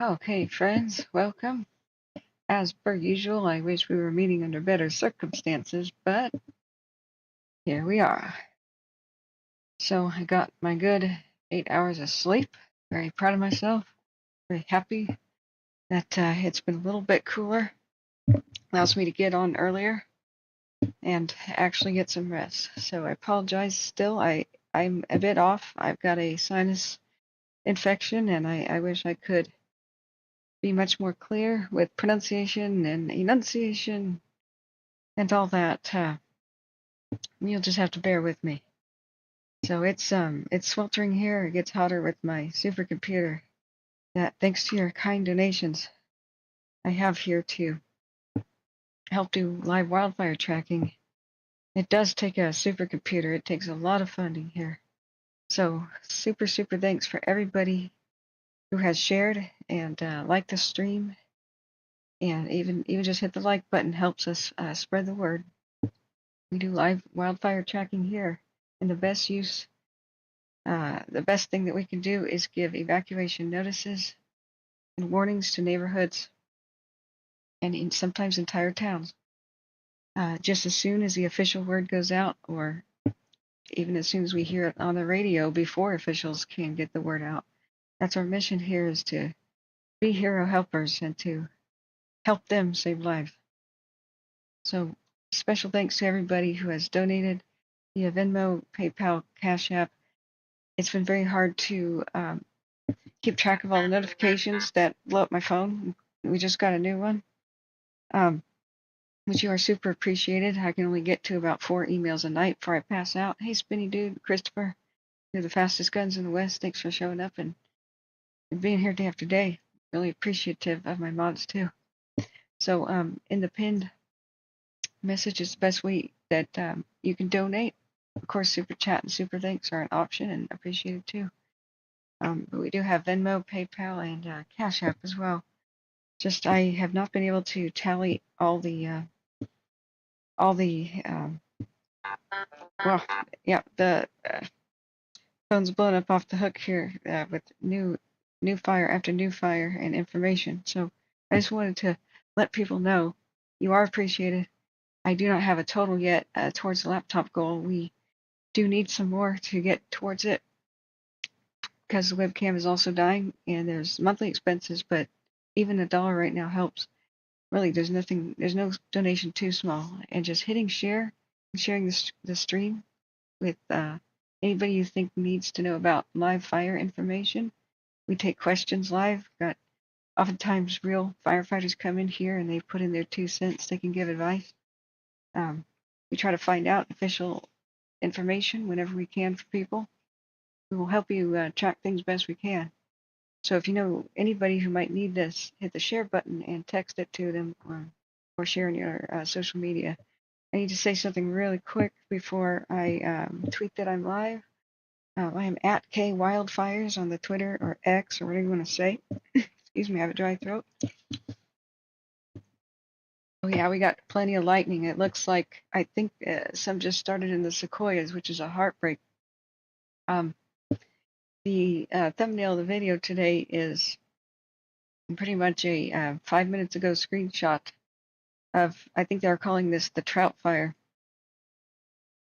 Okay, friends, welcome. As per usual, I wish we were meeting under better circumstances, but here we are. So I got my good 8 hours of sleep. Very proud of myself. Very happy that it's been a little bit cooler. Allows me to get on earlier and actually get some rest. So I apologize still. I'm a bit off. I've got a sinus infection, and I wish I could be much more clear with pronunciation and enunciation and all that. You'll just have to bear with me. So it's sweltering here. It gets hotter with my supercomputer that, thanks to your kind donations, I have here to help do live wildfire tracking. It does take a supercomputer. It takes a lot of funding here. So super thanks for everybody who has shared and liked the stream, and even just hit the like button helps us spread the word. We do live wildfire tracking here, and the best thing that we can do is give evacuation notices and warnings to neighborhoods and sometimes entire towns. Just as soon as the official word goes out, or even as soon as we hear it on the radio before officials can get the word out. That's our mission here, is to be hero helpers and to help them save lives. So special thanks to everybody who has donated via Venmo, PayPal, Cash App. It's been very hard to keep track of all the notifications that blow up my phone. We just got a new one, which you are super appreciated. I can only get to about 4 emails a night before I pass out. Hey, Spinny Dude, Christopher, you're the fastest guns in the West. Thanks for showing up and being here day after day. Really appreciative of my mods too. So in the pinned message is the best way that you can donate. Of course, super chat and super thanks are an option and appreciated too. But we do have Venmo, PayPal, and Cash App as well. Just I have not been able to tally all the the phone's blown up off the hook here with new fire after new fire and information. So I just wanted to let people know you are appreciated. I do not have a total yet towards the laptop goal. We do need some more to get towards it because the webcam is also dying and there's monthly expenses, but even $1 right now helps. Really, there's no donation too small, and just hitting share and sharing the stream with anybody you think needs to know about live fire information. We take questions live. Got oftentimes real firefighters come in here and they put in their 2 cents. They can give advice. We try to find out official information whenever we can for people. We will help you track things best we can. So if you know anybody who might need this, hit the share button and text it to them, or share in your social media. I need to say something really quick before I tweet that I'm live. I am at K Wildfires on the Twitter or X or whatever you want to say. Excuse me, I have a dry throat. Oh yeah, we got plenty of lightning. It looks like, I think some just started in the sequoias, which is a heartbreak. The thumbnail of the video today is pretty much a 5 minutes ago screenshot of, I think they're calling this the Trout fire.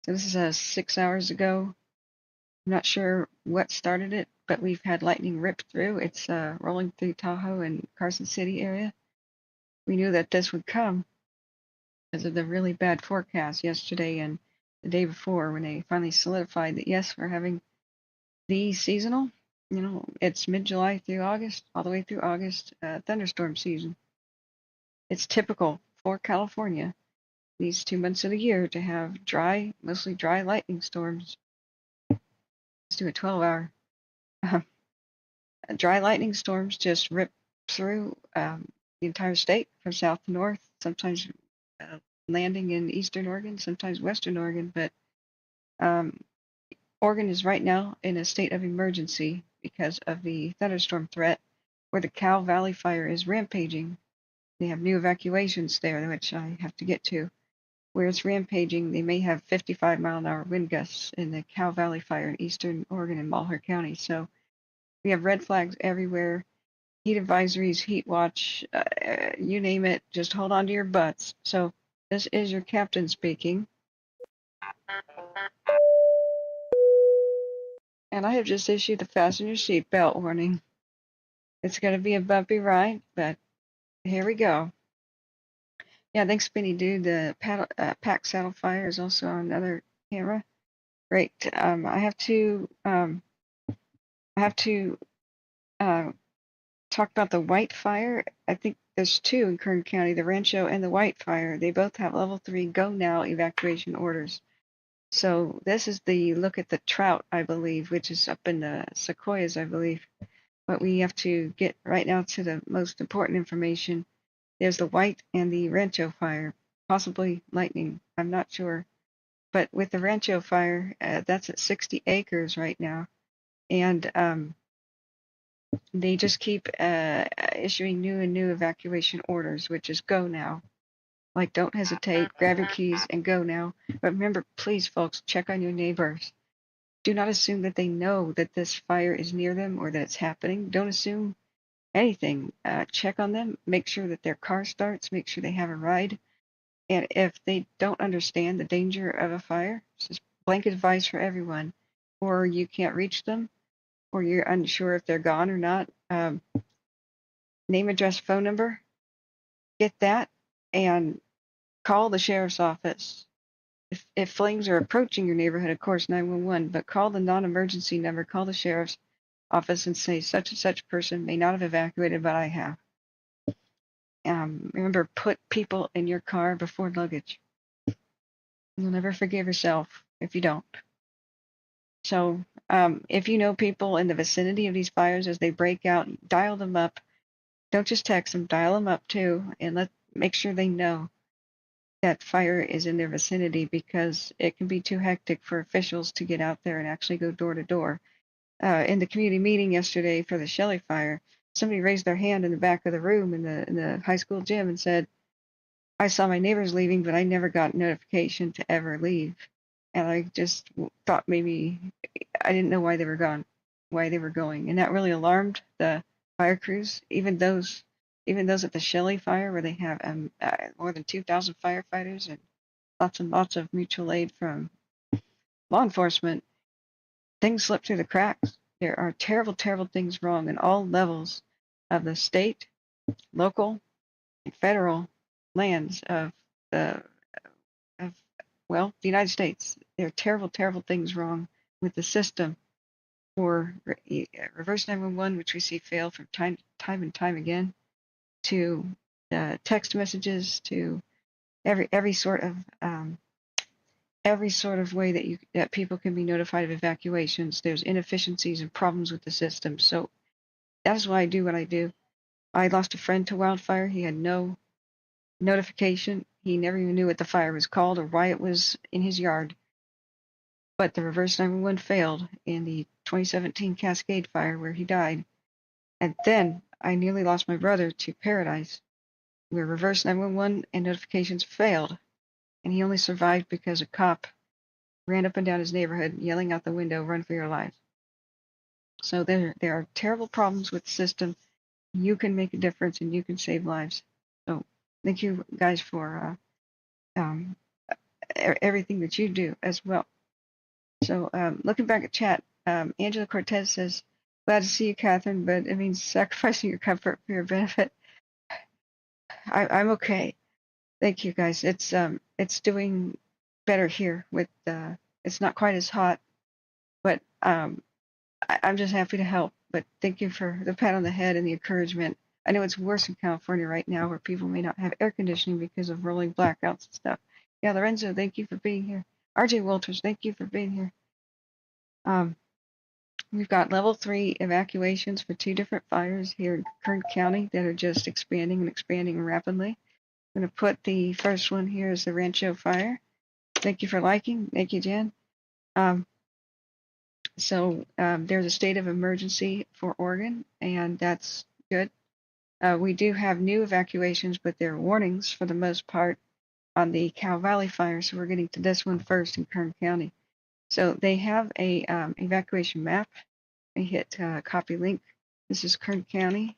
So this is 6 hours ago. I'm not sure what started it, but we've had lightning rip through. It's rolling through Tahoe and Carson City area. We knew that this would come because of the really bad forecast yesterday and the day before, when they finally solidified that, yes, we're having the seasonal, it's mid-July through August, all the way through August, thunderstorm season. It's typical for California these 2 months of the year to have mostly dry lightning storms. Let's do a 12-hour. Dry lightning storms just rip through the entire state from south to north, sometimes landing in eastern Oregon, sometimes western Oregon. But Oregon is right now in a state of emergency because of the thunderstorm threat, where the Cow Valley fire is rampaging. They have new evacuations there, which I have to get to. Where it's rampaging, they may have 55-mile-an-hour wind gusts in the Cow Valley fire in eastern Oregon and Malheur County. So we have red flags everywhere. heat advisories, heat watch, you name it, just hold on to your butts. So this is your captain speaking. And I have just issued the fasten your seatbelt warning. It's going to be a bumpy ride, but here we go. Yeah, thanks, Spinny Dude. The pack saddle fire is also on another camera. Great. I have to talk about the Wildfire. I think there's two in Kern County, the Rancho and the Wildfire. They both have level 3 go now evacuation orders. So this is the look at the Trout, I believe, which is up in the Sequoias, I believe. But we have to get right now to the most important information. There's the White and the Rancho fire, possibly lightning. I'm not sure. But with the Rancho fire, that's at 60 acres right now. And they just keep issuing new and new evacuation orders, which is go now. Like, don't hesitate, grab your keys and go now. But remember, please, folks, check on your neighbors. Do not assume that they know that this fire is near them or that it's happening. Don't assume anything. Check on them, make sure that their car starts, make sure they have a ride. And if they don't understand the danger of a fire, this is blanket advice for everyone, or you can't reach them, or you're unsure if they're gone or not, name, address, phone number, get that, and call the sheriff's office. If flames are approaching your neighborhood, of course, 911, but call the non-emergency number, call the sheriff's office and say such and such person may not have evacuated, but I have. Remember, put people in your car before luggage. You'll never forgive yourself if you don't. So if you know people in the vicinity of these fires as they break out, dial them up. Don't just text them, dial them up too, and make sure they know that fire is in their vicinity, because it can be too hectic for officials to get out there and actually go door to door. In the community meeting yesterday for the Shelly fire, somebody raised their hand in the back of the room in the high school gym and said, I saw my neighbors leaving, but I never got notification to ever leave. And I just thought maybe I didn't know why they were gone, why they were going. And that really alarmed the fire crews, even those at the Shelly fire, where they have more than 2,000 firefighters and lots of mutual aid from law enforcement. Things slip through the cracks. There are terrible, terrible things wrong in all levels of the state, local, and federal lands of the the United States. There are terrible, terrible things wrong with the system for reverse 911, which we see fail from time and time again, to text messages, to every sort of way that people can be notified of evacuations. There's inefficiencies and problems with the system. So that is why I do what I do. I lost a friend to wildfire. He had no notification. He never even knew what the fire was called or why it was in his yard. But the reverse 911 failed in the 2017 Cascade fire, where he died. And then I nearly lost my brother to Paradise, where reverse 911 and notifications failed. And he only survived because a cop ran up and down his neighborhood yelling out the window, run for your life. So there are terrible problems with the system. You can make a difference and you can save lives. So thank you guys for everything that you do as well. So looking back at chat, Angela Cortez says, glad to see you, Catherine, but it means sacrificing your comfort for your benefit. I'm okay. Thank you, guys. It's doing better here with it's not quite as hot, but I'm just happy to help. But thank you for the pat on the head and the encouragement. I know it's worse in California right now, where people may not have air conditioning because of rolling blackouts and stuff. Yeah, Lorenzo, thank you for being here. RJ Walters, thank you for being here. We've got level 3 evacuations for 2 different fires here in Kern County that are just expanding and expanding rapidly. I'm going to put the first one here as the Rancho fire. Thank you for liking. Thank you, Jen. There's a state of emergency for Oregon, and that's good. We do have new evacuations, but they're warnings for the most part on the Cow Valley fire, so we're getting to this one first in Kern County. So they have a evacuation map. I hit copy link. This is Kern County.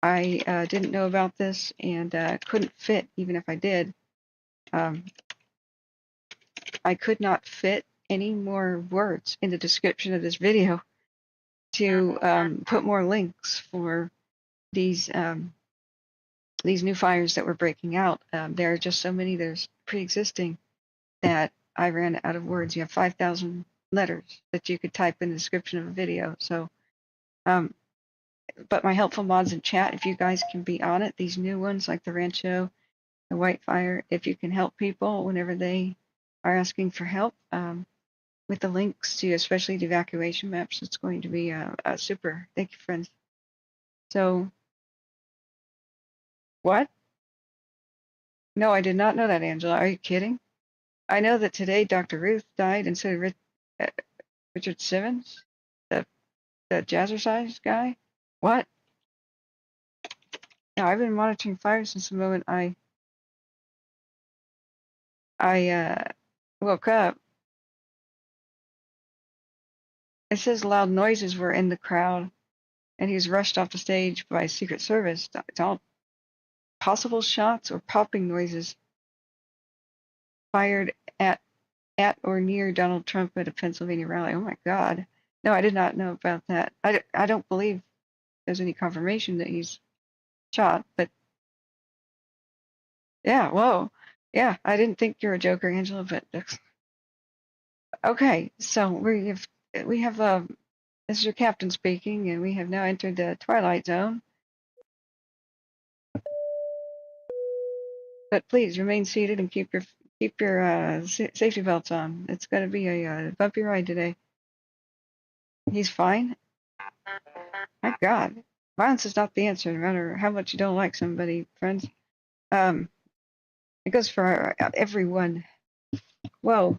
I didn't know about this and couldn't fit, even if I did. I could not fit any more words in the description of this video to put more links for these new fires that were breaking out. There are just so many. There's pre-existing that I ran out of words. You have 5,000 letters that you could type in the description of a video. So, but my helpful mods in chat, if you guys can be on it, these new ones like the Rancho, the Whitefire, if you can help people whenever they are asking for help with the links to especially the evacuation maps, it's going to be super. Thank you, friends. So, what? No, I did not know that, Angela. Are you kidding? I know that today Dr. Ruth died, and so did Richard Simmons, the jazzercise guy. What? No, I've been monitoring fire since the moment I woke up. It says loud noises were in the crowd, and he was rushed off the stage by Secret Service. It's all possible shots or popping noises fired at or near Donald Trump at a Pennsylvania rally. Oh my God. No, I did not know about that. I don't believe there's any confirmation that he's shot, but yeah, whoa. Yeah, I didn't think you were a joker, Angela, but okay, so we have this is your captain speaking, and we have now entered the twilight zone. But please remain seated and keep your safety belts on. It's going to be a bumpy ride today. He's fine. My God, violence is not the answer, no matter how much you don't like somebody, friends. It goes for everyone. Whoa,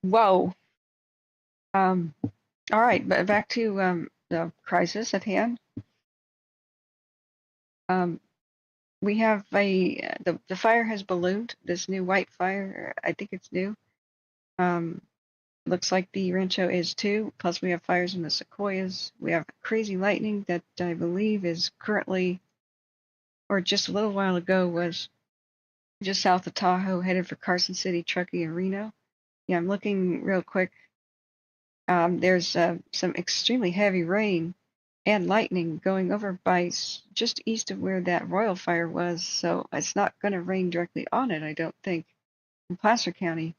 whoa. All right, but back to the crisis at hand. We have the fire has ballooned. This new white fire, I think it's new. Looks like the Rancho is too. Plus, we have fires in the Sequoias. We have crazy lightning that I believe is currently, or just a little while ago, was just south of Tahoe, headed for Carson City, Truckee, and Reno. Yeah, I'm looking real quick. There's some extremely heavy rain and lightning going over by just east of where that Royal fire was, so it's not going to rain directly on it, I don't think, in Placer County.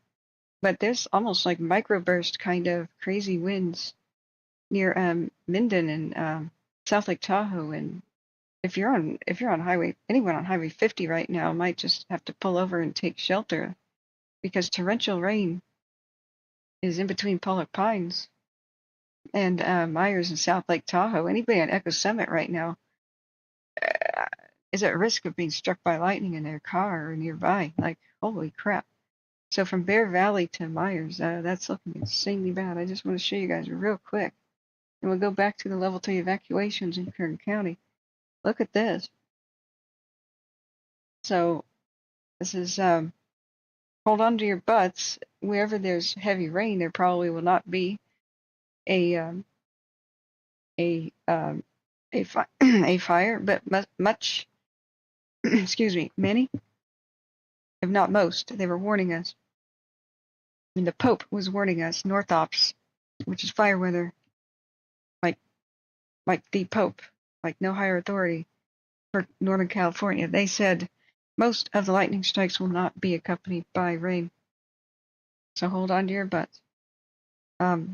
But there's almost like microburst kind of crazy winds near Minden and South Lake Tahoe. And if you're on anyone on Highway 50 right now might just have to pull over and take shelter because torrential rain is in between Pollock Pines and Myers and South Lake Tahoe. Anybody on Echo Summit right now is at risk of being struck by lightning in their car or nearby. Like, holy crap. So from Bear Valley to Myers, that's looking insanely bad. I just want to show you guys real quick. And we'll go back to the level 3 evacuations in Kern County. Look at this. So this is, hold on to your butts. Wherever there's heavy rain, there probably will not be a a fire, but much, excuse me, many, if not most, they were warning us. And the Pope was warning us, North Ops, which is fire weather, like the Pope, like no higher authority for Northern California. They said most of the lightning strikes will not be accompanied by rain. So hold on to your butts.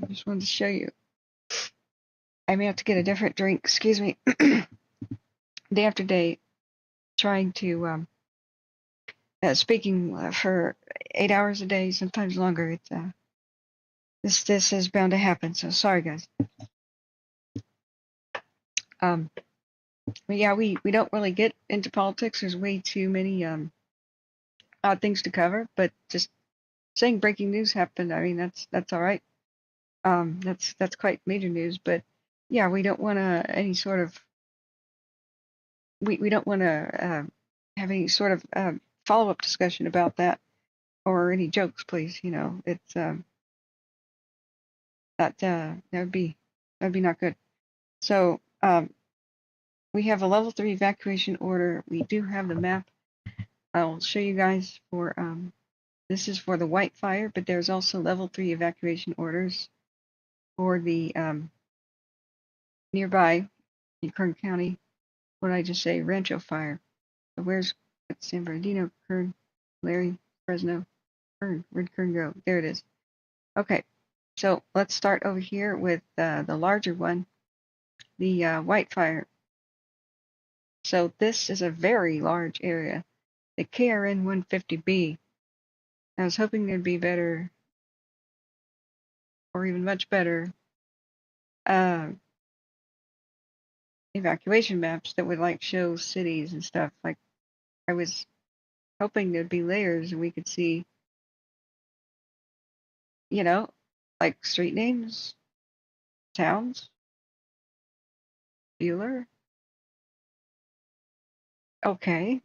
Just wanted to show you. I may have to get a different drink, excuse me, day after day, trying to, speaking for 8 hours a day, sometimes longer. It's, this is bound to happen, so sorry, guys. But yeah, we don't really get into politics. There's way too many odd things to cover, but just saying breaking news happened, I mean, that's all right. That's quite major news, but yeah, we don't want to any sort of we don't want to have any sort of follow-up discussion about that or any jokes, please. You know, it's that would be not good. So we have a level 3 evacuation order. We do have the map. I'll show you guys for, this is for the Wildfire, but there's also level 3 evacuation orders for the nearby in Kern County. What did I just say? Rancho Fire. So where's San Bernardino, Kern, Larry, Fresno, Kern? Where'd Kern go? There it is. Okay, so let's start over here with the larger one, the Wildfire. So this is a very large area. The KRN 150B. I was hoping there'd be better, or even much better, evacuation maps that would like show cities and stuff. Like I was hoping there'd be layers and we could see, you know, like street names, towns, Bueller. Okay,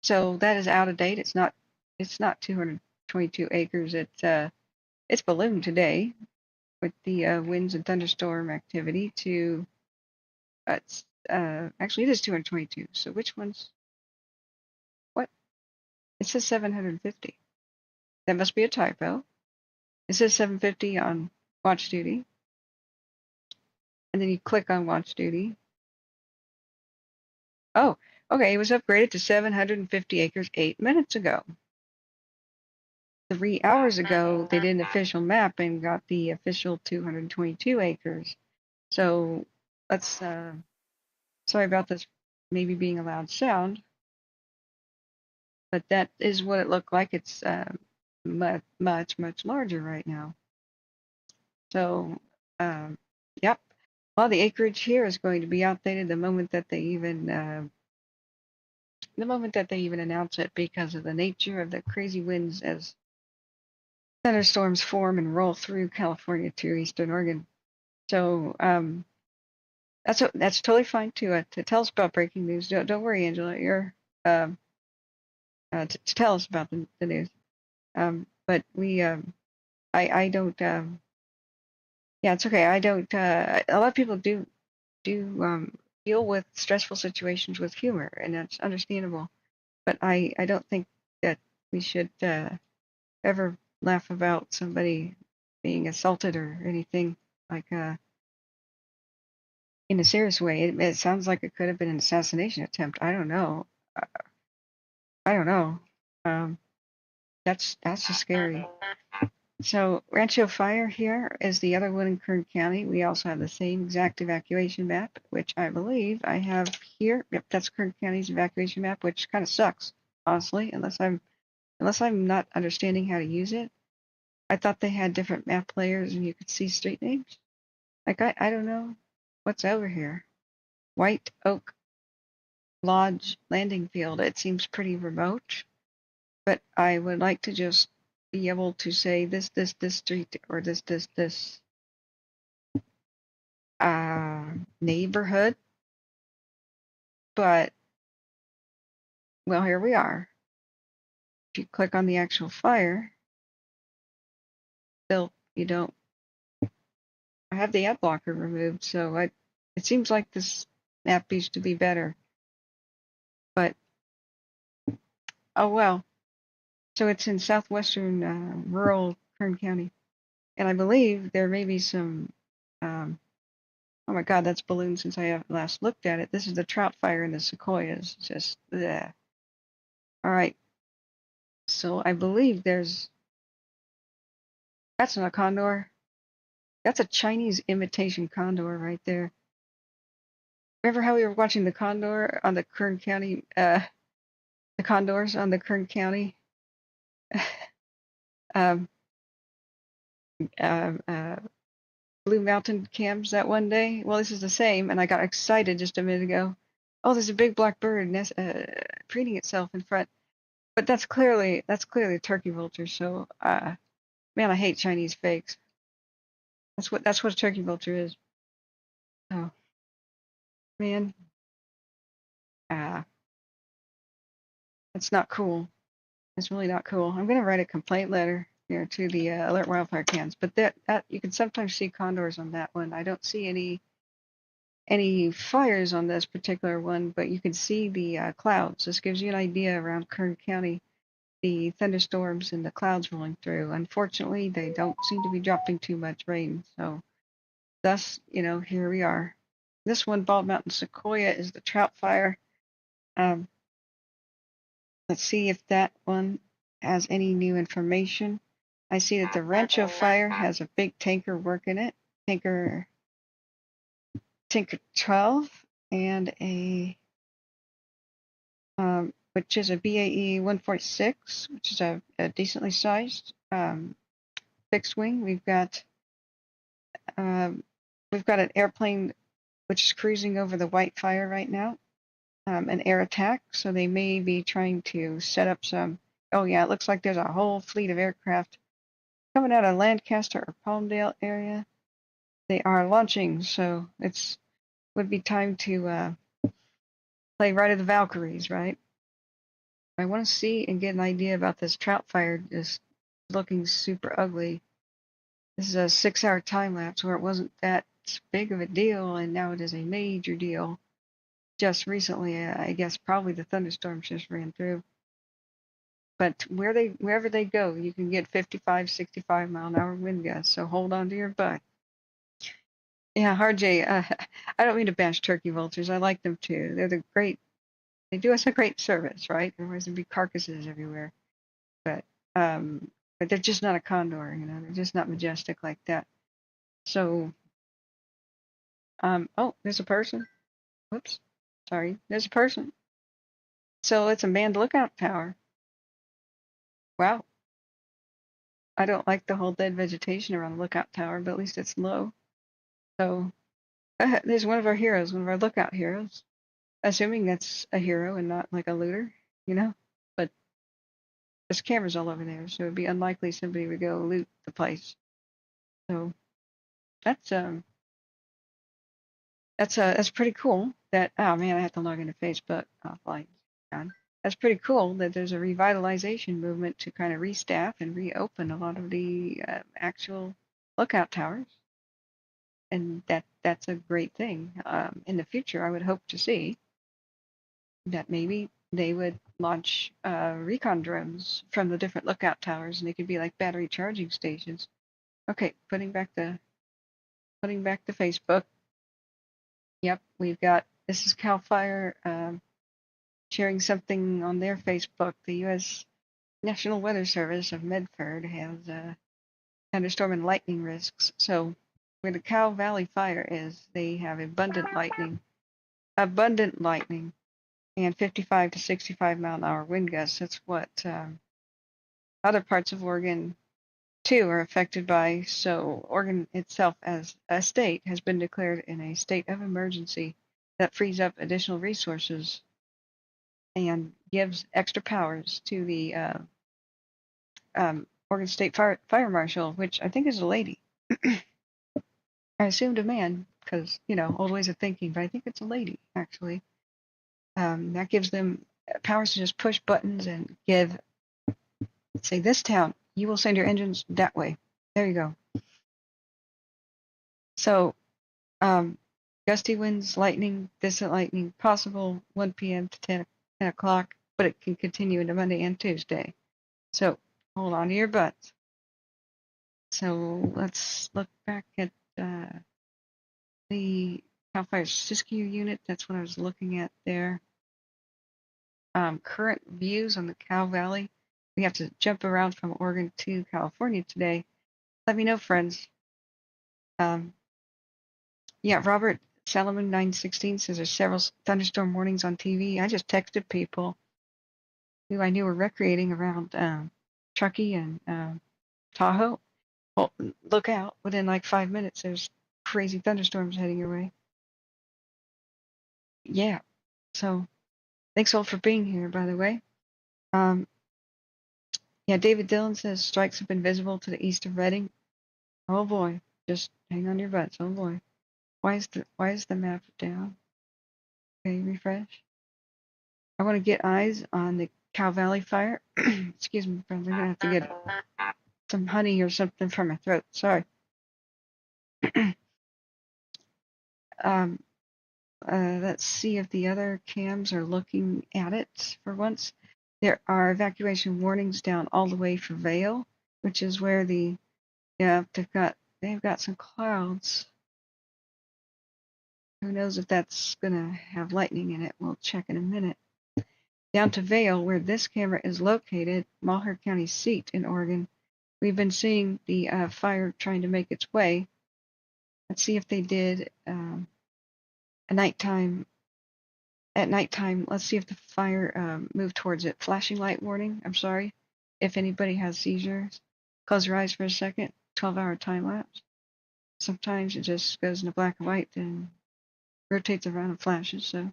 so that is out of date. It's not 222 acres. It's ballooned today with the winds and thunderstorm activity to it's actually it is 222. So which one's what? It says 750. That must be a typo. It says 750 on watch duty. And then you click on watch duty. Oh, okay, it was upgraded to 750 acres 8 minutes ago. 3 hours ago, they did an official map and got the official 222 acres. So let's, sorry about this maybe being a loud sound, but that is what it looked like. It's much, much larger right now. So, yep. Well, the acreage here is going to be outdated the moment that they even announce it, because of the nature of the crazy winds as thunderstorms form and roll through California to Eastern Oregon. So that's totally fine to tell us about breaking news. Don't worry, Angela. You're to tell us about the news. But we I don't yeah, it's okay. I don't a lot of people do deal with stressful situations with humor, and that's understandable. But I don't think that we should ever laugh about somebody being assaulted or anything like in a serious way. It sounds like it could have been an assassination attempt. I don't know. I don't know. That's just scary. So Rancho Fire here is the other one in Kern County. We also have the same exact evacuation map, which I believe I have here. Yep, that's Kern County's evacuation map, which kind of sucks, honestly, unless I'm not understanding how to use it. I thought they had different map layers and you could see street names. Like I don't know what's over here. White Oak Lodge Landing Field. It seems pretty remote, but I would like to just be able to say this street or this neighborhood. But well, here we are. If you click on the actual fire, still you don't. I have the ad blocker removed, so it seems like this map used to be better. But oh well. So it's in southwestern rural Kern County, and I believe there may be some. Oh my God, that's ballooned since I have last looked at it. This is the Trout fire in the sequoias. Just bleh. All right. So I believe that's not a condor. That's a Chinese imitation condor right there. Remember how we were watching the condor on the Kern County, the condors on the Kern County um, Blue Mountain cams that one day? Well, this is the same, and I got excited just a minute ago. Oh, there's a big black bird preening itself in front. But that's clearly a turkey vulture. So, man, I hate Chinese fakes. That's what a turkey vulture is. Oh, man, it's not cool. It's really not cool. I'm gonna write a complaint letter here to the alert wildfire cans. But that you can sometimes see condors on that one. I don't see any fires on this particular one, but you can see the clouds. This gives you an idea around Kern County, the thunderstorms and the clouds rolling through. Unfortunately, they don't seem to be dropping too much rain, so thus, here we are. This one, Bald Mountain Sequoia, is the Trout fire. Um, let's see if that one has any new information. I see that the Rancho fire has a big tanker working it, tanker 12, and which is a BAE 146, which is a decently sized fixed wing. We've got an airplane which is cruising over the Wildfire right now, an air attack. So they may be trying to set up some. Oh yeah, it looks like there's a whole fleet of aircraft coming out of Lancaster or Palmdale area. They are launching, so would be time to play Ride of the Valkyries, right? I want to see and get an idea about this Trout fire just looking super ugly. This is a 6-hour time lapse where it wasn't that big of a deal, and now it is a major deal. Just recently, I guess probably the thunderstorms just ran through. But wherever they go, you can get 55, 65 mile an hour wind gusts. So hold on to your butt. Yeah, RJ, I don't mean to bash turkey vultures. I like them too. They do us a great service, right? Otherwise there'd be carcasses everywhere. But they're just not a condor, they're just not majestic like that. So, oh, there's a person. Whoops, sorry, there's a person. So it's a manned lookout tower. Wow. I don't like the whole dead vegetation around the lookout tower, but at least it's low. So there's one of our heroes, one of our lookout heroes. Assuming that's a hero and not like a looter, But there's cameras all over there, so it'd be unlikely somebody would go loot the place. So that's pretty cool. Oh man, I have to log into Facebook offline. That's pretty cool that there's a revitalization movement to kind of restaff and reopen a lot of the actual lookout towers, and that's a great thing. In the future, I would hope to see that maybe they would launch recon drones from the different lookout towers, and they could be like battery charging stations. Okay, putting back the Facebook. Yep, this is Cal Fire sharing something on their Facebook. The U.S. National Weather Service of Medford has thunderstorm and lightning risks. So where the Cow Valley fire is, they have abundant lightning, and 55 to 65 mile an hour wind gusts. That's what other parts of Oregon too are affected by. So Oregon itself as a state has been declared in a state of emergency that frees up additional resources and gives extra powers to the Oregon State Fire Marshal, which I think is a lady. I assumed a man because, old ways of thinking, but I think it's a lady, actually. That gives them powers to just push buttons and say, this town, you will send your engines that way. There you go. So, gusty winds, lightning, distant lightning, possible 1 p.m. to 10 o'clock, but it can continue into Monday and Tuesday. So, hold on to your butts. So, let's look back at the Cal Fire Siskiyou unit. That's what I was looking at there. Current views on the Cow Valley. We have to jump around from Oregon to California today. Let me know, friends. Yeah, Robert Salomon 916 says there's several thunderstorm warnings on TV. I just texted people who I knew were recreating around Truckee and Tahoe. Well, look out. Within like 5 minutes, there's crazy thunderstorms heading your way. Yeah. So thanks all for being here, by the way. Yeah, David Dillon says strikes have been visible to the east of Redding. Oh boy, just hang on your butts. Oh boy, why is the map down? Okay, refresh. I want to get eyes on the Cow Valley fire. Excuse me, friends. I'm gonna have to get some honey or something from my throat. Sorry. let's see if the other cams are looking at it for once. There are evacuation warnings down all the way for Vale, which is where yeah, they've got some clouds. Who knows if that's gonna have lightning in it? We'll check in a minute. Down to Vale, where this camera is located, Malheur County seat in Oregon, we've been seeing the fire trying to make its way. Let's see if they did at nighttime. Let's see if the fire moved towards it. Flashing light warning. I'm sorry. If anybody has seizures, close your eyes for a second. 12-hour time lapse. Sometimes it just goes into black and white, then rotates around and flashes. So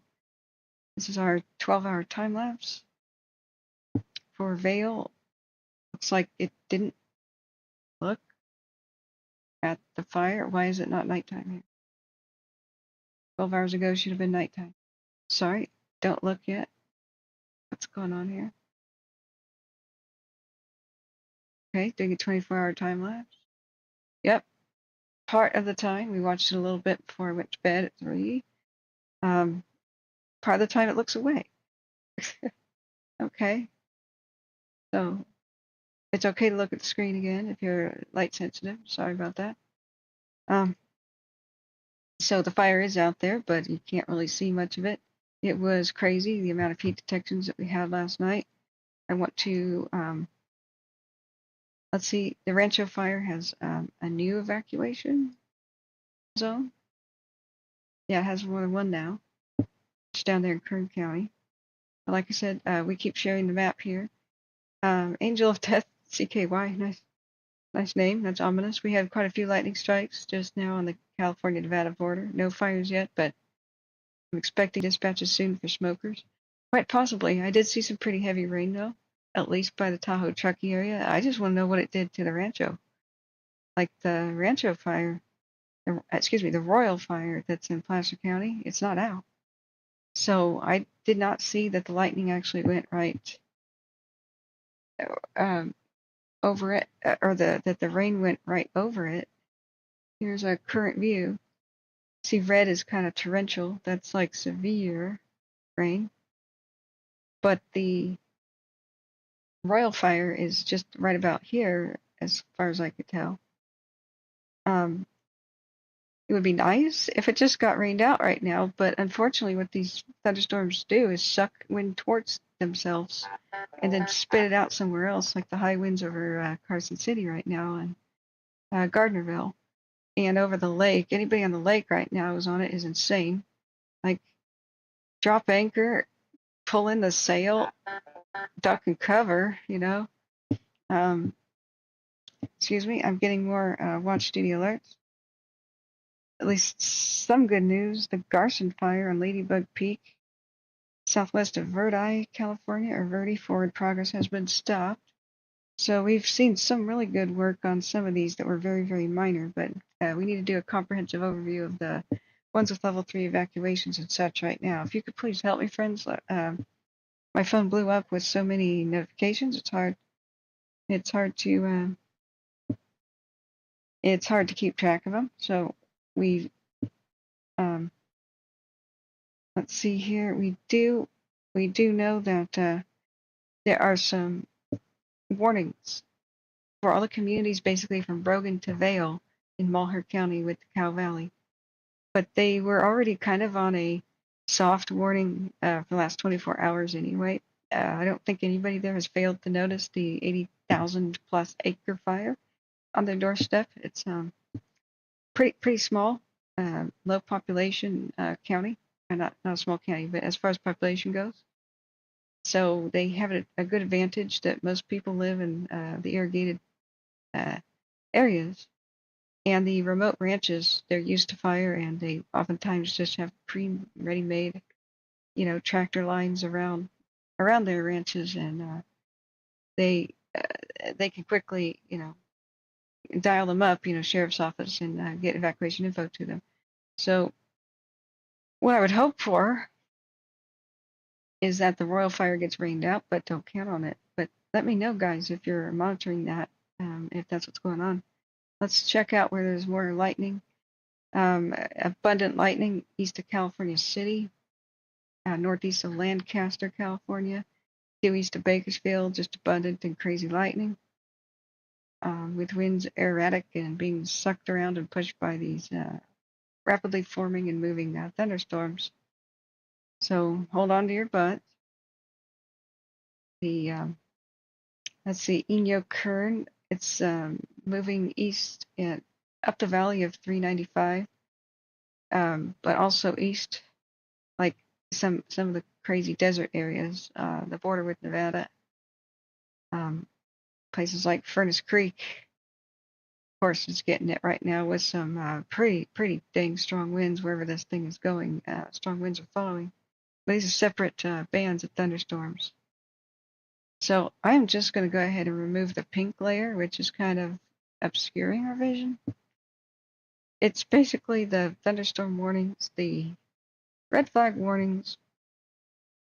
this is our 12-hour time lapse for Vale. Looks like it didn't look at the fire. Why is it not nighttime here? 12 hours ago should have been nighttime. Sorry, don't look yet. What's going on here? Okay, doing a 24-hour time lapse. Yep, part of the time. We watched it a little bit before I went to bed at 3. Part of the time it looks away. Okay, so it's okay to look at the screen again if you're light sensitive. Sorry about that. So the fire is out there, but you can't really see much of it. It was crazy, the amount of heat detections that we had last night. I want to, let's see, the Rancho fire has a new evacuation zone. Yeah, it has more than one now. It's down there in Kern County. But like I said, we keep sharing the map here. Angel of Death, CKY, nice name. That's ominous. We had quite a few lightning strikes just now on the California-Nevada border. No fires yet, but I'm expecting dispatches soon for smokers. Quite possibly. I did see some pretty heavy rain, though, at least by the Tahoe Truckee area. I just want to know what it did to the Rancho. Like the Rancho fire, the Royal fire that's in Placer County, it's not out. So I did not see that the lightning actually went right over it, or that the rain went right over it. Here's a current view. See, red is kind of torrential. That's like severe rain. But the Royal fire is just right about here, as far as I could tell. It would be nice if it just got rained out right now, but unfortunately what these thunderstorms do is suck wind towards themselves and then spit it out somewhere else, like the high winds over Carson City right now and Gardnerville and over the lake. Anybody on the lake right now who's on it is insane. Like, drop anchor, pull in the sail, duck and cover, you know. Excuse me, I'm getting more watch duty alerts. At least some good news. The Garson fire on Ladybug Peak, southwest of Verde, California, or Verde, forward progress has been stopped. So we've seen some really good work on some of these that were very, very minor, but we need to do a comprehensive overview of the ones with level 3 evacuations and such right now. If you could please help me, friends. My phone blew up with so many notifications. It's hard to keep track of them. So we let's see here. We do know that there are some warnings for all the communities, basically from Brogan to Vale in Malheur County with the Cow Valley. But they were already kind of on a soft warning for the last 24 hours anyway. I don't think anybody there has failed to notice the 80,000 plus acre fire on their doorstep. It's pretty small, low population county. Not a small county, but as far as population goes. So they have a good advantage that most people live in the irrigated areas, and the remote ranches, they're used to fire, and they oftentimes just have ready-made, tractor lines around their ranches, and they can quickly, dial them up, sheriff's office, and get evacuation info to them. So what I would hope for is that the Royal fire gets rained out, but don't count on it. But let me know, guys, if you're monitoring that, if that's what's going on. Let's check out where there's more lightning. Abundant lightning east of California City, northeast of Lancaster, California, due east of Bakersfield, just abundant and crazy lightning, with winds erratic and being sucked around and pushed by these rapidly forming and moving thunderstorms. So hold on to your butts. Let's see, Inyo Kern, it's moving east and up the valley of 395, but also east, like some of the crazy desert areas, the border with Nevada, places like Furnace Creek. Of course, it's getting it right now with some pretty dang strong winds wherever this thing is going. Strong winds are following. But these are separate bands of thunderstorms. So I'm just going to go ahead and remove the pink layer, which is kind of obscuring our vision. It's basically the thunderstorm warnings, the red flag warnings.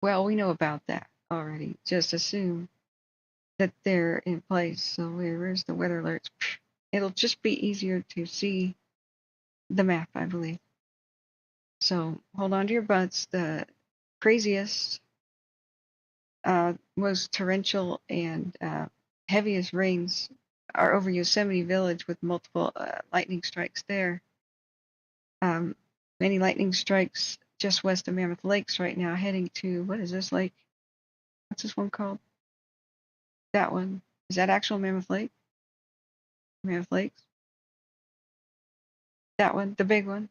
Well, we know about that already. Just assume that they're in place. So where's the weather alerts? It'll just be easier to see the map, I believe. So hold on to your butts. The craziest, most torrential and heaviest rains are over Yosemite Village with multiple lightning strikes there. Many lightning strikes just west of Mammoth Lakes right now, heading to, what is this lake? What's this one called? That one. Is that actual Mammoth Lake? Mammoth Lakes? That one, the big one,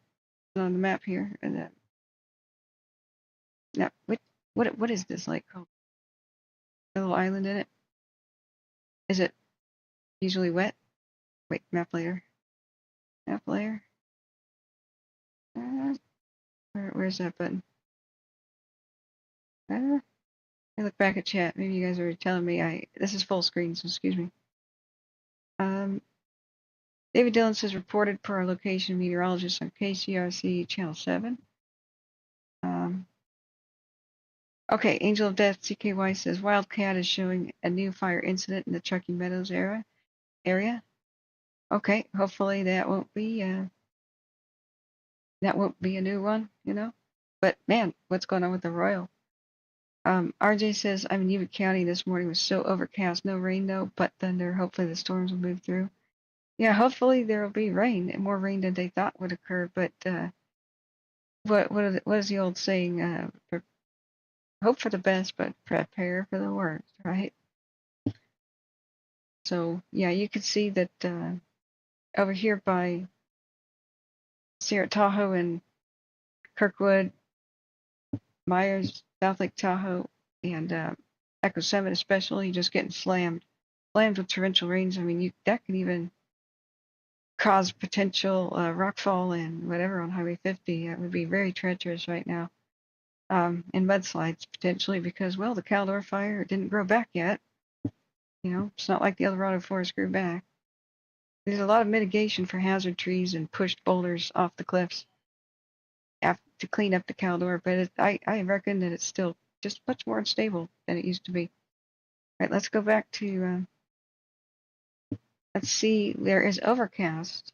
on the map here. And then, no, what is this lake called? A little island in it? Is it usually wet? Wait, map layer. Map layer. Where's that button? I look back at chat. Maybe you guys are telling me this is full screen, so excuse me. David Dillon says reported per our location meteorologist on KCRC Channel 7. Okay, Angel of Death CKY says Wildcat is showing a new fire incident in the Truckee Meadows area. Okay, hopefully that won't be a new one, you know. But man, what's going on with the Royal? RJ says I'm in Evac County. This morning was so overcast, no rain though, but thunder. Hopefully the storms will move through. Yeah, hopefully there will be rain, and more rain than they thought would occur. But what is the old saying? Hope for the best, but prepare for the worst, right? So yeah, you can see that over here by Sierra Tahoe and Kirkwood, Myers, South Lake Tahoe, and Echo Summit especially, just getting slammed with torrential rains. I mean, that can even cause potential rockfall and whatever on Highway 50. It would be very treacherous right now. And mudslides potentially because, well, the Caldor fire didn't grow back yet. You know, it's not like the Eldorado forest grew back. There's a lot of mitigation for hazard trees and pushed boulders off the cliffs to clean up the Caldor, but I reckon that it's still just much more unstable than it used to be. All right, let's go back to, let's see, there is overcast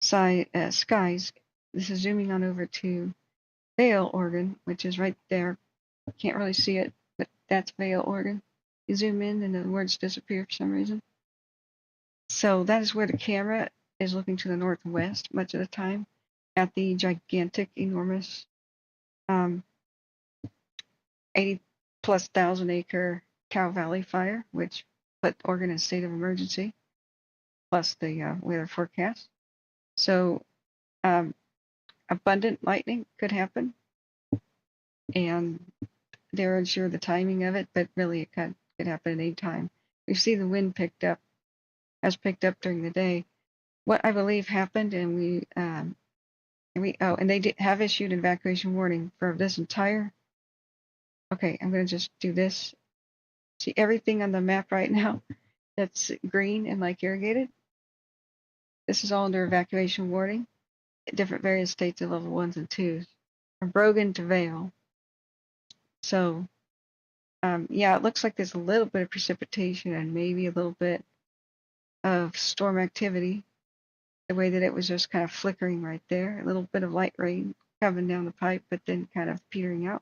skies. This is zooming on over to Vale, Oregon, which is right there. Can't really see it, but that's Vale, Oregon. You zoom in and the words disappear for some reason. So that is where the camera is looking to the northwest much of the time at the gigantic, enormous 80+ thousand acre Cow Valley fire, which put Oregon in a state of emergency, plus the weather forecast. So abundant lightning could happen, and they're unsure the timing of it, but really it could happen at any time. We see the wind has picked up during the day. What I believe happened, and they have issued an evacuation warning for this entire. Okay, I'm going to just do this. See everything on the map right now that's green and like irrigated? This is all under evacuation warning. Different various states of level 1s and 2s. From Brogan to Vale. So, yeah, it looks like there's a little bit of precipitation and maybe a little bit of storm activity. the way that it was just kind of flickering right there. A little bit of light rain coming down the pipe, but then kind of petering out.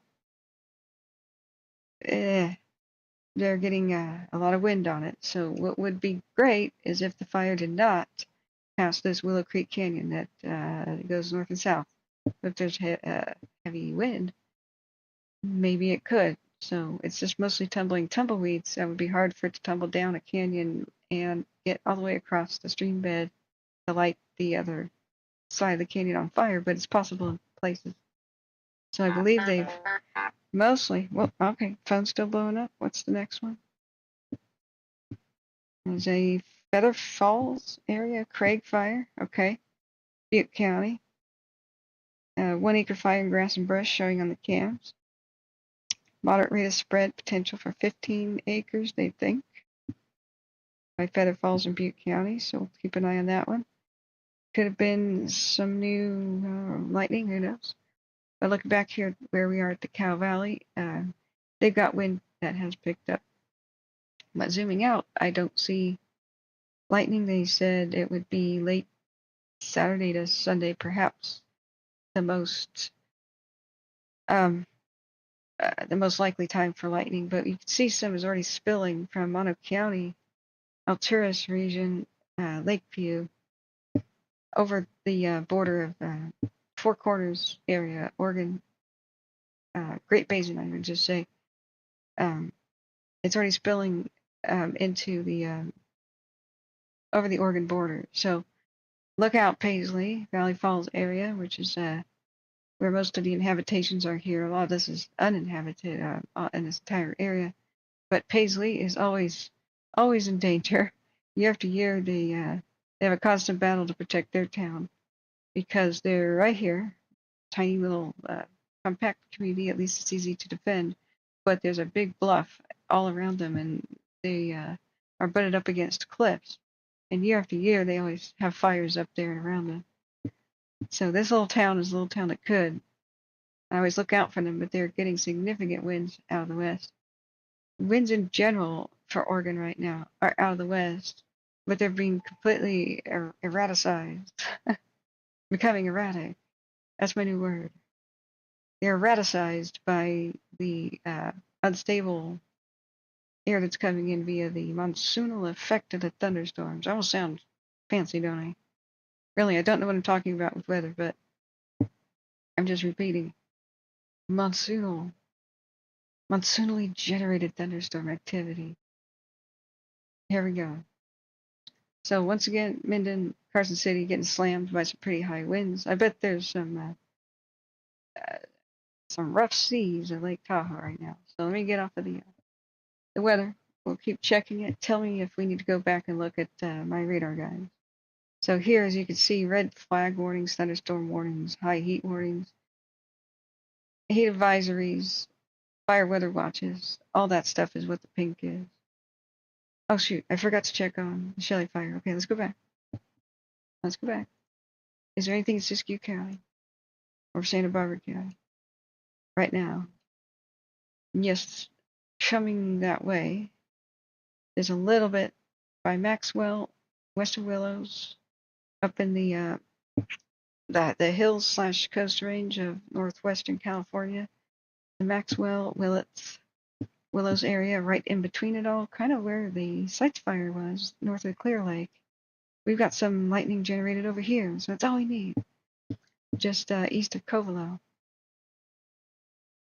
They're getting a lot of wind on it. So what would be great is if the fire did not pass this Willow Creek Canyon that goes north and south. If there's heavy wind, maybe it could. So it's just mostly tumbling tumbleweeds. That would be hard for it to tumble down a canyon and get all the way across the stream bed to light the other side of the canyon on fire, but it's possible in places. So I believe they've mostly, well, okay, phone's still blowing up. What's the next one? There's a Feather Falls area, Craig fire, okay. Butte County. 1 acre fire in grass and brush showing on the cams. Moderate rate of spread, potential for 15 acres, they think, by Feather Falls in Butte County, so we'll keep an eye on that one. Could have been some new lightning, who knows? But looking back here where we are at the Cow Valley, they've got wind that has picked up. But zooming out, I don't see lightning. They said it would be late Saturday to Sunday, perhaps the most likely time for lightning. But you can see some is already spilling from Mono County, Alturas region, Lakeview, over the border of Four Corners area, Oregon, Great Basin, I would just say. It's already spilling into the over the Oregon border. So look out, Paisley, Valley Falls area, which is where most of the inhabitations are here. A lot of this is uninhabited in this entire area. But Paisley is always in danger. Year after year, they have a constant battle to protect their town because they're right here, tiny little compact community. At least it's easy to defend. But there's a big bluff all around them, and they are butted up against cliffs. And year after year, they always have fires up there and around them. So this little town is a little town that could. I always look out for them, but they're getting significant winds out of the west. Winds in general for Oregon right now are out of the west, but they're being completely erraticized, becoming erratic. That's my new word. They're erraticized by the unstable air that's coming in via the monsoonal effect of the thunderstorms. I almost sound fancy, don't I? Really, I don't know what I'm talking about with weather, but I'm just repeating. Monsoonally generated thunderstorm activity. Here we go. So once again, Minden, Carson City getting slammed by some pretty high winds. I bet there's some rough seas at Lake Tahoe right now. So let me get off of the weather. We'll keep checking it. Tell me if we need to go back and look at my radar guides. So here, as you can see, red flag warnings, thunderstorm warnings, high heat warnings, heat advisories, fire weather watches. All that stuff is what the pink is. Oh shoot, I forgot to check on the Shelly fire. Okay, let's go back. Is there anything in Siskiyou County or Santa Barbara County right now? Yes, coming that way. There's a little bit by Maxwell, west of Willows, up in the hills / coast range of northwestern California. The Maxwell, Willows area, right in between it all, kind of where the Sites fire was, north of Clear Lake. We've got some lightning generated over here, so that's all we need. Just east of Covelo.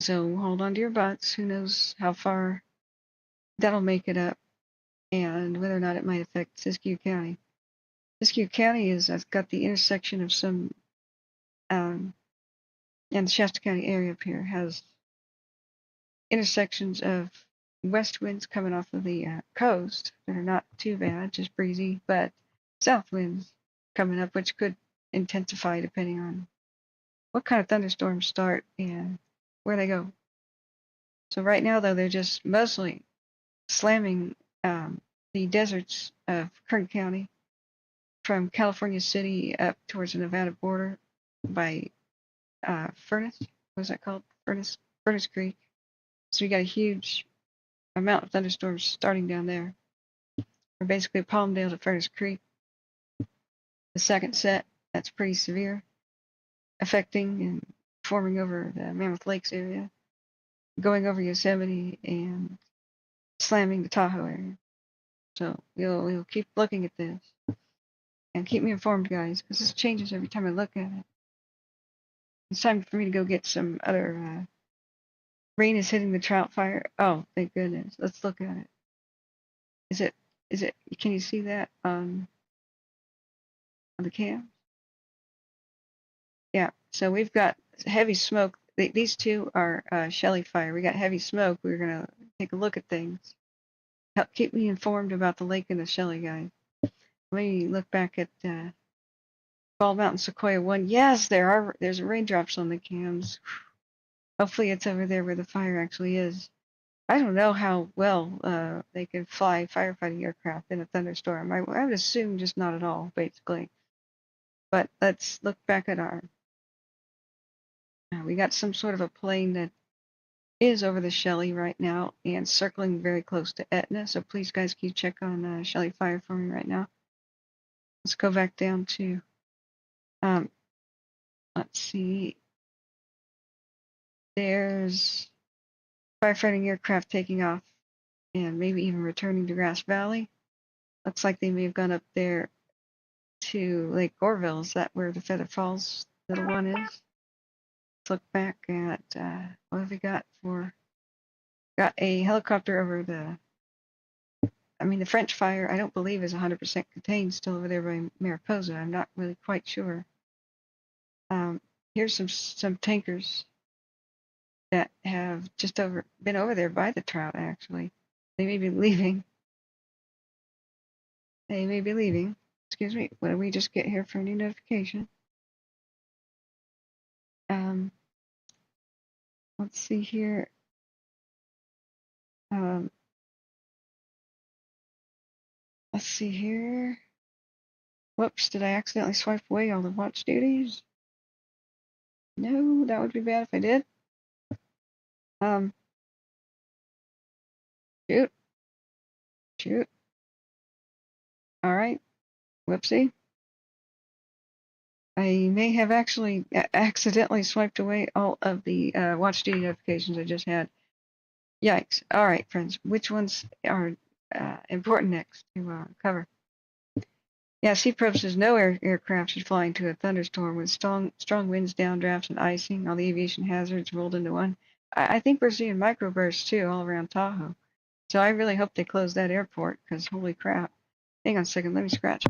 So hold on to your butts. Who knows how far that'll make it up and whether or not it might affect Siskiyou County. Siskiyou County has got the intersection of some, and the Shasta County area up here has intersections of west winds coming off of the coast that are not too bad, just breezy, but south winds coming up, which could intensify depending on what kind of thunderstorms start and where they go. So right now, though, they're just mostly slamming the deserts of Kern County from California City up towards the Nevada border by Furnace. What is that called? Furnace Creek. So we got a huge amount of thunderstorms starting down there. From basically Palmdale to Furnace Creek. The second set, that's pretty severe, affecting and forming over the Mammoth Lakes area, going over Yosemite and slamming the Tahoe area. So we'll keep looking at this and keep me informed, guys, because this changes every time I look at it. It's time for me to go get some other. Rain is hitting the Trout fire. Oh, thank goodness. Let's look at it. Is it? Is it? Can you see that on the cam? Yeah. So we've got heavy smoke. These two are Shelly fire. We got heavy smoke. We're gonna take a look at things. Help keep me informed about the lake and the Shelly, guys. Let me look back at Bald Mountain Sequoia 1. Yes, there's raindrops on the cams. Hopefully it's over there where the fire actually is. I don't know how well they can fly firefighting aircraft in a thunderstorm. I would assume just not at all, basically. But let's look back at our. We got some sort of a plane that is over the Shelly right now and circling very close to Etna. So please, guys, can you check on Shelly Fire for me right now? Let's go back down to. Let's see. There's firefighting aircraft taking off and maybe even returning to Grass Valley. Looks like they may have gone up there to Lake Orville. Is that where the Feather Falls little one is? Let's look back at what have we got for. Got a helicopter over the French fire, I don't believe is 100% contained, still over there by Mariposa. I'm not really quite sure. Here's some tankers that have just been over there by the Trout, actually. They may be leaving. They may be leaving. Excuse me, what did we just get here for a new notification? Let's see here. Let's see here. Whoops, did I accidentally swipe away all the watch duties? No, that would be bad if I did. Shoot. All right, whoopsie. I may have actually accidentally swiped away all of the watch duty notifications I just had. Yikes. All right, friends, which ones are important next to cover? Yeah, Seaprobe says no aircraft should fly into a thunderstorm with strong winds, downdrafts, and icing. All the aviation hazards rolled into one. I think we're seeing microbursts too all around Tahoe. So I really hope they close that airport because holy crap. Hang on a second, let me scratch.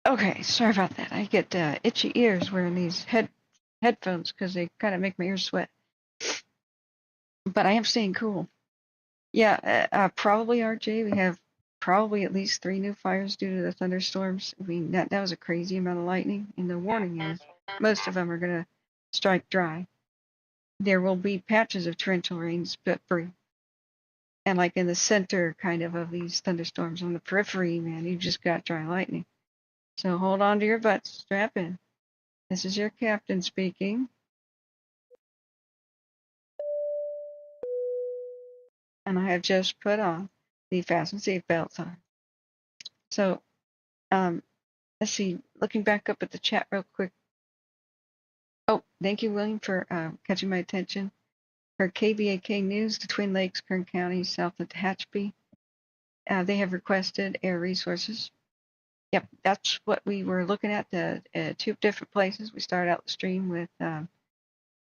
Okay, sorry about that. I get itchy ears wearing these headphones because they kind of make my ears sweat. But I am staying cool. Yeah, probably RJ. We have probably at least 3 new fires due to the thunderstorms. I mean, that was a crazy amount of lightning. And the warning is most of them are going to strike dry. There will be patches of torrential rains, but free. And like in the center kind of these thunderstorms on the periphery, man, you just got dry lightning. So hold on to your butts, strap in. This is your captain speaking. And I have just put on the fasten seatbelt sign. So, let's see, looking back up at the chat real quick. Oh, thank you, William, for catching my attention. For KBAK News, the Twin Lakes, Kern County, south of Tehachapi, they have requested air resources. Yep, that's what we were looking at, the 2 different places. We started out the stream with where's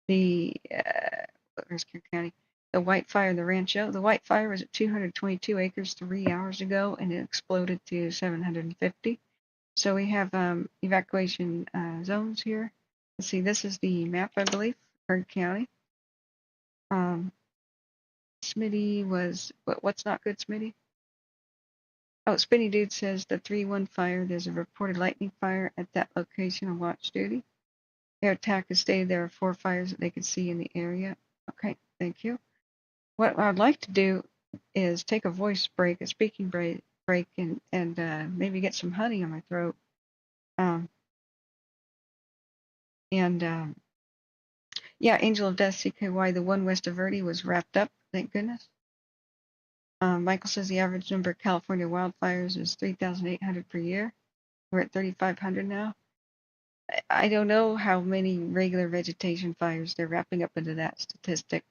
Kern County? The Wildfire and the Rancho. The Wildfire was at 222 acres 3 hours ago, and it exploded to 750. So we have evacuation zones here. Let's see, this is the map, I believe, Kern County. Smitty was, what's not good, Smitty? Oh, Spinny Dude says the 3-1 fire. There's a reported lightning fire at that location on watch duty. Air attack has stated there are 4 fires that they could see in the area. Okay, thank you. What I'd like to do is take a voice break, a speaking break, and maybe get some honey on my throat. Um, and yeah, Angel of Death, CKY, the one west of Verde was wrapped up, thank goodness. Michael says the average number of California wildfires is 3,800 per year. We're at 3,500 now. I don't know how many regular vegetation fires they're wrapping up into that statistic.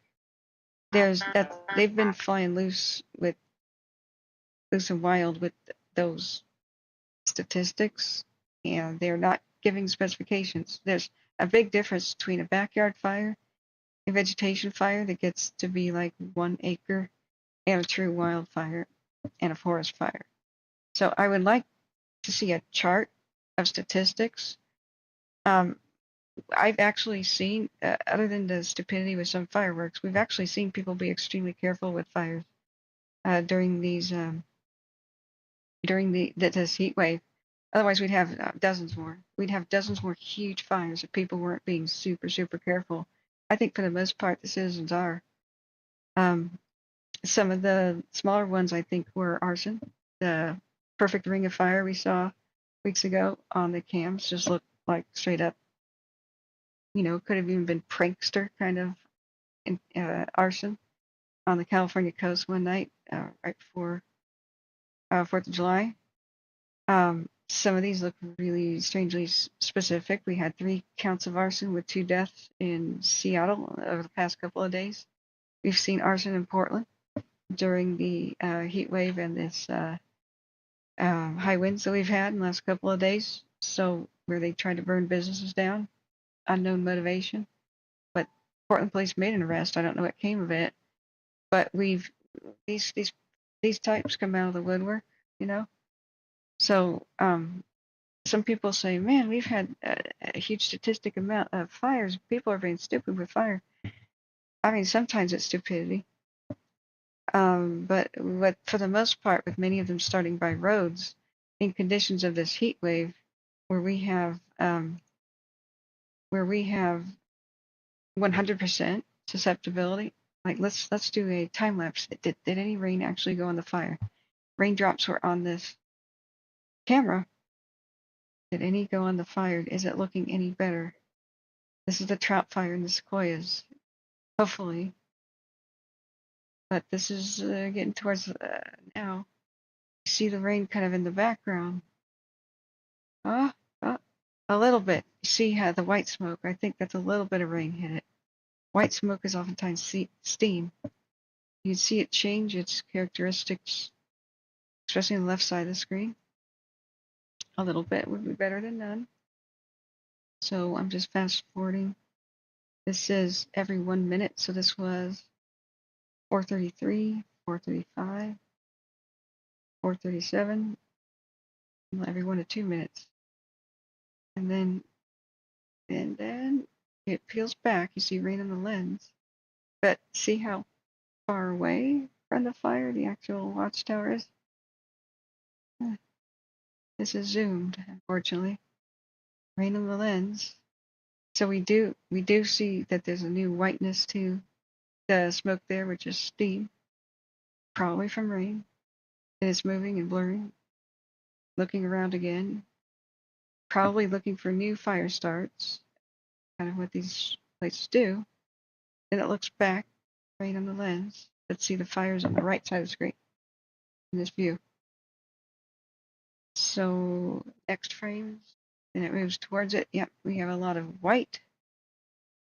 They've been flying loose and wild with those statistics, and they're not giving specifications. There's a big difference between a backyard fire, a vegetation fire that gets to be like 1 acre, and a true wildfire and a forest fire. So I would like to see a chart of statistics. I've actually seen, other than the stupidity with some fireworks, we've actually seen people be extremely careful with fires during these this heat wave. Otherwise, we'd have dozens more. We'd have dozens more huge fires if people weren't being super, super careful. I think for the most part, the citizens are. Some of the smaller ones, I think, were arson. The perfect ring of fire we saw weeks ago on the cams just looked like straight up, could have even been prankster kind of arson on the California coast one night right before 4th of July. Some of these look really strangely specific. We had 3 counts of arson with 2 deaths in Seattle over the past couple of days. We've seen arson in Portland during the heat wave and this high winds that we've had in the last couple of days. So where they tried to burn businesses down, unknown motivation. But Portland police made an arrest. I don't know what came of it. But these types come out of the woodwork, So some people say, man, we've had a huge statistic amount of fires. People are being stupid with fire. I mean, sometimes it's stupidity. But for the most part, with many of them starting by roads, in conditions of this heat wave, where we have 100% susceptibility. Like let's do a time lapse. Did any rain actually go on the fire? Raindrops were on this camera. Did any go on the fire? Is it looking any better? This is the Trout fire in the Sequoias. Hopefully. But this is getting towards now. You see the rain kind of in the background. A little bit. You see how the white smoke? I think that's a little bit of rain hit it. White smoke is oftentimes steam. You can see it change its characteristics, especially on the left side of the screen. A little bit would be better than none. So I'm just fast forwarding. This is every 1 minute. So this was 4:33, 4:35, 4:37, every 1 to 2 minutes. And then it peels back. You see rain on the lens. But see how far away from the fire the actual watchtower is? This is zoomed, unfortunately. Rain on the lens. So we do see that there's a new whiteness to the smoke there, which is steam, probably from rain. It is moving and blurring. Looking around again, probably looking for new fire starts, kind of what these places do. Then it looks back, rain on the lens. Let's see the fires on the right side of the screen in this view. So next frames, and it moves towards it. Yep, we have a lot of white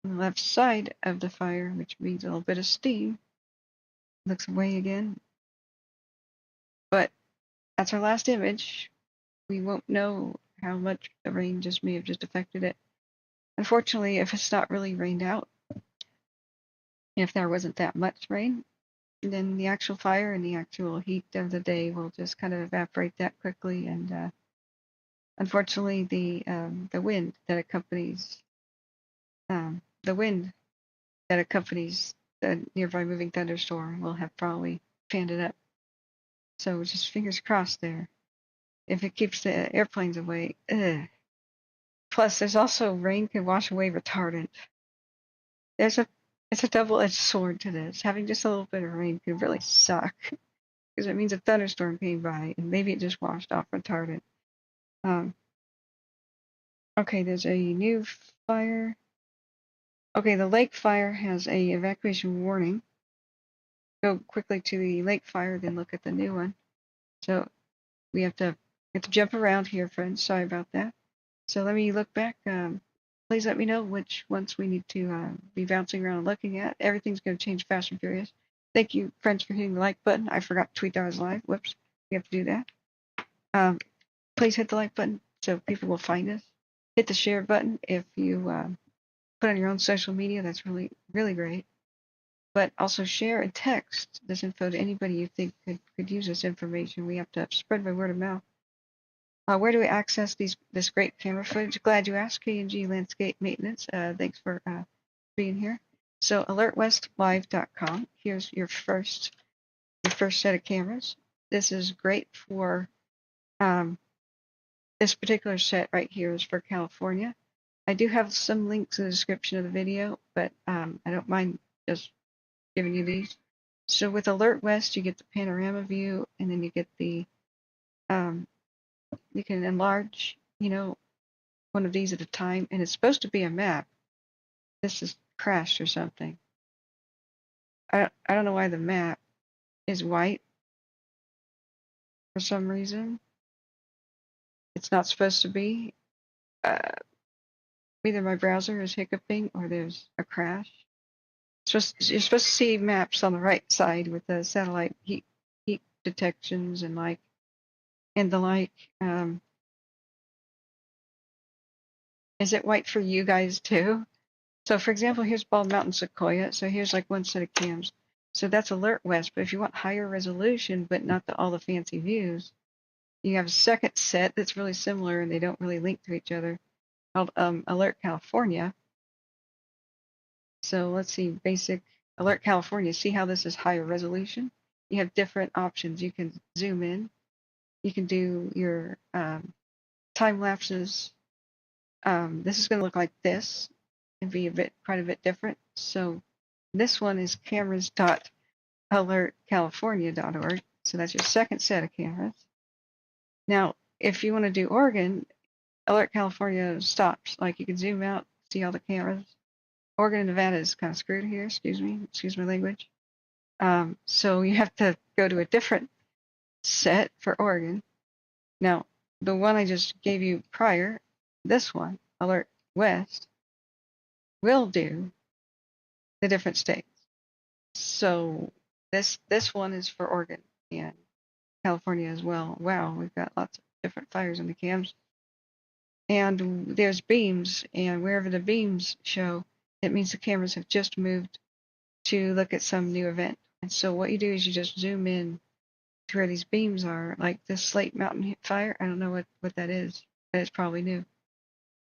on the left side of the fire, which means a little bit of steam. Looks away again. But that's our last image. We won't know how much the rain may have just affected it. Unfortunately, if it's not really rained out, if there wasn't that much rain, then the actual fire and the actual heat of the day will just kind of evaporate that quickly. And unfortunately, the wind that accompanies the nearby moving thunderstorm will have probably fanned it up. So just fingers crossed there. If it keeps the airplanes away, Plus, there's also rain can wash away retardant. It's a double-edged sword to this. Having just a little bit of rain could really suck because it means a thunderstorm came by and maybe it just washed off retardant. Okay, there's a new fire. Okay, the lake fire has a evacuation warning. Go quickly to the lake fire, then look at the new one. So we have to jump around here, friends. Sorry about that. So let me look back. Please let me know which ones we need to be bouncing around and looking at. Everything's going to change fast and furious. Thank you, friends, for hitting the like button. I forgot to tweet that I was live. Whoops. We have to do that. Please hit the like button so people will find us. Hit the share button if you put on your own social media. That's really, really great. But also share and text this info to anybody you think could use this information. We have to spread by word of mouth. Where do we access this great camera footage? Glad you asked, K&G Landscape Maintenance. Thanks for being here. So alertwestlive.com. Here's your first set of cameras. This is great for this particular set right here is for California. I do have some links in the description of the video, but I don't mind just giving you these. So with Alert West, you get the panorama view, and then you get the you can enlarge, one of these at a time, and it's supposed to be a map. This is crashed or something. I don't know why the map is white for some reason. It's not supposed to be. Either my browser is hiccuping or there's a crash. You're supposed to see maps on the right side with the satellite heat detections and the like. Is it white for you guys too? So for example, here's Bald Mountain Sequoia. So here's like one set of cams. So that's Alert West. But if you want higher resolution, but not all the fancy views, you have a second set that's really similar and they don't really link to each other called Alert California. So let's see, basic Alert California. See how this is higher resolution? You have different options. You can zoom in. You can do your time lapses. This is going to look like this and be quite a bit different. So this one is cameras.alertcalifornia.org. So that's your second set of cameras. Now, if you want to do Oregon, Alert California stops. Like you can zoom out, see all the cameras. Oregon and Nevada is kind of screwed here. Excuse my language. So you have to go to a different set for Oregon. Now, the one I just gave you prior, this one, Alert West, will do the different states. So this one is for Oregon and California as well. Wow, we've got lots of different fires in the cams. And there's beams, and wherever the beams show, it means the cameras have just moved to look at some new event. And so what you do is you just zoom in to where these beams are, like this Slate Mountain fire. I don't know what that is, but it's probably new.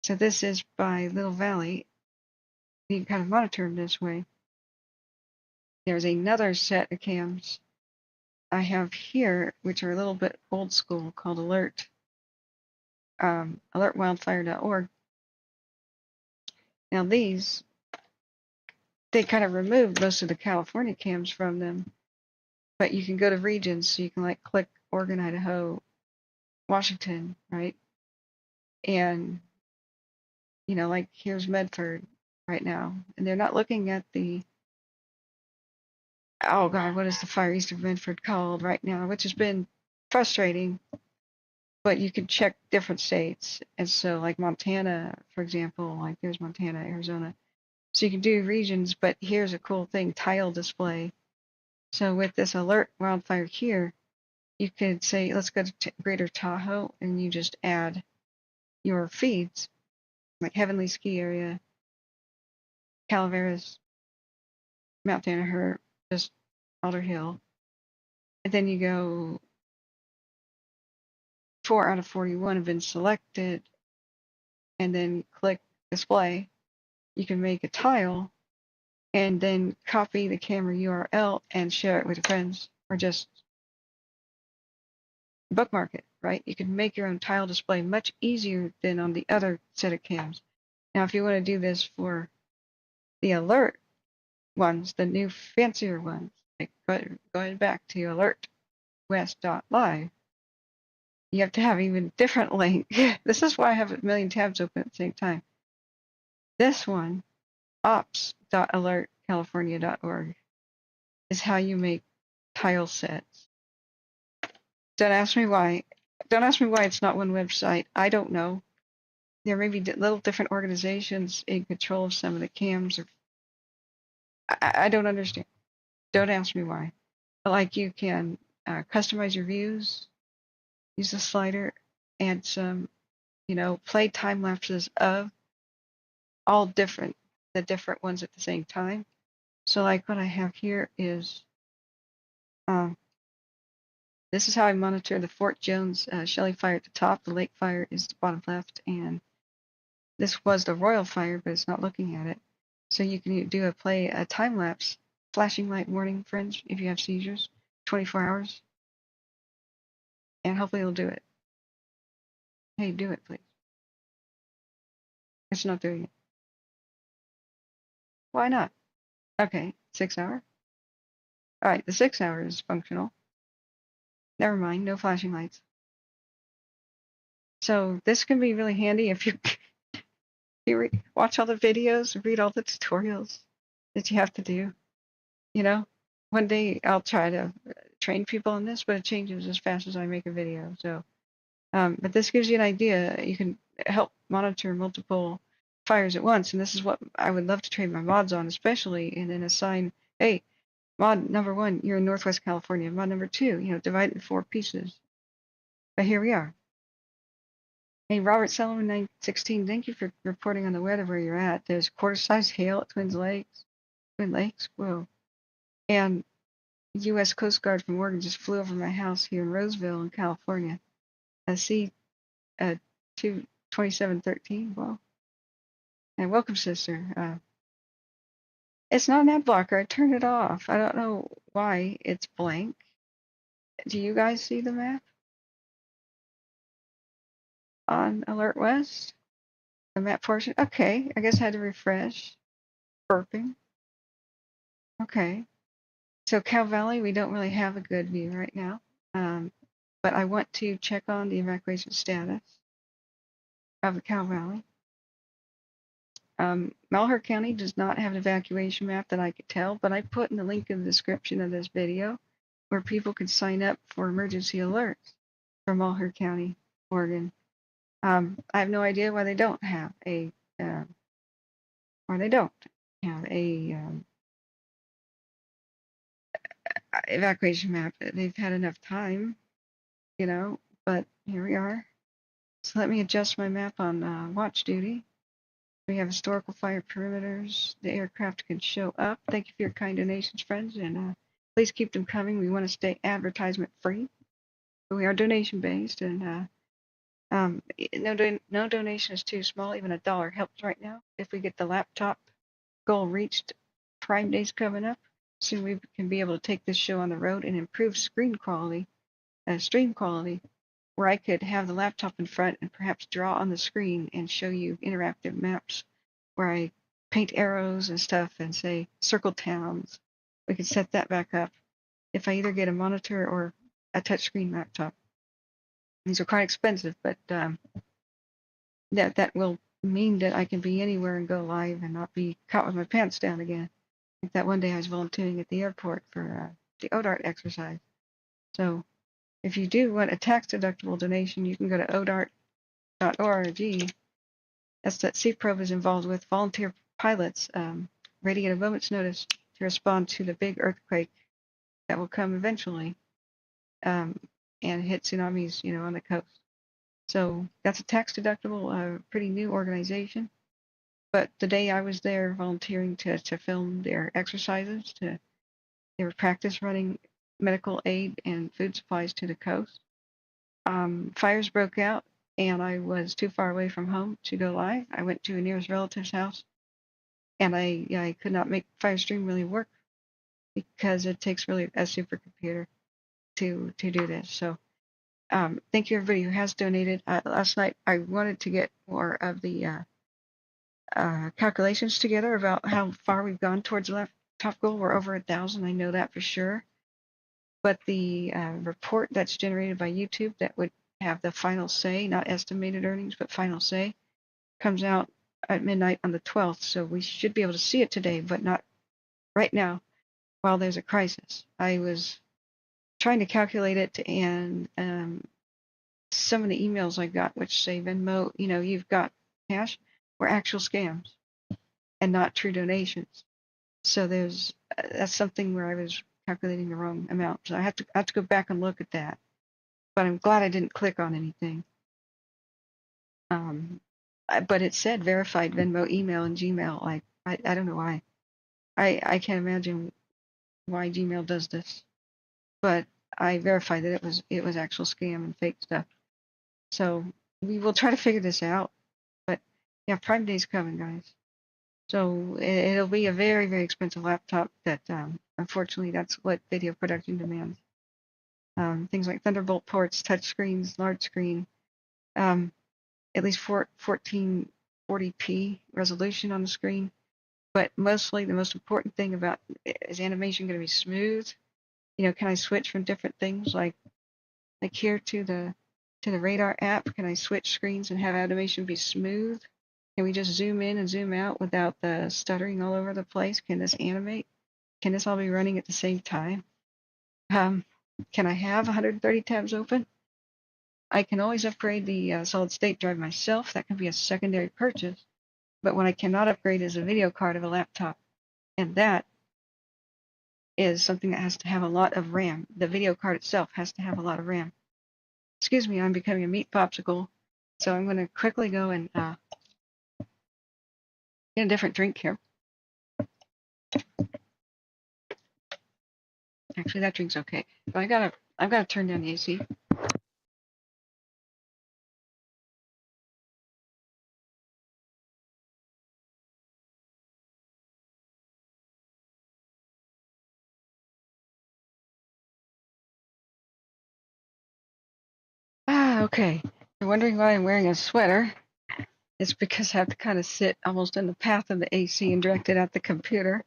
So this is by Little Valley. You can kind of monitor them this way. There's another set of cams I have here, which are a little bit old school, called Alert, alertwildfire.org. Now these, they kind of removed most of the California cams from them, but you can go to regions, so you can like click Oregon, Idaho, Washington, right? And, like here's Medford right now, and they're not looking at the, oh God, what is the fire east of Medford called right now, which has been frustrating, but you can check different states. And so like Montana, for example, like there's Montana, Arizona. So you can do regions, but here's a cool thing, tile display. So with this alert wildfire here, you could say, let's go to Greater Tahoe, and you just add your feeds, like Heavenly Ski Area, Calaveras, Mount Danaher, just Alder Hill. And then you go 4 out of 41 have been selected, and then click display. You can make a tile and then copy the camera URL and share it with your friends, or just bookmark it. right? You can make your own tile display much easier than on the other set of cams. Now, if you want to do this for the alert ones, the new fancier ones, like going back to alertwest.live, you have to have even different link. This is why I have a million tabs open at the same time. This one, ops.alertcalifornia.org, is how you make tile sets. Don't ask me why. Don't ask me why it's not one website. I don't know. There may be little different organizations in control of some of the cams. Or I don't understand. Don't ask me why. Like you can customize your views, use the slider, add some, play time lapses of all the different ones at the same time. So like what I have here is, this is how I monitor the Fort Jones Shelly fire at the top. The lake fire is the bottom left, and this was the Royal fire, but it's not looking at it. So you can do a time lapse, flashing light warning, friends, if you have seizures, 24 hours, and hopefully it'll do it. Hey, do it, please. It's not doing it. Why not? Okay, 6 hour. All right, the 6 hour is functional. Never mind, no flashing lights. So this can be really handy if you watch all the videos, read all the tutorials that you have to do. One day I'll try to train people on this, but it changes as fast as I make a video. So, but this gives you an idea. You can help monitor multiple fires at once, and this is what I would love to train my mods on, especially, and then assign, hey, mod number 1, you're in Northwest California. Mod number 2, divide it in 4 pieces. But here we are. Hey, Robert Sullivan 916, thank you for reporting on the weather where you're at. There's quarter-size hail at Twin Lakes. Whoa. And U.S. Coast Guard from Oregon just flew over my house here in Roseville in California. I see 2713. Well, and welcome, sister. It's not an ad blocker. I turned it off. I don't know why it's blank. Do you guys see the map on Alert West? The map portion? Okay, I guess I had to refresh. Burping. Okay. So Cow Valley, we don't really have a good view right now. But I want to check on the evacuation status of the Cow Valley. Malheur County does not have an evacuation map that I could tell, but I put in the link in the description of this video where people could sign up for emergency alerts from Malheur County, Oregon. I have no idea why they don't have a evacuation map. They've had enough time, but here we are. So let me adjust my map on watch duty. We have historical fire perimeters. The aircraft can show up. Thank you for your kind donations, friends, and please keep them coming. We want to stay advertisement free. But we are donation based, and no donation is too small. Even $1 helps right now. If we get the laptop goal reached, Prime Day's coming up. Soon we can be able to take this show on the road and improve stream quality, where I could have the laptop in front and perhaps draw on the screen and show you interactive maps where I paint arrows and stuff and say circle towns. We could set that back up if I either get a monitor or a touchscreen laptop. These are quite expensive, but that will mean that I can be anywhere and go live and not be caught with my pants down again. Like that one day I was volunteering at the airport for the ODART exercise. So if you do want a tax-deductible donation, you can go to odart.org. That's that CPROV is involved with volunteer pilots ready at a moment's notice to respond to the big earthquake that will come eventually and hit tsunamis, on the coast. So that's a tax-deductible, pretty new organization. But the day I was there volunteering to film their exercises, they were practice running medical aid and food supplies to the coast. Fires broke out, and I was too far away from home to go live. I went to a nearest relative's house, and I could not make Firestream really work because it takes really a supercomputer to do this. So Thank you everybody who has donated. Last night I wanted to get more of the calculations together about how far we've gone towards the laptop goal. We're over 1,000. I know that for sure. But the report that's generated by YouTube that would have the final say, not estimated earnings, but final say, comes out at midnight on the 12th. So we should be able to see it today, but not right now while there's a crisis. I was trying to calculate it, and some of the emails I got, which say Venmo, you've got cash, were actual scams and not true donations. So that's something where I was calculating the wrong amount. So I have to go back and look at that. But I'm glad I didn't click on anything. But it said verified Venmo, email, and Gmail. Like I don't know why. I can't imagine why Gmail does this. But I verified that it was actual scam and fake stuff. So we will try to figure this out. But yeah, Prime Day's coming, guys. So it'll be a very, very expensive laptop that, unfortunately, that's what video production demands. Things like Thunderbolt ports, touch screens, large screen, at least 1440p resolution on the screen. But mostly the most important thing about is animation going to be smooth? Can I switch from different things like here to the radar app? Can I switch screens and have animation be smooth? Can we just zoom in and zoom out without the stuttering all over the place? Can this animate? Can this all be running at the same time? Can I have 130 tabs open? I can always upgrade the solid state drive myself. That can be a secondary purchase. But what I cannot upgrade is a video card of a laptop. And that is something that has to have a lot of RAM. The video card itself has to have a lot of RAM. Excuse me, I'm becoming a meat popsicle. So I'm going to quickly go and get a different drink here. Actually, that drink's okay. But I've gotta turn down the AC. Okay. You're wondering why I'm wearing a sweater. It's because I have to kind of sit almost in the path of the AC and direct it at the computer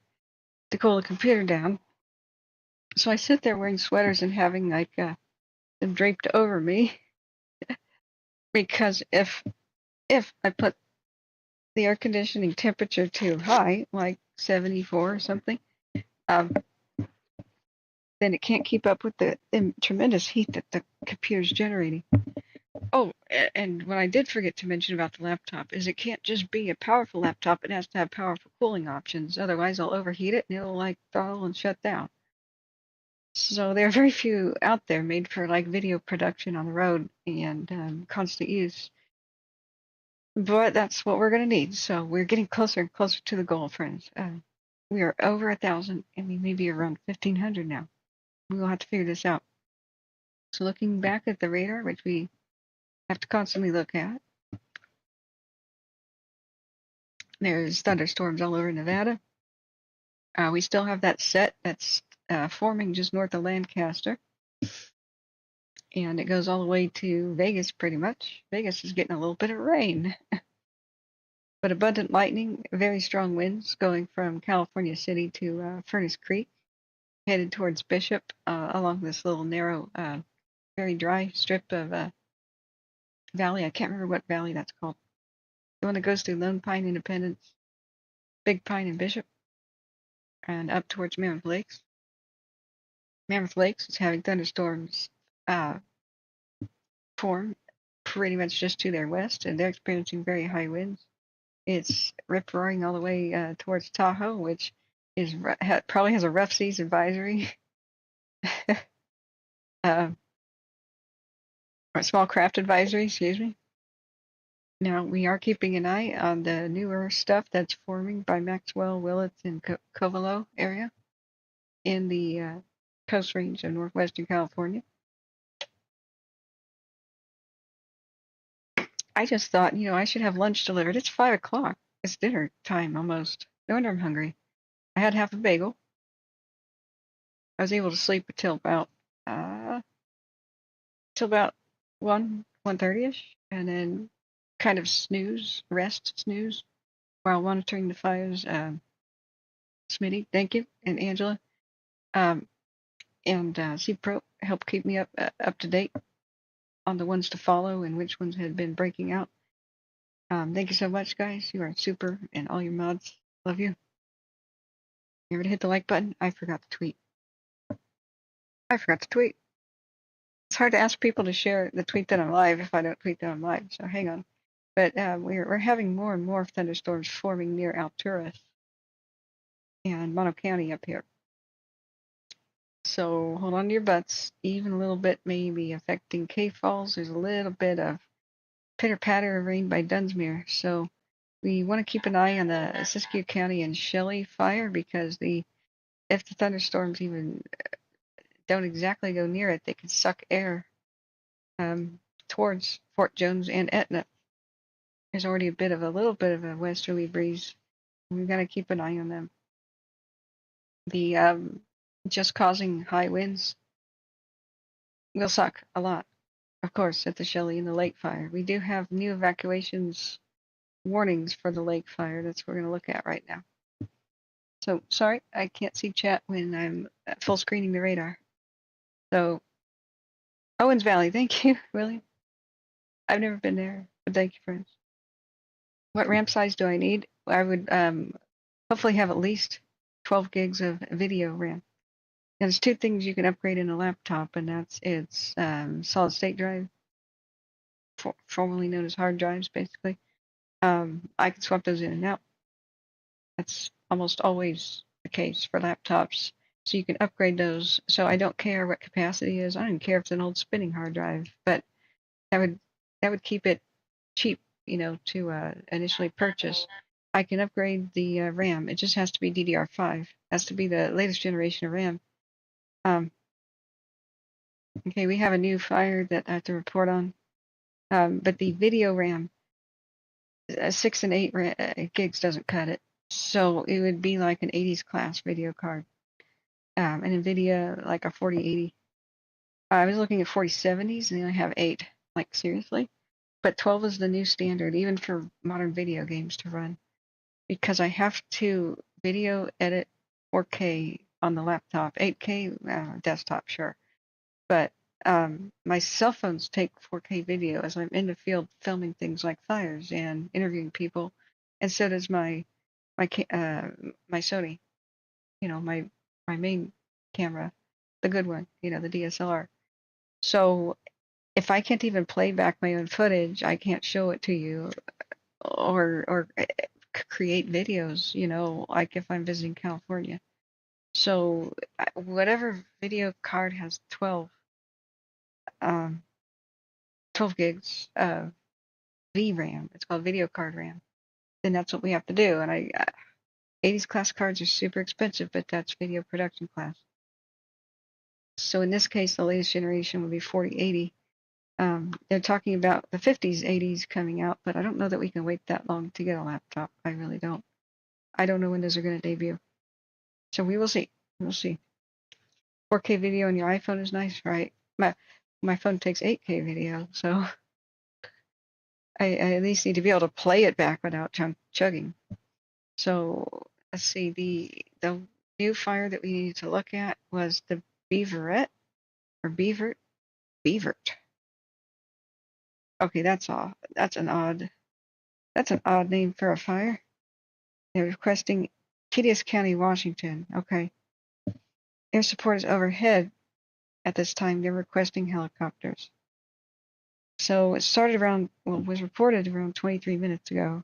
to cool the computer down. So I sit there wearing sweaters and having like them draped over me because if I put the air conditioning temperature too high, like 74 or something, then it can't keep up with the tremendous heat that the computer's generating. Oh, and what I did forget to mention about the laptop is it can't just be a powerful laptop. It has to have powerful cooling options. Otherwise, I'll overheat it and it'll like throttle and shut down. So there are very few out there made for like video production on the road and constant use. But that's what we're going to need. So we're getting closer and closer to the goal, friends. We are over 1,000 and we may be around 1,500 now. We will have to figure this out. So looking back at the radar, which we have to constantly look at, there's thunderstorms all over Nevada. We still have that set that's forming just north of Lancaster. And it goes all the way to Vegas pretty much. Vegas is getting a little bit of rain. But abundant lightning, very strong winds going from California City to Furnace Creek, headed towards Bishop along this little narrow, very dry strip of valley. I can't remember what valley that's called. The one that goes through Lone Pine, Independence, Big Pine, and Bishop, and up towards Mammoth Lakes. Mammoth Lakes is having thunderstorms form pretty much just to their west, and they're experiencing very high winds. It's rip-roaring all the way towards Tahoe, which is probably has a rough seas advisory. Or a small craft advisory, excuse me. Now, we are keeping an eye on the newer stuff that's forming by Maxwell, Willits, and Covelo area in the Coast Range of northwestern California. I just thought, I should have lunch delivered. It's 5 o'clock. It's dinner time almost. No wonder I'm hungry. I had half a bagel. I was able to sleep until about 1:30ish, and then kind of snooze while monitoring the fires. Smitty, thank you, and Angela, um, and C-Pro helped keep me up to date on the ones to follow and which ones had been breaking out. Thank you so much, guys. You are super, and all your mods. Love you. Remember to hit the like button. I forgot to tweet. It's hard to ask people to share the tweet that I'm live if I don't tweet that I'm live, so hang on. But we're having more and more thunderstorms forming near Alturas and Mono County up here. So hold on to your butts. Even a little bit may be affecting K Falls. There's a little bit of pitter patter of rain by Dunsmuir. So we want to keep an eye on the Siskiyou County and Shelly fire because if the thunderstorms even don't exactly go near it, they can suck air towards Fort Jones and Etna. There's already a little bit of a westerly breeze. We've got to keep an eye on them. The just causing high winds will suck a lot, of course, at the Shelly and the Lake Fire. We do have new evacuations warnings for the Lake Fire. That's what we're going to look at right now. So, sorry, I can't see chat when I'm full screening the radar. So, Owens Valley, thank you, William. I've never been there, but thank you, friends. What ramp size do I need? I would hopefully have at least 12 gigs of video RAM. And there's two things you can upgrade in a laptop, and that's its solid state drive, formerly known as hard drives, basically. I can swap those in and out. That's almost always the case for laptops. So you can upgrade those. So I don't care what capacity it is. I don't care if it's an old spinning hard drive, but that would keep it cheap, to initially purchase. I can upgrade the RAM. It just has to be DDR5. It has to be the latest generation of RAM. Okay, we have a new fire that I have to report on. But the video RAM, 6 and 8 gigs doesn't cut it. So it would be like an 80s class video card. An NVIDIA, like a 4080. I was looking at 4070s and they only have 8. Like, seriously? But 12 is the new standard, even for modern video games to run. Because I have to video edit 4K on the laptop. 8K desktop, sure. But my cell phones take 4K video as I'm in the field filming things like fires and interviewing people, and so does my Sony, my main camera, the good one, the DSLR. So if I can't even play back my own footage, I can't show it to you or create videos, like if I'm visiting California. So whatever video card has 12 gigs of VRAM. It's called video card RAM. Then that's what we have to do. And 80s class cards are super expensive, but that's video production class. So in this case, the latest generation would be 4080. They're talking about the 50s, 80s coming out, but I don't know that we can wait that long to get a laptop. I really don't. I don't know when those are going to debut. So we will see. We'll see. 4K video on your iPhone is nice, right? My phone takes 8K video, so I at least need to be able to play it back without chugging. So let's see. The new fire that we needed to look at was the Beaveret or Beavert. Okay, that's all. That's an odd name for a fire. They're requesting Tygh County, Washington. Okay. Air support is overhead at this time. They're requesting helicopters. So it was reported around 23 minutes ago.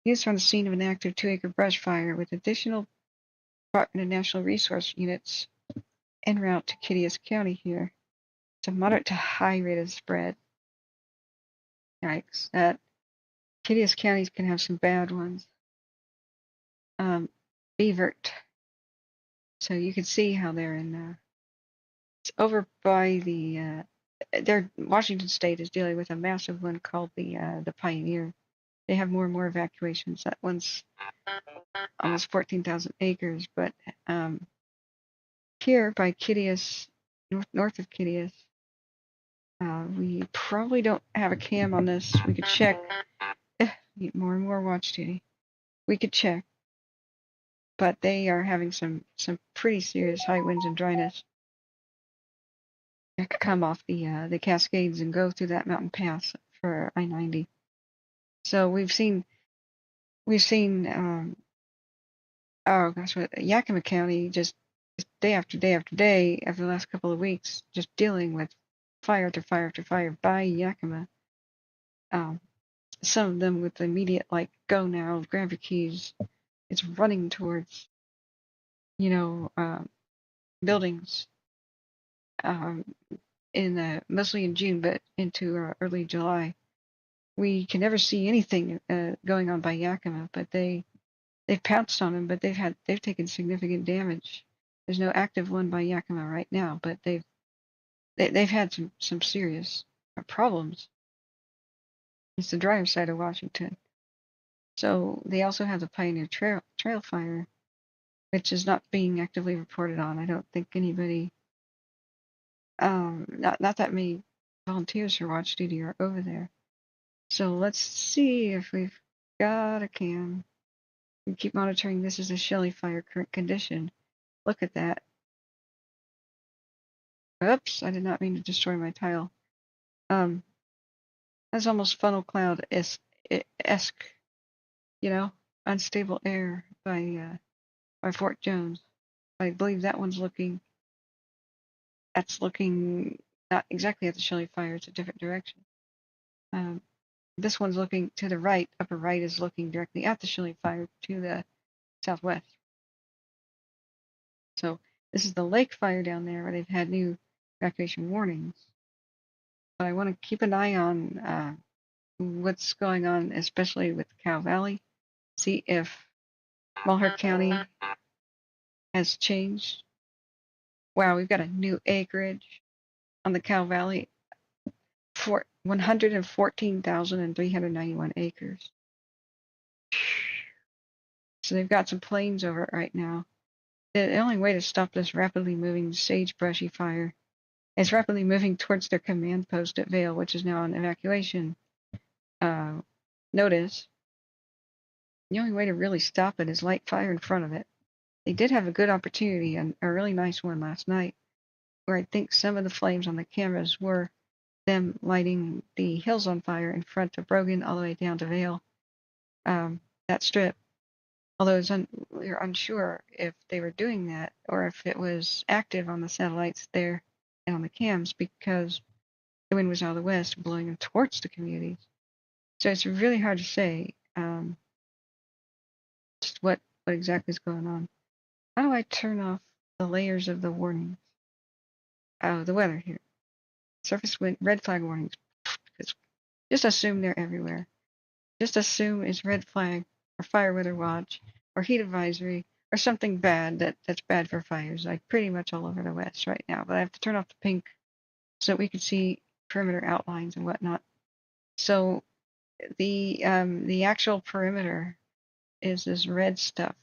News from the scene of an active 2-acre brush fire with additional Department of Natural Resource units en route to Tygh County here. It's a moderate to high rate of spread. Yikes. Tygh counties can have some bad ones. Beavert. So you can see how they're in. It's over by Washington State is dealing with a massive one called the Pioneer. They have more and more evacuations. That one's almost 14,000 acres, but here by Tygh, north of Tygh, We probably don't have a cam on this. We could check. Need more and more watch duty. We could check, but they are having some pretty serious high winds and dryness that could come off the Cascades and go through that mountain pass for I-90. So we've seen oh gosh, what Yakima County just day after day after day after the last couple of weeks, just dealing with fire after fire after fire by Yakima. Some of them with immediate like go now, grab your keys. It's running towards buildings um, in mostly in June, but into early July. We can never see anything going on by Yakima, but they've pounced on them, but they've taken significant damage. There's no active one by Yakima right now, but they've had some serious problems. It's the drier side of Washington. So they also have the Pioneer Trail fire, which is not being actively reported on. I don't think anybody, not that many volunteers for watch duty are over there. So let's see if we've got a cam. We keep monitoring. This is a Shelly fire current condition. Look at that. Oops, I did not mean to destroy my tile. That's almost funnel cloud-esque, unstable air by Fort Jones. I believe that's looking not exactly at the Shelly fire, it's a different direction. This one's looking to the right, upper right is looking directly at the Shelly fire to the southwest. So this is the lake fire down there where they've had new evacuation warnings. But I want to keep an eye on what's going on, especially with Cow Valley. See if Malheur County has changed. Wow, we've got a new acreage on the Cow Valley for 114,391 acres. So they've got some planes over it right now. The only way to stop this rapidly moving sagebrushy fire is rapidly moving towards their command post at Vale, which is now on evacuation notice. The only way to really stop it is light fire in front of it. They did have a good opportunity, and a really nice one last night, where I think some of the flames on the cameras were them lighting the hills on fire in front of Brogan all the way down to Vale, that strip. Although we're unsure if they were doing that or if it was active on the satellites there and on the cams because the wind was out of the west blowing them towards the communities. So it's really hard to say just what exactly is going on. How do I turn off the layers of the warnings? Oh, the weather here. Surface wind, red flag warnings. Just assume they're everywhere. Just assume it's red flag or fire weather watch or heat advisory or something bad that's bad for fires, like pretty much all over the west right now. But I have to turn off the pink so that we can see perimeter outlines and whatnot. So the actual perimeter is this red stuff.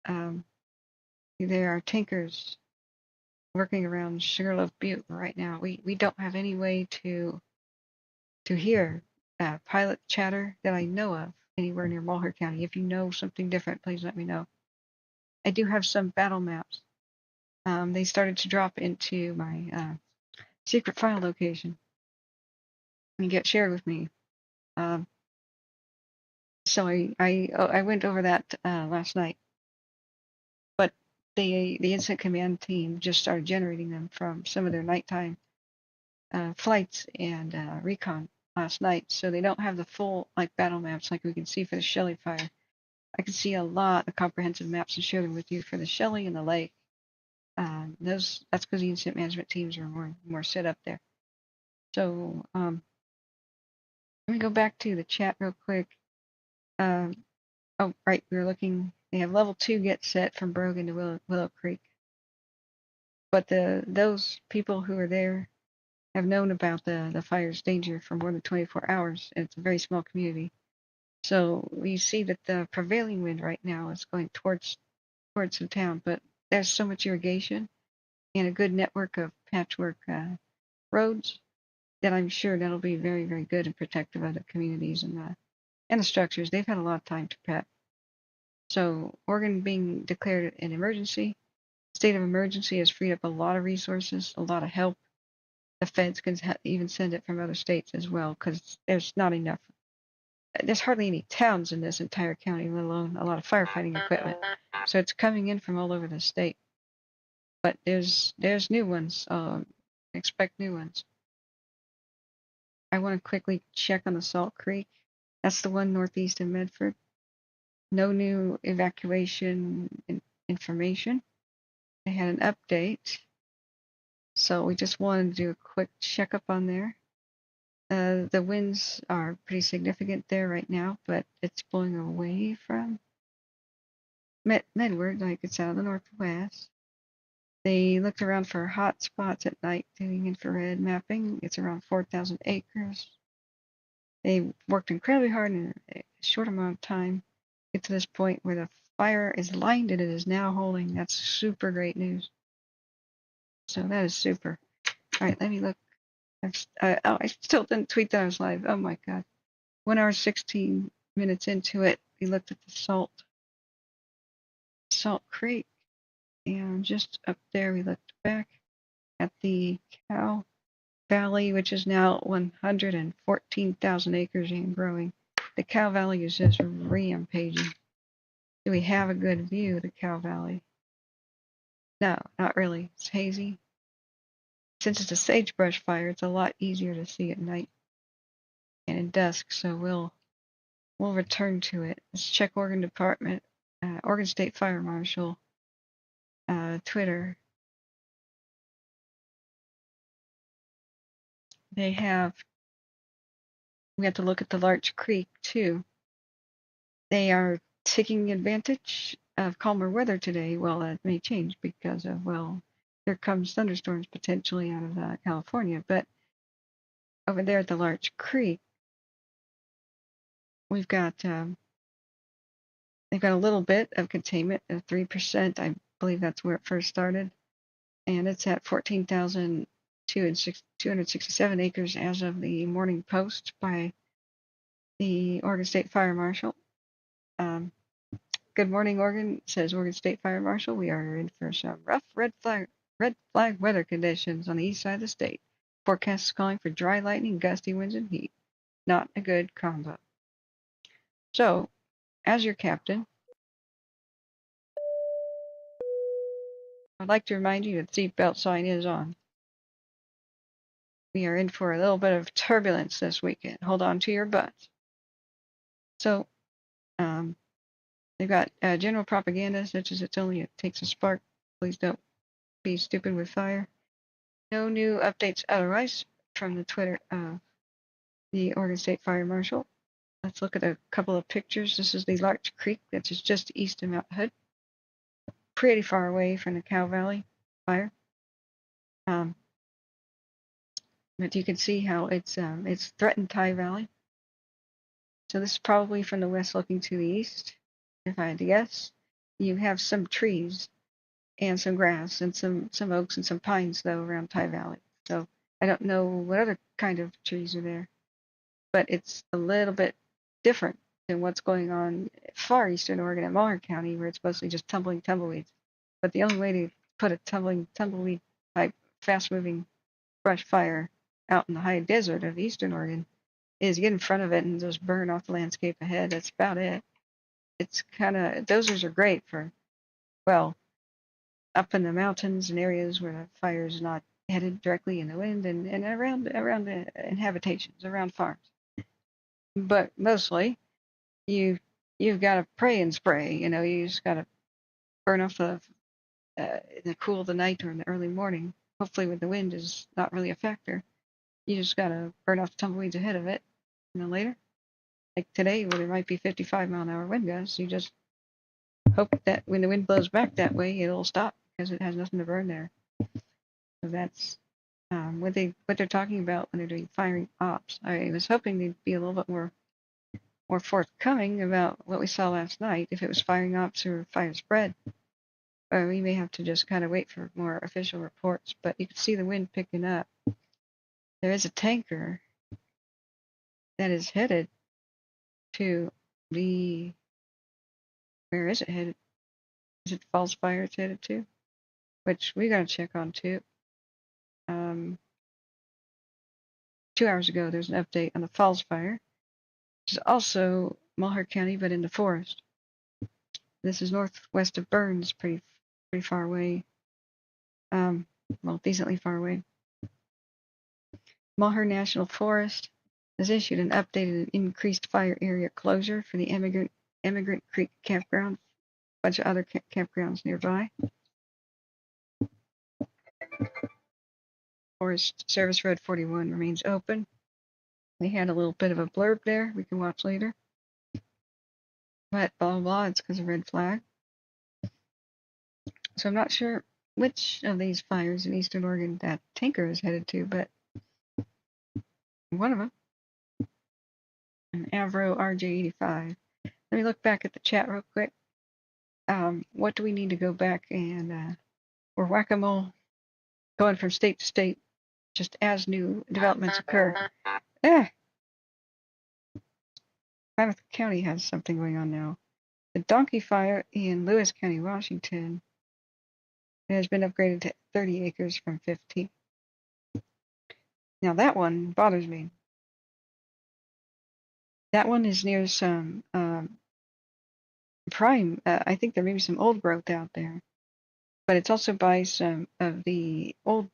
There are tankers working around Sugarloaf Butte right now. We don't have any way to hear pilot chatter that I know of anywhere near Malheur County. If you know something different, please let me know. I do have some battle maps. They started to drop into my secret file location and get shared with me. So I went over that last night. But the incident command team just started generating them from some of their nighttime flights and recon last night. So they don't have the full like battle maps like we can see for the Shelly fire. I can see a lot of comprehensive maps and share them with you for the Shelly and the lake. That's because the incident management teams are more set up there. So let me go back to the chat real quick. Oh, right, we were looking. They have level 2 get set from Brogan to Willow Creek, but those people who are there have known about the fire's danger for more than 24 hours. It's a very small community. So we see that the prevailing wind right now is going towards the town, but there's so much irrigation and a good network of patchwork roads that I'm sure that'll be very, very good and protective of the communities and the structures. They've had a lot of time to prep. So Oregon being declared an emergency, state of emergency has freed up a lot of resources, a lot of help. The feds can even send it from other states as well because there's not enough. There's hardly any towns in this entire county, let alone a lot of firefighting equipment. So it's coming in from all over the state. But there's new ones. Expect new ones. I want to quickly check on the Salt Creek. That's the one northeast of Medford. No new evacuation information. They had an update. So we just wanted to do a quick checkup on there. The winds are pretty significant there right now, but it's blowing away from Medward, like it's out of the northwest. They looked around for hot spots at night doing infrared mapping. It's around 4,000 acres. They worked incredibly hard in a short amount of time to get to this point where the fire is lined and it is now holding. That's super great news. So that is super. All right, let me look. I still didn't tweet that I was live. Oh my God. 1 hour, 16 minutes into it, we looked at the Salt Creek. And just up there, we looked back at the Cow Valley, which is now 114,000 acres and growing. The Cow Valley is just rampaging. Do we have a good view of the Cow Valley? No, not really. It's hazy. Since it's a sagebrush fire, it's a lot easier to see at night and in dusk, so we'll return to it. Let's check Oregon Department, Oregon State Fire Marshal, Twitter. We have to look at the Larch Creek too. They are taking advantage of calmer weather today. Well, that may change because of, here comes thunderstorms potentially out of California. But over there at the Larch Creek, we've got they've got a little bit of containment of 3%. I believe that's where it first started, and it's at 14,267 acres as of the morning post by the Oregon State Fire Marshal. Good morning, Oregon, says Oregon State Fire Marshal. We are in for some rough red flag weather conditions on the east side of the state. Forecast is calling for dry lightning, gusty winds, and heat. Not a good combo. So, as your captain, I'd like to remind you that the seatbelt sign is on. We are in for a little bit of turbulence this weekend. Hold on to your butts. So, they've got general propaganda such as it takes a spark. Please don't be stupid with fire. No new updates otherwise from the Twitter of the Oregon State Fire Marshal. Let's look at a couple of pictures. This is the Larch Creek, that is just east of Mount Hood, pretty far away from the Cow Valley fire. But you can see how it's threatened Tygh Valley. So this is probably from the west looking to the east, if I had to guess. You have some trees and some grass and some oaks and some pines though around Tygh Valley. So I don't know what other kind of trees are there, but it's a little bit different than what's going on far eastern Oregon and Malheur County, where it's mostly just tumbling tumbleweeds. But the only way to put a tumbling tumbleweed type fast-moving brush fire out in the high desert of eastern Oregon is get in front of it and just burn off the landscape ahead. That's about it. It's kind of, dozers are great for, well, up in the mountains and areas where the fire is not headed directly in the wind and around the habitations, around farms. But mostly, you've got to pray and spray. You just got to burn off in the cool of the night or in the early morning. Hopefully, when the wind is not really a factor, you just got to burn off the tumbleweeds ahead of it. And then later, like today, where there might be 55-mile-an-hour wind gusts, you just hope that when the wind blows back that way, it'll stop because it has nothing to burn there. So that's what they're talking about when they're doing firing ops. I was hoping they'd be a little bit more forthcoming about what we saw last night, if it was firing ops or fire spread. We may have to just kind of wait for more official reports, but you can see the wind picking up. there is a tanker that is headed to the, where is it headed? Is it Falls Fire it's headed to? Which we gotta check on too. 2 hours ago, there's an update on the Falls Fire, which is also Malheur County, but in the forest. This is northwest of Burns, pretty far away. Well, decently far away. Malheur National Forest has issued an updated and increased fire area closure for the Immigrant Creek Campground, a bunch of other campgrounds nearby. Forest Service Road 41 remains open. They had a little bit of a blurb there we can watch later. But blah, blah, blah, it's because of red flag. So I'm not sure which of these fires in Eastern Oregon that tanker is headed to, but one of them, an Avro RJ85. Let me look back at the chat real quick. What do we need to go back and we're whack-a-mole going from state to state just as new developments occur. Klamath County has something going on now. The Donkey Fire in Lewis County, Washington has been upgraded to 30 acres from 15. Now that one bothers me. That one is near some prime. I think there may be some old growth out there, but it's also by some of the old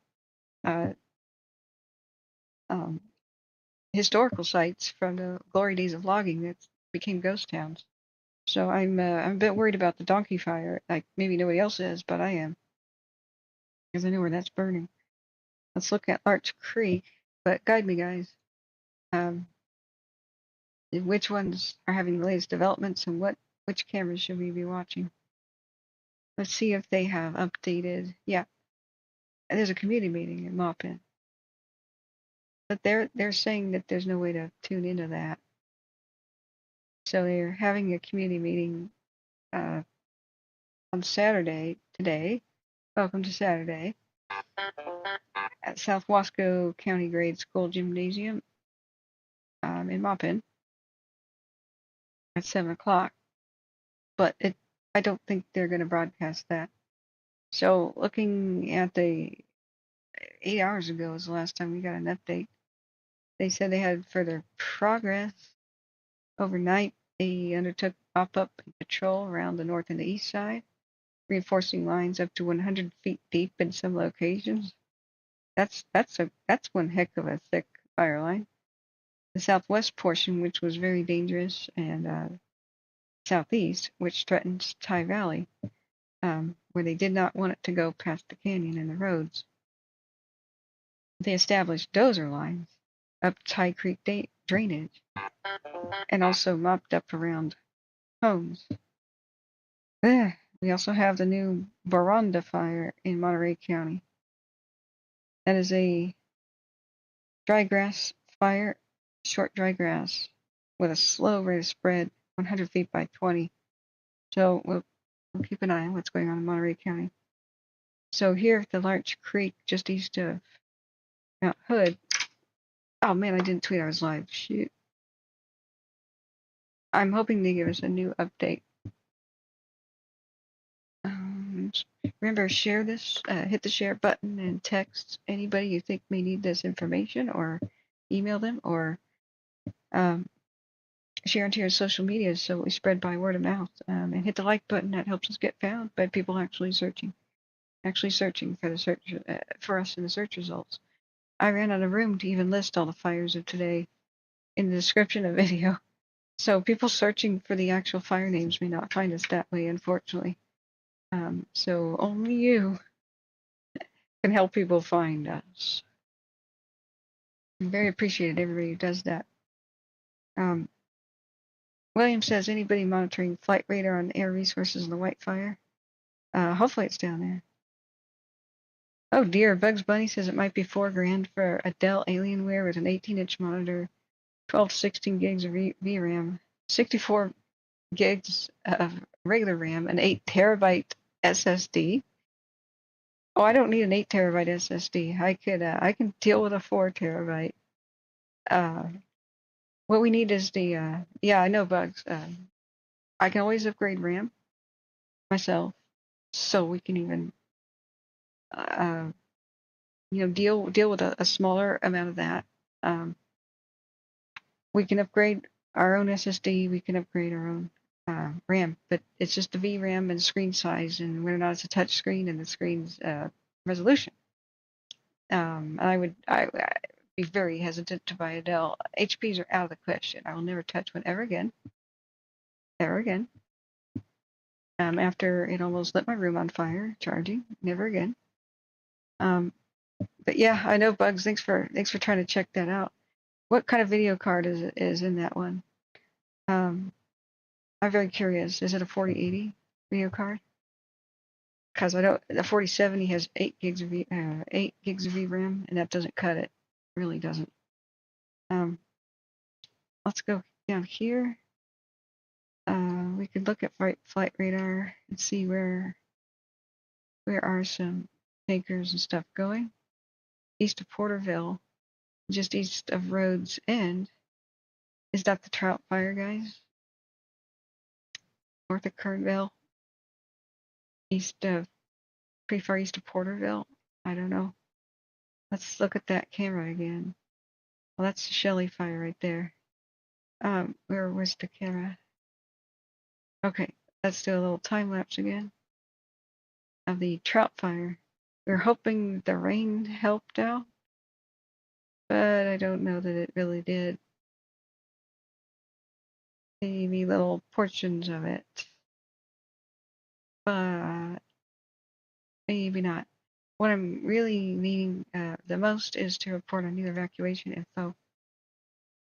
historical sites from the glory days of logging that became ghost towns. So I'm a bit worried about the Donkey Fire. Like maybe nobody else is, but I am, because I know where that's burning. Let's look at Larch Creek, but guide me, guys. Which ones are having the latest developments and which cameras should we be watching? Let's see if they have updated. Yeah, there's a community meeting in Maupin, but they're saying that there's no way to tune into that. So they're having a community meeting on Saturday today. Welcome to Saturday at South Wasco County Grade School Gymnasium in Maupin at 7 o'clock. But I don't think they're going to broadcast that. So looking at the 8 hours ago was the last time we got an update. They said they had further progress. Overnight, they undertook pop-up patrol around the north and the east side, reinforcing lines up to 100 feet deep in some locations. That's one heck of a thick fire line. The southwest portion, which was very dangerous, and southeast, which threatens Tygh Valley, where they did not want it to go past the canyon and the roads. They established dozer lines up Tygh Creek drainage and also mopped up around homes. We also have the new Boronda fire in Monterey County. That is a dry grass fire, short dry grass, with a slow rate of spread, 100 feet by 20. So we'll keep an eye on what's going on in Monterey County. So here at the Larch Creek, just east of Mount Hood. Oh man, I didn't tweet I was live. Shoot. I'm hoping they give us a new update. Remember, share this, hit the share button and text anybody you think may need this information, or email them, or share onto your social media so we spread by word of mouth. And hit the like button. That helps us get found by people actually searching for the search for us in the search results. I ran out of room to even list all the fires of today in the description of the video, so people searching for the actual fire names may not find us that way, unfortunately. So only you can help people find us. I'm very appreciated everybody who does that. William says, anybody monitoring flight radar on air resources in the Whitefire? Hopefully it's down there. Oh dear, Bugs Bunny says it might be $4,000 for a Dell Alienware with an 18-inch monitor, 12 to 16 gigs of VRAM, 64 gigs of regular RAM, an 8 terabyte SSD. Oh, I don't need an 8 terabyte SSD. I can deal with a 4 terabyte. What we need is the yeah, I know bugs. I can always upgrade RAM myself, so we can even uh, deal with a smaller amount of that. Um, we can upgrade our own SSD. We can upgrade our own RAM, but it's just the VRAM and screen size, and whether or not it's a touch screen and the screen's resolution. I'd be very hesitant to buy a Dell. HPs are out of the question. I will never touch one ever again. Ever again. After it almost lit my room on fire charging. Never again. But yeah, I know bugs. Thanks for trying to check that out. What kind of video card is in that one? I'm very curious. Is it a 4080 video card? Because I don't. The 4070 has 8 gigs of 8 gigs of VRAM, and that doesn't cut it. It really doesn't. Let's go down here. We could look at flight radar and see where are some tankers and stuff going. East of Porterville, just east of Rhodes End. Is that the Trout fire, guys? North of Kernville, pretty far east of Porterville. I don't know. Let's look at that camera again. Well, that's the Shelly fire right there. Where was the camera? Okay, let's do a little time lapse again of the Trout fire. We're hoping the rain helped out, but I don't know that it really did. Maybe little portions of it, but maybe not. What I'm really needing the most is to report on new evacuation info.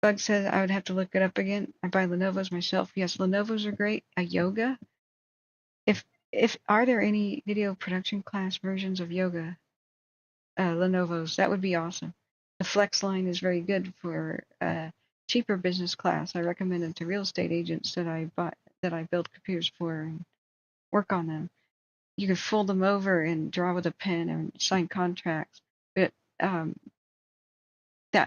Bug says I would have to look it up again. I buy Lenovo's myself. Yes, Lenovo's are great. A Yoga. If are there any video production class versions of Yoga Lenovo's? That would be awesome. The Flex line is very good for cheaper business class. I recommend it to real estate agents that I build computers for and work on them. You can fold them over and draw with a pen and sign contracts. But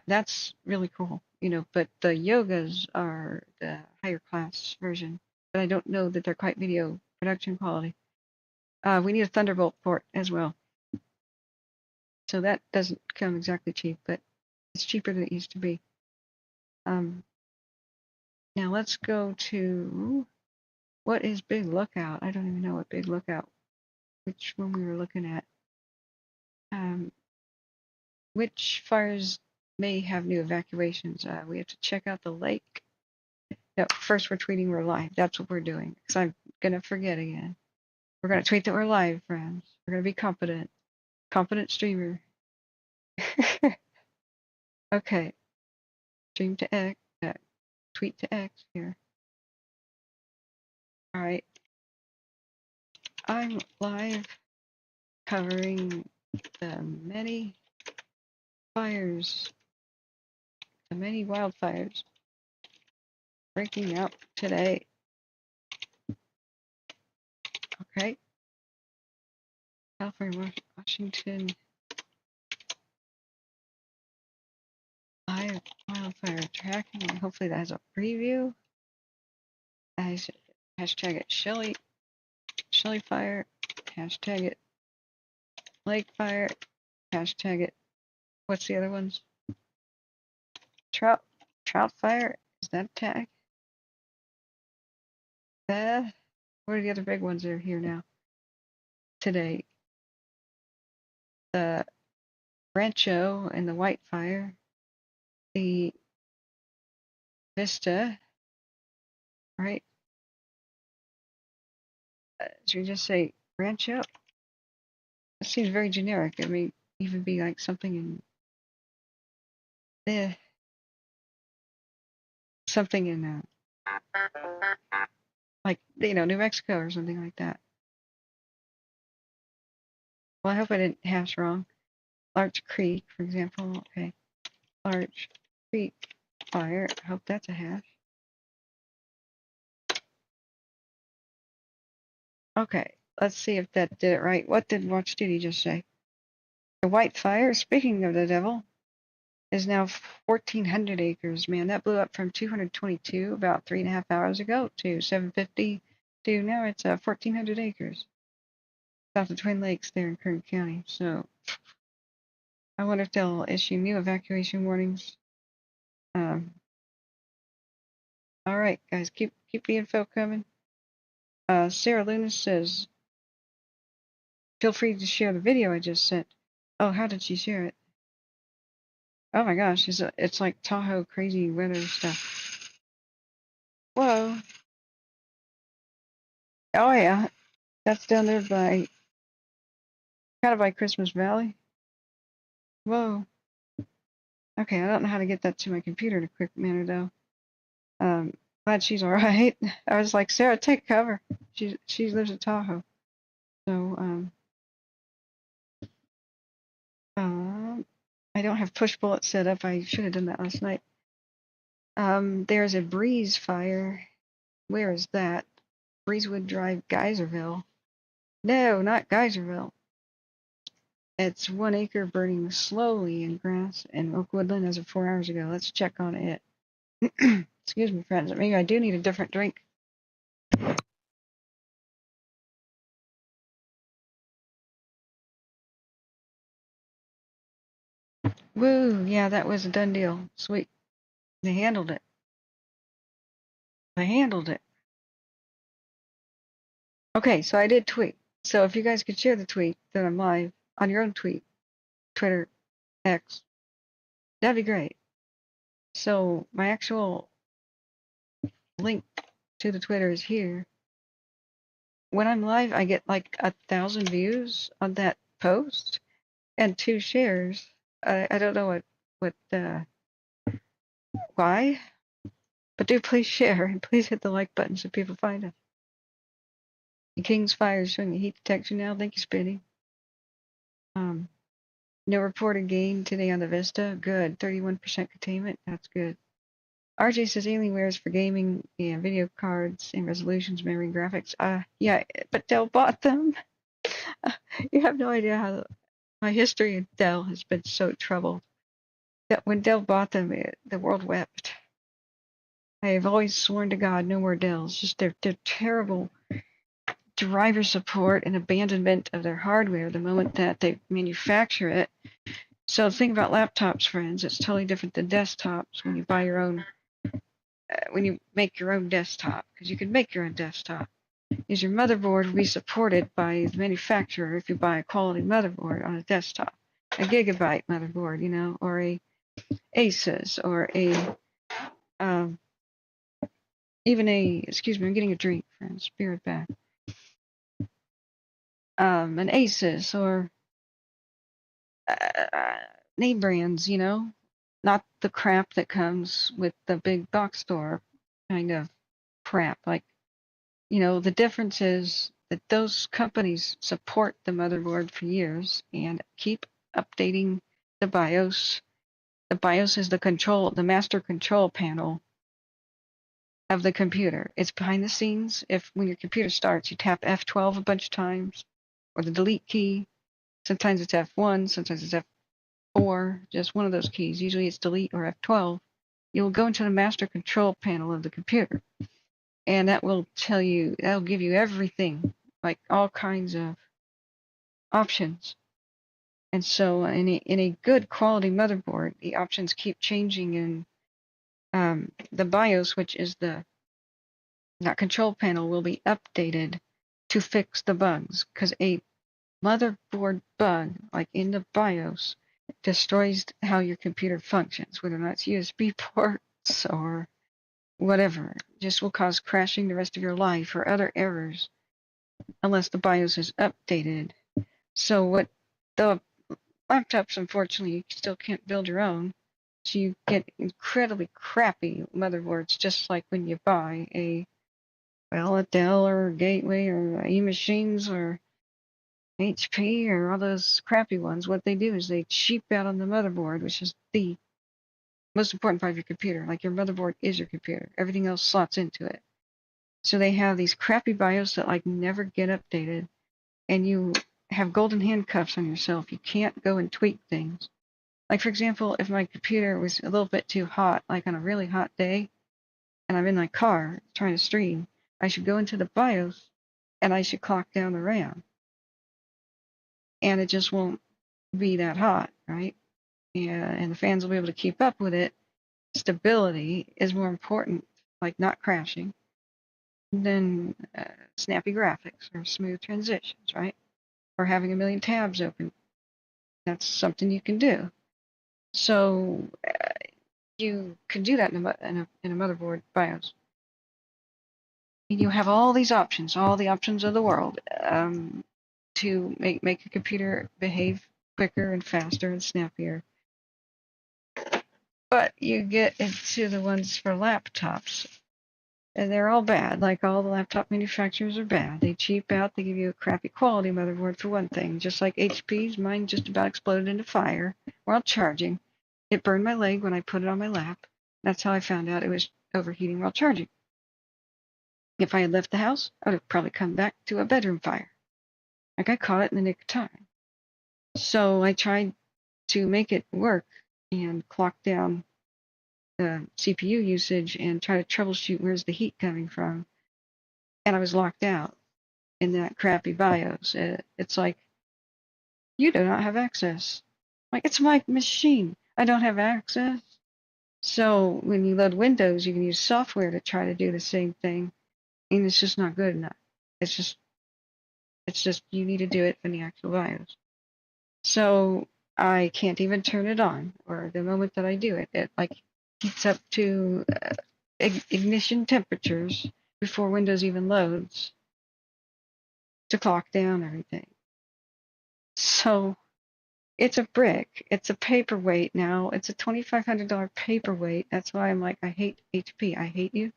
that's really cool, But the Yogas are the higher class version, but I don't know that they're quite video production quality. We need a Thunderbolt port as well, so that doesn't come exactly cheap, but it's cheaper than it used to be. Now let's go to what is Big Lookout. I don't even know what Big Lookout, which one we were looking at. Which fires may have new evacuations? We have to check out the lake. No, first we're tweeting we're live. That's what we're doing, because I'm going to forget again. We're going to tweet that we're live, friends. We're going to be competent. Competent streamer. Okay. Stream to X. Tweet to X here. All right. I'm live covering the many fires, the many wildfires breaking out today. Okay. California, Washington. Wildfire tracking. Hopefully that has a preview. Hashtag it Shelly fire. Hashtag it lake fire. Hashtag it. What's the other ones? Trout fire. Is that a tag? What are the other big ones that are here now? Today. The Rancho and the White Fire. The Vista. Right? Should we just say Rancho? It seems very generic. It may even be like something in something in like New Mexico or something like that. Well, I hope I didn't hash wrong. Larch Creek, for example. Okay, Larch Creek fire. I hope that's a hash. Okay, let's see if that did it right. What did Watch Duty just say? The Wildfire, speaking of the devil, is now 1,400 acres. Man, that blew up from 222 about 3.5 hours ago to 750 to now it's 1,400 acres south of Twin Lakes there in Kern County. So I wonder if they'll issue new evacuation warnings. All right, guys, keep the info coming. Sarah Luna says, feel free to share the video I just sent. Oh, how did she share it? Oh my gosh, it's like Tahoe crazy weather stuff. Whoa. Oh yeah, that's down there by, kind of by Christmas Valley. Whoa. Okay, I don't know how to get that to my computer in a quick manner though. Glad she's all right. I was like, Sarah, take cover. She lives in Tahoe. So I don't have push bullets set up. I should have done that last night. There's a breeze fire. Where is that? Breezewood Drive, Geyserville. No, not Geyserville. It's 1 acre burning slowly in grass and oak woodland as of 4 hours ago. Let's check on it. Excuse me, friends. Maybe I do need a different drink. Woo, yeah, that was a done deal. Sweet. They handled it. They handled it. Okay, so I did tweet. So if you guys could share the tweet that I'm live on your own tweet, Twitter, X, that'd be great. So my actual link to the Twitter is here. When I'm live, I get like 1,000 views on that post and 2 shares. I don't know why, but do please share and please hit the like button so people find us. The King's Fire is showing heat detection now. Thank you, Spinny. No reported gain today on the Vista. Good. 31% containment. That's good. RJ says Alienware is for gaming and video cards and resolutions, memory, and graphics. Yeah, but Dell bought them. You have no idea how my history of Dell has been so troubled. When Dell bought them, the world wept. I have always sworn to God, no more Dells. Just their terrible driver support and abandonment of their hardware the moment that they manufacture it. So think about laptops, friends. It's totally different than desktops when you buy your own, when you make your own desktop, because you can make your own desktop. Is your motherboard will be supported by the manufacturer if you buy a quality motherboard on a desktop, a gigabyte motherboard, you know, or a Asus, or a even a, excuse me, I'm getting a drink, friends. Be right back. An Asus or name brands, you know, not the crap that comes with the big box store kind of crap. Like, you know, the difference is that those companies support the motherboard for years and keep updating the BIOS. The BIOS is the master control panel of the computer. It's behind the scenes. When your computer starts, you tap F12 a bunch of times, or the delete key. Sometimes it's F1, sometimes it's F4, just one of those keys. Usually it's delete or F12. You'll go into the master control panel of the computer, and that'll give you everything, like all kinds of options. And so in a good quality motherboard, the options keep changing, and the BIOS, which is that control panel, will be updated to fix the bugs, because a motherboard bug, like in the BIOS, destroys how your computer functions, whether or not it's USB ports or whatever. Just will cause crashing the rest of your life or other errors unless the BIOS is updated. So what the laptops, unfortunately, you still can't build your own. So you get incredibly crappy motherboards, just like when you buy a Dell or Gateway or E-Machines or HP or all those crappy ones. What they do is they cheap out on the motherboard, which is the most important part of your computer. Like, your motherboard is your computer. Everything else slots into it. So they have these crappy BIOS that like never get updated, and you have golden handcuffs on yourself. You can't go and tweak things. Like, for example, if my computer was a little bit too hot, like on a really hot day, and I'm in my car trying to stream, I should go into the BIOS and I should clock down the RAM. And it just won't be that hot, right? Yeah, and the fans will be able to keep up with it. Stability is more important, like not crashing, than snappy graphics or smooth transitions, right? Or having a million tabs open. That's something you can do. So you can do that in a motherboard BIOS. You have all these options, all the options of the world, to make a computer behave quicker and faster and snappier. But you get into the ones for laptops, and they're all bad. Like all the laptop manufacturers are bad. They cheap out. They give you a crappy quality motherboard for one thing. Just like HP's, mine just about exploded into fire while charging. It burned my leg when I put it on my lap. That's how I found out it was overheating while charging. If I had left the house, I would have probably come back to a bedroom fire. Like I caught it in the nick of time. So I tried to make it work and clock down the CPU usage and try to troubleshoot where's the heat coming from. And I was locked out in that crappy BIOS. It's like, you do not have access. Like, it's my machine. I don't have access. So when you load Windows, you can use software to try to do the same thing, and it's just not good enough. It's just you need to do it in the actual BIOS. So I can't even turn it on, or the moment that I do it, it like heats up to ignition temperatures before Windows even loads to clock down everything. So it's a brick. It's a paperweight now. It's a $2,500 paperweight. That's why I'm like, I hate HP. I hate you.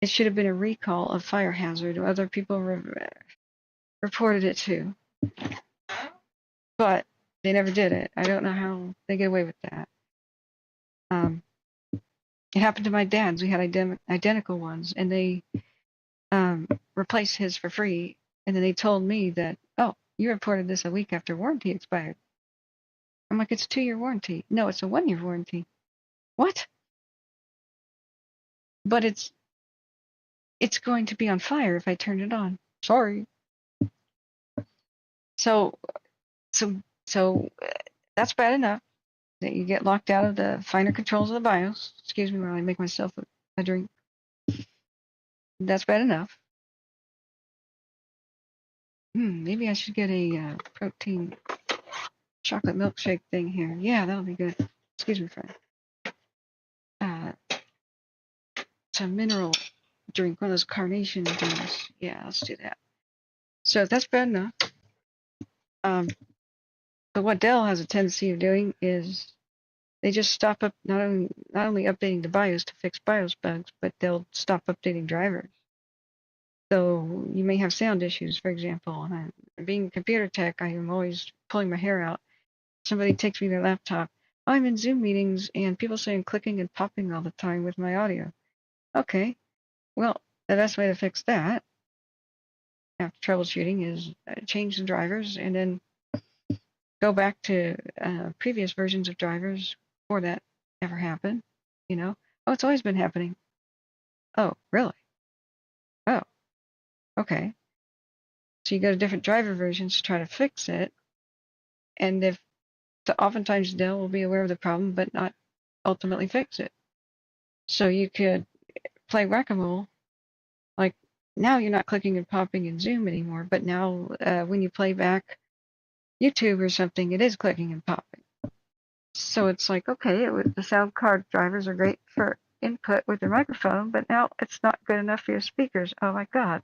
It should have been a recall of fire hazard. Other people reported it too. But they never did it. I don't know how they get away with that. It happened to my dad's. We had identical ones, and they replaced his for free. And then they told me that, oh, you reported this a week after warranty expired. I'm like, it's a 2-year warranty. No, it's a 1-year warranty. What? But it's going to be on fire if I turn it on. Sorry. So that's bad enough that you get locked out of the finer controls of the BIOS. Excuse me while I make myself a drink. That's bad enough. Maybe I should get a protein chocolate milkshake thing here. Yeah, that'll be good. Excuse me, friend. It's a mineral drink, one of those carnation things. Yeah, let's do that. So if that's bad enough, but what Dell has a tendency of doing is they just stop up not only updating the BIOS to fix BIOS bugs, but they'll stop updating drivers. So you may have sound issues, for example. Being a computer tech, I am always pulling my hair out. Somebody takes me their laptop. I'm in Zoom meetings and people say I'm clicking and popping all the time with my audio. Okay, well, the best way to fix that after troubleshooting is change the drivers and then go back to previous versions of drivers before that ever happened. Oh, it's always been happening. Oh, really? Oh, okay. So you go to different driver versions to try to fix it. And oftentimes Dell will be aware of the problem, but not ultimately fix it. So you could play whack-a-mole. Like now you're not clicking and popping in Zoom anymore, but now when you play back YouTube or something, it is clicking and popping. So it's like, okay, the sound card drivers are great for input with your microphone, but now it's not good enough for your speakers. Oh my God.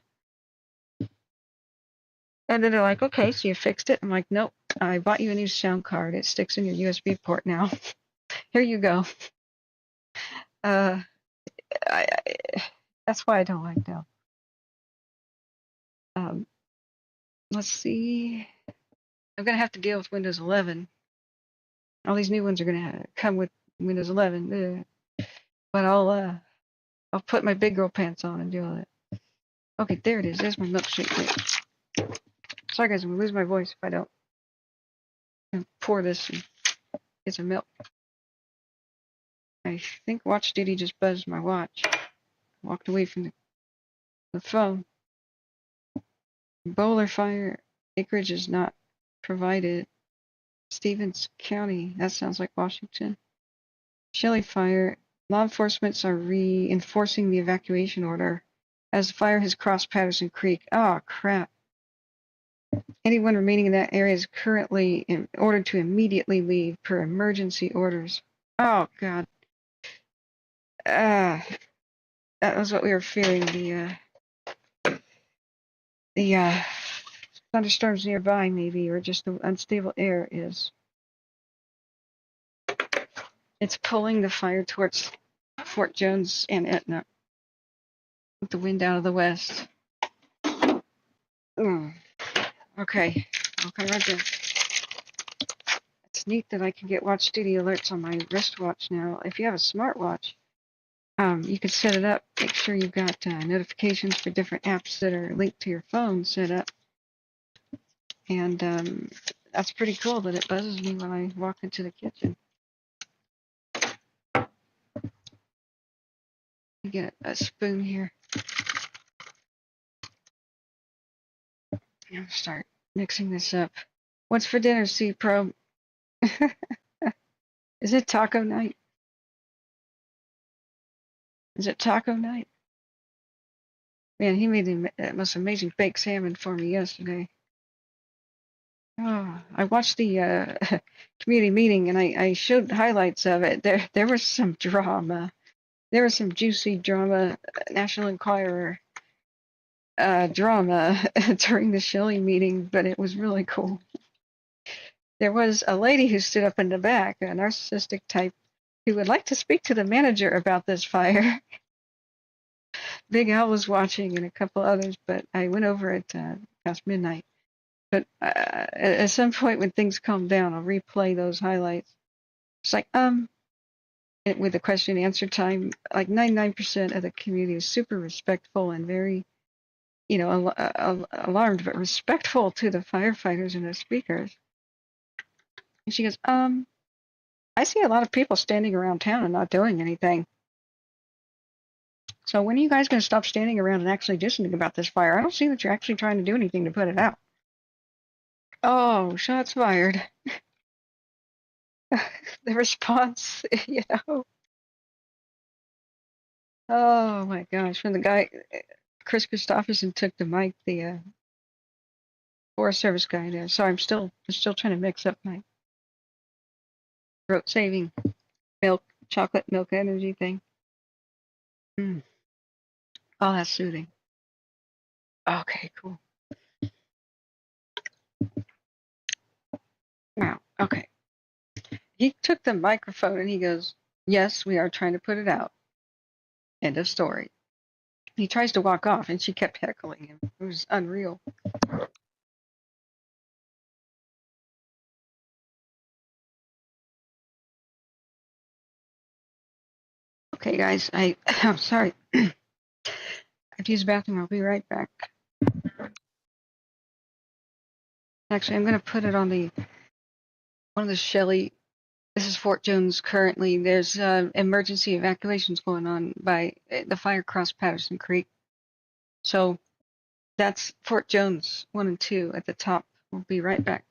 And then they're like, okay, so you fixed it. I'm like, nope, I bought you a new sound card. It sticks in your USB port now. Here you go. That's why I don't like Dell. Let's see. I'm going to have to deal with Windows 11. All these new ones are going to come with Windows 11. But I'll put my big girl pants on and deal with it. Okay, there it is. There's my milkshake. sorry guys, I'm gonna lose my voice if I don't pour this and get some milk. I think watch duty just buzzed my watch. Walked away from the phone. Bowler fire acreage is not provided. Stevens County, that sounds like Washington. Shelly fire, law enforcement are reinforcing the evacuation order as the fire has crossed Patterson Creek. Oh, crap. Anyone remaining in that area is currently ordered to immediately leave per emergency orders. Oh, God. That was what we were fearing. The thunderstorms nearby, maybe, or just the unstable air is. It's pulling the fire towards Fort Jones and Etna with the wind out of the west. Okay, right there. It's neat that I can get watch duty alerts on my wristwatch now. If you have a smartwatch, you can set it up. Make sure you've got notifications for different apps that are linked to your phone set up. And that's pretty cool that it buzzes me when I walk into the kitchen. Get a spoon here. I'm gonna start mixing this up. What's for dinner, C-Pro? Is it taco night? Is it taco night? Man, he made the most amazing baked salmon for me yesterday. Oh, I watched the community meeting and I showed highlights of it. There was some drama. There was some juicy drama, National Enquirer drama during the Shelly meeting, but it was really cool. There was a lady who stood up in the back, a narcissistic type, who would like to speak to the manager about this fire. Big Al was watching and a couple others, but I went over it past midnight. But at some point when things calm down, I'll replay those highlights. It's like, with the question and answer time, like 99% of the community is super respectful and very, alarmed, but respectful to the firefighters and the speakers. And she goes, I see a lot of people standing around town and not doing anything. So when are you guys going to stop standing around and actually do something about this fire? I don't see that you're actually trying to do anything to put it out. Oh, shots fired. The response, Oh my gosh, when the guy, Chris Christopherson, took the mic, the Forest Service guy there. So I'm still trying to mix up my throat saving chocolate milk energy thing. Oh, that's soothing. Okay, cool. Wow. Okay. He took the microphone and he goes, "Yes, we are trying to put it out." End of story. He tries to walk off and she kept heckling him. It was unreal. Okay, guys, I'm sorry. I have to use the bathroom. I'll be right back. Actually, I'm going to put it on one of the Shelly. This is Fort Jones currently. There's emergency evacuations going on by the fire across Patterson Creek. So that's Fort Jones 1 and 2 at the top. We'll be right back.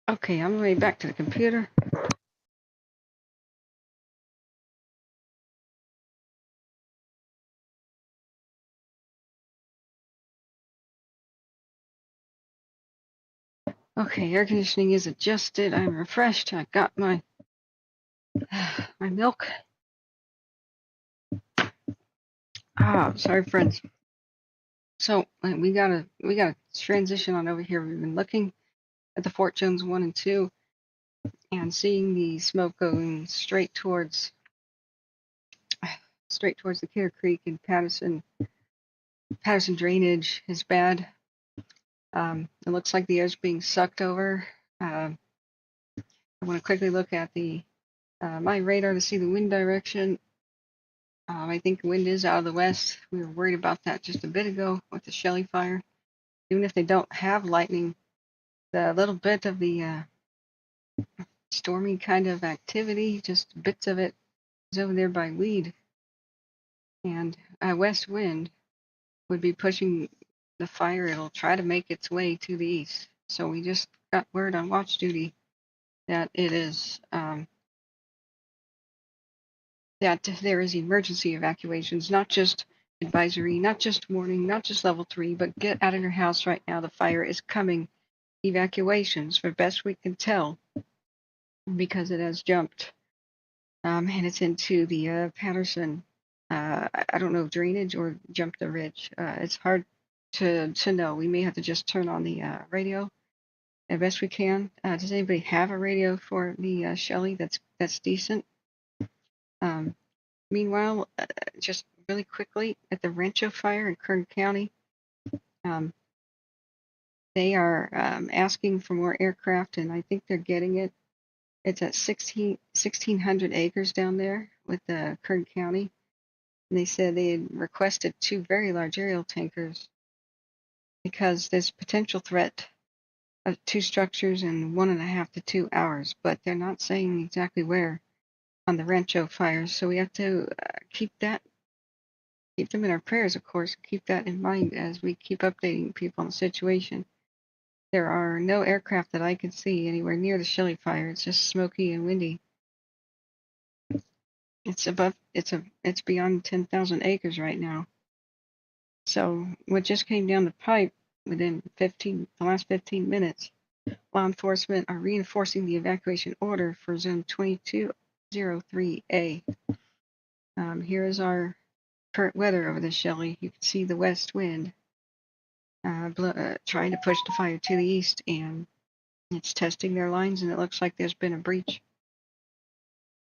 Okay, I'm way back to the computer. Okay, air conditioning is adjusted. I'm refreshed. I got my my milk. Sorry, friends. So we gotta transition on over here. We've been looking at the Fort Jones 1 and 2 and seeing the smoke going straight towards the Kidder Creek and Patterson. Patterson drainage is bad. It looks like the air's being sucked over. I want to quickly look at the my radar to see the wind direction. I think the wind is out of the west. We were worried about that just a bit ago with the Shelly fire. Even if they don't have lightning, the little bit of the stormy kind of activity, just bits of it, is over there by Weed. And west wind would be pushing the fire. It'll try to make its way to the east. So we just got word on watch duty that it is that there is emergency evacuations, not just advisory, not just warning, not just level 3, but get out of your house right now. The fire is coming. Evacuations, for best we can tell, because it has jumped, and it's into the Patterson. I don't know, drainage or jumped the ridge. It's hard to know. We may have to just turn on the radio as best we can. Does anybody have a radio for the Shelly that's decent? Meanwhile, just really quickly at the Rancho fire in Kern County, they are asking for more aircraft, and I think they're getting it. It's at 1,600 acres down there with the Kern County. And they said they had requested 2 very large aerial tankers because there's potential threat of 2 structures in 1.5 to 2 hours, but they're not saying exactly where on the Rancho fires. So we have to keep them in our prayers, of course, keep that in mind as we keep updating people on the situation. There are no aircraft that I can see anywhere near the Shelly fire. It's just smoky and windy. It's beyond 10,000 acres right now. So what just came down the pipe within the last 15 minutes, law enforcement are reinforcing the evacuation order for zone 2203A. Here is our current weather over the Shelly. You can see the west wind trying to push the fire to the east, and it's testing their lines, and it looks like there's been a breach.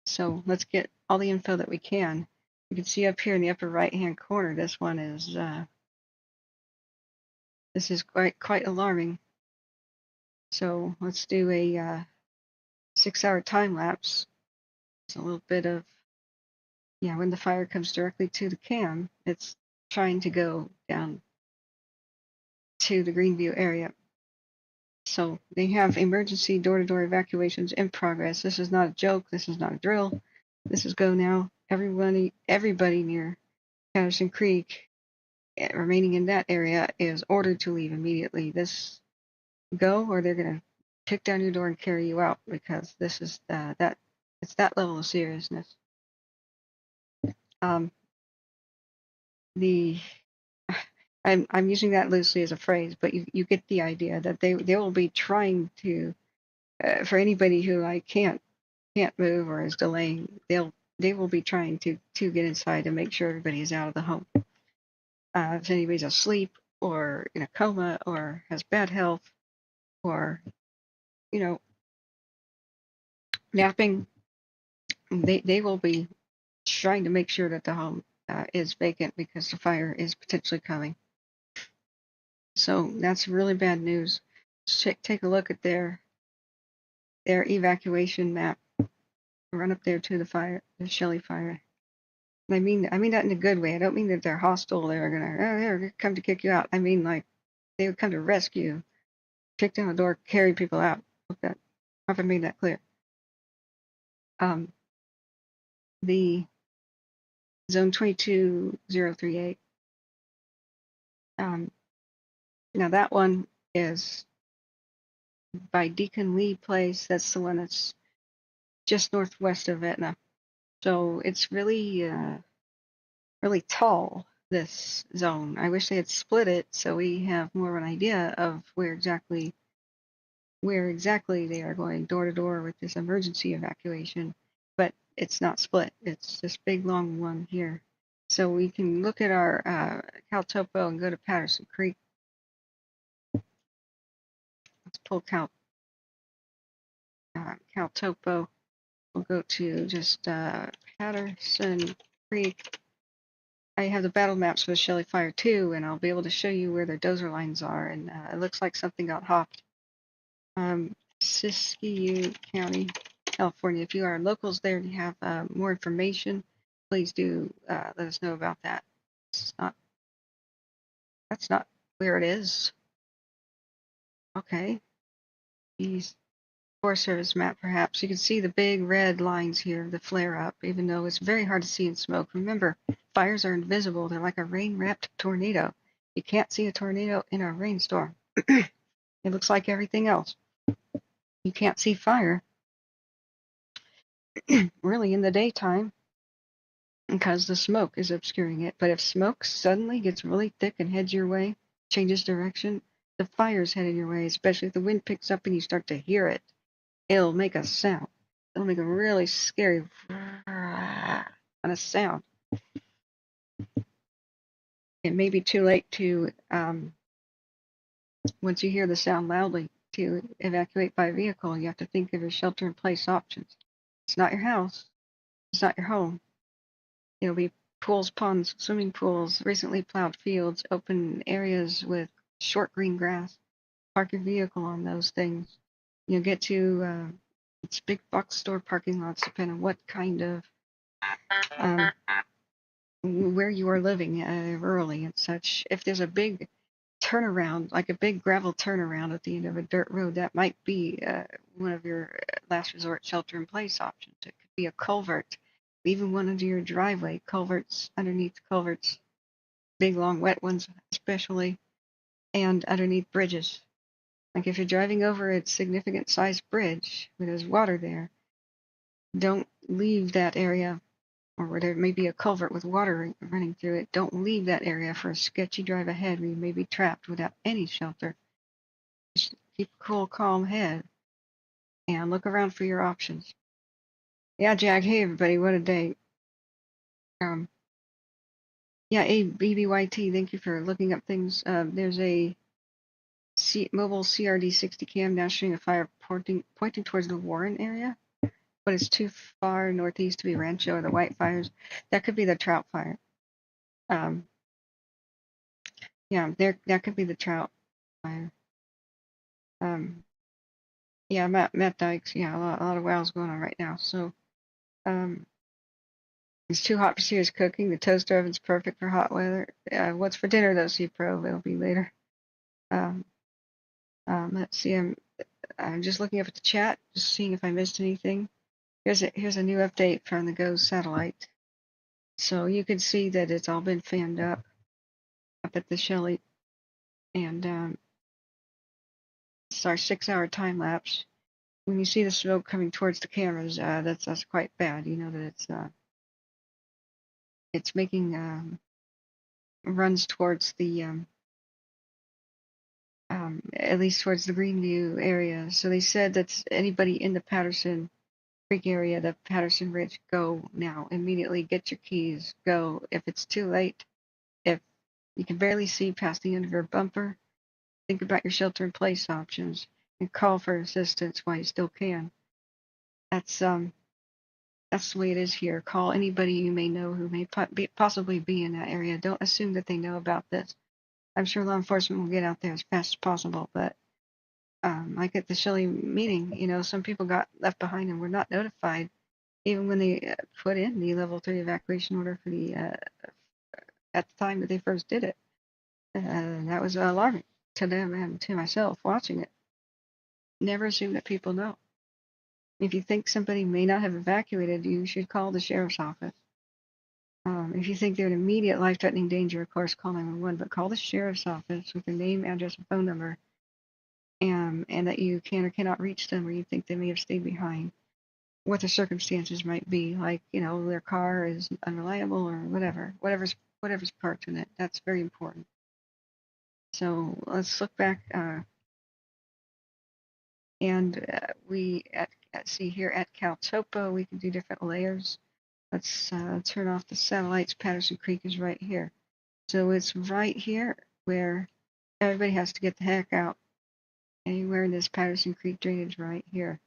So let's get all the info that we can. You can see up here in the upper right-hand corner, this is quite alarming. So let's do a 6-hour time lapse. It's a little bit of, when the fire comes directly to the cam, it's trying to go down to the Greenview area. So they have emergency door-to-door evacuations in progress. This is not a joke. This is not a drill. This is go now. Everybody near Patterson Creek remaining in that area is ordered to leave immediately. This go, or they're going to kick down your door and carry you out, because this is it's that level of seriousness. I'm using that loosely as a phrase, but you get the idea that they will be trying to, for anybody who can't move or is delaying, they will be trying to get inside and make sure everybody is out of the home. If anybody's asleep or in a coma or has bad health or napping, they will be trying to make sure that the home is vacant because the fire is potentially coming. So that's really bad news. Take a look at their evacuation map. Run up there to the Shelly fire. And I mean that in a good way. I don't mean that they're hostile. They're gonna come to kick you out. I mean, like, they would come to rescue, kick down the door, carry people out. I hope I made that clear. The zone 22038. Now that one is by Deacon Lee Place. That's the one that's just northwest of Etna. So it's really, really tall, this zone. I wish they had split it so we have more of an idea of where exactly they are going door to door with this emergency evacuation. But it's not split. It's this big long one here. So we can look at our Cal Topo and go to Patterson Creek. Let's pull Cal Topo. We'll go to just Patterson Creek. I have the battle maps for the Shelly Fire too, and I'll be able to show you where their dozer lines are. And it looks like something got hopped. Siskiyou County, California. If you are locals there and you have more information, please do let us know about that. That's not where it is. Okay. East Forest Service map, perhaps. You can see the big red lines here, the flare up, even though it's very hard to see in smoke. Remember, fires are invisible. They're like a rain-wrapped tornado. You can't see a tornado in a rainstorm. It looks like everything else. You can't see fire really in the daytime because the smoke is obscuring it. But if smoke suddenly gets really thick and heads your way, changes direction, the fire's heading your way, especially if the wind picks up and you start to hear it. It'll make a sound. It'll make a really scary kind of sound. It may be too late to, once you hear the sound loudly, to evacuate by vehicle. You have to think of your shelter-in-place options. It's not your house. It's not your home. It'll be pools, ponds, swimming pools, recently plowed fields, open areas with short green grass. Park your vehicle on those things. You'll get to it's big box store parking lots, depending on what kind of where you are living rurally and such. If there's a big turnaround, like a big gravel turnaround at the end of a dirt road, that might be one of your last resort shelter-in-place options. It could be a culvert, even one under your driveway, culverts, underneath culverts, big, long, wet ones especially, and underneath bridges. Like if you're driving over a significant sized bridge where there's water there, don't leave that area, or where there may be a culvert with water running through it. Don't leave that area for a sketchy drive ahead where you may be trapped without any shelter. Just keep a cool, calm head and look around for your options. Yeah, Jack. Hey, everybody. What a day. Yeah, BBYT. Thank you for looking up things. There's a mobile CRD 60 cam now showing a fire pointing towards the Warren area, but it's too far northeast to be Rancho or the White Fires. That could be the Trout fire. Yeah, that could be the Trout fire. Yeah, Matt Dykes. Yeah, a lot of wows going on right now. So, it's too hot for serious cooking. The toaster oven's perfect for hot weather. What's for dinner though, C-Pro? It'll be later. Let's see. I'm just looking up at the chat, just seeing if I missed anything. Here's a new update from the GOES satellite. So you can see that it's all been fanned up at the Shelly, and it's our 6-hour time lapse. When you see the smoke coming towards the cameras, that's quite bad. You know that it's making runs towards the at least towards the Greenview area. So they said that anybody in the Patterson Creek area, the Patterson Ridge, go now. Immediately get your keys. Go. If it's too late, if you can barely see past the end of your bumper, think about your shelter-in-place options and call for assistance while you still can. That's the way it is here. Call anybody you may know who may possibly be in that area. Don't assume that they know about this. I'm sure law enforcement will get out there as fast as possible, but like at the Shelly meeting, you know, some people got left behind and were not notified, even when they put in the level 3 evacuation order for the at the time that they first did it. That was alarming to them and to myself watching it. Never assume that people know. If you think somebody may not have evacuated, you should call the sheriff's office. If you think they're in immediate life-threatening danger, of course, call 911, but call the sheriff's office with their name, address, and phone number, and and that you can or cannot reach them, or you think they may have stayed behind. What the circumstances might be, like, you know, their car is unreliable or whatever's parked in it. That's very important. So let's look back, we see here at Caltopa, we can do different layers. Let's turn off the satellites. Patterson Creek is right here. So it's right here where everybody has to get the heck out. Anywhere in this Patterson Creek drainage right here.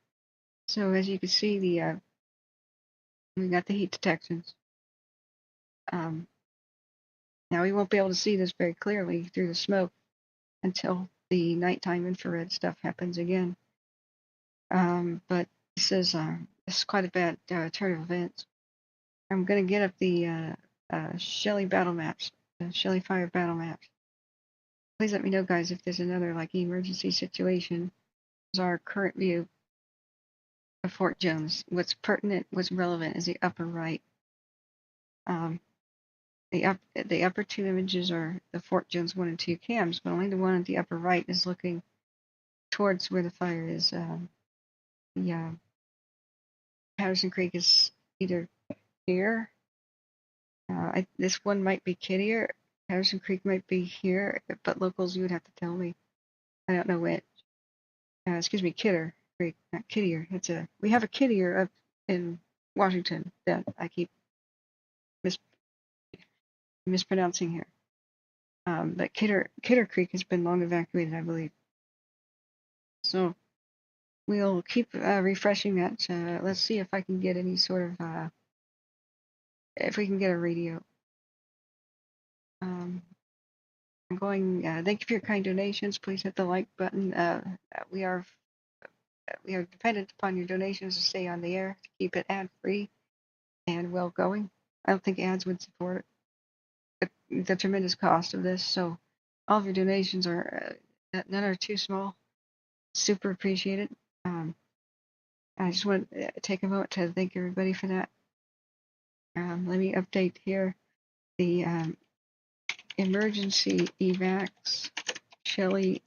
So as you can see, we got the heat detections. Now we won't be able to see this very clearly through the smoke until the nighttime infrared stuff happens again. But this is quite a bad turn of events. I'm going to get up the Shelly battle maps, the Shelly fire battle maps. Please let me know, guys, if there's another like emergency situation. This is our current view of Fort Jones. What's pertinent, what's relevant is the upper right. The upper two images are the Fort Jones 1 and 2 cams, but only the one at the upper right is looking towards where the fire is. The Patterson Creek is either here. This one might be Kittier. Patterson Creek might be here, but locals, you would have to tell me. I don't know which. Excuse me, Kidder Creek, not Kittier. We have a Kittier up in Washington that I keep mispronouncing here. But Kidder Creek has been long evacuated, I believe. So we'll keep refreshing that. Let's see if I can get any sort of, if we can get a radio. I'm going, thank you for your kind donations. Please hit the like button. We are dependent upon your donations to stay on the air, to keep it ad-free and well going. I don't think ads would support the tremendous cost of this. So all of your donations are, none are too small. Super appreciated. I just want to take a moment to thank everybody for that. Let me update here the emergency evacs. Shelly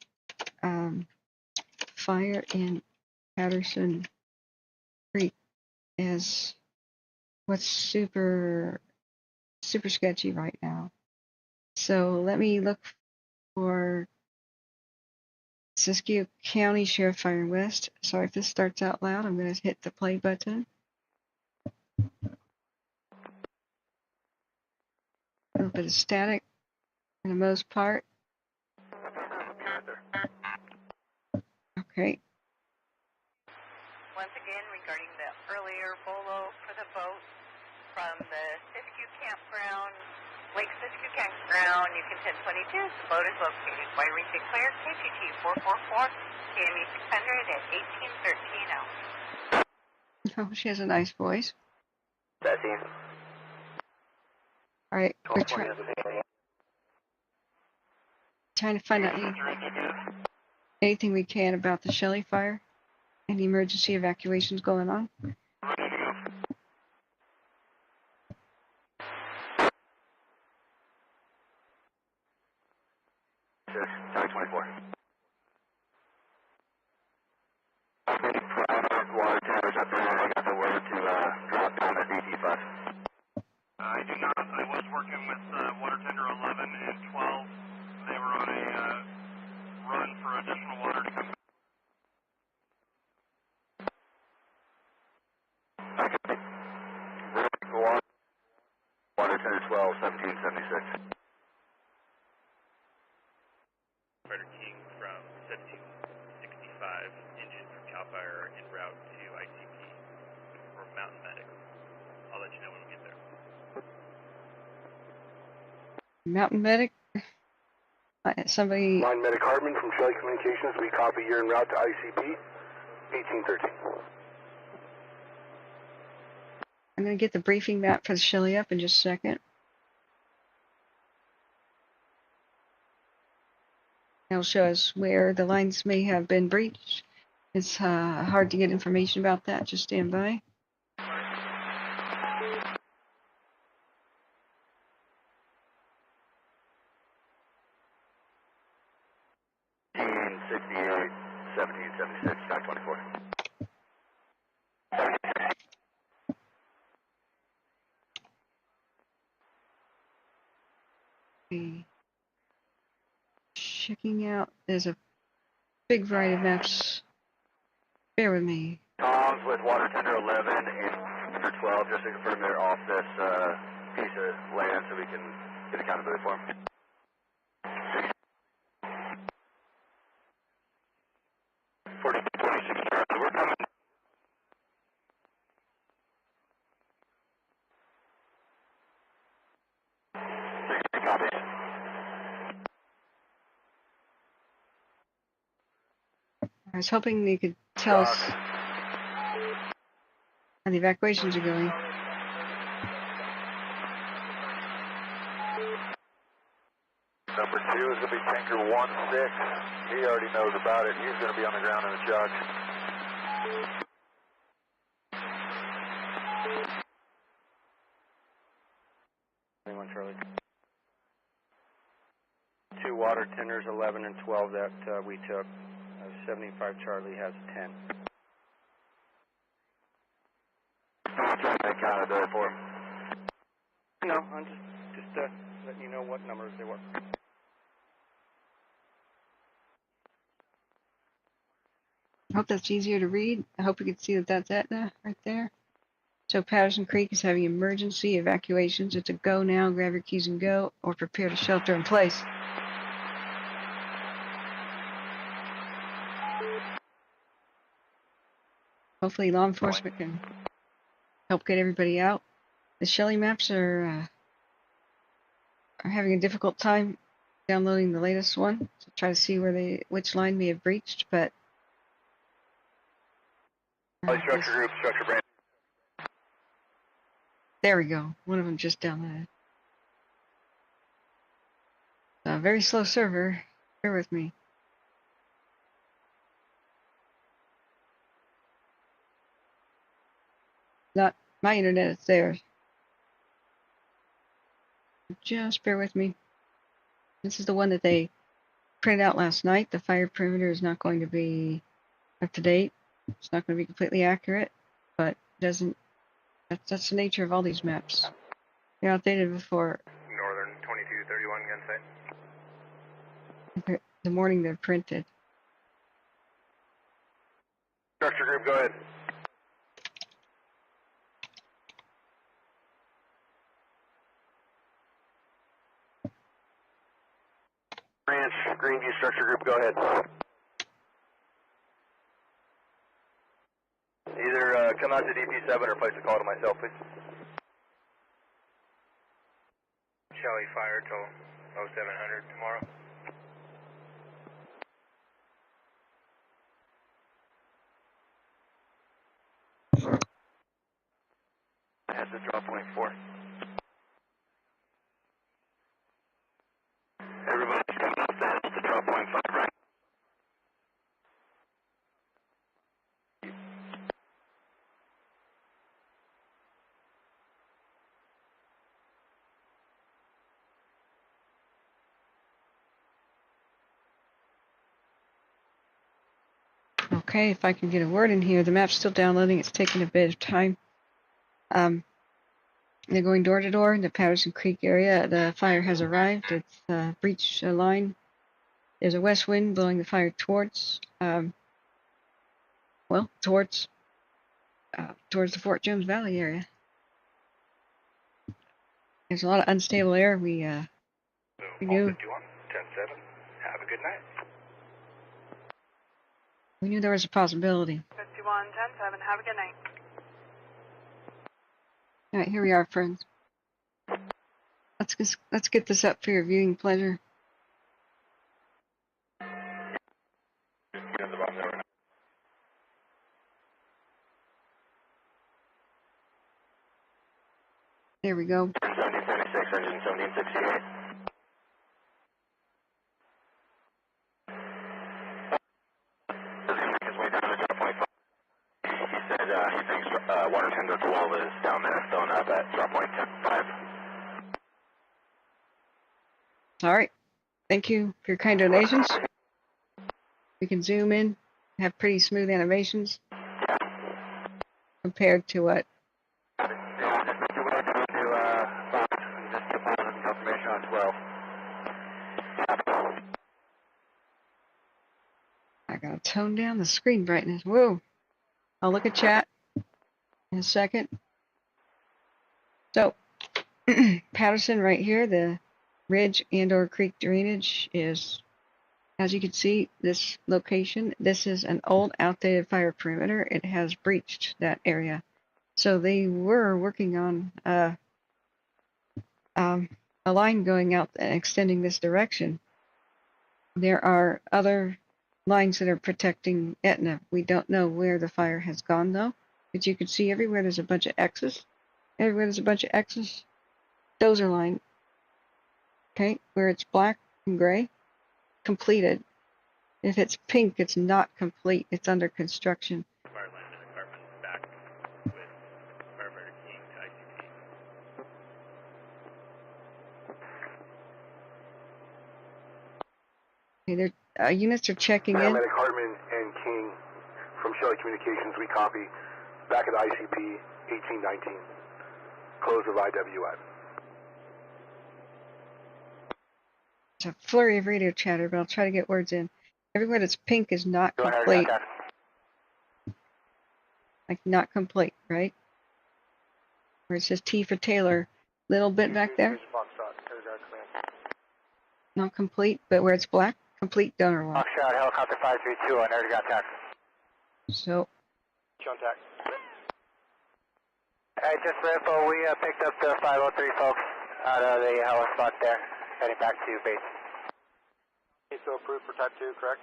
fire in Patterson Creek is what's super sketchy right now. So let me look for Siskiyou County Sheriff Fire West. Sorry if this starts out loud. I'm going to hit the play button. A little bit of static for the most part. Okay. Once again, regarding the earlier bolo for the boat from the Siskiyou Campground, Lake Siskiyou Campground, you can 1022. The boat is located. Wiring declared. KTT 444, KME 600 at 1813 out. Oh, she has a nice voice. That's it. All right, we're trying to find out anything we can about the Shelly fire and the emergency evacuations going on. Tygh 24. Water tenders up there. I got the word to drop down the DT5. I do not. I was working with water tender 11 and 12. They were on a run for additional water to come back. Water tender 12, 1776. Firefighter King from 1765, engine from CAL FIRE en route to ICP for Mountain Medic. I'll let you know when we get there. Mountain Medic? Somebody... Line Medic Hartman from Shelly Communications. We copy you're en route to ICP, 1813. I'm going to get the briefing map for the Shelly up in just a second. It'll show us where the lines may have been breached. It's hard to get information about that. Just stand by. 68, 1776, Track 24. Okay. Checking out, there's a big variety of maps. Bear with me. Tom's with water tender 11 and tender 12, just to confirm they're off this piece of land so we can get accountability for them. We're coming. Copies. I was hoping they could tell us how the evacuations are going. Number 2 is going to be tanker 16. He already knows about it. He's going to be on the ground in the jug. Charlie. 2 water tenders, 11 and 12 that we took. 75 Charlie has 10. That counted there for him. No, I'm just letting you know what numbers they were. I hope that's easier to read. I hope you can see that that's Etna right there. So Patterson Creek is having emergency evacuations. It's a go now, grab your keys and go, or prepare to shelter in place. Hopefully law enforcement can help get everybody out. The Shelly maps are having a difficult time downloading the latest one to try to see which line may have breached, but Structure group, structure brand. There we go. One of them just downloaded. A very slow server. Bear with me. Not my internet, it's theirs. Just bear with me. This is the one that they printed out last night. The fire perimeter is not going to be up to date. It's not going to be completely accurate, but that's the nature of all these maps. They're outdated before Northern 2231 gun site. the morning they're printed. Structure group, go ahead. Ranch, Greenview structure group, go ahead. Either come out to DP7 or place a call to myself, please. Shelly fire till 0700 tomorrow. Has the drop point 4. Everybody's coming up that to drop point 5, right? Okay, if I can get a word in here. The map's still downloading. It's taking a bit of time. They're going door to door in the Patterson Creek area. The fire has arrived. It's breached a line. There's a west wind blowing the fire towards the Fort Jones Valley area. There's a lot of unstable air. We knew. 10-7. Have a good night. We knew there was a possibility. 51-10-7, have a good night. All right, here we are, friends. Let's get this up for your viewing pleasure. There we go. 1776, engine 1768. He said he thinks water tender 12 is down there, filling up at drop point 5. All right. Thank you for your kind donations. We can zoom in. have pretty smooth animations compared to what? Yeah, just make your way down to Fox and just deposit the information on 12. I gotta tone down the screen brightness. Whoa. I'll look at chat in a second. So, Patterson right here, the ridge and or creek drainage is, as you can see, this location. This is an old outdated fire perimeter. It has breached that area. So they were working on a line going out and extending this direction. There are other lines that are protecting Etna. We don't know where the fire has gone though, but you can see everywhere there's a bunch of X's. Everywhere there's a bunch of X's. Dozer line. Okay, where it's black and gray, completed. If it's pink, it's not complete. It's under construction. Fire landing department back with Firefighter King to ICP. Okay, units are checking in. Paramedic Hartman and King from Shelly Communications, we copy. Back at ICP 1819. Close of IWI. It's a flurry of radio chatter, but I'll try to get words in. Everywhere that's pink is not complete. Like not complete, right? Where it says T for Taylor, little bit back there. Not complete, but where it's black, complete donor line. Foxtrot, helicopter 532 on air to contact. So, Contact. Hey, just for info, we picked up the 503 folks out of the heli spot there, heading back to base. Okay, so approved for type 2, correct?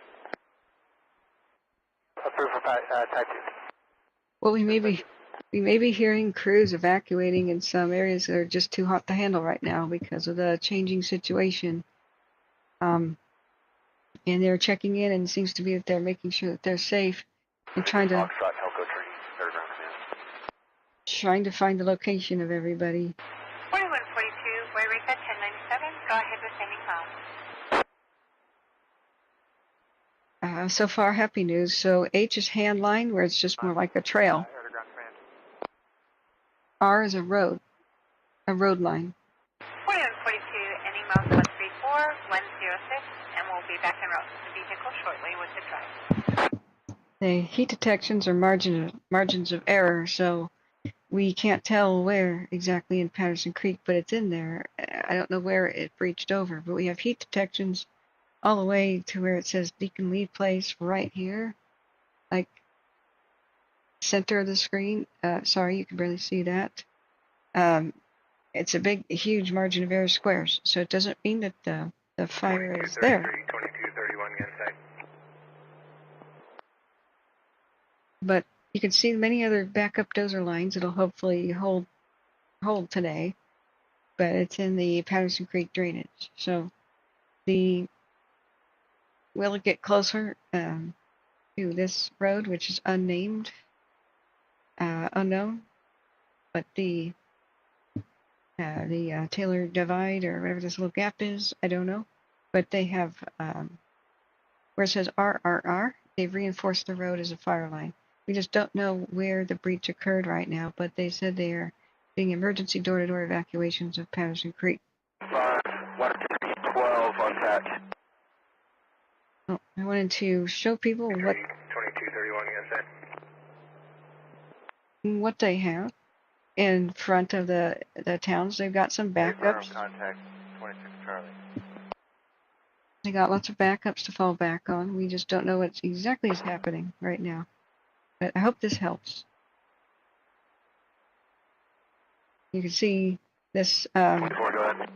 Approved for type 2. well, we may be hearing crews evacuating in some areas that are just too hot to handle right now because of the changing situation. And they're checking in, and it seems to be that they're making sure that they're safe and trying to find the location of everybody. 4142, Wairika 1097, go ahead with sending call. So far, happy news. So H is hand line, where it's just more like a trail. R is a road line. 4142, ending miles 134, 106, and we'll be back en route to the vehicle shortly with the drive. The heat detections are margins of error, so we can't tell where exactly in Patterson Creek, but it's in there. I don't know where it breached over, but we have heat detections all the way to where it says Beacon Lead Place right here, like center of the screen. Sorry, you can barely see that. It's a huge margin of error squares, so it doesn't mean that the fire is there. 2231 inside. But you can see many other backup dozer lines that'll hopefully hold today, but it's in the Patterson Creek drainage. So will it get closer to this road, which is unnamed, unknown, but the Taylor Divide or whatever this little gap is, I don't know, but they have where it says RRR, they've reinforced the road as a fire line. We just don't know where the breach occurred right now, but they said they are doing emergency door-to-door evacuations of Patterson Creek. 12 on patch. Oh, I wanted to show people 2231 inside. what they have in front of the towns. They've got some backups. Contact 26 Charlie. They got lots of backups to fall back on. We just don't know what exactly is happening right now. But I hope this helps. You can see this 24, go ahead.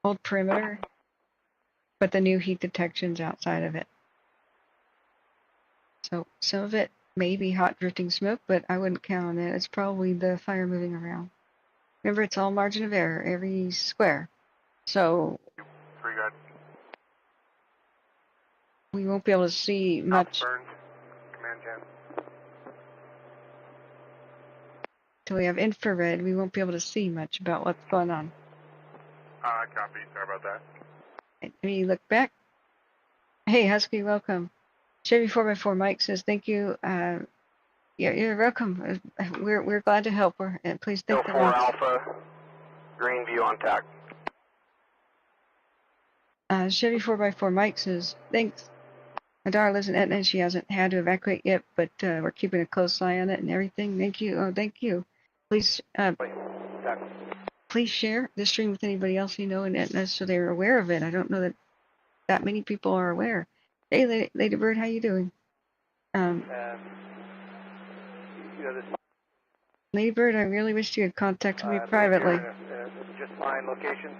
old perimeter, but the new heat detections outside of it. So some of it may be hot drifting smoke, but I wouldn't count on it. It's probably the fire moving around. Remember, it's all margin of error, every square. So 3 good. we won't be able to see much Burned. Command Gen. till we have infrared. We won't be able to see much about what's going on. Copy. Sorry about that. When you look back, hey Husky, welcome. Chevy 4x4 Mike says, thank you. Yeah, you're welcome. We're glad to help her. And please thank the 04 Larch. Alpha, Greenview on TAC. Chevy 4x4 Mike says, thanks. My daughter lives in Etna and she hasn't had to evacuate yet, but we're keeping a close eye on it and everything. Thank you. Oh, thank you. Please, please share this stream with anybody else you know in Etna so they're aware of it. I don't know that many people are aware. Hey, Lady Bird, how you doing? Lady Bird, I really wish you had contacted me privately. Just fine location.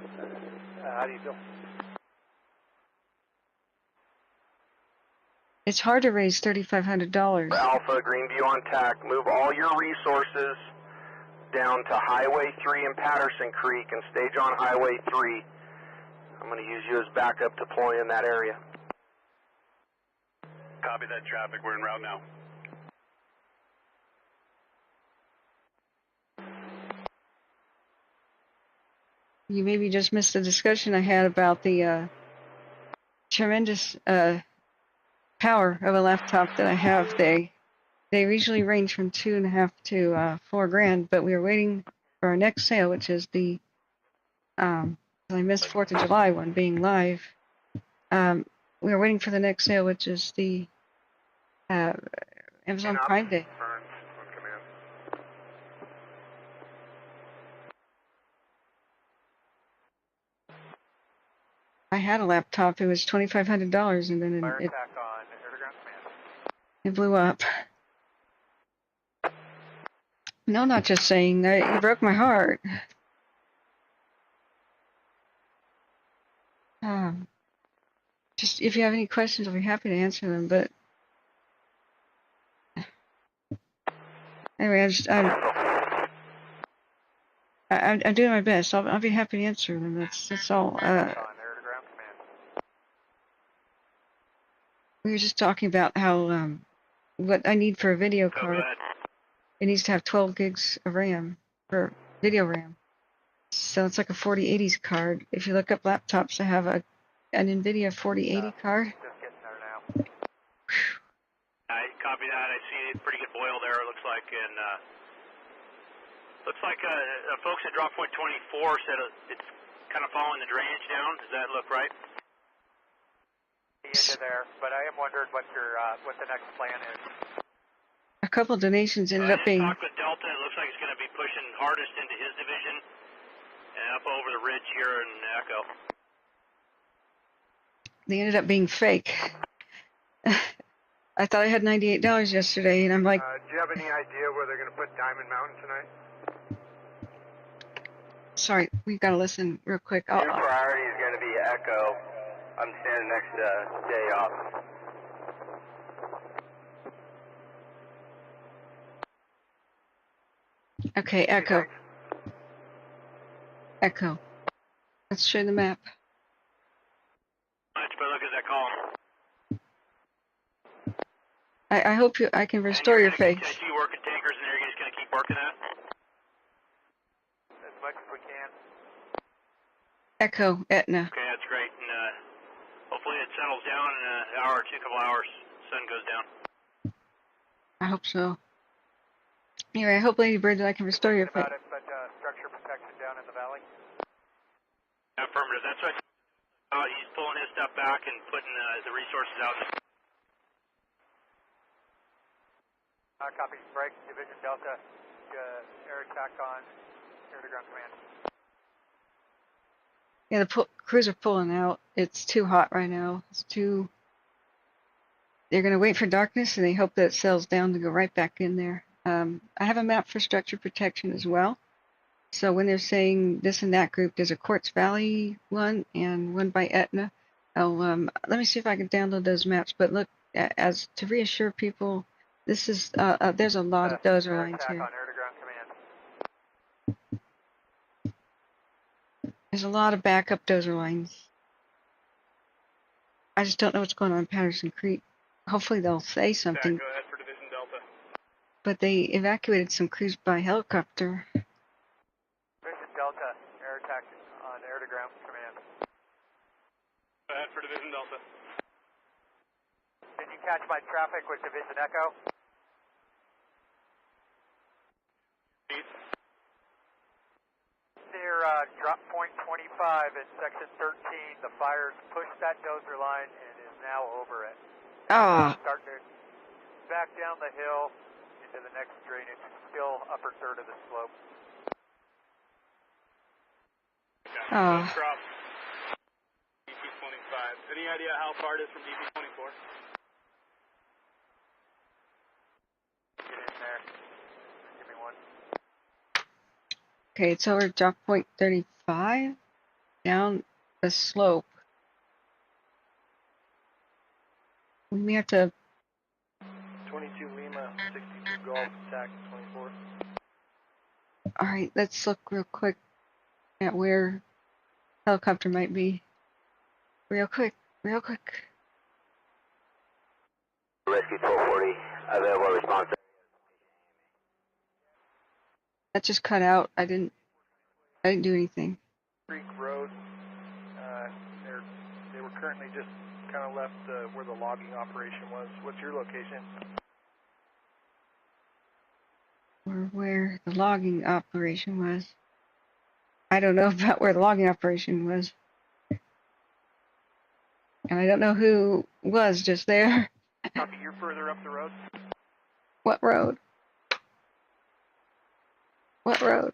How do you feel? It's hard to raise $3,500. Alpha, Greenview on TAC. Move all your resources down to Highway 3 and Patterson Creek and stage on Highway 3. I'm going to use you as backup deploy in that area. Copy that traffic. We're en route now. You maybe just missed the discussion I had about the tremendous power of a laptop that I have. They usually range from $2.5 to $4,000, but we are waiting for our next sale, which is the I missed 4th of July one being live. We are waiting for the next sale, which is the Amazon Prime Day. I had a laptop. It was $2,500, and then it blew up. No, not just saying that. You broke my heart. Just if you have any questions, I'll be happy to answer them. But anyway, I'm doing my best. I'll be happy to answer them. That's all. We were just talking about how what I need for a video card. It needs to have 12 gigs of RAM for video RAM. So it's like a 4080s card. If you look up laptops, I have an NVIDIA 4080 card. I copy that. I see a pretty good boil there. It looks like, and looks like folks at drop point 24 said it's kind of following the drainage down. Does that look right? Into there, but I am wondering what the next plan is. A couple of donations ended up being. Talk with Delta. It looks like it's going to be pushing hardest into his division and up over the ridge here in Echo. They ended up being fake. I thought I had $98 yesterday, and I'm like. Do you have any idea where they're going to put Diamond Mountain tonight? Sorry, we've got to listen real quick. Your priority is going to be Echo. I'm standing next to Day Off. Okay, Echo. Echo. Let's show the map. But look at that column. I hope I can restore your face. I see you working tankers in there. You're just going to keep working that? As much as we can. Echo, Etna. Okay, that's great. And hopefully it settles down in an hour or two, couple hours. Sun goes down. I hope so. Anyway, I hope, Lady Bird, that I can restore your face. But structure protection down in the valley. Affirmative. That's what he's pulling his stuff back and putting the resources out. Copy. Break. Division Delta. Air attack on air-to-ground command. Yeah, the crews are pulling out. It's too hot right now. It's too. They're going to wait for darkness, and they hope that it settles down to go right back in there. I have a map for structure protection as well. So when they're saying this and that group, there's a Quartz Valley one and one by Etna. Let me see if I can download those maps. But look, as to reassure people, this is there's a lot of dozer lines here. There's a lot of backup dozer lines. I just don't know what's going on in Patterson Creek. Hopefully they'll say something. Go ahead for Division Delta. But they evacuated some crews by helicopter. Division Delta, air attack on air-to-ground command. Go ahead for Division Delta. Can you catch my traffic with Division Echo? Near drop point 25 in section 13, the fire's pushed that dozer line and is now over it. Ah. Starting to back down the hill into the next drainage, still upper third of the slope. Oh. Drop DP25. Any idea how far it is from DP24? Get in there. Give me one. Okay, it's over drop point 35 down the slope. We may have to. 22 Lima, 62 Golf, attack 24. Alright, let's look real quick at where helicopter might be. Real quick, real quick. Rescue 1240, available response. That just cut out. I didn't do anything. Creek Road, they were currently just kind of left where the logging operation was. What's your location? Or where the logging operation was. I don't know about where the logging operation was. And I don't know who was just there. Copy, you're further up the road. What road? What road?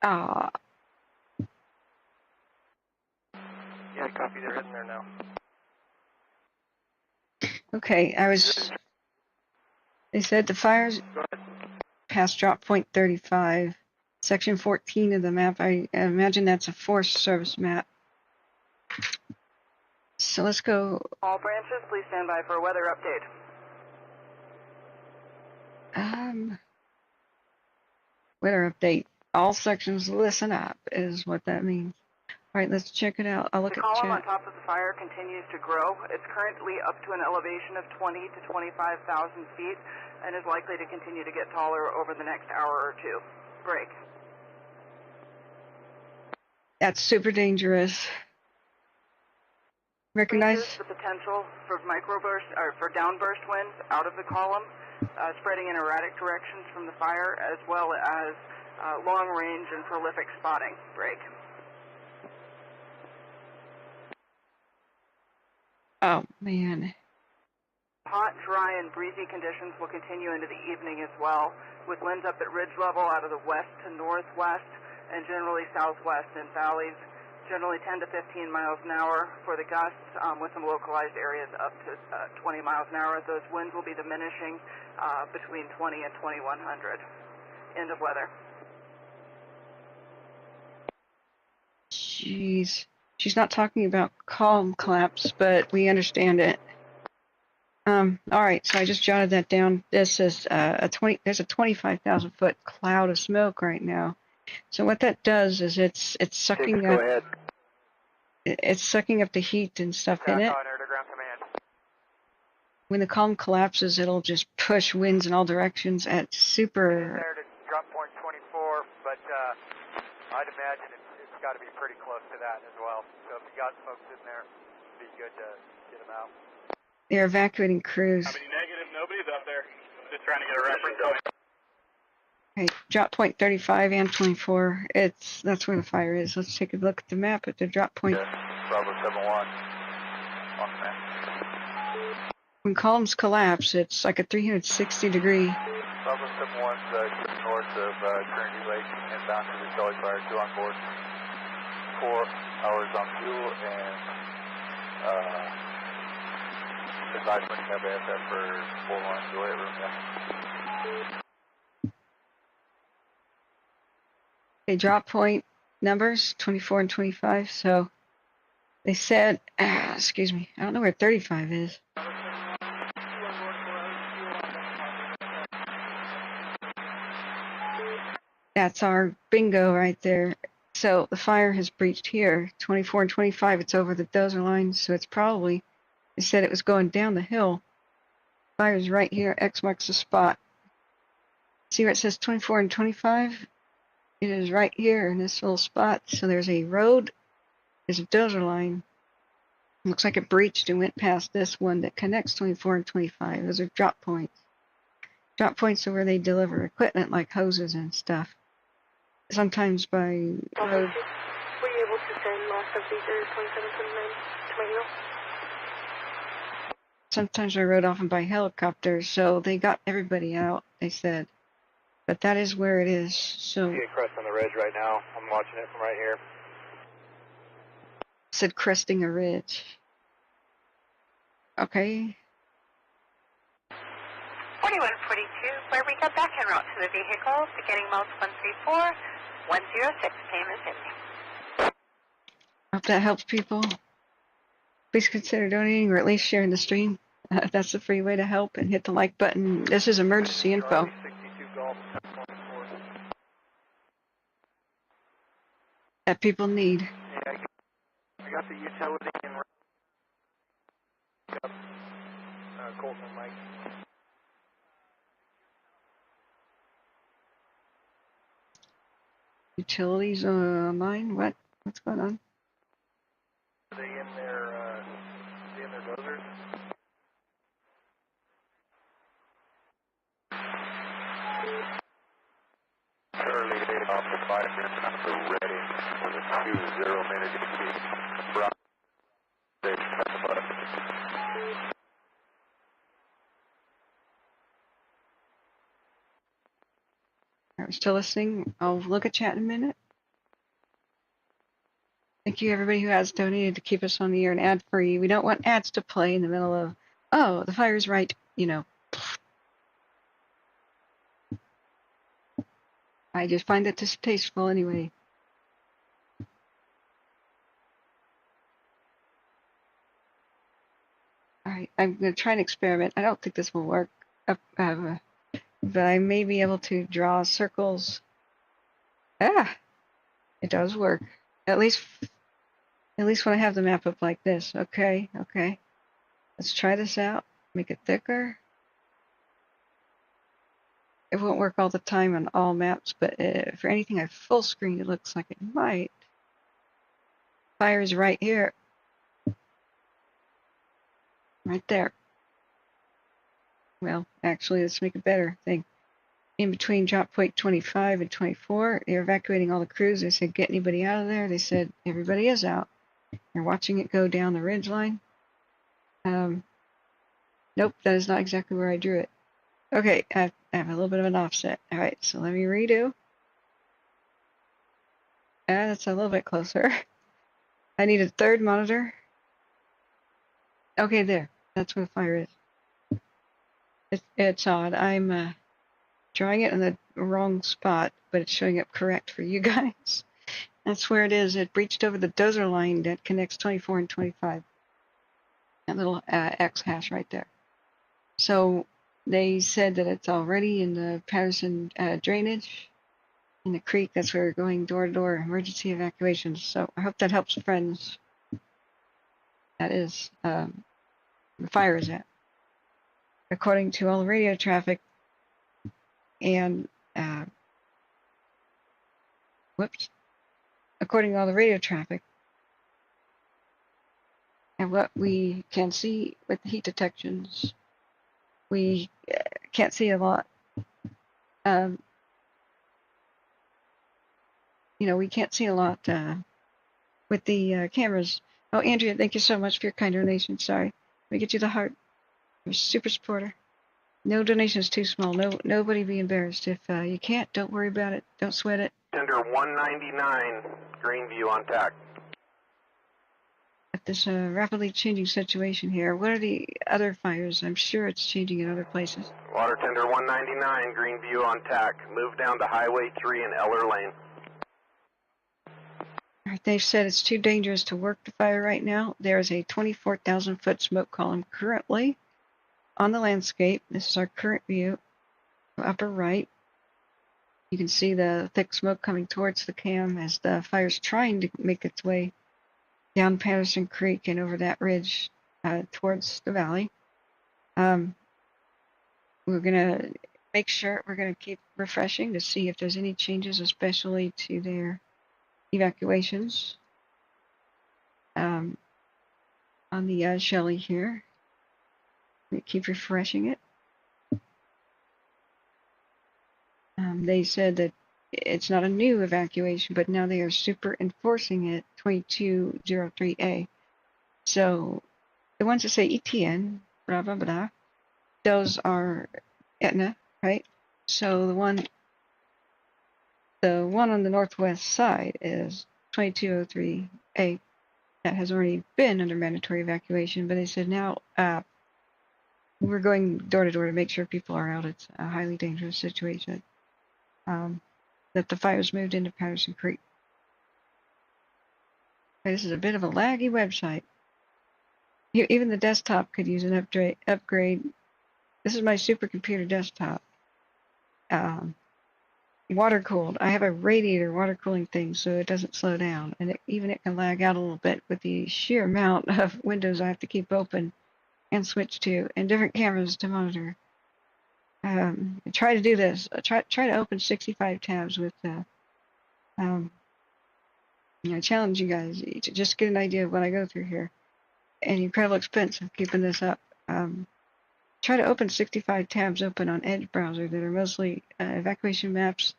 Ah. Yeah, copy, they're heading there now. Okay, they said the fires past drop point 35, section 14 of the map. I imagine that's a Forest Service map. So let's go. All branches, please stand by for a weather update. Weather update. All sections listen up is what that means. All right, let's check it out. I'll look the at column on chat. top of the fire continues to grow. It's currently up to an elevation of 20 to 25,000 feet and is likely to continue to get taller over the next hour or two. Break. That's super dangerous. Recognize The potential for microburst or for downburst winds out of the column, spreading in erratic directions from the fire, as well as long range and prolific spotting. Break. Oh man. Hot, dry, and breezy conditions will continue into the evening as well, with winds up at ridge level out of the west to northwest and generally southwest in valleys, generally 10 to 15 miles an hour for the gusts, with some localized areas up to 20 miles an hour. Those winds will be diminishing between 20 and 2100. End of weather. Jeez. She's not talking about column collapse, but we understand it. All right, so I just jotted that down. This is there's a 25,000 foot cloud of smoke right now. So what that does is it's sucking up. Go ahead. It's sucking up the heat and stuff in it. Air to ground command. When the column collapses, it'll just push winds in all directions at super. There to drop point 24, but I'd imagine it's got to be pretty close to that as well. So if you got folks in there, it'd be good to get them out. They're evacuating crews. How many negative? Nobody's up there. Just trying to get a reference point. Okay, drop point 35 and 24. That's where the fire is. Let's take a look at the map at the drop point. Bravo 71. On the map. When columns collapse, it's like a 360 degree. Bravo 71's just north of Kern Lake and bound to the Shelly fire. 2 on board. 4 hours on fuel and advisement have AFF for 4 lines away room. Yeah. They drop point numbers 24 and 25. So they said, excuse me, I don't know where 35 is. That's our bingo right there. So the fire has breached here, 24 and 25. It's over the dozer line, so it's probably. They said it was going down the hill. Fire's right here. X marks the spot. See where it says 24 and 25? It is right here in this little spot. So there's a road, there's a dozer line, Looks like it breached and went past this one that connects 24 and 25. Those are drop points. Drop points are where they deliver equipment like hoses and stuff. Sometimes by road. Were you able to send most of these 2729 tomato? Sometimes by road, often by helicopter. So they got everybody out, they said. But that is where it is. So. See a crest on the ridge right now. I'm watching it from right here. Said cresting a ridge. Okay. 4142, where we got back en route to the vehicle, beginning modes 134, 106, payment pending. Hope that helps people. Please consider donating or at least sharing the stream. That's the free way to help, and hit the like button. This is emergency info. 62 Golf, 1024. That people need. Yeah, I got the utility and Colton and Mike. Utilities online? What's going on? Are they in their dozers? Early day off the 5-minute number ready with a 20-minute ET. Brown. They press the button. Alright, still listening. I'll look at chat in a minute. Thank you everybody who has donated to keep us on the air and ad free. We don't want ads to play in the middle of, oh, the fire's right, you know. I just find it distasteful anyway. Alright, I'm going to try an experiment. I don't think this will work, but I may be able to draw circles. Ah, it does work. At least when I have the map up like this. Okay. Let's try this out. Make it thicker. It won't work all the time on all maps, but for anything I full screen, it looks like it might. Fire is right here. Right there. Well, actually, let's make a better thing. In between drop point 25 and 24, they're evacuating all the crews. They said, get anybody out of there? They said, everybody is out. They're watching it go down the ridge line. Nope, that is not exactly where I drew it. Okay, I have a little bit of an offset. All right, so let me redo. That's a little bit closer. I need a third monitor. Okay, there. That's where the fire is. It's odd. I'm drawing it in the wrong spot, but it's showing up correct for you guys. That's where it is. It breached over the dozer line that connects 24 and 25. That little X hash right there. So they said that it's already in the Patterson drainage in the creek. That's where we're going door to door emergency evacuations. So I hope that helps friends. That is the fire is at. According to all the radio traffic and according to all the radio traffic and what we can see with the heat detections, we can't see a lot. We can't see a lot with the cameras. Oh, Andrea, thank you so much for your kind donation. Sorry. Let me get you the heart. You're a super supporter. No donation is too small. Nobody be embarrassed. If you can't, don't worry about it. Don't sweat it. Tender 199, Greenview on TAC. At this rapidly changing situation here, what are the other fires? I'm sure it's changing in other places. Water Tender 199, Greenview on TAC. Move down to Highway 3 in Eller Lane. All right, they've said it's too dangerous to work the fire right now. There is a 24,000-foot smoke column currently on the landscape. This is our current view. Upper right. You can see the thick smoke coming towards the cam as the fire's trying to make its way down Patterson Creek and over that ridge towards the valley. We're going to make sure we're going to keep refreshing to see if there's any changes, especially to their evacuations. on the Shelly here. We keep refreshing it. They said that it's not a new evacuation, but now they are super enforcing it, 2203A. So the ones that say ETN, blah, blah, blah, those are Aetna, right? So the one on the northwest side is 2203A. That has already been under mandatory evacuation, but they said now we're going door to door to make sure people are out. It's a highly dangerous situation. That the fire's moved into Patterson Creek. This is a bit of a laggy website. Even the desktop could use an upgrade. This is my supercomputer desktop. Water cooled. I have a radiator water cooling thing so it doesn't slow down, and it can lag out a little bit with the sheer amount of windows I have to keep open and switch to, and different cameras to monitor. Try to do this. Try to open 65 tabs with. I challenge you guys to just get an idea of what I go through here, and the incredible expense of keeping this up. Try to open 65 tabs open on Edge browser that are mostly evacuation maps,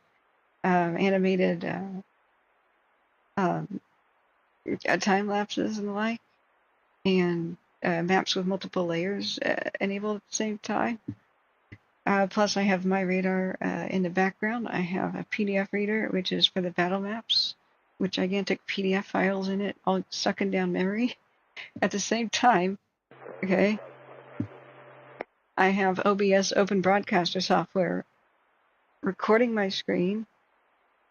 animated time lapses and the like, and maps with multiple layers enabled at the same time. Plus, I have my radar in the background. I have a PDF reader, which is for the battle maps, with gigantic PDF files in it, all sucking down memory at the same time. Okay. I have OBS Open Broadcaster software recording my screen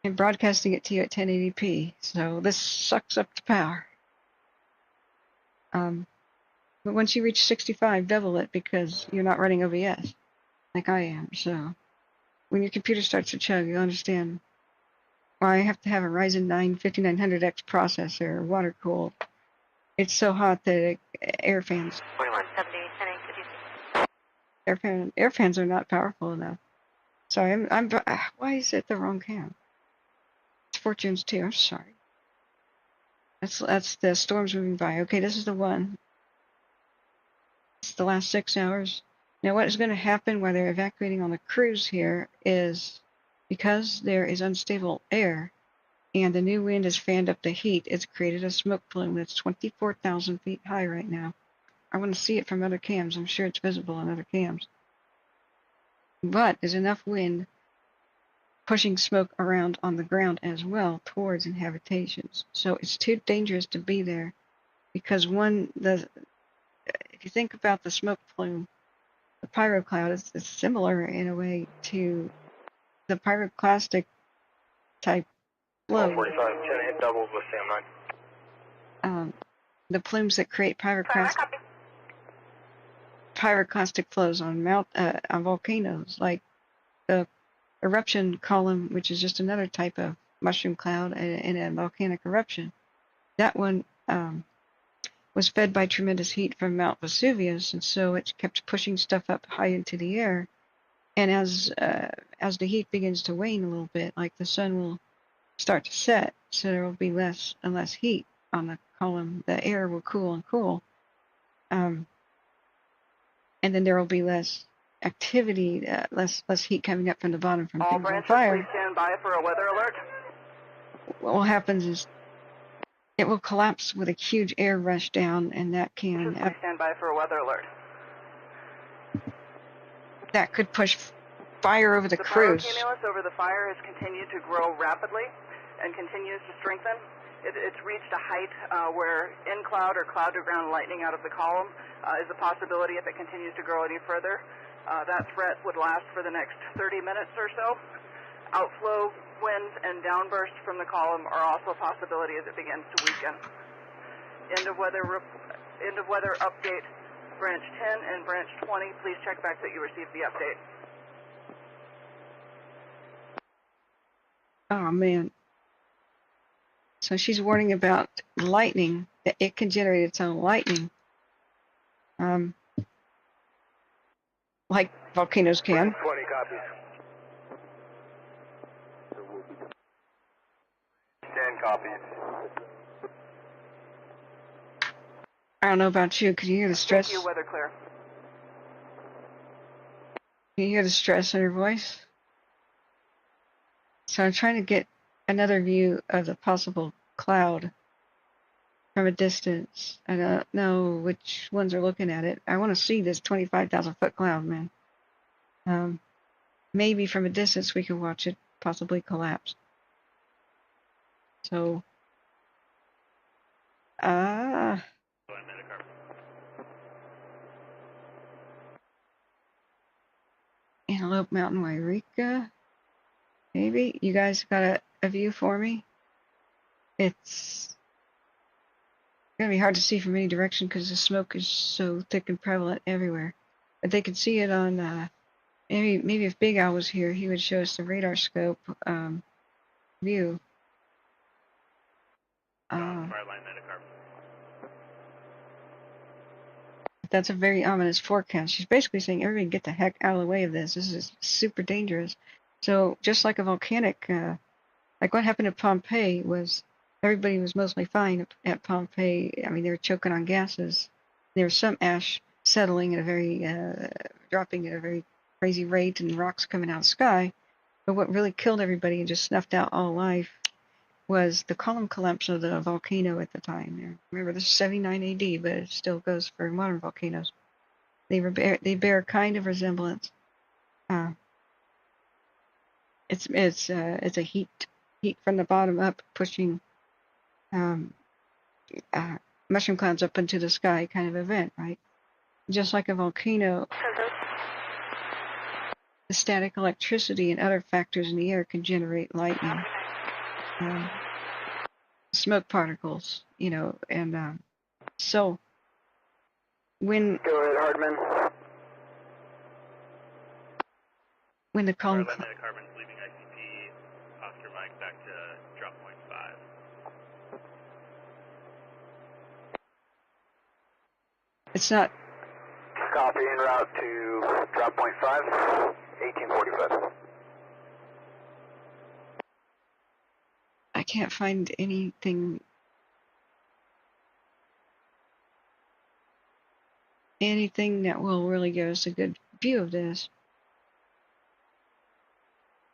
and broadcasting it to you at 1080p. So this sucks up the power. But once you reach 65, double it because you're not running OBS like I am. So when your computer starts to chug, you'll understand why I have to have a Ryzen 9 5900X processor, water cooled. It's so hot that air fans. 4170, Air fans are not powerful enough. Sorry, why is it the wrong cam? It's Fortunes 2, I'm sorry. That's the storms moving by. Okay, this is the one. It's the last 6 hours. Now what is going to happen while they're evacuating on the cruise here is because there is unstable air and the new wind has fanned up the heat, it's created a smoke plume that's 24,000 feet high right now. I want to see it from other cams. I'm sure it's visible on other cams. But there's enough wind pushing smoke around on the ground as well towards inhabitations. So it's too dangerous to be there because if you think about the smoke plume, the pyro cloud is similar in a way to the pyroclastic type flow. 45, 10 hit doubles with Sam 9. The plumes that create pyroclastic flows on volcanoes, like the eruption column, which is just another type of mushroom cloud in a volcanic eruption. That one was fed by tremendous heat from Mount Vesuvius, and so it kept pushing stuff up high into the air. And as the heat begins to wane a little bit, like the sun will start to set, so there will be less and less heat on the column. The air will cool and cool. And then there will be less activity, less heat coming up from the bottom from All things on branches, fire. please stand by for a weather alert. What will happen is it will collapse with a huge air rush down, and that can Please stand by for a weather alert. that could push fire over the cruise. The pyrocumulus over the fire has continued to grow rapidly and continues to strengthen. It's reached a height where in-cloud or cloud-to-ground lightning out of the column is a possibility if it continues to grow any further. That threat would last for the next 30 minutes or so. Outflow winds and downbursts from the column are also a possibility as it begins to weaken. End of weather update, branch 10 and branch 20. Please check back that you received the update. Oh man. So she's warning about lightning, that it can generate its own lightning. Like volcanoes can. 20 copies. 10 copies. I don't know about you. Can you hear the stress? Thank you, weather clear. Can you hear the stress in her voice? So I'm trying to get another view of the possible cloud from a distance. I don't know which ones are looking at it. I want to see this 25,000 foot cloud, man. Maybe from a distance we can watch it possibly collapse. So, Antelope Mountain, Wairika. Maybe you guys got a view for me? It's gonna be hard to see from any direction because the smoke is so thick and prevalent everywhere. But they could see it on maybe if Big Al was here, he would show us the radar scope view. That's a very ominous forecast. She's basically saying everybody get the heck out of the way of this. This is super dangerous. So just like a volcanic, like what happened at Pompeii was everybody was mostly fine at Pompeii. I mean, they were choking on gases. There was some ash settling at a very, dropping at a very crazy rate and rocks coming out of the sky. But what really killed everybody and just snuffed out all life was the column collapse of the volcano at the time. Remember, this is 79 AD, but it still goes for modern volcanoes. They bear a kind of resemblance. It's a heat from the bottom up, pushing mushroom clouds up into the sky kind of event, right? Just like a volcano, the static electricity and other factors in the air can generate lightning, smoke particles, and so when Go ahead, Hardman. When the column carbon leaving ICP, Oscar Mike back to drop point 5. It's not. Copy en route to drop point 5, 1845. I can't find anything that will really give us a good view of this.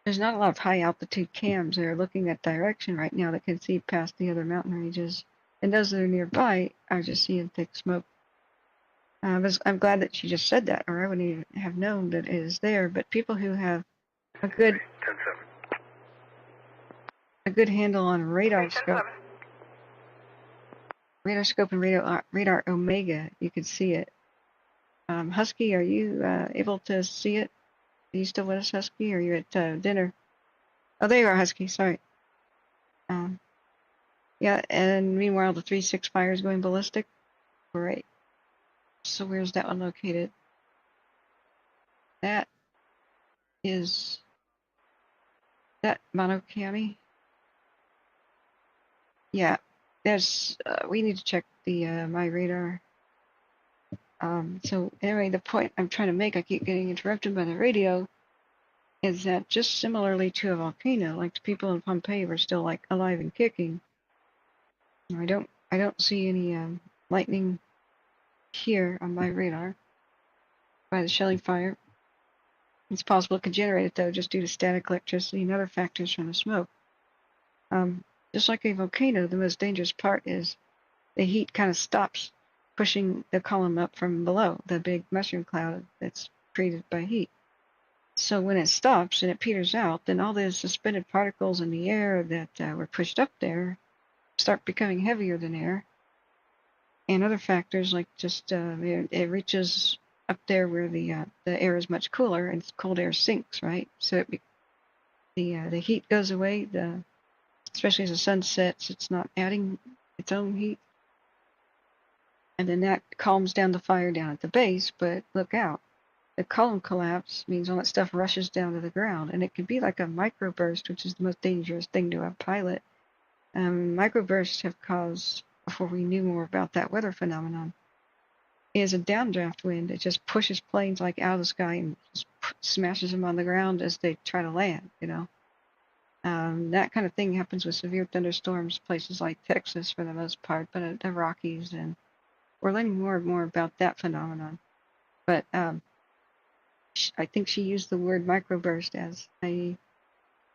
There's not a lot of high altitude cams that are looking that direction right now that can see past the other mountain ranges. And those that are nearby are just seeing thick smoke. I'm glad that she just said that, or I wouldn't even have known that it is there. But people who have a good handle on radar scope and radar Omega, you can see it. Husky, are you able to see it? Are you still with us, Husky? Or are you at dinner? Oh, there you are, Husky. Sorry. Yeah, and meanwhile, the 3-6 fire is going ballistic. Great. So where's that one located? That is that Mono County. Yeah, there's. We need to check the my radar. So anyway, the point I'm trying to make, I keep getting interrupted by the radio, is that just similarly to a volcano, like the people in Pompeii were still like alive and kicking. I don't see any lightning here on my radar by the Shelly fire. It's possible it could generate it though, just due to static electricity and other factors from the smoke. Just like a volcano, the most dangerous part is the heat kind of stops pushing the column up from below, the big mushroom cloud that's created by heat. So when it stops and it peters out, then all those suspended particles in the air that were pushed up there start becoming heavier than air. And other factors like just it reaches up there where the air is much cooler and cold air sinks, right? So the heat goes away. Especially as the sun sets, it's not adding its own heat. And then that calms down the fire down at the base, but look out. The column collapse means all that stuff rushes down to the ground, and it can be like a microburst, which is the most dangerous thing to a pilot. Microbursts have caused, before we knew more about that weather phenomenon, is a downdraft wind. It just pushes planes like out of the sky and just smashes them on the ground as they try to land, That kind of thing happens with severe thunderstorms, places like Texas for the most part, but the Rockies and we're learning more and more about that phenomenon. But I think she used the word microburst as a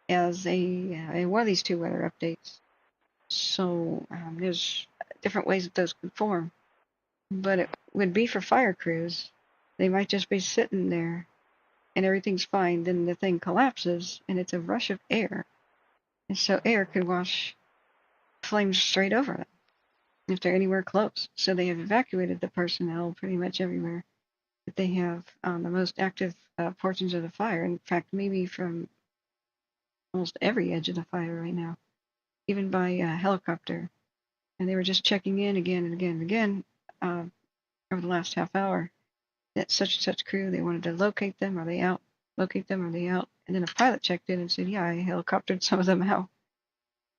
one of these two weather updates. So there's different ways that those can form. But it would be for fire crews. They might just be sitting there and everything's fine. Then the thing collapses and it's a rush of air. And so air could wash flames straight over them if they're anywhere close. So they have evacuated the personnel pretty much everywhere that they have on the most active portions of the fire. In fact, maybe from almost every edge of the fire right now, even by helicopter. And they were just checking in again and again and again over the last half hour that such and such crew, they wanted to locate them. Are they out? Locate them. Are they out? And then a pilot checked in and said, yeah, I helicoptered some of them out.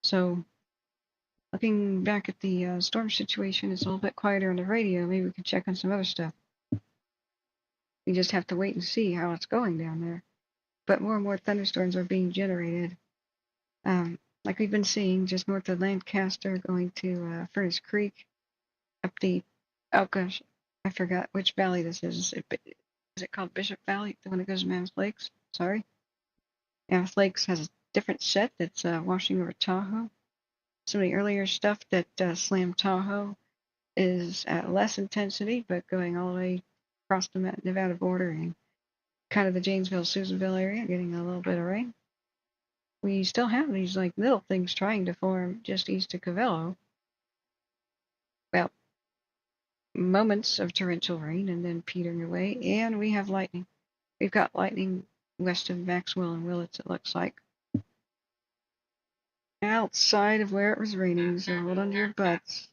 So looking back at the storm situation, it's a little bit quieter on the radio. Maybe we can check on some other stuff. We just have to wait and see how it's going down there. But more and more thunderstorms are being generated. Like we've been seeing just north of Lancaster, going to Furnace Creek, up the, oh gosh, I forgot which valley this is. Is it called Bishop Valley, the one that goes to Mammoth Lakes? Sorry. Mammoth Lakes has a different set that's washing over Tahoe. Some of the earlier stuff that slammed Tahoe is at less intensity, but going all the way across the Nevada border and kind of the Janesville, Susanville area, getting a little bit of rain. We still have these like little things trying to form just east of Cavello. Well, moments of torrential rain and then petering away, and we have lightning. We've got lightning west of Maxwell and Willits, it looks like. Outside of where it was raining, so hold on to your butts.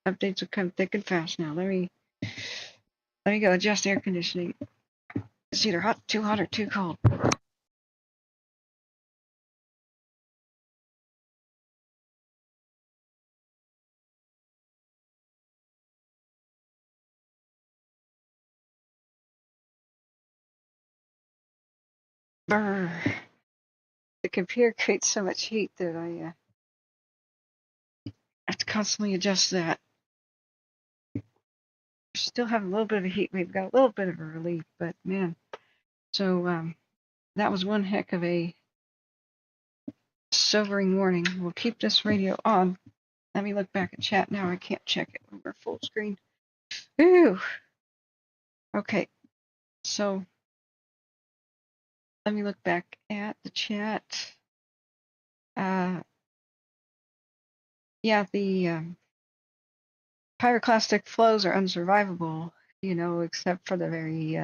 Updates will come thick and fast now. Let me go adjust air conditioning. It's either too hot or too cold. Brr. The computer creates so much heat that I have to constantly adjust that. Still have a little bit of a heat wave, got a little bit of a relief, but man. So that was one heck of a sobering warning. We'll keep this radio on. Let me look back at chat now. I can't check it when we're full screen. Ooh. Okay. So let me look back at the chat. Yeah, the pyroclastic flows are unsurvivable, except for the very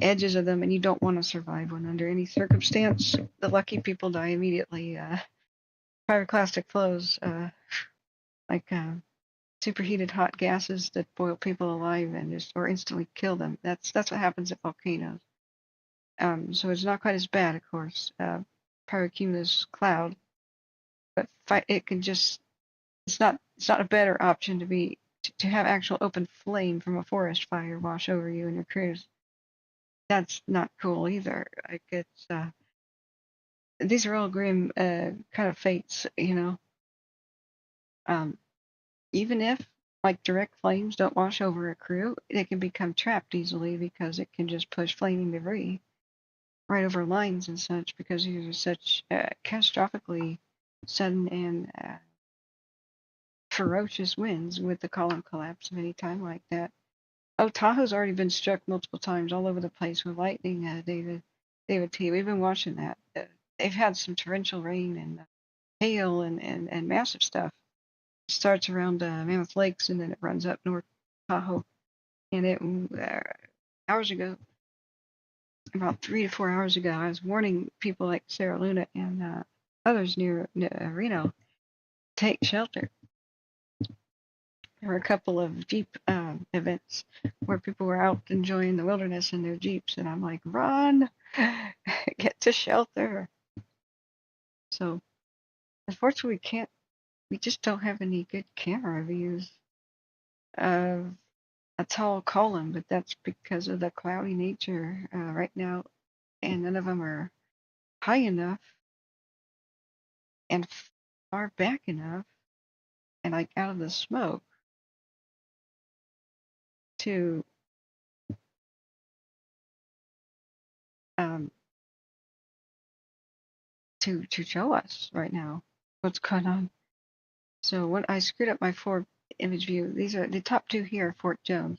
edges of them, and you don't want to survive one under any circumstance. The lucky people die immediately. Pyroclastic flows, like superheated hot gases that boil people alive and or instantly kill them. That's what happens at volcanoes. So it's not quite as bad, of course. Pyrocumulus cloud, but it can just it's not a better option to have actual open flame from a forest fire wash over you and your crews. That's not cool either. Like it's these are all grim kind of fates, even if like direct flames don't wash over a crew, they can become trapped easily because it can just push flaming debris right over lines and such, because these are such catastrophically sudden and ferocious winds with the column collapse of any time like that. Oh, Tahoe's already been struck multiple times all over the place with lightning, David T. We've been watching that. They've had some torrential rain and hail and massive stuff. It starts around Mammoth Lakes and then it runs up North Tahoe. And it hours ago, about 3 to 4 hours ago, I was warning people like Sarah Luna and others near Reno, take shelter. There were a couple of Jeep events where people were out enjoying the wilderness in their Jeeps, and I'm like, run, get to shelter. So, unfortunately, we just don't have any good camera views of a tall column, but that's because of the cloudy nature right now, and none of them are high enough and far back enough and like out of the smoke to show us right now what's going on. So when I screwed up my 4 image view, these are the top 2 here, Fort Jones.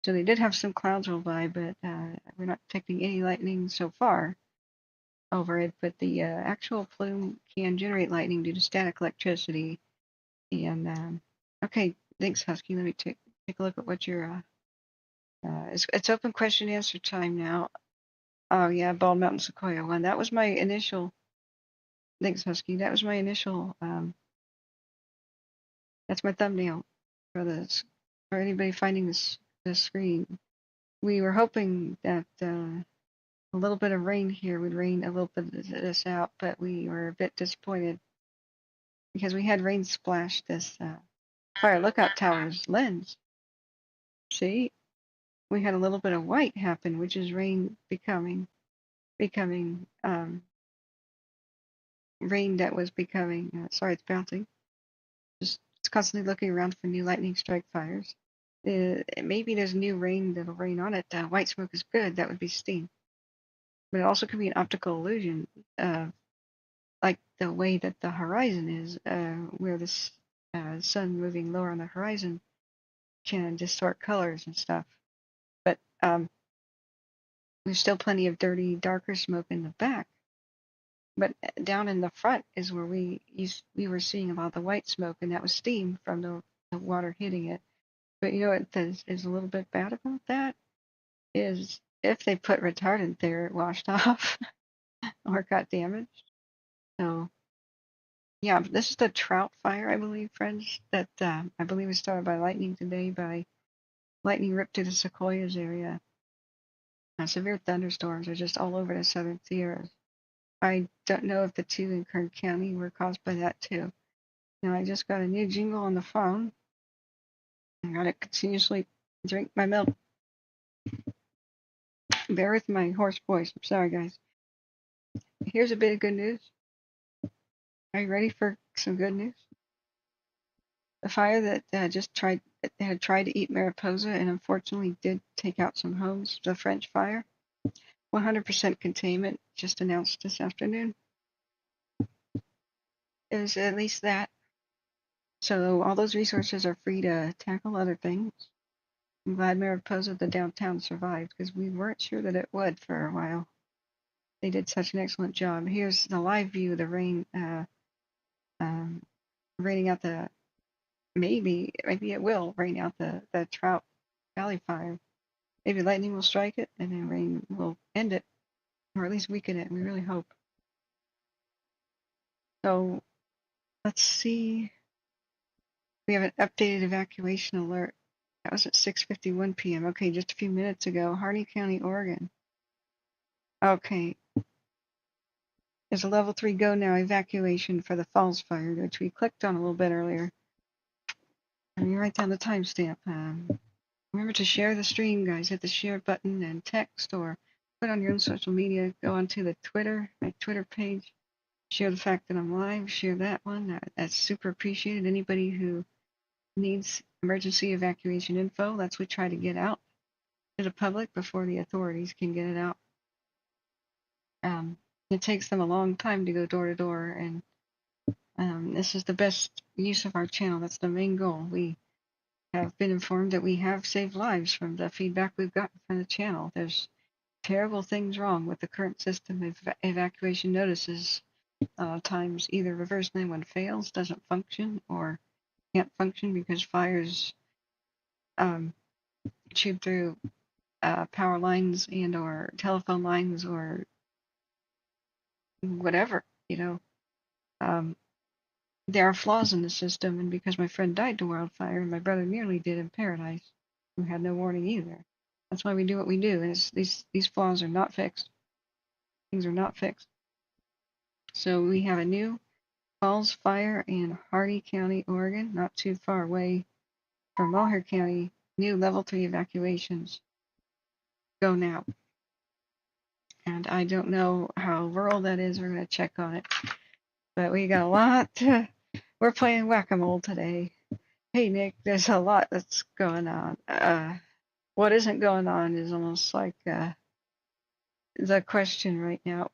So they did have some clouds roll by, but we're not detecting any lightning so far over it. But the actual plume can generate lightning due to static electricity. And okay, thanks, Husky. Let me take a look at what your it's open question answer time now. Oh yeah, Bald Mountain Sequoia one. That was my initial. Thanks, Husky. That was my initial. That's my thumbnail for this. For anybody finding this screen, we were hoping that a little bit of rain here would rain a little bit of this out, but we were a bit disappointed because we had rain splash this fire lookout tower's lens. See, we had a little bit of white happen, which is rain becoming rain that was becoming. Sorry, it's bouncing. Just it's constantly looking around for new lightning strike fires. Maybe there's new rain that'll rain on it. White smoke is good. That would be steam. But it also could be an optical illusion, like the way that the horizon is, where the sun moving lower on the horizon can distort colors and stuff. But there's still plenty of dirty, darker smoke in the back. But down in the front is where we were seeing a lot of the white smoke, and that was steam from the water hitting it. But you know what is a little bit bad about that is if they put retardant there, it washed off or got damaged. So yeah, this is the Trout fire, I believe, friends, that I believe was started by lightning today, by lightning ripped through the Sequoias area. Severe thunderstorms are just all over the southern Sierras. I don't know if the 2 in Kern County were caused by that too. Now I just got a new jingle on the phone. I gotta continuously drink my milk. Bear with my hoarse voice. I'm sorry, guys. Here's a bit of good news. Are you ready for some good news? The fire that had tried to eat Mariposa and unfortunately did take out some homes, the French fire, 100% containment, just announced this afternoon. It was at least that. So all those resources are free to tackle other things. I'm glad Mariposa, the downtown, survived because we weren't sure that it would for a while. They did such an excellent job. Here's the live view of the rain, raining out the. Maybe it will rain out the Trout Valley fire. Maybe lightning will strike it and then rain will end it, or at least weaken it. We really hope. So let's see. We have an updated evacuation alert. That was at 6:51 p.m. Okay, just a few minutes ago. Harney County, Oregon. Okay. There's a level 3 go now evacuation for the Falls fire, which we clicked on a little bit earlier. Let me write down the timestamp. Remember to share the stream, guys. Hit the share button and text or put on your own social media. Go onto the my Twitter page. Share the fact that I'm live. Share that one. That's super appreciated. Anybody who needs emergency evacuation info, that's what we try to get out to the public before the authorities can get it out. It takes them a long time to go door to door, and this is the best use of our channel. That's the main goal. We have been informed that we have saved lives from the feedback we've gotten from the channel. There's terrible things wrong with the current system of evacuation notices. Times either reverse 911 fails, doesn't function, or can't function because fires chewed through power lines and or telephone lines or whatever, there are flaws in the system, and because my friend died to wildfire and my brother nearly did in Paradise, who had no warning either. That's why we do what we do, and these flaws are not fixed. Things are not fixed. So we have a new Falls fire in Harney County, Oregon, not too far away from Malheur County. New level 3 evacuations go now. And I don't know how rural that is. We're going to check on it. But we got a lot. We're playing whack-a-mole today. Hey, Nick, there's a lot that's going on. what isn't going on is almost like the question right now.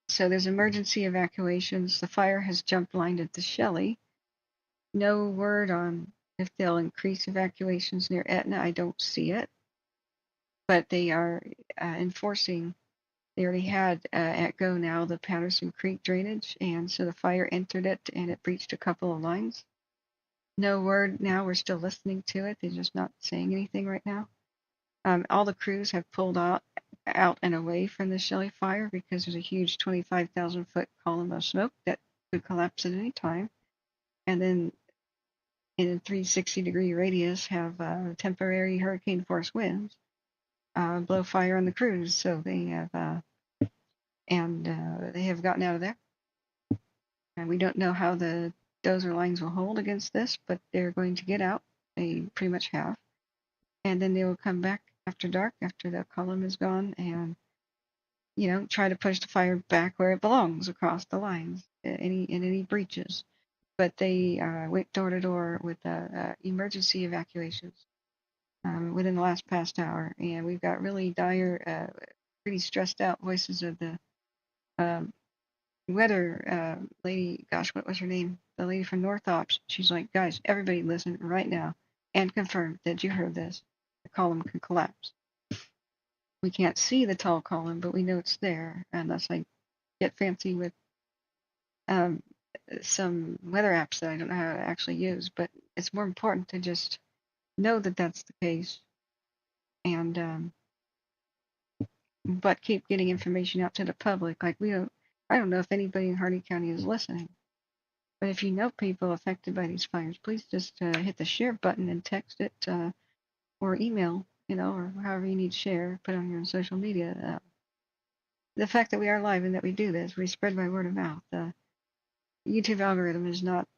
So there's emergency evacuations. The fire has jump lined at the Shelly. No word on if they'll increase evacuations near Etna. I don't see it, but they are enforcing. They already had at go now the Patterson Creek drainage, and so the fire entered it and it breached a couple of lines. No word now. We're still listening to it. They're just not saying anything right now. All the crews have pulled out and away from the Shelly fire because there's a huge 25,000 foot column of smoke that could collapse at any time. And then in a 360-degree radius have temporary hurricane force winds blow fire on the crews. So they have they have gotten out of there. And we don't know how the dozer lines will hold against this, but they're going to get out. They pretty much have. And then they will come back after dark, after the column is gone, and try to push the fire back where it belongs across the lines, any breaches. But they went door to door with emergency evacuations within the last past hour, and we've got really dire, pretty stressed out voices of the weather lady. Gosh, what was her name? The lady from North Ops. She's like, guys, everybody listen right now and confirm that you heard this. The column could collapse. We can't see the tall column, but we know it's there, unless I get fancy with some weather apps that I don't know how to actually use. But it's more important to just know that that's the case, and but keep getting information out to the public. Like I don't know if anybody in Hardy County is listening, but if you know people affected by these fires, please just hit the share button and text it or email, or however you need to share, put on your social media. The fact that we are live and that we do this, we spread by word of mouth. The YouTube algorithm is not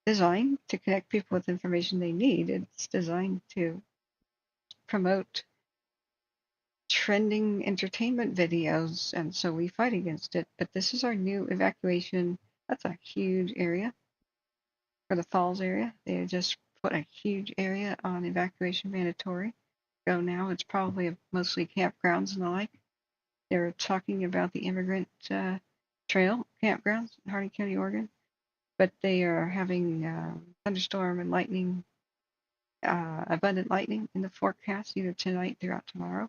designed to connect people with information they need. It's designed to promote trending entertainment videos, and so we fight against it. But this is our new evacuation. That's a huge area for the Falls area. They just put a huge area on evacuation mandatory. Go now. It's probably mostly campgrounds and the like. They're talking about the immigrant trail campgrounds in Hardy County, Oregon, but they are having thunderstorm and lightning, abundant lightning in the forecast either tonight throughout tomorrow.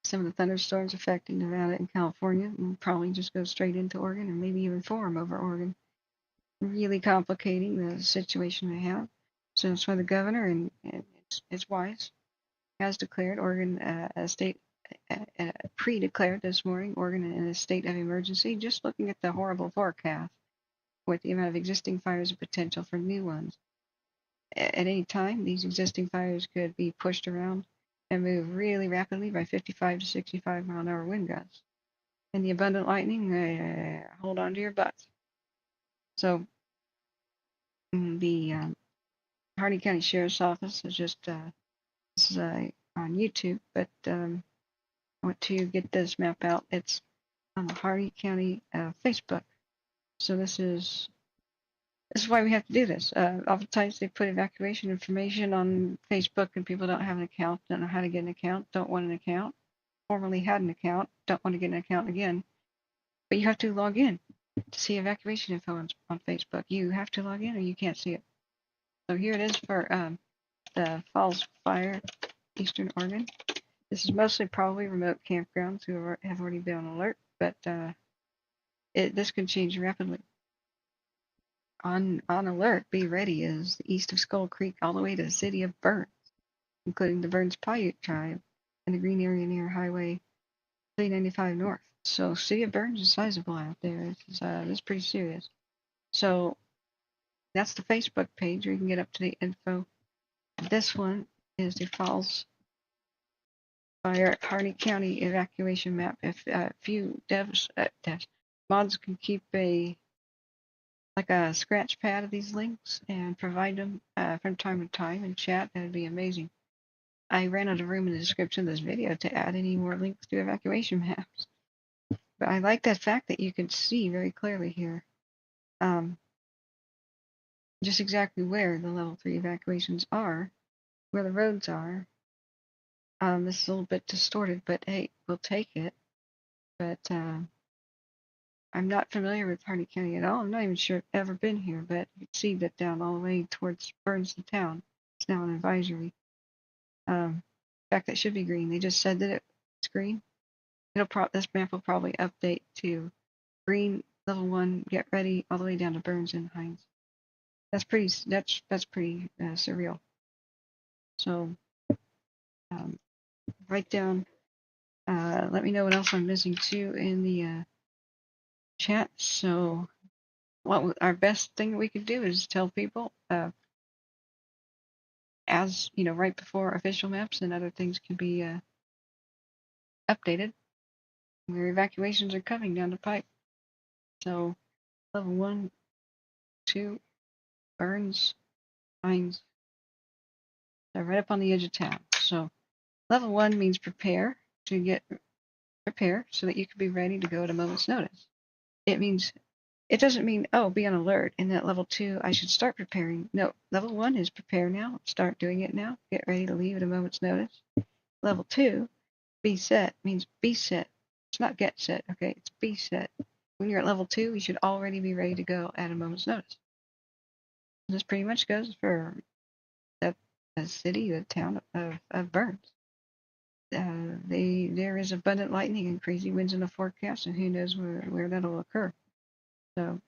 Some of the thunderstorms affecting Nevada and California will probably just go straight into Oregon and maybe even form over Oregon, really complicating the situation we have. So that's why the governor, and it's wise, has declared Oregon a state, pre-declared this morning, Oregon in a state of emergency, just looking at the horrible forecast with the amount of existing fires and potential for new ones. At any time, these existing fires could be pushed around and move really rapidly by 55 to 65 mile an hour wind gusts. And the abundant lightning, hold on to your butts. So the Hardy County Sheriff's Office is just, this is on YouTube, but I want to get this map out. It's on the Hardy County Facebook. So this is why we have to do this. Oftentimes they put evacuation information on Facebook and people don't have an account, don't know how to get an account, don't want an account, formerly had an account, don't want to get an account again. But you have to log in to see evacuation info on Facebook. You have to log in or you can't see it. So here it is for the Falls Fire, Eastern Oregon. This is mostly probably remote campgrounds who have already been on alert, but this can change rapidly. On alert, be ready is east of Skull Creek all the way to the city of Burns, including the Burns Paiute tribe and the green area near Highway 395 North. So city of Burns is sizable out there. It's pretty serious. So that's the Facebook page where you can get up-to-date info. This one is the Falls Fire Hardy County evacuation map. If few mods can keep a scratch pad of these links and provide them from time to time in chat, that would be amazing. I ran out of room in the description of this video to add any more links to evacuation maps. But I like that fact that you can see very clearly here just exactly where the level 3 evacuations are, where the roads are. This is a little bit distorted, but hey, we'll take it. But I'm not familiar with Harney County at all. I'm not even sure I've ever been here, but you can see that down all the way towards Burns the town. It's now an advisory. In fact, that should be green. They just said that it's green. This map will probably update to green level 1. Get ready all the way down to Burns and Hines. That's pretty. That's pretty surreal. So write down. Let me know what else I'm missing too in the chat. So our best thing we could do is tell people, as you know, right before official maps and other things can be updated, where evacuations are coming down the pipe. So level 1, 2, Burns, Hines, they're right up on the edge of town. So level 1 means prepare so that you can be ready to go at a moment's notice. It doesn't mean, oh, be on alert, and that level 2, I should start preparing. No, level 1 is prepare now, start doing it now, get ready to leave at a moment's notice. Level 2, be set, means be set. It's not get set, okay? It's be set. When you're at level 2, you should already be ready to go at a moment's notice. This pretty much goes for the city, the town of Burns. There is abundant lightning and crazy winds in the forecast, and who knows where that'll occur. So,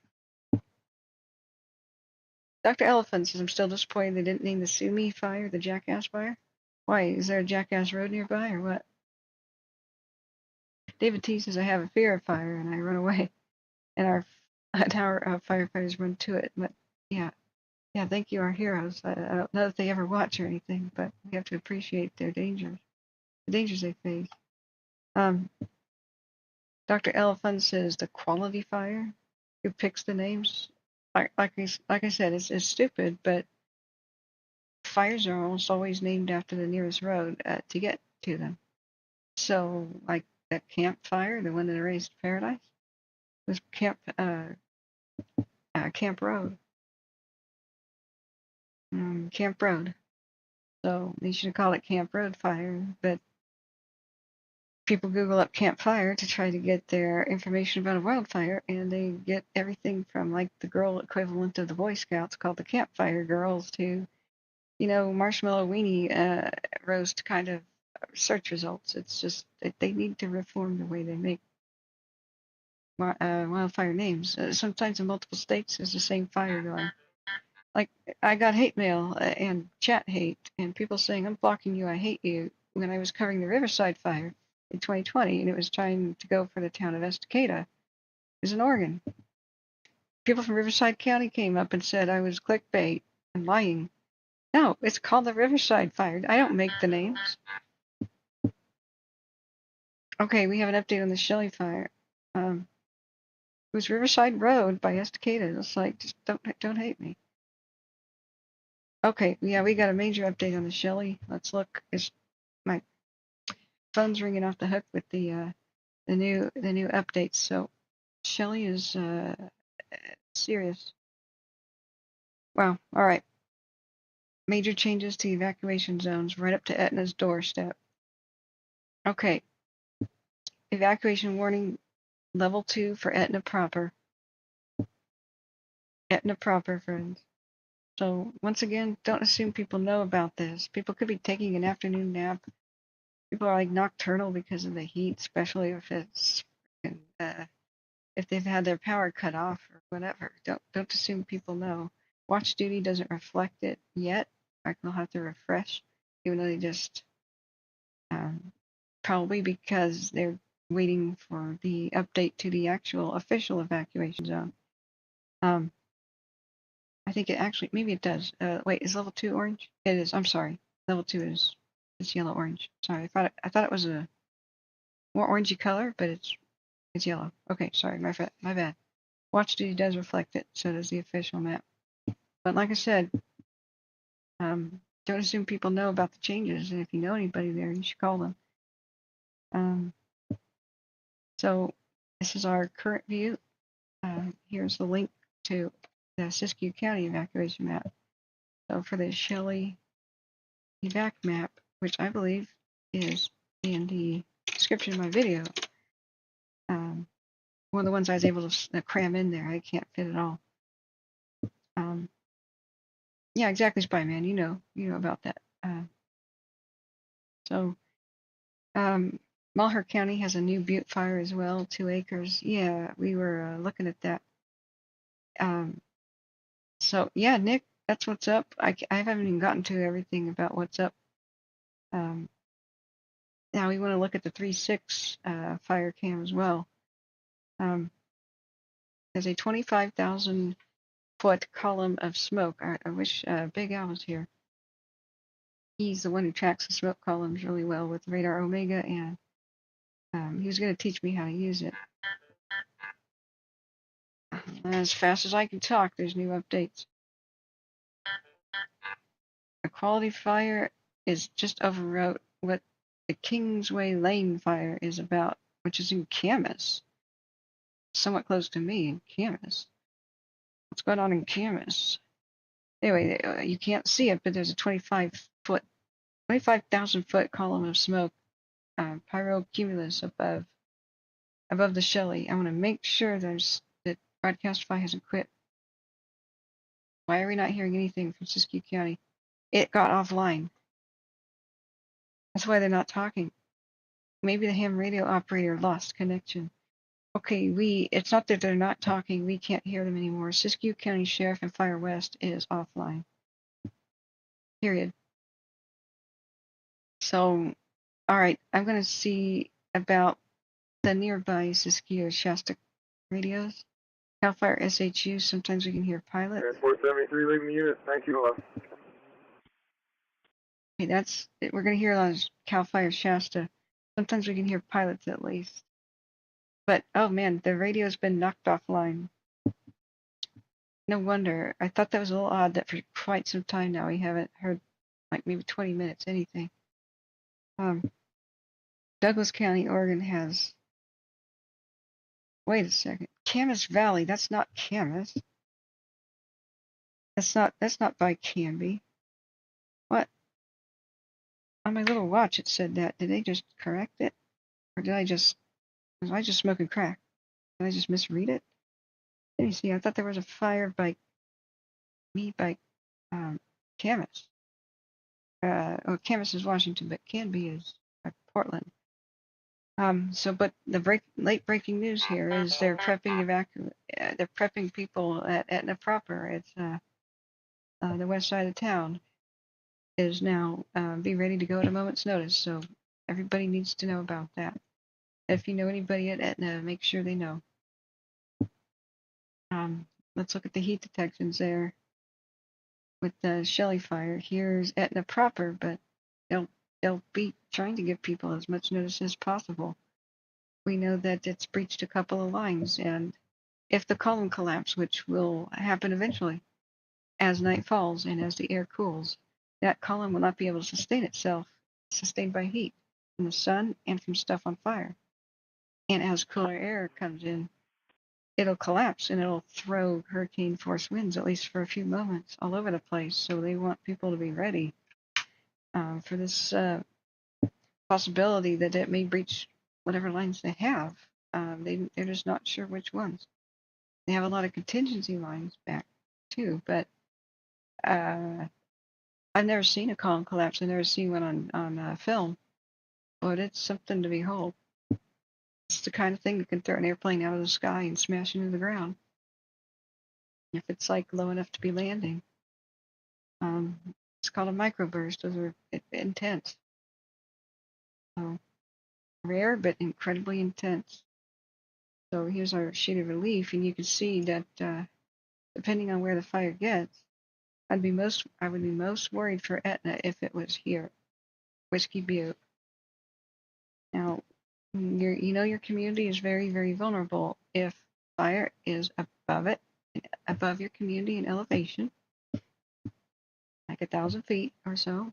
Dr. Elephant says, I'm still disappointed they didn't name the Sue Me fire the Jackass fire. Why? Is there a Jackass road nearby or what? David T says, I have a fear of fire and I run away. And our firefighters run to it. But yeah, thank you, our heroes. I don't know if they ever watch or anything, but we have to appreciate their dangers, the dangers they face. Dr. Elephant says, the quality fire. Who picks the names? Like I said, it's stupid, but fires are almost always named after the nearest road to get to them. So, like that campfire, the one that erased Paradise, was Camp Road. Camp Road. So they should have called it Camp Road Fire, but people Google up campfire to try to get their information about a wildfire, and they get everything from like the girl equivalent of the Boy Scouts called the Campfire Girls to, marshmallow weenie roast kind of search results. It's just they need to reform the way they make wildfire names. Sometimes in multiple states there's the same fire going. Like, I got hate mail and chat hate and people saying, I'm blocking you, I hate you, when I was covering the Riverside fire in 2020, and it was trying to go for the town of Estacada. It was in Oregon. People from Riverside County came up and said I was clickbait and lying. No, it's called the Riverside fire. I don't make the names. Okay, we have an update on the Shelly fire. It was Riverside Road by Estacada. It's like, just don't hate me. Okay, yeah, we got a major update on the Shelly. Let's look. My phone's ringing off the hook with the new updates. So Shelly is serious. Wow. All right. Major changes to evacuation zones right up to Etna's doorstep. Okay. Evacuation warning level 2 for Etna proper. Etna proper, friends. So once again, don't assume people know about this. People could be taking an afternoon nap. People are like nocturnal because of the heat, especially if it's if they've had their power cut off or whatever. Don't assume people know. Watch duty doesn't reflect it yet. They'll have to refresh, even though they just probably because they're waiting for the update to the actual official evacuation zone. I think it actually, maybe it does. Wait, is level 2 orange? It is. I'm sorry. Level 2 is yellow orange. Sorry, I thought it was a more orangey color, but it's yellow. Okay, sorry, my bad. Watch duty does reflect it, so does the official map. But like I said, don't assume people know about the changes, and if you know anybody there, you should call them. So this is our current view. Here's the link to the Siskiyou County evacuation map. So for the Shelly evac map, which I believe is in the description of my video, one of the ones I was able to cram in there. I can't fit it all. Yeah, exactly, Spyman. You know about that. So Malheur County has a new butte fire as well, 2 acres. Yeah, we were looking at that. So yeah, Nick, that's what's up. I haven't even gotten to everything about what's up. Now we want to look at the 3.6 fire cam as well. There's a 25,000 foot column of smoke. I wish Big Al was here. He's the one who tracks the smoke columns really well with Radar Omega, and he was going to teach me how to use it. As fast as I can talk, there's new updates. A quality fire is just overwrote what the Kingsway Lane fire is about, which is in Camas. Somewhat close to me in Camas. What's going on in Camas? Anyway, you can't see it, but there's a 25,000 foot column of smoke, pyrocumulus above the Shelly. I want to make sure that Broadcastify hasn't quit. Why are we not hearing anything from Siskiyou County? It got offline. That's why they're not talking. Maybe the ham radio operator lost connection. Okay, it's not that they're not talking, we can't hear them anymore. Siskiyou County Sheriff and Fire West is offline. Period. So, alright, I'm going to see about the nearby Siskiyou Shasta radios. CAL FIRE SHU, sometimes we can hear pilot. Transport 73 leaving the unit, 1911. Okay, we're going to hear on CAL FIRE Shasta. Sometimes we can hear pilots at least. But, oh man, the radio's been knocked offline. No wonder. I thought that was a little odd that for quite some time now we haven't heard, like maybe 20 minutes, anything. Douglas County, Oregon has, wait a second, Camas Valley, that's not Camas. That's not by Canby. What? On my little watch it said that. Did they just correct it? Or was I just smoking crack? Did I just misread it? Let me see, I thought there was a fire by Camas. Camas is Washington, but Canby is Portland. But the late breaking news here is they're prepping people at Etna proper. It's the west side of town is now be ready to go at a moment's notice. So everybody needs to know about that. If you know anybody at Etna, make sure they know. Let's look at the heat detections there with the Shelly fire. Here's Etna proper, but they'll be trying to give people as much notice as possible. We know that it's breached a couple of lines, and if the column collapse, which will happen eventually as night falls and as the air cools, that column will not be able to sustain itself, sustained by heat from the sun and from stuff on fire. And as cooler air comes in, it'll collapse and it'll throw hurricane force winds, at least for a few moments, all over the place. So they want people to be ready for this possibility that it may breach whatever lines they have. They're just not sure which ones. They have a lot of contingency lines back too, but I've never seen a column collapse. I've never seen one on film, but it's something to behold. It's the kind of thing that can throw an airplane out of the sky and smash into the ground if it's like low enough to be landing. It's called a microburst. Those are intense. So rare, but incredibly intense. So here's our sheet of relief, and you can see that depending on where the fire gets, I would be most worried for Etna if it was here, Whiskey Butte. Now, your community is very, very vulnerable if fire is above your community in elevation, like 1,000 feet or so,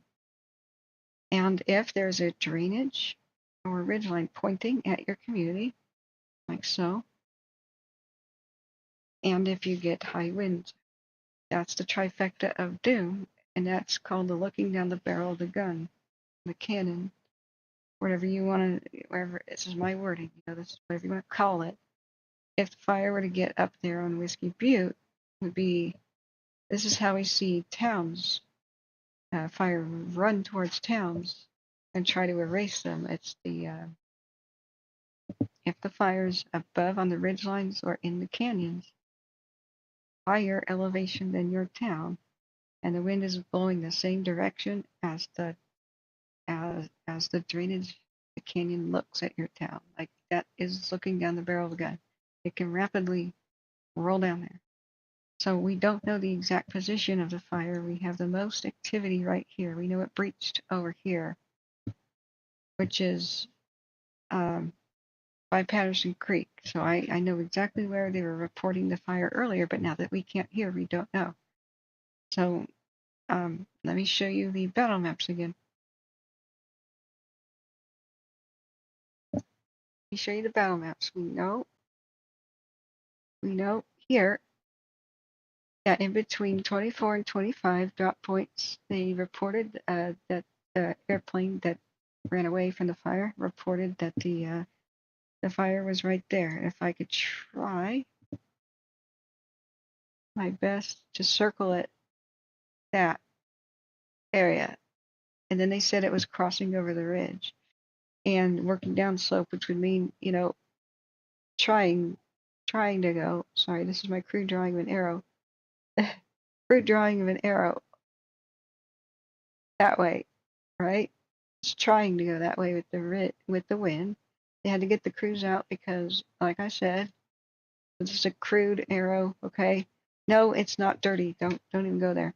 and if there's a drainage or a ridgeline pointing at your community, like so, and if you get high winds That's the trifecta of doom, and that's called the looking down the barrel of the gun, the cannon, whatever you want to, wherever, this is my wording, this is whatever you want to call it. If the fire were to get up there on Whiskey Butte, would be, this is how we see towns, fire run towards towns and try to erase them. It's the, if the fire's above on the ridge lines or in the canyons, higher elevation than your town, and the wind is blowing the same direction as the drainage, the canyon looks at your town. Like that is looking down the barrel of a gun. It can rapidly roll down there. So we don't know the exact position of the fire. We have the most activity right here. We know it breached over here, which is by Patterson Creek. So I know exactly where they were reporting the fire earlier, but now that we can't hear, we don't know. So let me show you the battle maps again. Let me show you the battle maps. We know here that in between 24 and 25 drop points, they reported that the airplane that ran away from the fire reported that the fire was right there. If I could try my best to circle it, that area, and then they said it was crossing over the ridge and working downslope, which would mean, trying to go. Sorry, this is my crude drawing of an arrow. Crude drawing of an arrow that way, right? It's trying to go that way with the wind. They had to get the crews out because, like I said, this is a crude arrow. Okay, no, it's not dirty. Don't even go there.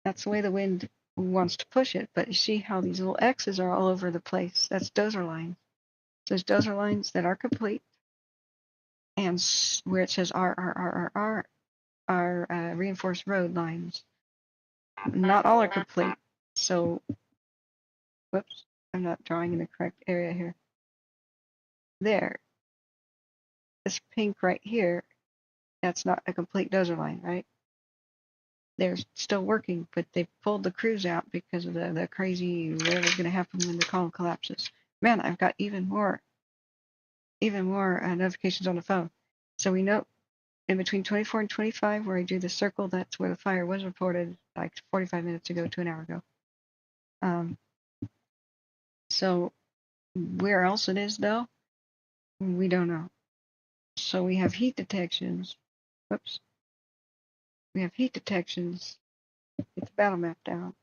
That's the way the wind wants to push it. But you see how these little X's are all over the place? That's dozer lines. Those dozer lines that are complete, and where it says R are reinforced road lines. Not all are complete. So, whoops, I'm not drawing in the correct area here. There, this pink right here, that's not a complete dozer line, right? They're still working, but they pulled the crews out because of the crazy whatever's going to happen when the column collapses. Man, I've got even more notifications on the phone. So we know in between 24 and 25, where I do the circle, that's where the fire was reported like 45 minutes ago to an hour ago. So where else it is, though, we don't know. So we have heat detections. Whoops. We have heat detections. Get the battle map down.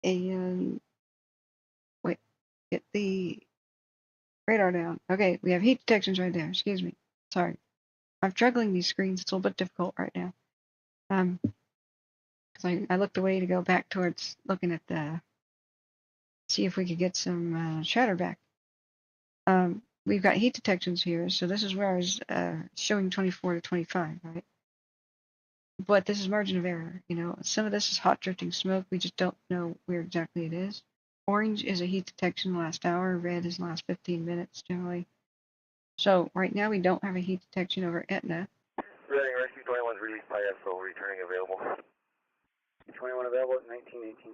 And wait, get the radar down. Okay, we have heat detections right there. Excuse me. Sorry. I'm juggling these screens. It's a little bit difficult right now. Because I looked away to go back towards looking at the, see if we could get some shatter back. We've got heat detections here, so this is where I was showing 24 to 25, right? But this is margin of error. Some of this is hot drifting smoke. We just don't know where exactly it is. Orange is a heat detection last hour. Red is last 15 minutes generally. So right now we don't have a heat detection over Etna. Reading Rescue 21 released by SO, returning available. 21 available at 1918.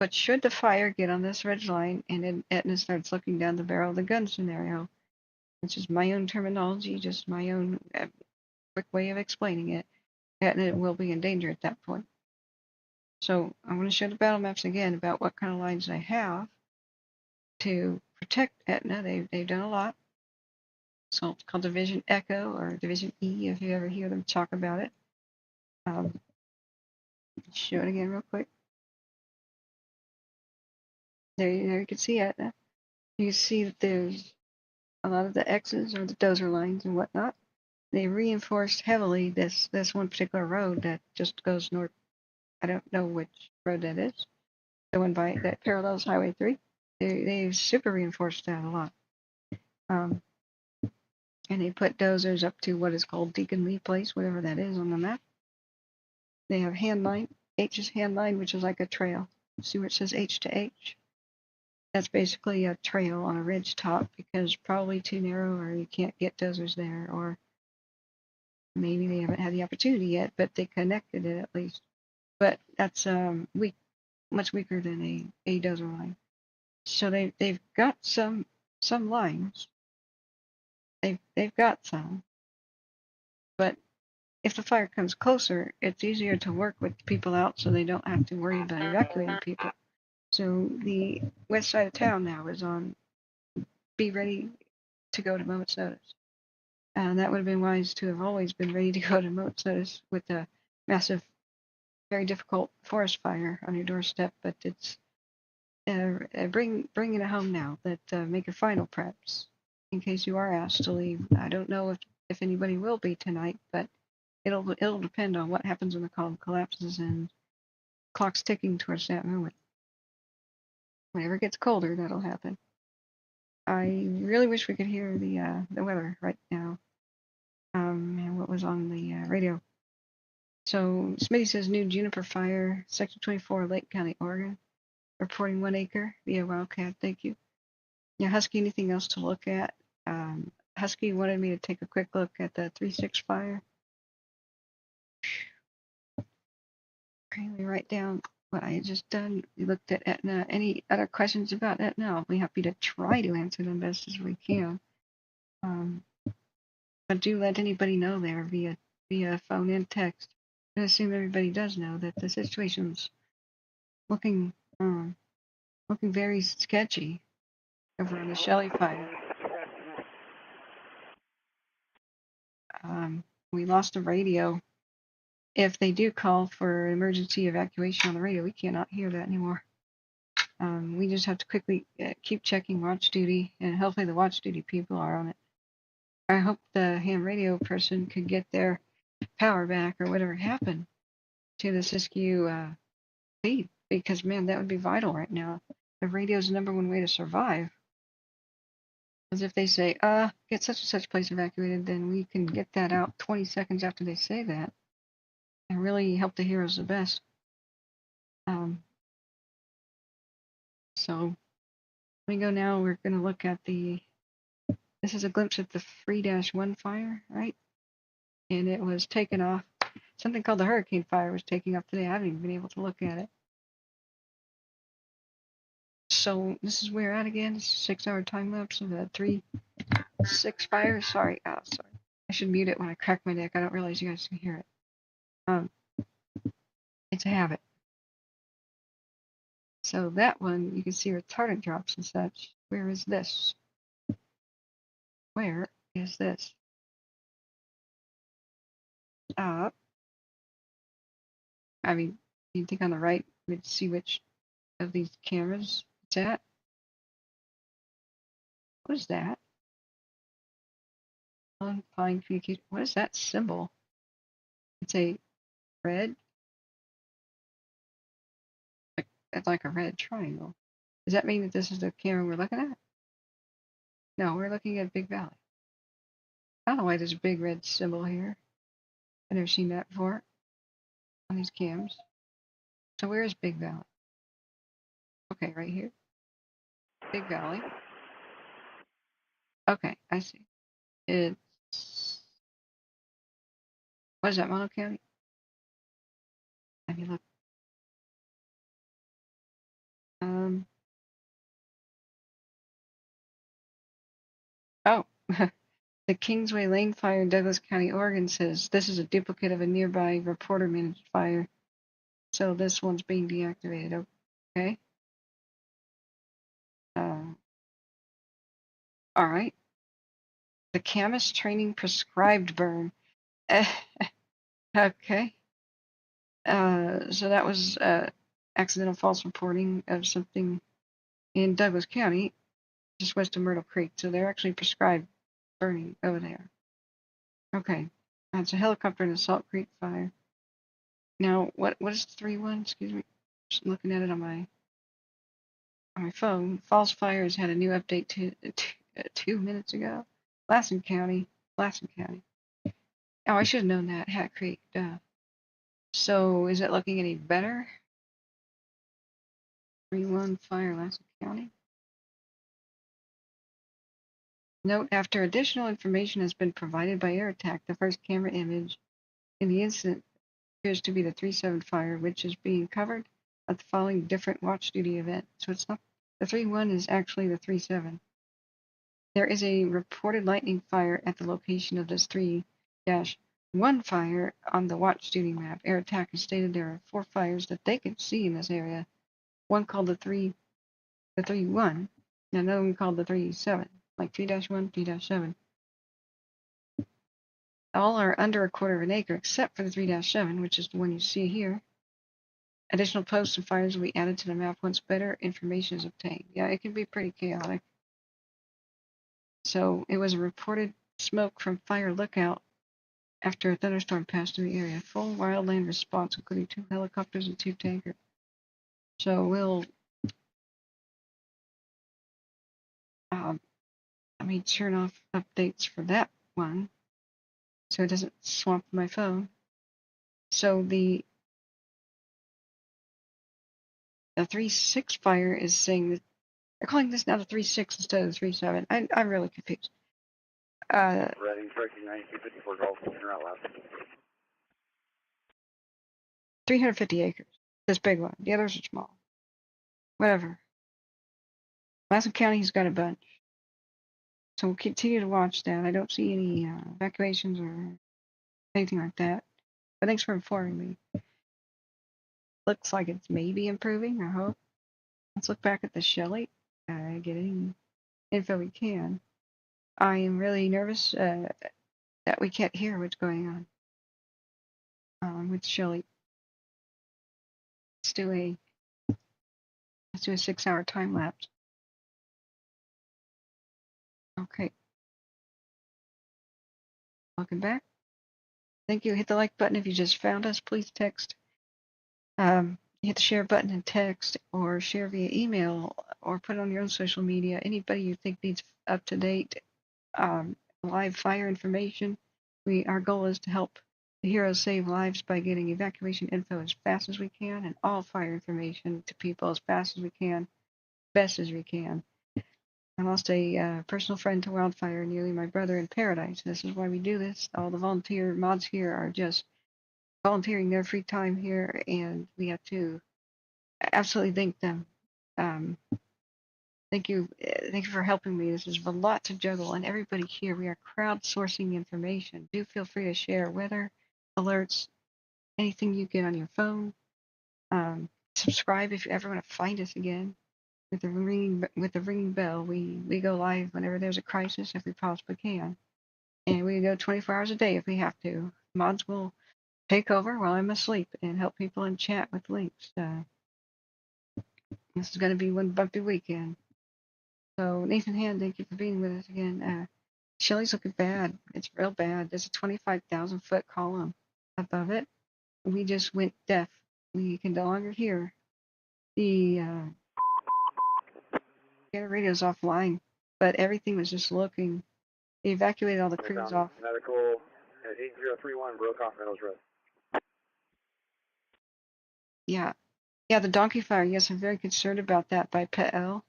But should the fire get on this ridge line and then Etna starts looking down the barrel of the gun scenario, which is my own terminology, just my own quick way of explaining it, Etna will be in danger at that point. So I'm going to show the battle maps again about what kind of lines I have to protect Etna. They've done a lot. So it's called Division Echo or Division E if you ever hear them talk about it. Show it again real quick. There you can see Etna. You can see that there's a lot of the X's or the dozer lines and whatnot. They reinforced heavily this one particular road that just goes north. I don't know which road that is. The one that parallels Highway 3. They've super reinforced that a lot. And they put dozers up to what is called Deacon Lee Place, whatever that is on the map. They have hand line. H is hand line, which is like a trail. See where it says H to H? That's basically a trail on a ridge top because probably too narrow or you can't get dozers there, or maybe they haven't had the opportunity yet, but they connected it at least. But that's weak, much weaker than a dozer line. So they've got some lines. They've got some, but if the fire comes closer, it's easier to work with people out so they don't have to worry about evacuating people. So the west side of town now is on be ready to go to moment's notice. And that would have been wise to have always been ready to go to moment's notice with a massive, very difficult forest fire on your doorstep. But it's bring it home now. That make your final preps in case you are asked to leave. I don't know if anybody will be tonight, but it'll depend on what happens when the column collapses and clock's ticking towards that moment. Whenever it gets colder, that'll happen. I really wish we could hear the weather right now. And what was on the radio. So Smitty says new Juniper fire, Section 24, Lake County, Oregon. Reporting 1 acre via Wildcat. Thank you. Yeah, Husky, anything else to look at? Husky wanted me to take a quick look at the 3-6 fire. Okay, let me write down what I had just done. We looked at Etna. Any other questions about Etna? I'll be happy to try to answer them best as we can. But do let anybody know there via phone and text. I assume everybody does know that the situation's looking very sketchy over on the Shelly fire. We lost the radio. If they do call for emergency evacuation on the radio, we cannot hear that anymore. We just have to quickly keep checking watch duty, and hopefully the watch duty people are on it. I hope the ham radio person could get their power back or whatever happened to the Siskiyou feed, because man, that would be vital right now. The radio's the #1 way to survive. Because if they say, get such and such place evacuated, then we can get that out 20 seconds after they say that and really help the heroes the best. So we go now, we're going to look at this is a glimpse at the 3-1 fire, right? And it was taken off. Something called the hurricane fire was taking off today. I haven't even been able to look at it. So this is where we're at again. It's a 6-hour time lapse of the 3-6 fire. Sorry. Sorry. I should mute it when I crack my neck. I don't realize you guys can hear it. It's a habit. So that one, you can see retardant drops and such. Where is this? Where is this? Up. I mean, you think on the right, we'd see which of these cameras it's at. What is that? Undefined communication. What is that symbol? It's a red. It's like a red triangle. Does that mean that this is the camera we're looking at? No, we're looking at Big Valley. I don't know why there's a big red symbol here. I've never seen that before on these cams. So where is Big Valley? Okay, right here. Big Valley. Okay, I see. It's, what is that, Mono County? Let me look. Oh, the Kingsway Lane fire in Douglas County, Oregon says this is a duplicate of a nearby reporter managed fire. So this one's being deactivated. Okay. All right. The chemist training prescribed burn. Okay. So that was accidental false reporting of something in Douglas County, just west of Myrtle Creek. So they're actually prescribed burning over there. Okay. That's a helicopter and a Salt Creek fire. Now, what is 3-1? Excuse me. Just looking at it on my phone. Falls Fires had a new update 2 minutes ago. Lassen County. Oh, I should have known that. Hat Creek. Duh. So, is it looking any better? 3-1 fire, Lassen County. Note, after additional information has been provided by air attack, the first camera image in the incident appears to be the 3-7 fire, which is being covered at the following different watch duty event. So it's not, the 3-1 is actually the 3-7. There is a reported lightning fire at the location of this 3-1 fire on the watch duty map. Air attack has stated there are 4 fires that they can see in this area. One called the 3-1, and another one called the 3-7, like 3-1, 3-7. All are under a quarter of an acre, except for the 3-7, which is the one you see here. Additional posts and fires will be added to the map once better information is obtained. Yeah, it can be pretty chaotic. So it was a reported smoke from fire lookout after a thunderstorm passed through the area. Full wildland response, including 2 helicopters and 2 tankers. So we'll, turn off updates for that one, so it doesn't swamp my phone. So the 3-6 fire is saying that they're calling this now the 3-6 instead of the 3-7. I'm really confused. Ready, striking 9254 Golf, you're out last. 350 acres. This big one. The others are small. Whatever. Wasco County's got a bunch. So we'll continue to watch that. I don't see any evacuations or anything like that. But thanks for informing me. Looks like it's maybe improving, I hope. Let's look back at the Shelly. Get any info we can. I am really nervous that we can't hear what's going on with Shelly. Let's do a 6-hour time lapse. Okay. Welcome back. Thank you. Hit the like button if you just found us. Please text. Hit the share button and text, or share via email, or put it on your own social media. Anybody you think needs up-to-date live fire information. Our goal is to help the heroes save lives by getting evacuation info as fast as we can, and all fire information to people as fast as we can, best as we can. I lost a personal friend to wildfire, nearly my brother in paradise. This is why we do this. All the volunteer mods here are just volunteering their free time here, and we have to absolutely thank them. Thank you for helping me. This is a lot to juggle, and everybody here, we are crowdsourcing information. Do feel free to share weather alerts, anything you get on your phone. Subscribe if you ever want to find us again. With the ringing bell, we go live whenever there's a crisis if we possibly can, and we go 24 hours a day if we have to. Mods will take over while I'm asleep and help people in chat with links. This is going to be one bumpy weekend. So Nathan Hand, thank you for being with us again. Shelly's looking bad. It's real bad. There's a 25,000 foot column above it. We just went deaf. We can no longer hear. The radio's offline, but everything was just looking. They evacuated all the crews off. Medical at 8031 broke off Meadows Road. Yeah, the donkey fire. Yes, I'm very concerned about that by Pet L.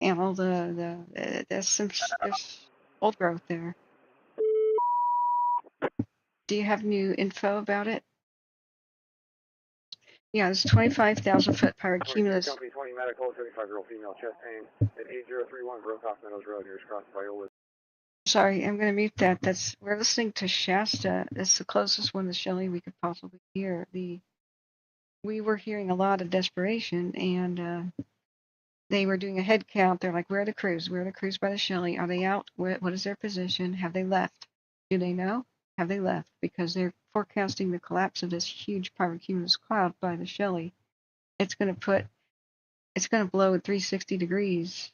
And all there's old growth there. Do you have new info about it? Yeah, it's 25,000 foot pyrocumulus. Company 20 medical, 35-year-old female, chest pain at 8031 broke off Meadows Road near Cross Viola. Sorry, I'm going to mute that. We're listening to Shasta. It's the closest one to Shelly we could possibly hear. We were hearing a lot of desperation, and they were doing a head count. They're like, where are the crews? Where are the crews by the Shelly? Are they out? What is their position? Have they left? Do they know? Have they left? Because they're forecasting the collapse of this huge pyrocumulus cloud by the Shelly. It's going to blow at 360 degrees.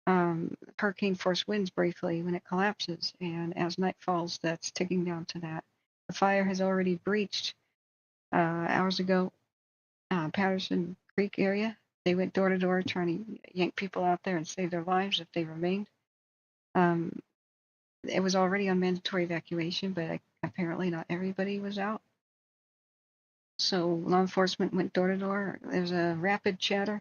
Hurricane force winds briefly when it collapses, and as night falls, that's ticking down to that. The fire has already breached hours ago. Patterson Creek area. They went door to door trying to yank people out there and save their lives if they remained. It was already on mandatory evacuation, but apparently not everybody was out. So law enforcement went door to door. There's a rapid chatter,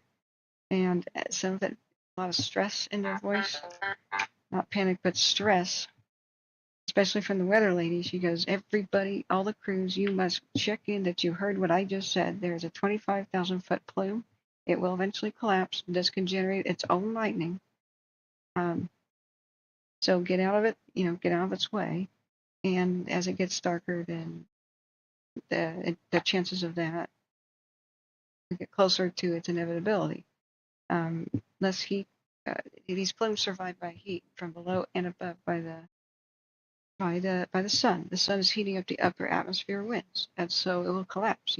and some of it, a lot of stress in their voice. not panic, but stress, especially from the weather lady. She goes, everybody, all the crews, you must check in that you heard what I just said. There's a 25,000-foot plume. It will eventually collapse. This can generate its own lightning. So get out of it, get out of its way. And as it gets darker, then the chances of that get closer to its inevitability. Less heat. These plumes survive by heat from below and above by the sun. The sun is heating up the upper atmosphere winds, and so it will collapse.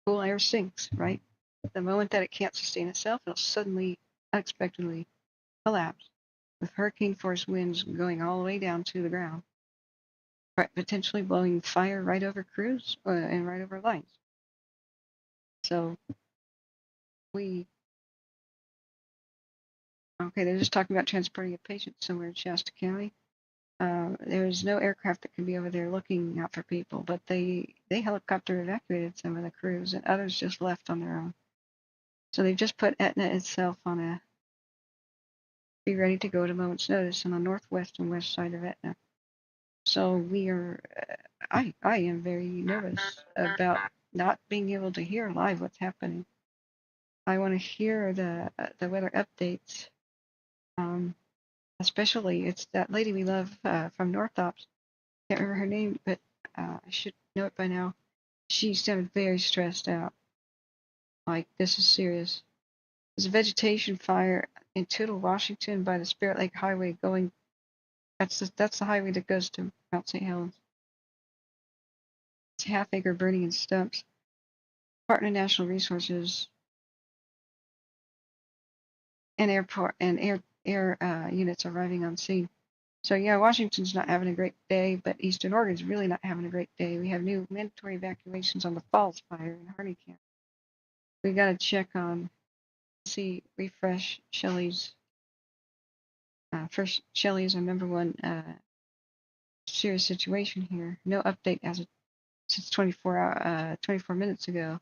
Cool air sinks, right? The moment that it can't sustain itself, it'll suddenly, unexpectedly collapse, with hurricane force winds going all the way down to the ground, potentially blowing fire right over crews and right over lines. So they're just talking about transporting a patient somewhere in Shasta County. There's no aircraft that can be over there looking out for people, but they helicopter evacuated some of the crews, and others just left on their own. So they've just put Etna itself on be ready to go at a moment's notice on the northwest and west side of Etna. So we are, I am very nervous about not being able to hear live what's happening. I want to hear the weather updates. Especially, it's that lady we love from North Ops. Can't remember her name, but I should know it by now. She sounded very stressed out. Like, this is serious. There's a vegetation fire in Toutle, Washington by the Spirit Lake Highway going. That's the highway that goes to Mount St. Helens. It's half-acre burning in stumps. Department of Natural Resources and airport and air units arriving on scene. So yeah, Washington's not having a great day, but Eastern Oregon's really not having a great day. We have new mandatory evacuations on the Falls Fire in Harney County. We got to check on, refresh Shelly's. First, Shelly is our number one serious situation here. No update since 24 minutes ago,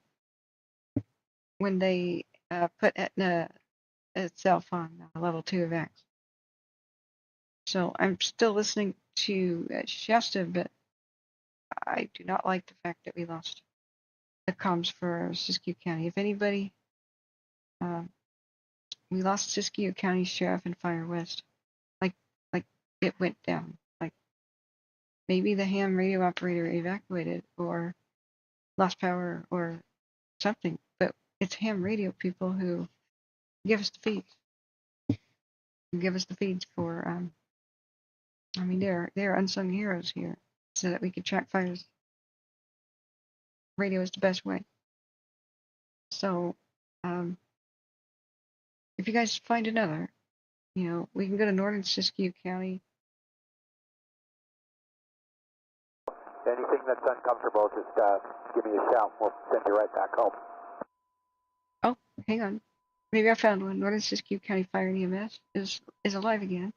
when they put Etna itself on level 2 evacs. So I'm still listening to Shasta, but I do not like the fact that we lost the comms for Siskiyou County. If anybody, we lost Siskiyou County Sheriff and Fire West. Like it went down. Like maybe the ham radio operator evacuated or lost power or something. But it's ham radio people who give us the feeds. Give us the feeds for. They're unsung heroes here, so that we can track fires. Radio is the best way. So, if you guys find another, we can go to northern Siskiyou County. Anything that's uncomfortable, just give me a shout. We'll send you right back home. Oh, hang on. Maybe I found one. Northern Siskiyou County Fire and EMS is alive again.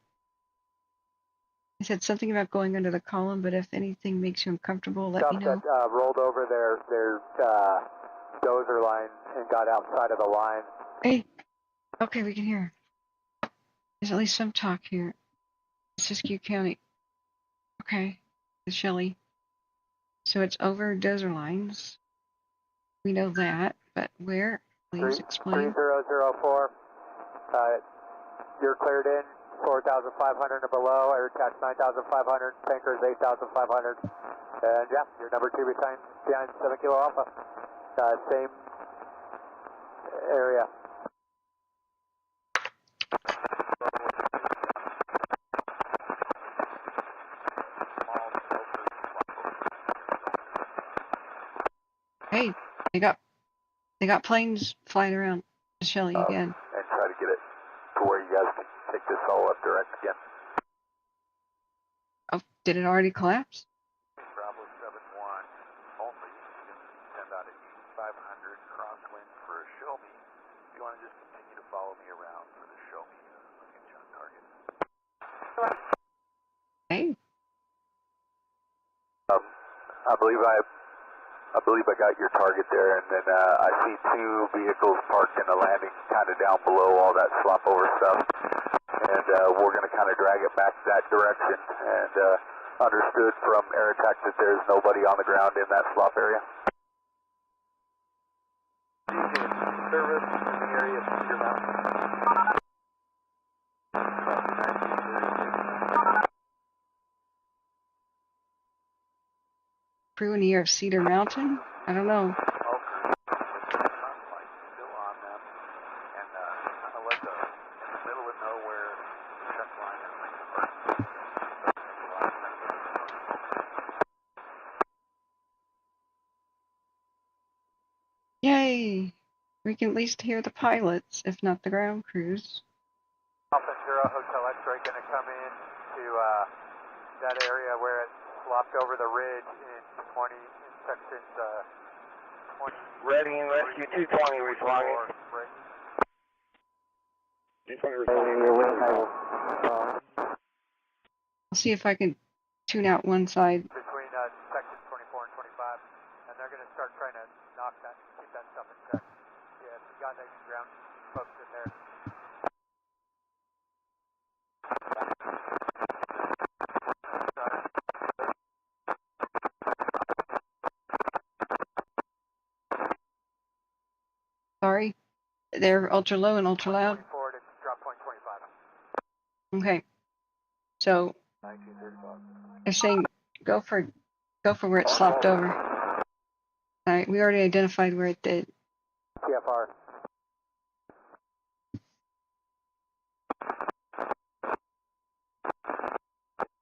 I said something about going under the column, but if anything makes you uncomfortable, let me know. That rolled over their dozer line and got outside of the line. Hey, okay, we can hear. There's at least some talk here. Siskiyou County. Okay, it's Shelly. So it's over dozer lines. We know that, but where? Please explain. 3004. You're cleared in. 4,500 and below. Air attach 9,500. Tankers 8,500. And yeah, you're number 2 behind 7 Kilo Alpha. Same area. Hey, they got planes flying around Shelly again. And try to get it to where you guys can take this all up direct again. Oh, did it already collapse? Bravo 7-1, only send out at 8,500 crosswind for a show me. If you want to just continue to follow me around for the show me, I'll get you on target. Hey. I believe I got your target there, and then I see 2 vehicles parked in the landing kind of down below all that slop over stuff. and we're going to kind of drag it back that direction. And understood from air attack that there's nobody on the ground in that slop area. Service in the area of Cedar Mountain. Crew in the air of Cedar Mountain? I don't know. Yay! We can at least hear the pilots, if not the ground crews. Alpha Zero Hotel X-Ray going to come in to that area where it flopped over the ridge in sections 20. Ready and rescue 220 responding. 220 responding. I'll see if I can tune out one side. Between sections 24 and 25, and they're going to start trying to knock that, keep that stuff in check. Yeah, we got any ground folks in there. Sorry, they're ultra low and ultra loud. Forward to drop point 25. Okay, so they're saying go for where it slopped over. All right, we already identified where it did. TFR.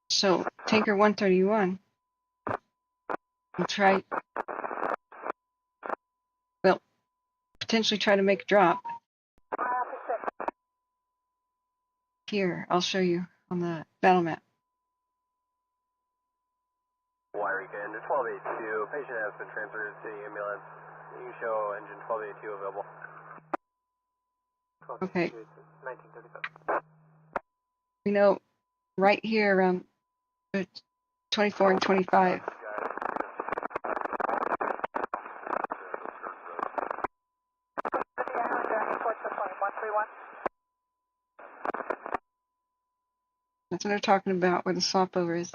So tanker 131 will try. Well, potentially try to make a drop. Here, I'll show you on the battle map. Engine 1282, patient has been transferred to the ambulance. You show engine 1282 available. Okay. We know right here around 24 and 25. That's what they're talking about, where the slop over is.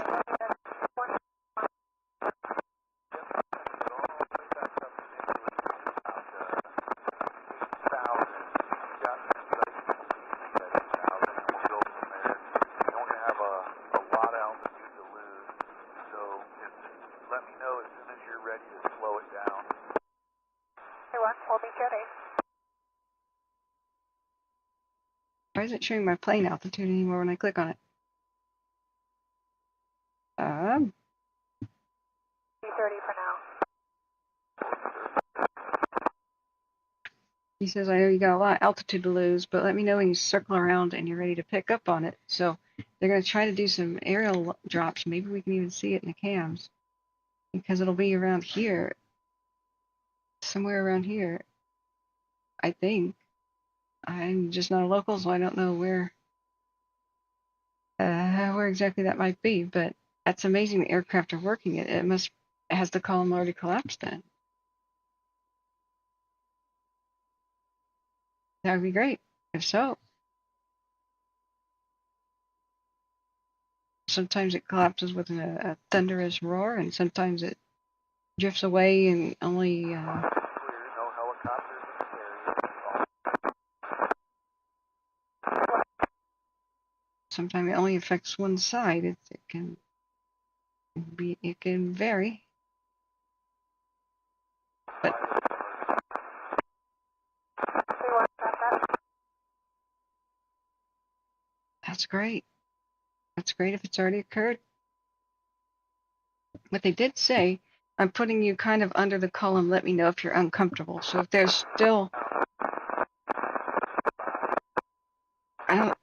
Why isn't it showing my plane altitude anymore when I click on it? 330 for now. He says, I know you got a lot of altitude to lose, but let me know when you circle around and you're ready to pick up on it. So they're going to try to do some aerial drops. Maybe we can even see it in the cams. Because it'll be around here. Somewhere around here. I think. I'm just not a local, so I don't know where exactly that might be. But that's amazing the aircraft are working it. It has the column already collapsed then. That would be great, if so. Sometimes it collapses with a thunderous roar, and sometimes it drifts away and only... Sometimes it only affects one side. It can vary. But that's great. That's great if it's already occurred. What they did say, I'm putting you kind of under the column. Let me know if you're uncomfortable. So if there's still, I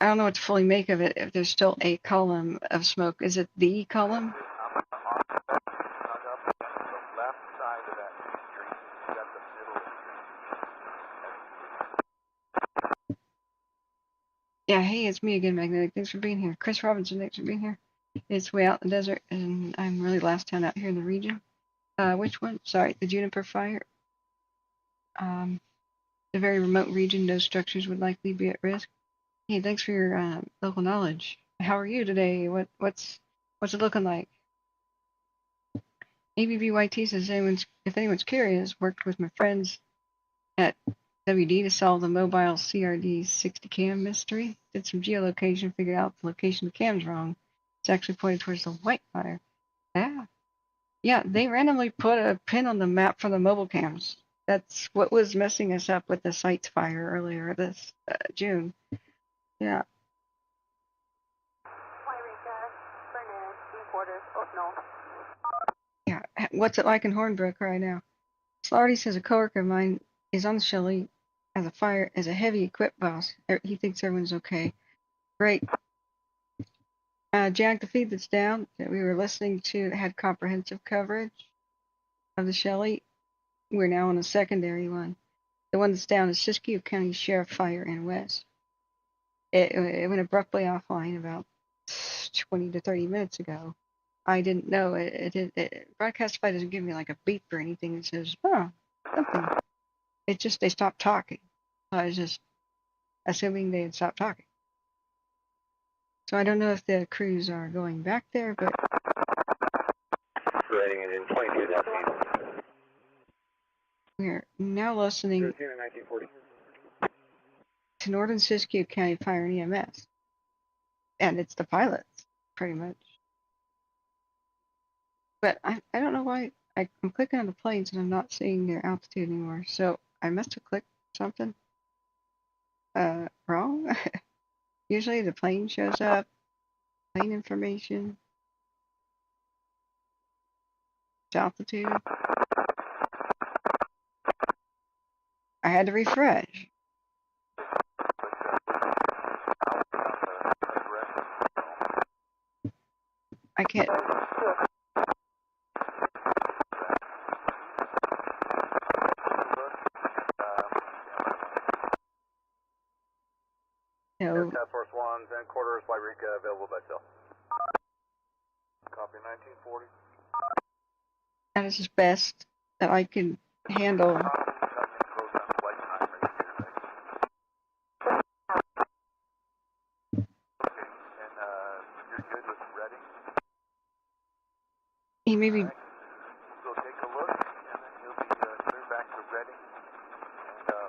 don't know what to fully make of it. If there's still a column of smoke, is it the column? Yeah, hey, it's me again, Magnetic. Thanks for being here. Chris Robinson, thanks for being here. It's way out in the desert, and I'm really last town out here in the region. Which one? Sorry, the Juniper fire. The very remote region, no structures would likely be at risk. Hey, thanks for your local knowledge. How are you today? What's it looking like? ABBYT says if anyone's curious, worked with my friends at WD to solve the mobile CRD 60 cam mystery. Did some geolocation, figured out the location of the cam's wrong. It's actually pointed towards the Wildfire. Yeah, they randomly put a pin on the map for the mobile cams. That's what was messing us up with the sites fire earlier this June. Yeah. Yeah. What's it like in Hornbrook right now? Slarty says a coworker of mine is on the Shelly as a heavy equipped boss. He thinks everyone's okay. Great. Jack, the feed that's down that we were listening to had comprehensive coverage of the Shelly. We're now on a secondary one. The one that's down is Siskiyou County Sheriff Fire in West. It went abruptly offline about 20 to 30 minutes ago. I didn't know Broadcastify doesn't give me like a beep or anything. It says, oh, something. It's just they stopped talking. I was just assuming they had stopped talking. So I don't know if the crews are going back there, but Writing it in 22, that's me. we're now listening to Northern Siskiyou County Fire and EMS. And it's the pilots, pretty much. But I don't know why I'm clicking on the planes and I'm not seeing their altitude anymore. So I must have clicked something wrong. Usually the plane shows up, plane information, altitude. I had to refresh. I can't. No. Task Force 1's and quarters, Wairika available by cell. Copy 1940. That is as best that I can handle. He may be. Go take a look, and then you'll be clear back to Reading and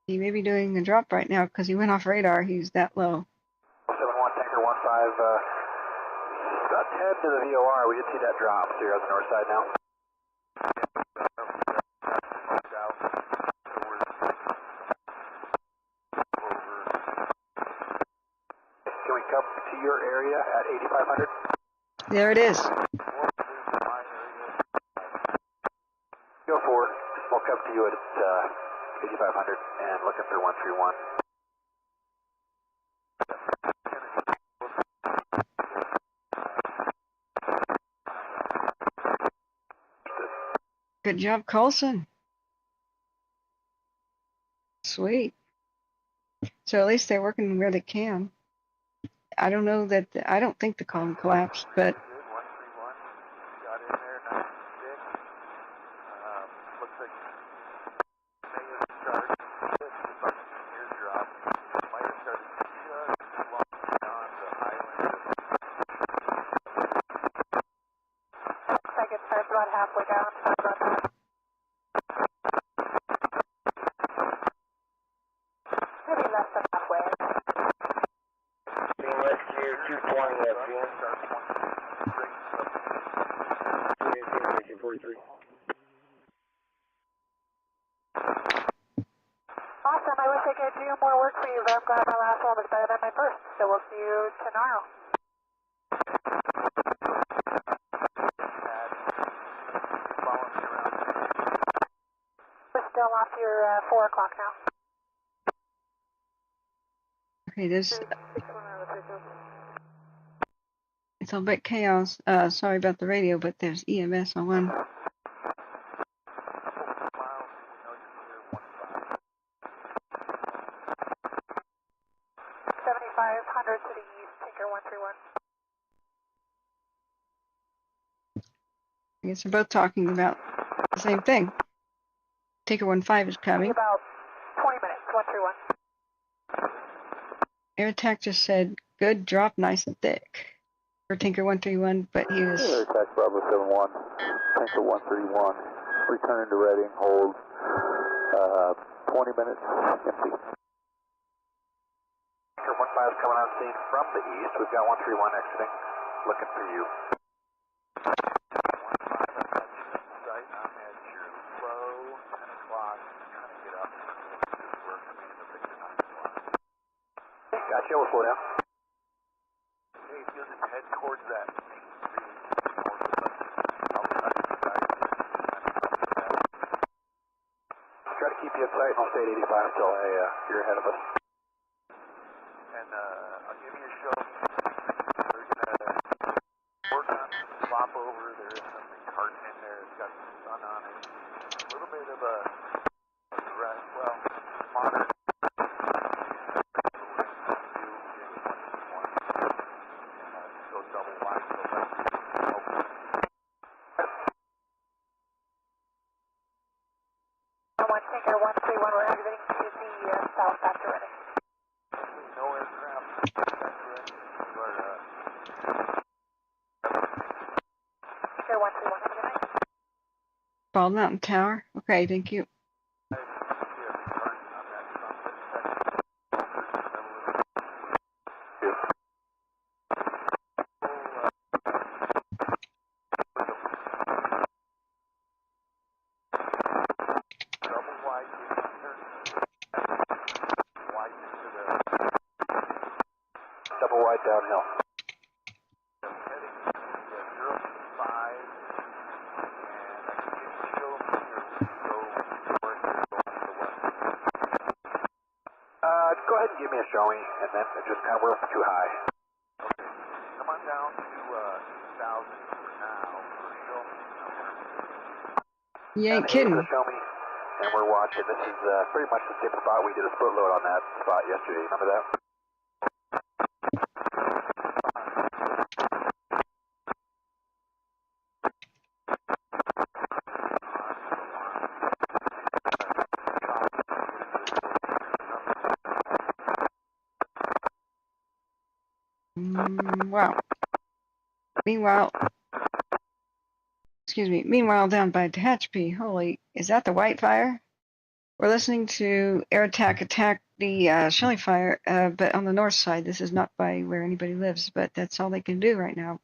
He may be doing a drop right now because he went off radar. He's that low. 71 Tanker 15, about 10 to the VOR. We did see that drop. So you're on the north side now. Can we come to your area at 8500? There it is. Go for it. We'll come to you at 8500 and look up for 131. Good job, Coulson. Sweet. So at least they're working where they can. I don't know that, I don't think the column collapsed, but. Got in there, 96. Looks like may have started just about near drop. Might have started just along beyond the highland. Second starts about halfway down. Sorry about that. Maybe less than halfway. Rescue 220 FPN. 43. Awesome. I wish I could do more work for you, but I'm glad my last one was better than my first. So we'll see you tomorrow. We're still off your 4 o'clock now. Okay, it's a bit chaos. Sorry about the radio, but there's EMS on one. 7500 to the east, Tinker 131. I guess they're both talking about the same thing. Tinker 15 is coming. About 20 minutes, 131. Air Attack just said, good drop, nice and thick. For Tinker 131, but he was... Air Attack Bravo 71, Tinker 131, return to Reading, hold 20 minutes, empty. Tinker 15 is coming on scene from the east. We've got 131 exiting, looking for you. 15, I'm at site, I'm at your low, 10 o'clock, trying to get up. Work for me in the picture, 9 o'clock. Gotcha, we'll slow down. Hey, if you'll just head towards that main street, north of us, I'll try to get back. Try to keep you in sight, and I'll stay at 85 until you're ahead of us. And I'll give you a show. We're going to work on flop over. There is some retardant in there. It's got some sun on it. A little bit of a modern. Bald Mountain Tower. Okay, thank you. Double wide downhill. Go ahead and give me a showing, and then just kind of we're too high. Okay, come on down to 2,000 for now. You ain't kidding. Show me, and we're watching. This is pretty much the same spot we did a split load on that spot yesterday. Remember that? Wow. Meanwhile, down by Tehachapi, holy, is that the Wildfire? We're listening to Air attack the Shelly fire, but on the north side. This is not by where anybody lives, but that's all they can do right now.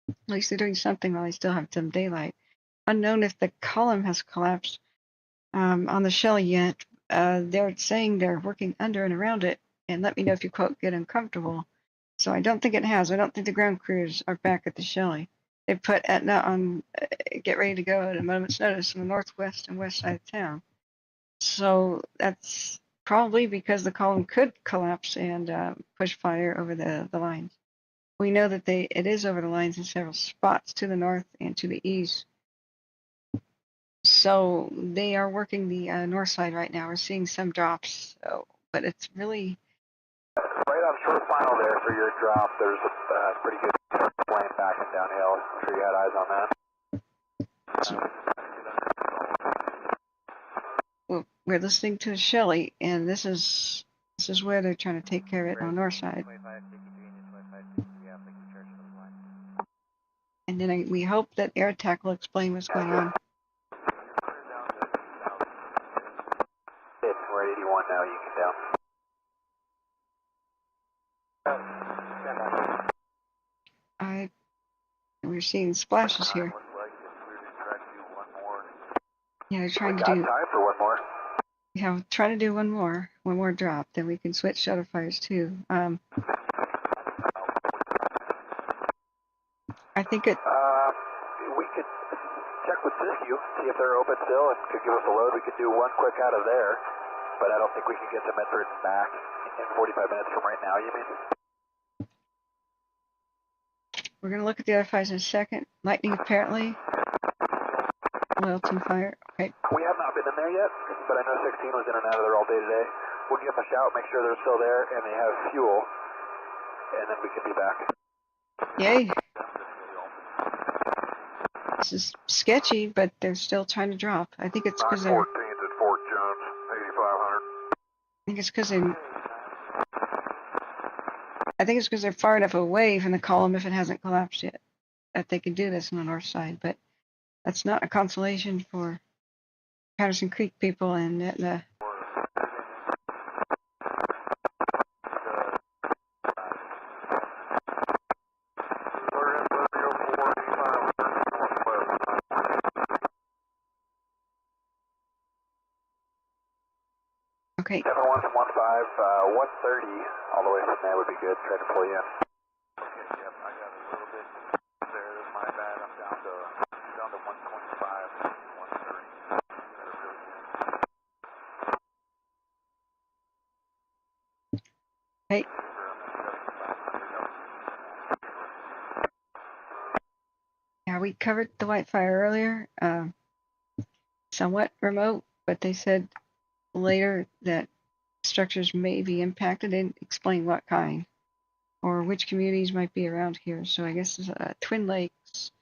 At least they're doing something while they still have some daylight. Unknown if the column has collapsed on the Shelly yet. They're saying they're working under and around it, and let me know if you, quote, get uncomfortable. So I don't think it has. I don't think the ground crews are back at the Shelly. They put Etna on get ready to go at a moment's notice in the northwest and west side of town. So that's probably because the column could collapse and push fire over the lines. We know that it is over the lines in several spots to the north and to the east. So they are working the north side right now. We're seeing some drops, but it's really... Right on short final there for your drop, there's a pretty good flame back and downhill. I'm sure you had eyes on that. We're listening to Shelly, and this is where they're trying to take care of it on the north side. And then we hope that Air Attack will explain what's going on. We're at 81 now, you can down. We're seeing splashes here. Yeah, they're trying to do. Time for one more. Yeah, trying to do one more drop. Then we can switch shutter fires too. I think it. We could check with Siskiyou, see if they're open still, and could give us a load. We could do one quick out of there, but I don't think we can get the Medford back in 45 minutes from right now. You mean? We're going to look at the other fires in a second. Lightning apparently. Loyalton fire. Okay. We have not been in there yet, but I know 16 was in and out of there all day today. We'll give them a shout, make sure they're still there, and they have fuel, and then we can be back. Yay. This is sketchy, but they're still trying to drop. I think it's because they're... 14th at Fort Jones, 8500. I think it's because they... I think it's because they're far enough away from the column if it hasn't collapsed yet that they can do this on the north side. But that's not a consolation for Patterson Creek people and the okay. 715, 130, all the way from there would be good. Try to pull you in. Okay, yep, I got a little bit there. My bad. I'm down to 125, 130. Hey. Yeah, we covered the Wildfire earlier. Somewhat remote, but they said later that structures may be impacted and explain what kind or which communities might be around here. So I guess Twin Lakes,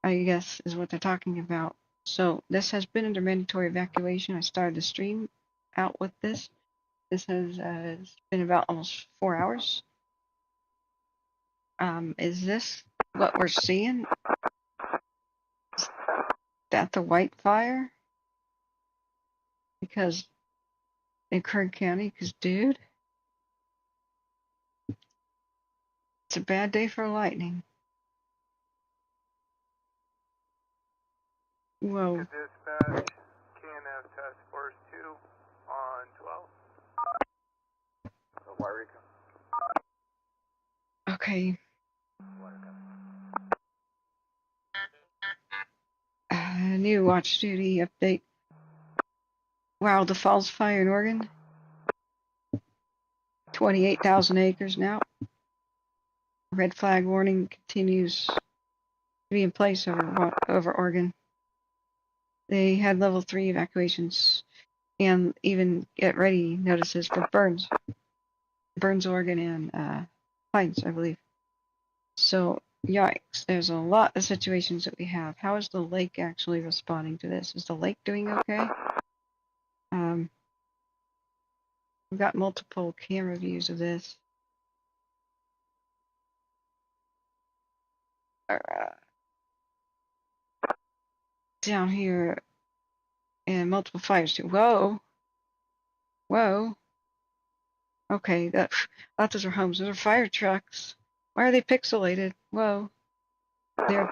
I guess, is what they're talking about. So this has been under mandatory evacuation. I started the stream out with this. This has been about almost 4 hours. Is this what we're seeing? Is that the Wildfire? Because in Kern County, because dude, it's a bad day for lightning. Whoa. Dispatch, KNF Task Force 2 on 12. Wairika. Okay. New watch duty update. Wow, the Falls Fire in Oregon. 28,000 acres now. Red flag warning continues to be in place over Oregon. They had level 3 evacuations and even get ready notices for Burns, Oregon, and Pines, I believe. So, yikes, there's a lot of situations that we have. How is the lake actually responding to this? Is the lake doing okay? We've got multiple camera views of this. Down here, and multiple fires too. Whoa. Whoa. Okay, those are homes. Those are fire trucks. Why are they pixelated? Whoa. They're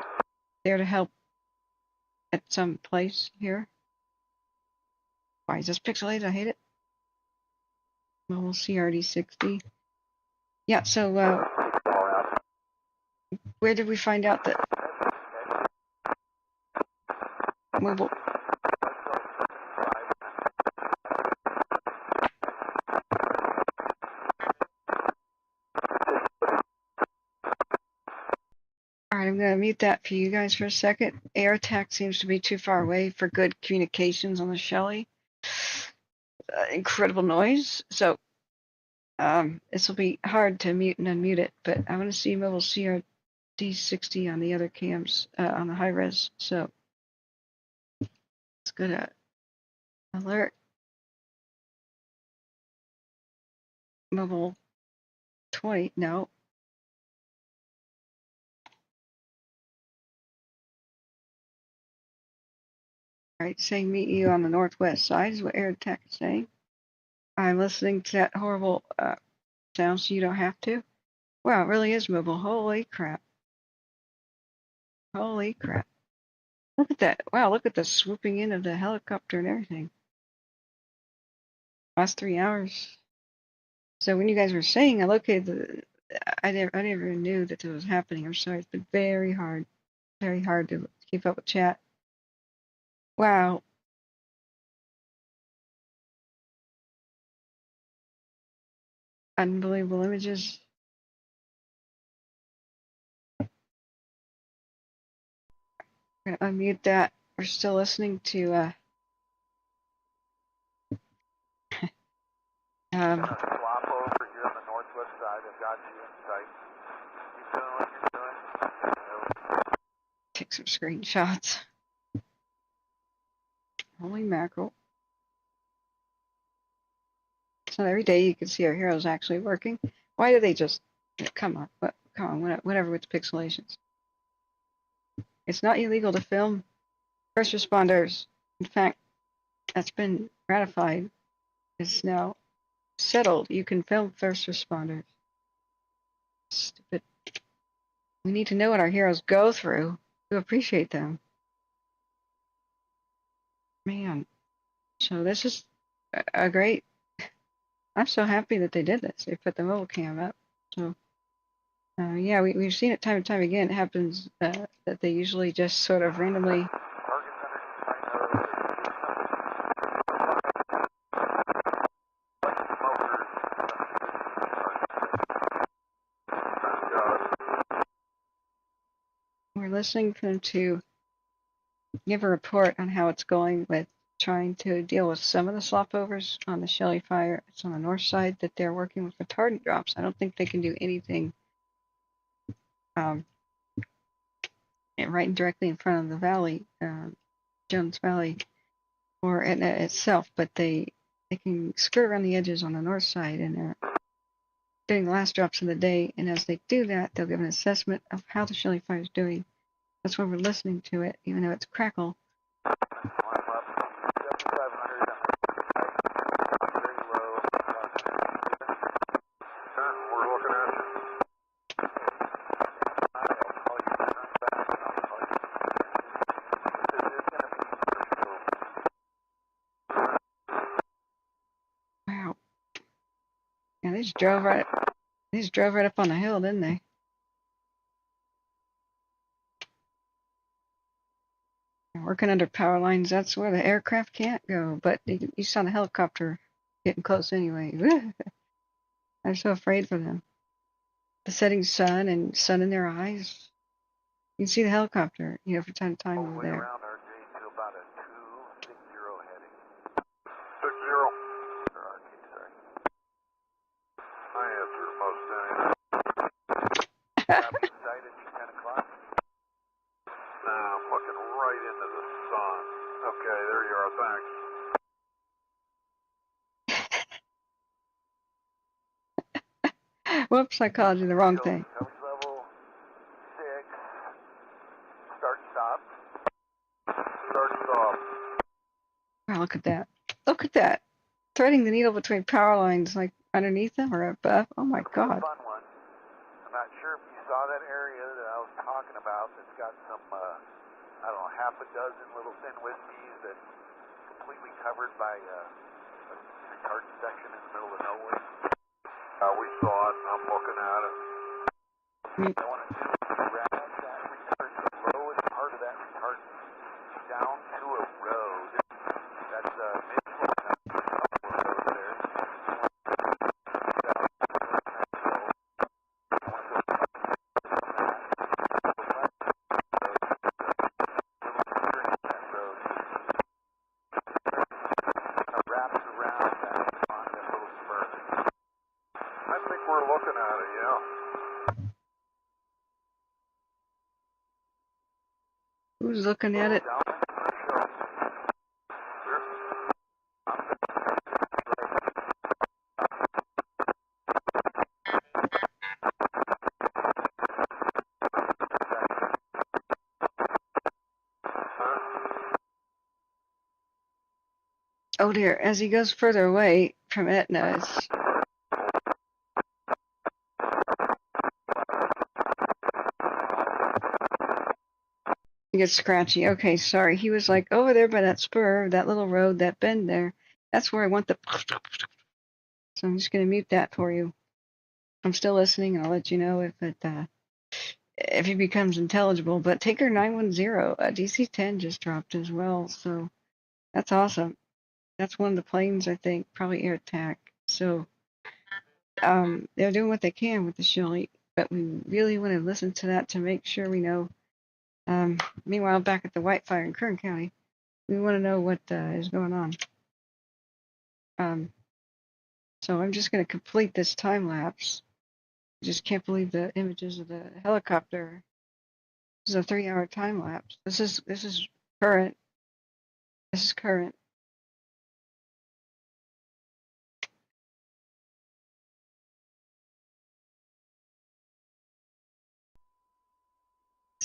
there to help at some place here. Why is this pixelated? I hate it. Mobile CRD 60. Yeah, so where did we find out that mobile? Alright, I'm going to mute that for you guys for a second. Air attack seems to be too far away for good communications on the Shelly. Incredible noise. So this will be hard to mute and unmute it, but I want to see mobile CRD 60 on the other cams on the high res. So let's go to alert mobile 20. No. All right, saying meet you on the northwest side is what air attack is saying. I'm listening to that horrible sound, so you don't have to. Wow, it really is mobile. Holy crap. Holy crap. Look at that. Wow, look at the swooping in of the helicopter and everything. Last 3 hours. So when you guys were saying I located I never knew that this was happening. I'm sorry. It's been very hard to keep up with chat. Wow. Unbelievable images. I'm gonna unmute that. We're still listening to Swap over here on the northwest side. I've got you in sight. Keep doing what you're doing. take some screenshots. Holy mackerel. So every day you can see our heroes actually working. Why do they just Come on, whatever with the pixelations. It's not illegal to film first responders. In fact, that's been ratified. It's now settled. You can film first responders. Stupid. We need to know what our heroes go through to appreciate them. Man. So this is a great. I'm so happy that they did this. They put the mobile cam up. So, yeah, we've seen it time and time again. It happens that they usually just sort of randomly. We're listening for them to give a report on how it's going with trying to deal with some of the slopovers on the Shelly fire. It's on the north side that they're working with retardant drops. I don't think they can do anything right directly in front of the valley, Jones Valley, or Etna itself, but they can skirt around the edges on the north side, and they're doing the last drops of the day. And as they do that, they'll give an assessment of how the Shelly fire is doing. That's why we're listening to it, even though it's crackle. Wow. Yeah, they just drove right up on the hill, didn't they? Working under power lines, that's where the aircraft can't go, but you saw the helicopter getting close anyway. I'm so afraid for them. The setting sun and sun in their eyes. You can see the helicopter, from time to time over there. Around RJ to about a 260 heading. 60. RJ, sorry. I answered most things. Copy sighted 10 o'clock. Now I'm looking right into the sun. Okay, there you are, thanks. Whoops, I called you the wrong thing. Coverage level 6. Start stop. Start stop. Wow, look at that. Look at that. Threading the needle between power lines, like underneath them or above. Oh my God. Fun one. I'm not sure if you saw that area that I was talking about that's got some, I don't know, half a dozen little thin wispies that's completely covered by a retardant section in the middle of nowhere. We saw it. I'm looking at it. I want to do is grab that retardant, the lowest part of that retardant, down to a road. That's mid-floor road there. Who's looking at it? Oh dear, as he goes further away from Etna, it gets scratchy. Okay, sorry. He was like over there by that spur, that little road, that bend there. That's where I want the. So I'm just going to mute that for you. I'm still listening, and I'll let you know if it becomes intelligible. But Taker 910, a DC-10 just dropped as well, so that's awesome. That's one of the planes, I think, probably air attack. So they're doing what they can with the Shelly, but we really want to listen to that to make sure we know. Meanwhile, back at the Wildfire in Kern County, we want to know what is going on. So I'm just going to complete this time lapse. I just can't believe the images of the helicopter. This is a 3-hour time lapse. This is current. This is current.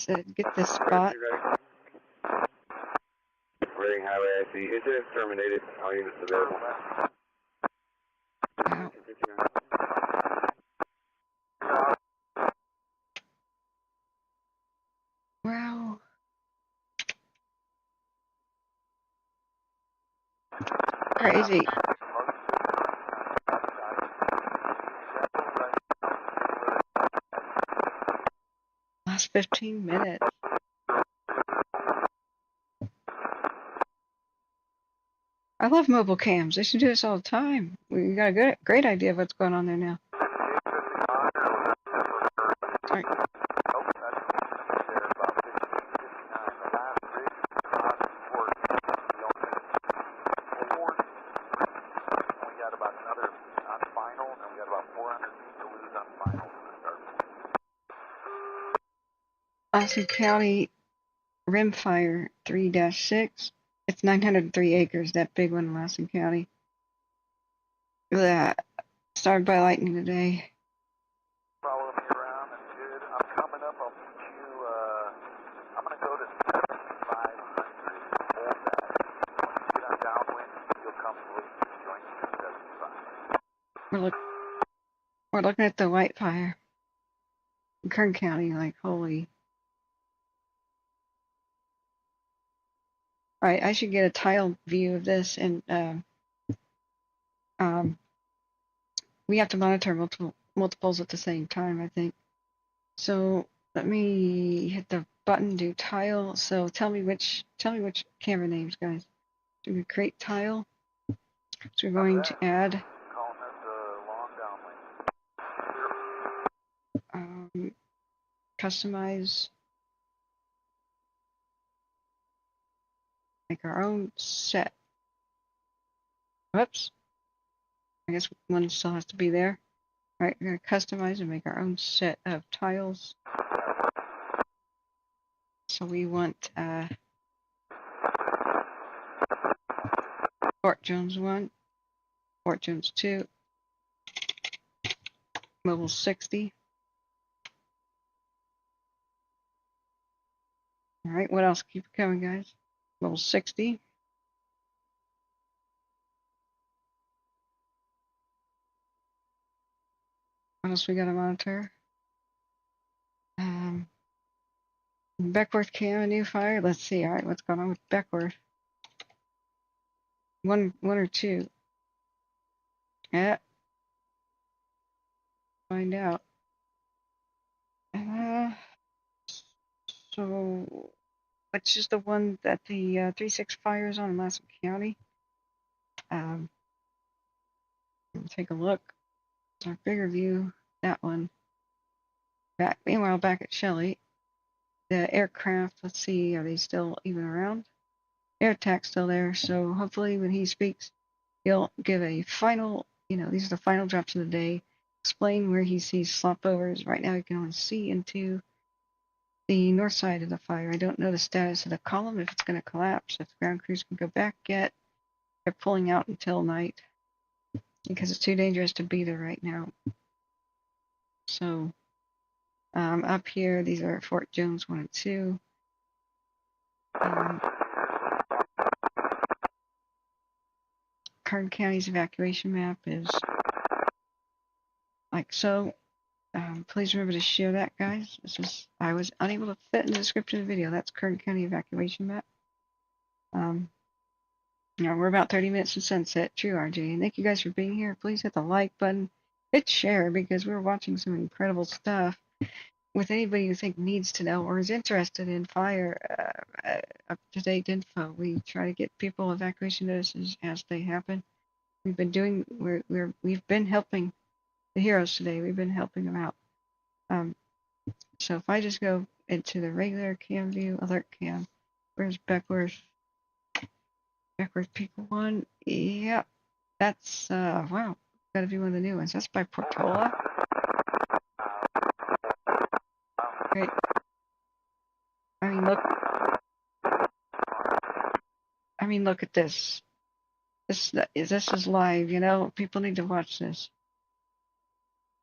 get this spot. Rating highway IC. Incident terminated. All units available. Wow. Crazy. Last 15 minutes. I love mobile cams. They should do this all the time. We got a great idea of what's going on there now. Sorry. Lassen County Rimfire 3-6. It's 903 acres, that big one in Lassen County. That started by lightning today. Follow me around, that's good. I'm coming up, I'll meet you, I'm going to go to 7,500, hold that. Once you get on downwind, you'll comfortably join me at 75. We're looking at the Wildfire in Kern County, like, holy. Alright, I should get a tile view of this, and we have to monitor multiples at the same time, I think. So let me hit the button, do tile. So tell me which camera names, guys. Do we create tile? So we're going to add customize, make our own set. Whoops. I guess one still has to be there. All right, we're going to customize and make our own set of tiles. So we want Fort Jones 1, Fort Jones 2, Mobile 60. All right, what else? Keep it coming, guys. Mobile 60. What else we got to monitor? Beckworth Cam, a new fire. Let's see. All right, what's going on with Beckworth? One or two. Yeah. Find out. So, which is the one that the 3-6 fire is on in Lassen County? Take a look. Our bigger view. That one. Meanwhile, back at Shelly, the aircraft. Let's see. Are they still even around? Air attack's still there. So hopefully, when he speaks, he'll give a final. These are the final drops of the day. Explain where he sees slopovers. Right now, you can only see into the north side of the fire. I don't know the status of the column, if it's going to collapse, if the ground crews can go back yet. They're pulling out until night because it's too dangerous to be there right now. So up here, these are Fort Jones 1 and 2. Kern County's evacuation map is like so. Please remember to share that, guys. I was unable to fit in the description of the video. That's Kern County evacuation map. We're about 30 minutes to sunset. True, RJ. And thank you guys for being here. Please hit the like button. Hit share because we're watching some incredible stuff. With anybody you think needs to know or is interested in fire up-to-date info, we try to get people evacuation notices as they happen. We've been helping the heroes today. We've been helping them out. So if I just go into the regular cam view, alert cam, where's Beckworth? Beckworth People 1. Yep. That's, wow. Gotta be one of the new ones. That's by Portola. Great. Look at this. This is live, People need to watch this.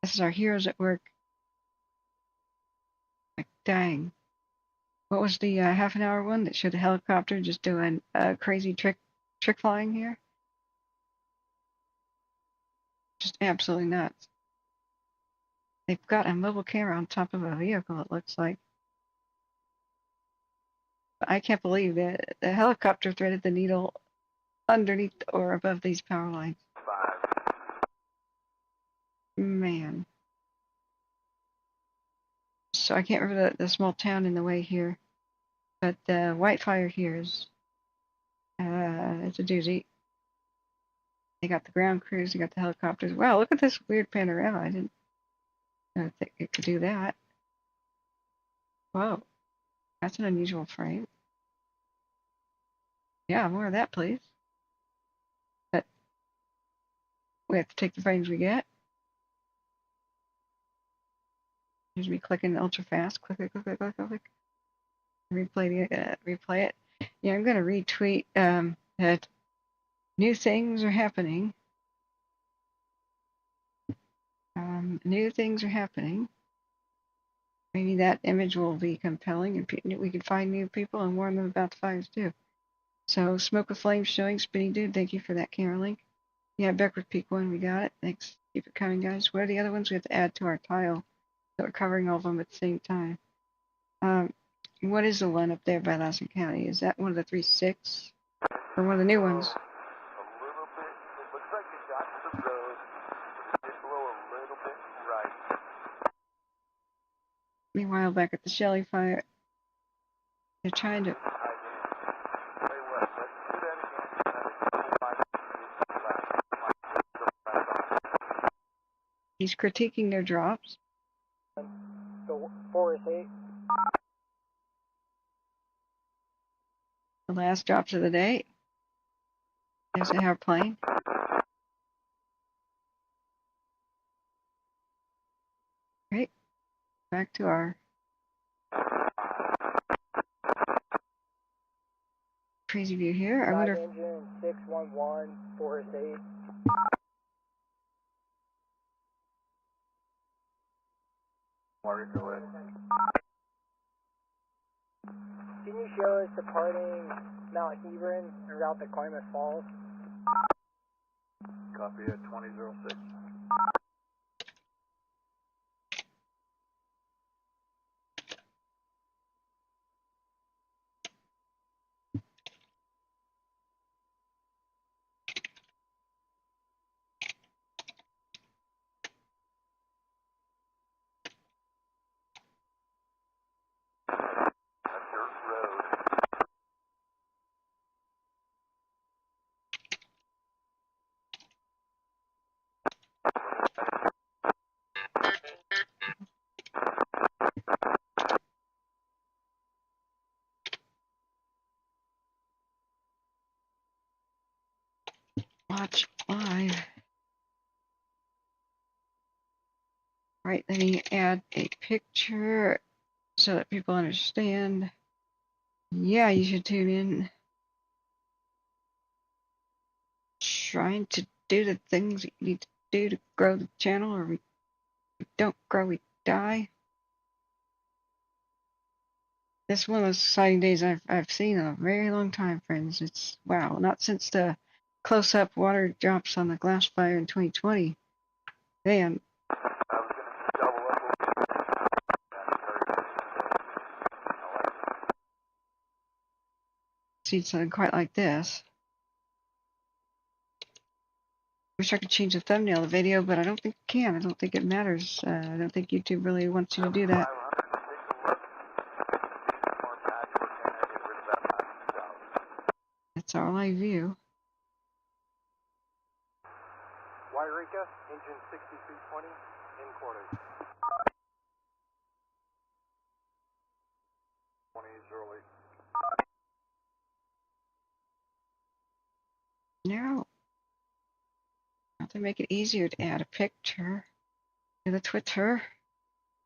This is our heroes at work. Like, dang. What was the half an hour one that showed the helicopter just doing crazy trick flying here? Just absolutely nuts. They've got a mobile camera on top of a vehicle, it looks like. But I can't believe that the helicopter threaded the needle underneath or above these power lines. 5. Man. So I can't remember the small town in the way here, but the Wildfire here is it's a doozy. They got the ground crews, they got the helicopters. Wow, look at this weird panorama. I didn't think it could do that. Whoa, that's an unusual frame. Yeah, more of that, please. But we have to take the frames we get. Here's me clicking ultra fast. Click. Replay it. Yeah, I'm gonna retweet that new things are happening. New things are happening. Maybe that image will be compelling and we can find new people and warn them about the fires too. So, Smoke with Flames showing, Spinny Dude, thank you for that camera link. Yeah, Beckwith Peak 1, we got it. Thanks. Keep it coming, guys. What are the other ones we have to add to our tile? So we're covering all of them at the same time. What is the one up there by Lassen County? Is that one of the 3.6? Or one of the new ones? A little bit, it looks like it got to the road. It did blow a little bit right. Meanwhile, back at the Shelly fire, they're trying to... He's critiquing their drops. So 4 is 8. The last drops of the day. There's a airplane. Great. Back to our crazy view here. I wonder. Engine 611 4 is 8. Can you show us departing Mount Hebron and route to Klamath Falls? Copy at 2006. Watch live. Right, let me add a picture so that people understand. Yeah, you should tune in. Trying to do the things that you need to do to grow the channel, or we don't grow, we die. This is one of those exciting days I've seen in a very long time, friends. It's wow, not since the close-up water drops on the glass fire in 2020. Man, see something quite like this. Wish I could change the thumbnail of the video, but I don't think I can. I don't think it matters. I don't think YouTube really wants you to do that. That's our live view. Wairika, engine 6320, in quarters. 2008. Now, to make it easier to add a picture to the Twitter,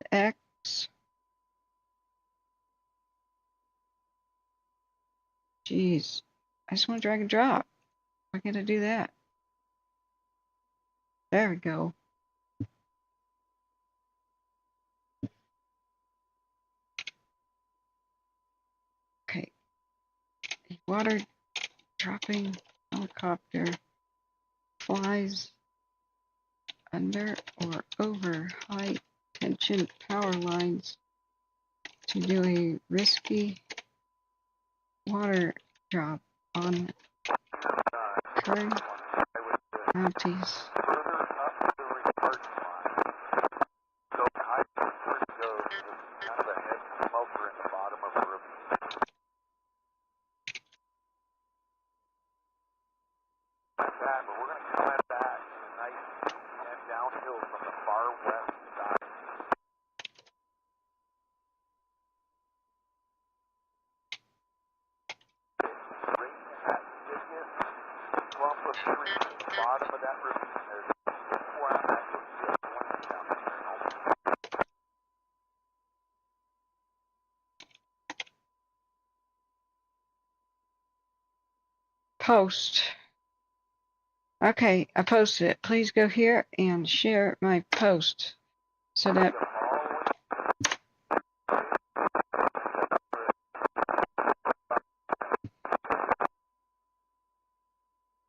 the X. Jeez, I just want to drag and drop. Why can't I do that? There we go. water dropping helicopter flies under or over high tension power lines to do a risky water drop on Kern Counties. Post. Okay, I posted it. Please go here and share my post so that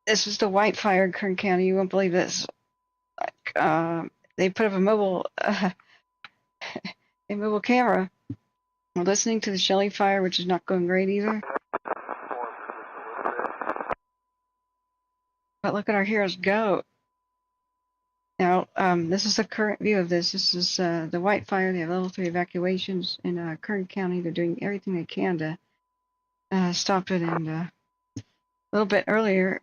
this is the Wildfire in Kern County. You won't believe this. They put up a mobile camera. We're listening to the Shelly fire, which is not going great either. But look at our heroes go. Now, this is the current view of this. This is the Wildfire. They have level 3 evacuations in Kern County. They're doing everything they can to stop it. And a little bit earlier,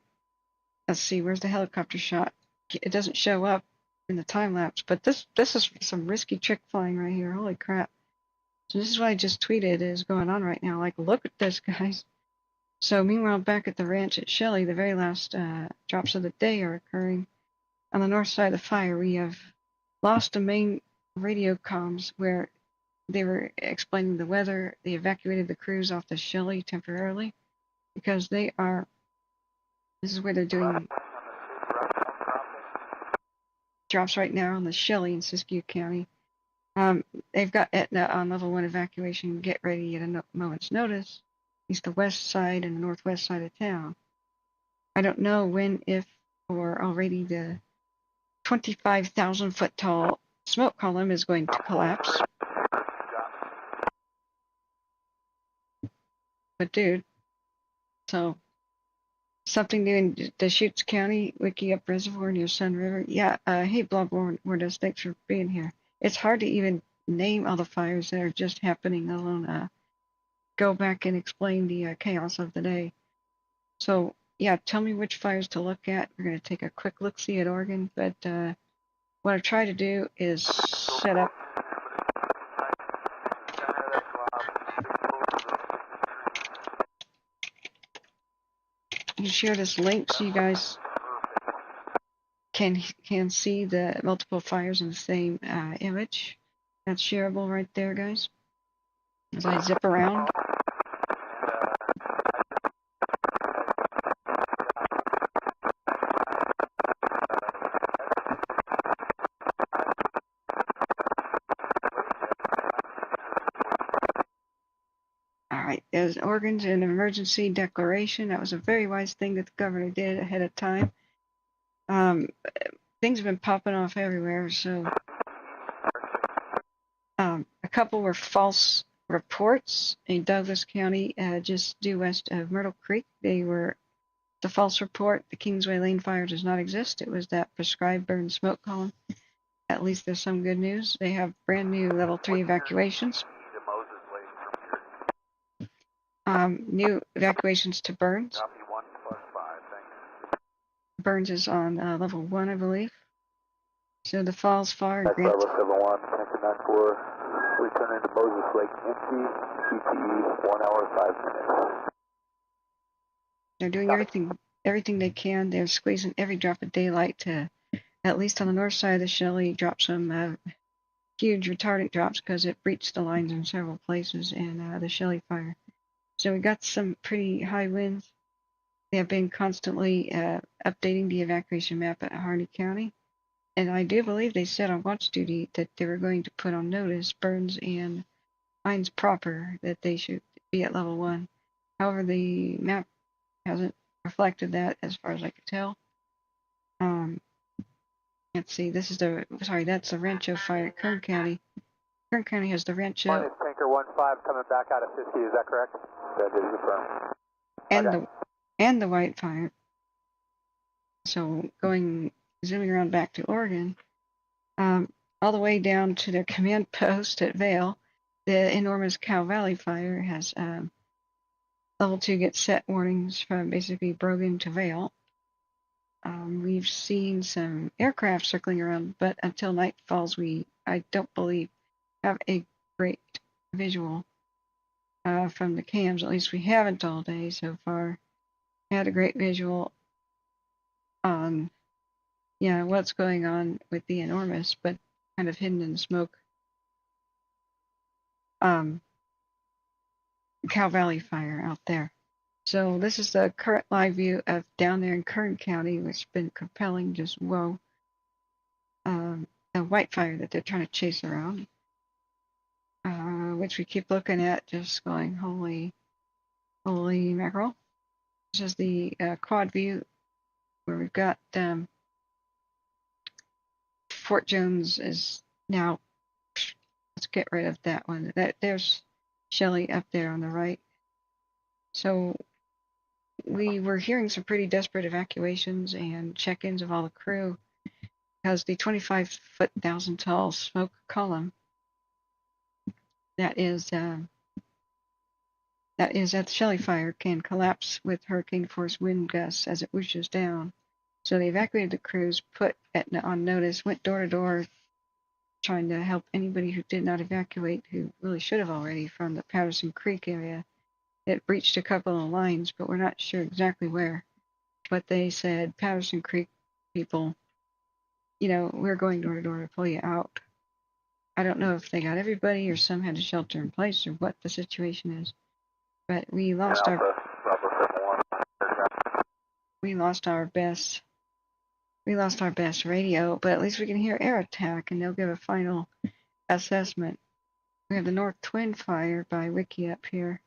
let's see, where's the helicopter shot? It doesn't show up in the time lapse, but this is some risky trick flying right here. Holy crap. So this is what I just tweeted is going on right now. Like, look at this, guys. So meanwhile, back at the ranch at Shelly, the very last drops of the day are occurring. On the north side of the fire, we have lost the main radio comms where they were explaining the weather. They evacuated the crews off the Shelly temporarily because this is where they're doing drops right now on the Shelly in Siskiyou County. They've got Etna on level 1 evacuation. Get ready at a moment's notice. It's the west side and the northwest side of town. I don't know when, if, or already the 25,000 foot tall smoke column is going to collapse. But dude, so something new in Deschutes County, Wiki Up Reservoir near Sun River. Yeah, hey Blob Wardos, thanks for being here. It's hard to even name all the fires that are just happening, let alone go back and explain the chaos of the day. So yeah, tell me which fires to look at. We're going to take a quick look-see at Oregon, but what I try to do is set up and share this link so you guys can see the multiple fires in the same image. That's shareable right there, guys. As I zip around. As Oregon's an emergency declaration. That was a very wise thing that the governor did ahead of time. Things have been popping off everywhere, so a couple were false reports in Douglas County, just due west of Myrtle Creek. They were the false report. The Kingsway Lane fire does not exist. It was that prescribed burn smoke column. At least there's some good news. They have brand new level 3 evacuations. New evacuations to Burns. Burns is on level 1, I believe. So the Falls Fire. Level 71, 1094. Returning to Moses Lake empty. CTE 1 hour 5 minutes. They're doing everything they can. They're squeezing every drop of daylight to, at least on the north side of the Shelly, drop some huge retardant drops because it breached the lines in several places in the Shelly fire. So we got some pretty high winds. They have been constantly updating the evacuation map at Harney County. And I do believe they said on watch duty that they were going to put on notice Burns and Hines proper that they should be at level 1. However, the map hasn't reflected that as far as I could tell. Let's see, that's the Rancho fire at Kern County. Kern County has the Rancho. Minus tanker 1-5 coming back out of 50, is that correct? That is confirmed. And the Wildfire. So zooming around back to Oregon, all the way down to their command post at Vale, the enormous Cow Valley fire has level 2 get set warnings from basically Brogan to Vale. We've seen some aircraft circling around, but until night falls, I don't believe, have a great visual from the cams. At least we haven't all day so far. Had a great visual on, what's going on with the enormous, but kind of hidden in smoke. Cow Valley fire out there. So this is the current live view of down there in Kern County, which has been compelling. Just whoa. The white fire that they're trying to chase around, which we keep looking at, just going, holy mackerel. This is the quad view where we've got Fort Jones is now. Let's get rid of that one. There's Shelly up there on the right. So we were hearing some pretty desperate evacuations and check-ins of all the crew because the 25-foot, 1,000-tall smoke column that is at the Shelly fire can collapse with hurricane force wind gusts as it whooshes down. So they evacuated the crews, put on notice, went door to door, trying to help anybody who did not evacuate, who really should have already, from the Patterson Creek area. It breached a couple of lines, but we're not sure exactly where. But they said, Patterson Creek people, we're going door to door to pull you out. I don't know if they got everybody or some had to shelter in place or what the situation is. But we lost our best radio, but at least we can hear air attack and they'll give a final assessment. We have the North Twin fire by Wiki up here.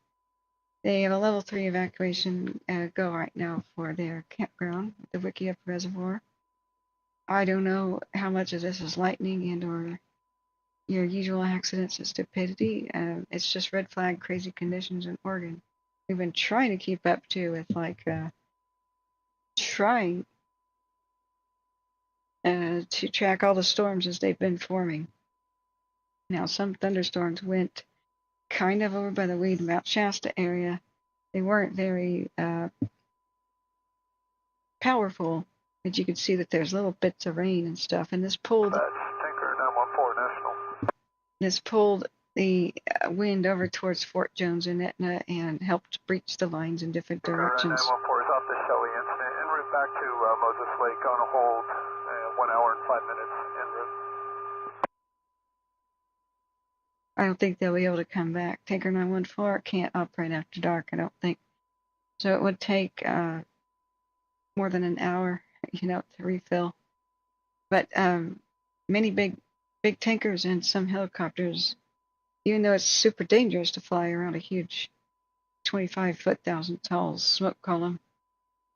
They have a level 3 evacuation go right now for their campground, the Wiki Up Reservoir. I don't know how much of this is lightning and or your usual accidents of stupidity. It's just red flag crazy conditions in Oregon. We've been trying to keep up to with trying to track all the storms as they've been forming. Now some thunderstorms went kind of over by the Weed and Mount Shasta area. They weren't very powerful, but you could see that there's little bits of rain and stuff. And this pulled the wind over towards Fort Jones and Etna and helped breach the lines in different directions. 914 is off the Shelly incident en route back to Moses Lake on a hold 1 hour and 5 minutes en route. I don't think they'll be able to come back. Tanker 914 can't operate after dark, I don't think. So it would take more than an hour, to refill. But many big tankers and some helicopters, even though it's super dangerous to fly around a huge 25-foot, 1,000-tall smoke column,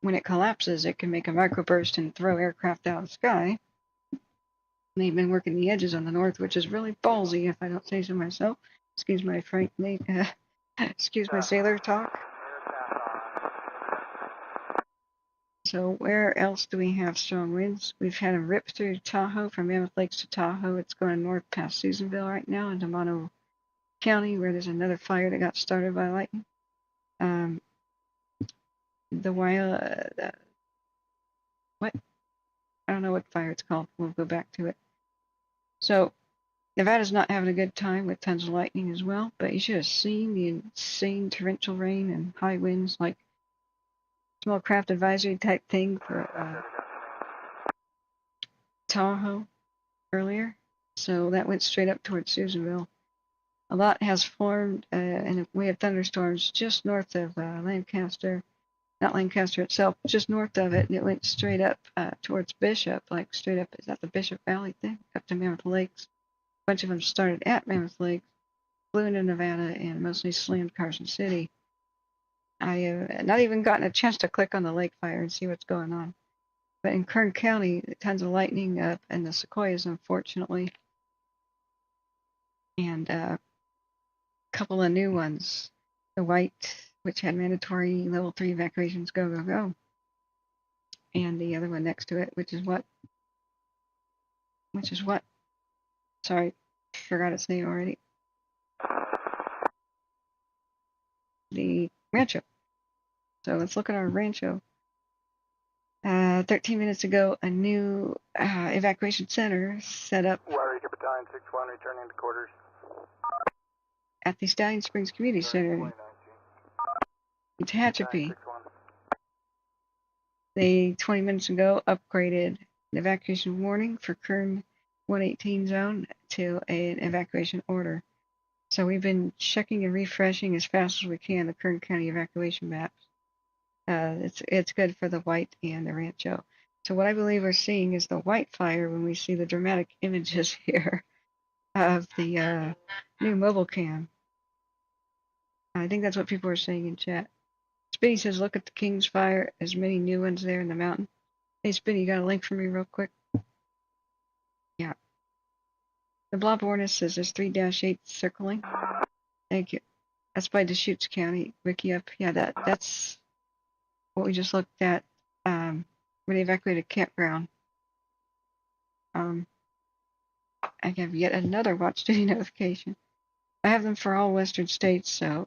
when it collapses, it can make a microburst and throw aircraft out of the sky. They've been working the edges on the north, which is really ballsy, if I don't say so myself. Excuse my excuse my sailor talk. So where else do we have strong winds? We've had a rip through Tahoe from Mammoth Lakes to Tahoe. It's going north past Susanville right now into Mono County, where there's another fire that got started by lightning. I don't know what fire it's called. We'll go back to it. So Nevada's not having a good time with tons of lightning as well, but you should have seen the insane torrential rain and high winds, like small craft advisory type thing for Tahoe earlier. So that went straight up towards Susanville. A lot has formed, and we have thunderstorms just north of Lancaster. Not Lancaster itself, just north of it, and it went straight up towards Bishop, like straight up, is that the Bishop Valley thing? Up to Mammoth Lakes. A bunch of them started at Mammoth Lakes, flew into Nevada, and mostly slammed Carson City. I have not even gotten a chance to click on the lake fire and see what's going on. But in Kern County, tons of lightning up, and the sequoias, unfortunately, and a couple of new ones. The white, which had mandatory level 3 evacuations, go, go, go. And the other one next to it, which is what? Sorry, forgot its name already. The Rancho. So let's look at our Rancho. 13 minutes ago, a new evacuation center set up Wairika Battalion 6-1 returning to quarters. at the Stallion Springs Community Center. It's Tehachapi. They 20 minutes ago upgraded an evacuation warning for Kern 118 zone to an evacuation order. So we've been checking and refreshing as fast as we can the Kern County evacuation maps. It's good for the white and the Rancho. So what I believe we're seeing is the white fire when we see the dramatic images here of the new mobile cam. I think that's what people are saying in chat. Spinny says, look at the King's fire. There's many new ones there in the mountain. Hey, Spinny, you got a link for me real quick? Yeah. The Blob Warness says there's 3-8 circling. Thank you. That's by Deschutes County. Wiki up. Yeah, that's what we just looked at when they evacuated campground. I have yet another watch duty notification. I have them for all western states, so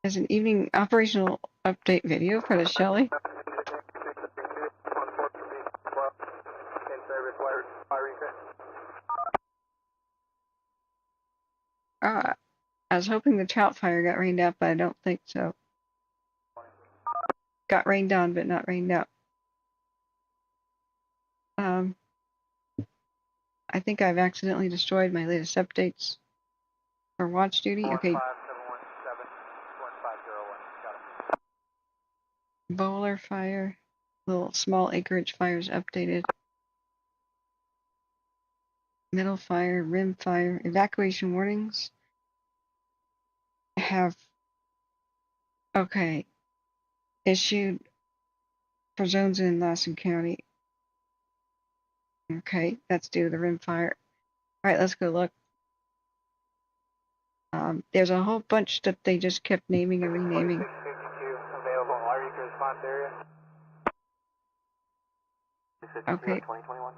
as an evening operational update video for the Shelly. I was hoping the Trout fire got rained out, but I don't think so. Got rained on, but not rained out. I think I've accidentally destroyed my latest updates for watch duty. Okay. Bowler fire, little small acreage fires updated. Middle fire, rim fire, evacuation warnings have issued for zones in Lawson County. Okay, that's due to the rim fire. All right, let's go look. There's a whole bunch that they just kept naming and renaming. 2652 available in Wairika response area. Okay. 2021.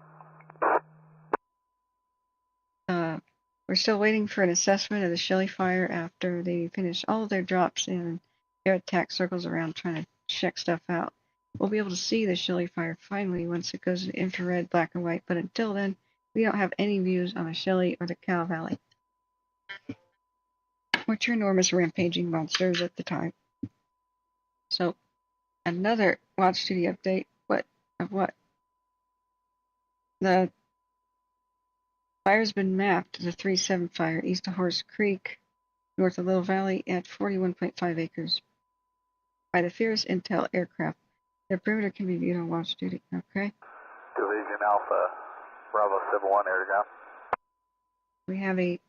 We're still waiting for an assessment of the Shelly fire after they finish all of their drops and air attack circles around trying to check stuff out. We'll be able to see the Shelly fire finally once it goes to infrared, black and white, but until then, we don't have any views on the Shelly or the Cow Valley, which are enormous rampaging monsters at the time. So, another watch duty update. What? The fire's been mapped. The 3-7 fire east of Horse Creek, north of Little Valley at 41.5 acres by the Fierce Intel aircraft. Their perimeter can be viewed on watch duty. Okay. Division Alpha, Bravo 71, air to ground. We have a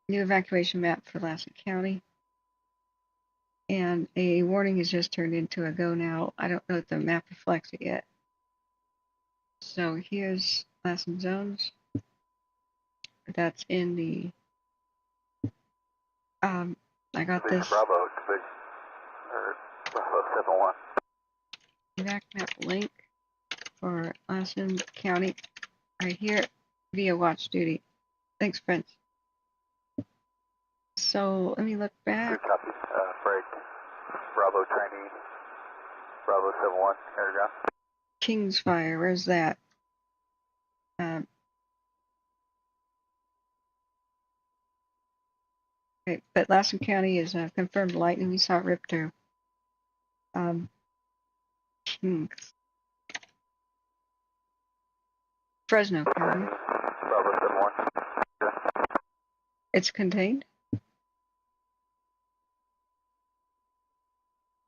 new evacuation map for Lassen County. And a warning has just turned into a go now. I don't know if the map reflects it yet. So here's Lassen zones. That's in the I got Division this Bravo, Division, or Bravo 71. evac map link for Lassen County right here via watch duty. Thanks, friends. So let me look back. Good copy. Freight, Bravo trainee, Bravo 71, air to ground. King's fire, where's that? Okay, but Lassen County is confirmed lightning. We saw it rip through. Fresno County. Bravo 71. It's contained?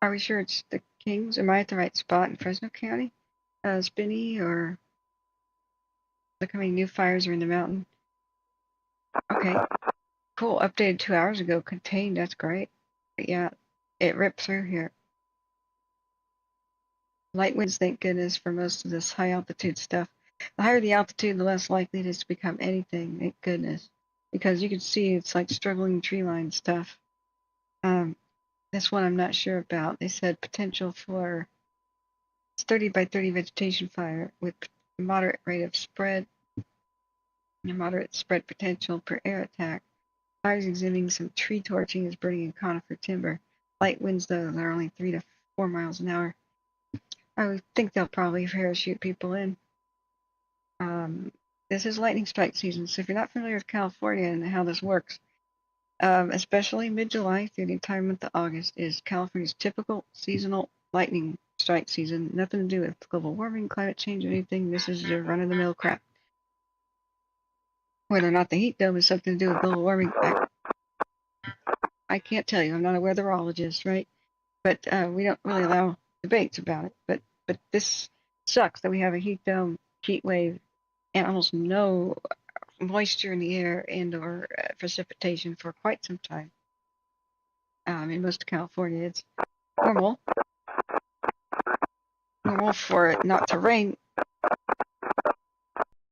Are we sure it's the Kings? Am I at the right spot in Fresno County? Spinny, or look how many new fires are in the mountain. Okay, cool. Updated 2 hours ago. Contained. That's great. But yeah, it ripped through here. Light winds, thank goodness, for most of this high altitude stuff. The higher the altitude, the less likely it is to become anything, thank goodness. Because you can see it's like struggling tree line stuff. This one I'm not sure about. They said potential for 30 by 30 vegetation fire with a moderate rate of spread, a moderate spread potential per air attack. Fires exhibiting some tree torching is burning in conifer timber. Light winds, though, they're only 3 to 4 miles an hour. I would think they'll probably parachute people in. This is lightning strike season, so if you're not familiar with California and how this works, especially mid-July through the entire month of August is California's typical seasonal lightning strike season. Nothing to do with global warming, climate change, or anything. This is your run-of-the-mill crap. Whether or not the heat dome has something to do with global warming, I can't tell you. I'm not a weatherologist, right? But we don't really allow debates about it. But this sucks that we have a heat dome, heat wave, and almost no moisture in the air and or precipitation for quite some time. In most of California, it's normal for it not to rain.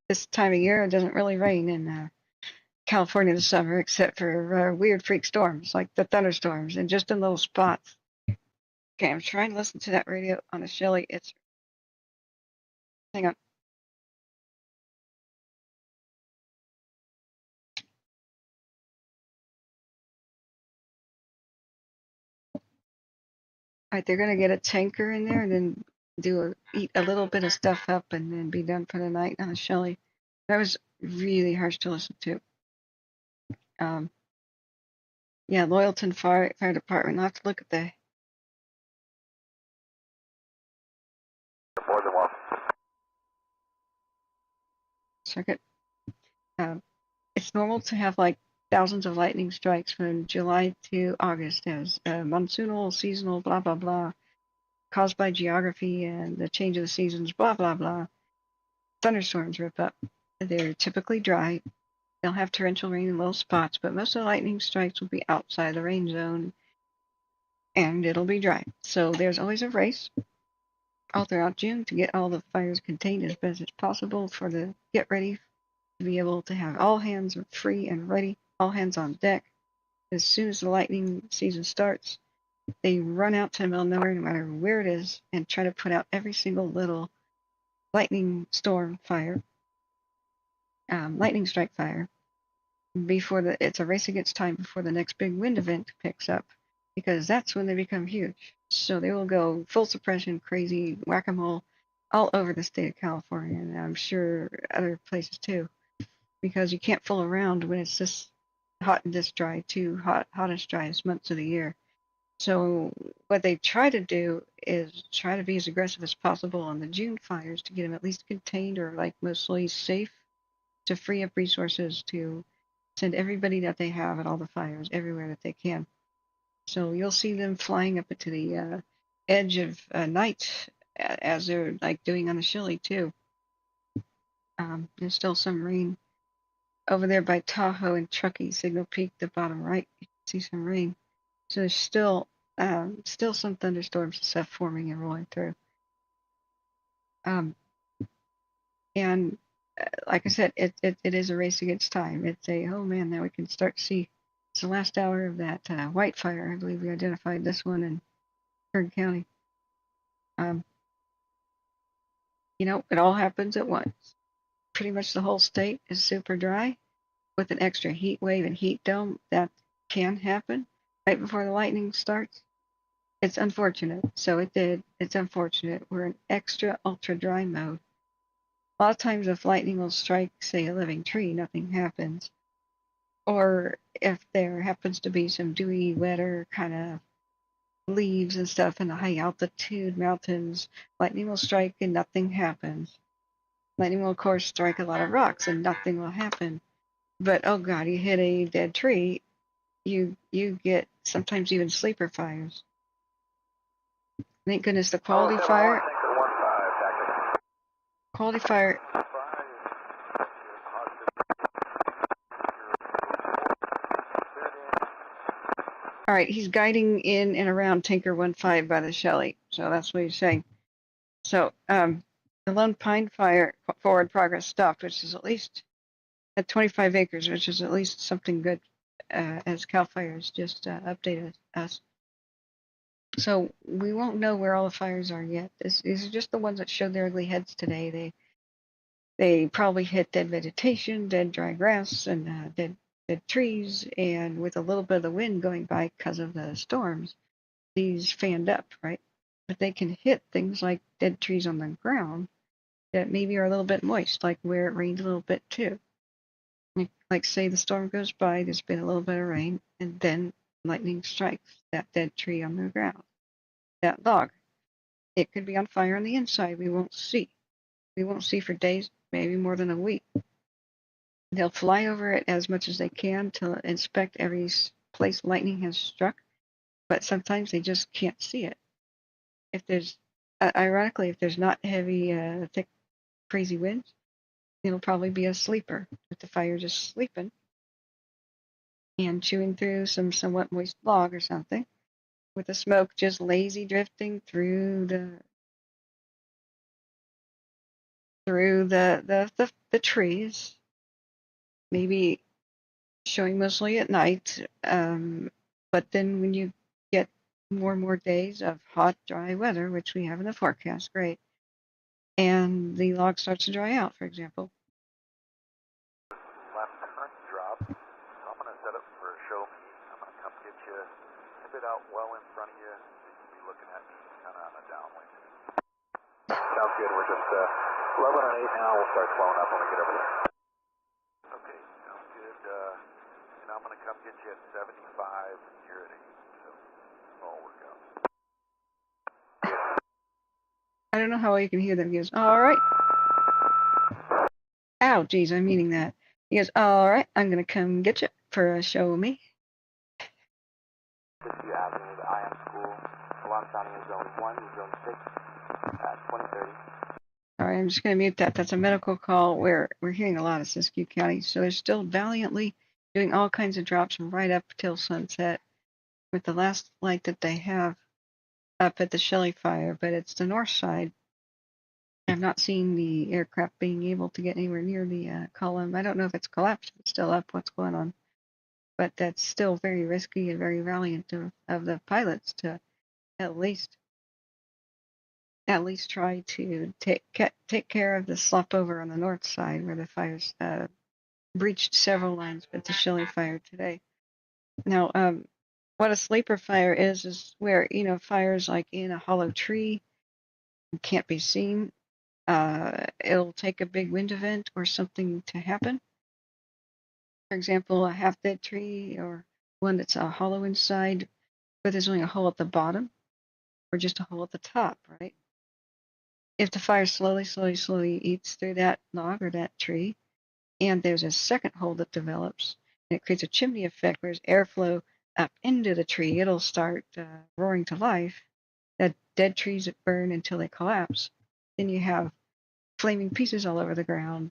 This time of year, it doesn't really rain in California this summer, except for weird freak storms like the thunderstorms and just in little spots. Okay, I'm trying to listen to that radio on the Shelly. Hang on. All right, they're gonna get a tanker in there and then eat a little bit of stuff up and then be done for the night on the Shelly. That was really harsh to listen to. Yeah, Loyalton Fire Department. I'll have to look at the. More than welcome. Circuit. It's normal to have like thousands of lightning strikes from July to August as monsoonal, seasonal, blah, blah, blah, caused by geography and the change of the seasons, blah, blah, blah. Thunderstorms rip up. They're typically dry. They'll have torrential rain in little spots, but most of the lightning strikes will be outside the rain zone and it'll be dry. So there's always a race all throughout June to get all the fires contained as best as possible for the get ready to be able to have all hands free and ready, all hands on deck. As soon as the lightning season starts, they run out to the middle of nowhere, no matter where it is, and try to put out every single little lightning storm fire, lightning strike fire, before it's a race against time before the next big wind event picks up, because that's when they become huge. So they will go full suppression, crazy, whack-a-mole, all over the state of California, and I'm sure other places too, because you can't fool around when it's this hot and this dry, too hottest, driest months of the year. So what they try to do is try to be as aggressive as possible on the June fires to get them at least contained or like mostly safe, to free up resources to send everybody that they have at all the fires everywhere that they can. So you'll see them flying up into the edge of night as they're like doing on the Shelly too. There's still some rain over there by Tahoe and Truckee, Signal Peak, the bottom right. You can see some rain. So there's still some thunderstorms and stuff forming and rolling through. And like I said, it is a race against time. It's oh man, now we can start to see. It's the last hour of that Wildfire. I believe we identified this one in Kern County. It all happens at once. Pretty much the whole state is super dry with an extra heat wave and heat dome. That can happen right before the lightning starts. It's unfortunate. So it did. It's unfortunate. We're in extra ultra dry mode. A lot of times if lightning will strike, say, a living tree, nothing happens. Or if there happens to be some dewy, wetter kind of leaves and stuff in the high altitude mountains, lightning will strike and nothing happens. Lightning will, of course, strike a lot of rocks and nothing will happen. But, oh God, you hit a dead tree, you get sometimes even sleeper fires. Thank goodness the quality fire. Quality fire. All right, he's guiding in and around Tinker 1-5 by the Shelly. So that's what he's saying. So the Lone Pine Fire forward progress stopped, which is at least at 25 acres, which is at least something good, as CAL FIRE has just updated us. So we won't know where all the fires are yet. These are just the ones that showed their ugly heads today. They probably hit dead vegetation, dead dry grass, and dead trees, and with a little bit of the wind going by because of the storms, these fanned up, right? But they can hit things like dead trees on the ground that maybe are a little bit moist, like where it rained a little bit too. Like say the storm goes by, there's been a little bit of rain, and then lightning strikes that dead tree on the ground, that log. It could be on fire on the inside. We won't see. We won't see for days, maybe more than a week. They'll fly over it as much as they can to inspect every place lightning has struck, but sometimes they just can't see it. If there's, ironically, if there's not heavy, thick, crazy winds, it'll probably be a sleeper, with the fire just sleeping and chewing through some somewhat moist log or something, with the smoke just lazy drifting through the trees, maybe showing mostly at night. But then when you get more and more days of hot, dry weather, which we have in the forecast, great, and the log starts to dry out, for example. Last current drop, so I'm going to set up for a show me. I'm going to come get you a bit out well in front of you, so you can be looking at me kind of on a downwind. Sounds good. We're just 11 and 8 now. We'll start slowing up when we get over there. Okay, sounds good. And I'm going to come get you at 75, and you're at 8, so all work out. I don't know how well you can hear them. He goes, all right. Ow, geez, I'm meaning that. He goes, all right, I'm going to come get you for a show me. Avenue, the IM school. Alarm sounding in zone 1, zone 6 at 2030. All right, I'm just going to mute that. That's a medical call where we're hearing a lot of Siskiyou County. So they're still valiantly doing all kinds of drops right up till sunset with the last light that they have up at the Shelly fire, but it's the north side. I've not seen the aircraft being able to get anywhere near the column. I don't know if it's collapsed, but still up. What's going on? But that's still very risky and very valiant of the pilots to at least try to take care of the slop over on the north side where the fires breached several lines with the Shelly fire today. Now, what a sleeper fire is where, fires like in a hollow tree can't be seen. It'll take a big wind event or something to happen. For example, a half-dead tree or one that's hollow inside, but there's only a hole at the bottom or just a hole at the top, right? If the fire slowly eats through that log or that tree, and there's a second hole that develops, and it creates a chimney effect where there's airflow up into the tree, it'll start roaring to life. That dead trees that burn until they collapse. Then you have flaming pieces all over the ground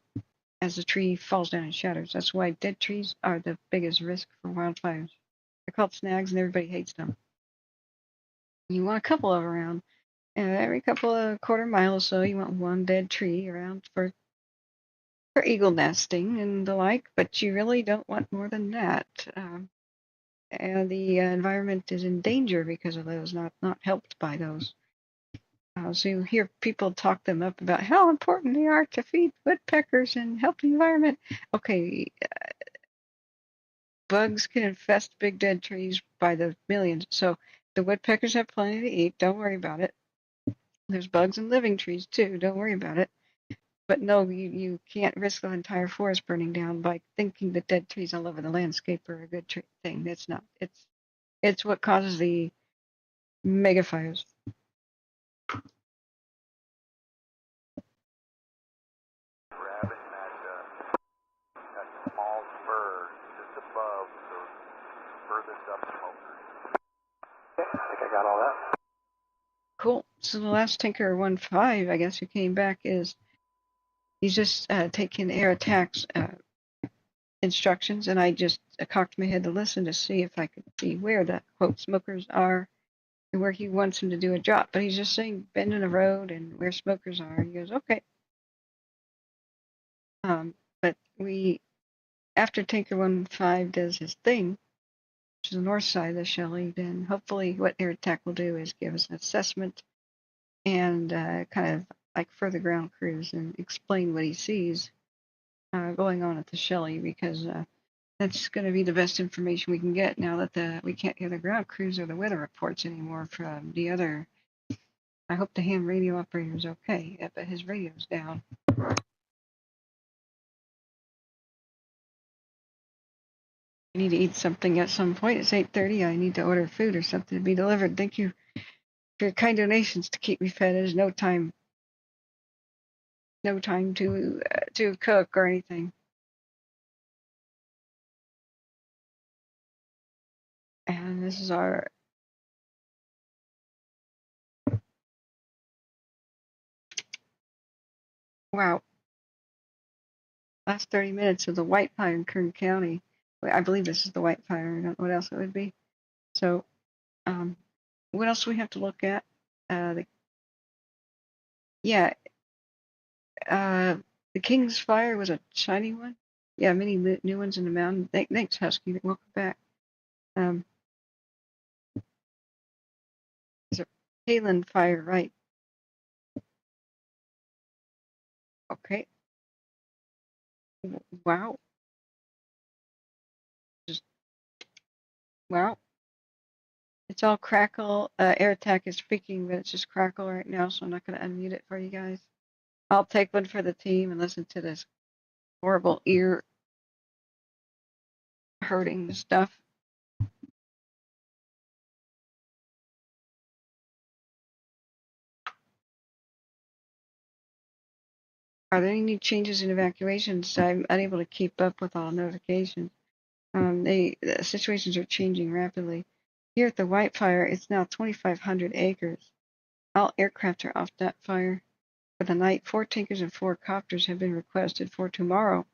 as the tree falls down and shatters. That's why dead trees are the biggest risk for wildfires. They're called snags, and everybody hates them. You want a couple of around. Every couple of quarter mile or so, you want one dead tree around for eagle nesting and the like, but you really don't want more than that. And the environment is in danger because of those, not helped by those. So you hear people talk them up about how important they are to feed woodpeckers and help the environment. Okay, bugs can infest big dead trees by the millions. So the woodpeckers have plenty to eat. Don't worry about it. There's bugs in living trees too. Don't worry about it. But no, you can't risk the entire forest burning down by thinking that dead trees all over the landscape are a good thing. It's not. It's what causes the mega fires. Grabbing that small spur just above those furthest up smokers. Okay, I think I got all that. Cool. So the last Tinker 1-5, I guess, who came back he's just taking air attacks instructions, and I just cocked my head to listen to see if I could see where the quote smokers are and where he wants him to do a drop. But he's just saying bend in the road and where smokers are. He goes, okay. But after Tinker 1-5 does his thing, which is the north side of the Shelly, then hopefully what Air Attack will do is give us an assessment and kind of like further ground crews and explain what he sees going on at the Shelly, because that's going to be the best information we can get now that we can't hear the ground crews or the weather reports anymore from the other. I hope the ham radio operator is okay, but his radio's down. I need to eat something at some point. It's 8:30. I need to order food or something to be delivered. Thank you for your kind donations to keep me fed. There's no time to cook or anything. And this is our last 30 minutes of the Wildfire in Kern County. I believe this is the Wildfire. I don't know what else it would be. So, what else do we have to look at? The King's Fire was a shiny one. Yeah, many new ones in the mountain. Thanks, Husky. Welcome back. There's a Palin Fire, right? Okay. Wow. Wow. It's all crackle. Air Attack is speaking, but it's just crackle right now, so I'm not going to unmute it for you guys. I'll take one for the team and listen to this horrible ear hurting stuff. Are there any changes in evacuations? I'm unable to keep up with all notifications. The situations are changing rapidly. Here at the Wildfire, it's now 2,500 acres. All aircraft are off that fire. For the night, 4 tankers and 4 copters have been requested for tomorrow.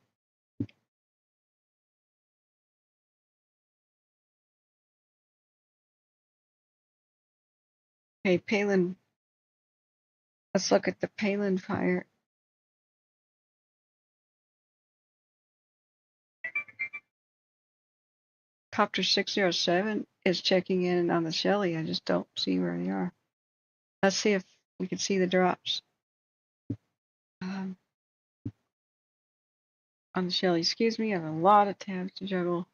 Okay, Palin. Let's look at the Palin Fire. Copter 607 is checking in on the Shelly. I just don't see where they are. Let's see if we can see the drops. On the Shelly, excuse me, I have a lot of tabs to juggle.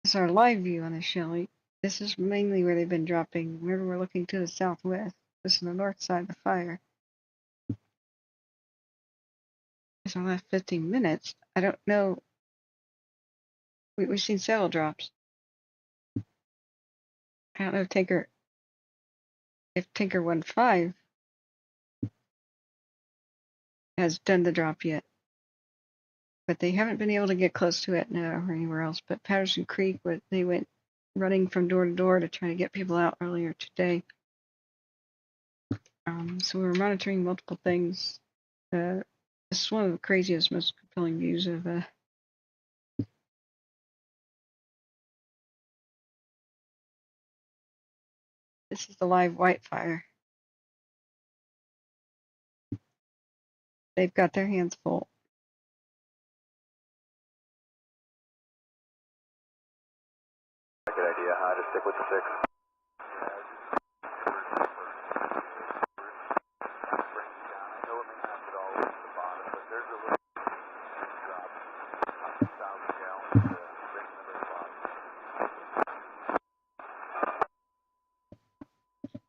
This is our live view on the Shelly. This is mainly where they've been dropping. Remember, we're looking to the southwest. This is the north side of the fire. It's our last 15 minutes. I don't know. We've seen several drops. I don't know if Tinker 1-5 has done the drop yet. But they haven't been able to get close to it now or anywhere else. But Patterson Creek, they went running from door to door to try to get people out earlier today. So we're monitoring multiple things. This is one of the craziest, most compelling views of this is the live Wildfire. They've got their hands full. Good idea, huh? Just stick with the 6.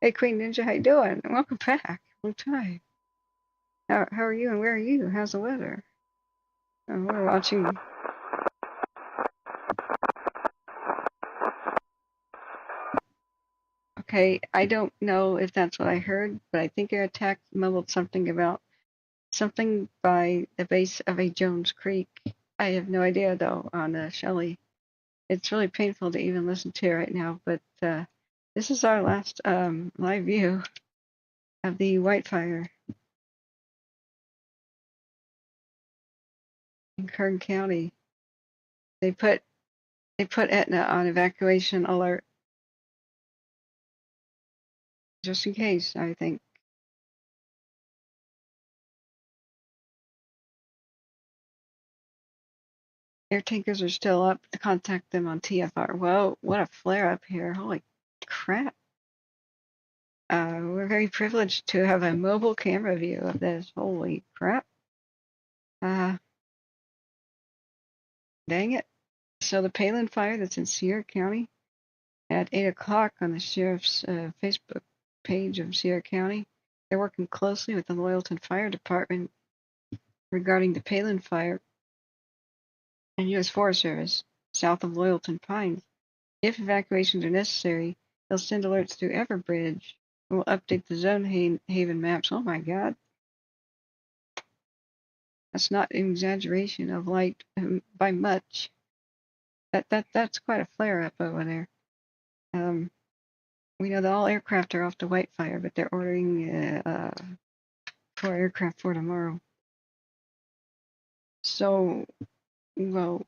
Hey, Queen Ninja, how you doing? Welcome back. Long time. How are you and where are you? How's the weather? We're watching. Okay, I don't know if that's what I heard, but I think Air Attack mumbled something about something by the base of a Jones Creek. I have no idea though on the Shelly. It's really painful to even listen to right now, but this is our last live view of the Wildfire. in Kern County. They put Etna on evacuation alert just in case, I think. Air tankers are still up. To contact them on TFR. Whoa, what a flare up here. Holy crap. We're very privileged to have a mobile camera view of this. Holy crap. Dang it. So the Palin fire that's in Sierra County at 8 o'clock on the sheriff's Facebook page of Sierra County. They're working closely with the Loyalton Fire Department regarding the Palin fire and U.S. Forest Service south of Loyalton Pines. If evacuations are necessary, they'll send alerts through Everbridge. We'll update the zone haven maps. Oh my God. That's not an exaggeration of light by much. That's quite a flare up over there. We know that all aircraft are off to Whitefire, but they're ordering 4 aircraft for tomorrow. So, well,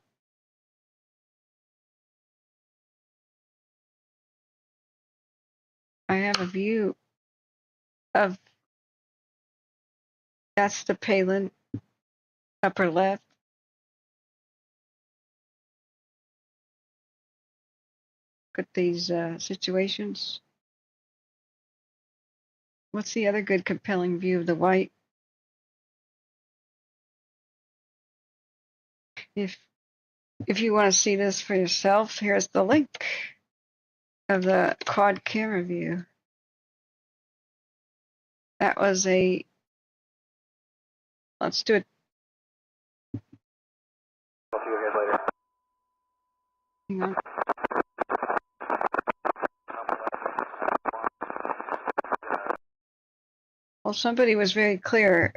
I have a view of, that's the Palin, upper left. Look at these situations. What's the other good compelling view of the white? If you want to see this for yourself, here's the link of the quad camera view. That was a, let's do it. I'll see you guys later. Hang on. Well, somebody was very clear.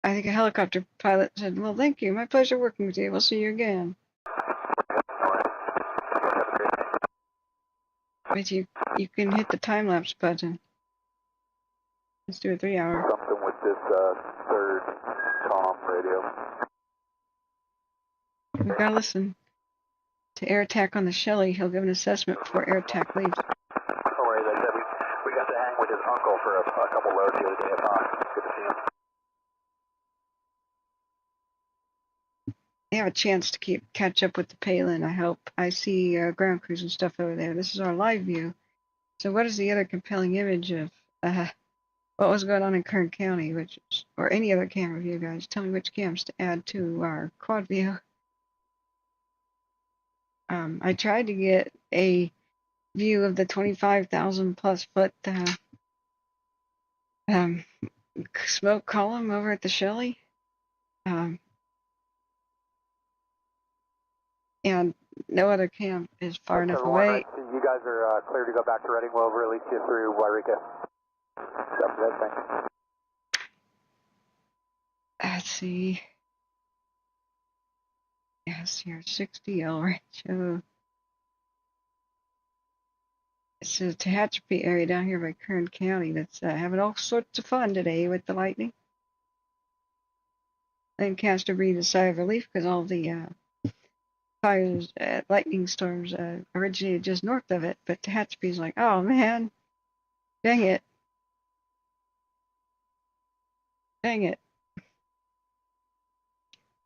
I think a helicopter pilot said, well, thank you. My pleasure working with you. We'll see you again. But you can hit the time-lapse button. Let's do a 3-hour. Something with this third comm radio. We've got to listen to air attack on the Shelly. He'll give an assessment before air attack leaves. Don't worry, as I said, we got to hang with his uncle for a couple loads the other day at Fox. Good to see him. They have a chance to catch up with the Palin, I hope. I see ground crews and stuff over there. This is our live view. So what is the other compelling image of what was going on in Kern County, or any other camera view, guys? Tell me which cams to add to our quad view. I tried to get a view of the 25,000 plus foot smoke column over at the Shelly. And no other cam is far enough away. You guys are clear to go back to Reading. We'll release you through Wairika. Let's see. Yes, here, 60L Rancho. It's a Tehachapi area down here by Kern County that's having all sorts of fun today with the lightning. Lancaster breathed a sigh of relief because all the fires, lightning storms originated just north of it, but Tehachapi's like, oh man, dang it. Dang it.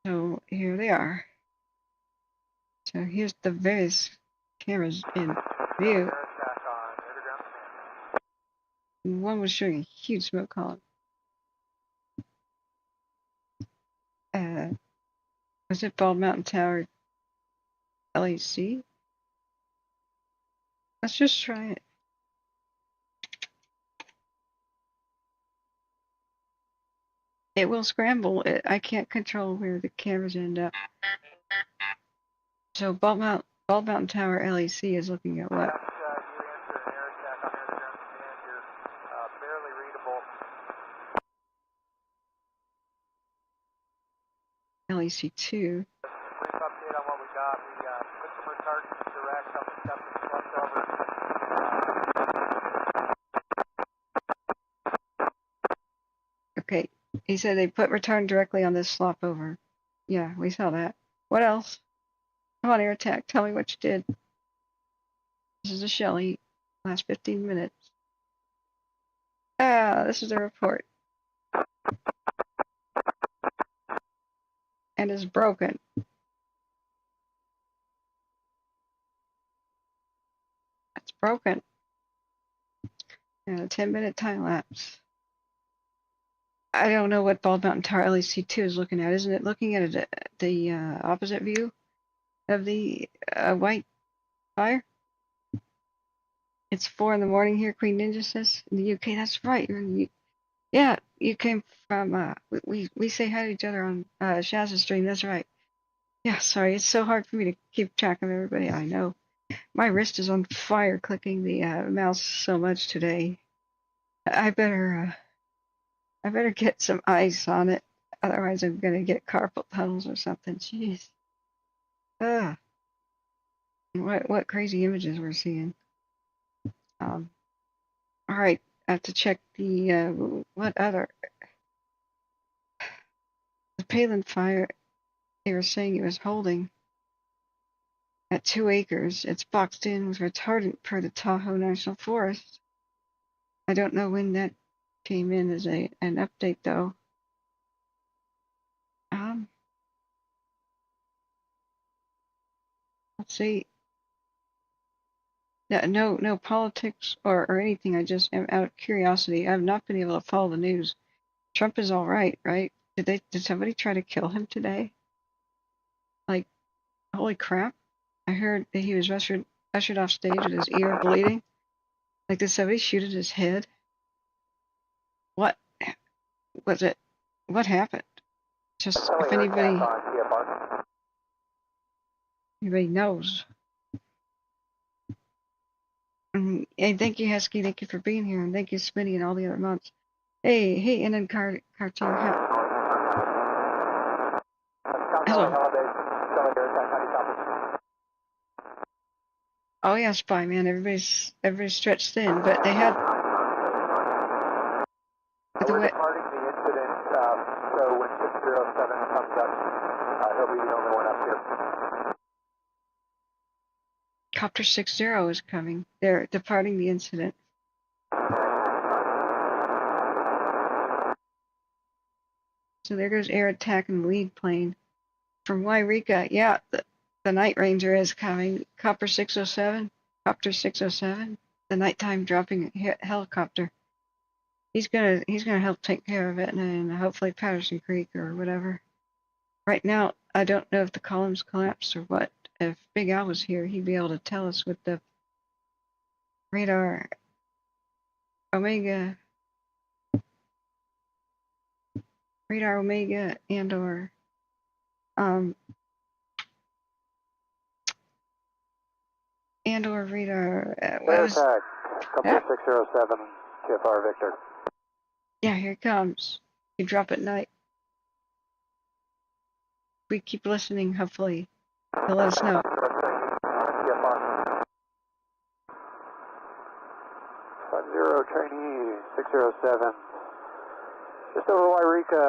So here they are. So here's the various cameras in view. One was showing a huge smoke column. Was it Bald Mountain Tower LAC? Let's just try it. It will scramble. I can't control where the cameras end up. So Bald Mountain Tower LAC is looking at what? LAC 2. Brief update on what we got. We put some retardants direct on the stuff that's left over. Okay, he said they put return directly on this slop over. Yeah, we saw that. What else? Come on, air attack. Tell me what you did. This is a Shelly. Last 15 minutes. This is a report. And is broken. It's broken. And a 10-minute time lapse. I don't know what Bald Mountain Tower LEC2 is looking at. Isn't it looking at the opposite view of the white fire? It's 4 in the morning here, Queen Ninja says. In the UK, that's right. Yeah, you came from, we say hi to each other on Shaz's stream, that's right. Yeah, sorry, it's so hard for me to keep track of everybody I know. My wrist is on fire clicking the mouse so much today. I better get some ice on it, otherwise I'm gonna get carpal tunnels or something. Jeez. What crazy images we're seeing. All right, I have to check the the Palin fire. They were saying it was holding at 2 acres. It's boxed in with retardant per the Tahoe National Forest. I don't know when that came in as an update though. Let's see. No politics or anything. I just am out of curiosity. I've not been able to follow the news. Trump is all right, right? Did somebody try to kill him today? Like, holy crap! I heard that he was ushered off stage with his ear bleeding. Like, did somebody shoot at his head? What was it? What happened? Just if anybody knows. And thank you, Husky. Thank you for being here, and thank you, Smitty, and all the other mods. Hey, and then Cartoon. Hello. Oh yeah, Spy Man. Everybody's stretched thin, but they had. We're departing the incident, so when 607 comes up, he'll be the only one up here. Copter 60 is coming. They're departing the incident. So there goes air attack and lead plane. From Wairika, yeah, the Night Ranger is coming. Copter 607, the nighttime dropping helicopter. He's gonna help take care of it, and hopefully Patterson Creek or whatever. Right now, I don't know if the columns collapsed or what. If Big Al was here, he'd be able to tell us with the radar Omega and or radar. Air attack, Copter 607, TFR Victor. Yeah, here it comes. You drop at night. We keep listening, hopefully. They'll let us know. 50 trainee 607. Just over Wairika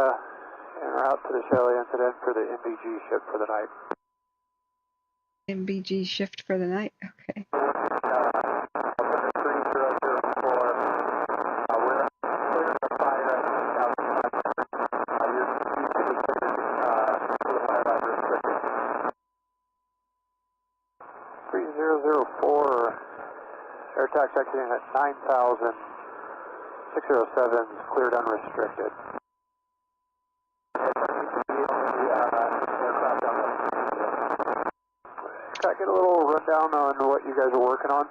en route to the Shelly incident for the MBG shift for the night. MBG shift for the night? Okay. Air attack checking in at 9,000. 607 cleared unrestricted. Can I get a little rundown on what you guys are working on?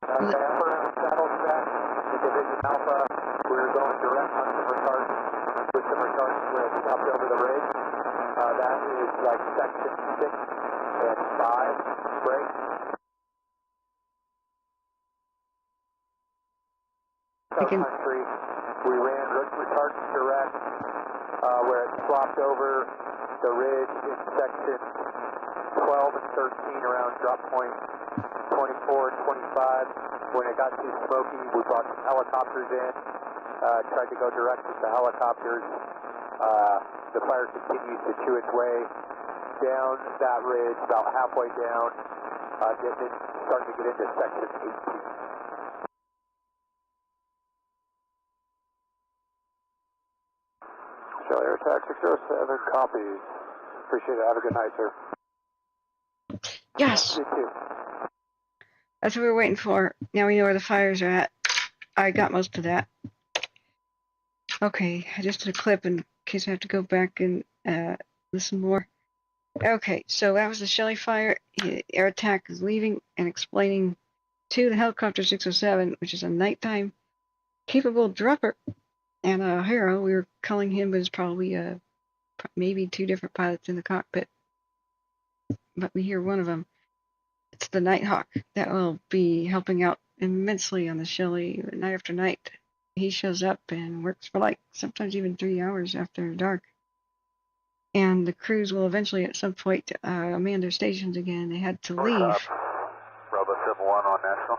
Saddle stack, Division Alpha. We're going direct on some retardants with up over the ridge. That is like section 6 and 5 break. Country, we ran retardant direct where it swapped over the ridge in section 12 and 13 around drop point 24 and 25. When it got too smoky, we brought some helicopters in, tried to go direct with the helicopters. The fire continues to chew its way down that ridge, about halfway down, starting to get into section 18. Shelly Air Attack 607, copy. Appreciate it. Have a good night, sir. Yes! You too. That's what we were waiting for. Now we know where the fires are at. I got most of that. Okay, I just did a clip in case I have to go back and listen more. Okay, so that was the Shelly fire. Air Attack is leaving and explaining to the helicopter 607, which is a nighttime capable dropper and a hero. We were calling him, but it's probably maybe two different pilots in the cockpit. But we hear one of them. It's the Nighthawk that will be helping out immensely on the Shelly night after night. He shows up and works for like sometimes even 3 hours after dark. And the crews will eventually at some point man their stations again. They had to leave. Bravo 71 on National.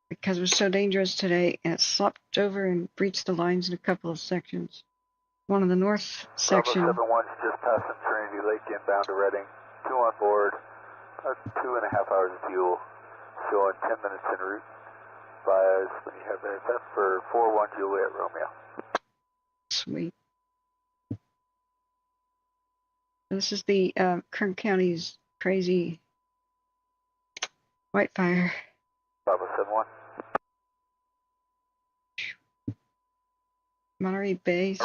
Because it was so dangerous today, and it slopped over and breached the lines in a couple of sections. One of the north section. Bravo 71's just passing Trinity Lake inbound to Reading. 2 on board. 2.5 hours of fuel. Showing 10 minutes en route. Bias when you have that. That's for 41 Juliet Romeo. Sweet. This is the Kern County's crazy Wildfire. Bravo 71. Monterey Bay.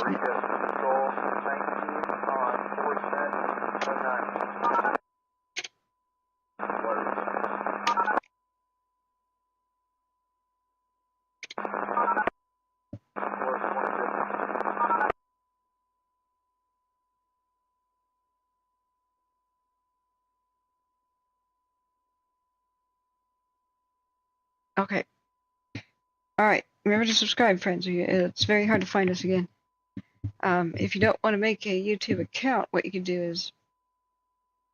Okay. All right. Remember to subscribe, friends. It's very hard to find us again. If you don't want to make a YouTube account, what you can do is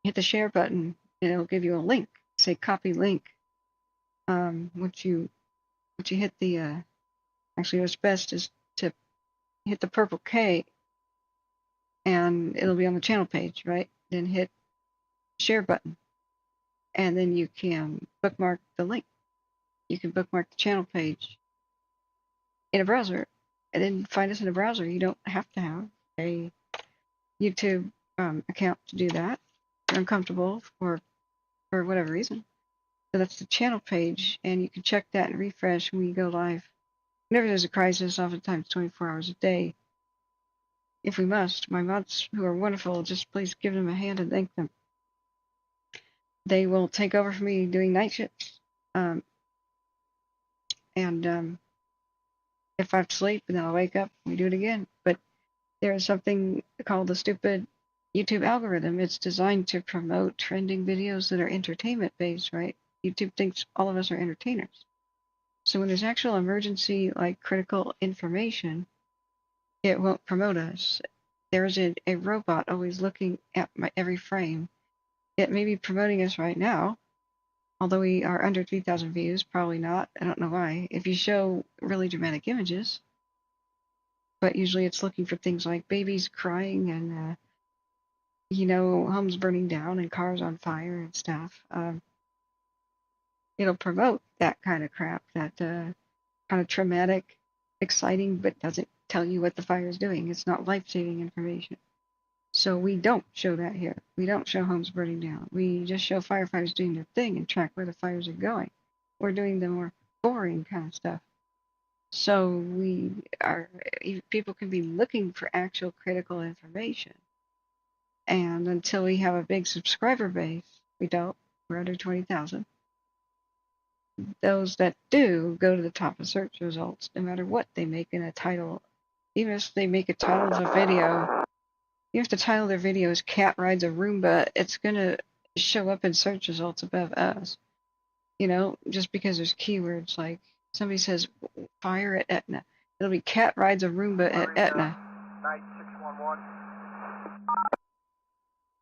hit the share button, and it'll give you a link. Say copy link. Once you hit the actually what's best is to hit the purple K, and it'll be on the channel page, right? Then hit share button, and then you can bookmark the link. You can bookmark the channel page in a browser, and then find us in a browser. You don't have to have a YouTube account to do that. You're uncomfortable for whatever reason. So that's the channel page, and you can check that and refresh when we go live. Whenever there's a crisis, oftentimes 24 hours a day. If we must, my mods, who are wonderful, just please give them a hand and thank them. They will take over for me doing night shifts. If I have to sleep, then I'll wake up and we do it again. But there is something called the stupid YouTube algorithm. It's designed to promote trending videos that are entertainment-based, right? YouTube thinks all of us are entertainers. So when there's actual emergency, like critical information, it won't promote us. There's a robot always looking at my every frame. It may be promoting us right now, although we are under 3,000 views, probably not. I don't know why. If you show really dramatic images, but usually it's looking for things like babies crying and, homes burning down and cars on fire and stuff. It'll promote that kind of crap, that kind of traumatic, exciting, but doesn't tell you what the fire is doing. It's not life-saving information. So we don't show that here. We don't show homes burning down. We just show firefighters doing their thing and track where the fires are going. We're doing the more boring kind of stuff. So people can be looking for actual critical information. And until we have a big subscriber base, we don't. We're under 20,000. Those that do go to the top of search results, no matter what they make in a title. Even if they make a title of a video, even if the title of their video is Cat Rides a Roomba, it's going to show up in search results above us. Just because there's keywords like somebody says fire at Etna. It'll be Cat Rides a Roomba at Etna. Night 611.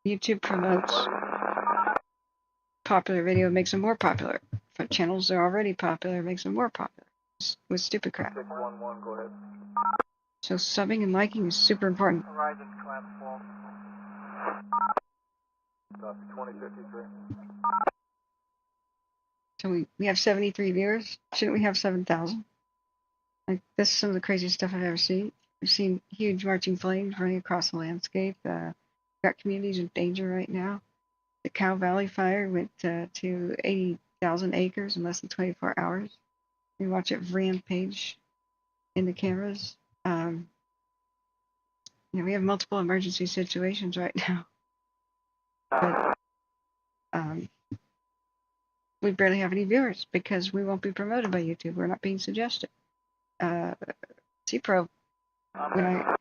YouTube promotes popular video, makes them more popular. For channels that are already popular, makes them more popular with stupid crap. 611, go ahead. So subbing and liking is super important. Horizon collapse fault. Copy 2053. So we have 73 viewers. Shouldn't we have 7,000? Like, this is some of the craziest stuff I've ever seen. We've seen huge marching flames running across the landscape. Got communities in danger right now. The Cow Valley fire went to 80,000 acres in less than 24 hours. We watch it rampage in the cameras. We have multiple emergency situations right now. But we barely have any viewers because we won't be promoted by YouTube. We're not being suggested. C-Pro, when I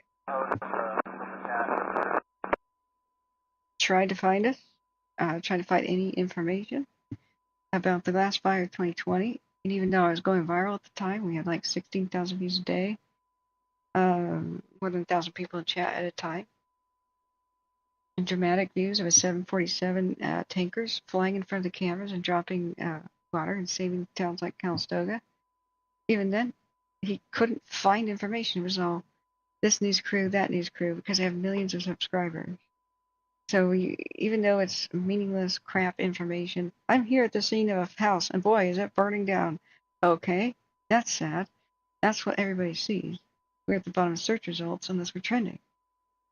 tried to find us, tried to find any information about the last fire of 2020, and even though I was going viral at the time, we had like 16,000 views a day, more than 1,000 people in chat at a time. In dramatic views, it was 747 tankers flying in front of the cameras and dropping water and saving towns like Calistoga. Even then, he couldn't find information. It was all this news crew, that news crew, because they have millions of subscribers. So even though it's meaningless crap information, I'm here at the scene of a house, and boy, is it burning down. Okay, that's sad. That's what everybody sees. We're at the bottom of search results unless we're trending.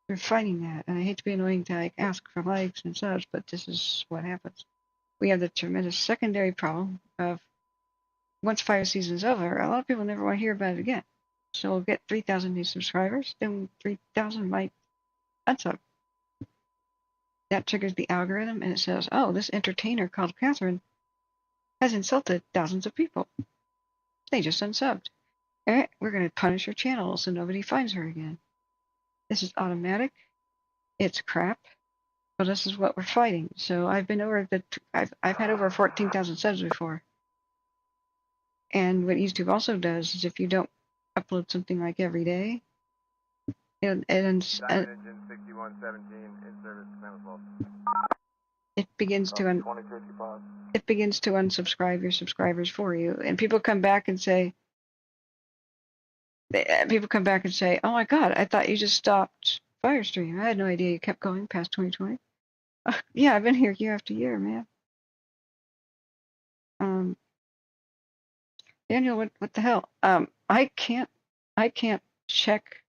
We're fighting that, and I hate to be annoying to ask for likes and such, but this is what happens. We have the tremendous secondary problem of once fire season's over, a lot of people never want to hear about it again. So we'll get 3,000 new subscribers, then 3,000 might unsub. That triggers the algorithm, and it says, oh, this entertainer called Catherine has insulted thousands of people. They just unsubbed. All right, we're going to punish her channel so nobody finds her again. This is automatic. It's crap. But this is what we're fighting. So I've been over the. I've had over 14,000 subs before. And what YouTube also does is if you don't upload something like every day, it begins to unsubscribe your subscribers for you, and people come back and say, oh my God, I thought you just stopped Firestream. I had no idea you kept going past 2020. Yeah, I've been here year after year, man. Daniel, what the hell? I can't check.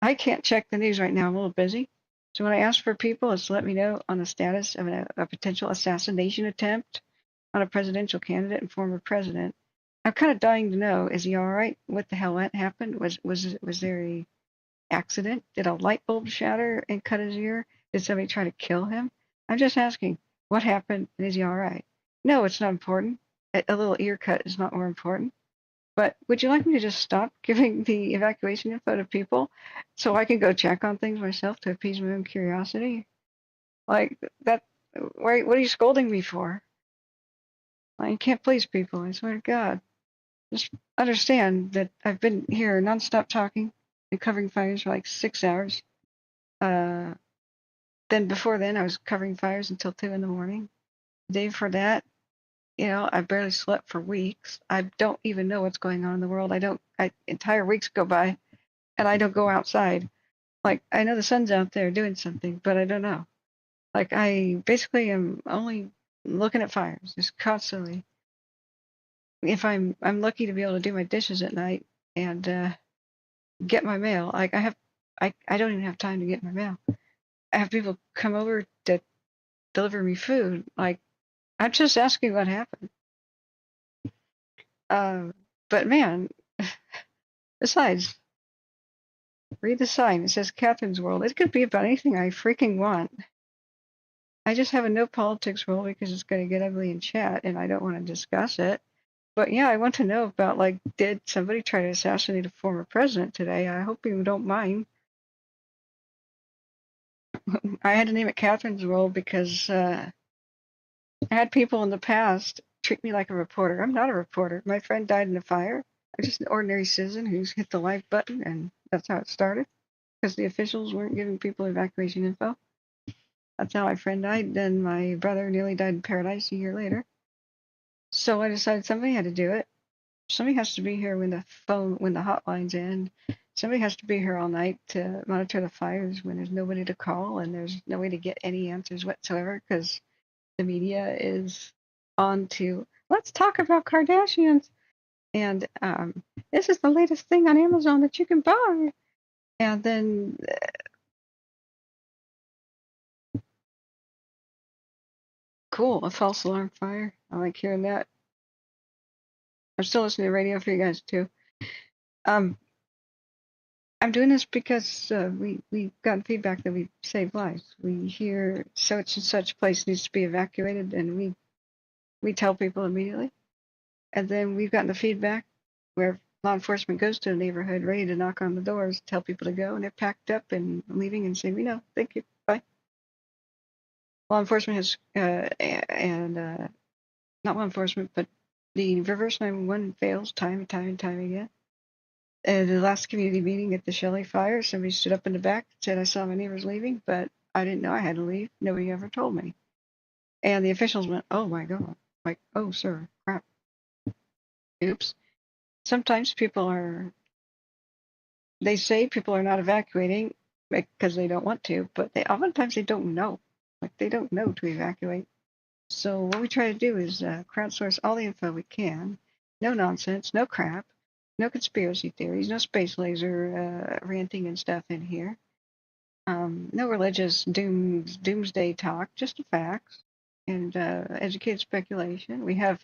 I can't check the news right now. I'm a little busy. So when I ask for people, it's to let me know on the status of a potential assassination attempt on a presidential candidate and former president. I'm kind of dying to know, is he all right? What the hell happened? Was there a accident? Did a light bulb shatter and cut his ear? Did somebody try to kill him? I'm just asking, what happened, and is he all right? No, it's not important. A little ear cut is not more important. But would you like me to just stop giving the evacuation info to people so I can go check on things myself to appease my own curiosity? Like, that, what are you scolding me for? Like, you can't please people, I swear to God. Just understand that I've been here nonstop talking and covering fires for like 6 hours. Then before then, I was covering fires until 2 in the morning. The day before that, I barely slept for weeks. I don't even know what's going on in the world. Entire weeks go by and I don't go outside. Like, I know the sun's out there doing something, but I don't know. Like, I basically am only looking at fires, just constantly. If I'm lucky to be able to do my dishes at night and get my mail. Like, I don't even have time to get my mail. I have people come over to deliver me food. Like, I'm just asking what happened. But man, besides, read the sign. It says Catherine's World. It could be about anything I freaking want. I just have a no politics rule because it's going to get ugly in chat and I don't want to discuss it. But yeah, I want to know about, like, did somebody try to assassinate a former president today? I hope you don't mind. I had to name it Catherine's World because I had people in the past treat me like a reporter. I'm not a reporter. My friend died in a fire. I'm just an ordinary citizen who's hit the like button, and that's how it started. Because the officials weren't giving people evacuation info. That's how my friend died. Then my brother nearly died in paradise a year later. So I decided somebody had to do it. Somebody has to be here when the hotline's end somebody has to be here all night to monitor the fires when there's nobody to call and there's no way to get any answers whatsoever because the media is on to, let's talk about Kardashians. And this is the latest thing on Amazon that you can buy. And then cool, a false alarm fire. I like hearing that. I'm still listening to radio for you guys too. I'm doing this because we got feedback that we saved lives. We hear such and such place needs to be evacuated, and we tell people immediately. And then we've gotten the feedback where law enforcement goes to the neighborhood ready to knock on the doors, tell people to go, and they're packed up and leaving and saying, "We know, thank you, bye." Law enforcement has not law enforcement, but the reverse 911 fails time and time and time again. The last community meeting at the Shelly fire, somebody stood up in the back and said, "I saw my neighbors leaving, but I didn't know I had to leave. Nobody ever told me." And the officials went, "Oh my God." Like, "Oh, sir, crap. Oops." Sometimes they say people are not evacuating because they don't want to, but oftentimes they don't know. Like, they don't know to evacuate. So what we try to do is crowdsource all the info we can. No nonsense, no crap, no conspiracy theories, no space laser ranting and stuff in here. No religious doomsday talk, just the facts and educated speculation. I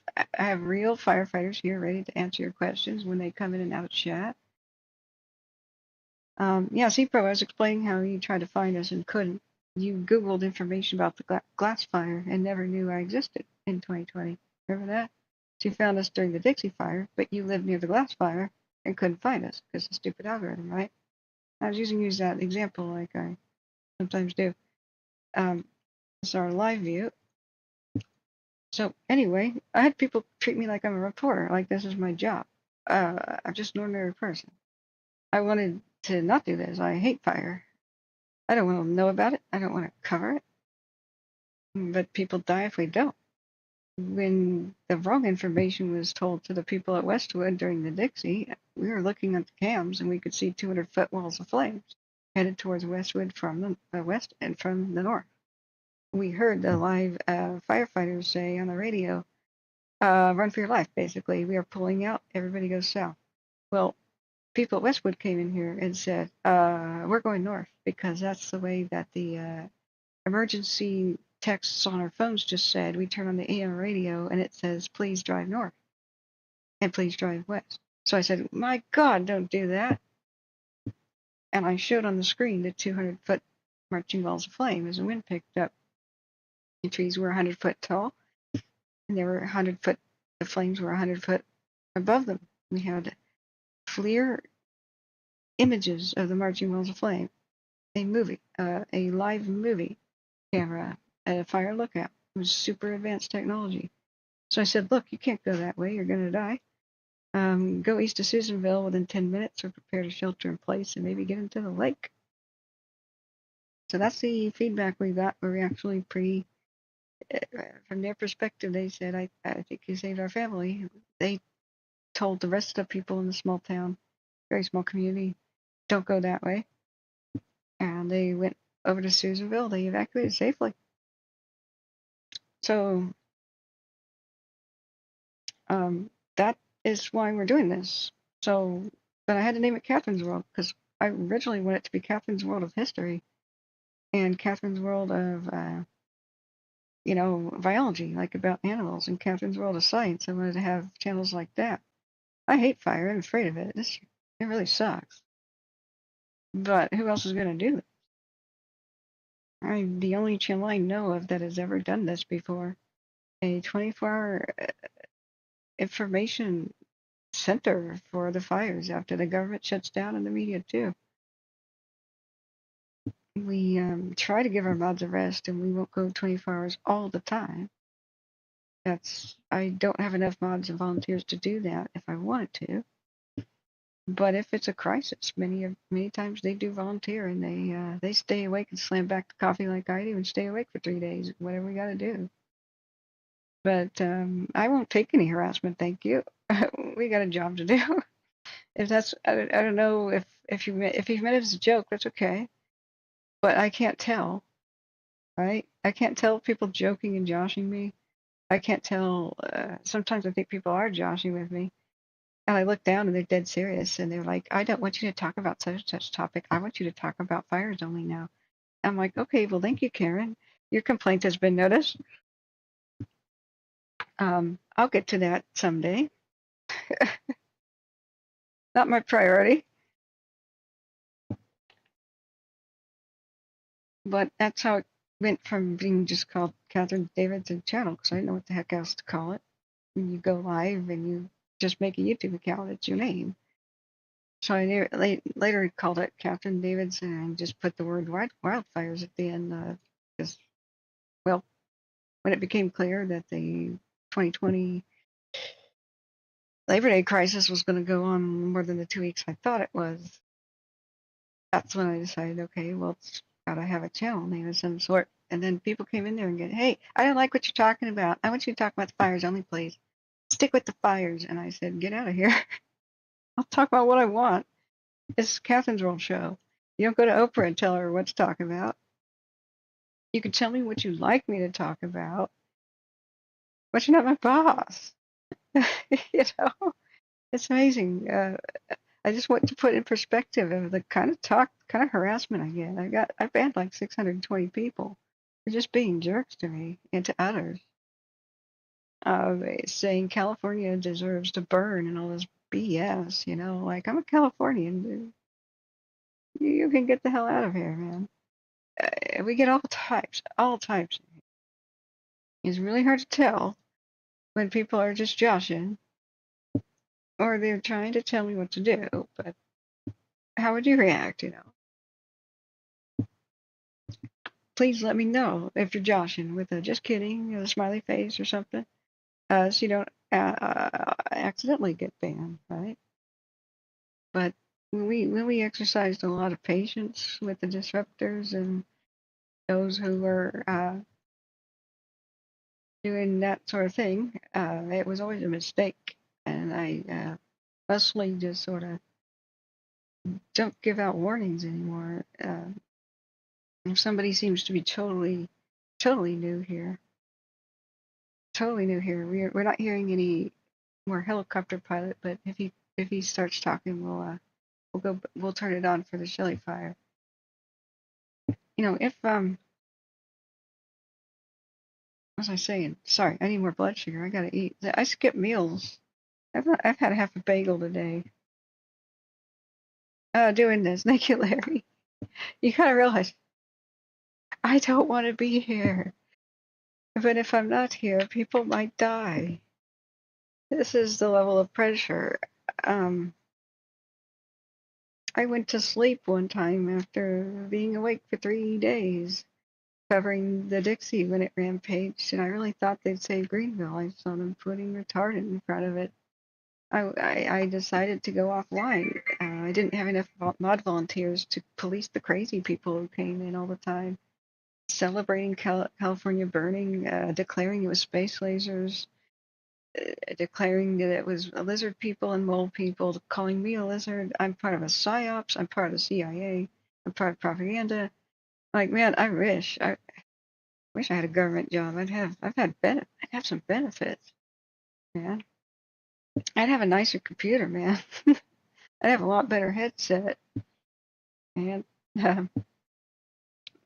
have real firefighters here ready to answer your questions when they come in and out of chat. Yeah, CPRO, I was explaining how you tried to find us and couldn't. You Googled information about the glass fire and never knew I existed in 2020. Remember that? So you found us during the Dixie fire, but you lived near the glass fire and couldn't find us because of the stupid algorithm, right? I was use that example like I sometimes do. It's our live view. So anyway, I had people treat me like I'm a reporter, like this is my job. I'm just an ordinary person. I wanted to not do this. I hate fire. I don't want to know about it. I don't want to cover it. But people die if we don't. When the wrong information was told to the people at Westwood during the Dixie, we were looking at the cams and we could see 200-foot walls of flames headed towards Westwood from the west and from the north. We heard the live firefighters say on the radio, "Run for your life," basically. "We are pulling out. Everybody goes south." Well, people at Westwood came in here and said, "We're going north," because that's the way that the emergency texts on our phones just said. We turn on the AM radio and it says, "Please drive north and please drive west." So I said, "My God, don't do that." And I showed on the screen the 200-foot marching walls of flame as the wind picked up. The trees were 100 foot tall and they were 100 foot, the flames were 100 foot above them. We had clear images of the marching walls of flame, a live movie camera, a fire lookout. It was super advanced technology. So I said, "Look, you can't go that way. You're going to die. Go east of Susanville within 10 minutes or prepare to shelter in place and maybe get into the lake." So that's the feedback we got. We actually from their perspective, they said, I think you saved our family. They told the rest of the people in the small town, very small community, don't go that way. And they went over to Susanville. They evacuated safely. So that is why we're doing this. So, but I had to name it Catherine's World because I originally wanted it to be Catherine's World of History and Catherine's World of, biology, like about animals, and Catherine's World of Science. I wanted to have channels like that. I hate fire. I'm afraid of it. It really sucks. But who else is going to do it? I'm the only channel I know of that has ever done this before. A 24-hour information center for the fires after the government shuts down and the media too. We try to give our mods a rest and we won't go 24 hours all the time. I don't have enough mods and volunteers to do that if I wanted to. But if it's a crisis, many times they do volunteer and they stay awake and slam back the coffee like I do and stay awake for 3 days, whatever we got to do. But I won't take any harassment, thank you. We got a job to do. If that's, I don't know if you meant it as a joke, that's okay. But I can't tell, right? I can't tell if people joking and joshing me. I can't tell. Sometimes I think people are joshing with me, and I look down and they're dead serious, and they're like, "I don't want you to talk about such and such topic. I want you to talk about fires only now." I'm like, "Okay, well, thank you, Karen. Your complaint has been noticed. I'll get to that someday. Not my priority." But that's how it went from being just called Catherine Davidson channel, because I didn't know what the heck else to call it. When you go live and you just make a YouTube account, it's your name. So I later called it Catherine Davidson and just put the word wildfires at the end. Because, well, when it became clear that the 2020 Labor Day crisis was going to go on more than the 2 weeks I thought it was, that's when I decided, okay, well, it's got to have a channel name of some sort. And then people came in there and go, hey, I don't like what you're talking about. I want you to talk about the fires only, please. Stick with the fires. And I said, get out of here. I'll talk about what I want. It's Catherine's World Show. You don't go to Oprah and tell her what to talk about. You can tell me what you'd like me to talk about, but you're not my boss. You know, it's amazing. I just want to put in perspective of the kind of talk, kind of harassment I get. I banned like 620 people for just being jerks to me and to others. Saying California deserves to burn and all this BS, you know, like I'm a Californian, dude. You can get the hell out of here, man. We get all types, all types. It's really hard to tell when people are just joshing or they're trying to tell me what to do, but how would you react, you know? Please let me know if you're joshing with a just kidding, a smiley face or something, so you don't accidentally get banned, right? But when we exercised a lot of patience with the disruptors and those who were doing that sort of thing, it was always a mistake, and I mostly just sort of don't give out warnings anymore. If somebody seems to be totally new here, we're not hearing any more helicopter pilot. But if he starts talking, we'll turn it on for the Shelly fire. You know, if what was I saying? Sorry, I need more blood sugar. I gotta eat. I skip meals. I've had half a bagel today. Doing this, thank you, Larry. You gotta realize I don't want to be here, but if I'm not here, people might die. This is the level of pressure. I went to sleep one time after being awake for 3 days, covering the Dixie when it rampaged, and I really thought they'd save Greenville. I saw them putting retardant in front of it. I decided to go offline. I didn't have enough mod volunteers to police the crazy people who came in all the time, celebrating California burning, declaring it was space lasers, declaring that it was lizard people and mole people, calling me a lizard. I'm part of a psyops. I'm part of the CIA. I'm part of propaganda. Like, man, I wish I had a government job. I'd have some benefits, man. I'd have a nicer computer, man. I'd have a lot better headset. And a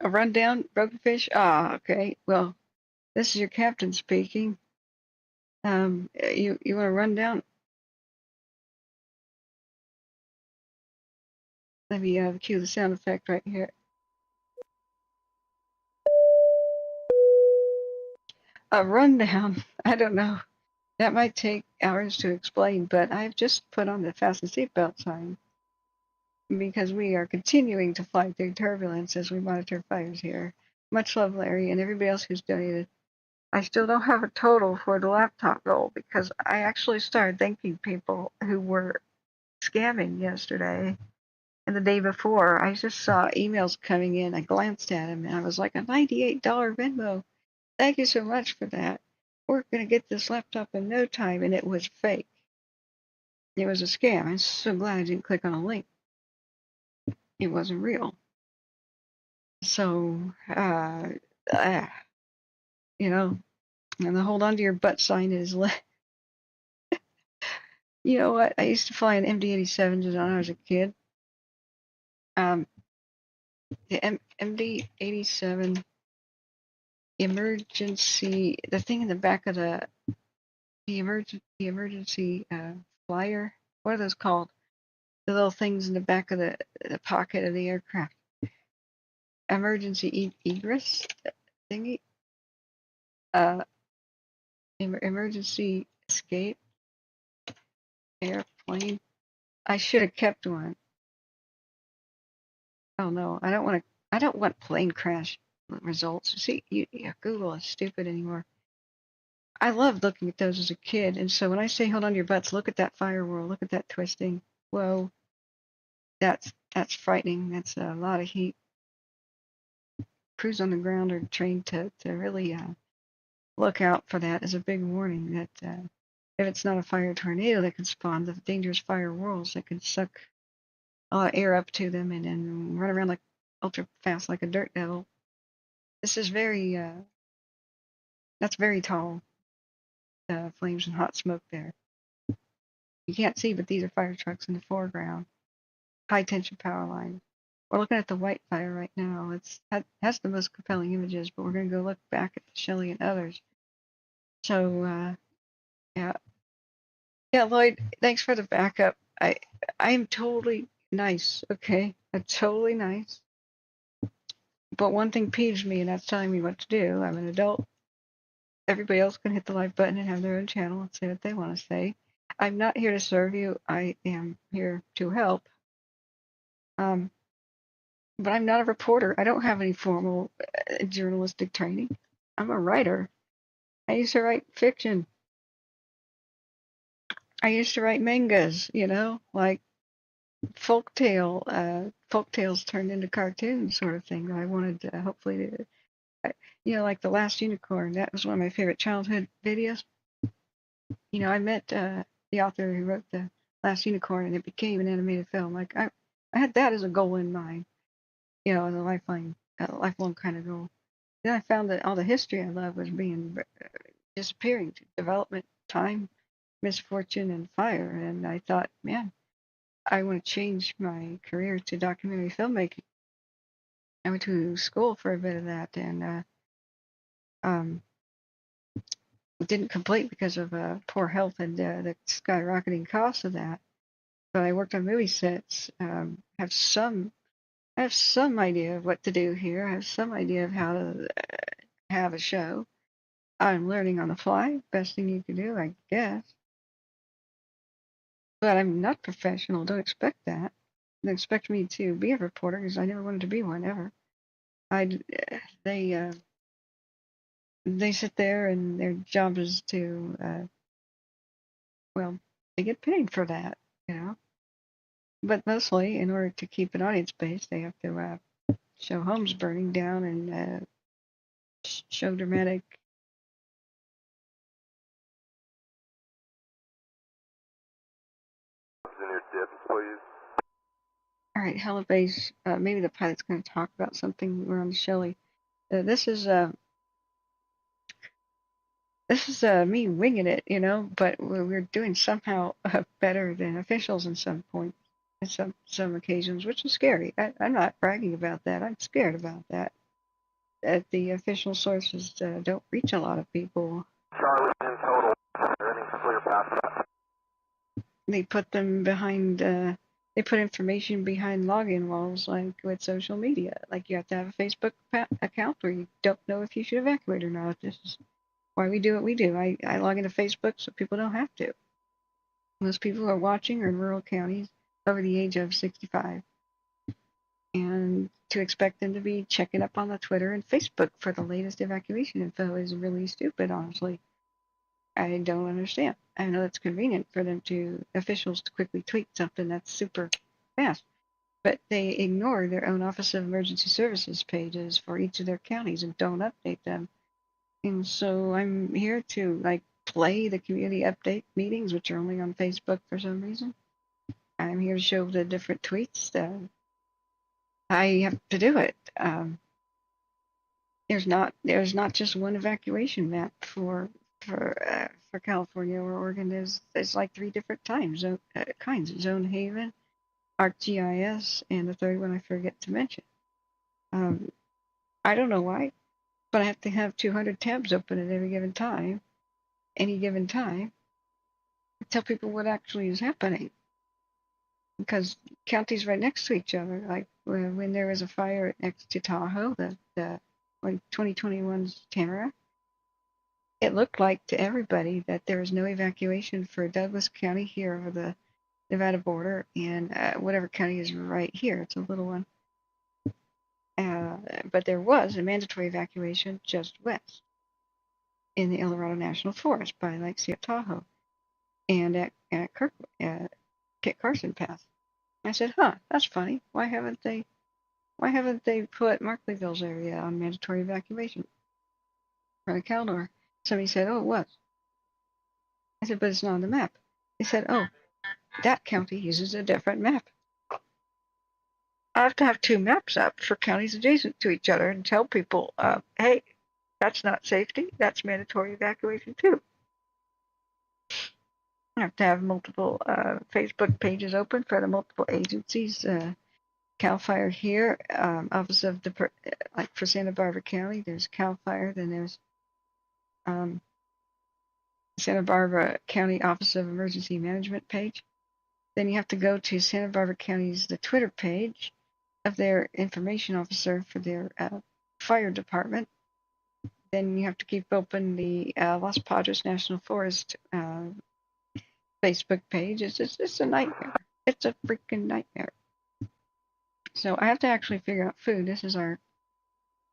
rundown, broken fish. Ah, okay. Well, this is your captain speaking. You want to run down? Let me cue the sound effect right here. A rundown. I don't know. That might take hours to explain, but I've just put on the fasten seatbelt sign because we are continuing to fly through turbulence as we monitor fires here. Much love, Larry, and everybody else who's donated. I still don't have a total for the laptop goal because I actually started thanking people who were scamming yesterday and the day before. I just saw emails coming in. I glanced at them and I was like, a $98 Venmo. Thank you so much for that. We're going to get this laptop in no time, and it was fake. it was a scam. I'm so glad I didn't click on a link. It wasn't real. So, you know, and the hold on to your butt sign is, you know what? I used to fly an MD-87 when I was a kid. The MD-87 emergency, the thing in the back of the emergency flyer. What are those called? The little things in the back of the pocket of the aircraft. Emergency egress thingy. Emergency escape airplane. I should have kept one. Oh no, I don't want plane crash results. See, Google is stupid anymore. I loved looking at those as a kid, and so when I say hold on to your butts, look at that firewall, look at that twisting. Whoa, that's frightening. That's a lot of heat. Crews on the ground are trained to really look out for that as a big warning that if it's not a fire tornado that can spawn, the dangerous fire whirls that can suck a lot of air up to them and then run around like ultra fast like a dirt devil. This is that's very tall. Flames and hot smoke there. You can't see, but these are fire trucks in the foreground. High tension power lines. We're looking at the Wildfire right now. It has the most compelling images, but we're going to go look back at the Shelly and others. So, yeah. Yeah, Lloyd, thanks for the backup. I am totally nice, okay? I'm totally nice. But one thing peeves me, and that's telling me what to do. I'm an adult. Everybody else can hit the like button and have their own channel and say what they want to say. I'm not here to serve you. I am here to help. But I'm not a reporter. I don't have any formal journalistic training. I'm a writer. I used to write fiction. I used to write mangas, you know, like folktales turned into cartoons sort of thing. I wanted to hopefully, you know, like The Last Unicorn. That was one of my favorite childhood videos. You know, I met the author who wrote The Last Unicorn, and it became an animated film. Like I had that as a goal in mind, you know, as a lifelong kind of goal. Then I found that all the history I loved was being disappearing to development, time, misfortune, and fire. And I thought, man, I want to change my career to documentary filmmaking. I went to school for a bit of that, and didn't complete because of poor health and the skyrocketing cost of that. But I worked on movie sets. Have some idea of what to do here. I have some idea of how to have a show. I'm learning on the fly. Best thing you can do, I guess. But I'm not professional. Don't expect that. Don't expect me to be a reporter because I never wanted to be one ever. They sit there and their job is to well, they get paid for that, you know. But mostly, in order to keep an audience base, they have to show homes burning down and show dramatic. In your dips, please. All right, Helibase. Maybe the pilot's going to talk about something. We're on the Shelly. This is me winging it, you know. But we're doing somehow better than officials in some points, in some occasions, which is scary. I'm not bragging about that. I'm scared about that. That the official sources don't reach a lot of people. Charlie in total. Everything's clear past that. They put them behind. They put information behind login walls, like with social media. Like you have to have a Facebook account, or you don't know if you should evacuate or not. This is why we do what we do. I log into Facebook so people don't have to. Most people who are watching are in rural counties over the age of 65. And to expect them to be checking up on the Twitter and Facebook for the latest evacuation info is really stupid, honestly. I don't understand. I know it's convenient for them officials to quickly tweet something that's super fast, but they ignore their own Office of Emergency Services pages for each of their counties and don't update them. And so I'm here to, like, play the community update meetings, which are only on Facebook for some reason. I'm here to show the different tweets. I have to do it. There's not just one evacuation map for California or Oregon. There's like 3 different kinds: Zone Haven, ArcGIS, and the third one I forget to mention. I don't know why, but I have to have 200 tabs open at any given time, to tell people what actually is happening. Because counties right next to each other, like when there was a fire next to Tahoe, the 2021's Tamara, it looked like to everybody that there was no evacuation for Douglas County here over the Nevada border, and whatever county is right here. It's a little one. But there was a mandatory evacuation just west in the El Dorado National Forest by Lake Tahoe and at Kit Carson Pass. I said, that's funny. Why haven't they put Markleyville's area on mandatory evacuation for the Caldor? Somebody said, it was. I said, but it's not on the map. They said, that county uses a different map. I have to have 2 maps up for counties adjacent to each other and tell people, hey, that's not safety, that's mandatory evacuation too. I have to have multiple Facebook pages open for the multiple agencies. CAL FIRE here, Office of like for Santa Barbara County, there's CAL FIRE, then there's Santa Barbara County Office of Emergency Management page. Then you have to go to Santa Barbara County's the Twitter page of their information officer for their fire department. Then you have to keep open the Los Padres National Forest Facebook page. It's a nightmare. It's a freaking nightmare. So I have to actually figure out food. This is our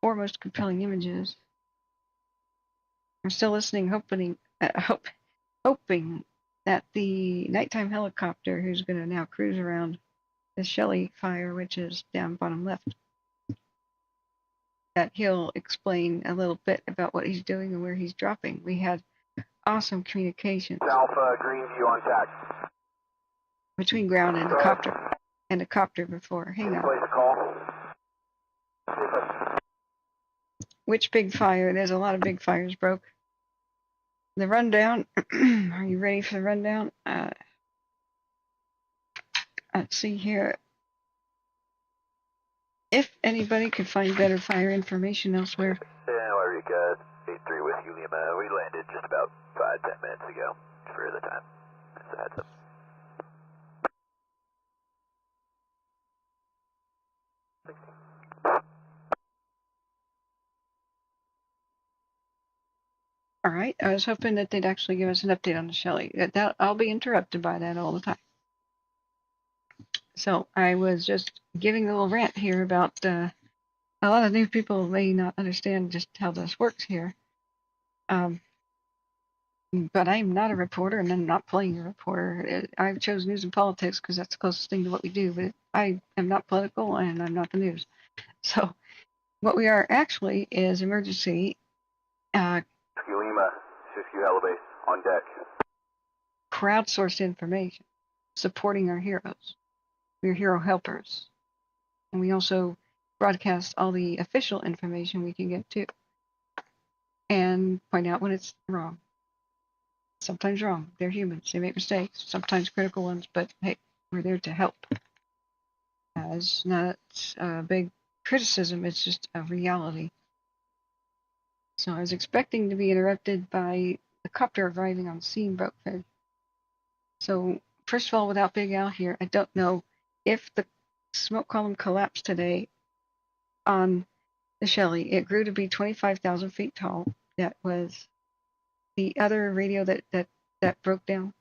4 most compelling images. I'm still listening, hoping that the nighttime helicopter, who's going to now cruise around the Shelly fire, which is down bottom left, that he'll explain a little bit about what he's doing and where he's dropping. We had awesome communication. Alpha, Greenview on tack. Between ground and the copter before. Hang on. Place call. Which big fire? There's a lot of big fires broke. The rundown. Are you ready for the rundown? Let's see here. If anybody could find better fire information elsewhere. Yeah, Eureka, 83 with you, Lima. We landed just about 5-10 minutes ago for the time. Just a heads up. All right. I was hoping that they'd actually give us an update on the Shelly. I'll be interrupted by that all the time. So I was just giving a little rant here about a lot of new people may not understand just how this works here. But I'm not a reporter, and I'm not playing a reporter. I chose news and politics because that's the closest thing to what we do. But I am not political, and I'm not the news. So what we are actually is emergency. Lima, Siskiyou Helibase on deck. Crowdsourced information supporting our heroes. We're hero helpers. And we also broadcast all the official information we can get too. And point out when it's wrong. Sometimes wrong. They're humans. They make mistakes, sometimes critical ones, but hey, we're there to help. It's not a big criticism, it's just a reality. So I was expecting to be interrupted by the copter arriving on scene broke there. So first of all, without Big Al here, I don't know if the smoke column collapsed today on the Shelly. It grew to be 25,000 feet tall. That was the other radio that broke down.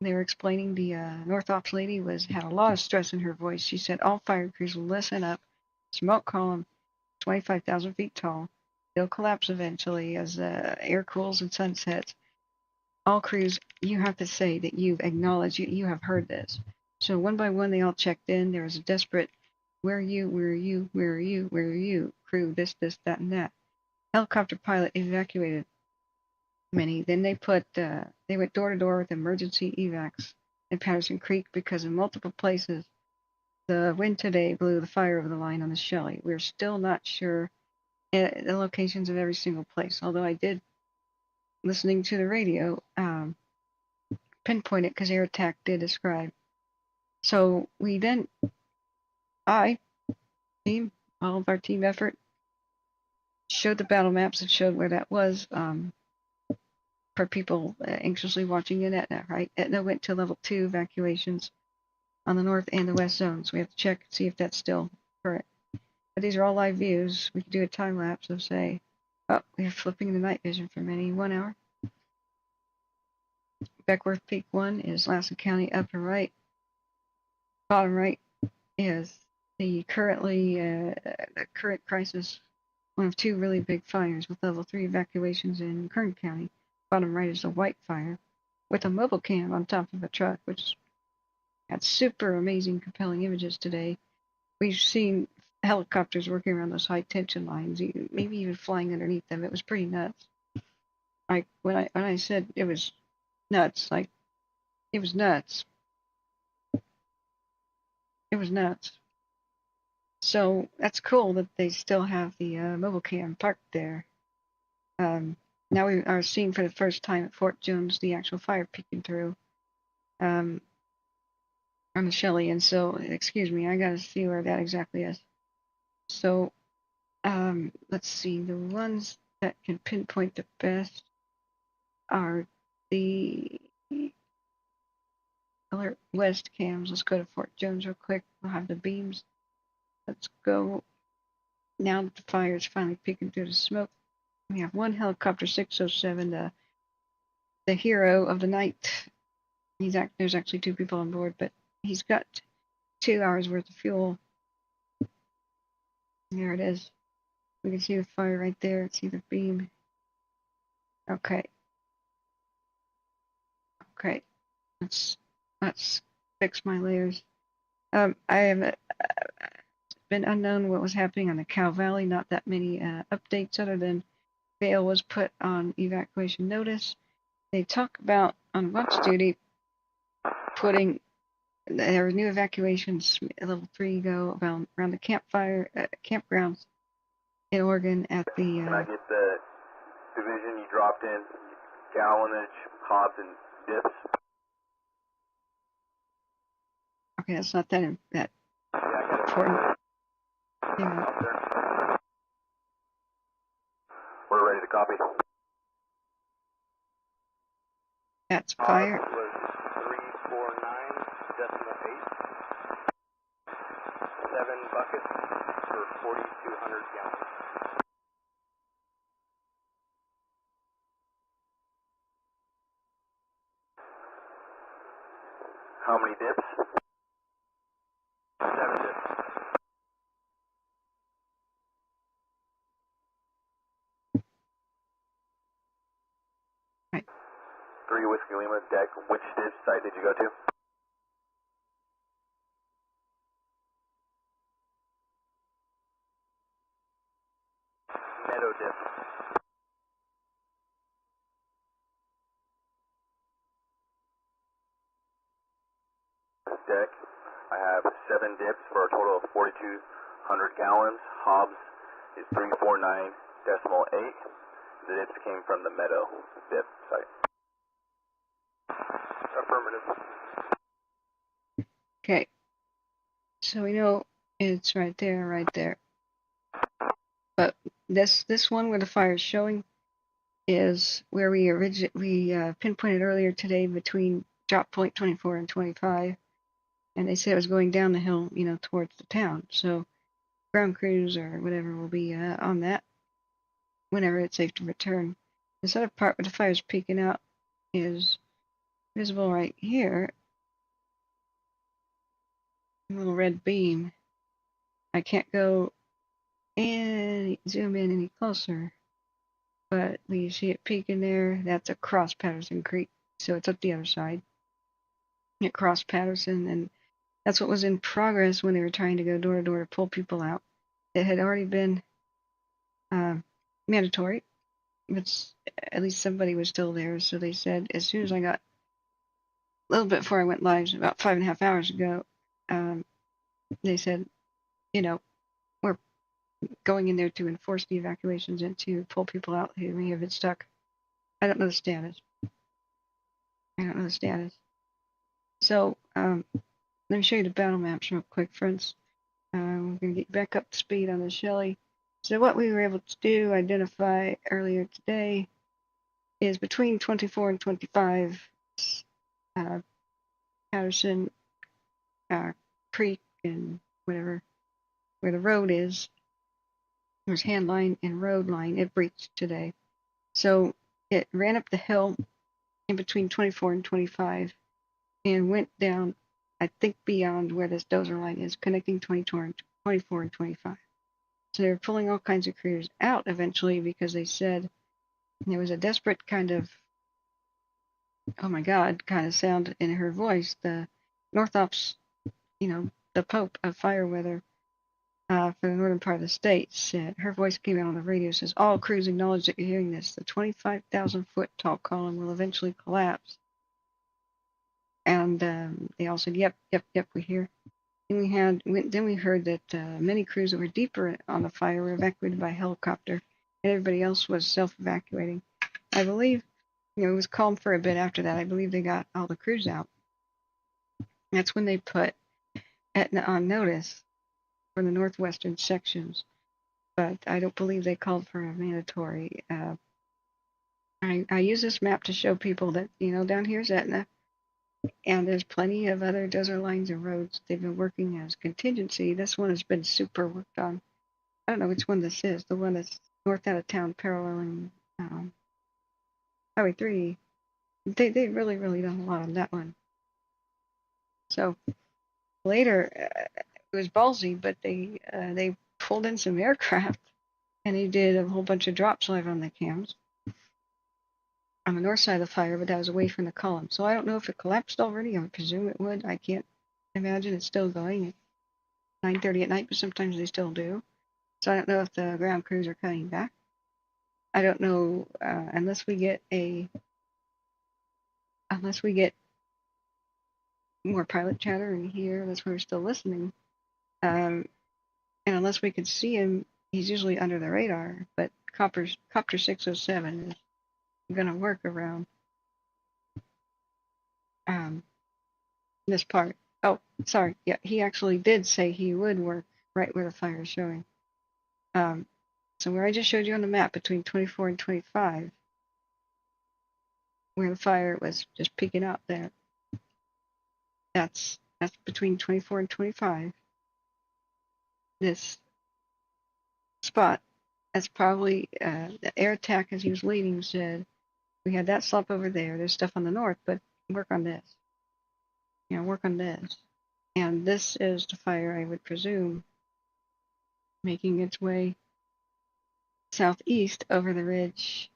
They were explaining the North Ops lady had a lot of stress in her voice. She said, all fire crews will listen up. Smoke column, 25,000 feet tall. They'll collapse eventually as the air cools and sunsets. All crews, you have to say that you've acknowledged, you have heard this. So one by one, they all checked in. There was a desperate, where are you, where are you, where are you, where are you? Crew, this, that, and that. Helicopter pilot evacuated. many. Then they went door to door with emergency evacs in Patterson Creek because in multiple places the wind today blew the fire over the line on the Shelly. We're still not sure the locations of every single place, although I did, listening to the radio, pinpoint it because air attack did describe. So we then, all of our team effort, showed the battle maps and showed where that was, for people anxiously watching in Etna, right? Etna went to level 2 evacuations on the north and the west zones. We have to check and see if that's still correct. But these are all live views. We can do a time lapse of, say, we're flipping the night vision for many 1 hour. Beckworth Peak 1 is Lassen County, upper right. Bottom right is the current crisis, one of 2 really big fires with level 3 evacuations in Kern County. Bottom right is a Wildfire with a mobile cam on top of a truck, which had super amazing, compelling images today. We've seen helicopters working around those high tension lines, maybe even flying underneath them. It was pretty nuts. Like when I said it was nuts, like it was nuts. It was nuts. So that's cool that they still have the mobile cam parked there. Now we are seeing for the first time at Fort Jones the actual fire peeking through on the Shelly. And so, excuse me, I gotta see where that exactly is. So let's see, the ones that can pinpoint the best are the Alert West cams. Let's go to Fort Jones real quick. We'll have the beams. Let's go. Now that the fire is finally peeking through the smoke, we have one helicopter 607, the hero of the night. There's actually 2 people on board, but he's got 2 hours worth of fuel. There it is. We can see the fire right there. See the beam. Okay. Let's fix my layers. I have been unknown what was happening on the Cow Valley. Not that many updates other than Vale was put on evacuation notice. They talk about on watch duty putting there are new evacuations. Level 3 go around the campgrounds in Oregon at the. Can I get the division you dropped in, gallonage, hobs, and dips? Okay, that's not that important. Yeah. We're ready to copy. That's fire. Was 349.8. 7 buckets for 4,200 gallons. How many dips? 7 dips. Right. 3 Whiskey Lima deck. Which dip site did you go to? Meadow dip. Deck. I have 7 dips for a total of 4,200 gallons. Hobbs is 349.8. The dips came from the Meadow dip site. Affirmative. Okay. So we know it's right there. But this one where the fire is showing is where we pinpointed earlier today between drop point 24 and 25, and they said it was going down the hill, towards the town. So ground crews or whatever will be on that whenever it's safe to return. This other part where the fire is peeking out is visible right here. A little red beam. I can't go and zoom in any closer, but when you see it peeking there, that's across Patterson Creek, so it's up the other side. It crossed Patterson, and that's what was in progress when they were trying to go door to door to pull people out. It had already been mandatory, but at least somebody was still there. So they said as soon as I got a little bit before I went live, about 5.5 hours ago, they said, you know, we're going in there to enforce the evacuations and to pull people out who may have been stuck. I don't know the status. So let me show you the battle maps real quick, friends. We're going to get back up to speed on the Shelly. So what we were able to do, identify earlier today, is between 24 and 25, Patterson Creek and whatever, where the road is, there's hand line and road line. It breached today. So it ran up the hill in between 24 and 25 and went down, I think, beyond where this dozer line is, connecting 24 and 25. So they were pulling all kinds of crews out eventually because they said there was a desperate kind of, oh my God, kind of sound in her voice. The North Ops, the Pope of fire weather for the northern part of the state said, her voice came out on the radio, says, all crews acknowledge that you're hearing this. The 25,000 foot tall column will eventually collapse. And they all said, yep, we hear. And then we heard that many crews that were deeper on the fire were evacuated by helicopter, and everybody else was self-evacuating. I believe, it was calm for a bit after that. I believe they got all the crews out. That's when they put Etna on notice for the northwestern sections, but I don't believe they called for a mandatory. I use this map to show people that, down here's Etna, and there's plenty of other desert lines and roads. They've been working as contingency. This one has been super worked on. I don't know which one this is. The one that's north out of town, paralleling Highway 3. They really, really done a lot on that one. So later, it was ballsy, but they pulled in some aircraft, and they did a whole bunch of drops live on the cams on the north side of the fire, but that was away from the column. So I don't know if it collapsed already. I would presume it would. I can't imagine it's still going at 9:30 at night, but sometimes they still do. So I don't know if the ground crews are coming back. I don't know unless we get more pilot chatter in here. That's why we're still listening. And unless we could see him, he's usually under the radar. But Copter 607 is going to work around this part. Oh, sorry. Yeah, he actually did say he would work right where the fire is showing. So where I just showed you on the map between 24 and 25, where the fire was just peeking out there, that's between 24 and 25. This spot, that's probably the air attack as he was leading said, we had that slump over there. There's stuff on the north, but work on this. Work on this. And this is the fire, I would presume, making its way southeast over the ridge.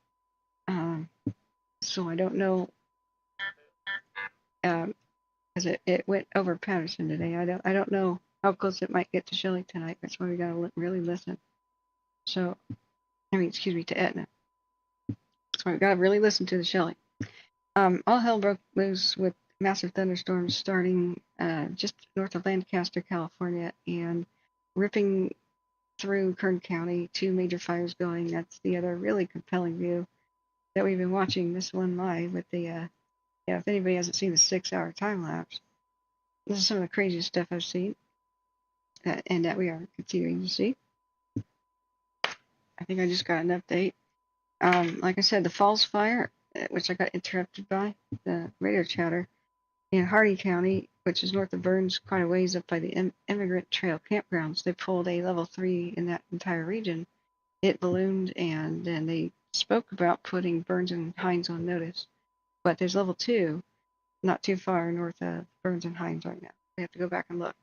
So I don't know, because it went over Patterson today. I don't know how close it might get to Shelly tonight. That's why we gotta really listen. So, excuse me, to Etna. That's why we gotta really listen to the Shelly. All hell broke loose with massive thunderstorms starting just north of Lancaster, California, and ripping through Kern County. 2 major fires going. That's the other really compelling view that we've been watching this one live with the, if anybody hasn't seen the 6-hour time lapse, this is some of the craziest stuff I've seen and that we are continuing to see. I think I just got an update. Like I said, the Falls Fire, which I got interrupted by the radio chatter, in Hardy County, which is north of Burns, quite a ways up by the Immigrant Trail campgrounds. They pulled a level 3 in that entire region. It ballooned, and then they spoke about putting Burns and Hines on notice. But there's level 2, not too far north of Burns and Hines right now. They have to go back and look.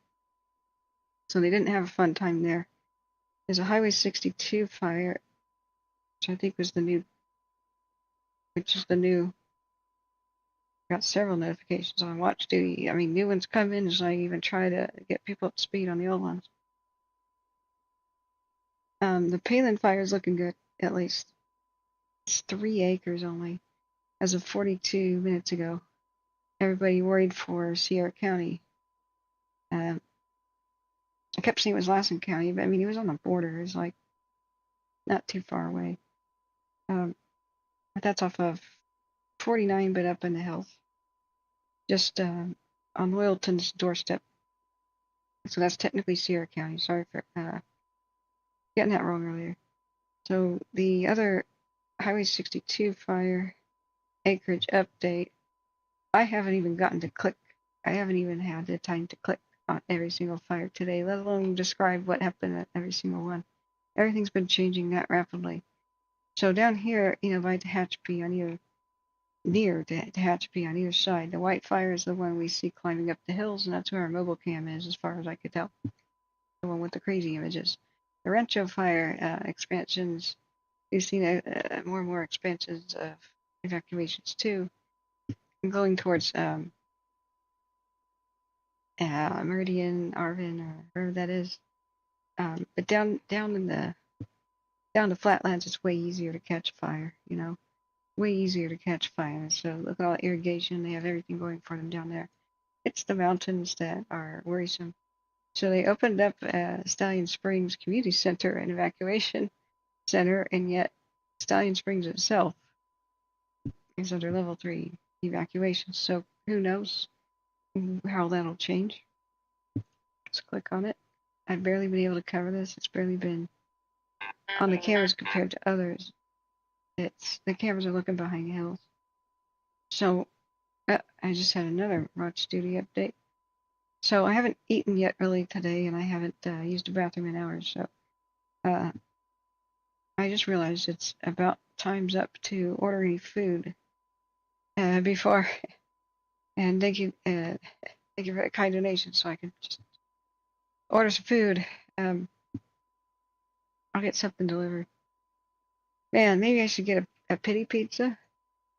So they didn't have a fun time there. There's a Highway 62 fire, which I think was the new. Got several notifications on watch duty. New ones come in as I even try to get people up to speed on the old ones. The Palin fire is looking good, at least. It's 3 acres only, as of 42 minutes ago. Everybody worried for Sierra County. I kept saying it was Lassen County, but I mean, it was on the border. It's like not too far away. But that's off of 49, but up in the hills, just on Loyalton's doorstep. So that's technically Sierra County. Sorry for getting that wrong earlier. So the other Highway 62 fire acreage update, I haven't even gotten to click. I haven't even had the time to click on every single fire today, let alone describe what happened at every single one. Everything's been changing that rapidly. So down here, by Tehachapi on either near Tehachapi on either side, the white fire is the one we see climbing up the hills, and that's where our mobile cam is, as far as I could tell. The one with the crazy images. The Rancho fire expansions, we've seen more and more expansions of evacuations too, and going towards Meridian, Arvin, or wherever that is. But down the flatlands, it's way easier to catch fire. Way easier to catch fire. So look at all the irrigation; they have everything going for them down there. It's the mountains that are worrisome. So they opened up Stallion Springs Community Center and Evacuation Center, and yet Stallion Springs itself is under level 3 evacuation. So who knows how that'll change. Let's click on it. I've barely been able to cover this. It's barely been on the cameras compared to others. The cameras are looking behind the hills. So I just had another watch duty update. So I haven't eaten yet early today, and I haven't used a bathroom in hours. So I just realized it's about time's up to order any food before. And thank you for the kind donation, so I can just order some food. I'll get something delivered. Man, maybe I should get a pity pizza.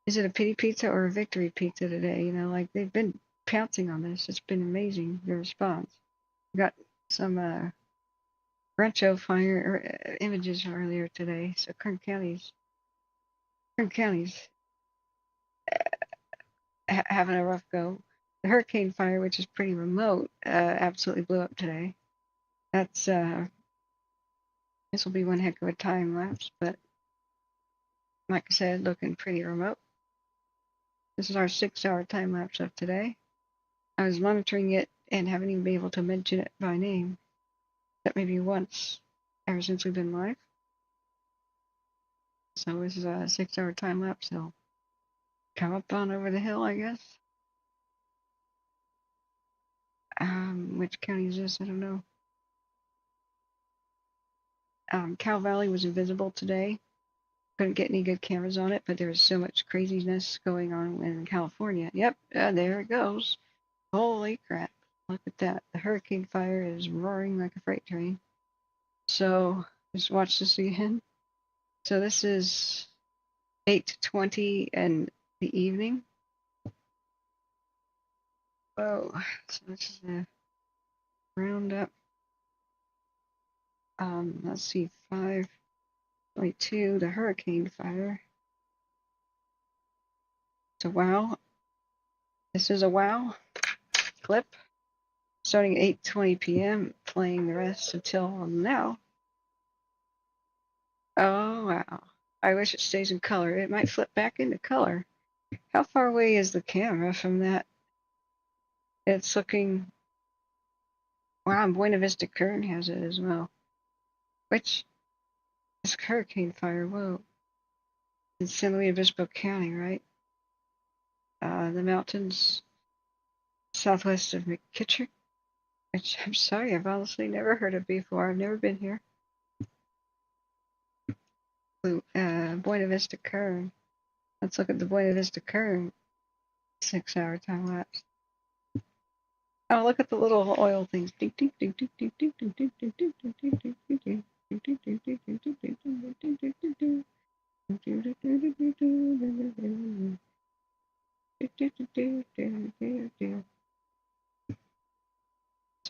Is it a pity pizza or a victory pizza today? Like they've been pouncing on this. It's been amazing, the response. Got some Rancho fire images earlier today. So Kern County's having a rough go. The hurricane fire, which is pretty remote, absolutely blew up today. That's this will be one heck of a time lapse, but like I said, looking pretty remote. This is our 6-hour time lapse of today. I was monitoring it and haven't even been able to mention it by name, except maybe once ever since we've been live. So this is a 6-hour time lapse. He'll come up on over the hill, I guess. Which county is this? I don't know. Cow Valley was invisible today. Couldn't get any good cameras on it, but there was so much craziness going on in California. Yep, there it goes. Holy crap. Look at that. The hurricane fire is roaring like a freight train. So, just watch this again. So this is 8:20 in the evening. Whoa. So this is a roundup. Let's see, 5.2, the hurricane fire. It's a wow. This is a wow clip. Starting at 8:20 p.m., playing the rest until now. Oh, wow. I wish it stays in color. It might flip back into color. How far away is the camera from that? It's looking... Wow, Buena Vista Kern has it as well. Which is hurricane fire. Whoa. In San Luis Obispo County, right? The mountains southwest of McKittrick, which I'm sorry, I've honestly never heard of before. I've never been here. Buena Vista Kern. Let's look at the Buena Vista Kern 6-hour time lapse. Oh, look at the little oil things. So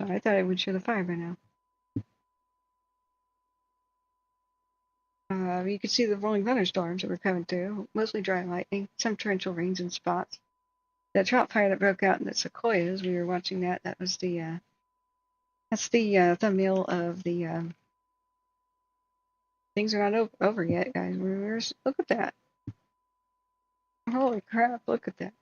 I thought it would show the fire by now. You could see the rolling thunderstorms that were coming through, mostly dry lightning, some torrential rains in spots. That trout fire that broke out in the sequoias, we were watching that. That was the thumbnail of the things are not over yet, guys. Look at that. Holy crap, look at that.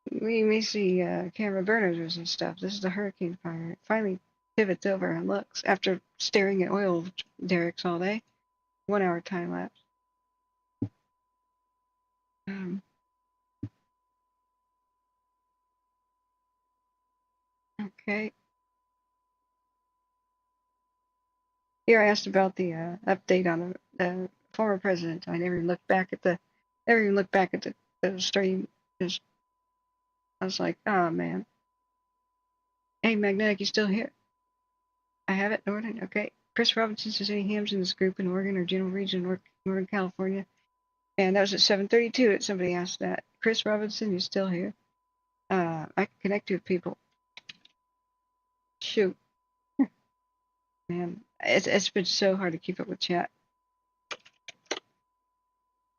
We may see camera burners and stuff. This is the hurricane fire. It finally pivots over and looks after staring at oil derricks all day. 1 hour time lapse. Okay. Here I asked about the update on the former president. I never even looked back at the stream. Just, I was like, oh man. Hey, Magnetic, you still here? I have it, Northern. Okay. Chris Robinson says any hams in this group in Oregon or general region, Northern California. And that was at 7:32 that somebody asked that. Chris Robinson, you still here? I can connect you with people. Shoot. Man, it's been so hard to keep up with chat.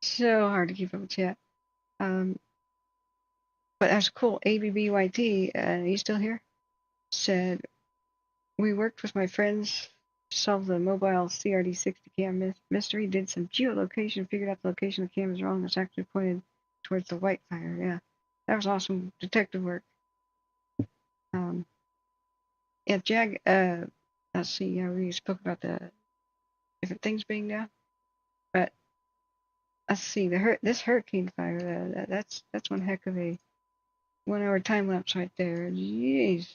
So hard to keep up with chat. But that's cool. ABBYT, you still here? Said, we worked with my friends to solve the mobile CRD60 cam mystery, did some geolocation, figured out the location of the cam is wrong. It's actually pointed towards the Wildfire. Yeah, that was awesome detective work. Yeah, Jag, let's see, yeah, we spoke about the different things being down, but let's see, this hurricane fire, that's one heck of a 1 hour time lapse right there. Jeez.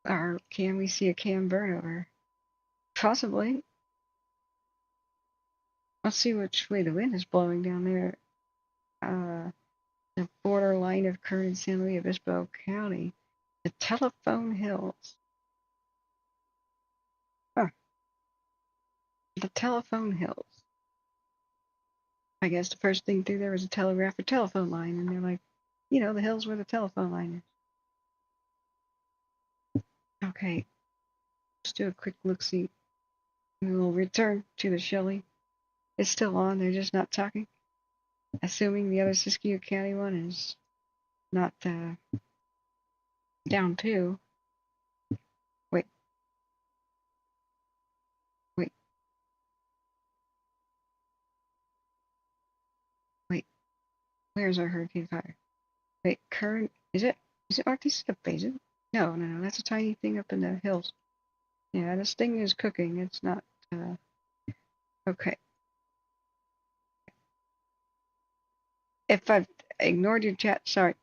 Or can we see a cam burn over? Possibly. Let's see which way the wind is blowing down there. The borderline of Kern and San Luis Obispo County. The Telephone Hills. Huh. The Telephone Hills. I guess the first thing through there was a telegraph or telephone line, and they're like, you know, the hills where the telephone line is. Okay. Let's do a quick look-see. We will return to the Shelly. It's still on, they're just not talking. Assuming the other Siskiyou County one is not down too. Wait. Where's our hurricane fire? Wait, Kern, is it Northeast of Basin? No, that's a tiny thing up in the hills. Yeah, this thing is cooking. It's not, okay. If I've ignored your chat, sorry.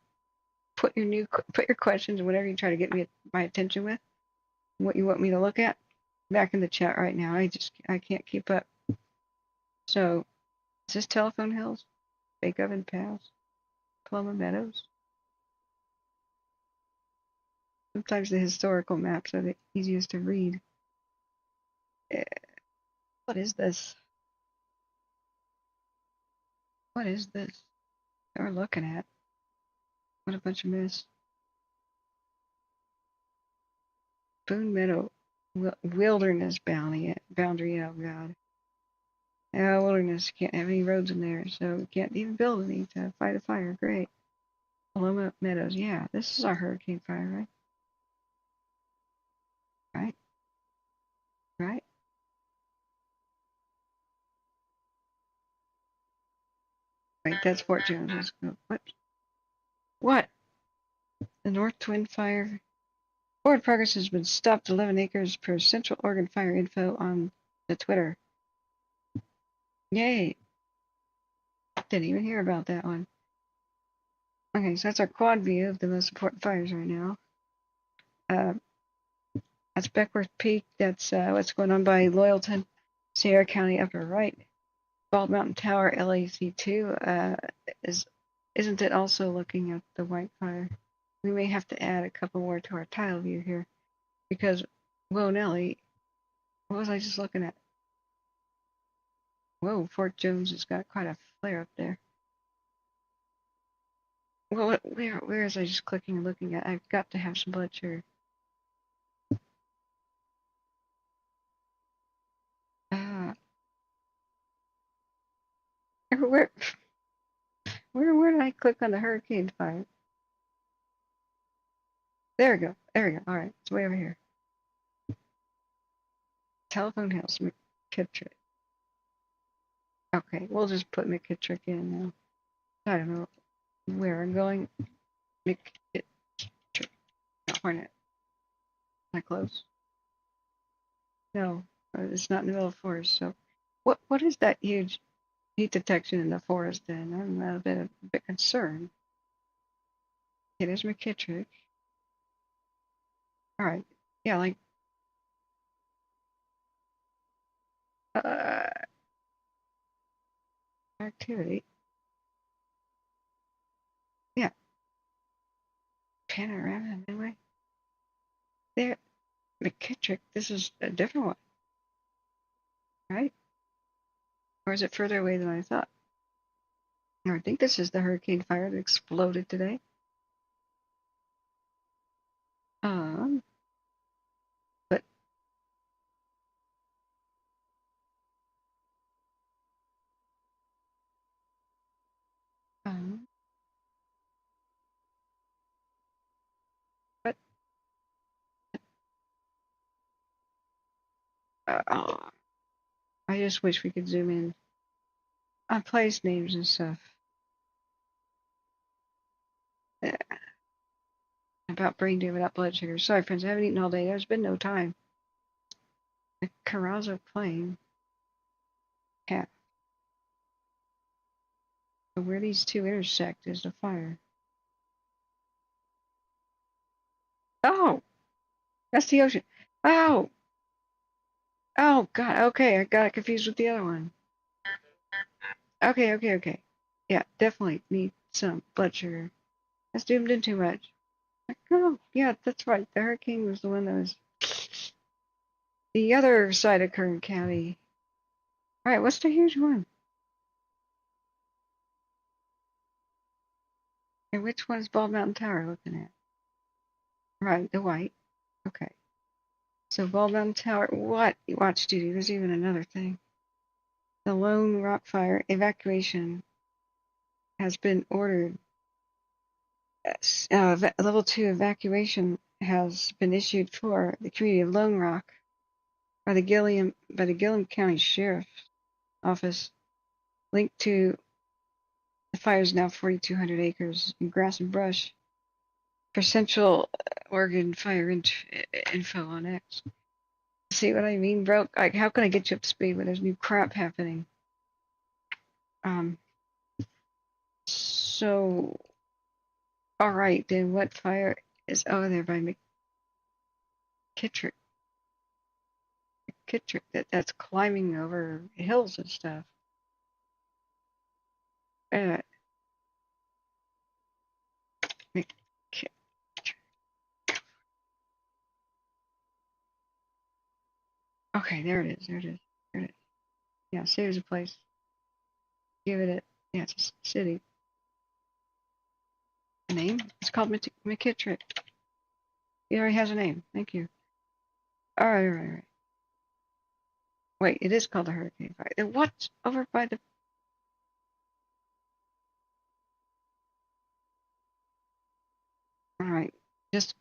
Put your questions and whatever you try to get my attention with, what you want me to look at, back in the chat right now. I can't keep up. So, is this Telephone Hills? Bake Oven Pass? Paloma Meadows? Sometimes the historical maps are the easiest to read. What is this? What is this that we're looking at? What a bunch of mess. Boone Meadow Wilderness boundary, oh god. Yeah, wilderness, can't have any roads in there, so we can't even build any to fight a fire. Great. Paloma Meadows, yeah, this is our hurricane fire, right? Right? Wait, that's Fort Jones. Let's go. What? The North Twin Fire. Forward progress has been stopped 11 acres per Central Oregon Fire info on the Twitter. Yay. Didn't even hear about that one. Okay, so that's our quad view of the most important fires right now. That's Beckworth Peak. That's what's going on by Loyalton, Sierra County, upper right. Bald Mountain Tower, LAC2. Isn't it also looking at the Wildfire? We may have to add a couple more to our tile view here, because, whoa, Nelly, what was I just looking at? Whoa, Fort Jones has got quite a flare up there. Well, where is I just clicking and looking at? I've got to have some blood sugar. Where, where did I click on the hurricane fire? There we go. There we go. All right, it's way over here. Telephone Hills, McKittrick. Okay, we'll just put McKittrick in now. I don't know where I'm going. McKittrick. Not Hornet. Not close. No, it's not in the middle of the forest. So, what is that huge heat detection in the forest? Then I'm a bit concerned. Okay, there's McKittrick. All right, yeah, like activity. Yeah, panorama anyway. There, McKittrick. This is a different one, right? Or is it further away than I thought? I think this is the hurricane fire that exploded today. But but I just wish we could zoom in on place names and stuff. About brain damage, without blood sugar. Sorry, friends, I haven't eaten all day. There's been no time. The Carrazzo Plain. Yeah. So where these two intersect is the fire. Oh, that's the ocean. Oh, oh God. Okay, I got confused with the other one. Okay. Yeah, definitely need some blood sugar. I zoomed in too much. Oh, yeah, that's right. The hurricane was the one that was the other side of Kern County. All right, what's the huge one? And which one's Bald Mountain Tower looking at? Right, the white. Okay. So Bald Mountain Tower, what? Watch duty. There's even another thing. The Lone Rock Fire evacuation has been ordered. Level 2 evacuation has been issued for the community of Lone Rock by the Gilliam County Sheriff's Office. Linked to the fire is now 4,200 acres in grass and brush. For Central Oregon Fire info on X. See what I mean, bro? Like, how can I get you up to speed when there's new crap happening? So, all right, then what fire is over there by McKittrick? That's climbing over hills and stuff. McKittrick. Okay, there it is. Yeah, saves a place. Give it yeah, it's a city. A name? It's called McKittrick. It already has a name. Thank you. All right. Wait, it is called the Hurricane Fire. What's over by the... All right, just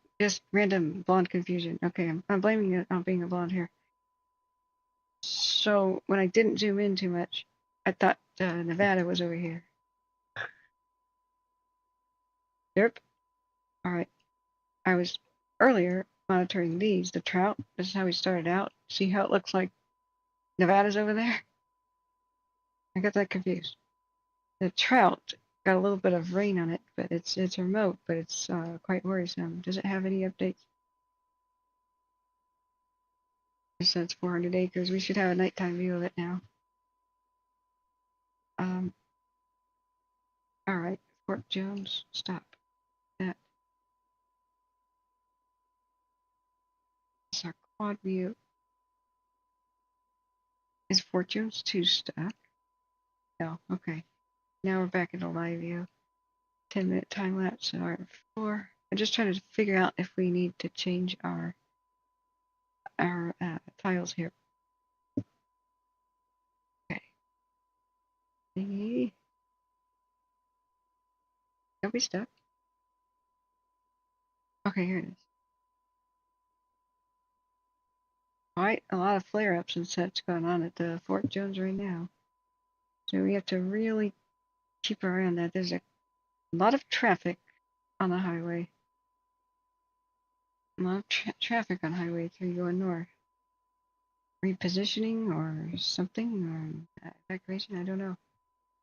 random blonde confusion. Okay, I'm blaming it on being a blonde here. So when I didn't zoom in too much, I thought Nevada was over here. Yep. All right. I was earlier monitoring these, the Trout. This is how we started out. See how it looks like Nevada's over there? I got that confused. The Trout got a little bit of rain on it, but it's remote, but it's quite worrisome. Does it have any updates? It says 400 acres. We should have a nighttime view of it now. All right, Fort Jones, stop that. It's our quad view. Is Fort Jones 2 stuck? No, okay. Now we're back into live view. 10-minute time lapse in R4. I'm just trying to figure out if we need to change our tiles here. Okay. Don't be stuck. Okay, here it is. Quite a lot of flare-ups and such going on at Fort Jones right now. So we have to really keep around that. There's a lot of traffic on the highway. A lot of traffic on Highway 3 going north. Repositioning or something, or evacuation, I don't know.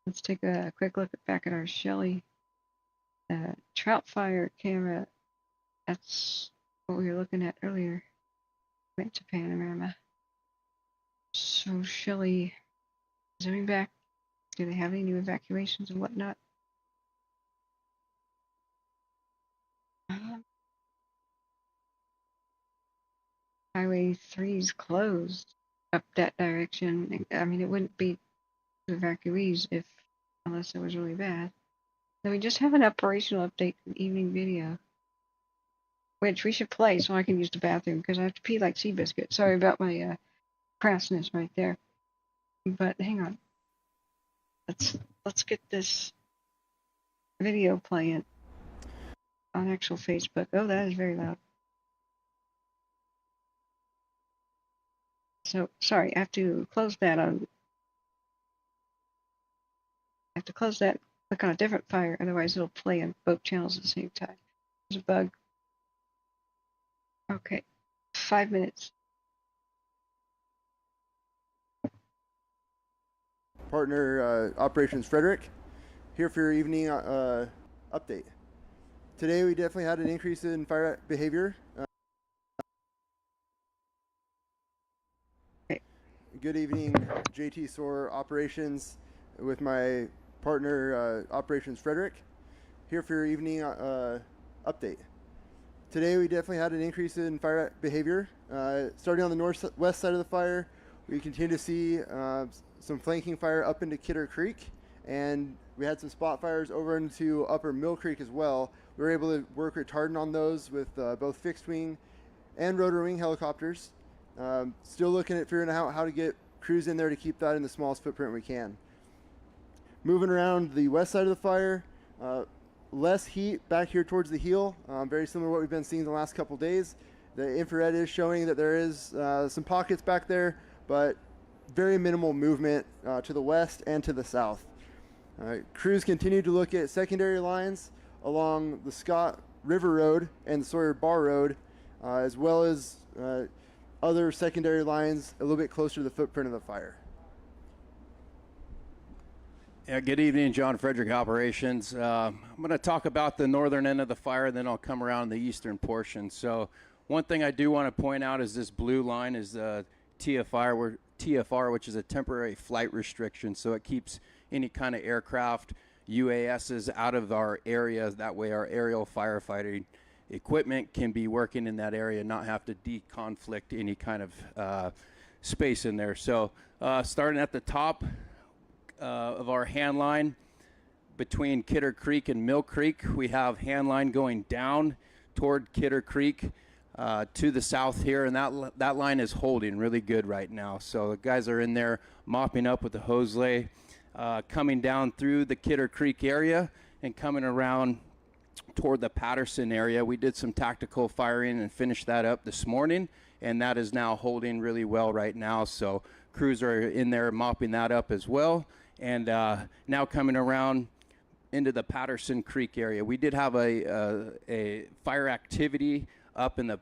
Let's take a quick look back at our Shelly Trout fire camera. That's what we were looking at earlier. Went to panorama. So Shelly, zooming back, do they have any new evacuations and whatnot? Highway 3 is closed up that direction. I mean, it wouldn't be evacuees unless it was really bad. So we just have an operational update and evening video, which we should play so I can use the bathroom because I have to pee like Seabiscuit. Sorry about my crassness right there. But hang on. Let's get this video playing on actual Facebook. Oh, that is very loud. So sorry, I have to close that on. I have to close that. Click on a different fire, otherwise it'll play on both channels at the same time. There's a bug. Okay, 5 minutes. Partner Operations Frederick, here for your evening update. Today we definitely had an increase in fire behavior. Good evening, JT SOAR Operations with my partner Operations Frederick, here for your evening update. Today we definitely had an increase in fire behavior. Starting on the northwest side of the fire, we continue to see some flanking fire up into Kidder Creek, and we had some spot fires over into Upper Mill Creek as well. We were able to work retardant on those with both fixed wing and rotor wing helicopters. Still looking at figuring out how to get crews in there to keep that in the smallest footprint we can. Moving around the west side of the fire, less heat back here towards the heel, very similar to what we've been seeing the last couple days. The infrared is showing that there is some pockets back there, but very minimal movement to the west and to the south. Crews continue to look at secondary lines along the Scott River Road and the Sawyer Bar Road, as well as other secondary lines a little bit closer to the footprint of the fire. Yeah, good evening, John Frederick Operations. I'm going to talk about the northern end of the fire, then I'll come around the eastern portion. So one thing I do want to point out is this blue line is TFR, which is a temporary flight restriction. So it keeps any kind of aircraft, UASs out of our area. That way our aerial firefighting equipment can be working in that area, not have to deconflict any kind of space in there. So starting at the top of our hand line between Kidder Creek and Mill Creek, we have hand line going down toward Kidder Creek to the south here, and that line is holding really good right now. So the guys are in there mopping up with the hose lay, coming down through the Kidder Creek area and coming around toward the Patterson area. We did some tactical firing and finished that up this morning, and that is now holding really well right now. So crews are in there mopping that up as well. And now coming around into the Patterson Creek area. We did have a fire activity up in the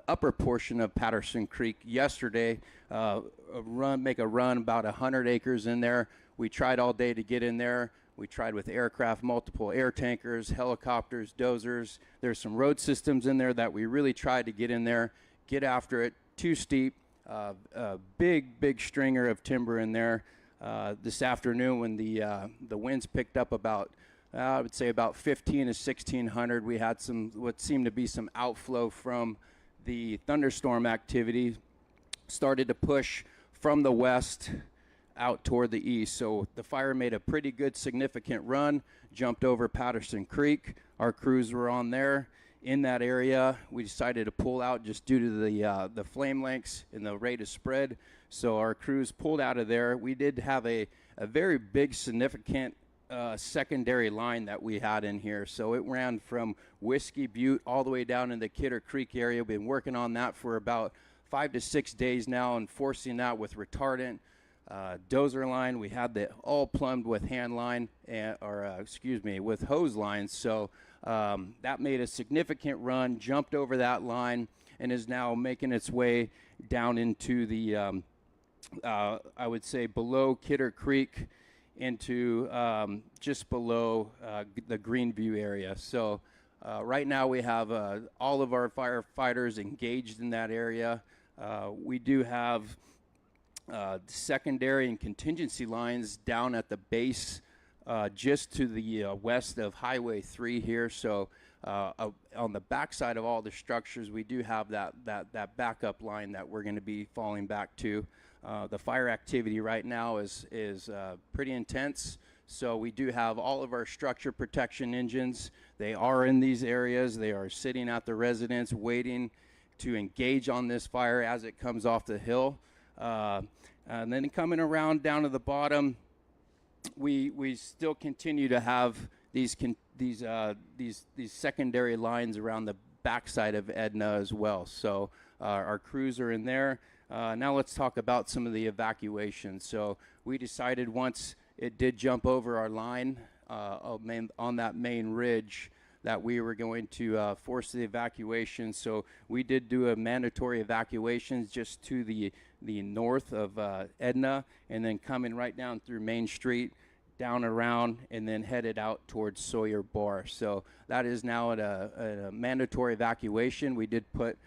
upper portion of Patterson Creek yesterday. Make a run about 100 acres in there. We tried all day to get in there. We tried with aircraft, multiple air tankers, helicopters, dozers. There's some road systems in there that we really tried to get in there, get after it. Too steep, a big stringer of timber in there. This afternoon when the winds picked up about, I would say about 15 to 1600, we had what seemed to be some outflow from the thunderstorm activity, started to push from the west out toward the east. So the fire made a pretty good significant run, jumped over Patterson Creek. Our crews were on there in that area. We decided to pull out just due to the flame lengths and the rate of spread. So our crews pulled out of there. We did have a very big significant secondary line that we had in here. So it ran from Whiskey Butte all the way down in the Kidder Creek area. We've been working on that for about 5 to 6 days now, and forcing that with retardant. Dozer line, we had that all plumbed with hand line, with hose lines. So that made a significant run, jumped over that line, and is now making its way down into the, I would say, below Kidder Creek, into just below the Greenview area. So right now we have all of our firefighters engaged in that area. We do have secondary and contingency lines down at the base just to the west of Highway 3 here. So on the backside of all the structures, we do have that backup line that we're going to be falling back to. The fire activity right now is pretty intense. So we do have all of our structure protection engines. They are in these areas. They are sitting at the residence waiting to engage on this fire as it comes off the hill. And then coming around down to the bottom, we still continue to have these secondary lines around the backside of Edna as well. So our crews are in there. Now let's talk about some of the evacuations. So we decided once it did jump over our line on that main ridge that we were going to force the evacuation. So we did do a mandatory evacuations just to the north of Edna, and then coming right down through Main Street, down around, and then headed out towards Sawyer Bar. So that is now at a mandatory evacuation. We did put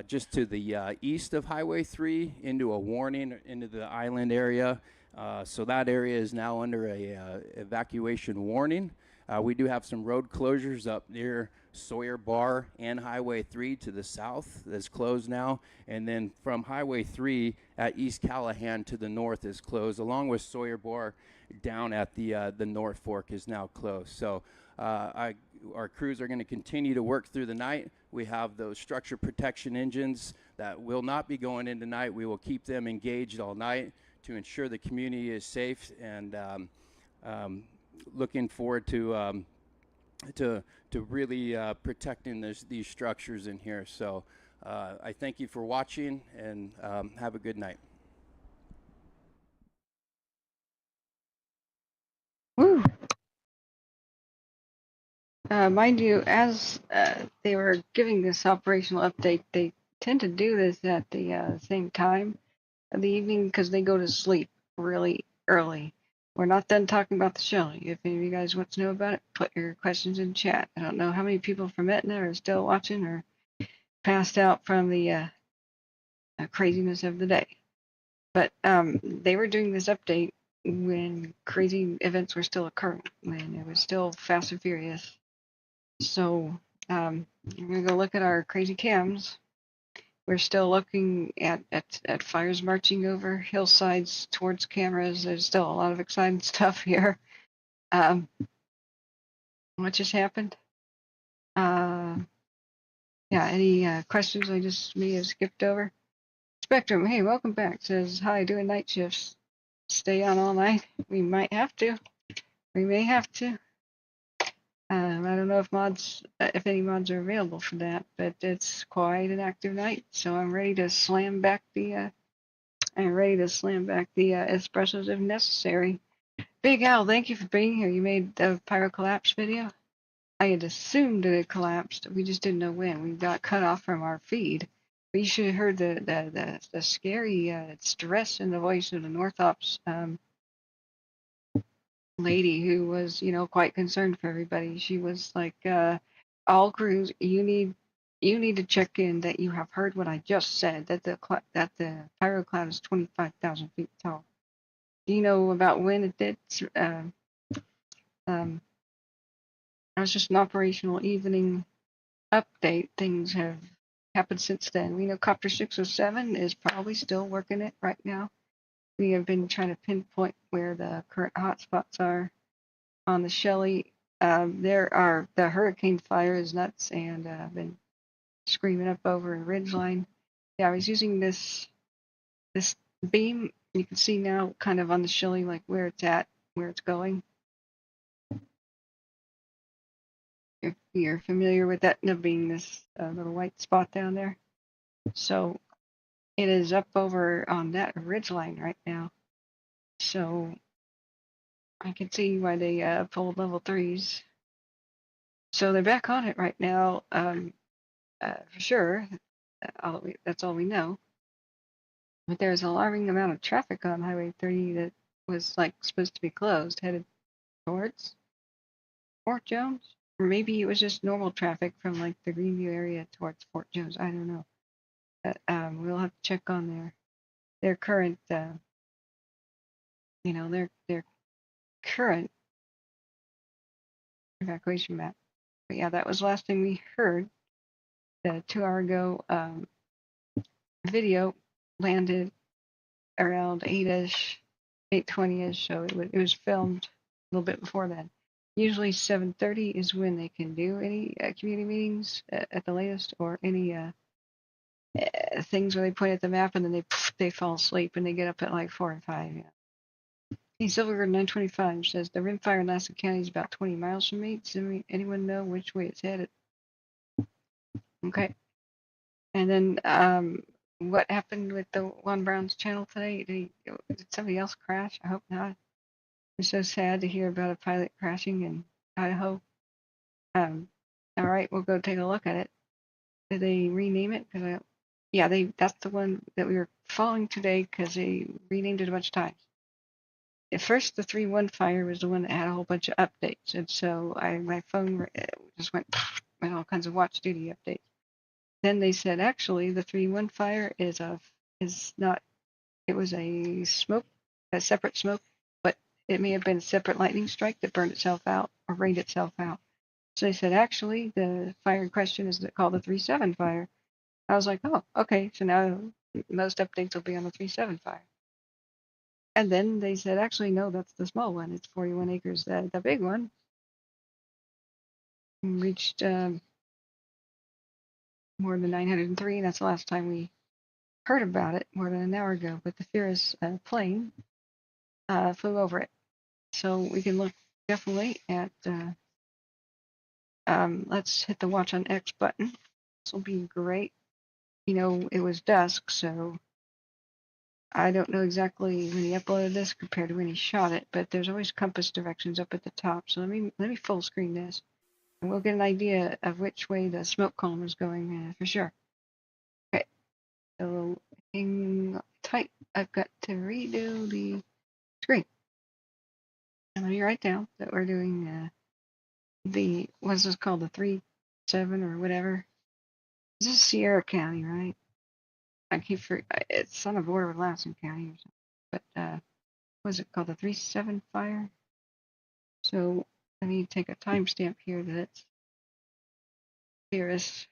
just to the east of Highway 3 into a warning into the island area. So that area is now under a evacuation warning. We do have some road closures up near Sawyer Bar and Highway 3 to the south that's closed now. And then from Highway 3 at East Callahan to the north is closed, along with Sawyer Bar down at the North Fork is now closed. So our crews are going to continue to work through the night. We have those structure protection engines that will not be going in tonight. We will keep them engaged all night to ensure the community is safe, and looking forward to really protecting these structures in here. So I thank you for watching, and have a good night. Woo. Mind you, as they were giving this operational update, they tend to do this at the same time of the evening because they go to sleep really early. We're not done talking about the Shelly. If any of you guys want to know about it, put your questions in chat. I don't know how many people from Etna are still watching or passed out from the craziness of the day. But they were doing this update when crazy events were still occurring, when it was still fast and furious. So I'm going to go look at our crazy cams. We're still looking at fires marching over hillsides towards cameras. There's still a lot of exciting stuff here. What just happened? Yeah, any questions I just may have skipped over? Spectrum, hey, welcome back. Says, hi, doing night shifts. Stay on all night? We might have to. We may have to. I don't know if any mods are available for that, but it's quite an active night, so I'm ready to slam back the espressos if necessary. Big Al, thank you for being here. You made the pyro collapse video. I had assumed it had collapsed. We just didn't know when. We got cut off from our feed. But you should have heard the scary stress in the voice of the North Ops lady who was, quite concerned for everybody. She was like, all crews, you need to check in that you have heard what I just said, that the pyro cloud is 25,000 feet tall. Do you know about when it did? That was just an operational evening update. Things have happened since then. We know Copter 607 is probably still working it right now. We have been trying to pinpoint where the current hotspots are on the Shelly. The hurricane fire is nuts, and I've been screaming up over in Ridgeline. Yeah, I was using this beam. You can see now kind of on the Shelly like where it's at, where it's going. if you're familiar with Etna being this little white spot down there. So it is up over on that ridge line right now. So I can see why they pulled level 3s. So they're back on it right now, for sure. That's all we know. But there's an alarming amount of traffic on Highway 30 that was like supposed to be closed, headed towards Fort Jones. Or maybe it was just normal traffic from like the Greenview area towards Fort Jones. I don't know. But we'll have to check on their current, their current evacuation map. But yeah, that was the last thing we heard. The 2 hour ago video landed around 8-ish, 8:20-ish, so it was filmed a little bit before that. Usually 7:30 is when they can do any community meetings at the latest, or any things where they point at the map and then they fall asleep and they get up at like 4 and 5. Yeah. Hey, Silver 925 says the rimfire in Lassen County is about 20 miles from me. Does anyone know which way it's headed? Okay. And then what happened with the Juan Brown's channel today? Did somebody else crash? I hope not. It's so sad to hear about a pilot crashing in Idaho. All right, we'll go take a look at it. Did they rename it? That's the one that we were following today because they renamed it a bunch of times. At first, the 3-1 fire was the one that had a whole bunch of updates, and so my phone just went with all kinds of watch duty updates. Then they said actually the 3-1 fire is not. It was a separate smoke, but it may have been a separate lightning strike that burned itself out or rained itself out. So they said actually the fire in question is called the 3-7 fire. I was like, oh, okay. So now most updates will be on the 3-7 fire. And then they said, actually, no, that's the small one. It's 41 acres. The big one reached more than 903. That's the last time we heard about it, more than an hour ago. But the Fearless plane flew over it. So we can look definitely at, let's hit the watch on X button. This will be great. It was dusk, so I don't know exactly when he uploaded this compared to when he shot it, but there's always compass directions up at the top. So let me full screen this, and we'll get an idea of which way the smoke column is going for sure. Okay, so hang tight. I've got to redo the screen. And let me write down that we're doing what's this called, the 3-7 or whatever. This is Sierra County, right? It's on the border with Lassen County or something. But what's it called? The 3-7 fire? So I need to take a timestamp here that it's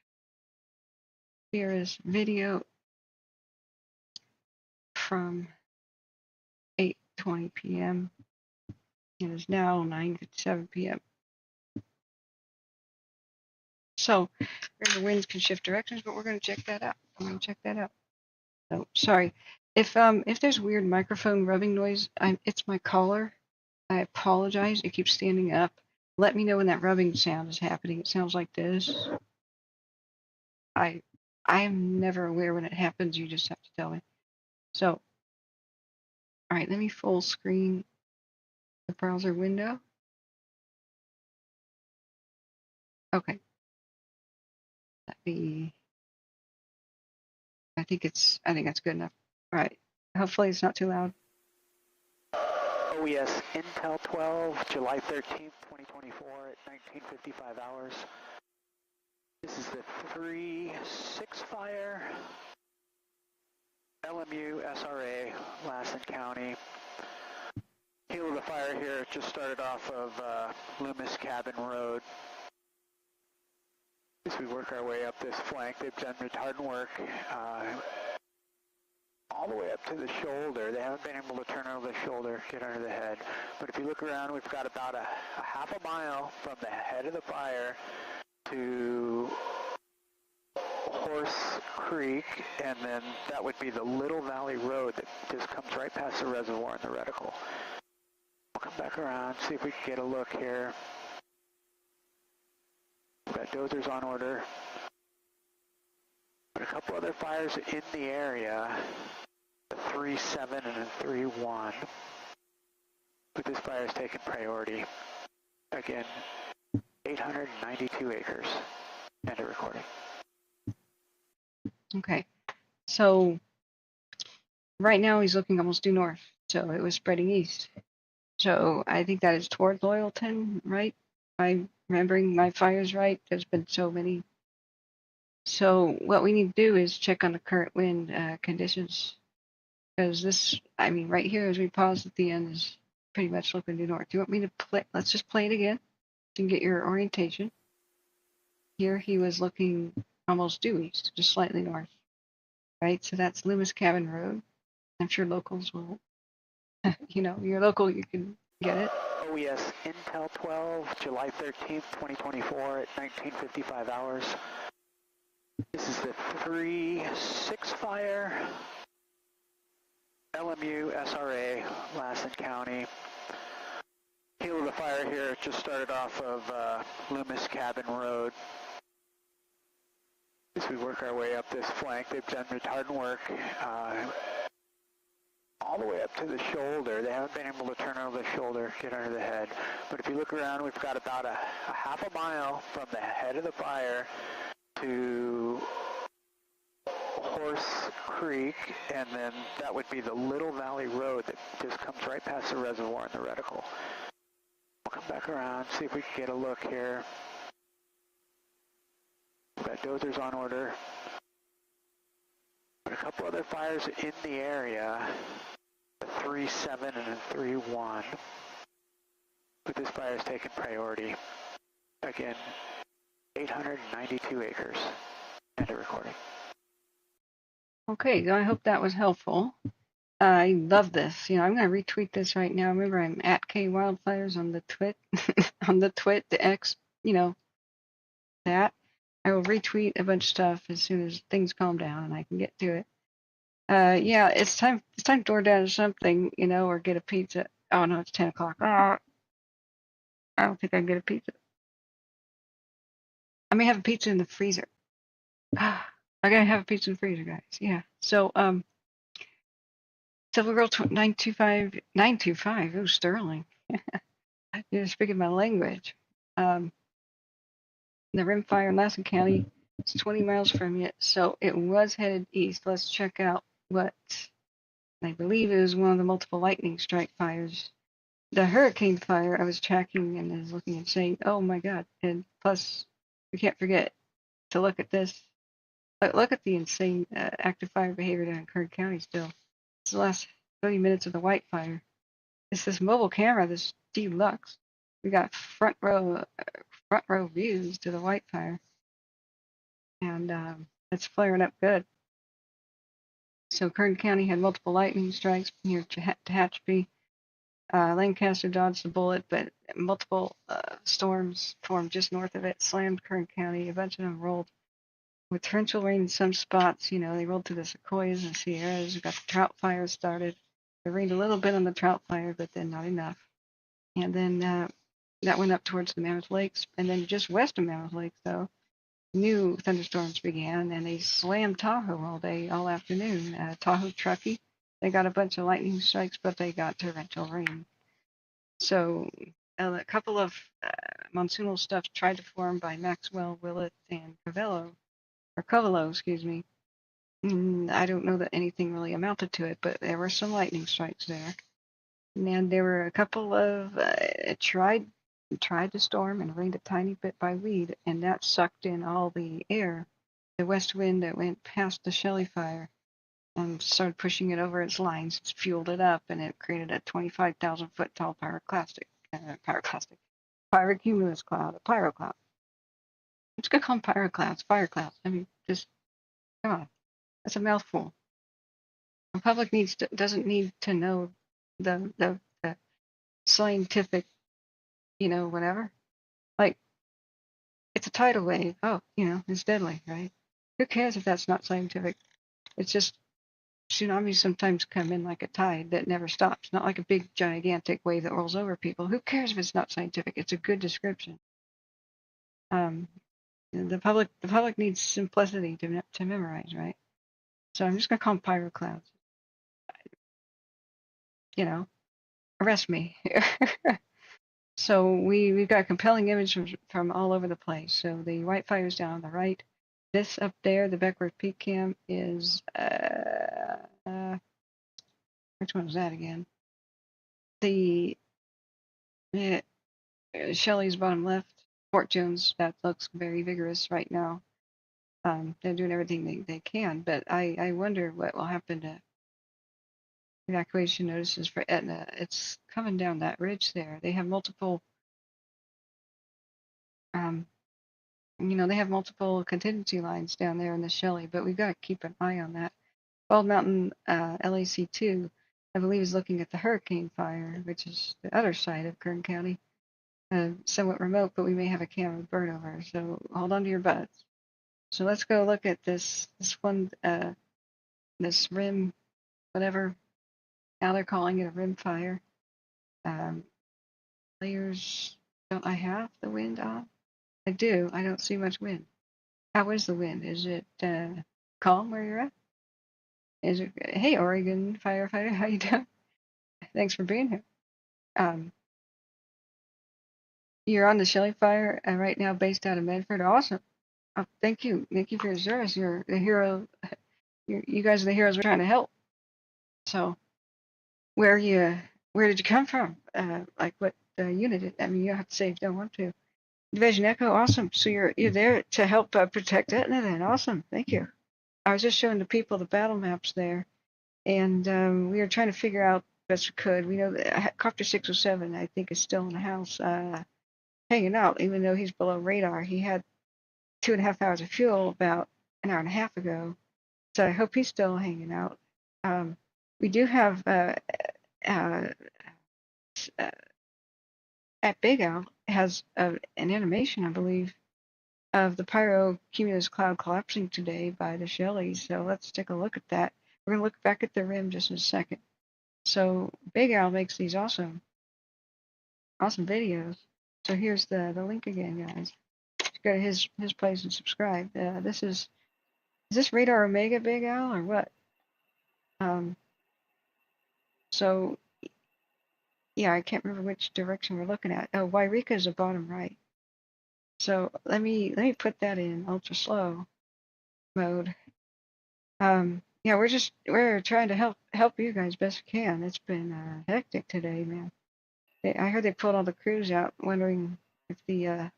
Fearless video from 8:20 p.m. It is now 9:57 p.m. So the winds can shift directions, but we're going to check that out. I'm going to check that out. So sorry if there's weird microphone rubbing noise. It's my collar. I apologize. It keeps standing up. Let me know when that rubbing sound is happening. It sounds like this. I am never aware when it happens. You just have to tell me. So, all right, let me full screen the browser window. Okay. I think that's good enough. All right. Hopefully it's not too loud. OES Intel 12, July 13th, 2024 at 19:55 hours. This is the 3-6 fire, LMU SRA, Lassen County. Heel of the fire here just started off of Loomis Cabin Road. As we work our way up this flank, they've done retardant work all the way up to the shoulder. They haven't been able to turn over the shoulder, get under the head. But if you look around, we've got about a half a mile from the head of the fire to Horse Creek, and then that would be the Little Valley Road that just comes right past the reservoir and the reticle. We'll come back around, see if we can get a look here. We've got dozers on order. But a couple other fires in the area, a 3-7 and a 3-1. But this fire is taking priority. Again, 892 acres. End of recording. Okay, so right now he's looking almost due north, so it was spreading east. So I think that is toward Loyalton, right? If I'm remembering my fires right, there's been so many. So what we need to do is check on the current wind conditions, because this, I mean, right here as we pause at the end is pretty much looking due north. Do you want me to play? Let's just play it again to get your orientation. Here he was looking almost due east, just slightly north, right? So that's Loomis Cabin Road. I'm sure locals will, you know, you're local, you can get it. OES Intel 12, July 13th, 2024 at 19:55 hours. This is the 3-6 fire, LMU SRA, Lassen County. Heel of the fire here just started off of Loomis Cabin Road. As we work our way up this flank, they've done retardant work all the way up to the shoulder. They haven't been able to turn over the shoulder, get under the head. But if you look around, we've got about a half a mile from the head of the fire to Horse Creek, and then that would be the Little Valley Road that just comes right past the reservoir and the reticle. We'll come back around, see if we can get a look here. We've got dozers on order. But a couple other fires in the area, a 3-7 and a 3-1. But this fire is taking priority. Again, 892 acres. End of recording. Okay, I hope that was helpful. I love this. You know, I'm going to retweet this right now. Remember, I'm at K Wildfires on the twit, on the twit, the X, you know, that. I will retweet a bunch of stuff as soon as things calm down and I can get to it. Yeah, it's time to DoorDash something, you know, or get a pizza. Oh no, it's 10 o'clock. I don't think I can get a pizza. I may have a pizza in the freezer. I gotta have a pizza in the freezer, guys. Yeah. So, Silver Girl 925. Ooh, Sterling. You're speaking my language. The rimfire in Lassen County is 20 miles from it, so it was headed east. Let's check out what I believe is one of the multiple lightning strike fires. The hurricane fire I was tracking and is looking and saying, oh my god. And plus, we can't forget to look at this. Look at the insane active fire behavior down in Kern County still. It's the last 30 minutes of the white fire. It's this mobile camera, this deluxe. We got front row views to the white fire. And it's flaring up good. So Kern County had multiple lightning strikes near Tehachapi. Lancaster dodged the bullet, but multiple storms formed just north of it, slammed Kern County. A bunch of them rolled with torrential rain in some spots. You know, they rolled through the Sequoias and Sierras. We got the Trout fire started. It rained a little bit on the Trout fire, but then not enough. And then that went up towards the Mammoth Lakes. And then just west of Mammoth Lakes, though, new thunderstorms began, and they slammed Tahoe all day, all afternoon. Tahoe, Truckee, they got a bunch of lightning strikes, but they got torrential rain. So a couple of monsoonal stuff tried to form by Maxwell, Willett, and Covello, excuse me. I don't know that anything really amounted to it, but there were some lightning strikes there. And there were a couple of tried to storm and rained a tiny bit by Weed, and that sucked in all the air, the west wind that went past the Shelly fire and started pushing it over its lines. It fueled it up, and it created a 25,000 foot tall pyrocumulus cloud, a pyrocloud. I'm just gonna call them pyroclouds, fire clouds. I mean, just come on, that's a mouthful. The public doesn't need to know the scientific, you know, whatever. Like, it's a tidal wave. Oh, you know, it's deadly, right? Who cares if that's not scientific? It's just tsunamis sometimes come in like a tide that never stops, not like a big, gigantic wave that rolls over people. Who cares if it's not scientific? It's a good description. The public needs simplicity to memorize, right? So I'm just gonna call them pyro clouds. You know, arrest me. So we've got compelling image from all over the place. So the white fire's down on the right. This up there, the Beckworth Peak Camp is which one is that again? The Shelly's bottom left. Fort Jones, that looks very vigorous right now. They're doing everything they can, but I wonder what will happen to evacuation notices for Etna. It's coming down that ridge there. They have multiple, they have multiple contingency lines down there in the Shelly, but we've got to keep an eye on that. Bald Mountain LAC2, I believe, is looking at the hurricane fire, which is the other side of Kern County. Somewhat remote, but we may have a camera burn over, so hold on to your butts. So let's go look at this one, this rim, whatever. Now they're calling it a rim fire. Layers, don't I have the wind on? I do. I don't see much wind. How is the wind? Is it calm where you're at? Is it? Hey, Oregon firefighter, how you doing? Thanks for being here. You're on the Shelly fire right now, based out of Medford. Awesome. Oh, thank you for your service. You're the hero. You guys are the heroes we're trying to help. So, where did you come from? Like what unit? I mean, you don't have to say if you don't want to. Division Echo, awesome. So you're there to help protect Etna then. Awesome, thank you. I was just showing the people the battle maps there, and we were trying to figure out best we could. We know that Copter 607, I think, is still in the house hanging out, even though he's below radar. He had 2.5 hours of fuel about an hour and a half ago, so I hope he's still hanging out. We do have at Big Al has an animation, I believe, of the pyrocumulus cloud collapsing today by the Shelly. So let's take a look at that. We're gonna look back at the rim just in a second. So Big Al makes these awesome videos. So here's the link again, guys. Go to his place and subscribe. Is this Radar Omega Big Al or what? So yeah, I can't remember which direction we're looking at. Oh, Wairika is the bottom right. So let me put that in ultra slow mode. Yeah, we're trying to help you guys best we can. It's been hectic today, man. I heard they pulled all the crews out, wondering if the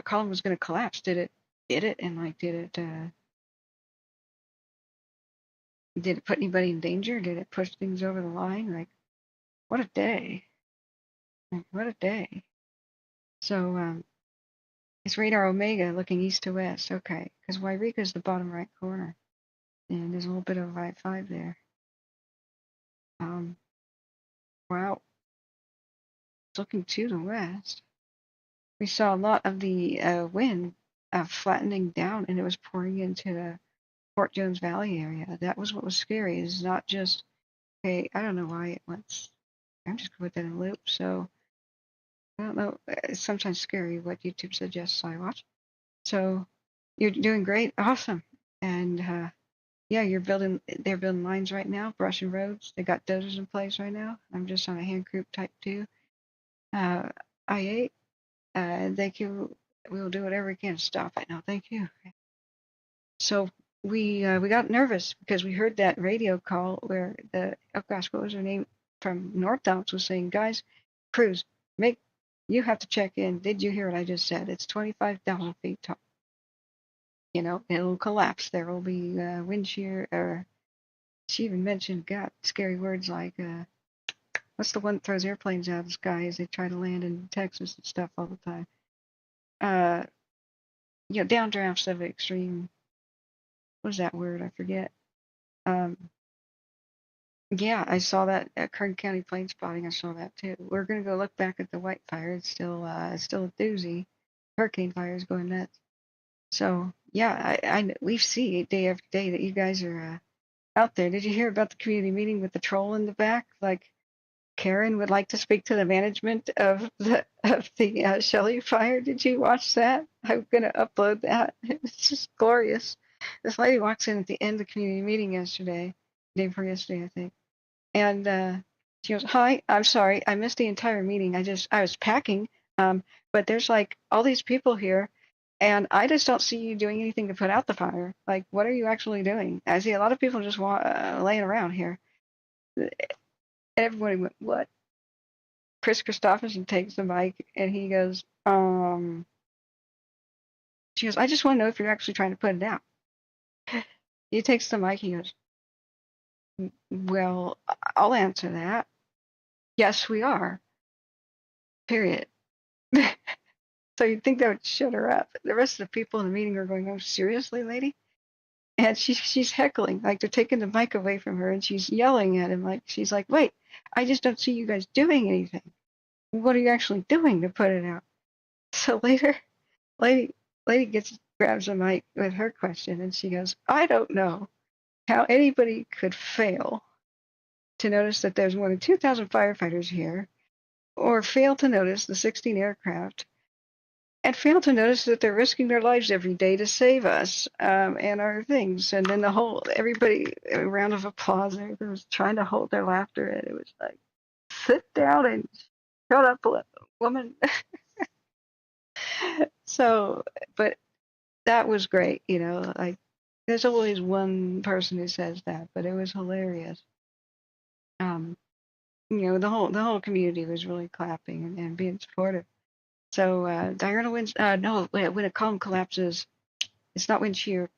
column was going to collapse. Did it? And like, did it put anybody in danger? Did it push things over the line? Like, what a day! Like, what a day! So it's Radar Omega looking east to west. Okay, because Wairika is the bottom right corner, and there's a little bit of I-5 there. Wow, it's looking to the west. We saw a lot of the wind flattening down, and it was pouring into the Fort Jones Valley area. That was what was scary. It's not just, hey, I don't know why it went. I'm just going to put that in a loop. So I don't know. It's sometimes scary what YouTube suggests I watch. So you're doing great, awesome, and yeah, they're building lines right now, brushing roads. They got dozers in place right now. I'm just on a hand group type 2. I8. Thank you. We will do whatever we can to stop it now. Thank you. So we got nervous because we heard that radio call where oh gosh, what was her name from North Alps was saying, guys, crews, you have to check in. Did you hear what I just said? It's 25,000 feet tall. You know, it'll collapse. There will be wind shear, or she even mentioned, scary words like, what's the one that throws airplanes out of the sky as they try to land in Texas and stuff all the time? Downdrafts of extreme, what is that word? I forget. Yeah, I saw that at Kern County plane spotting. I saw that too. We're gonna go look back at the white fire. It's still a doozy. Hurricane fire is going nuts. So yeah, we see it day after day that you guys are out there. Did you hear about the community meeting with the troll in the back? Like, Karen would like to speak to the management of the Shelly fire. Did you watch that? I'm gonna upload that. It's just glorious. This lady walks in at the end of the community meeting yesterday, day before yesterday, I think, and she goes, "Hi, I'm sorry, I missed the entire meeting. I was packing, but there's like all these people here, and I just don't see you doing anything to put out the fire. Like, what are you actually doing? I see a lot of people just laying around here." Everybody went, "What?" Chris Christopherson takes the mic and he goes, she goes, "I just want to know if you're actually trying to put it out." He takes the mic, he goes, "Well, I'll answer that. Yes, we are. Period." So you'd think that would shut her up. The rest of the people in the meeting are going, "Oh, seriously, lady?" And she's heckling, like they're taking the mic away from her and she's yelling at him like she's like, "Wait, I just don't see you guys doing anything. What are you actually doing to put it out?" So later, lady grabs a mic with her question and she goes, "I don't know how anybody could fail to notice that there's more than 2,000 firefighters here, or fail to notice the 16 aircraft, and fail to notice that they're risking their lives every day to save us and our things." And then everybody, a round of applause, and everybody was trying to hold their laughter, and it was like, sit down and shut up, woman. So, but that was great, like there's always one person who says that, but it was hilarious. The whole community was really clapping and being supportive. So diurnal winds, no, when a column collapses, it's not wind shear.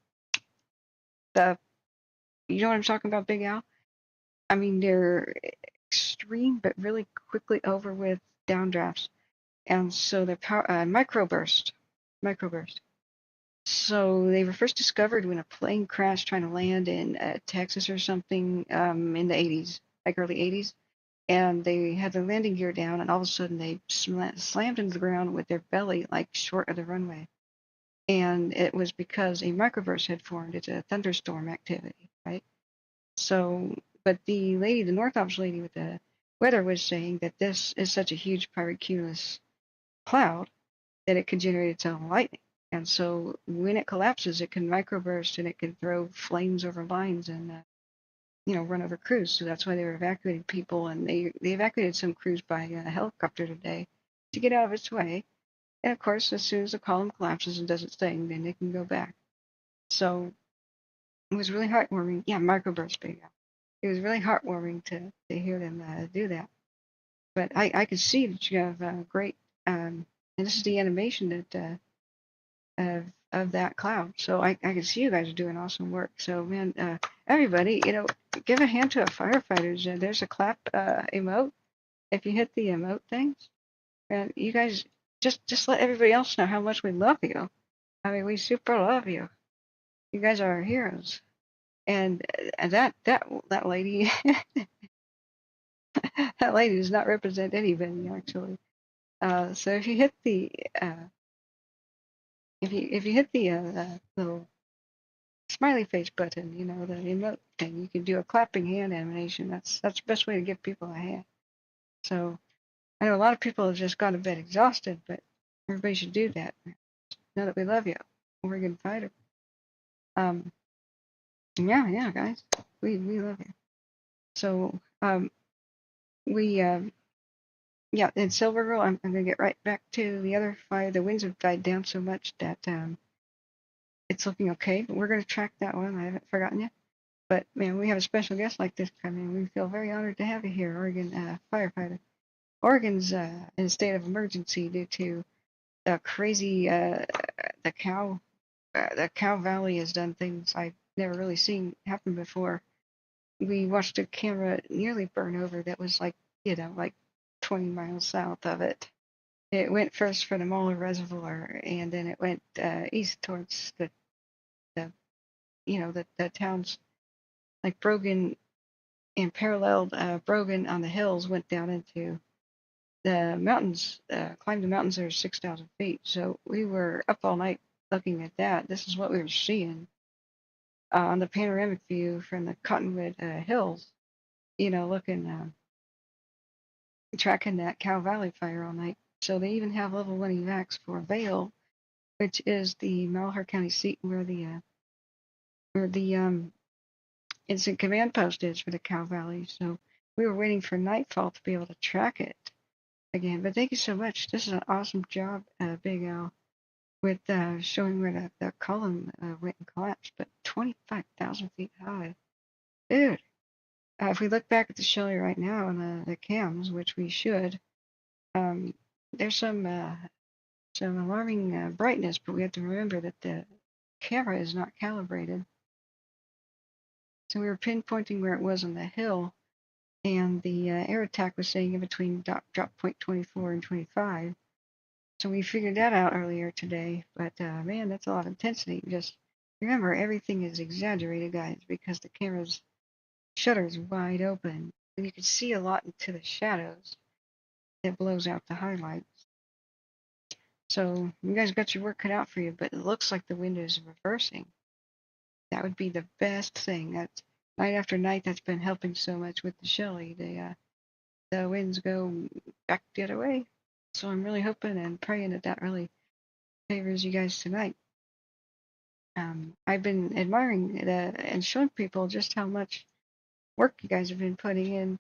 You know what I'm talking about, Big Al? I mean, they're extreme, but really quickly over with downdrafts, and so they're microburst. So they were first discovered when a plane crashed trying to land in Texas or something in the 80s, like early 80s. And they had their landing gear down, and all of a sudden they slammed into the ground with their belly like short of the runway. And it was because a microburst had formed. It's a thunderstorm activity, right? So, but the North Ops lady with the weather was saying that this is such a huge pyrocumulus cloud that it could generate its own lightning. And so when it collapses, it can microburst and it can throw flames over lines and run over crews. So that's why they were evacuating people, and they evacuated some crews by helicopter today to get out of its way. And of course, as soon as the column collapses and does its thing, then they can go back. So it was really heartwarming. Yeah, microburst, big. It was really heartwarming to hear them do that. But I could see that you have great, and this is the animation that of that cloud. So I can see you guys are doing awesome work. So man, everybody, give a hand to our firefighters. There's a clap emote. If you hit the emote things, and you guys just let everybody else know how much we love you. I mean, we super love you. You guys are our heroes. And that lady, that lady does not represent anybody actually. So if you hit the if you hit the little smiley face button, the emote thing, you can do a clapping hand animation. That's the best way to give people a hand. So I know a lot of people have just gone to bed exhausted, but everybody should do that. Know that we love you. Oregon fighter. Yeah, guys, we love you. So we yeah, in Silver Girl, I'm gonna get right back to the other fire. The winds have died down so much that it's looking okay. But we're gonna track that one. I haven't forgotten yet. But man, we have a special guest like this coming. We feel very honored to have you here, Oregon firefighter. Oregon's in a state of emergency due to the crazy the cow Valley has done things I've never really seen happen before. We watched a camera nearly burn over that was like 20 miles south of it. It went first for the Malheur Reservoir, and then it went east towards the the towns like Brogan, and paralleled Brogan on the hills, went down into the mountains, climbed the mountains that are 6,000 feet. So we were up all night looking at that. This is what we were seeing on the panoramic view from the Cottonwood Hills. Looking tracking that Cow Valley fire all night. So they even have level 1 evacs for Vale, which is the Malheur County seat where the instant command post is for the Cow Valley. So we were waiting for nightfall to be able to track it again. But thank you so much. This is an awesome job, Big Al, with showing where the column went and collapsed. But 25,000 feet high, dude. If we look back at the Shelly right now on the cams, which we should, there's some alarming brightness, but we have to remember that the camera is not calibrated. So we were pinpointing where it was on the hill, and the air attack was saying in between drop point 24 and 25. So we figured that out earlier today. But man, that's a lot of intensity. Just remember, everything is exaggerated, guys, because the camera's shutter is wide open, and you can see a lot into the shadows. It blows out the highlights. So you guys got your work cut out for you, but it looks like the wind is reversing. That would be the best thing. That's night after night. That's been helping so much with the Shelly. The winds go back the other way. So I'm really hoping and praying that that really favors you guys tonight. I've been admiring and showing people just how much work you guys have been putting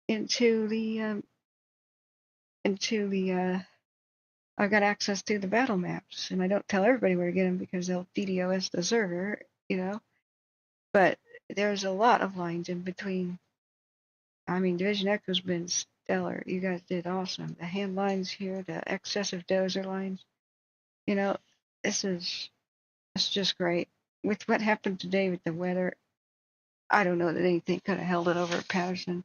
into the I've got access to the battle maps, and I don't tell everybody where to get them because they'll DDoS the server, But there's a lot of lines in between. I mean, Division Echo's been stellar. You guys did awesome. The hand lines here, the excessive dozer lines, this is just great. With what happened today with the weather, I don't know that anything could have held it over at Patterson.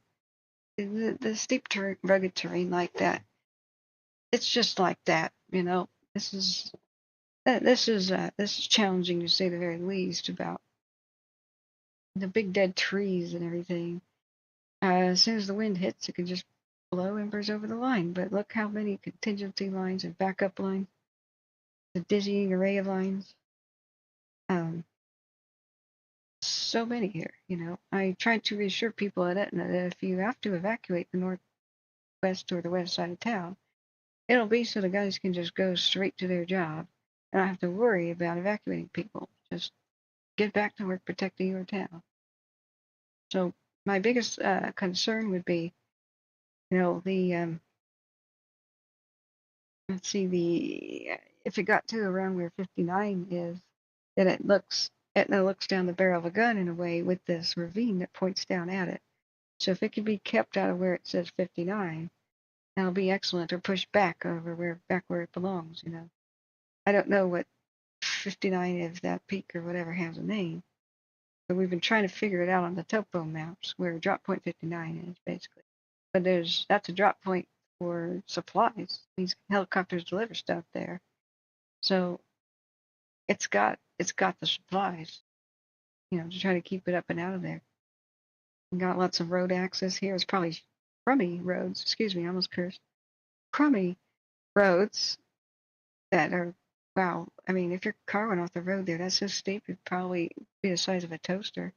The steep, rugged terrain like that, it's just like that. This is challenging to say the very least about the big dead trees and everything. As soon as the wind hits, it can just blow embers over the line. But look how many contingency lines and backup lines, the dizzying array of lines. So many here. I tried to reassure people at Etna that if you have to evacuate the northwest or the west side of town, it'll be so the guys can just go straight to their job and not have to worry about evacuating people. Just get back to work protecting your town. So my biggest concern would be, let's see, if it got to around where 59 is, then Etna looks down the barrel of a gun in a way with this ravine that points down at it. So if it could be kept out of where it says 59, that'll be excellent, or pushed back over back where it belongs. I don't know what 59 is, that peak or whatever has a name, but we've been trying to figure it out on the topo maps where drop point 59 is basically. But that's a drop point for supplies. These helicopters deliver stuff there, so it's got the supplies, to try to keep it up and out of there. We got lots of road access here. It's probably crummy roads. Excuse me, I almost cursed. Crummy roads that are, wow. I mean, if your car went off the road there, that's so steep, it'd probably be the size of a toaster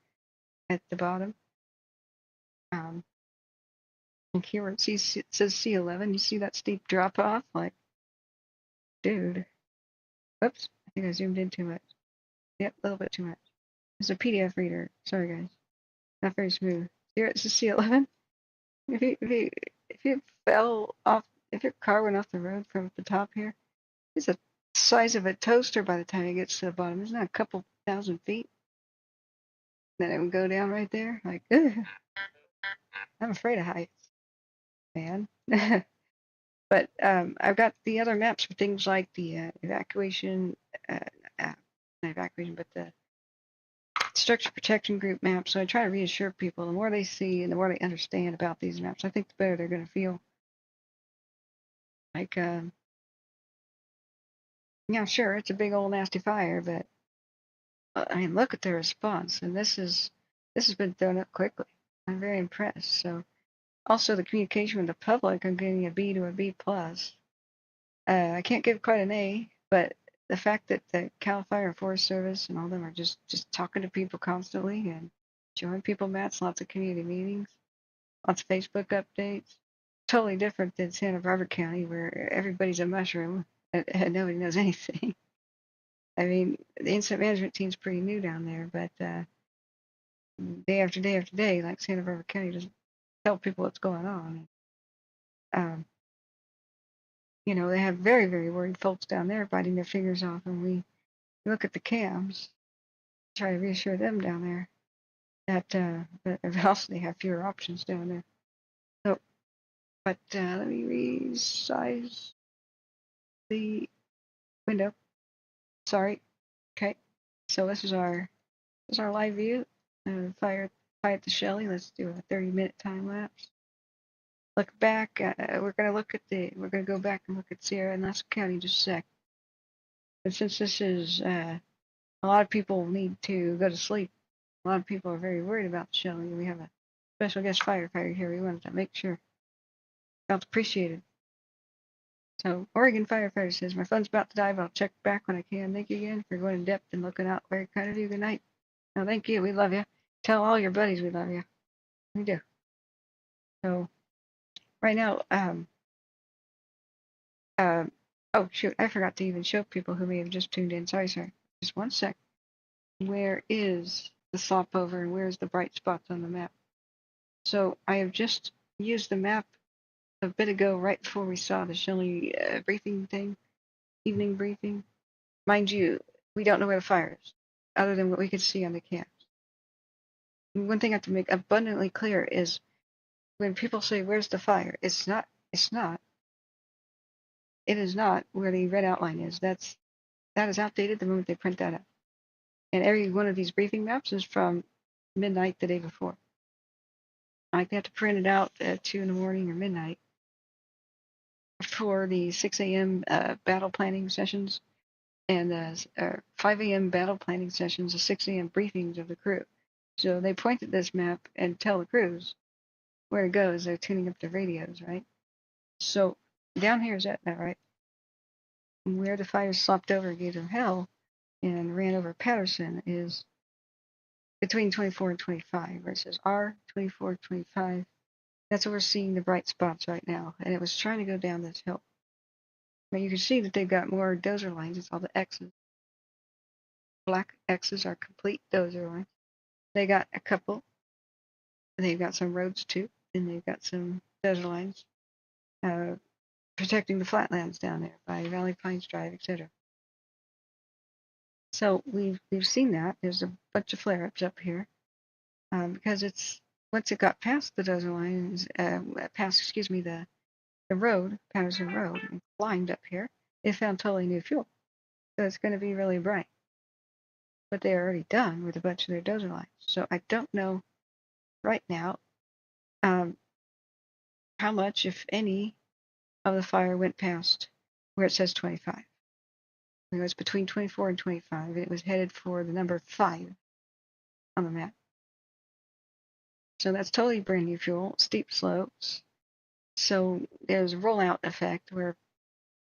at the bottom. And here where it says C11, you see that steep drop off? Like, dude. Whoops, I think I zoomed in too much. Yep, a little bit too much. It's a PDF reader. Sorry, guys. Not very smooth. Here it says C11. If you fell off, if your car went off the road from the top here, it's the size of a toaster by the time it gets to the bottom. Isn't that a couple thousand feet? Then it would go down right there. Like, ugh. I'm afraid of heights, man. But I've got the other maps for things like the evacuation, not evacuation, but the structure protection group map. So I try to reassure people, the more they see and the more they understand about these maps, I think the better they're going to feel. Like, yeah, sure, it's a big old nasty fire, but I mean, look at the response, and this has been thrown up quickly. I'm very impressed. So, also the communication with the public, I'm getting a B to a B plus. I can't give quite an A, but the fact that the Cal Fire and Forest Service and all of them are just talking to people constantly and showing people maps, lots of community meetings, lots of Facebook updates. totally different than Santa Barbara County, where everybody's a mushroom and nobody knows anything. I mean, the incident management team's pretty new down there, but day after day after day, like Santa Barbara County doesn't tell people what's going on. You know, they have very, very worried folks down there biting their fingers off, and we look at the cams, try to reassure them down there that also they have fewer options down there. So, but let me resize the window. Sorry. Okay. So this is our live view. Fire at the Shelly. Let's do a 30-minute time lapse. Look back. We're gonna go back and look at Sierra and Wasco County in just a sec. But since this is a lot of people need to go to sleep. A lot of people are very worried about the Shelly. We have a special guest firefighter here. We wanted to make sure felt appreciated. So Oregon firefighter says, my phone's about to die, but I'll check back when I can. Thank you again for going in depth and looking out. Very kind of you. Good night. No, thank you. We love you. Tell all your buddies we love you. We do. So right now, oh shoot, I forgot to even show people who may have just tuned in. Sorry. Just one sec. Where is the slop over and where's the bright spots on the map? So I have just used the map a bit ago, right before we saw the Shelly briefing thing, evening briefing. Mind you, we don't know where the fire is, other than what we could see on the cams. One thing I have to make abundantly clear is when people say, where's the fire? It is not where the red outline is. That is outdated the moment they print that out. And every one of these briefing maps is from midnight the day before. Like they have to print it out at 2 in the morning or midnight for the 6 a.m. Battle planning sessions and 5 a.m. battle planning sessions, the 6 a.m. briefings of the crew. So they point at this map and tell the crews where to go as they're tuning up their radios, right? So down here is Etna, right? Where the fire slopped over and gave them hell and ran over Patterson is between 24 and 25, where it says R 24, 25. That's where we're seeing the bright spots right now. And it was trying to go down this hill. But you can see that they've got more dozer lines. It's all the X's. Black X's are complete dozer lines. They got a couple. They've got some roads too, and they've got some dozer lines protecting the flatlands down there by Valley Pines Drive, etc. So we've seen that. There's a bunch of flare-ups up here because it's once it got past the dozer lines, the road, Patterson Road, and climbed up here, it found totally new fuel. So it's going to be really bright. But they're already done with a bunch of their dozer lines. So I don't know right now how much, if any, of the fire went past where it says 25. It was between 24 and 25, and it was headed for the number 5 on the map. So that's totally brand new fuel, steep slopes. So there's a rollout effect where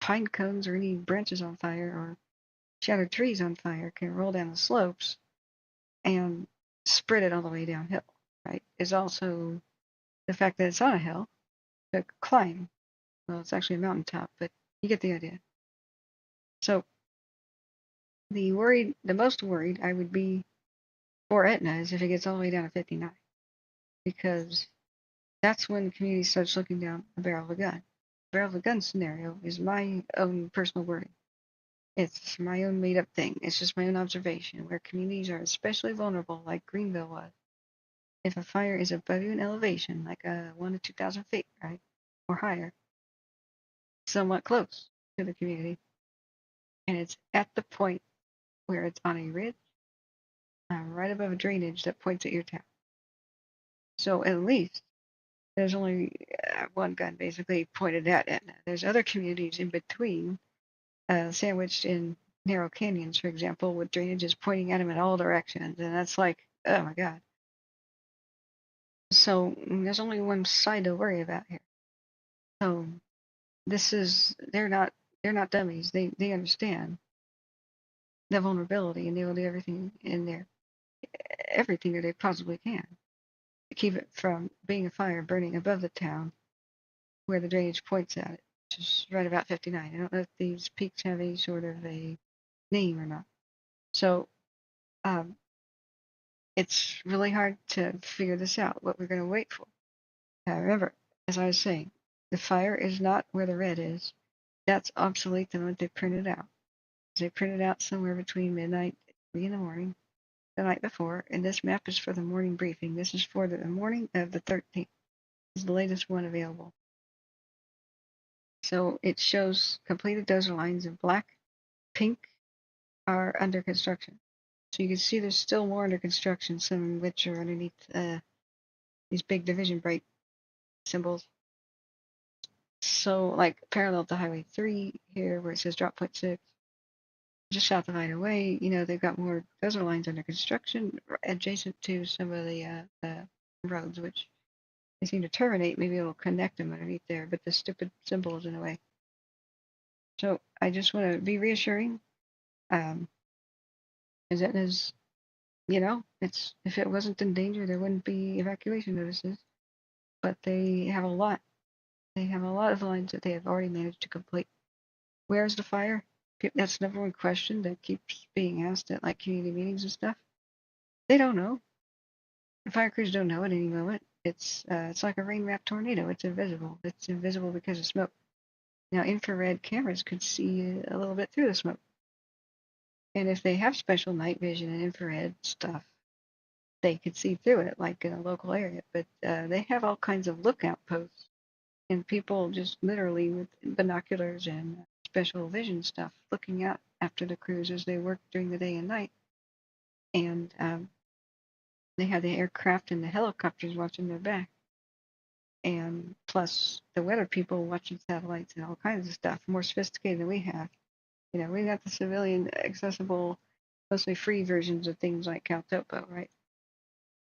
pine cones or any branches on fire or shattered trees on fire can roll down the slopes and spread it all the way downhill, right? Is also the fact that it's on a hill to climb. Well, it's actually a mountaintop, but you get the idea. So the most worried I would be for Etna is if it gets all the way down to 59, because that's when the community starts looking down the barrel of a gun. The barrel of a gun scenario is my own personal wording. It's my own made up thing. It's just my own observation where communities are especially vulnerable, like Greenville was. If a fire is above you in elevation, like 1 to 2,000 feet, right, or higher, somewhat close to the community, and it's at the point where it's on a ridge, right above a drainage that points at your town. So at least there's only one gun basically pointed at Etna. There's other communities in between, sandwiched in narrow canyons, for example, with drainages pointing at them in all directions, and that's like, oh my god. So there's only one side to worry about here. So they're not dummies. They understand the vulnerability, and they will do everything that they possibly can to keep it from being a fire burning above the town where the drainage points at it, which is right about 59. I don't know if these peaks have any sort of a name or not. So it's really hard to figure this out, what we're going to wait for. Remember, as I was saying, the fire is not where the red is. That's obsolete than what they printed out. They printed out somewhere between midnight and 3 in the morning the night before, and this map is for the morning briefing. This is for the morning of the 13th. This is the latest one available. So it shows completed dozer lines in black, pink are under construction. So you can see there's still more under construction, some of which are underneath these big division break symbols. So like parallel to Highway 3 here where it says drop point 6, just south of Hideaway, you know, they've got more dozer lines under construction adjacent to some of the roads, which they seem to terminate. Maybe it'll connect them underneath there, but the stupid symbol is in the way. So I just want to be reassuring, as it is, you know, it's if it wasn't in danger, there wouldn't be evacuation notices. But they have a lot. They have a lot of lines that they have already managed to complete. Where's the fire? That's the number one question that keeps being asked at like community meetings and stuff. They don't know. The fire crews don't know at any moment. It's like a rain-wrapped tornado. It's invisible. It's invisible because of smoke. Now, infrared cameras could see a little bit through the smoke. And if they have special night vision and infrared stuff, they could see through it, like in a local area. But they have all kinds of lookout posts, and people just literally with binoculars and special vision stuff looking out after the crews as they work during the day and night. And they have the aircraft and the helicopters watching their back. And plus the weather people watching satellites and all kinds of stuff, more sophisticated than we have. You know, we got the civilian accessible, mostly free versions of things like CalTopo, right?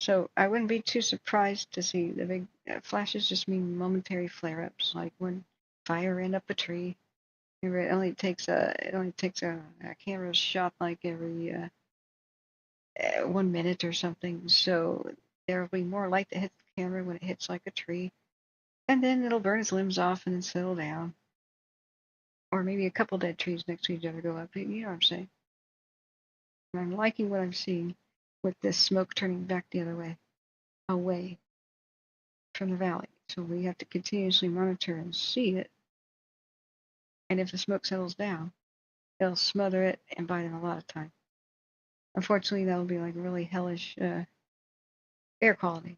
So I wouldn't be too surprised to see the big flashes just mean momentary flare-ups, like when fire ran up a tree. Remember, it only takes a camera shot like every 1 minute or something. So there will be more light that hits the camera when it hits like a tree, and then it'll burn its limbs off and then settle down. Or maybe a couple dead trees next to each other go up. You know what I'm saying? And I'm liking what I'm seeing with this smoke turning back the other way, away from the valley. So we have to continuously monitor and see it. And if the smoke settles down, it'll smother it and buy them a lot of time. Unfortunately, that'll be like really hellish air quality.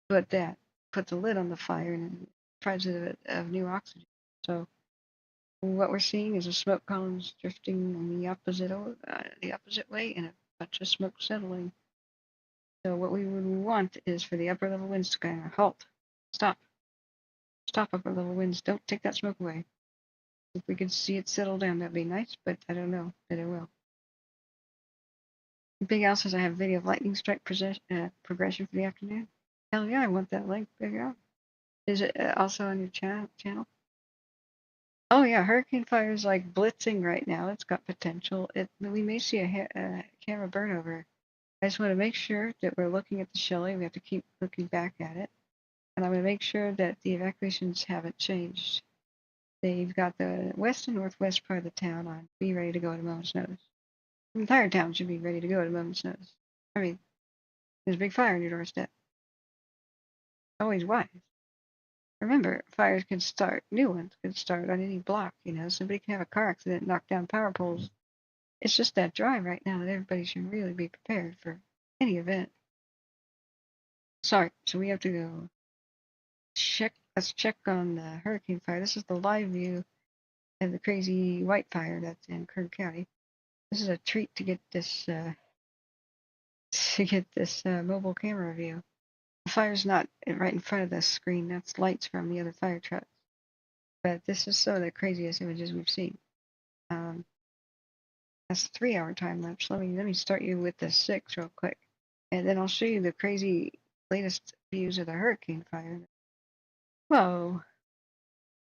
But that puts a lid on the fire and deprives it of new oxygen. So what we're seeing is the smoke columns drifting in the opposite way and a bunch of smoke settling. So what we would want is for the upper level winds to kind of halt, stop upper level winds, don't take that smoke away. If we could see it settle down, that'd be nice, but I don't know that it will. Big Al says I have video of lightning strike progression for the afternoon. Hell yeah, I want that link, Big Al. Is it also on your channel? Oh yeah, hurricane fire is like blitzing right now. It's got potential. We may see a camera burn over. I just want to make sure that we're looking at the Shelly. We have to keep looking back at it. And I'm going to make sure that the evacuations haven't changed. They've got the west and northwest part of the town on be ready to go at a moment's notice. The entire town should be ready to go at a moment's notice. I mean, there's a big fire on your doorstep. Always wise. Remember, fires can start, new ones can start on any block, you know. Somebody can have a car accident, knock down power poles. It's just that dry right now that everybody should really be prepared for any event. Sorry, so we have to go let's check on the hurricane fire. This is the live view of the crazy Wildfire that's in Kern County. This is a treat to get this mobile camera view. The fire's not right in front of the screen. That's lights from the other fire trucks. But this is some of the craziest images we've seen. That's 3-hour time lapse. Let me start you with the 6 real quick, and then I'll show you the crazy latest views of the hurricane fire. Whoa,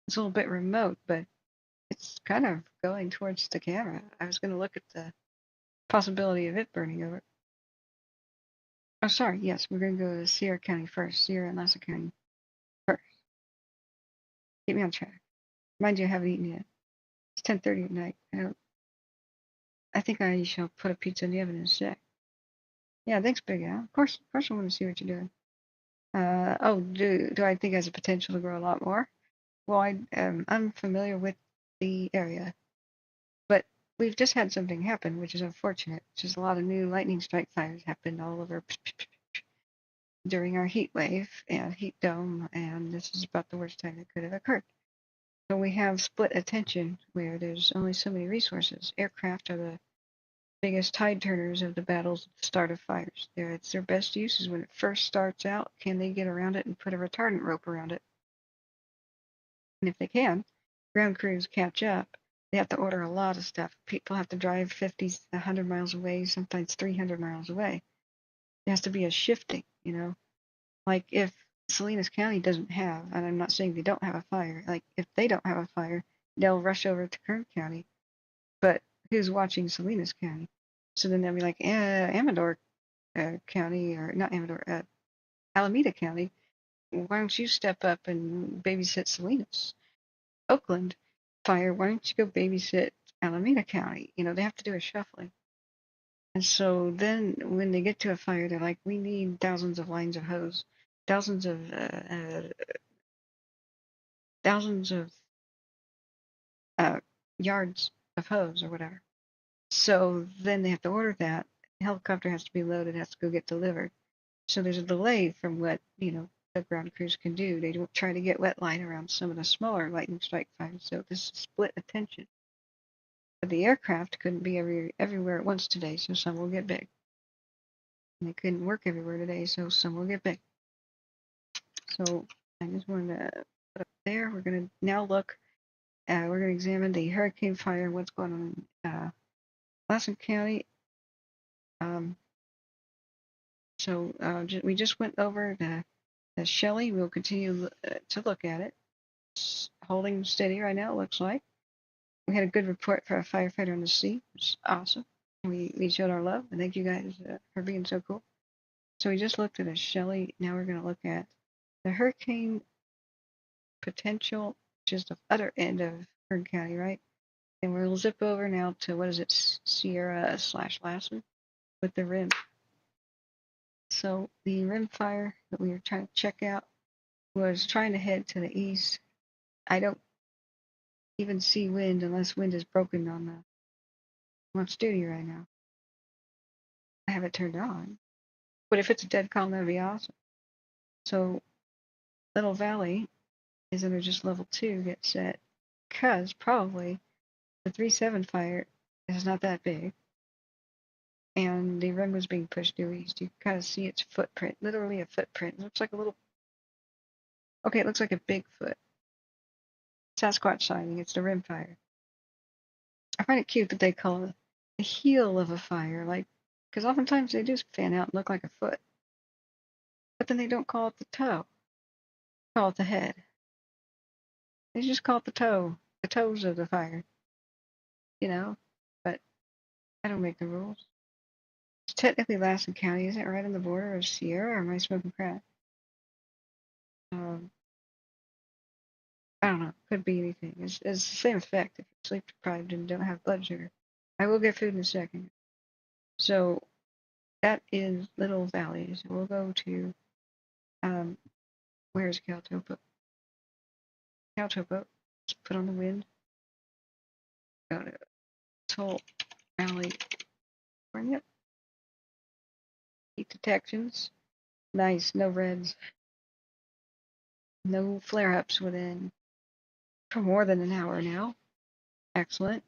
it's a little bit remote, but it's kind of going towards the camera. I was going to look at the possibility of it burning over. Oh, sorry. Yes, we're going to go to Sierra County first. Sierra and Lasso County first. Keep me on track. Mind you, I haven't eaten yet. It's 10:30 at night. I think I shall put a pizza in the oven in a sec. Yeah, thanks, Big Al. Of course, I want to see what you're doing. Do I think it has a potential to grow a lot more? Well, I'm familiar with the area, but we've just had something happen, which is unfortunate. Just a lot of new lightning strike fires happened all over during our heat wave and heat dome, and this is about the worst time that could have occurred. So we have split attention where there's only so many resources. Aircraft are the biggest tide turners of the battles at the start of fires. It's their best use is when it first starts out. Can they get around it and put a retardant rope around it? And if they can, ground crews catch up. They have to order a lot of stuff. People have to drive 50, 100 miles away, sometimes 300 miles away. There has to be a shifting, Like if Salinas County doesn't have, and I'm not saying they don't have a fire, like if they don't have a fire, they'll rush over to Kern County. But who's watching Salinas County? So then they'll be like, Amador County, or not Amador, Alameda County, why don't you step up and babysit Salinas? Oakland Fire, why don't you go babysit Alameda County? They have to do a shuffling. And so then when they get to a fire, they're like, we need thousands of lines of hose, thousands of yards of hose or whatever. So then they have to order that. The helicopter has to be loaded, has to go get delivered. So there's a delay from what, the ground crews can do. They don't try to get wet line around some of the smaller lightning strike fires. So this is split attention. But the aircraft couldn't be everywhere at once today, so some will get big. And they couldn't work everywhere today, so some will get big. So I just wanted to put up there. We're going to now look. We're going to examine the hurricane fire, what's going on in Lassen County. We just went over the Shelly. We'll continue to look at it. It's holding steady right now, it looks like. We had a good report for a firefighter on the sea. It's awesome. We showed our love, and thank you guys for being so cool. So we just looked at a Shelly. Now we're going to look at the hurricane potential, which is the other end of Kern County, right? And we'll zip over now to, what is it, Sierra/Lassen with the rim. So the rim fire that we were trying to check out was trying to head to the east. I don't even see wind unless wind is broken on studio right now. I have it turned on. But if it's a dead calm, that'd be awesome. So Little Valley is under just level 2, get set. Because probably the 3-7 fire is not that big. And the rim was being pushed due east. You can kind of see its footprint, literally a footprint. It looks like a little, okay, it looks like a Bigfoot. Sasquatch sighting, it's the rim fire. I find it cute that they call it the heel of a fire, like, because oftentimes they just fan out and look like a foot. But then they don't call it the toe. They call it the head. They just call it the toe, the toes of the fire. But I don't make the rules. It's technically Lassen County, isn't it right on the border of Sierra, or am I smoking crack? I don't know. Could be anything. It's the same effect if you're sleep deprived and don't have blood sugar. I will get food in a second. So that is Little Valley. So we'll go to, where's Caltopo? Caltopo. Let's put on the wind. Go to Toll Valley, California. Heat detections. Nice. No reds. No flare-ups within for more than an hour now. Excellent.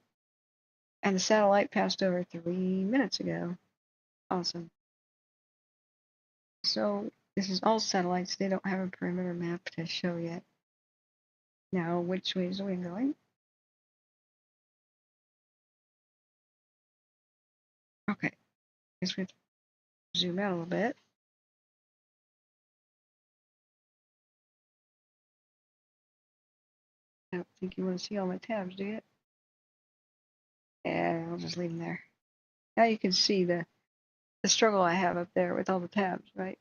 And the satellite passed over 3 minutes ago. Awesome. So this is all satellites. They don't have a perimeter map to show yet. Now, which way is the wind going? Okay. Guess we have to zoom out a little bit. I don't think you want to see all my tabs, do you? Yeah, I'll just leave them there. Now you can see the struggle I have up there with all the tabs, right?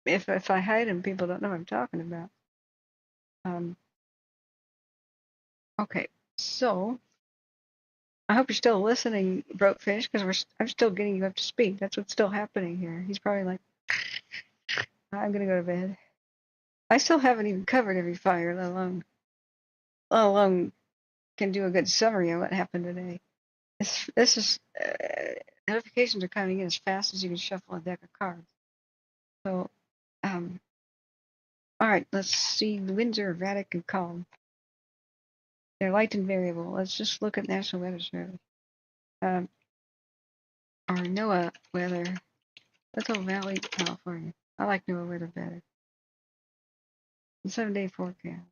If I hide them, people don't know what I'm talking about. Okay, so I hope you're still listening, Brokefish, because I'm still getting you up to speed. That's what's still happening here. He's probably like, I'm gonna go to bed. I still haven't even covered every fire, let alone can do a good summary of what happened today. This is notifications are coming in as fast as you can shuffle a deck of cards. So, all right, let's see. The winds are erratic and calm. They're light and variable. Let's just look at National Weather Service. Or NOAA weather. Little Valley, California. I like NOAA weather better. The 7-day forecast.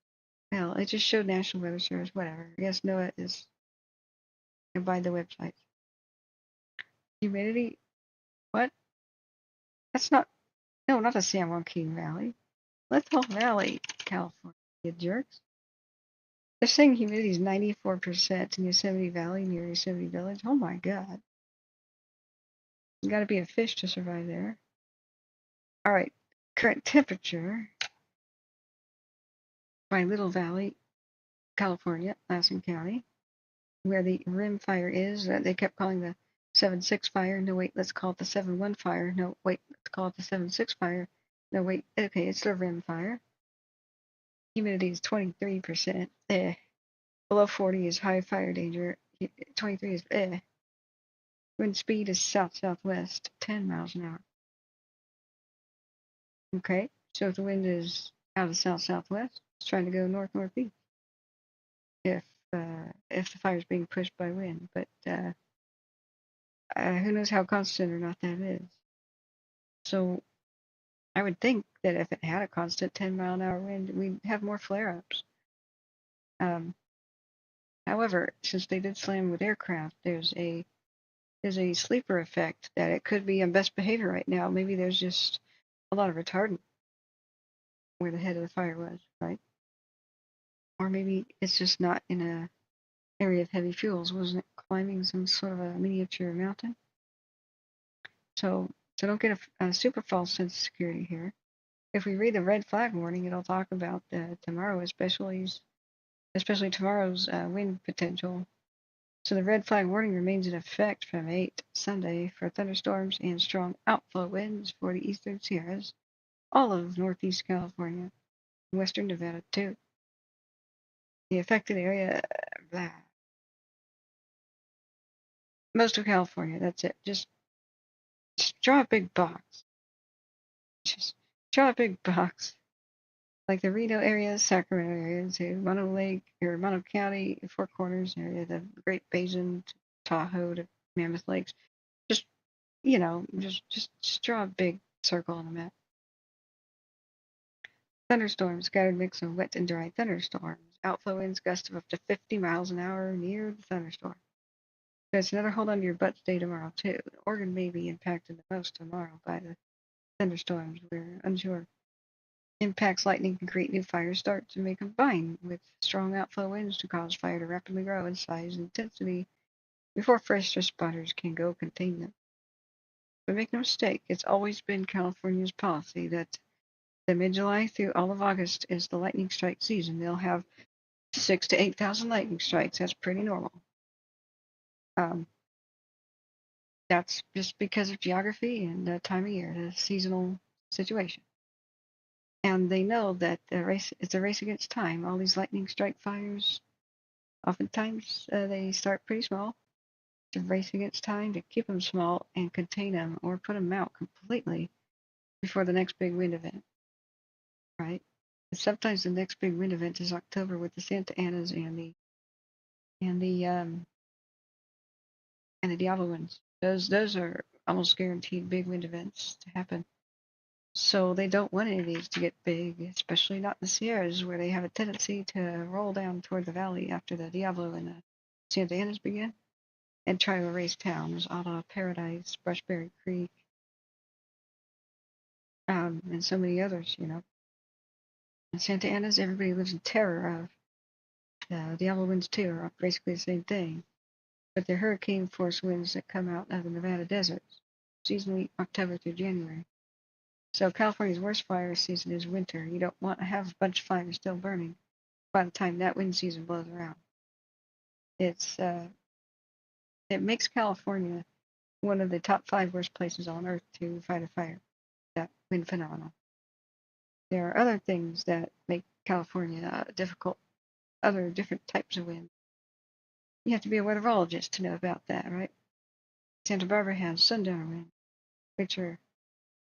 Hell, it just showed National Weather Service. Whatever. I guess NOAA is by the website. Humidity. What? That's not. No, not the San Joaquin Valley. Little Valley, California. You jerks. They're saying humidity is 94% in Yosemite Valley near Yosemite Village. Oh my god. You gotta be a fish to survive there. Alright, current temperature by Little Valley, California, Lassen County, where the rim fire is. They kept calling the 7.6 fire. No, wait, let's call it the 7.1 fire. No, wait, let's call it the 7.6 fire. No, wait, okay, it's the rim fire. Humidity is 23%. Below 40 is high fire danger. 23 is Wind speed is south-southwest, 10 miles an hour. Okay, so if the wind is out of south-southwest, it's trying to go north-northeast. If the fire is being pushed by wind, but who knows how constant or not that is. So I would think that if it had a constant 10-mile-an-hour wind, we'd have more flare-ups. However, since they did slam with aircraft, there's a sleeper effect that it could be on best behavior right now. Maybe there's just a lot of retardant where the head of the fire was, right? Or maybe it's just not in a area of heavy fuels. Wasn't it climbing some sort of a miniature mountain? So don't get a super false sense of security here. If we read the red flag warning, it'll talk about tomorrow, especially tomorrow's wind potential. So the red flag warning remains in effect from 8 Sunday for thunderstorms and strong outflow winds for the eastern Sierras, all of northeast California, and western Nevada too. The affected area, most of California, that's it. Just draw a big box. Just draw a big box. Like the Reno area, Sacramento area, to Mono Lake, or Mono County, Four Corners area, the Great Basin, to Tahoe, to Mammoth Lakes. Just, just draw a big circle on the map. Thunderstorms, scattered mix of wet and dry thunderstorms. Outflow winds, gusts of up to 50 miles an hour near the thunderstorm. There's another hold on to your butt day tomorrow, too. Oregon may be impacted the most tomorrow by the thunderstorms. We're unsure. Impacts lightning can create new fire starts and may combine with strong outflow winds to cause fire to rapidly grow in size and intensity before first responders can go contain them. But make no mistake, it's always been California's policy that the mid-July through all of August is the lightning strike season. They'll have 6,000 to 8,000 lightning strikes. That's pretty normal. That's just because of geography and the time of year, the seasonal situation. And they know that it's a race against time. All these lightning strike fires, oftentimes they start pretty small. It's a race against time to keep them small and contain them or put them out completely before the next big wind event, right? And sometimes the next big wind event is October with the Santa Anas and the Diablo winds. Those are almost guaranteed big wind events to happen. So they don't want any of these to get big, especially not in the Sierras, where they have a tendency to roll down toward the valley after the Diablo and the Santa Anas begin and try to erase towns, a la Paradise, Brushberry Creek, and so many others, In Santa Anas, everybody lives in terror of. The Diablo winds, too, are basically the same thing. But they're hurricane force winds that come out of the Nevada deserts, seasonally October through January. So California's worst fire season is winter. You don't want to have a bunch of fires still burning. by the time that wind season blows around. It's it makes California one of the top 5 worst places on earth to fight a fire, that wind phenomenon. There are other things that make California difficult, other different types of wind. You have to be a weatherologist to know about that, right? Santa Barbara has sundowner wind, which are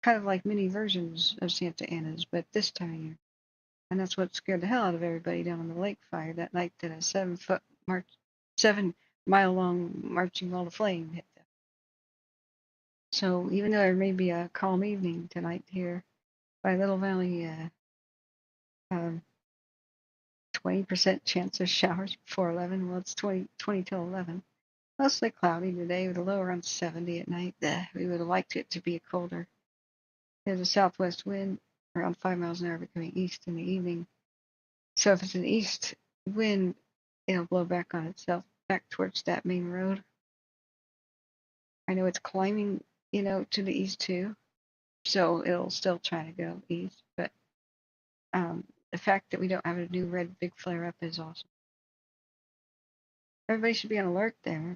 kind of like mini versions of Santa Ana's, but this time of year. And that's what scared the hell out of everybody down on the lake fire that night that a 7-mile-long marching wall of flame hit them. So even though there may be a calm evening tonight here by Little Valley, 20% chance of showers before 11. Well, it's 20 till 11. Mostly cloudy today with a low around 70 at night. We would have liked it to be colder. There's a southwest wind around 5 miles an hour becoming east in the evening. So if it's an east wind, it'll blow back on itself, back towards that main road. I know it's climbing, to the east too, so it'll still try to go east. But the fact that we don't have a new red big flare up is awesome. Everybody should be on alert there.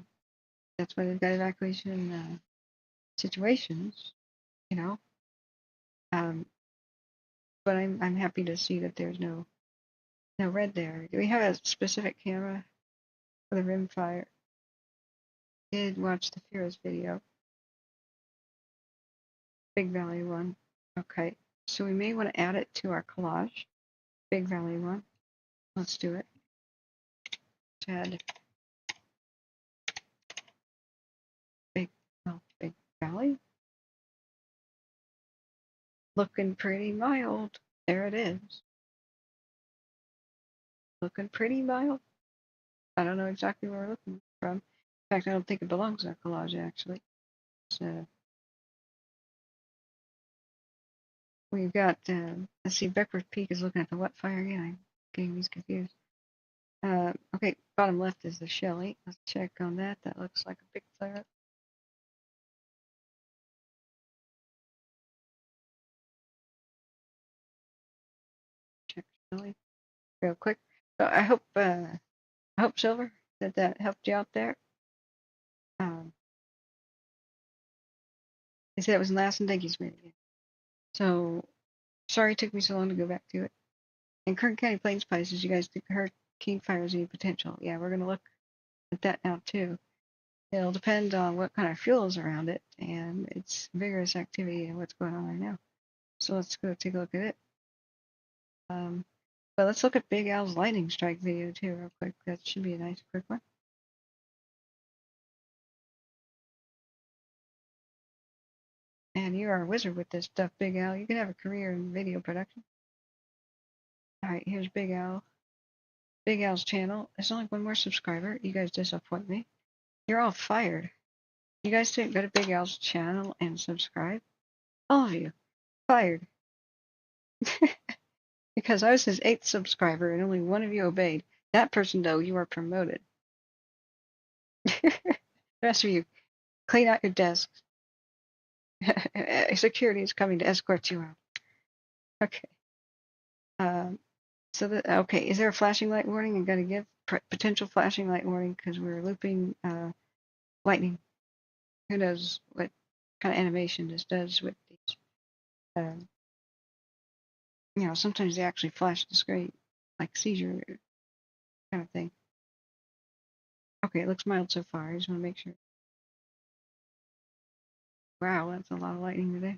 That's why they've got evacuation situations, But I'm happy to see that there's no red there. Do we have a specific camera for the rim fire? Did watch the Fira's video. Big Valley one. Okay, so we may want to add it to our collage. Big Valley one. Let's do it. Add Big Valley. Looking pretty mild. There it is. Looking pretty mild. I don't know exactly where we're looking from. In fact, I don't think it belongs in our collage, actually. So we've got, let's see, Beckworth Peak is looking at the what fire again? I'm getting these confused. Okay, bottom left is the Shelly. Let's check on that. That looks like a big flare up. Check Shelly real quick. So I hope Silver that helped you out there. They said it was in Lassen. Thank you, Smitty. So sorry it took me so long to go back to it. And Kern County Plains Spices, you guys think hurricane fire has any potential? Yeah, we're going to look at that now too. It'll depend on what kind of fuel is around it and its vigorous activity and what's going on right now. So let's go take a look at it. But let's look at Big Al's lightning strike video too real quick. That should be a nice quick one. And you are a wizard with this stuff, Big Al. You can have a career in video production. Alright, here's Big Al. Big Al's channel. There's only one more subscriber. You guys disappoint me. You're all fired. You guys didn't go to Big Al's channel and subscribe? All of you. Fired. Because I was his 8th subscriber and only one of you obeyed. That person, though, you are promoted. The rest of you, clean out your desks. Security is coming to escort you out. Okay. Okay, is there a flashing light warning? I'm going to give potential flashing light warning because we're looping lightning. Who knows what kind of animation this does with these. Sometimes they actually flash the screen, like seizure kind of thing. Okay, it looks mild so far. I just want to make sure. Wow, that's a lot of lightning today.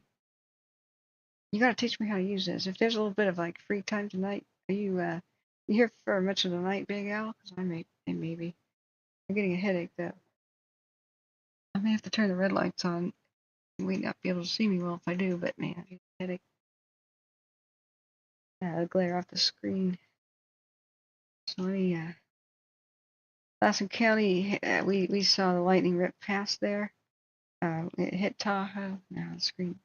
You got to teach me how to use this. If there's a little bit of like free time tonight, are you here for much of the night, Big Al? Because maybe. I'm getting a headache though. I may have to turn the red lights on. You may not be able to see me well if I do, but man, I get a headache. Glare off the screen. So let me, Lassen County, we saw the lightning rip past there. It hit Tahoe. Now the screen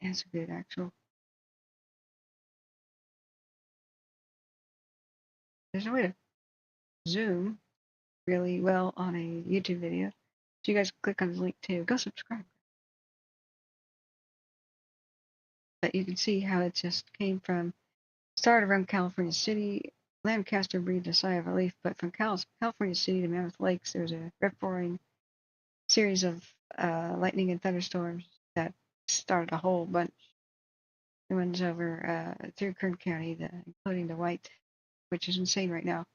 has a good actual. There's no way to zoom really well on a YouTube video. So you guys click on the link too. Go subscribe. But you can see how it just came from, started around California City, Lancaster breathed a sigh of relief, but from California City to Mammoth Lakes, there was a rip-roaring series of lightning and thunderstorms that started a whole bunch. The ones over through Kern County, including the White, which is insane right now,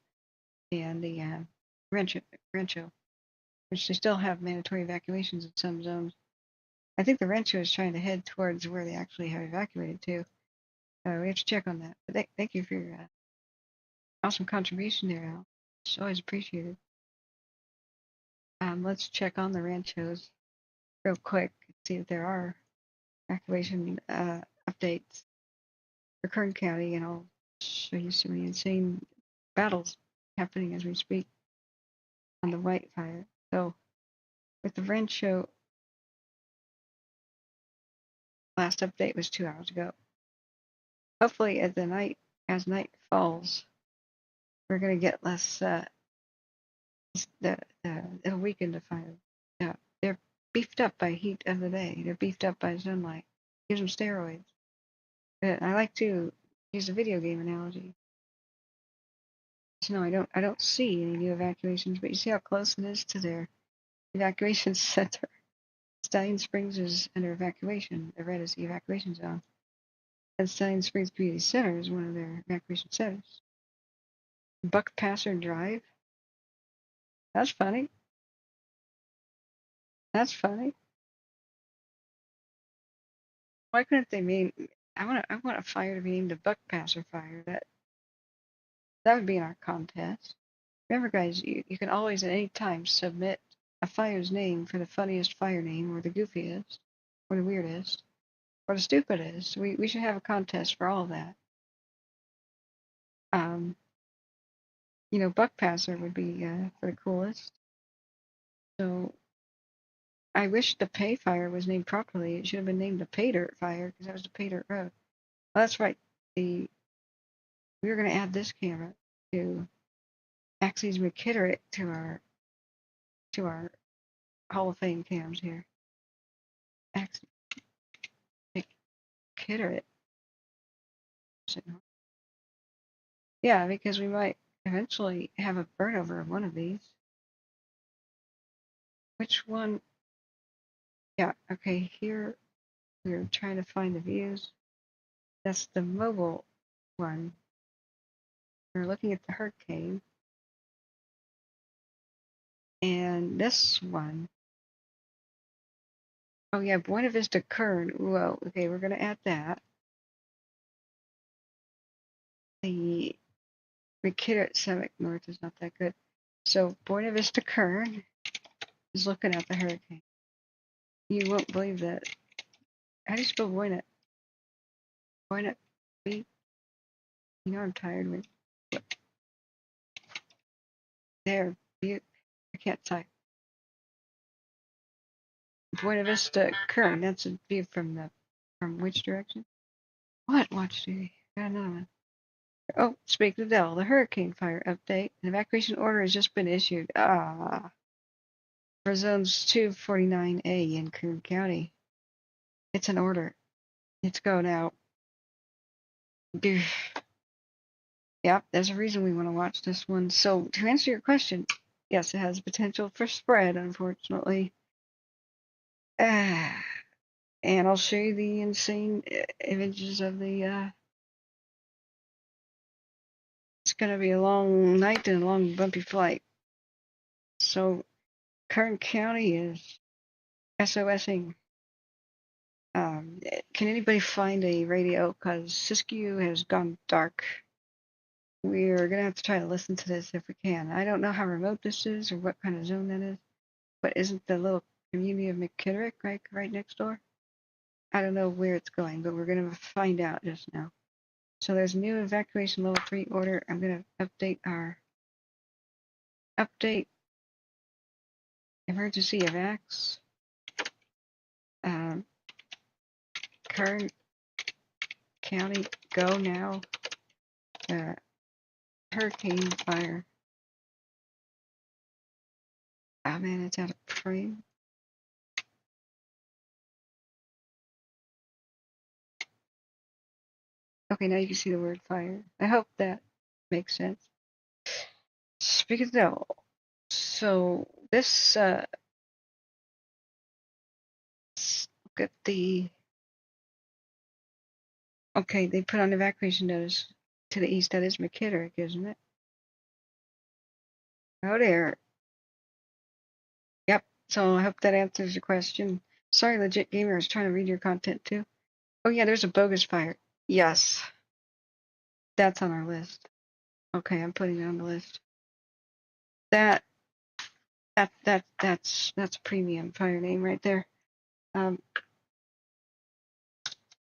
and the Rancho, which they still have mandatory evacuations in some zones. I think the Rancho is trying to head towards where they actually have evacuated to. We have to check on that. But thank you for your awesome contribution there, Al. It's always appreciated. Let's check on the Ranchos real quick and see if there are evacuation updates for Kern County, and I'll show you some of the insane battles happening as we speak on the Wildfire. So with the Rancho, last update was 2 hours ago. Hopefully as night falls, we're going to get less, it'll weaken the fire. They're beefed up by heat of the day. They're beefed up by sunlight. Gives them steroids. But I like to use a video game analogy. So no, I don't see any new evacuations, but you see how close it is to their evacuation center. Stallion Springs is under evacuation. The red is the evacuation zone. And Stallion Springs Community Center is one of their evacuation centers. Buck Passer Drive. That's funny. That's funny. Why couldn't they mean? I want a fire to be named the Buck Passer Fire. That would be in our contest. Remember, guys, you can always at any time submit a fire's name for the funniest fire name, or the goofiest, or the weirdest, or the stupidest. We should have a contest for all of that. Buck Passer would be for the coolest. So I wish the Pay Fire was named properly. It should have been named the Pay Dirt Fire, because that was the Pay Dirt Road. Well, that's right. We were going to add this camera to Axes McKitterick to our Hall of Fame cams here. Axes McKitterick. Yeah, because we might eventually have a burnover of one of these. Which one? Yeah, okay, here we're trying to find the views. That's the mobile one. We're looking at the hurricane. And this one. Oh yeah, Buena Vista Kern. Whoa, okay, we're gonna add that. The McKitterick Summit North is not that good. So Buena Vista Kern is looking at the hurricane. You won't believe that. How do you spell Buena? Buena B? I'm tired with there. I can't type. Buena Vista Kern. That's a view from which direction? What? Watch TV. Got another one. Oh, speak of the devil. The hurricane fire update. An evacuation order has just been issued. For zones 249A in Kern County. It's an order. It's going out. Yep, there's a reason we want to watch this one. So, to answer your question, yes, it has potential for spread, unfortunately. And I'll show you the insane images of the. It's going to be a long night and a long, bumpy flight. So, Kern County is SOSing. Can anybody find a radio? Because Siskiyou has gone dark. We're going to have to try to listen to this if we can. I don't know how remote this is or what kind of zone that is, but isn't the little community of McKitterick right next door? I don't know where it's going, but we're going to find out just now. So there's a new evacuation level 3 order. I'm going to update emergency evacs. Kern County, go now. Hurricane fire. Oh man, it's out of frame. Okay, now you can see the word fire. I hope that Makes sense. Speak of the devil. So this look at the okay, they put on evacuation notice to the east. That is McKitterick, isn't it? Oh there. Yep. So I hope that answers your question. Sorry, Legit Gamer, I was trying to read your content too. Oh yeah, there's a bogus fire. Yes. That's on our list. Okay, I'm putting it on the list. That's a premium fire name right there.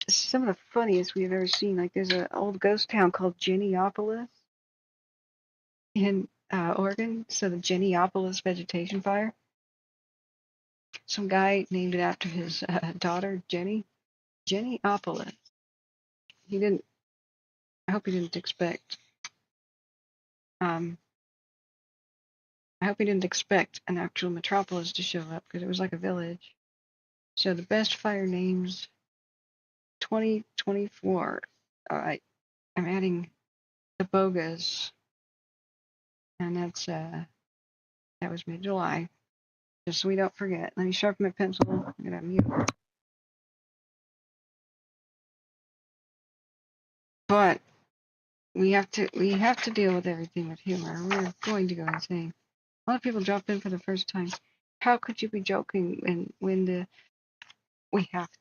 Some of the funniest we've ever seen. Like there's an old ghost town called Geniopolis in Oregon. So the Geniopolis vegetation fire. Some guy named it after his daughter Jenny. Geniopolis. He didn't. I hope he didn't expect. I hope he didn't expect an actual metropolis to show up because it was like a village. So the best fire names 2024. All right, I'm adding the bogus, and that was mid-July. Just so we don't forget. Let me sharpen my pencil. I'm gonna mute. But we have to deal with everything with humor. We're going to go insane. A lot of people drop in for the first time. How could you be joking when we have to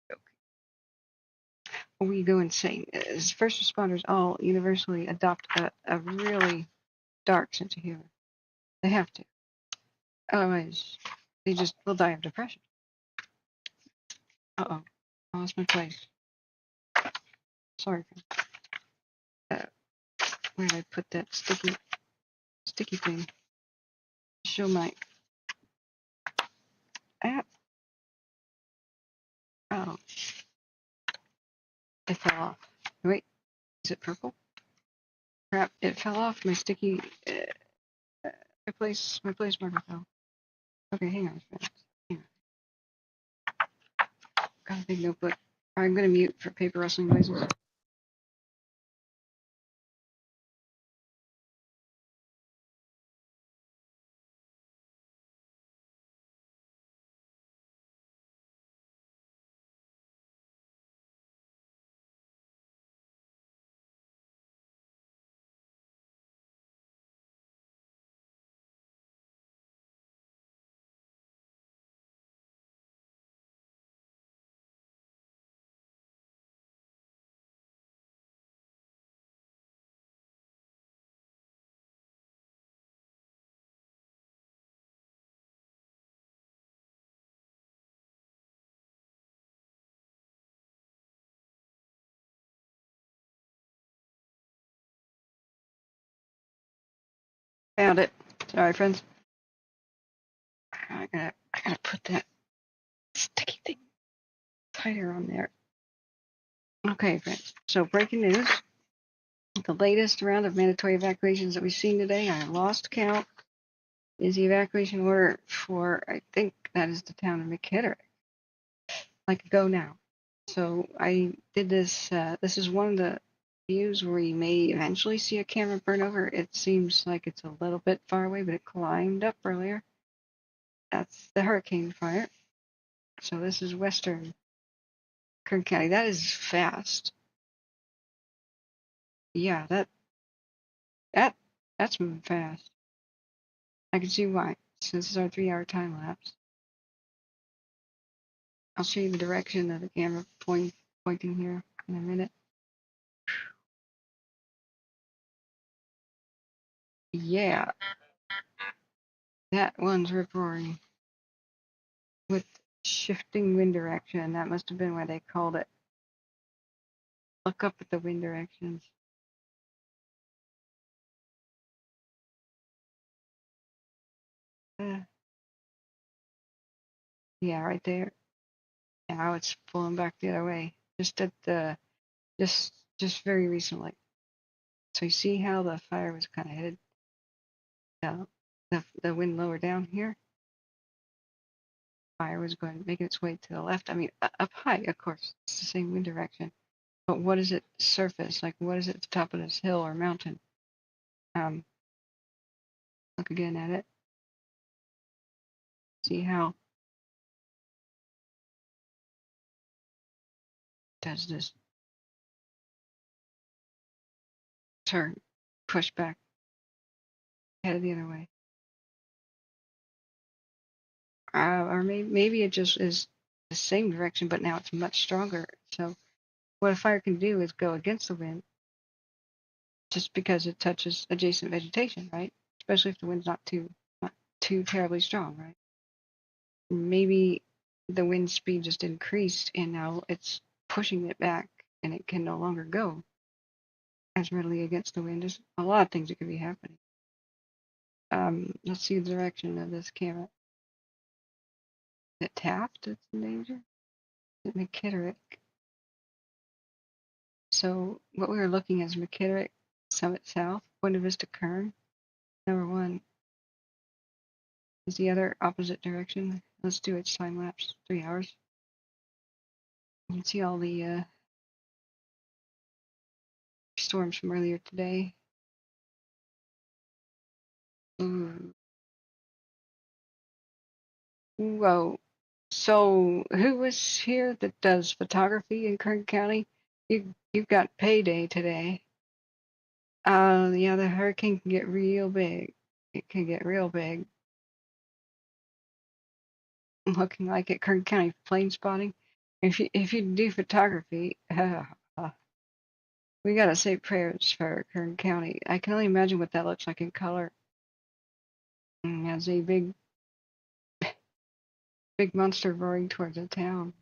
joke? We go insane. As first responders all universally adopt a really dark sense of humor. They have to. Otherwise, they'll die of depression. Uh-oh. I lost my place. Sorry. Where did I put that sticky thing? Show my app. Oh, it fell off. Wait, is it purple? Crap, it fell off. My sticky, my place marker fell. Okay, hang on a minute. Hang on. Got a big notebook. I'm gonna mute for paper rustling noises. Found it. Sorry, friends. I gotta put that sticky thing tighter on there. Okay, friends. So breaking news. The latest round of mandatory evacuations that we've seen today, I lost count, is the evacuation order for, I think that is the town of McKitterick. Like go now. So I did this. This is one of the views where you may eventually see a camera burn over. It seems like it's a little bit far away, but it climbed up earlier. That's the hurricane fire. So this is western Kern County. That is fast. Yeah, that's moving fast. I can see why. So this is our 3-hour time lapse. I'll show you the direction of the camera pointing here in a minute. Yeah, that one's rip-roaring with shifting wind direction. That must have been why they called it. Look up at the wind directions. Yeah, right there. Now it's pulling back the other way. Just very recently. So you see how the fire was kind of headed down, the wind lower down here. Fire was going making its way to the left. I mean, up high, of course. It's the same wind direction. But what is it surface? Like what is it at the top of this hill or mountain? Look again at it. See how does this turn, push back, head the other way. Or maybe it just is the same direction, but now it's much stronger. So what a fire can do is go against the wind just because it touches adjacent vegetation, right? Especially if the wind's not too terribly strong, right? Maybe the wind speed just increased and now it's pushing it back and it can no longer go as readily against the wind. There's a lot of things that could be happening. Let's see the direction of this camera. Is it Taft that's in danger? Is it McKitterick? So what we were looking at is McKitterick, Summit South, Buena Vista Kern. Number 1 is the other opposite direction. Let's do its time lapse, 3 hours. You can see all the storms from earlier today. Ooh. Whoa. So who was here that does photography in Kern County? You've got payday today. Yeah, the hurricane can get real big. It can get real big. Looking like at Kern County plane spotting. If you do photography, we gotta say prayers for Kern County. I can only imagine what that looks like in color. As a big monster roaring towards a town.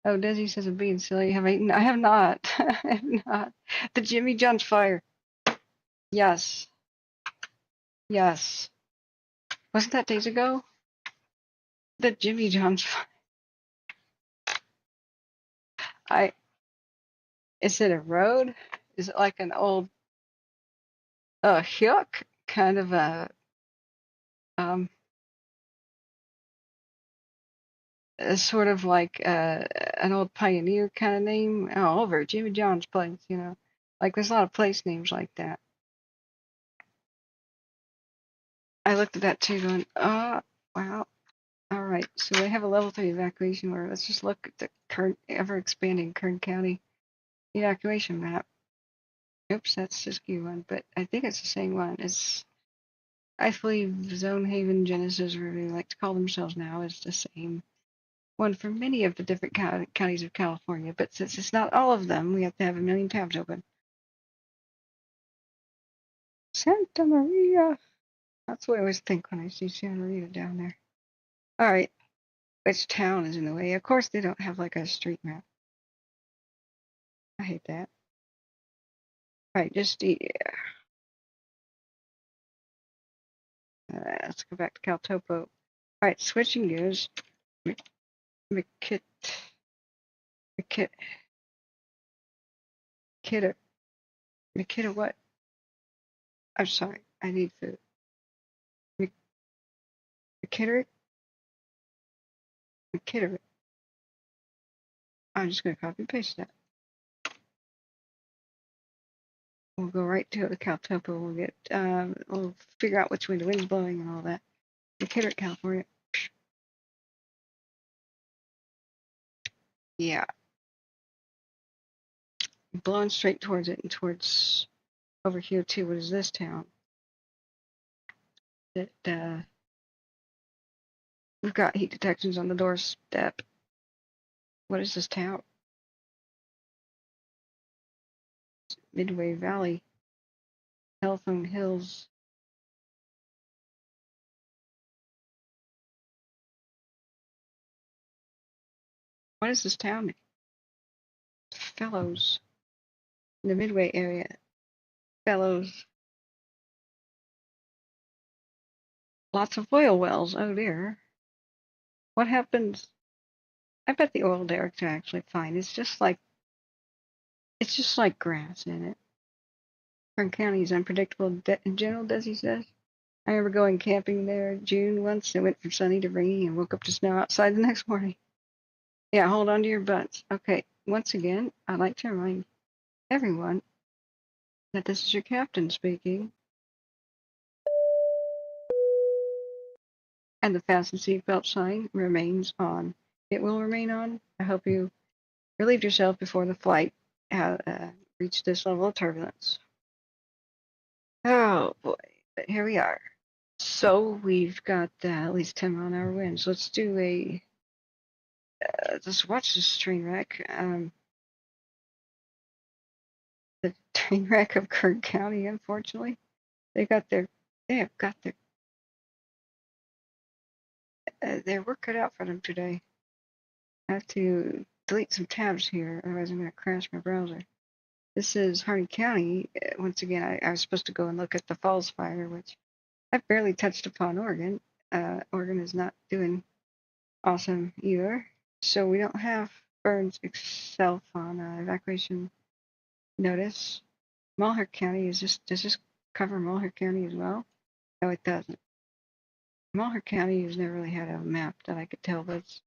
Oh, Desi says I'm being silly. Have I? I have not. I have not. The Jimmy John's fire. Yes. Yes. Wasn't that days ago? The Jimmy John's fire. Is it a road? Is it like an old hyuk? Kind of a sort of like an old pioneer kind of name. Oh, over Jimmy John's place, you know. Like there's a lot of place names like that. I looked at that too going, oh, wow. All right, so we have a level 3 evacuation order. Let's just look at the current ever-expanding Kern County evacuation map. Oops, that's Siskiyou one, but I think it's the same one. It's, I believe, Zone Haven, Genesis, or they like to call themselves now, is the same one for many of the different counties of California. But since it's not all of them, we have to have a million tabs open. Santa Maria. That's what I always think when I see Santa Maria down there. All right, which town is in the way? Of course, they don't have like a street map. I hate that. All right, just let's go back to Caltopo. All right, switching gears. McKitter. What? I'm sorry, I need food. McKitterick. I'm just going to copy and paste that. We'll go right to the Caltopo. We'll get, we'll figure out which way the wind's blowing and all that. McKitterick, California. Yeah. Blowing straight towards it and towards over here too. What is this town? That we've got heat detections on the doorstep. What is this town? Midway Valley. Telephone Hills. What is this town? Fellows. In the Midway area. Fellows. Lots of oil wells. Oh dear. What happens? I bet the oil derricks are actually fine. It's just like grass in it. Kern County is unpredictable in general, Desi says. I remember going camping there June once. It went from sunny to rainy and woke up to snow outside the next morning. Yeah, hold on to your butts. Okay, once again, I'd like to remind everyone that this is your captain speaking. And the fasten seatbelt sign remains on. It will remain on. I hope you relieved yourself before the flight reached this level of turbulence. Oh boy, but here we are. So we've got at least 10-mile-an-hour winds. Let's do a, let's watch this train wreck. The train wreck of Kern County, unfortunately. They have got their work cut out for them today. I have to delete some tabs here, otherwise I'm going to crash my browser. This is Harney County. Once again, I was supposed to go and look at the Falls Fire, which I've barely touched upon Oregon. Oregon is not doing awesome either. So we don't have Burns itself on evacuation notice. Malheur County, does this cover Malheur County as well? No, it doesn't. Malheur County has never really had a map that I could tell, but it's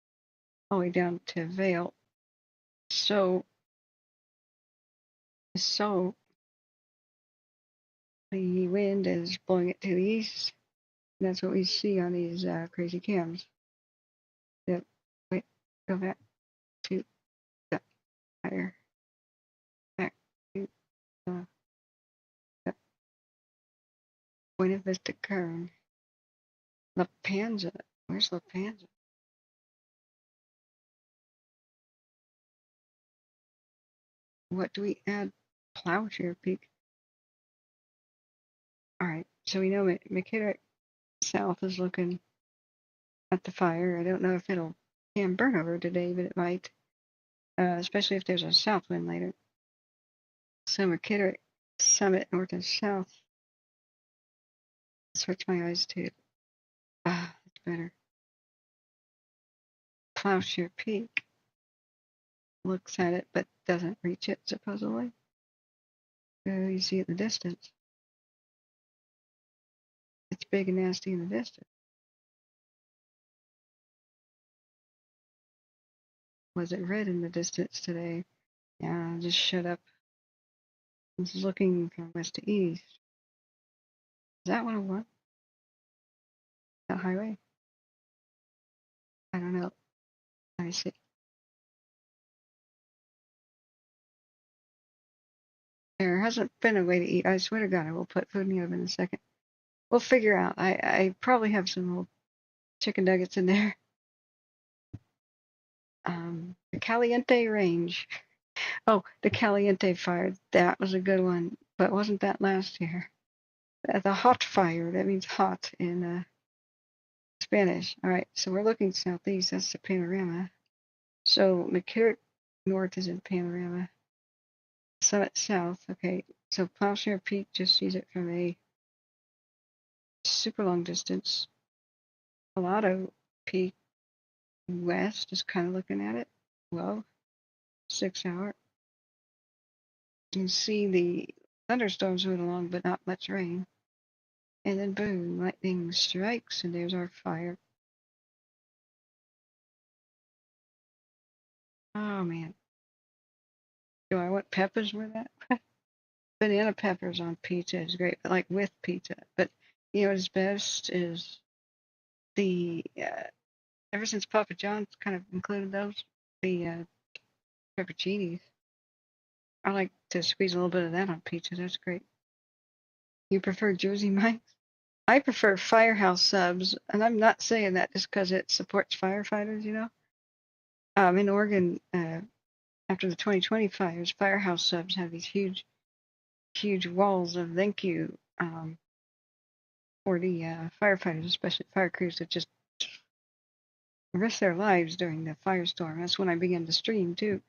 all the way down to Vale. So the wind is blowing it to the east. And that's what we see on these crazy cams. Yep. Wait, go back to the fire. Back to the Buena Vista Kern. La Panza. Where's La Panza? What do we add? Plowshare Peak. Alright, so we know McKittrick South is looking at the fire. I don't know if it'll burn over today, but it might. Especially if there's a south wind later. So McKittrick Summit north and south. Switch my eyes to that's better. Plowshare Peak looks at it but doesn't reach it supposedly. So you see it in the distance. It's big and nasty in the distance. Was it red in the distance today? Yeah, just shut up. This is looking from west to east. Is that 101? That highway? I don't know. Let me see. There hasn't been a way to eat. I swear to God, I will put food in the oven in a second. We'll figure out. I probably have some old chicken nuggets in there. The Caliente Range. Oh, the Caliente Fire. That was a good one, but wasn't that last year? The hot fire. That means hot in Spanish. All right, so we're looking southeast. That's the panorama. So McKittrick North is in panorama. Summit South. Okay, so Plowshare Peak just sees it from a super long distance. Palado Peak West is kind of looking at it. Well, 6 hour. You can see the thunderstorms moving along, but not much rain. And then boom, lightning strikes, and there's our fire. Oh man. Do I want peppers with that? Banana peppers on pizza is great, but like with pizza. But you know what's best is the ever since Papa John's kind of included those, the pepperoncinis. I like to squeeze a little bit of that on pizza. That's great. You prefer Jersey Mike's? I prefer Firehouse subs, and I'm not saying that just because it supports firefighters, you know. In Oregon, after the 2020 fires, Firehouse subs have these huge walls of thank you for the firefighters, especially fire crews that just risk their lives during the firestorm. That's when I began to stream too.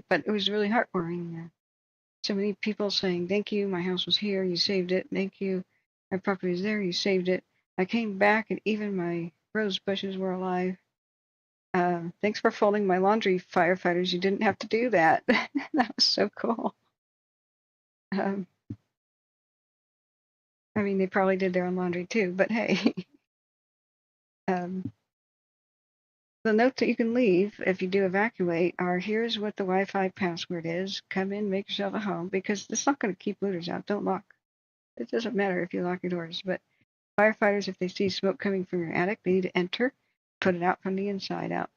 But it was really heartwarming. So many people saying, thank you, my house was here, you saved it, thank you, my property was there, you saved it. I came back and even my rose bushes were alive. Thanks for folding my laundry, firefighters, you didn't have to do that. That was so cool. I mean, they probably did their own laundry too, but hey. the notes that you can leave if you do evacuate are, here's what the Wi-Fi password is. Come in, make yourself at home, because it's not going to keep looters out. Don't lock. It doesn't matter if you lock your doors, but firefighters, if they see smoke coming from your attic, they need to enter, put it out from the inside out.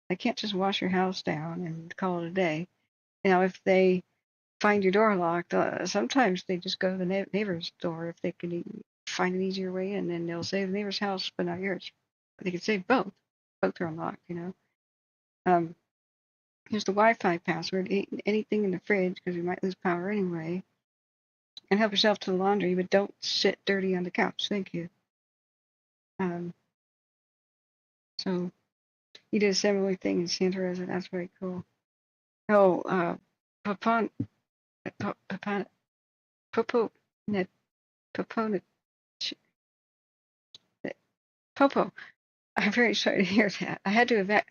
They can't just wash your house down and call it a day. Now, if they find your door locked, sometimes they just go to the neighbor's door if they can find an easier way in, and they'll save the neighbor's house, but not yours. But they can save both. Both are unlocked, Here's the Wi-Fi password. Eat anything in the fridge, because we might lose power anyway. And help yourself to the laundry, but don't sit dirty on the couch. Thank you. So you did a similar thing in Santa Rosa. That's very cool. Oh, Popo, Popo. I'm very sorry to hear that. I had to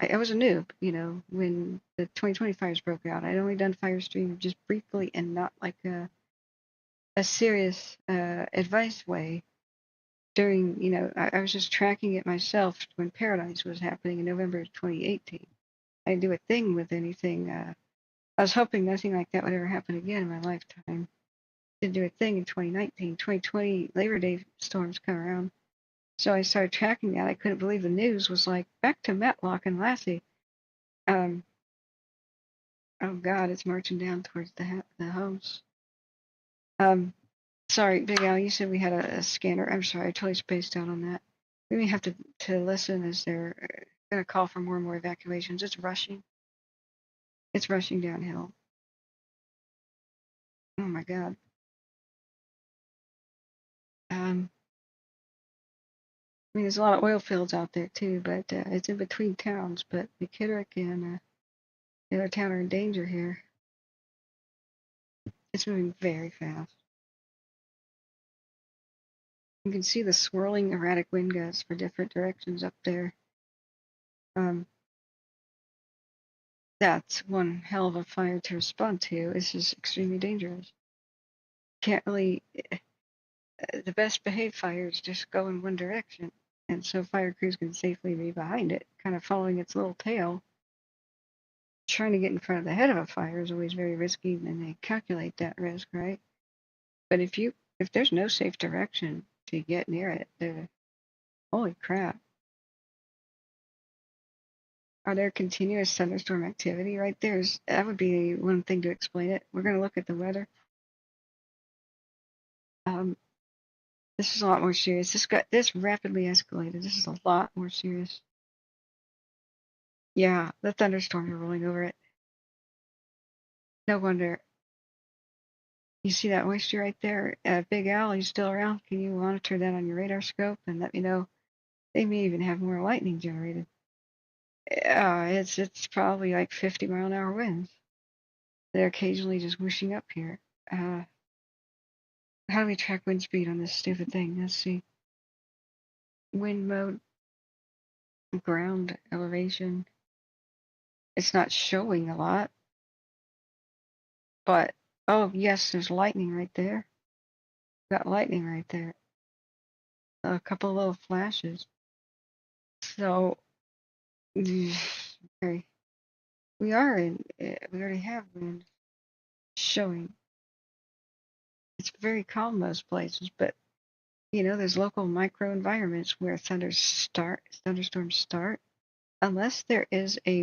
I was a noob, when the 2020 fires broke out. I'd only done Firestream just briefly and not like a serious advice way during, I was just tracking it myself when Paradise was happening in November of 2018. I didn't do a thing with anything. I was hoping nothing like that would ever happen again in my lifetime. Didn't do a thing in 2019. 2020 Labor Day storms come around. So I started tracking that. I couldn't believe the news was like, back to Matlock and Lassie. Oh God, it's marching down towards the homes. Sorry, Big Al, you said we had a scanner. I'm sorry, I totally spaced out on that. We may have to listen as they're going to call for more and more evacuations. It's rushing. It's rushing downhill. Oh my God. There's a lot of oil fields out there too, but it's in between towns. But McKittrick and the other town are in danger here. It's moving very fast. You can see the swirling erratic wind gusts for different directions up there. That's one hell of a fire to respond to. This is extremely dangerous. Can't really, the best behaved fires just go in one direction. And so fire crews can safely be behind it, kind of following its little tail. Trying to get in front of the head of a fire is always very risky, and they calculate that risk, right? But if there's no safe direction to get near it, holy crap. Are there continuous thunderstorm activity right there? That would be one thing to explain it. We're going to look at the weather. This is a lot more serious. This rapidly escalated. This is a lot more serious. Yeah, the thunderstorms are rolling over it. No wonder. You see that moisture right there? Big Al, he's still around. Can you monitor that on your radar scope and let me know? They may even have more lightning generated. It's probably like 50-mile-an-hour winds. They're occasionally just whooshing up here. How do we track wind speed on this stupid thing? Let's see. Wind mode, ground elevation. It's not showing a lot, but oh yes, there's lightning right there. Got lightning right there. A couple of little flashes. So, we already have wind showing. It's very calm most places, but there's local microenvironments where thunderstorms start. Unless there is a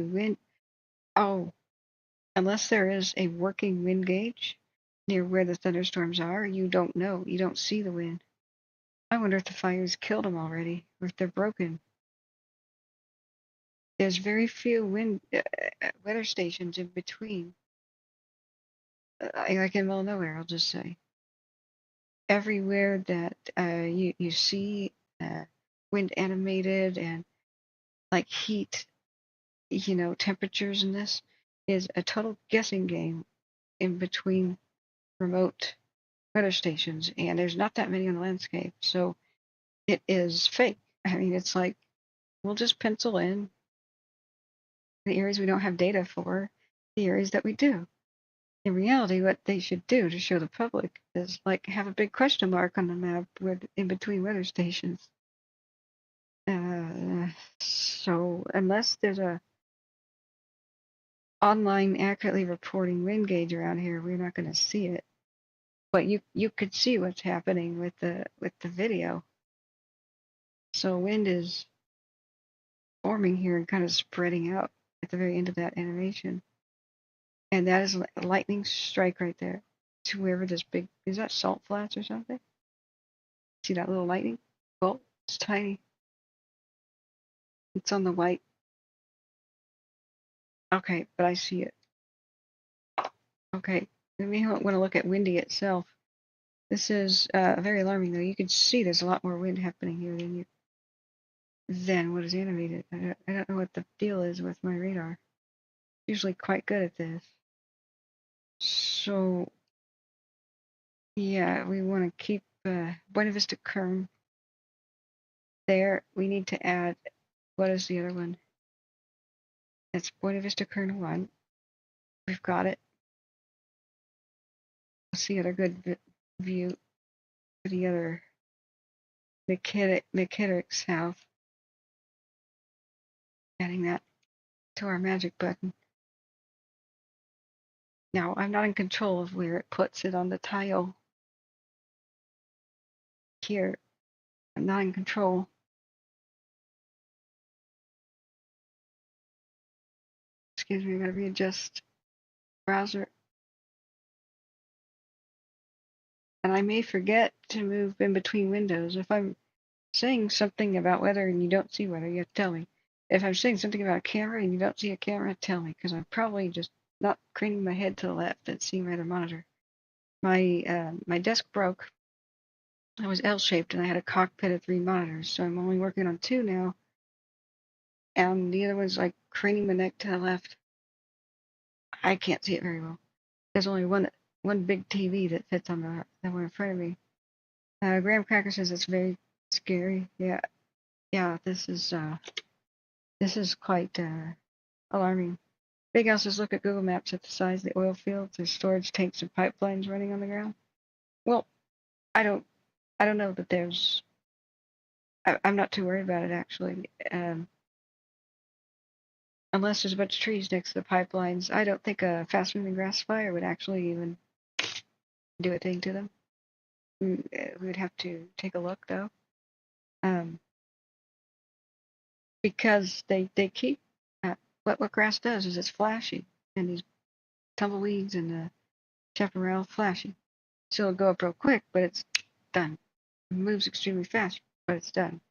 unless there is a working wind gauge near where the thunderstorms are, you don't know. You don't see the wind. I wonder if the fires killed them already, or if they're broken. There's very few weather stations in between. Like in the middle of nowhere, I'll just say. Everywhere that you see wind animated and like heat, temperatures in this is a total guessing game in between remote weather stations, and there's not that many on the landscape, so it is fake. I mean, it's like we'll just pencil in the areas we don't have data for, the areas that we do. In reality, what they should do to show the public is like have a big question mark on the map in between weather stations. So unless there's a online accurately reporting wind gauge around here, we're not going to see it. But you could see what's happening with the video. So wind is forming here and kind of spreading out at the very end of that animation. And that is a lightning strike right there to wherever this big, is that salt flats or something? See that little lightning bolt? It's tiny. It's on the white. Okay, but I see it. Okay, we may want to look at windy itself. This is very alarming though. You can see there's a lot more wind happening here than what is animated. I don't know what the deal is with my radar. Usually quite good at this. So yeah, we want to keep Buena Vista Kern there. We need to add, what is the other one? It's Buena Vista Kern 1. We've got it. Let's see other good view for the other McKittrick South. Adding that to our magic button. Now, I'm not in control of where it puts it on the tile here. I'm not in control. Excuse me, I gotta readjust browser. And I may forget to move in between windows. If I'm saying something about weather and you don't see weather, you have to tell me. If I'm saying something about a camera and you don't see a camera, tell me, because I'm probably just not craning my head to the left and seeing my other monitor. My desk broke. It was L-shaped and I had a cockpit of 3 monitors, so I'm only working on 2 now. And the other one's like craning my neck to the left. I can't see it very well. There's only one big TV that fits on the one in front of me. Graham Cracker says it's very scary. Yeah. This is quite alarming. Big House says look at Google Maps at the size of the oil fields. There's storage tanks and pipelines running on the ground. Well, I don't know that there's. I'm not too worried about it actually. Unless there's a bunch of trees next to the pipelines, I don't think a fast-moving grass fire would actually even do a thing to them. We would have to take a look though, because they keep what grass does is it's flashy, and these tumbleweeds and the chaparral flashy. So it'll go up real quick, but it's done. It moves extremely fast, but it's done.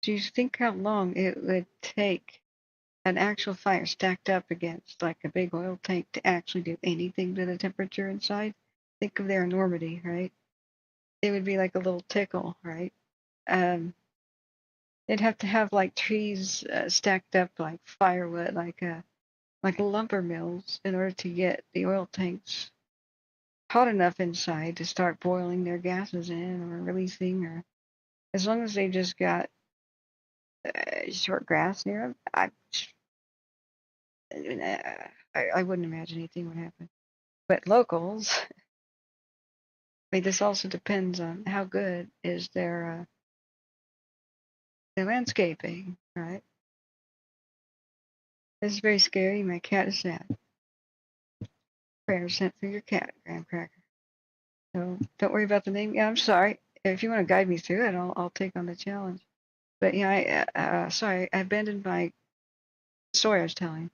Do you think how long it would take an actual fire stacked up against like a big oil tank to actually do anything to the temperature inside? Think of their enormity, right? It would be like a little tickle, right? They'd have to have like trees stacked up like firewood, like lumber mills, in order to get the oil tanks hot enough inside to start boiling their gases in or releasing, or as long as they just got short grass near them, I wouldn't imagine anything would happen. But locals, I mean, this also depends on how good is their landscaping, right? This is very scary. My cat is sad. Prayers sent for your cat, Graham Cracker. So don't worry about the name. Yeah, I'm sorry. If you want to guide me through it, I'll take on the challenge. But yeah, sorry, I abandoned my story I was telling.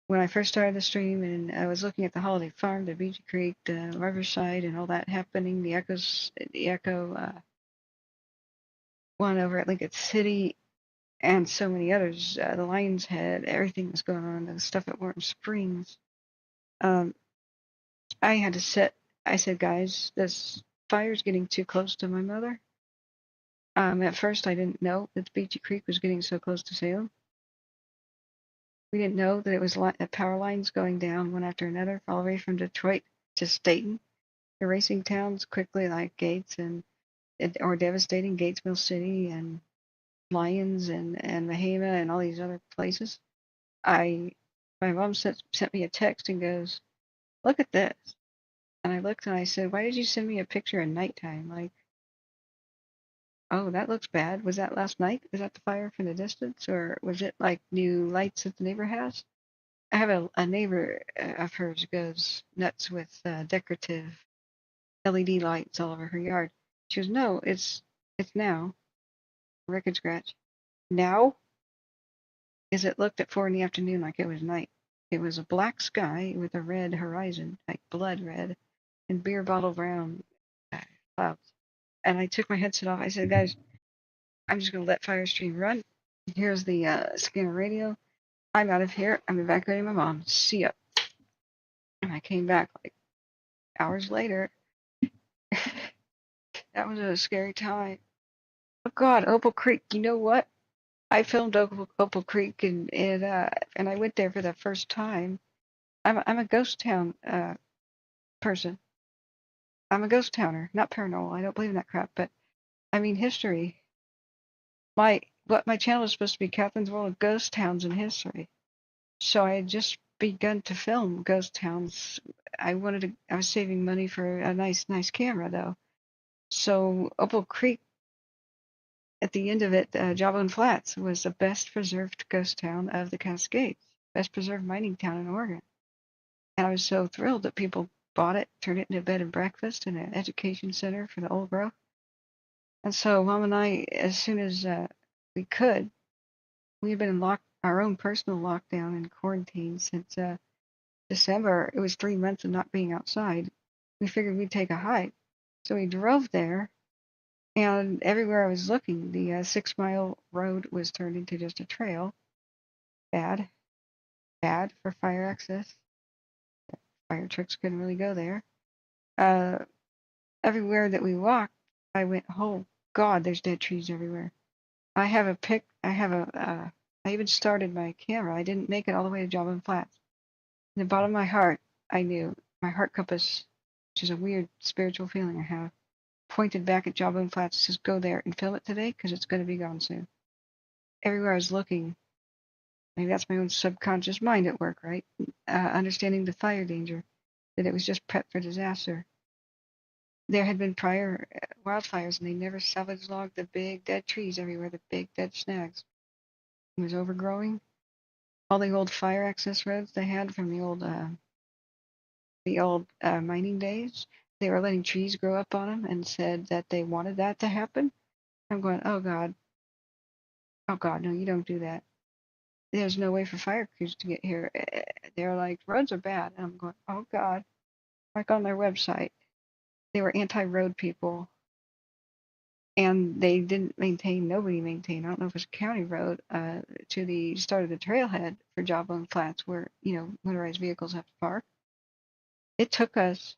When I first started the stream and I was looking at the Holiday Farm, the Beachy Creek, the Riverside, and all that happening, the Echo one over at Lincoln City, and so many others, the Lion's Head, everything was going on, the stuff at Warm Springs. I had to I said, guys, this fire's getting too close to my mother. At first, I didn't know that the Beachy Creek was getting so close to Salem. We didn't know that it was power lines going down one after another, all the way from Detroit to Staten, erasing towns quickly like Gates or devastating Gates Mill City and Lyons and Mahama and all these other places. My mom sent me a text and goes, "Look at this." And I looked and I said, "Why did you send me a picture at nighttime? Like, oh, that looks bad. Was that last night? Was that the fire from the distance, or was it like new lights that the neighbor has? I have a neighbor of hers goes nuts with decorative LED lights all over her yard. She goes, no, it's now. Record scratch. Now? Is it looked at 4 in the afternoon like it was night. It was a black sky with a red horizon, like blood red, and beer bottle brown clouds. And I took my headset off. I said, guys, I'm just going to let Firestream run. Here's the scanner radio. I'm out of here. I'm evacuating my mom. See ya. And I came back like hours later. That was a scary time. Oh God, Opal Creek. You know what? I filmed Opal Creek and I went there for the first time. I'm a ghost town person. I'm a ghost towner, not paranormal. I don't believe in that crap, but I mean history. My channel is supposed to be Catherine's World of Ghost Towns and History. So I had just begun to film ghost towns. I was saving money for a nice camera though. So Opal Creek, at the end of it, Jawbone Flats was the best preserved ghost town of the Cascades, best preserved mining town in Oregon. And I was so thrilled that people bought it, turned it into a bed and breakfast and an education center for the old growth. And so Mom and I, as soon as we could, we had been in our own personal lockdown and quarantine since December. It was 3 months of not being outside. We figured we'd take a hike. So we drove there, and everywhere I was looking, the 6-mile road was turned into just a trail. Bad for fire access. Fire trucks couldn't really go there. Everywhere that we walked, I went, oh God, there's dead trees everywhere. I even started my camera. I didn't make it all the way to Jawbone Flats. In the bottom of my heart, I knew my heart compass, which is a weird spiritual feeling I have, pointed back at Jawbone Flats. Says, go there and film it today because it's going to be gone soon. Everywhere I was looking, maybe that's my own subconscious mind at work, right? Understanding the fire danger, that it was just prep for disaster. There had been prior wildfires, and they never salvage logged the big dead trees everywhere, the big dead snags. It was overgrowing. All the old fire access roads they had from the old mining days, they were letting trees grow up on them and said that they wanted that to happen. I'm going, oh God, no, you don't do that. There's no way for fire crews to get here. They're like, roads are bad. And I'm going, oh God. Like on their website, they were anti-road people. And they didn't maintain, nobody maintained, I don't know if it was a county road, to the start of the trailhead for Jawbone Flats where, motorized vehicles have to park. It took us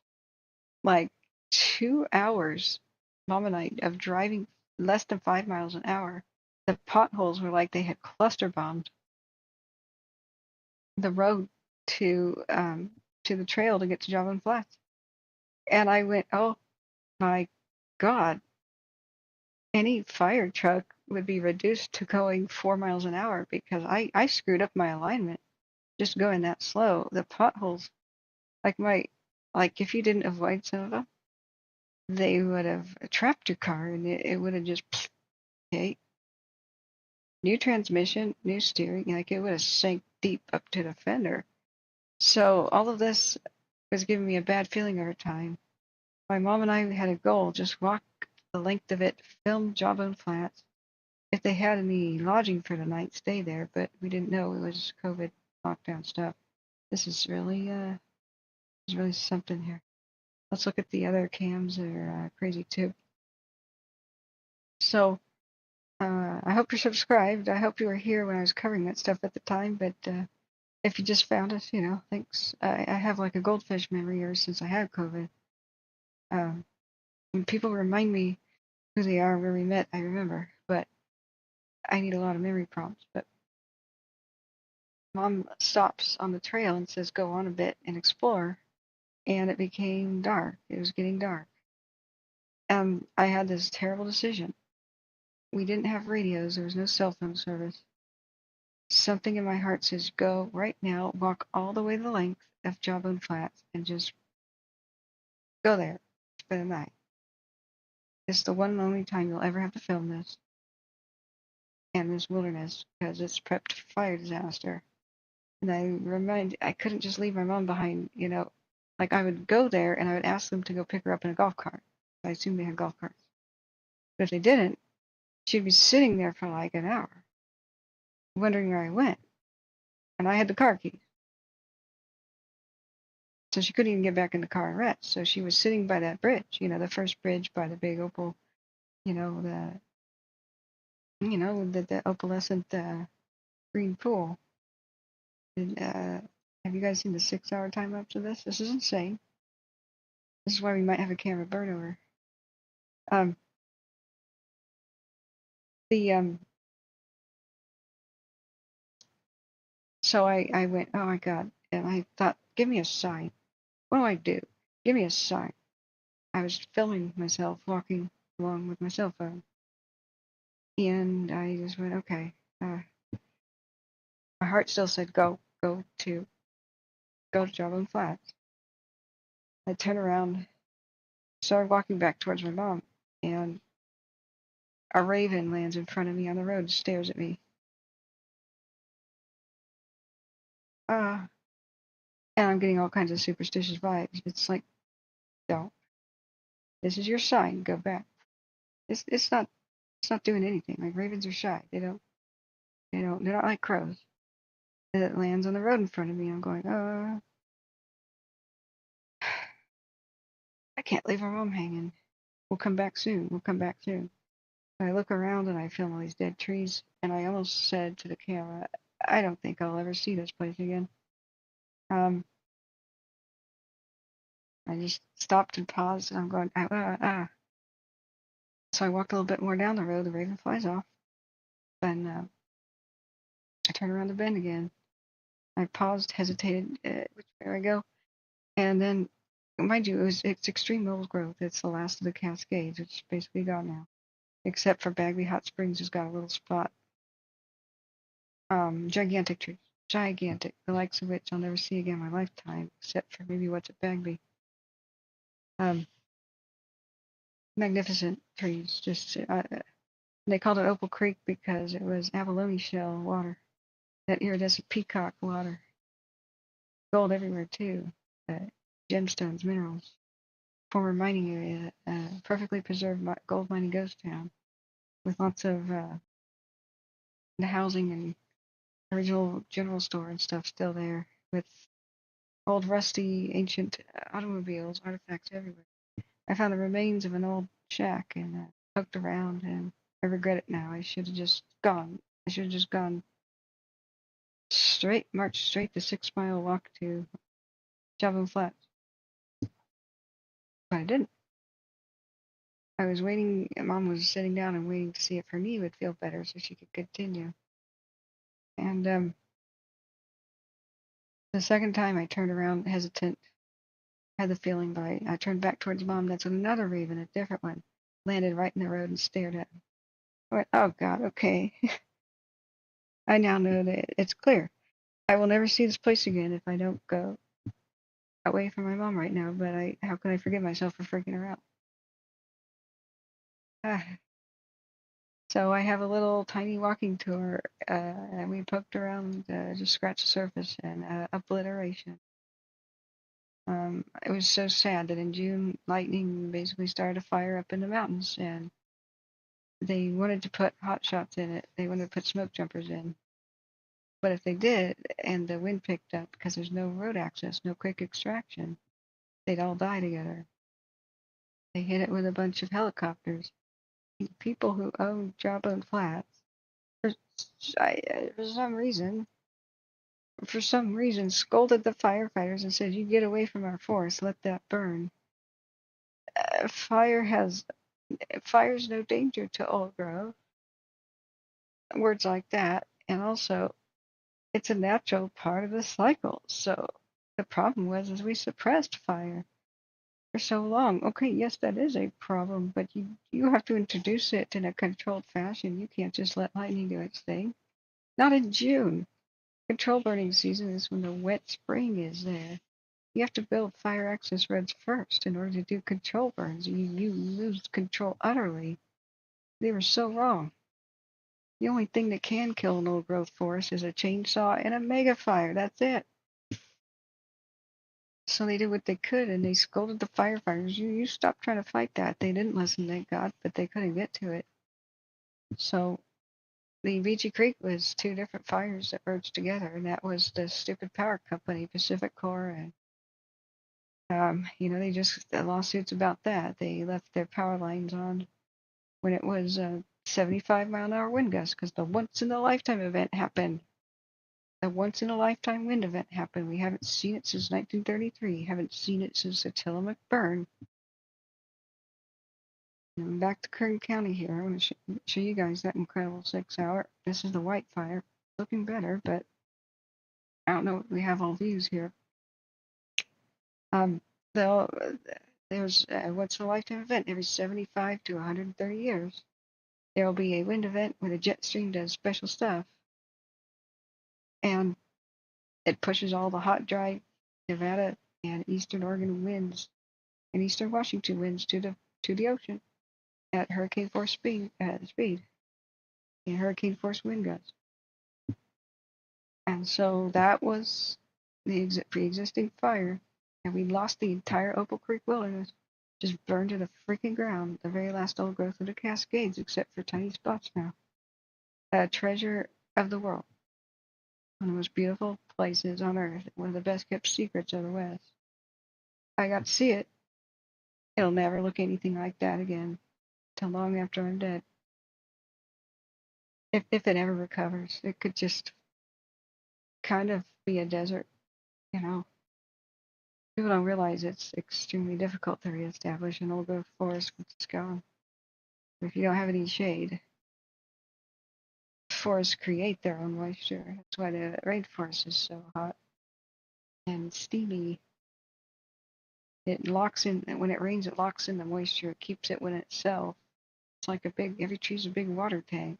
like 2 hours, Mom and I, of driving less than 5 miles an hour. The potholes were like they had cluster bombed the road to the trail to get to Jawbone Flats. And I went, oh my God, any fire truck would be reduced to going 4 miles an hour because I screwed up my alignment just going that slow. The potholes, like if you didn't avoid some of them, they would have trapped your car and it would have just, okay, new transmission, new steering, like it would have sank deep up to the fender. So all of this was giving me a bad feeling over time. My mom and I had a goal, just walk the length of it, film Jawbone Flats. If they had any lodging for the night, stay there, but we didn't know it was COVID lockdown stuff. This is really something here. Let's look at the other cams that are crazy too. So I hope you're subscribed. I hope you were here when I was covering that stuff at the time, but if you just found us, thanks. I have like a goldfish memory ever since I had COVID. When people remind me who they are, where we met, I remember, but I need a lot of memory prompts. But Mom stops on the trail and says, go on a bit and explore. And it became dark. It was getting dark. And I had this terrible decision. We didn't have radios. There was no cell phone service. Something in my heart says, go right now, walk all the way the length of Jawbone Flats and just go there, spend the night. It's the one and only time you'll ever have to film this and this wilderness because it's prepped for fire disaster. And I couldn't just leave my mom behind, you know. Like I would go there and I would ask them to go pick her up in a golf cart. I assume they had golf carts. But if they didn't, she'd be sitting there for like an hour, wondering where I went. And I had the car keys. So she couldn't even get back in the car and rest. So she was sitting by that bridge, you know, the first bridge by the big opal, you know, the opalescent green pool. And, have you guys seen the 6-hour time lapse of this? This is insane. This is why we might have a camera burn over. So I went, oh my God, and I thought, give me a sign. What do I do? Give me a sign. I was filming myself walking along with my cell phone, and I just went, okay. My heart still said, go to Java Flats. I turned around, started walking back towards my mom, and a raven lands in front of me on the road, stares at me. And I'm getting all kinds of superstitious vibes. It's like, don't. This is your sign. Go back. It's not doing anything. Like ravens are shy. They're not like crows. And it lands on the road in front of me. I'm going, I can't leave our mom hanging. We'll come back soon. I look around and I film all these dead trees, and I almost said to the camera, I don't think I'll ever see this place again. I just stopped and paused, and I'm going, So I walked a little bit more down the road, the raven flies off, and I turn around the bend again. I paused, hesitated, which way I go, and then, mind you, it's extreme old growth. It's the last of the Cascades. It's basically gone now, except for Bagby Hot Springs, has got a little spot. Gigantic trees, gigantic, the likes of which I'll never see again in my lifetime, except for maybe what's at Bagby. Magnificent trees. Just they called it Opal Creek because it was abalone shell water, that iridescent peacock water. Gold everywhere too. Gemstones, minerals. Former mining area, perfectly preserved gold mining ghost town, with lots of the housing and original general store and stuff still there, with old rusty ancient automobiles, artifacts everywhere. I found the remains of an old shack and poked around, and I regret it now. I should have just gone. I should have just gone marched straight the 6-mile walk to Java Flats. But I didn't. I was waiting, Mom was sitting down and waiting to see if her knee would feel better so she could continue. And the second time I turned around hesitant, had the feeling, but I turned back towards Mom. That's when another raven, a different one, landed right in the road and stared at me. I went, oh God, okay. I now know that it's clear. I will never see this place again if I don't go away from my mom right now, but how can I forgive myself for freaking her out? So I have a little tiny walking tour, and we poked around, just scratched the surface, and obliteration. It was so sad that in June, lightning basically started a fire up in the mountains, and they wanted to put hot shots in it. They wanted to put smoke jumpers in. But if they did, and the wind picked up, because there's no road access, no quick extraction, they'd all die together. They hit it with a bunch of helicopters. People who own Jawbone Flats, for some reason, scolded the firefighters and said, you get away from our forest, let that burn. Fire's no danger to old growth. Words like that. And also, it's a natural part of the cycle. So the problem was we suppressed fire for so long. Okay, yes, that is a problem, but you have to introduce it in a controlled fashion. You can't just let lightning do its thing. Not in June. Control burning season is when the wet spring is there. You have to build fire access roads first in order to do control burns. You lose control utterly. They were so wrong. The only thing that can kill an old growth forest is a chainsaw and a mega fire. That's it. So they did what they could, and they scolded the firefighters. You stop trying to fight that. They didn't listen, thank God, but they couldn't get to it. So the Beachy Creek was two different fires that merged together, and that was the stupid power company, Pacific Corp, and the lawsuits about that. They left their power lines on when it was 75-mile-an-hour wind gusts because the once-in-a-lifetime event happened. The once-in-a-lifetime wind event happened. We haven't seen it since 1933. Haven't seen it since the Tillamook burn. And back to Kern County here. I want to show you guys that incredible 6-hour. This is the Wildfire. Looking better, but I don't know if we have all views here. There's a once-in-a-lifetime event every 75 to 130 years. There will be a wind event where the jet stream does special stuff, and it pushes all the hot, dry Nevada and Eastern Oregon winds and Eastern Washington winds to the ocean at hurricane force speed and hurricane force wind gusts. And so that was the pre-existing fire, and we lost the entire Opal Creek wilderness. Just burned to the freaking ground, the very last old growth of the Cascades, except for tiny spots now. A treasure of the world. One of the most beautiful places on earth. One of the best kept secrets of the West. I got to see it. It'll never look anything like that again till long after I'm dead. If it ever recovers, it could just kind of be a desert, you know. People don't realize it's extremely difficult to reestablish an old growth forest once it's gone. If you don't have any shade, forests create their own moisture. That's why the rainforest is so hot and steamy. It locks in, when it rains, it locks in the moisture. It keeps it within itself. It's like every tree's a big water tank.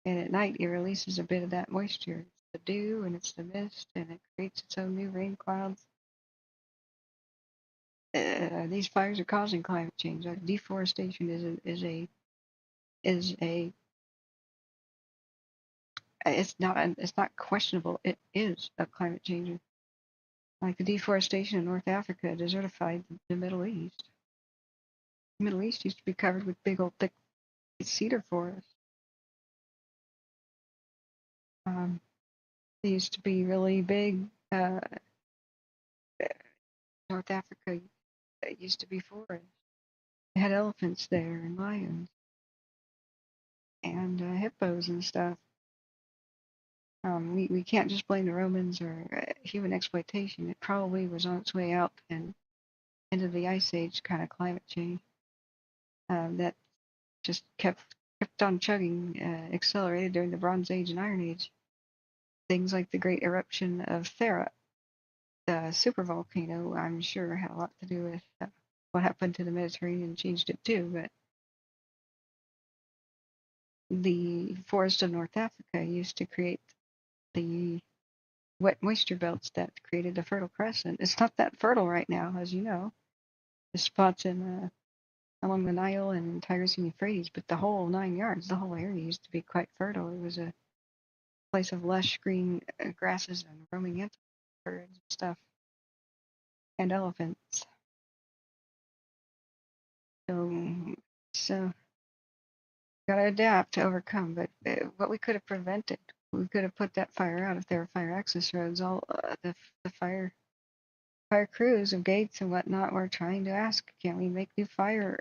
And at night, it releases a bit of that moisture. It's the dew and it's the mist, and it creates its own new rain clouds. These fires are causing climate change. Deforestation it's not questionable. It is a climate changer. Like the deforestation in North Africa desertified the Middle East. The Middle East used to be covered with big old thick cedar forests. They used to be really big. North Africa used to be forest. They had elephants there and lions and hippos and stuff. We can't just blame the Romans or human exploitation. It probably was on its way out and into the Ice Age kind of climate change that just kept on chugging, accelerated during the Bronze Age and Iron Age. Things like the Great Eruption of Thera, the supervolcano, I'm sure had a lot to do with what happened to the Mediterranean and changed it too. But the forest of North Africa used to create the wet moisture belts that created the Fertile Crescent. It's not that fertile right now, as you know. The spots in along the Nile and Tigris and Euphrates, but the whole 9 yards, the whole area used to be quite fertile. It was a place of lush green grasses and roaming antelope, birds and stuff, and elephants. So gotta adapt to overcome. But what we could have prevented, we could have put that fire out if there were fire access roads. All the fire crews of gates and whatnot were trying to ask, can we make new fire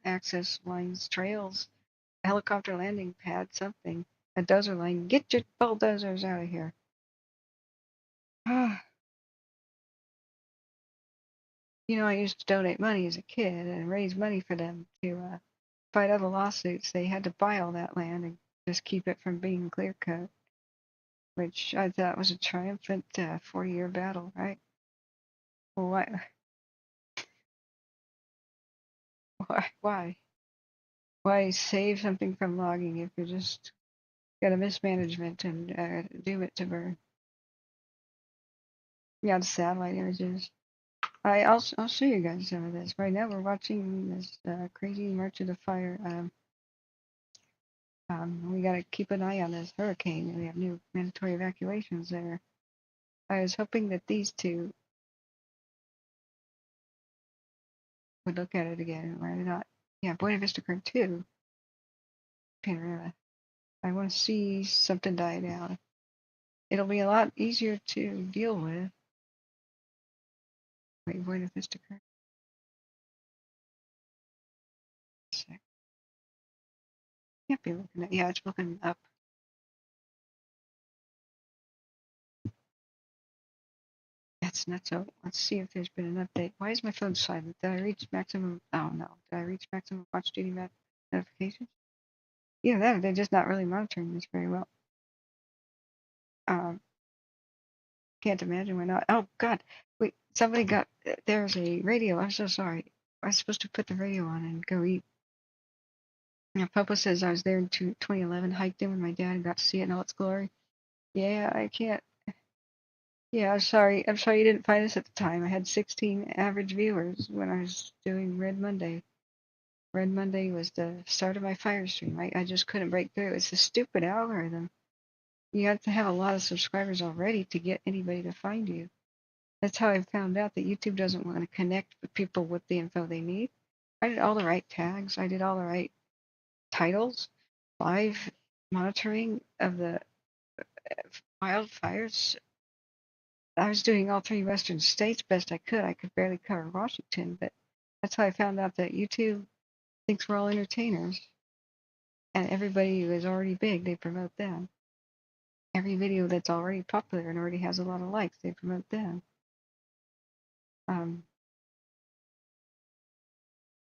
access lines, trails, a helicopter landing pad, something, a dozer line? Get your bulldozers out of here. You know, I used to donate money as a kid and raise money for them to fight other lawsuits. They had to buy all that land and just keep it from being clear cut, which I thought was a triumphant 40-year battle, right? Well, why save something from logging if you just got a mismanagement and doom it to burn? Yeah, the satellite images. I'll show you guys some of this. Right now we're watching this crazy March of the Fire. We got to keep an eye on this hurricane. We have new mandatory evacuations there. I was hoping that these two would look at it again. Why not? Yeah, Buena Vista Kern 2 panorama. I want to see something die down. It'll be a lot easier to deal with. Wait, Buena Vista Kern. Can't be looking at. Yeah, it's looking up. That's nuts. So let's see if there's been an update. Why is my phone silent? Did I reach maximum? Oh no. Did I reach maximum watch duty notifications? Yeah, that they're just not really monitoring this very well. Can't imagine why not. Oh God, wait! Somebody got. There's a radio. I'm so sorry. I was supposed to put the radio on and go eat. Now, Papa says I was there in 2011, hiked in with my dad and got to see it in all its glory. Yeah, I can't. Yeah, I'm sorry. I'm sorry you didn't find us at the time. I had 16 average viewers when I was doing Red Monday. Red Monday was the start of my fire stream. I just couldn't break through. It's a stupid algorithm. You have to have a lot of subscribers already to get anybody to find you. That's how I found out that YouTube doesn't want to connect with people with the info they need. I did all the right tags. I did all the right titles, live monitoring of the wildfires. I was doing all 3 western states best I could. I could barely cover Washington, but that's how I found out that YouTube thinks we're all entertainers. And everybody who is already big, they promote them. Every video that's already popular and already has a lot of likes, they promote them.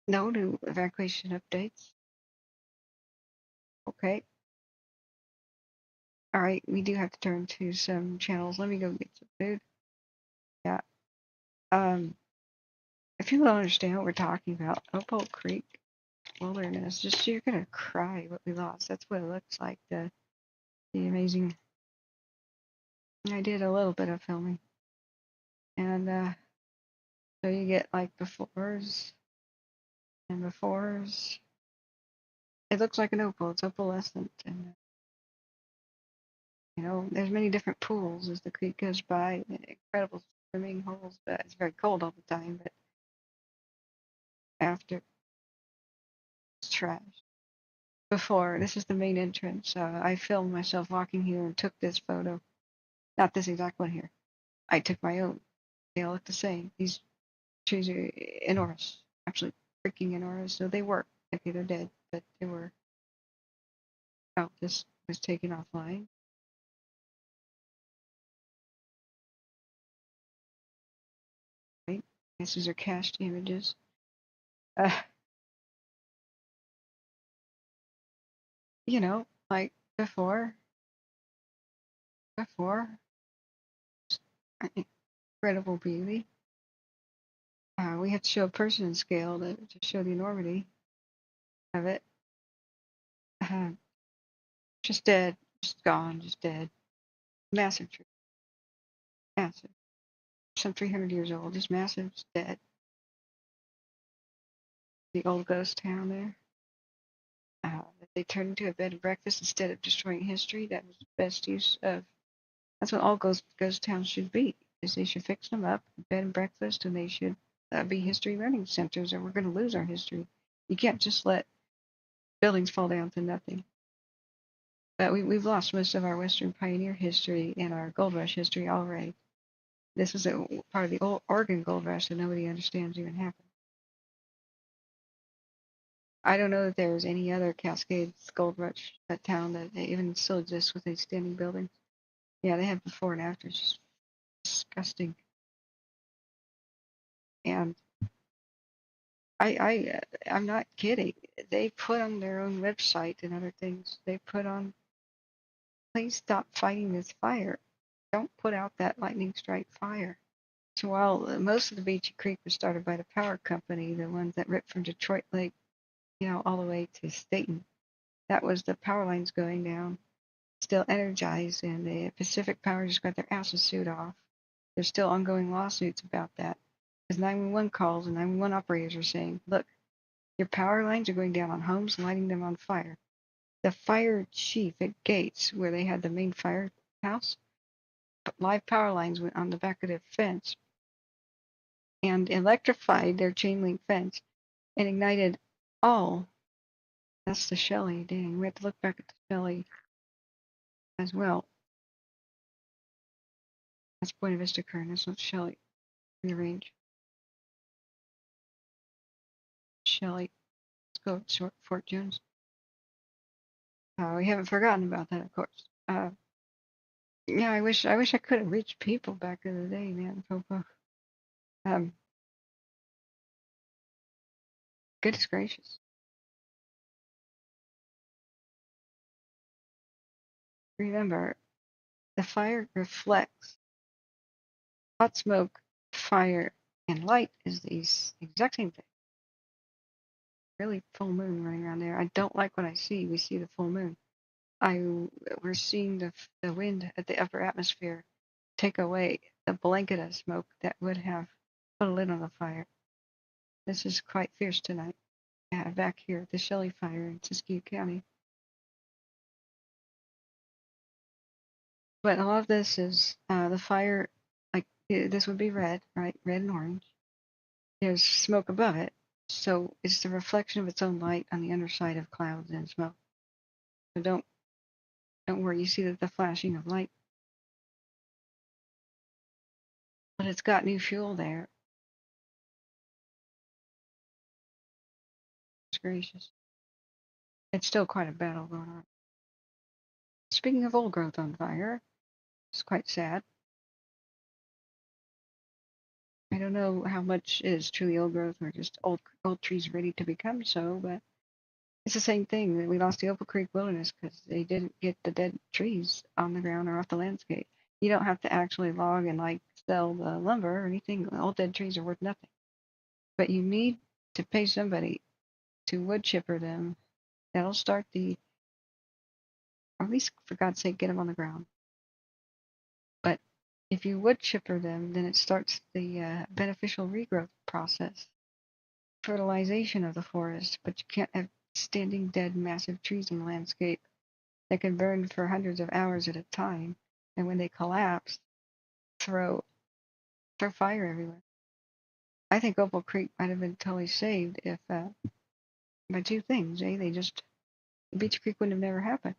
No new evacuation updates. Okay. All right, we do have to turn to some channels. Let me go get some food. Yeah. If you don't understand what we're talking about, Opal Creek Wilderness, just you're gonna cry what we lost. That's what it looks like. The amazing. I did a little bit of filming, and so you get like befores and befores. It looks like an opal. It's opalescent, and you know, there's many different pools as the creek goes by. Incredible swimming holes, but it's very cold all the time. But after, it's trash. Before, this is the main entrance. I filmed myself walking here and took this photo. Not this exact one here. I took my own. They all look the same. These trees are enormous, absolutely freaking enormous. So they were. Okay, they're dead, but they were. Oh, this was taken offline. Right. These are cached images. You know, like before, incredible beauty. We have to show a person in scale to show the enormity of it. Just dead, just gone, just dead. Massive tree, massive. Some 300 years old, just massive, just dead. The old ghost town there. That they turned into a bed and breakfast instead of destroying history. That was the best use of. That's what all ghost towns should be. Is they should fix them up, bed and breakfast, and they should be history learning centers, or we're going to lose our history. You can't just let buildings fall down to nothing. But we've lost most of our Western pioneer history and our gold rush history already. This is a part of the old Oregon gold rush that nobody understands even happened. I don't know that there's any other Cascades gold rush town that even still exists with these standing buildings. Yeah, they have before and after. It's just disgusting. And I'm not kidding. They put on their own website and other things. They put on, please stop fighting this fire. Don't put out that lightning strike fire. So while most of the Beachy Creek was started by the power company, the ones that ripped from Detroit Lake, you know, all the way to Staten, that was the power lines going down, still energized, and the Pacific Power just got their asses sued off. There's still ongoing lawsuits about that. Because 911 calls and 911 operators are saying, look, your power lines are going down on homes, lighting them on fire. The fire chief at Gates, where they had the main firehouse, live power lines went on the back of their fence and electrified their chain link fence and ignited all. That's the Shelly. Dang, we have to look back at the Shelly as well. That's Buena Vista Kern. That's not Shelly. Rearrange. Shelly. Let's go short Fort Jones. We haven't forgotten about that, of course. Yeah, I wish I could have reached people back in the day, man, Popo. Goodness gracious. Remember, the fire reflects. Hot smoke, fire, and light is the exact same thing. Really full moon running around there. I don't like what I see. We see the full moon. We're seeing the wind at the upper atmosphere take away the blanket of smoke that would have put a lid on the fire. This is quite fierce tonight. Back here at the Shelly fire in Siskiyou County. But a lot of this is the fire, like this would be red, right? Red and orange. There's smoke above it, so it's the reflection of its own light on the underside of clouds and smoke. So don't worry, you see the flashing of light. But it's got new fuel there. It's gracious. It's still quite a battle going on. Speaking of old growth on fire, it's quite sad. I don't know how much is truly old growth or just old trees ready to become so, but it's the same thing. We lost the Opal Creek Wilderness because they didn't get the dead trees on the ground or off the landscape. You don't have to actually log and like sell the lumber or anything. All dead trees are worth nothing. But you need to pay somebody to wood chipper them. That'll start or at least for God's sake, get them on the ground. But if you wood chipper them, then it starts the beneficial regrowth process, fertilization of the forest. But you can't have standing dead massive trees in the landscape that can burn for hundreds of hours at a time, and when they collapse, throw fire everywhere. I think Opal Creek might have been totally saved if by two things. Beach Creek wouldn't have never happened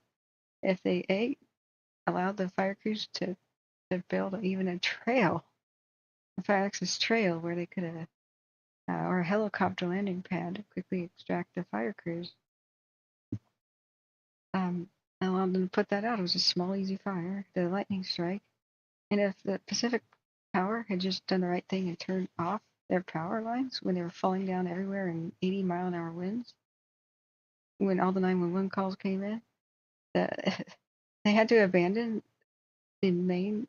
if they allowed the fire crews to build even a trail, a fire access trail where they could have or a helicopter landing pad to quickly extract the fire crews. Allowed them to put that out. It was a small, easy fire, the lightning strike. And if the Pacific Power had just done the right thing and turned off their power lines when they were falling down everywhere in 80-mile-an-hour winds, when all the 911 calls came in, they had to abandon the main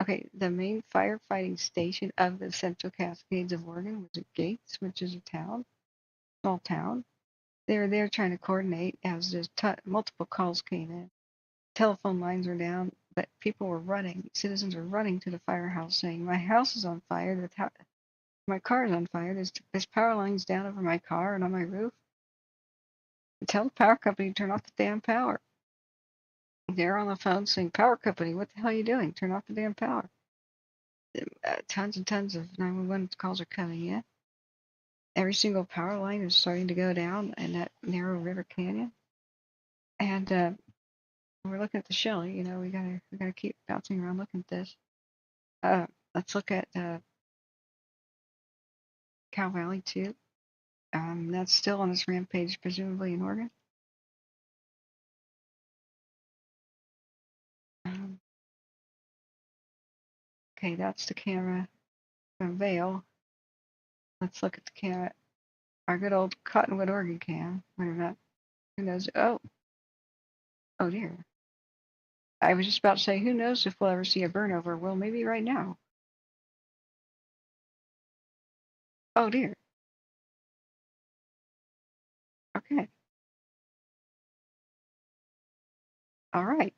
firefighting station of the Central Cascades of Oregon was at Gates, which is a small town. They were there trying to coordinate as multiple calls came in. Telephone lines were down, but people were running. Citizens were running to the firehouse saying, my house is on fire. My car is on fire. There's power lines down over my car and on my roof. Tell the power company to turn off the damn power. They're on the phone saying, power company, what the hell are you doing? Turn off the damn power. Tons and tons of 911 calls are coming in. Every single power line is starting to go down in that narrow river canyon. And we're looking at the Shelly. You know, we gotta keep bouncing around looking at this. Let's look at Cow Valley too. That's still on its rampage, presumably in Oregon. Okay, that's the camera from Vale. Let's look at the camera. Our good old Cottonwood, Oregon cam. Wait a minute. Who knows? Oh dear. I was just about to say, who knows if we'll ever see a burnover? Well, maybe right now. Oh dear. Okay. All right.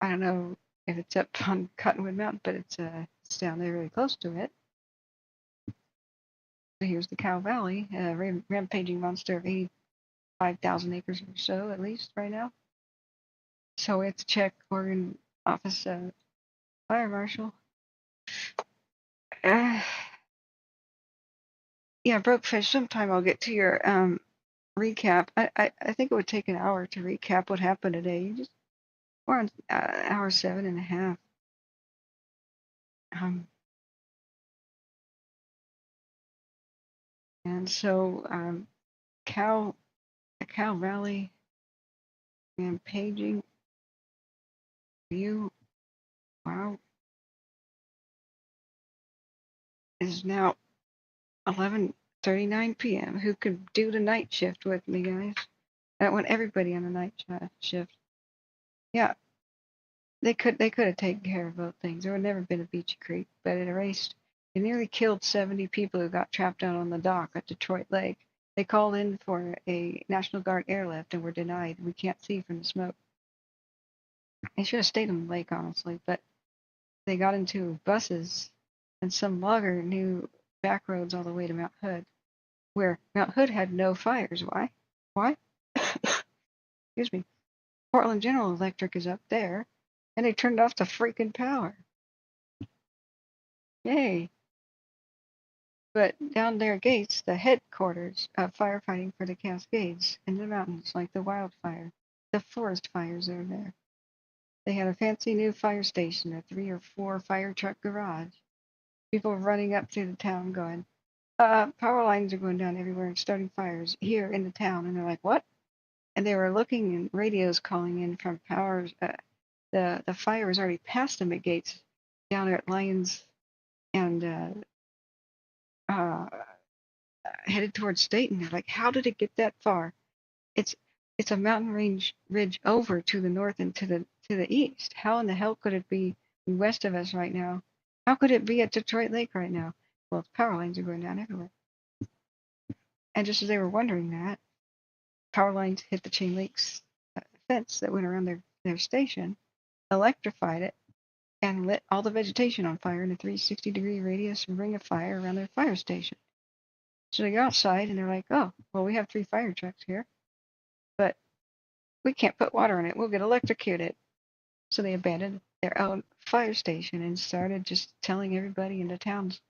I don't know if it's up on Cottonwood Mountain, but it's it's down there very close to it. So here's the Cow Valley, rampaging monster of 85,000 acres or so, at least right now. So we have to check Oregon Office Fire Marshal. Yeah, Brokefish, sometime I'll get to your recap. I think it would take an hour to recap what happened today. We're on hour 7.5. And so Cow Valley rampaging view, wow, is now 11:39 p.m. Who could do the night shift with me, guys? I want everybody on the night shift. Yeah, they could have taken care of both things. There would never been a Beachy Creek, but it erased. It nearly killed 70 people who got trapped out on the dock at Detroit Lake. They called in for a National Guard airlift and were denied. We can't see from the smoke. They should have stayed on the lake, honestly, but they got into buses, and some logger knew back roads all the way to Mount Hood, where Mount Hood had no fires. Why? Excuse me. Portland General Electric is up there, and they turned off the freaking power. Yay. But down there at Gates, the headquarters of firefighting for the Cascades in the mountains, like the wildfire, the forest fires are there. They had a fancy new fire station, a 3 or 4 fire truck garage. People running up through the town going, power lines are going down everywhere and starting fires here in the town. And they're like, what? And they were looking, and radios calling in from powers. The fire was already past them at Gates, down there at Lyons, and headed towards Staten. They're like, how did it get that far? It's a mountain ridge over to the north and to the east. How in the hell could it be west of us right now? How could it be at Detroit Lake right now? Well, the power lines are going down everywhere. And just as they were wondering that, power lines hit the chain link's fence that went around their station, electrified it, and lit all the vegetation on fire in a 360-degree radius ring of fire around their fire station. So they go outside and they're like, oh, well, we have 3 fire trucks here, but we can't put water in it. We'll get electrocuted. So they abandoned their own fire station and started just telling everybody in the towns,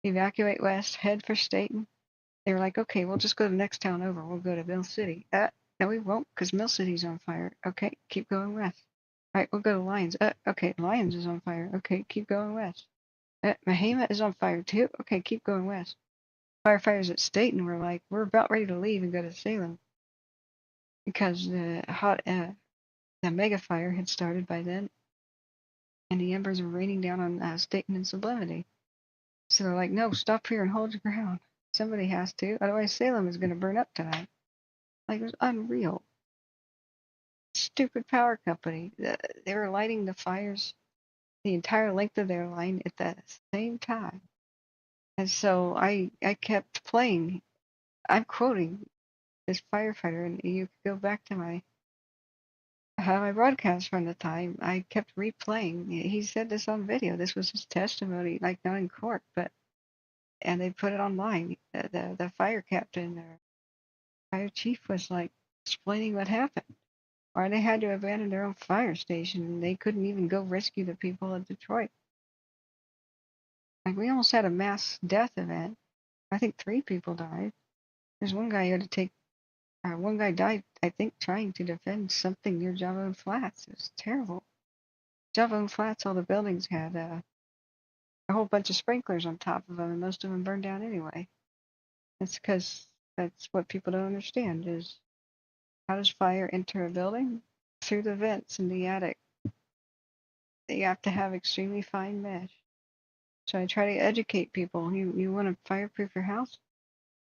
evacuate west, head for Staten. They were like, okay, we'll just go to the next town over. We'll go to Mill City. No, we won't, because Mill City's on fire. Okay, keep going west. All right, we'll go to Lyons. Okay, Lyons is on fire. Okay, keep going west. Mahama is on fire too. Okay, keep going west. Firefighters at Staten were like, we're about ready to leave and go to Salem, because the mega fire had started by then, and the embers were raining down on Staten and Sublimity. So they're like, no, stop here and hold your ground. Somebody has to, otherwise Salem is going to burn up tonight. Like, it was unreal. Stupid power company. They were lighting the fires the entire length of their line at the same time. And so I kept playing. I'm quoting this firefighter, and you could go back to my broadcast from the time. I kept replaying. He said this on video. This was his testimony, like not in court, and they put it online. The fire captain or fire chief was like explaining what happened. Why they had to abandon their own fire station, and they couldn't even go rescue the people of Detroit. Like, we almost had a mass death event. I think 3 people died. There's one guy who had to take. One guy died, I think, trying to defend something near Javon Flats. It was terrible. Javon Flats, all the buildings had a whole bunch of sprinklers on top of them, and most of them burned down anyway. It's because that's what people don't understand is, how does fire enter a building? Through the vents in the attic. You have to have extremely fine mesh. So I try to educate people. You want to fireproof your house?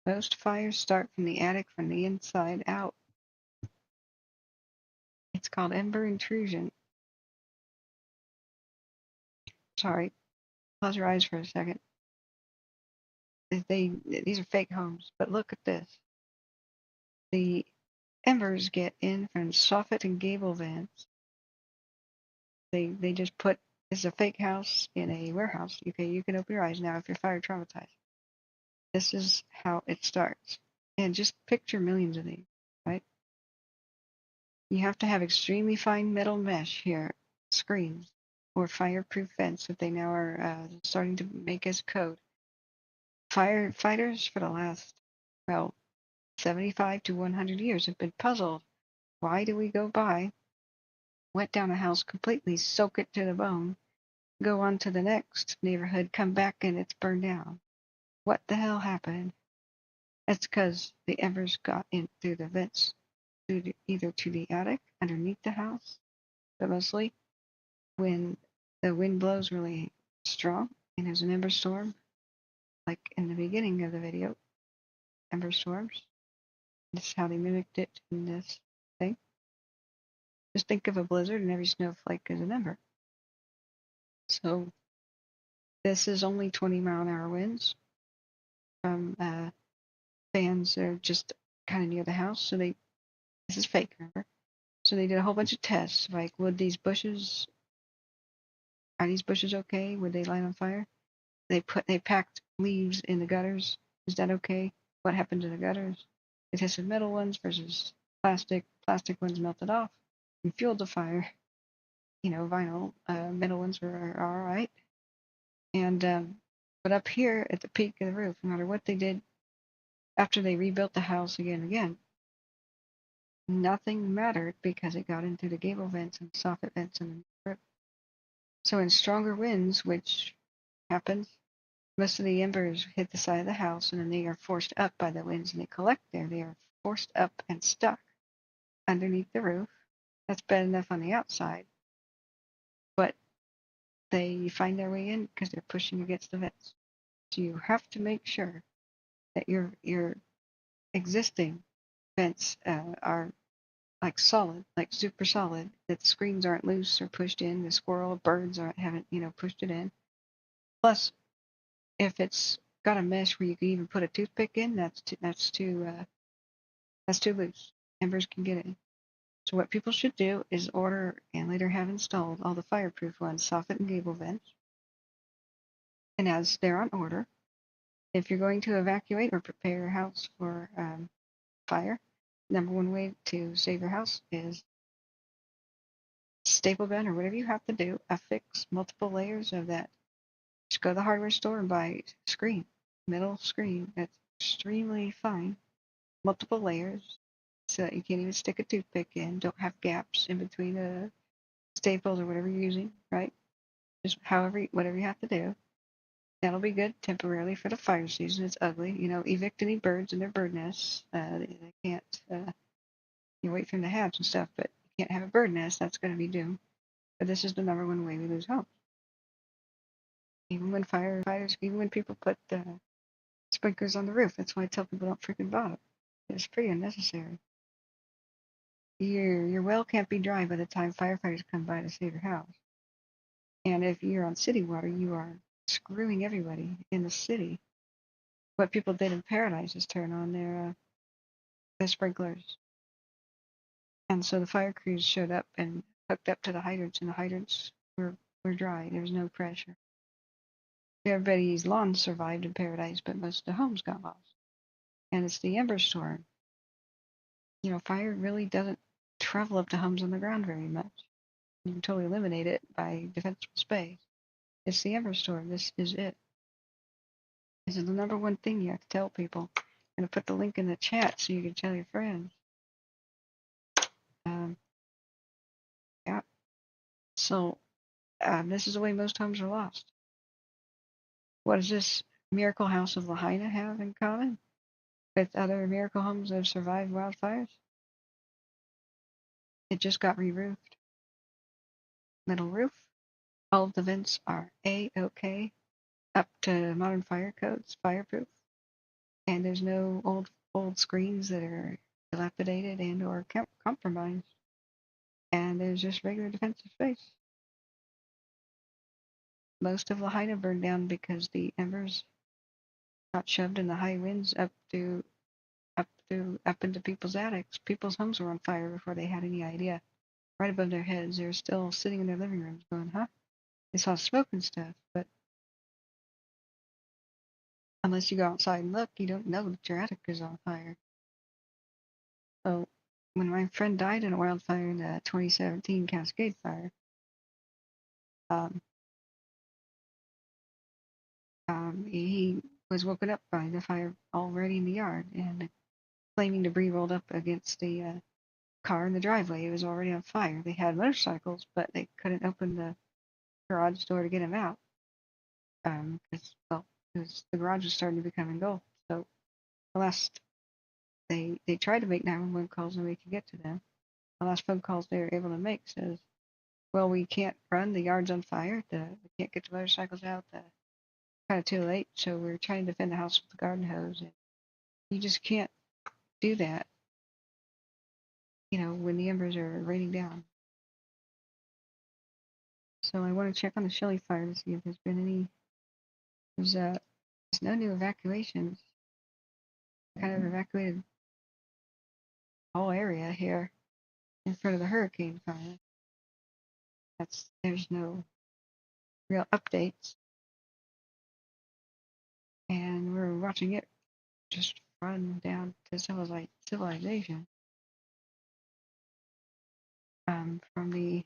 Most fires start from the attic, from the inside out. It's called ember intrusion. Sorry, close your eyes for a second. These are fake homes, but look at this. The embers get in from soffit and gable vents. They just put is a fake house in a warehouse. Okay, you can open your eyes now if you're fire traumatized. This is how it starts. And just picture millions of these, right? You have to have extremely fine metal mesh here, screens, or fireproof vents that they now are starting to make as code. Firefighters for the last, well, 75 to 100 years have been puzzled. Why do we go by, wet down a house completely, soak it to the bone, go on to the next neighborhood, come back and it's burned down? What the hell happened? That's because the embers got in through the vents, either to the attic, underneath the house, but mostly when the wind blows really strong and there's an ember storm, like in the beginning of the video, ember storms. This is how they mimicked it in this thing. Just think of a blizzard and every snowflake is an ember. So this is only 20-mile-an-hour winds from fans that are just kind of near the house. So this is fake, remember? So they did a whole bunch of tests, like are these bushes okay? Would they light on fire? They packed leaves in the gutters. Is that okay? What happened to the gutters? They tested metal ones versus plastic. Plastic ones melted off and fueled the fire. Vinyl metal ones were all right. And but up here at the peak of the roof, no matter what they did after they rebuilt the house again and again, nothing mattered because it got into the gable vents and soffit vents in the roof. So in stronger winds, which happens, most of the embers hit the side of the house and then they are forced up by the winds and they collect there. They are forced up and stuck underneath the roof. That's bad enough on the outside, but they find their way in because they're pushing against the vents. So you have to make sure that your existing vents are like solid, like super solid, that the screens aren't loose or pushed in, the squirrel or birds haven't pushed it in. Plus, if it's got a mesh where you can even put a toothpick in, that's too loose. Embers can get in. So what people should do is order and later have installed all the fireproof ones, soffit and gable vents. And as they're on order, if you're going to evacuate or prepare your house for fire, number one way to save your house is staple gun or whatever you have to do, affix multiple layers of that. Just go to the hardware store and buy screen, metal screen that's extremely fine, multiple layers, so that you can't even stick a toothpick in, don't have gaps in between the staples or whatever you're using, right? Just whatever you have to do. That'll be good temporarily for the fire season. It's ugly. Evict any birds in their bird nests. They can't, you wait for them to hatch and stuff, but you can't have a bird nest. That's going to be doomed. But this is the number one way we lose homes. Even when people put sprinklers on the roof. That's why I tell people don't freaking bother. It's pretty unnecessary. Your well can't be dry by the time firefighters come by to save your house. And if you're on city water, you are screwing everybody in the city. What people did in Paradise is turn on their sprinklers. And so the fire crews showed up and hooked up to the hydrants, and the hydrants were dry. There was no pressure. Everybody's lawn survived in Paradise, but most of the homes got lost. And it's the ember storm. Fire really doesn't travel up to homes on the ground very much. You can totally eliminate it by defensible space. It's the ember storm. This is it. This is the number one thing you have to tell people. I'm going to put the link in the chat so you can tell your friends. Yeah. So this is the way most homes are lost. What does this miracle house of Lahaina have in common with other miracle homes that have survived wildfires? It just got re-roofed. Metal roof. All of the vents are A-OK, up to modern fire codes, fireproof. And there's no old screens that are dilapidated and or compromised. And there's just regular defensive space. Most of Lahaina burned down because the embers got shoved in the high winds up into people's attics. People's homes were on fire before they had any idea. Right above their heads, they were still sitting in their living rooms going, huh? they saw smoke and stuff, but unless you go outside and look, you don't know that your attic is on fire. So when my friend died in a wildfire in the 2017 Cascade Fire, he was woken up by the fire already in the yard, and flaming debris rolled up against the car in the driveway. It was already on fire. They had motorcycles, but they couldn't open the garage door to get him out because the garage was starting to become engulfed. So the last they tried to make 911 calls, and we could get to them. The last phone calls they were able to make says, well, we can't run, the yard's on fire, we can't get the motorcycles out, kind of too late, so we're trying to defend the house with the garden hose, and you just can't do that, when the embers are raining down. So I want to check on the Shelly fire to see if there's been any, there's no new evacuations, kind of evacuated the whole area here in front of the hurricane fire. There's no real updates, and we're watching it just run down to civilization from the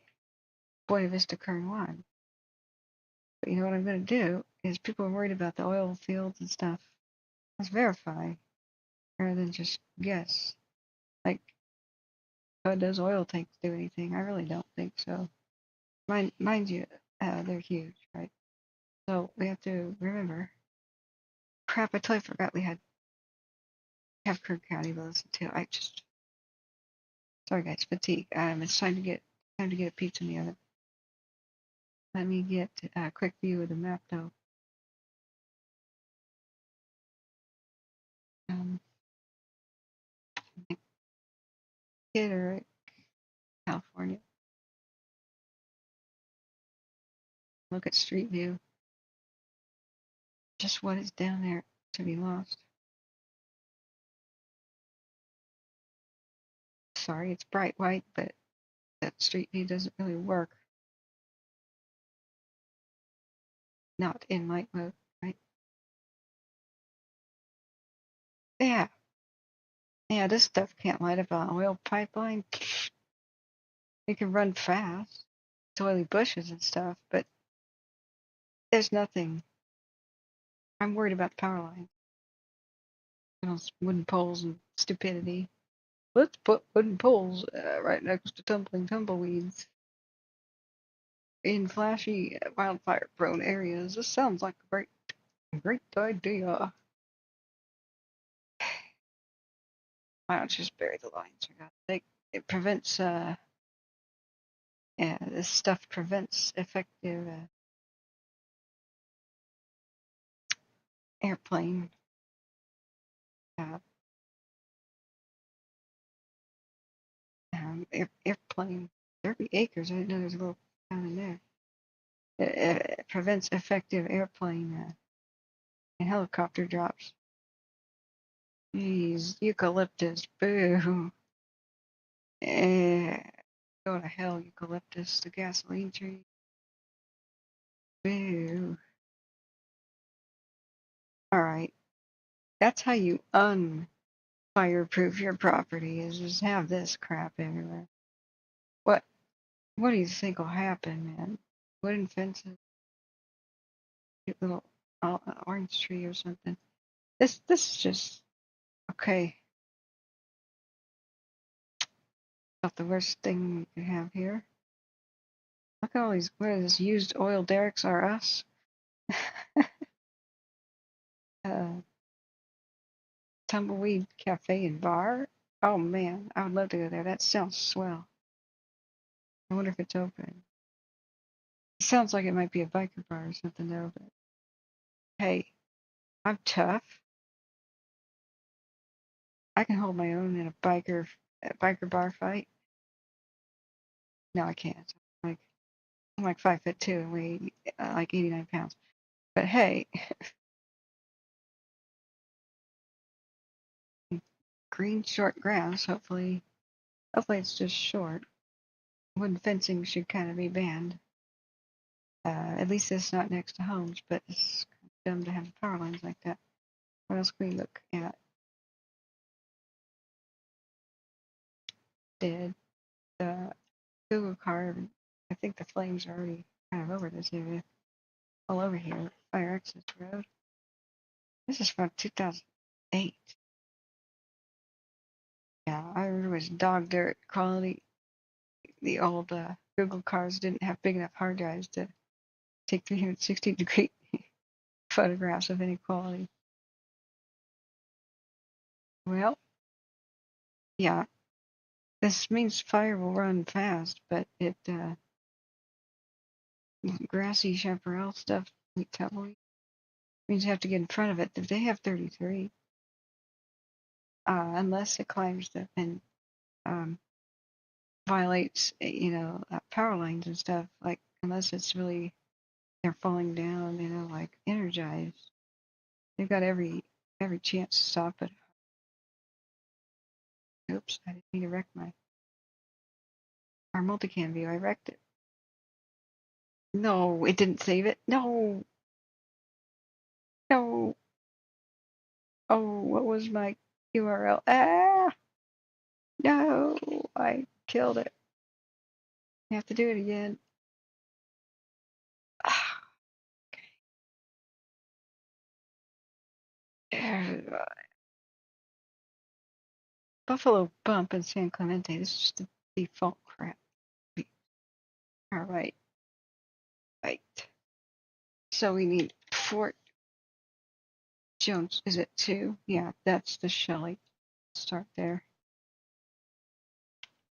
Buena Vista Kern line. But you know what I'm going to do is people are worried about the oil fields and stuff. Let's verify rather than just guess. Like, does oil tanks do anything? I really don't think so. Mind you, they're huge, right? So we have to remember. Crap, I totally forgot we have Kern County to listen to. Sorry guys, fatigue. It's time to get a pizza in the oven. Let me get a quick view of the map though. Gator, California. Look at Street View. Just what is down there to be lost. Sorry, it's bright white, but that Street View doesn't really work. Not in light mode, right? Yeah. Yeah, this stuff can't light up an oil pipeline. It can run fast. It's oily bushes and stuff, but there's nothing. I'm worried about the power lines. Those wooden poles and stupidity. Let's put wooden poles right next to tumbling tumbleweeds in flashy, wildfire-prone areas. This sounds like a great idea. Why don't you just bury the lines? It prevents, this stuff prevents effective airplane. Airplane. Derby Acres. I didn't know there's a little town in there. It prevents effective airplane and helicopter drops. Jeez, eucalyptus. Boo. Go to hell, eucalyptus, the gasoline tree. Boo. Alright. That's how you unfireproof your property, is just have this crap everywhere. What do you think will happen, man? Wooden fences, cute little orange tree or something. This is just okay. Not the worst thing you can have here. Look at all these. What are these used oil derricks? Are us? Tumbleweed Cafe and Bar. Oh man, I would love to go there. That sounds swell. I wonder if it's open. It sounds like it might be a biker bar or something though. But hey, I'm tough. I can hold my own in a biker bar fight. No, I can't. I'm like 5'2" and weigh like 89 pounds. But hey, green short grass. Hopefully it's just short. Wooden fencing should kind of be banned. At least it's not next to homes, but it's dumb to have power lines like that. What else can we look at? Did the Google car, I think the flames are already kind of over this area, all over here, Fire Access Road. This is from 2008. Yeah, I remember it was dog dirt quality. The old Google cars didn't have big enough hard drives to take 360-degree photographs of any quality. Well, yeah, this means fire will run fast, but it grassy chaparral stuff, means you have to get in front of it. If they have 33, unless it climbs and violates, power lines and stuff, like unless it's really they're falling down, like energized, they've got every chance to stop it. Oops, I didn't mean to wreck our multicam view. I wrecked it. No, it didn't save it. No. No. Oh, what was my URL? Ah! No, I killed it. I have to do it again. Buffalo Bump and San Clemente. This is the default crap. All right. Right. So we need Fort Jones. Is it 2? Yeah, that's the Shelly. Start there.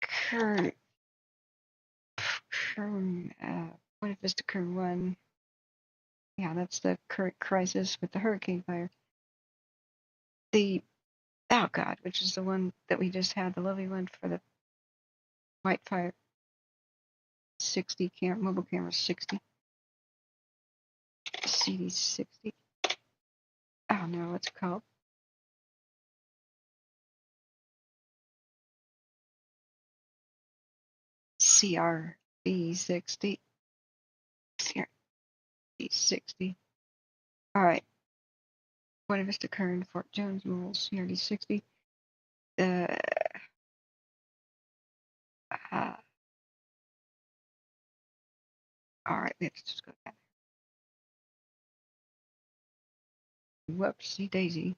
Kern. What if it's the Kern 1? Yeah, that's the current crisis with the hurricane fire. The Oh God, which is the one that we just had, the lovely one for the Wildfire 60 mobile camera 60. CD 60. I don't know what's it called. CRB 60. CRB 60. All right. What if it's the Kern Fort Jones Mobile CRD 60? All right, let's just go back. Whoopsie daisy.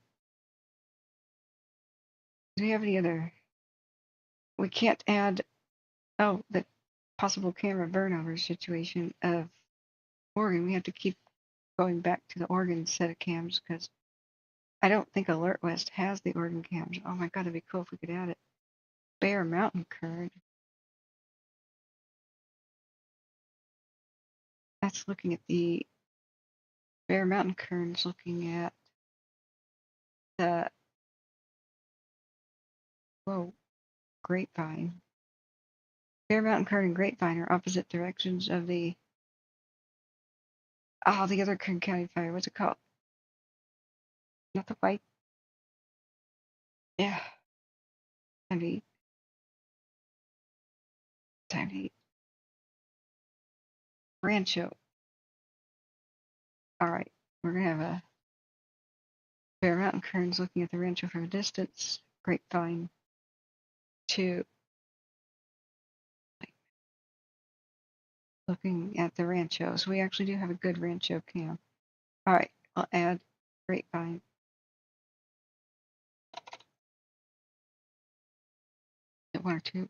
Do we have any other? We can't add. Oh, the possible camera burnover situation of Oregon. We have to keep going back to the Oregon set of cams because I don't think Alert West has the Oregon cams. Oh my God, it'd be cool if we could add it. Bear Mountain Kern. That's looking at the Bear Mountain Kern's looking at the Grapevine. Bear Mountain Kern and Grapevine are opposite directions of the other Kern County fire. What's it called? Not the white. Yeah. Time to eat. Time to eat. Rancho. All right. We're going to have a Bear Mountain Kern's looking at the Rancho from a distance. Grapevine 2. Looking at the Rancho. So we actually do have a good Rancho cam. All right. I'll add Grapevine. At 1 or 2.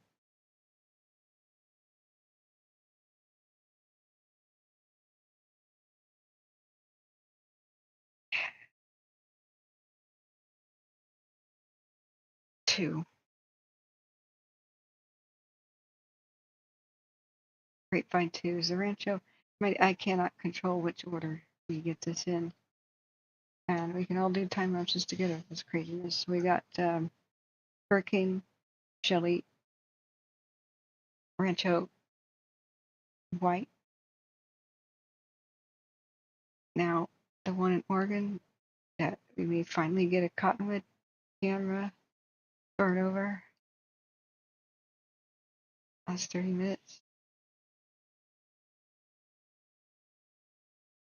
Grapevine 2 is the Rancho. I cannot control which order we get this in. And we can all do time lapses together with this craziness. We got Hurricane, Shelly, Rancho, White. Now, the one in Oregon that we may finally get a Cottonwood camera burn over. Last 30 minutes.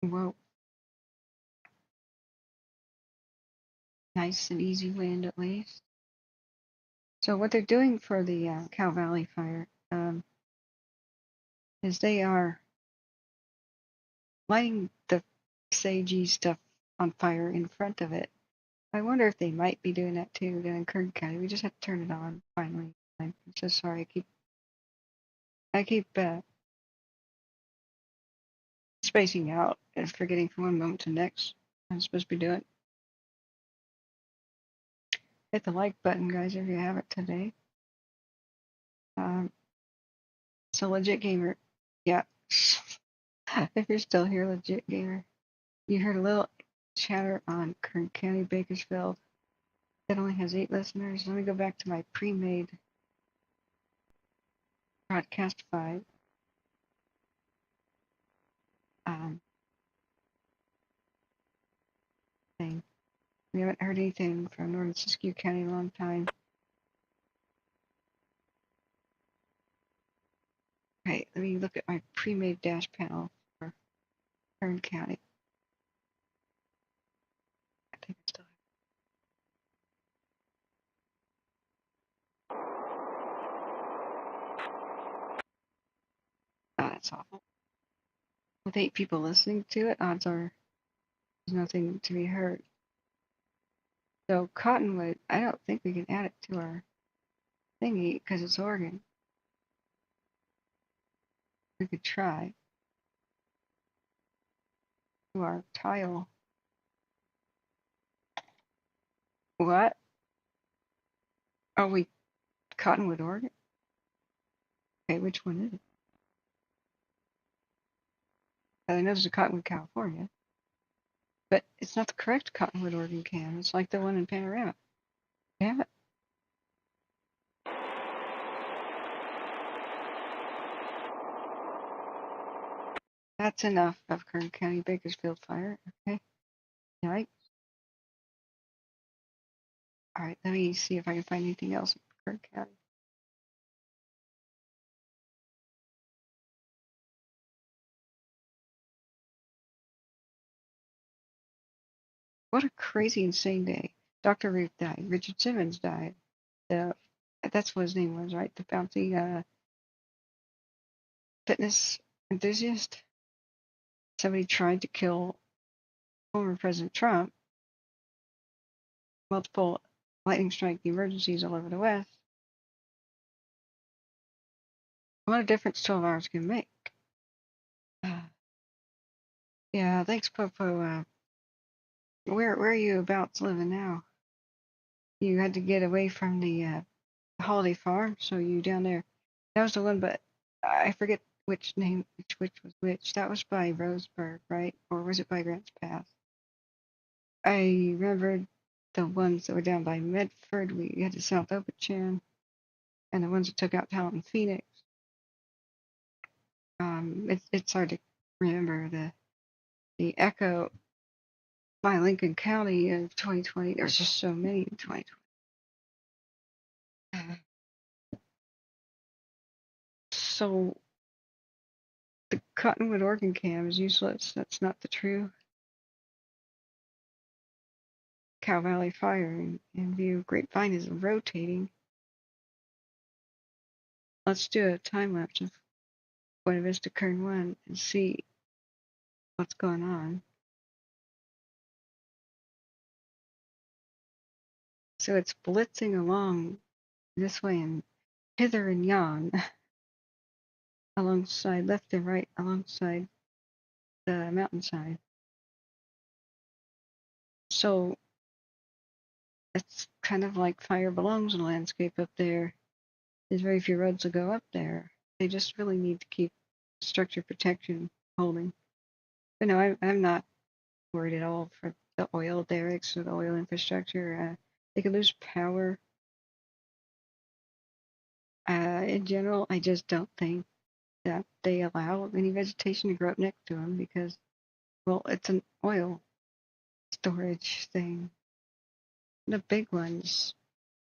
Whoa. Nice and easy wind at least. So what they're doing for the Cow Valley fire is they are lighting the sagey stuff on fire in front of it. I wonder if they might be doing that too down in Kern County. We just have to turn it on finally. I'm so sorry. I keep spacing out and forgetting from one moment to the next. I'm supposed to be doing. Hit the like button, guys, if you haven't today. So Legit Gamer, yeah. If you're still here, Legit Gamer, you heard a little chatter on Kern County, Bakersfield. It only has 8 listeners. Let me go back to my pre-made broadcast 5. Thing. We haven't heard anything from Northern Siskiyou County in a long time. Right, let me look at my pre-made dash panel for Kern County. I think it's still. Oh, that's awful. With 8 people listening to it, odds are there's nothing to be heard. So Cottonwood, I don't think we can add it to our thingy because it's Oregon. We could try. To our tile. What? Oh, we Cottonwood, Oregon? Okay, which one is it? I know there's a Cottonwood, California. But it's not the correct Cottonwood, Oregon cam. It's like the one in Panorama. Damn it. That's enough of Kern County Bakersfield fire. Okay. Yikes. Alright, let me see if I can find anything else in Kern County. What a crazy, insane day. Dr. Ruth died. Richard Simmons died. That's what his name was, right? The bouncy fitness enthusiast. Somebody tried to kill former President Trump. Multiple lightning strike emergencies all over the West. What a difference 12 hours can make. Yeah, thanks, Popo. Where are you about living now? You had to get away from the holiday farm, so you down there. That was the one, but I forget which name, which was which. That was by Roseburg, right? Or was it by Grants Pass? I remembered the ones that were down by Medford. We had to South Opeachan, and the ones that took out Talent and Phoenix. It's hard to remember the echo by Lincoln County of 2020. There's just so many in 2020. So the Cottonwood Oregon cam is useless. That's not the true Cow Valley fire in view. Grapevine is rotating. Let's do a time lapse of Buena Vista Kern 1 and see what's going on. So it's blitzing along this way and hither and yon alongside left and right alongside the mountainside. So it's kind of like fire belongs in a landscape up there. There's very few roads that go up there. They just really need to keep structure protection holding. But no, I'm not worried at all for the oil derricks or the oil infrastructure. They could lose power. In general, I just don't think that they allow any vegetation to grow up next to them because, well, it's an oil storage thing. The big ones,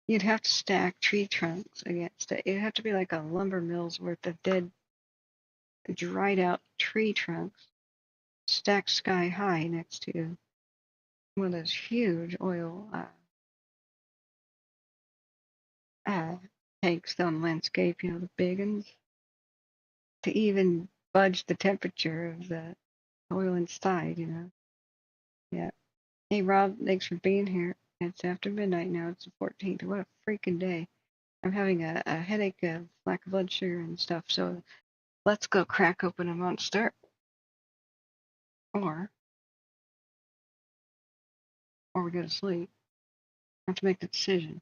you'd have to stack tree trunks against it. It'd have to be like a lumber mill's worth of dead, dried out tree trunks stacked sky high next to one of those huge oil tanks on the landscape, you know, the big ones, to even budge the temperature of the oil inside, you know. Yeah. Hey, Rob, thanks for being here. It's after midnight now. It's the 14th. What a freaking day. I'm having a headache, lack of blood sugar and stuff, so let's go crack open a Monster. Or we go to sleep. I have to make the decision.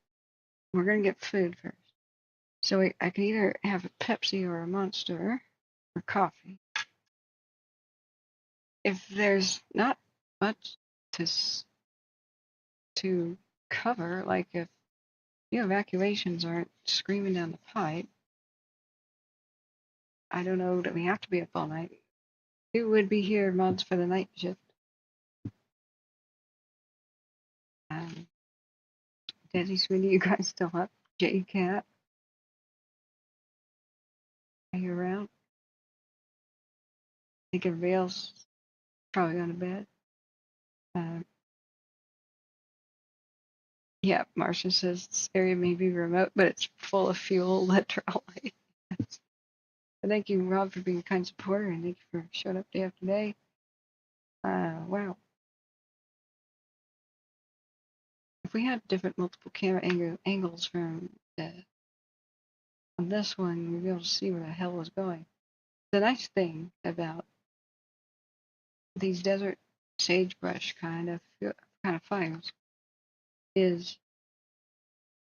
We're going to get food first. So I can either have a Pepsi or a Monster or coffee. If there's not much to cover, like if evacuations aren't screaming down the pipe, I don't know that we have to be up all night. Who would be here, mods, for the night shift? Desi, Sweeney, you guys still up? J-Cat, are you around? I think everybody else probably gone to bed. Yeah, Marcia says this area may be remote, but it's full of fuel, literally. Thank you, Rob, for being a kind supporter, and thank you for showing up day after day. Wow. If we had different multiple camera angles from on this one, we'd be able to see where the hell was going. The nice thing about these desert sagebrush kind of fires is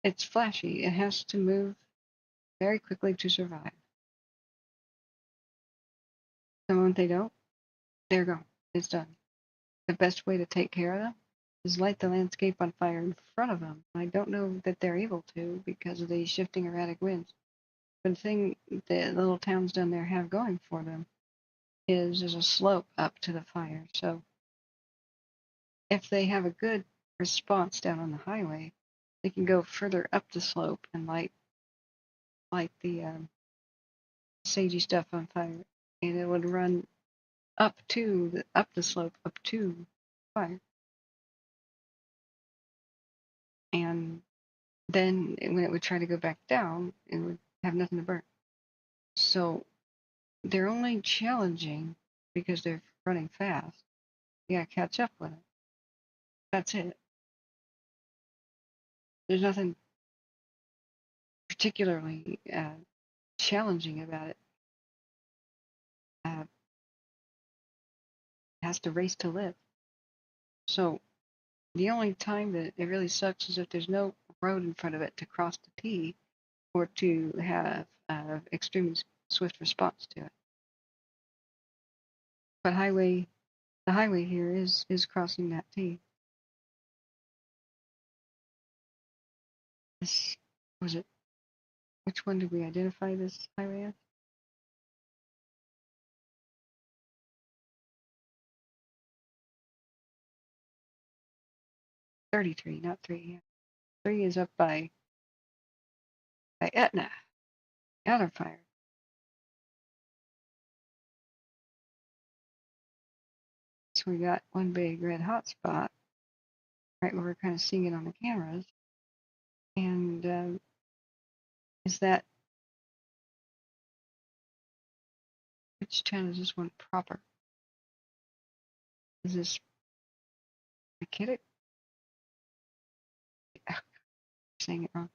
it's flashy. It has to move very quickly to survive. The moment they don't, they're gone. It's done. The best way to take care of them is light the landscape on fire in front of them. I don't know that they're able to because of the shifting erratic winds. But the thing the little towns down there have going for them is there's a slope up to the fire. So if they have a good response down on the highway, they can go further up the slope and light the sagey stuff on fire, and it would run up the slope up to fire. And then when it would try to go back down, it would have nothing to burn. So they're only challenging because they're running fast. You gotta catch up with it. That's it. There's nothing particularly challenging about it. It has to race to live. So the only time that it really sucks is if there's no road in front of it to cross the T or to have extremely swift response to it. But the highway here is crossing that T. This was it. Which one did we identify this highway as? $33, not 3. Yeah. 3 is up by Etna. Other fire. So we got one big red hot spot, right where we're kind of seeing it on the cameras. And is that, which town is this one proper? Is this McKittrick? Saying it wrong.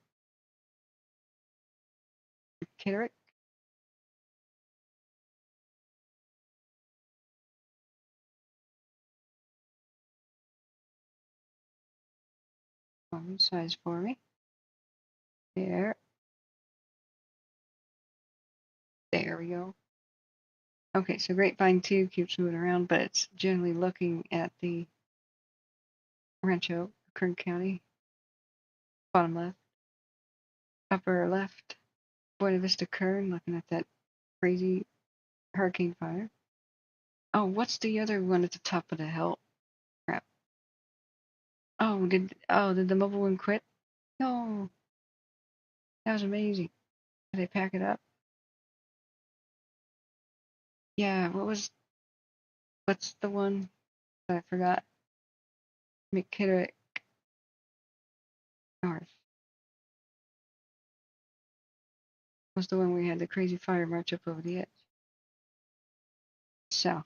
McKittrick? One size for me. There we go. Okay, so Grapevine 2 keeps moving around, but it's generally looking at the Rancho, Kern County, bottom left, upper left, Buena Vista Kern, looking at that crazy hurricane fire. Oh, what's the other one at the top of the hill? Crap. Oh, did the mobile one quit? No. That was amazing. Did they pack it up? Yeah, what was what's the one that I forgot? McKittrick North was the one we had the crazy fire march up over the edge. South.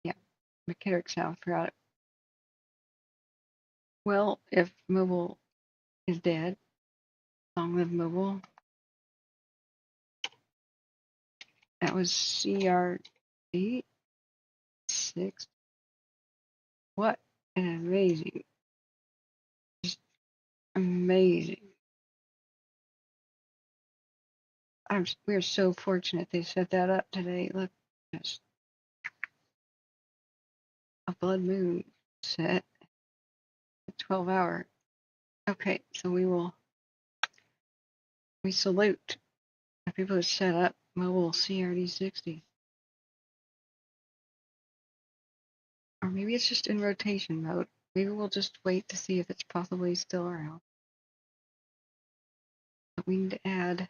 Yeah, McKittrick South, forgot it. Well, if Mobile is dead, long live Mobile. That was CR 8, 6. What an amazing, just amazing. We're so fortunate they set that up today. Look, just a blood moon set, a 12-hour. Okay, so we salute the people who set up Mobile CRD 60. Or maybe it's just in rotation mode. Maybe we'll just wait to see if it's possibly still around. But we need to add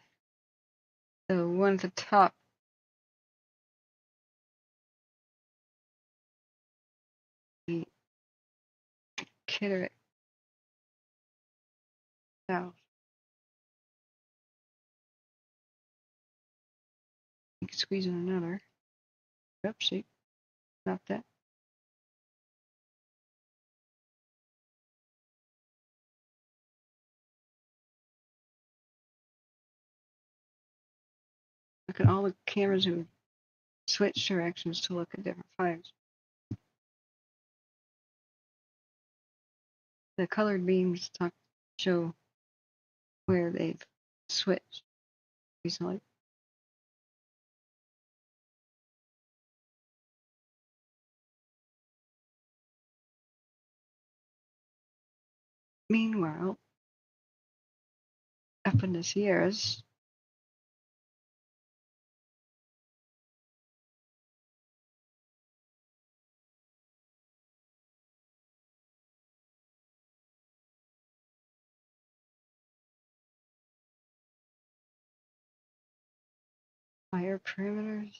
the one at the top. The Kitterick South. You can squeeze in another. Oopsie, not that. Look at all the cameras who switch directions to look at different fires. The colored beams show where they've switched recently. Meanwhile, up in the Sierras, fire perimeters,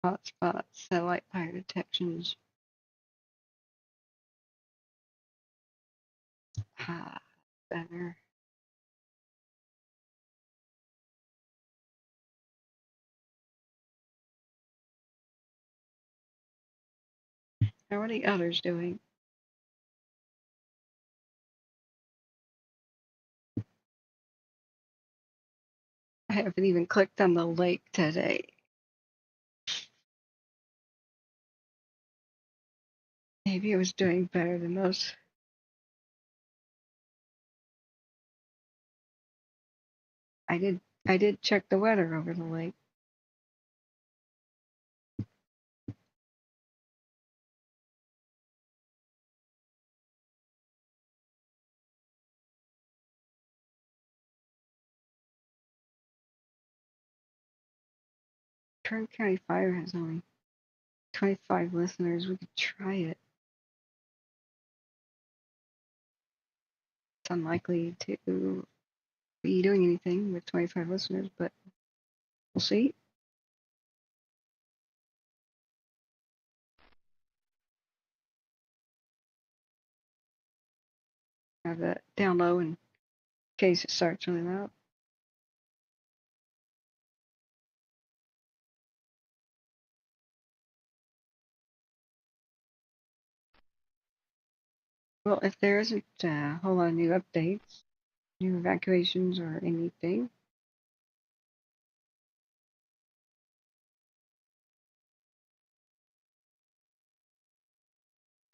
hotspots, satellite fire detections. Better. How are the others doing? I haven't even clicked on the lake today. Maybe it was doing better than most. I did check the weather over the lake. Kern County Fire has only 25 listeners. We could try it. It's unlikely to be doing anything with 25 listeners, but we'll see. Have that down low in case it starts really loud. Well, if there isn't a whole lot of new updates, new evacuations or anything,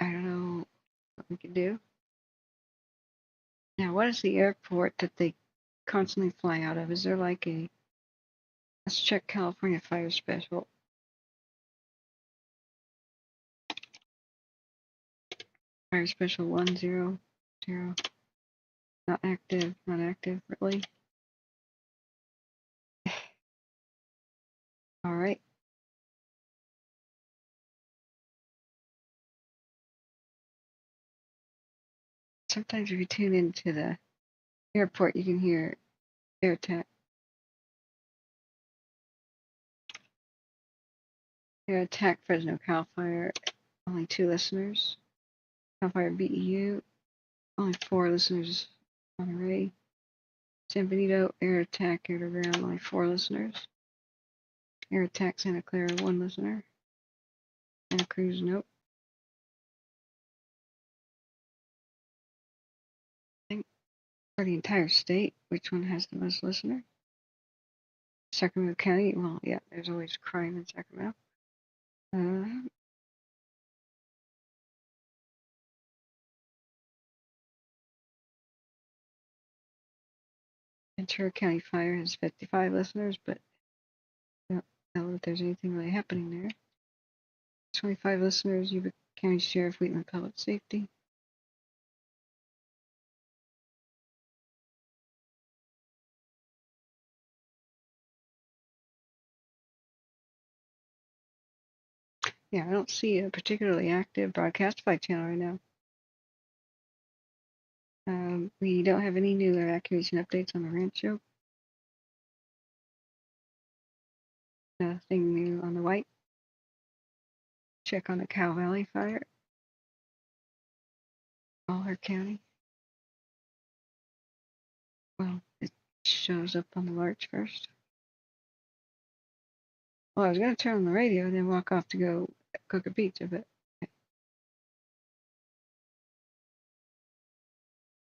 I don't know what we can do. Now, what is the airport that they constantly fly out of? Is there like a, let's check California Fire Special. Fire Special 100. Not active, really. All right. Sometimes if you tune into the airport, you can hear air attack. Air Attack Fresno Cal Fire, only 2 listeners. Cal Fire BEU, only 4 listeners. Monterey. San Benito, Air Attack Air to Ground, only 4 listeners. Air Attack Santa Clara, 1 listener. Santa Cruz, nope. I think for the entire state, which one has the most listeners? Sacramento County, well, yeah, there's always crime in Sacramento. Ventura County Fire has 55 listeners, but I don't know if there's anything really happening there. 25 listeners, Yuba County Sheriff, Wheatland Public Safety. Yeah, I don't see a particularly active Broadcastify channel right now. We don't have any new evacuation updates on the Rancho. Nothing new on the White. Check on the Cow Valley Fire. Malheur County. Well, it shows up on the Larch first. Well, I was going to turn on the radio and then walk off to go cook a pizza, but it's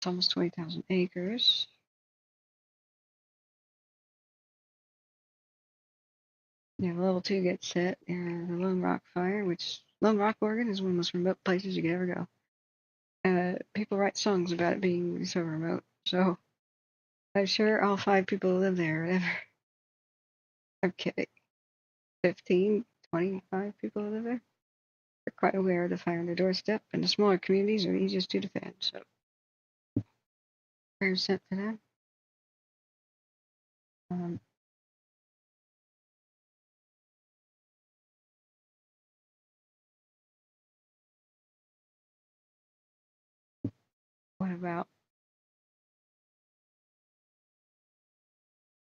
almost 20,000 acres. Yeah, level 2 gets set. The Lone Rock Fire, which Lone Rock, Oregon is one of the most remote places you could ever go. People write songs about it being so remote. So I'm sure all 5 people who live there or whatever. I'm kidding. 15, 25 people who live there. They're quite aware of the fire on their doorstep, and the smaller communities are easiest to defend. So prayers sent for them. What about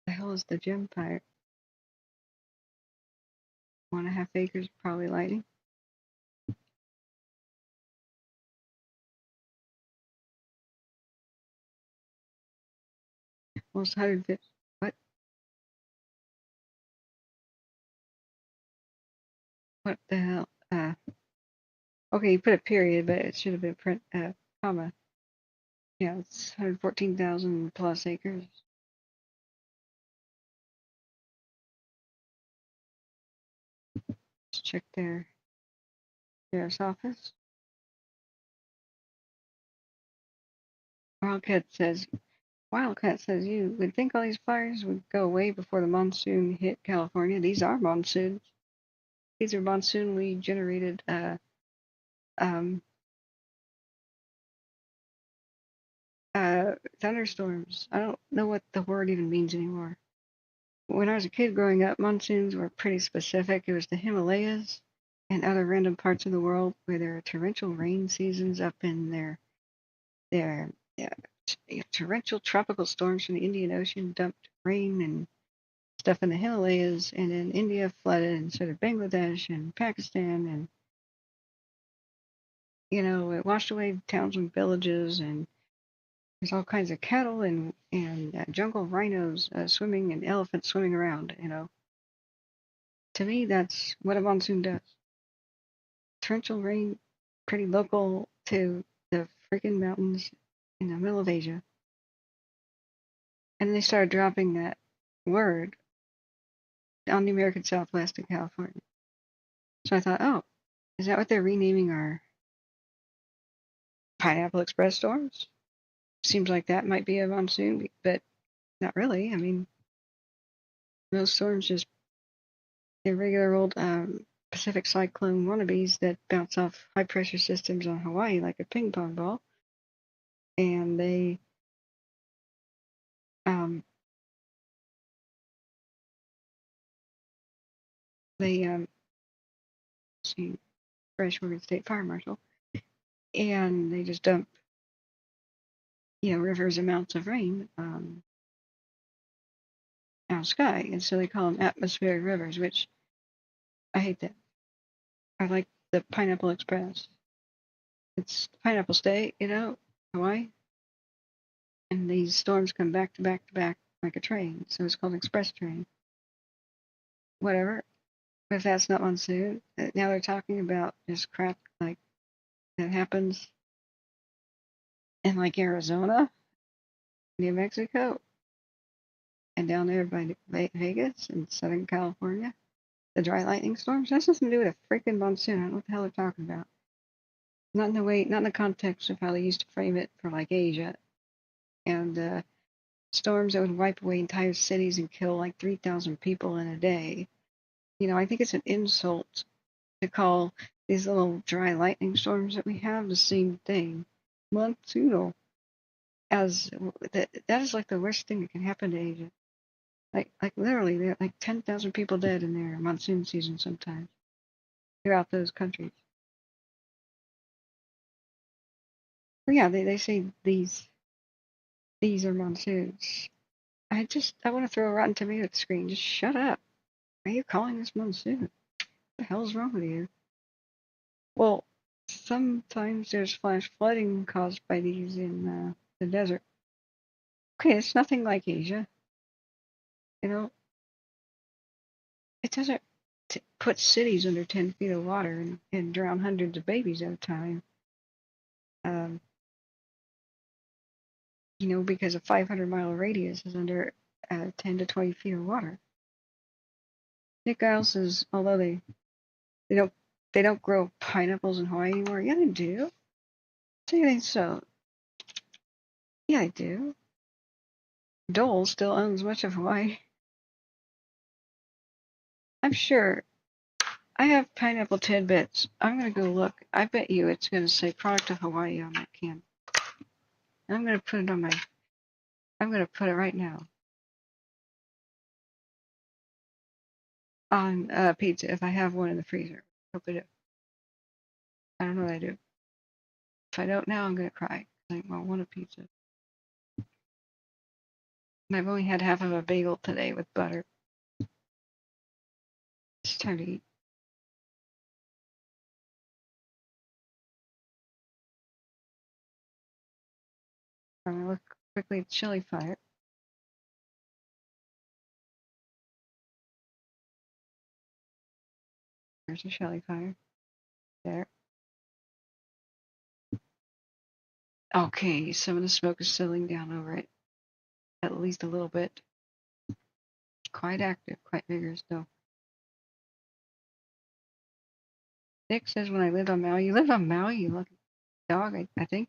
the hell is the gem fire? 1.5 acres, probably lighting. Almost 150. What? What the hell? Okay, you put a period, but it should have been print comma. Yeah, it's 114,000 plus acres. Let's check their sheriff's office. Wildcat says you would think all these fires would go away before the monsoon hit California. These are monsoons. These are monsoonly generated thunderstorms. I don't know what the word even means anymore. When I was a kid growing up, monsoons were pretty specific. It was the Himalayas and other random parts of the world where there are torrential rain seasons up in their torrential tropical storms from the Indian Ocean dumped rain and stuff in the Himalayas, and then India flooded, and so did Bangladesh and Pakistan, and it washed away towns and villages, and there's all kinds of cattle and jungle rhinos swimming and elephants swimming around. To me, that's what a monsoon does. Torrential rain, pretty local to the freaking mountains in the middle of Asia. And they started dropping that word on the American Southwest and California. So I thought, oh, is that what they're renaming our Pineapple Express storms? Seems like that might be a monsoon, but not really. I mean, most storms just, they're regular old Pacific cyclone wannabes that bounce off high pressure systems on Hawaii like a ping pong ball. And they see, Fresh Oregon State Fire Marshal, and they just dump, rivers amounts of rain out of the sky, and so they call them atmospheric rivers, which I hate that. I like the Pineapple Express. It's Pineapple State, you know, Hawaii. And these storms come back to back to back like a train, so it's called express train. Whatever. But if that's not monsoon, now they're talking about just crap like that happens in like Arizona, New Mexico, and down there by Vegas and Southern California. The dry lightning storms. That's nothing to do with a freaking monsoon. I don't know what the hell they're talking about. Not in the way, not in the context of how they used to frame it for like Asia. And storms that would wipe away entire cities and kill like 3,000 people in a day. You know, I think it's an insult to call these little dry lightning storms that we have the same thing, monsoonal, as that is like the worst thing that can happen to Asia. Like literally, there are like 10,000 people dead in their monsoon season sometimes throughout those countries. But yeah, they say these are monsoons. I want to throw a Rotten Tomato at the screen. Just shut up. Are you calling this monsoon? What the hell's wrong with you? Well, sometimes there's flash flooding caused by these in the desert. Okay, it's nothing like Asia. You know, it doesn't put cities under 10 feet of water and drown hundreds of babies at a time. You know, because a 500-mile radius is under 10 to 20 feet of water. Nick Giles says, although they don't grow pineapples in Hawaii anymore. Yeah, they do. Do you think so? Yeah, they do. Dole still owns much of Hawaii. I'm sure. I have pineapple tidbits. I'm gonna go look. I bet you it's gonna say product of Hawaii on that can. And I'm gonna put it on my. I'm gonna put it right now on pizza if I have one in the freezer. Hope I do. I don't know what I do. If I don't now, I'm gonna cry. I want a pizza. And I've only had half of a bagel today with butter. It's time to eat. I'm gonna look quickly at Shelly Fire. There's a Shelly Fire. There. Okay, some of the smoke is settling down over it. At least a little bit. Quite active, quite vigorous though. Nick says when I lived on Maui, you lived on Maui, you lucky dog, I think.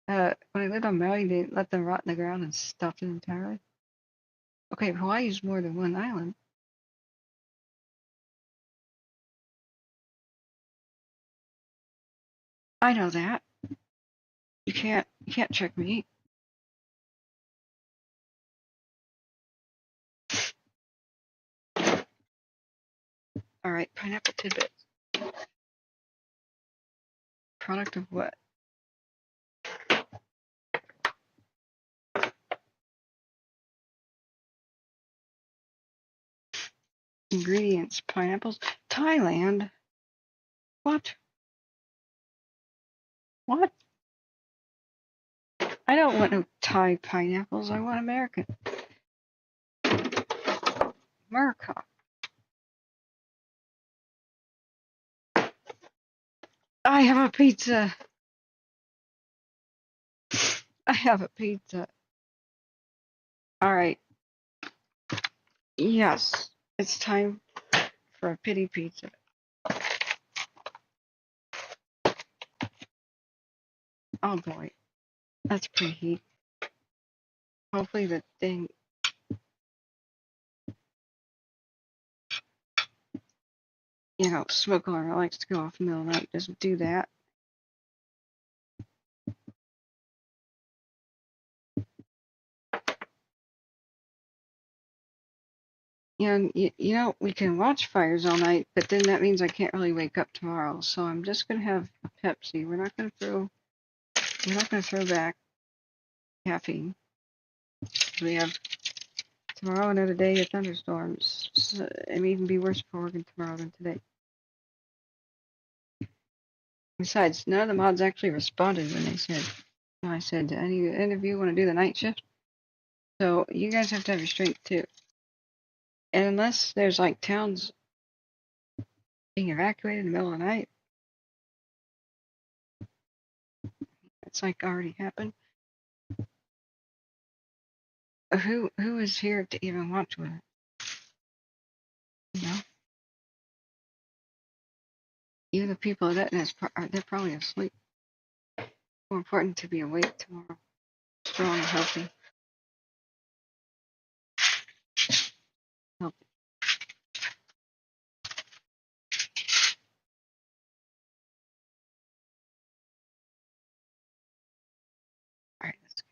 When I lived on Maui, they let them rot in the ground and stuffed it entirely. Okay, Hawaii's more than one island. I know that. You can't trick me. All right, pineapple tidbits. Product of what? Ingredients: pineapples. Thailand. What? What? I don't want no Thai pineapples. I want American. America. I have a pizza. I have a pizza. All right. Yes, it's time for a pity pizza. Oh boy, that's preheat. Hopefully the thing. You know, smoke alarm likes to go off in the middle of the night. Doesn't do that. And you know, we can watch fires all night, but then that means I can't really wake up tomorrow. So I'm just gonna have a Pepsi. We're not gonna throw back caffeine. We have tomorrow another day of thunderstorms. So it may even be worse for Oregon tomorrow than today. Besides, none of the mods actually responded when they said, I said, do any of you want to do the night shift? So you guys have to have your strength too. And unless there's like towns being evacuated in the middle of the night, it's like already happened. Who is here to even watch with it? You know? Even the people that they're probably asleep. More important to be awake tomorrow, strong and healthy. Healthy. All right, let's go.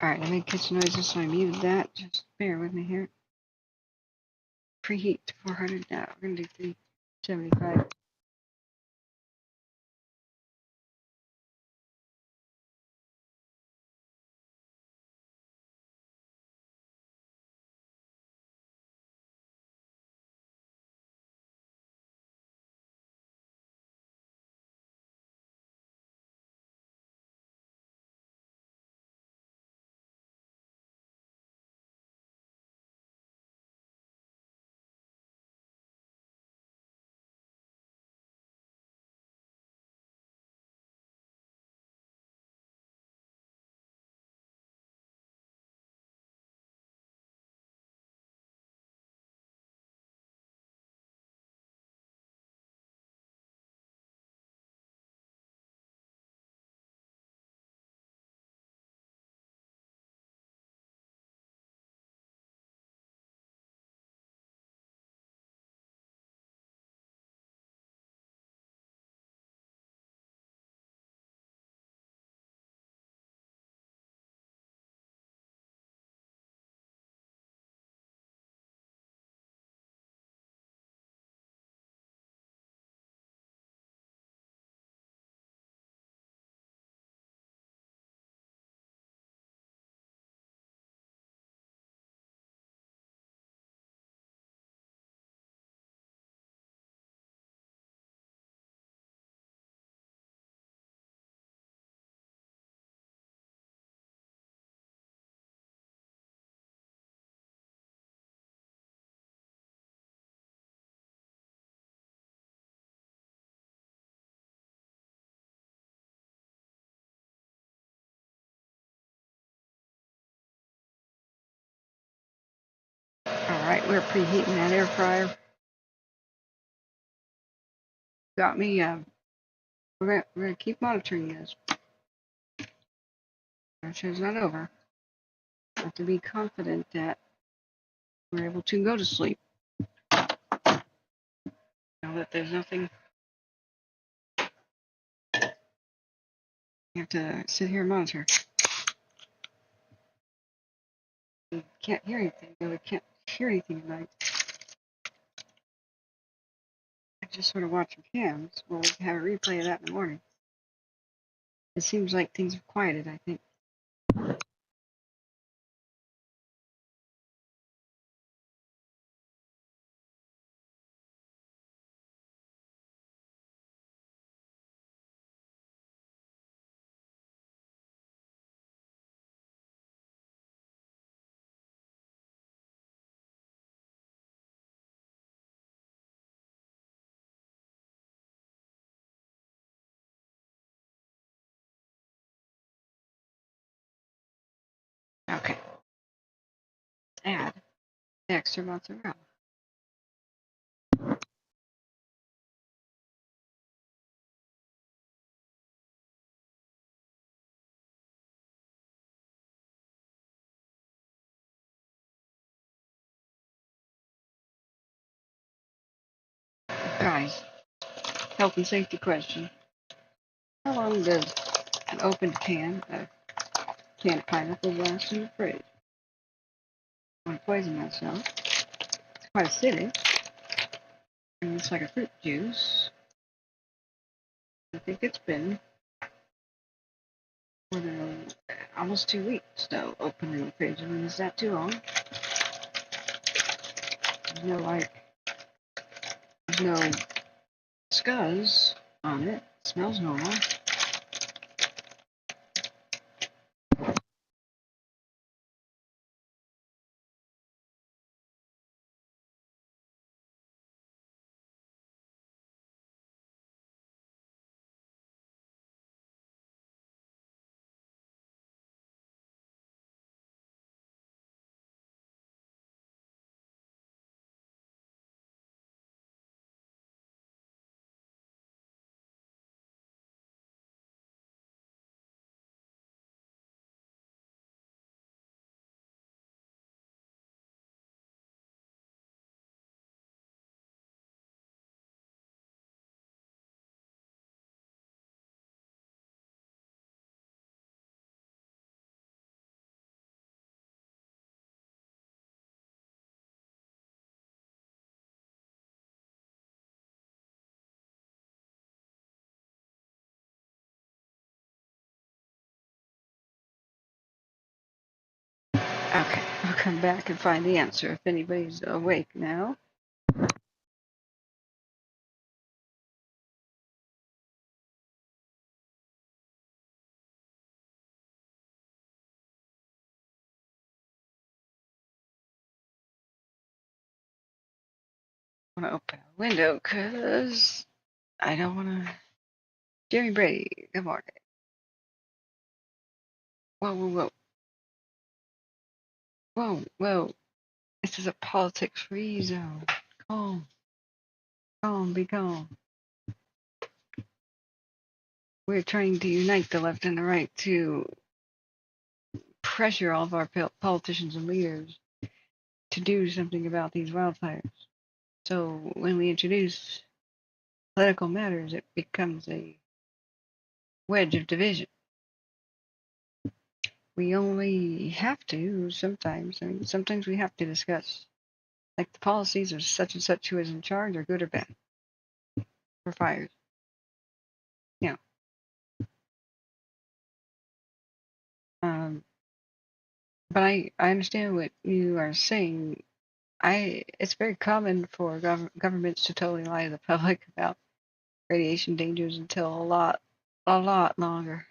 All right, I made kitchen noises, so I muted that. Just bear with me here. Preheat to 400 now. We're gonna do 375. All right, we're preheating that air fryer. Got me. We're gonna keep monitoring this. Our show's not over. Have to be confident that we're able to go to sleep. Now that there's nothing, you have to sit here and monitor. We can't hear anything. We can't hear anything at night. I just sort of watching cams. Well, we can have a replay of that in the morning. It seems like things have quieted, I think. Okay. Add the extra mozzarella. Guys, health and safety question. How long does an open can of canned pineapple last in the fridge? I want to poison myself. It's quite acidic. And it's like a fruit juice. I think it's been more than almost 2 weeks, though, open in the fridge. I mean, is that too long? There's no scuzz on it. It smells normal. Okay, I'll come back and find the answer if anybody's awake now. I want to open a window because I don't want to. Jerry Brady, good morning. Whoa, whoa, whoa. Whoa, whoa. This is a politics-free zone. Calm. Calm, be calm. We're trying to unite the left and the right to pressure all of our politicians and leaders to do something about these wildfires. So when we introduce political matters, it becomes a wedge of division. We only have to sometimes. I mean, sometimes we have to discuss, like the policies of such and such who is in charge are good or bad for fires. Yeah. But I understand what you are saying. It's very common for governments to totally lie to the public about radiation dangers until a lot longer,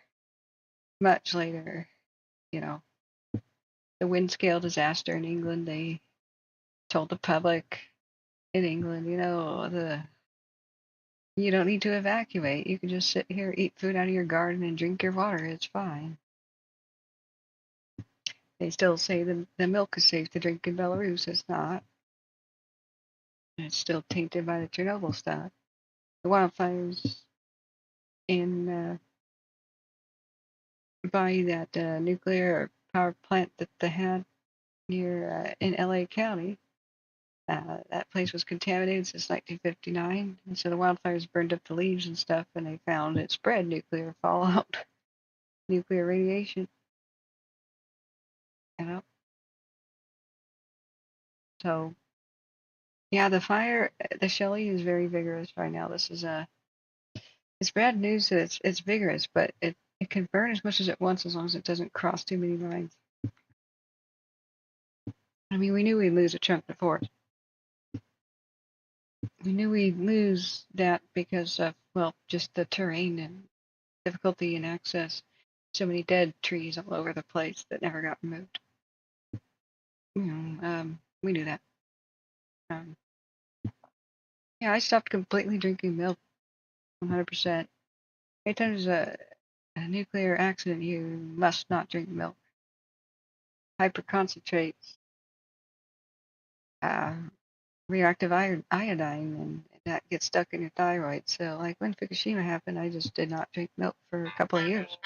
much later. You know, the wind scale disaster in England, they told the public in England, you don't need to evacuate. You can just sit here, eat food out of your garden, and drink your water. It's fine. They still say the milk is safe to drink in Belarus. It's not. It's still tainted by the Chernobyl stuff. The wildfires in by that nuclear power plant that they had near in LA County. That place was contaminated since 1959, and so the wildfires burned up the leaves and stuff, and they found it spread nuclear fallout, nuclear radiation. You know, so yeah, the Shelly is very vigorous right now. This is it's bad news that it's vigorous, but it can burn as much as it wants as long as it doesn't cross too many lines. I mean, we knew we'd lose a chunk of the forest. We knew we'd lose that because of, well, just the terrain and difficulty in access. So many dead trees all over the place that never got removed. We knew that. Yeah, I stopped completely drinking milk, 100%. Anytime there's a nuclear accident, you must not drink milk. hyperconcentrates reactive iodine, and that gets stuck in your thyroid. So, like when Fukushima happened, I just did not drink milk for a couple of years.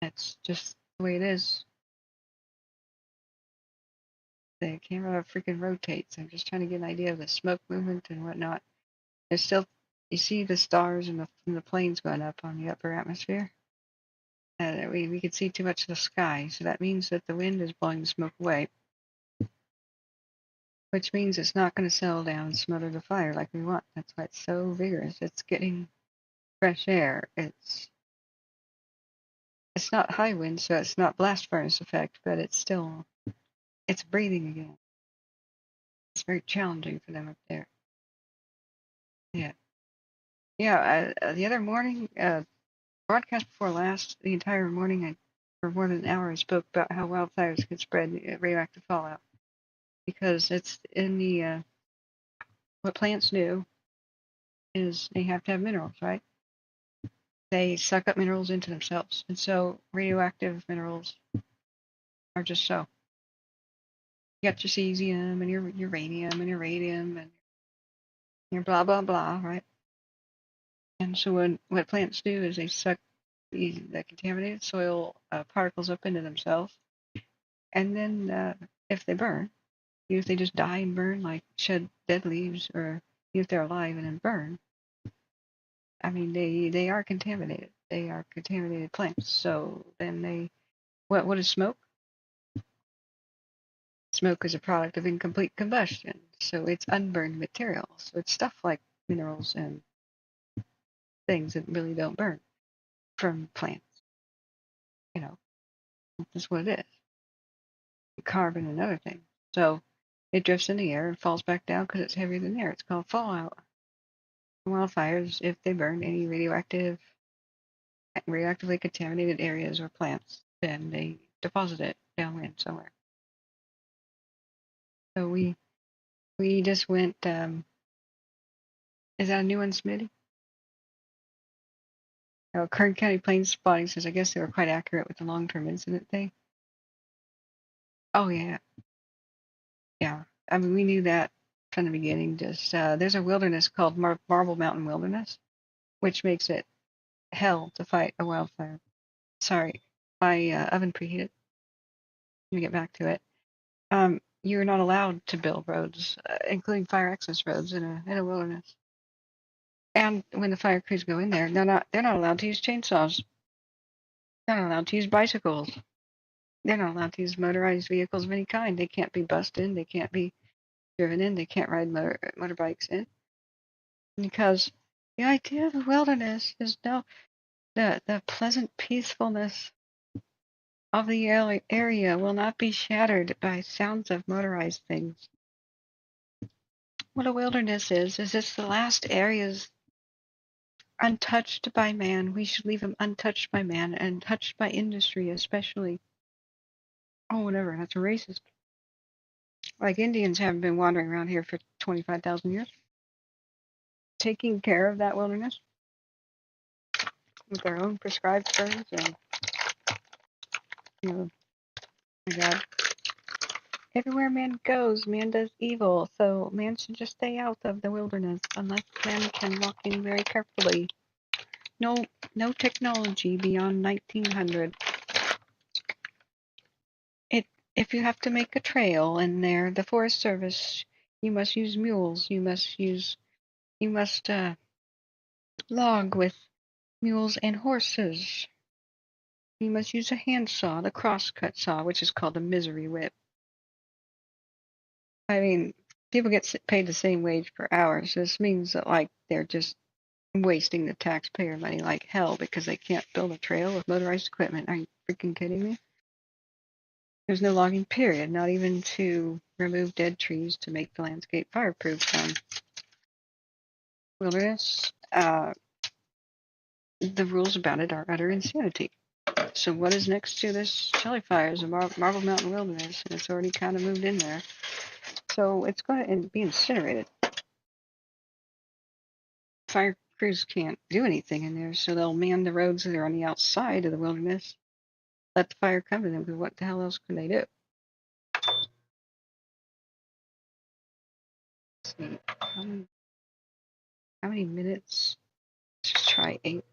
That's just the way it is. The camera freaking rotates. I'm just trying to get an idea of the smoke movement and whatnot. There's still, you see the stars and the planes going up on the upper atmosphere. We could see too much of the sky, so that means that the wind is blowing the smoke away, which means it's not going to settle down and smother the fire like we want. That's why it's so vigorous. It's getting fresh air. It's not high wind, so it's not blast furnace effect, but it's breathing again. It's very challenging for them up there. Yeah. The other morning, broadcast before last, the entire morning, for more than an hour, I spoke about how wildfires could spread radioactive fallout, because it's in the what plants do is they have to have minerals, right? They suck up minerals into themselves, and so radioactive minerals are just so. You got your cesium and your uranium and your radium and your blah blah blah, right? And so what plants do is they suck the contaminated soil particles up into themselves, and then if they burn, even if they just die and burn, like shed dead leaves, or if they're alive and then burn, I mean they are contaminated. They are contaminated plants. So then what is smoke? Smoke is a product of incomplete combustion, so it's unburned material. So it's stuff like minerals and things that really don't burn from plants. That's what it is. Carbon and other things. So it drifts in the air and falls back down because it's heavier than air. It's called fallout. Wildfires, if they burn any radioactively contaminated areas or plants, then they deposit it downwind somewhere. So we just went. Is that a new one, Smitty? Oh, Kern County Plains Spotting says, I guess they were quite accurate with the long-term incident thing. Oh yeah. I mean, we knew that from the beginning. Just there's a wilderness called Marble Mountain Wilderness, which makes it hell to fight a wildfire. Sorry, my oven preheated. Let me get back to it. You're not allowed to build roads, including fire access roads, in a wilderness. And when the fire crews go in there, they're not allowed to use chainsaws. They're not allowed to use bicycles. They're not allowed to use motorized vehicles of any kind. They can't be bussed in. They can't be driven in. They can't ride motorbikes in. Because the idea of the wilderness is the pleasant peacefulness of the area will not be shattered by sounds of motorized things. What a wilderness is it's the last areas untouched by man. We should leave them untouched by man and touched by industry, especially. Oh, whatever. That's racist. Like Indians haven't been wandering around here for 25,000 years, taking care of that wilderness with their own prescribed ferns and, my God. Everywhere man goes, man does evil, so man should just stay out of the wilderness unless man can walk in very carefully. No technology beyond 1900. If you have to make a trail in there, the Forest Service, you must use mules. You must log with mules and horses. You must use a handsaw, the crosscut saw, which is called a misery whip. I mean, people get paid the same wage per hour, so this means that, like, they're just wasting the taxpayer money like hell because they can't build a trail with motorized equipment. Are you freaking kidding me? There's no logging period, not even to remove dead trees to make the landscape fireproof. Wilderness, the rules about it are utter insanity. So what is next to this Shelly fire is a Marble Mountain Wilderness, and it's already kind of moved in there. So it's going to be incinerated. Fire crews can't do anything in there, so they'll man the roads that are on the outside of the wilderness, let the fire come to them, because what the hell else can they do? Let's see, how many minutes? Let's just try 8.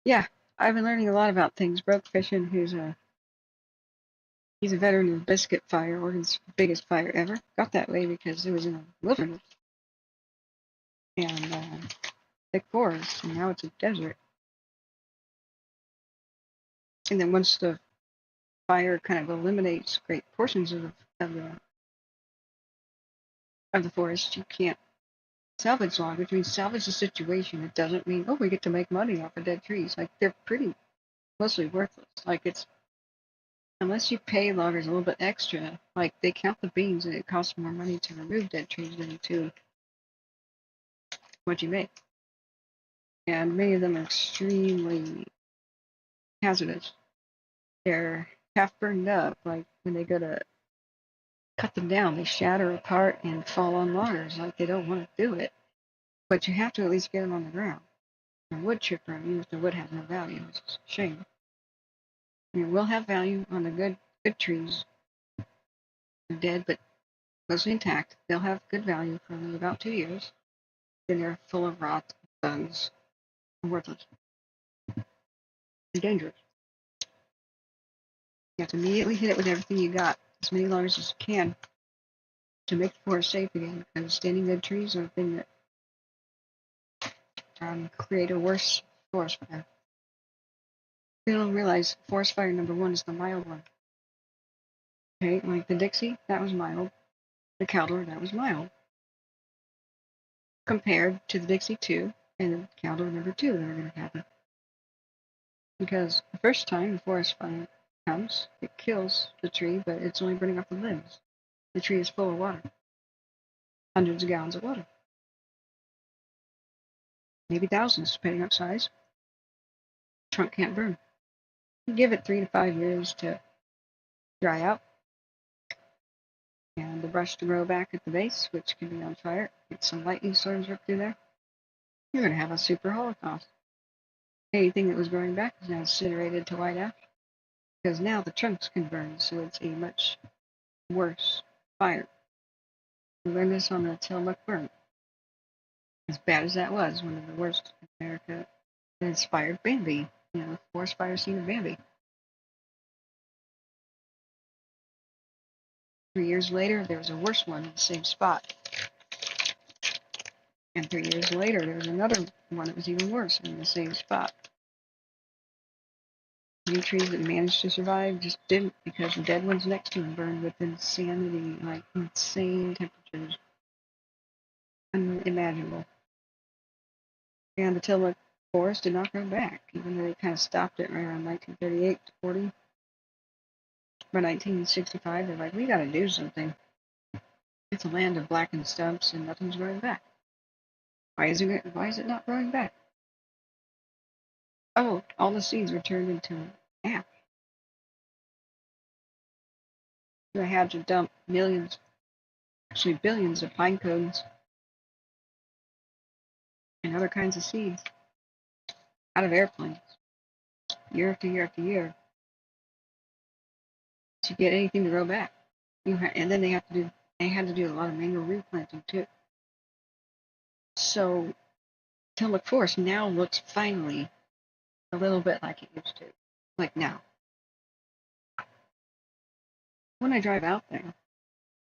Yeah, I've been learning a lot about things. Broke Fishing, he's a veteran of Biscuit Fire, Oregon's biggest fire ever. Got that way because it was in a wilderness and thick forest, and now it's a desert. And then once the fire kind of eliminates great portions of the forest, you can't salvage log, which means salvage the situation. It doesn't mean, oh, we get to make money off of dead trees. Like, they're pretty mostly worthless. Like, it's unless you pay loggers a little bit extra, like they count the beams and it costs more money to remove dead trees than to what you make. And many of them are extremely hazardous. They're half burned up. Like when they go to cut them down, they shatter apart and fall on loggers. Like they don't want to do it. But you have to at least get them on the ground. A wood chipper, even if the wood has no value, it's a shame. I mean, it will have value on the good trees. They're dead, but mostly intact. They'll have good value for only about 2 years. Then they're full of rot, bugs, and worthless. And dangerous. You have to immediately hit it with everything you got, as many loggers as you can, to make the forest safe again. Because standing dead trees are a thing that create a worse forest fire. People don't realize forest fire number 1 is the mild one. Okay, like the Dixie, that was mild. The Caldor, that was mild. Compared to the Dixie 2 and the Caldor number 2 that are going to happen. Because the first time the forest fire comes, it kills the tree, but it's only burning off the limbs. The tree is full of water. Hundreds of gallons of water. Maybe thousands, depending on size. Trunk can't burn. You give it 3 to 5 years to dry out. And the brush to grow back at the base, which can be on fire. Get some lightning storms up through there. You're going to have a super holocaust. Anything that was growing back is now incinerated to white ash. Because now the trunks can burn, so it's a much worse fire. We learned this on the Tillamook burn. As bad as that was, one of the worst in America, that inspired Bambi. You know, the forest fire scene of Bambi. 3 years later, there was a worse one in the same spot. And 3 years later, there was another one that was even worse in the same spot. New trees that managed to survive just didn't, because the dead ones next to them burned with insanity, like insane temperatures. Unimaginable. And the Tillamook forest did not grow back, even though they kind of stopped it right around 1938 to 40. By 1965, they're like, we gotta do something. It's a land of blackened stumps and nothing's growing back. Why is it not growing back? Oh, all the seeds were turned into ash. So I had to dump millions, actually billions of pine cones and other kinds of seeds out of airplanes, year after year after year, to get anything to grow back. And then they had to do a lot of manual replanting too. So Tillamook Forest now looks finally a little bit like it used to, like now. When I drive out there,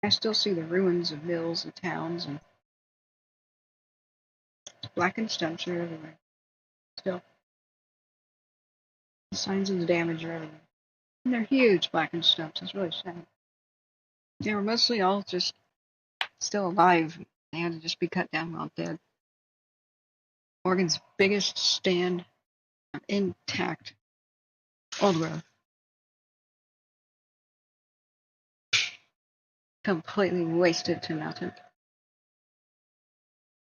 I still see the ruins of mills and towns, and blackened stumps are everywhere. Still, the signs of the damage are everywhere. And they're huge blackened stumps. It's really sad. They were mostly all just still alive. They had to just be cut down while dead. Oregon's biggest stand of intact old growth. Completely wasted to nothing.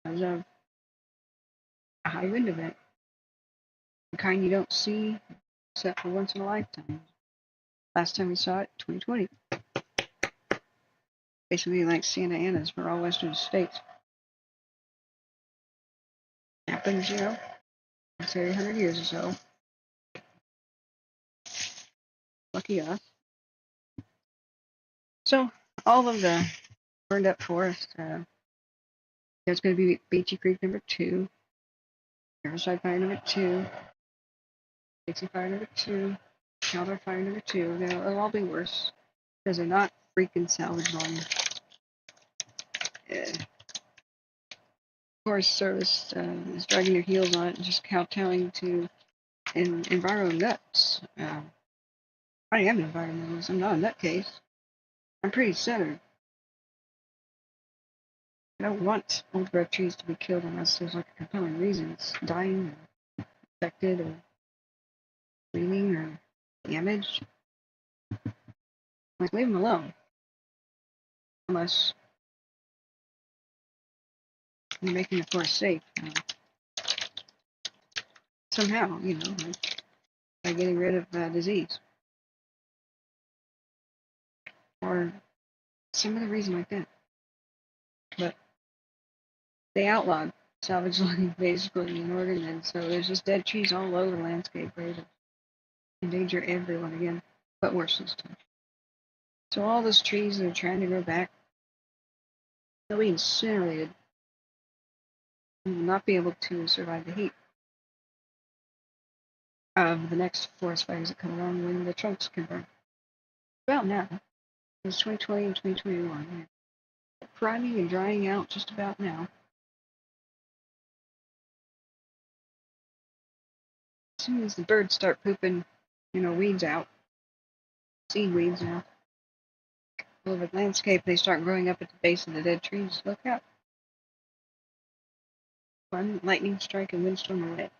Because of a high wind event. The kind you don't see except for once in a lifetime. Last time we saw it, 2020. Basically like Santa Ana's for all western states. Happens, you know, once every 100 years or so. Lucky us. So, all of the burned up forest, there's going to be Beachy Creek number 2, Riverside Fire number 2, Dixie Fire number 2, Caldor Fire number 2. They'll all be worse because they're not freaking salvageable. Forest Service is dragging their heels on it and just kowtowing to enviro nuts. I am an environmentalist. I'm not a nutcase. I'm pretty centered. I don't want old growth trees to be killed unless there's like a compelling reason. It's dying or infected or bleeding or damaged. Like, leave them alone. Unless you're making the forest safe. Somehow, you know, like by getting rid of disease. Or some other reason like that. But they outlawed salvage logging basically in Oregon, and so there's just dead trees all over the landscape ready to endanger everyone again, but worse this time. So all those trees that are trying to grow back, they'll be incinerated and will not be able to survive the heat of the next forest fires that come along when the trunks can burn. Well, now, it's 2020 and 2021. They're priming and drying out just about now. As soon as the birds start pooping, you know, weeds out, seed weeds now, all over the landscape, they start growing up at the base of the dead trees. Look out. One lightning strike and windstorm away.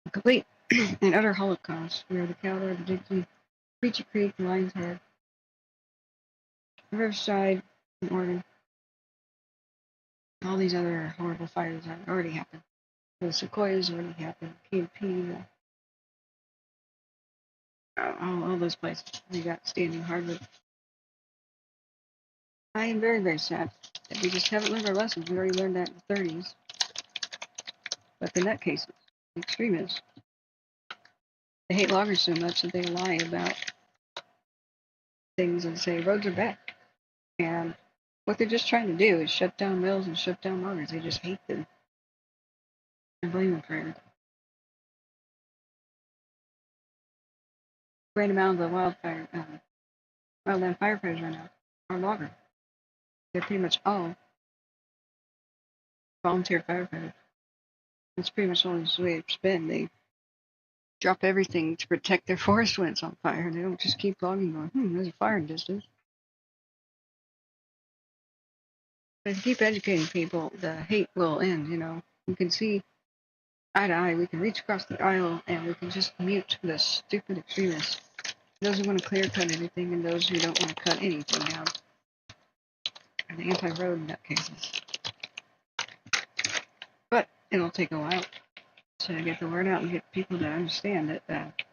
A complete and utter holocaust where the Caldor, the Dixie, Beachy Creek, the Lion's Head, Riverside, and Oregon, all these other horrible fires have already happened. The Sequoias already happened, P&P, all those places they got standing hard. But I am very, very sad that we just haven't learned our lessons. We already learned that in the 30s. But the nutcases, the extremists, they hate loggers so much that they lie about things and say roads are bad. And what they're just trying to do is shut down mills and shut down loggers. They just hate them and blame them for everything. Great amount of the wildland firefighters right now are loggers. They're pretty much all volunteer firefighters. That's pretty much all the way it's been. They drop everything to protect their forest when it's on fire. They don't just keep logging going, there's a fire in distance. But if you keep educating people, the hate will end, you know. We can see eye to eye. We can reach across the aisle and we can just mute the stupid extremists. Those who want to clear cut everything and those who don't want to cut anything down. And the anti-road nutcases. But it'll take a while to get the word out and get people to understand that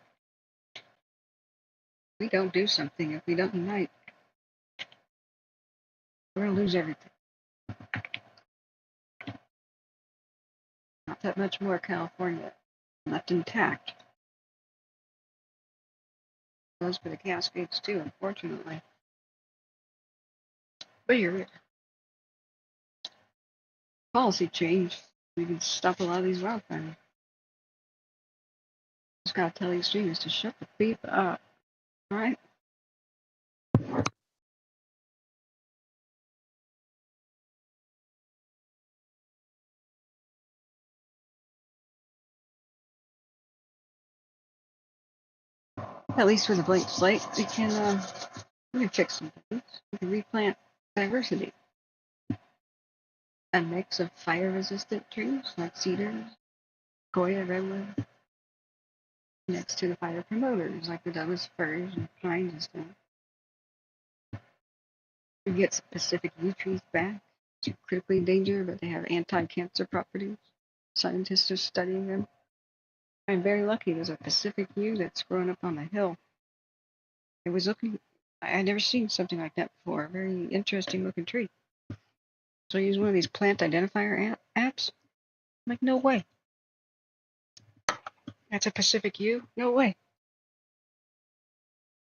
we don't do something, if we don't unite, we're going to lose everything. Not that much more California left intact. Those for the Cascades too, unfortunately. But you're right. Policy change. We can stop a lot of these wildfires. Just gotta tell the extremists to shut the beep up. Alright? At least with a blank slate, we can fix some things. We can replant diversity. A mix of fire-resistant trees like cedars, Goya, redwood, next to the fire promoters like the Douglas firs and pines and stuff. We get specific yew trees back. They're critically endangered, but they have anti-cancer properties. Scientists are studying them. I'm very lucky. There's a Pacific yew that's growing up on the hill. It was looking, I'd never seen something like that before. A very interesting looking tree. So I use one of these plant identifier apps. Like, no way. That's a Pacific U? No way.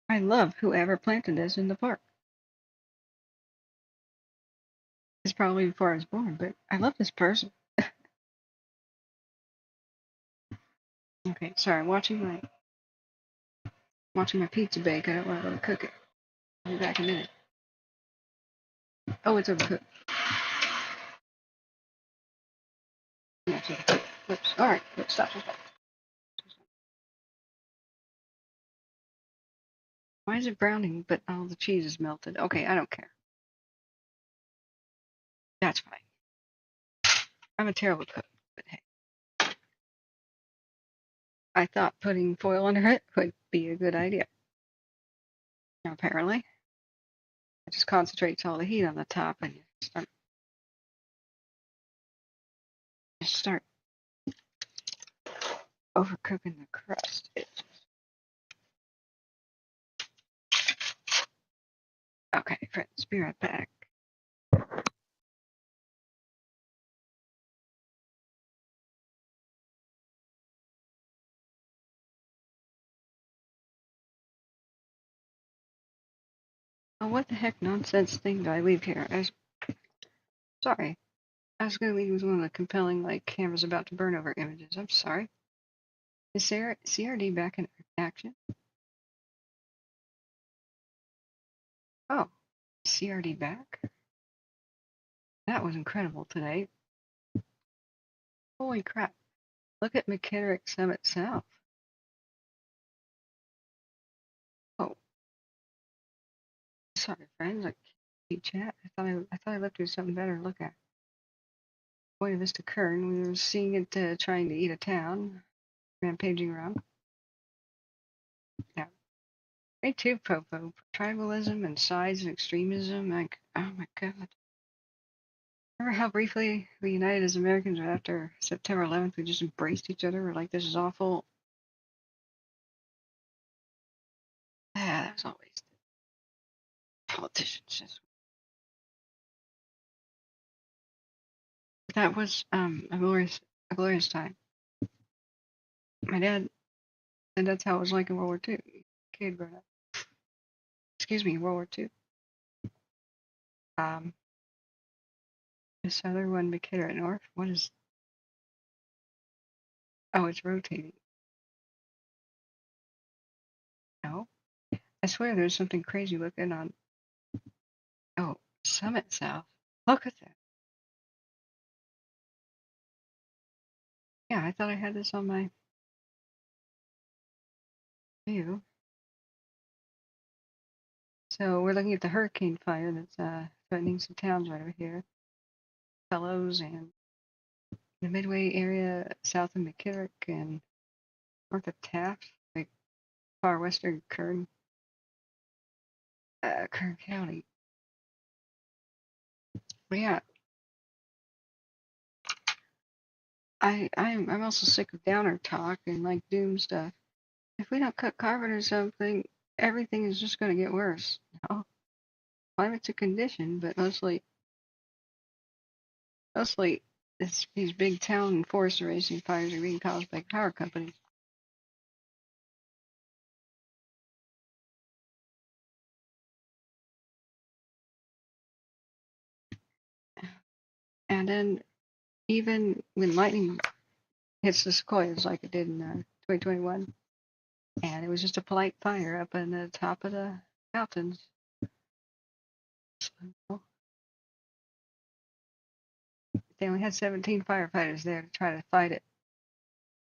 I love whoever planted this in the park. It's probably before I was born, but I love this person. Okay, sorry, I'm watching my pizza bake. I don't want to cook it. I'll be back in a minute. Oh, it's overcooked. Yeah, it's overcooked. Whoops. Alright, stop. Why is it browning, but all the cheese is melted? Okay, I don't care. That's fine. I'm a terrible cook, but hey. I thought putting foil under it would be a good idea. Now, apparently, it just concentrates all the heat on the top and you start overcooking the crust. Okay, friends, be right back. Oh, what the heck nonsense thing did I leave here? Sorry. I was going to leave with one of the compelling, like, cameras about to burn over images. I'm sorry. Is CRD back in action? Oh, CRD back? That was incredible today. Holy crap. Look at McKitterick Summit South. Oh. Sorry, friends. I keep chat. I thought I left you something better to look at. Buena Vista Kern. We were seeing it trying to eat a town. Rampaging around. Yeah. Me too, Popo. Tribalism and size and extremism. Like, oh my god. Remember how briefly we united as Americans after September 11th? We just embraced each other. We're like, this is awful. Yeah, that was always politicians. Just. That was a glorious time. My dad, and that's how it was like in World War II. Kid growing up. Excuse me, World War II. The southern one, McKitterick North. What is? Oh, it's rotating. No, I swear there's something crazy looking on. Oh, Summit South. Look at that. Yeah, I thought I had this on my view. So we're looking at the hurricane fire that's threatening some towns right over here. Fellows and the Midway area south of McKitterick and north of Taft, like far western Kern County. But yeah, I'm also sick of downer talk and like doom stuff. If we don't cut carbon or something, everything is just going to get worse. No, climate's a condition, but mostly it's these big town and forest erasing fires are being caused by power companies. And then even when lightning hits the sequoias like it did in 2021, and it was just a polite fire up in the top of the mountains. They only had 17 firefighters there to try to fight it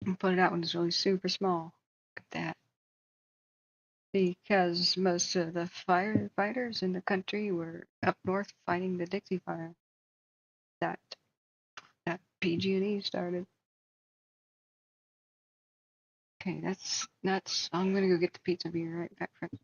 and put it out when it's really super small. Look at that. Because most of the firefighters in the country were up north fighting the Dixie Fire that PG&E started. Okay, that's nuts. I'm gonna go get the pizza. Be right back, friends.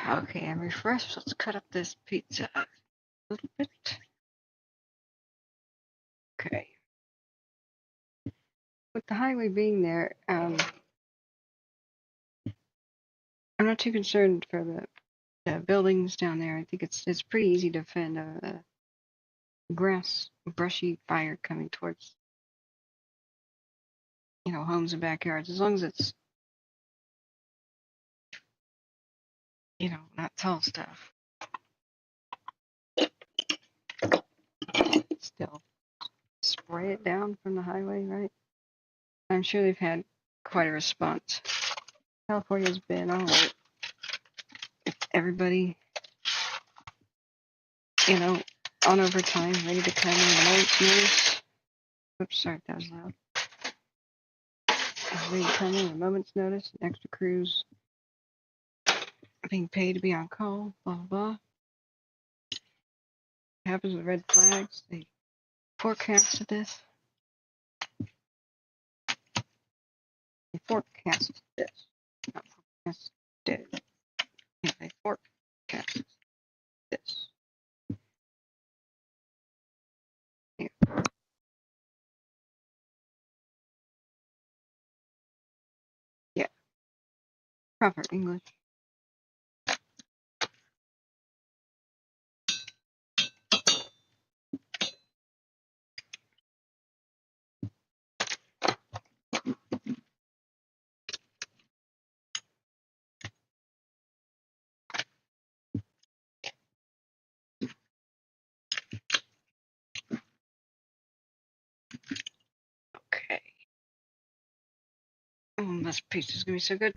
Okay, I'm refreshed. Let's cut up this pizza a little bit. Okay. With the highway being there, I'm not too concerned for the buildings down there. I think it's pretty easy to defend a grass, brushy fire coming towards, homes and backyards, as long as it's, not tall stuff. Still, spray it down from the highway, right? I'm sure they've had quite a response. California's been all right. Everybody, on overtime, ready to come in a moment's notice. Oops, sorry, that was loud. Ready to come in a moment's notice. Extra crews being paid to be on call. Blah blah blah. What happens with red flags? They forecasted this. They forecasted this. Not forecasted. Yeah, they forecasted this. Yeah. Yeah. Proper English. Okay. Oh, this pizza's gonna be so good.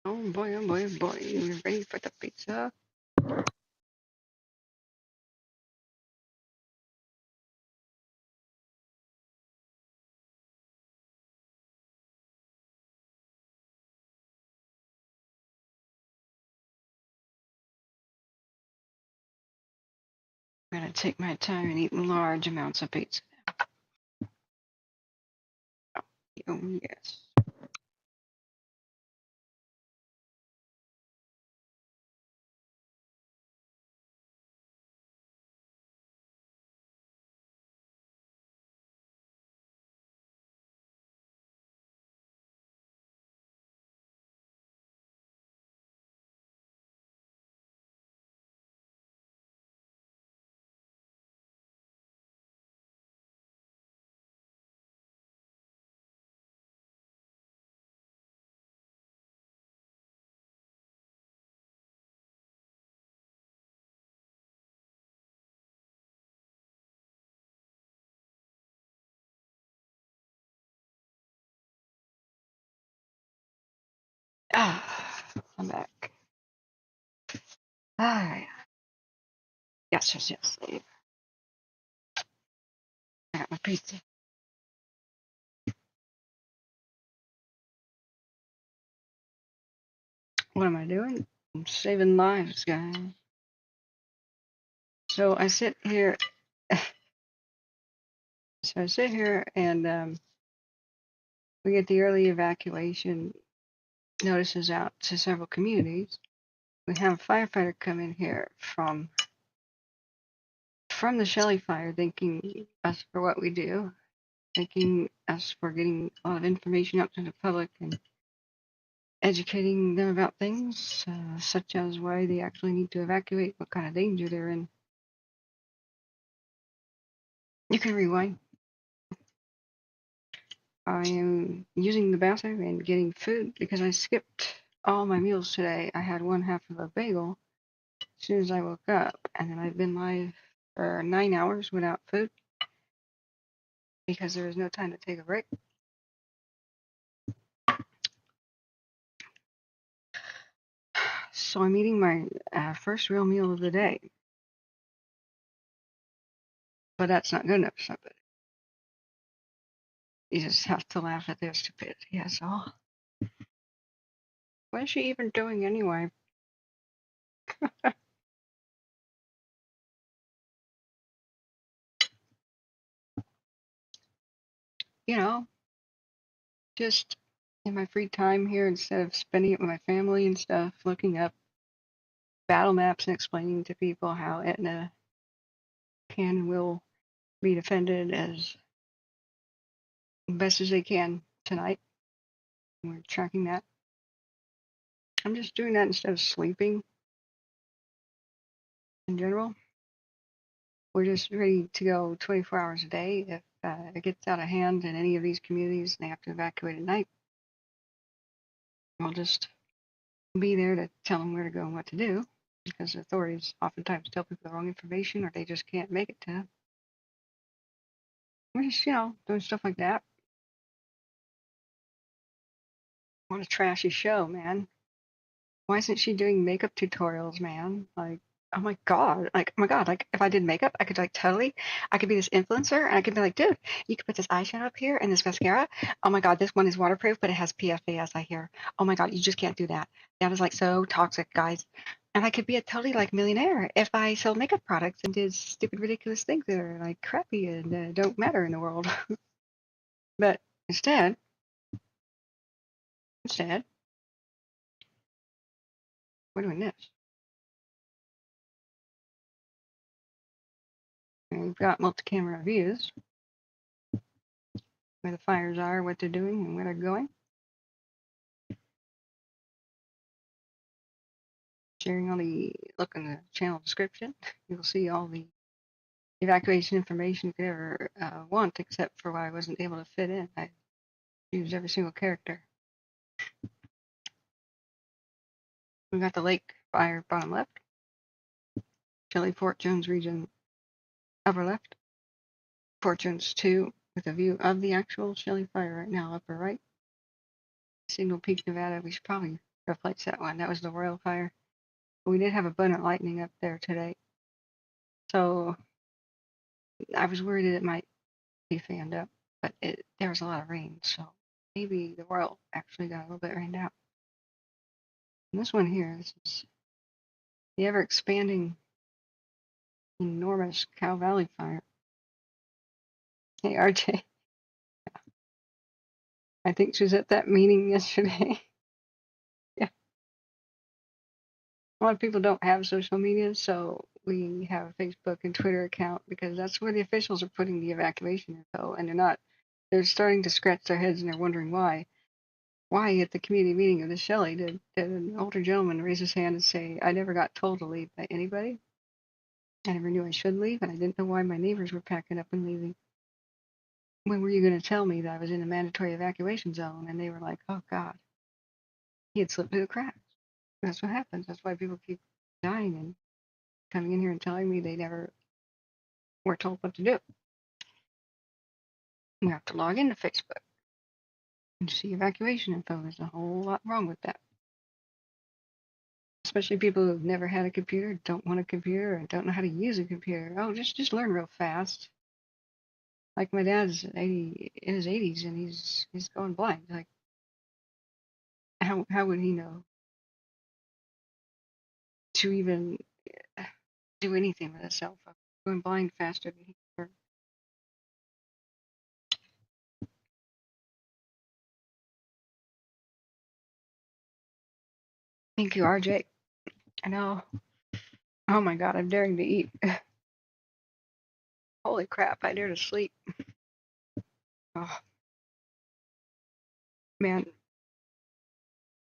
Oh boy, oh boy, oh boy. We're ready for the pizza. I'm gonna take my time and eat large amounts of pizza. Oh, yes. Ah, I'm back. Ah, yeah. Yes. I got my pizza. What am I doing? I'm saving lives, guys. So I sit here. And we get the early evacuation notices out to several communities. We have a firefighter come in here from the Shelly fire, thanking us for what we do, thanking us for getting a lot of information out to the public and educating them about things, such as why they actually need to evacuate, what kind of danger they're in. You can rewind. I am using the bathroom and getting food because I skipped all my meals today. I had one half of a bagel as soon as I woke up, and then I've been live for 9 hours without food because there was no time to take a break. So I'm eating my first real meal of the day. But that's not good enough for somebody. You just have to laugh at their stupidity, that's all. What is she even doing anyway? You know, just in my free time here, instead of spending it with my family and stuff, looking up battle maps and explaining to people how Etna can and will be defended as best as they can tonight. We're tracking that. I'm just doing that instead of sleeping in general. We're just ready to go 24 hours a day. If it gets out of hand in any of these communities and they have to evacuate at night, we'll just be there to tell them where to go and what to do, because the authorities oftentimes tell people the wrong information or they just can't make it to them. We're just, doing stuff like that. What a trashy show, man. Why isn't she doing makeup tutorials, man? Like, oh my god, like if I did makeup, I could I could be this influencer and I could be like, dude, you could put this eyeshadow up here and this mascara. Oh my god, this one is waterproof, but it has PFAS, I hear. Oh my god, you just can't do that. That is like so toxic, guys. And I could be a totally like millionaire if I sold makeup products and did stupid, ridiculous things that are like crappy and don't matter in the world. But instead, we're doing this. And we've got multi-camera views where the fires are, what they're doing, and where they're going. Sharing all the, look in the channel description. You'll see all the evacuation information you could ever want, except for why I wasn't able to fit in. I used every single character. We've got the lake fire bottom left. Shelly Fort Jones region upper left. Fort Jones 2 with a view of the actual Shelly fire right now upper right. Signal Peak, Nevada. We should probably replace that one. That was the Royal fire. We did have abundant lightning up there today. So I was worried that it might be fanned up, but there was a lot of rain, so maybe the Royal actually got a little bit rained out. And this one here, this is the ever expanding, enormous Cow Valley fire. Hey, RJ, I think she was at that meeting yesterday. Yeah. A lot of people don't have social media, so we have a Facebook and Twitter account because that's where the officials are putting the evacuation info, and they're starting to scratch their heads and they're wondering why. Why at the community meeting of the Shelly did an older gentleman raise his hand and say, I never got told to leave by anybody. I never knew I should leave, and I didn't know why my neighbors were packing up and leaving. When were you going to tell me that I was in a mandatory evacuation zone? And they were like, oh, God. He had slipped through the cracks. That's what happens. That's why people keep dying and coming in here and telling me they never were told what to do. You have to log into Facebook and see evacuation info. There's a whole lot wrong with that. Especially people who've never had a computer, don't want a computer, and don't know how to use a computer. Oh, just learn real fast. Like my dad's in his 80s, and he's going blind. Like, how would he know to even do anything with a cell phone? Going blind faster than he can. Thank you, RJ. I know. Oh my God, I'm daring to eat. Holy crap, I dare to sleep. Oh, man.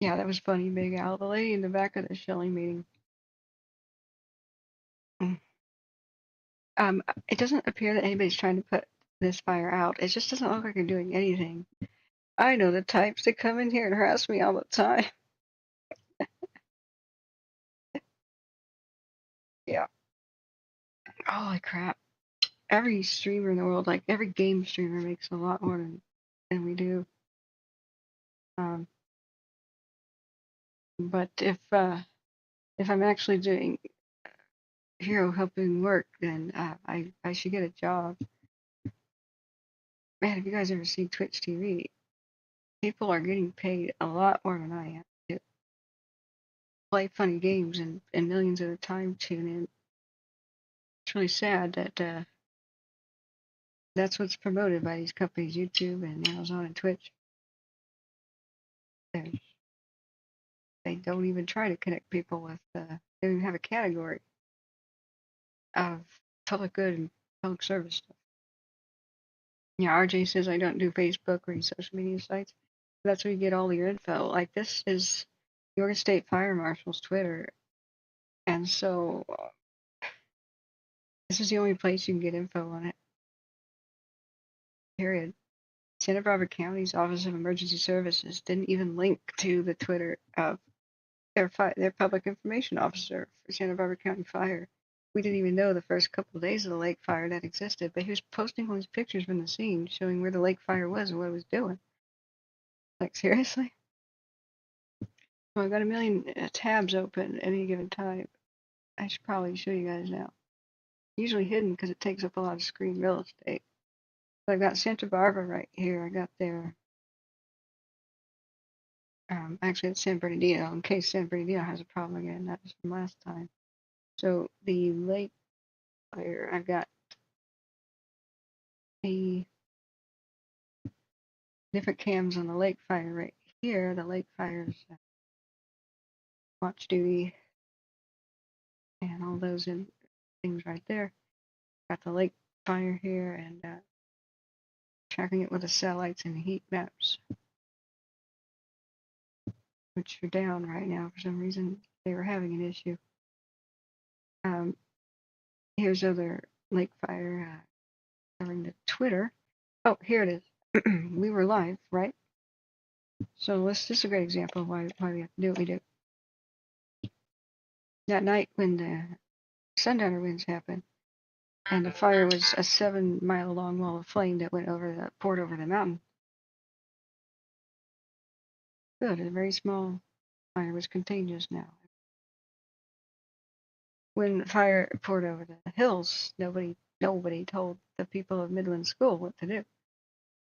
Yeah, that was funny, Big Al. The lady in the back of the Shelly meeting. It doesn't appear that anybody's trying to put this fire out. It just doesn't look like they're doing anything. I know the types that come in here and harass me all the time. Yeah. Holy crap. Every streamer in the world, like every game streamer, makes a lot more than we do. But if I'm actually doing hero helping work, then I should get a job. Man, have you guys ever seen Twitch TV? People are getting paid a lot more than I am. play funny games and millions at a time tune in. It's really sad that that's what's promoted by these companies, YouTube and Amazon and Twitch. They don't even try to connect people with, they don't even have a category of public good and public service stuff. Yeah, RJ says I don't do Facebook or any social media sites. That's where you get all your info. Like, this is the Oregon State Fire Marshal's Twitter. And so this is the only place you can get info on it. Period. Santa Barbara County's Office of Emergency Services didn't even link to the Twitter of their public information officer for Santa Barbara County Fire. We didn't even know the first couple of days of the lake fire that existed, but he was posting all these pictures from the scene showing where the lake fire was and what it was doing. Like, seriously? Well, I've got a million tabs open at any given time. I should probably show you guys now. Usually hidden because it takes up a lot of screen real estate. But I've got Santa Barbara right here. I got their actually it's San Bernardino, in case San Bernardino has a problem again. That was from last time. So the lake fire, I've got the different cams on the lake fire right here. The lake fire's watch duty and all those things right there. Got the lake fire here and tracking it with the satellites and the heat maps, which are down right now for some reason. They were having an issue. Here's other lake fire covering the Twitter. Oh, here it is. We were live, right? So this is a great example of why we have to do what we do. That night when the sundowner winds happened, and the fire was a 7-mile long wall of flame that poured over the mountain. Good, a very small fire was contained just now. When the fire poured over the hills, nobody told the people of Midland School what to do.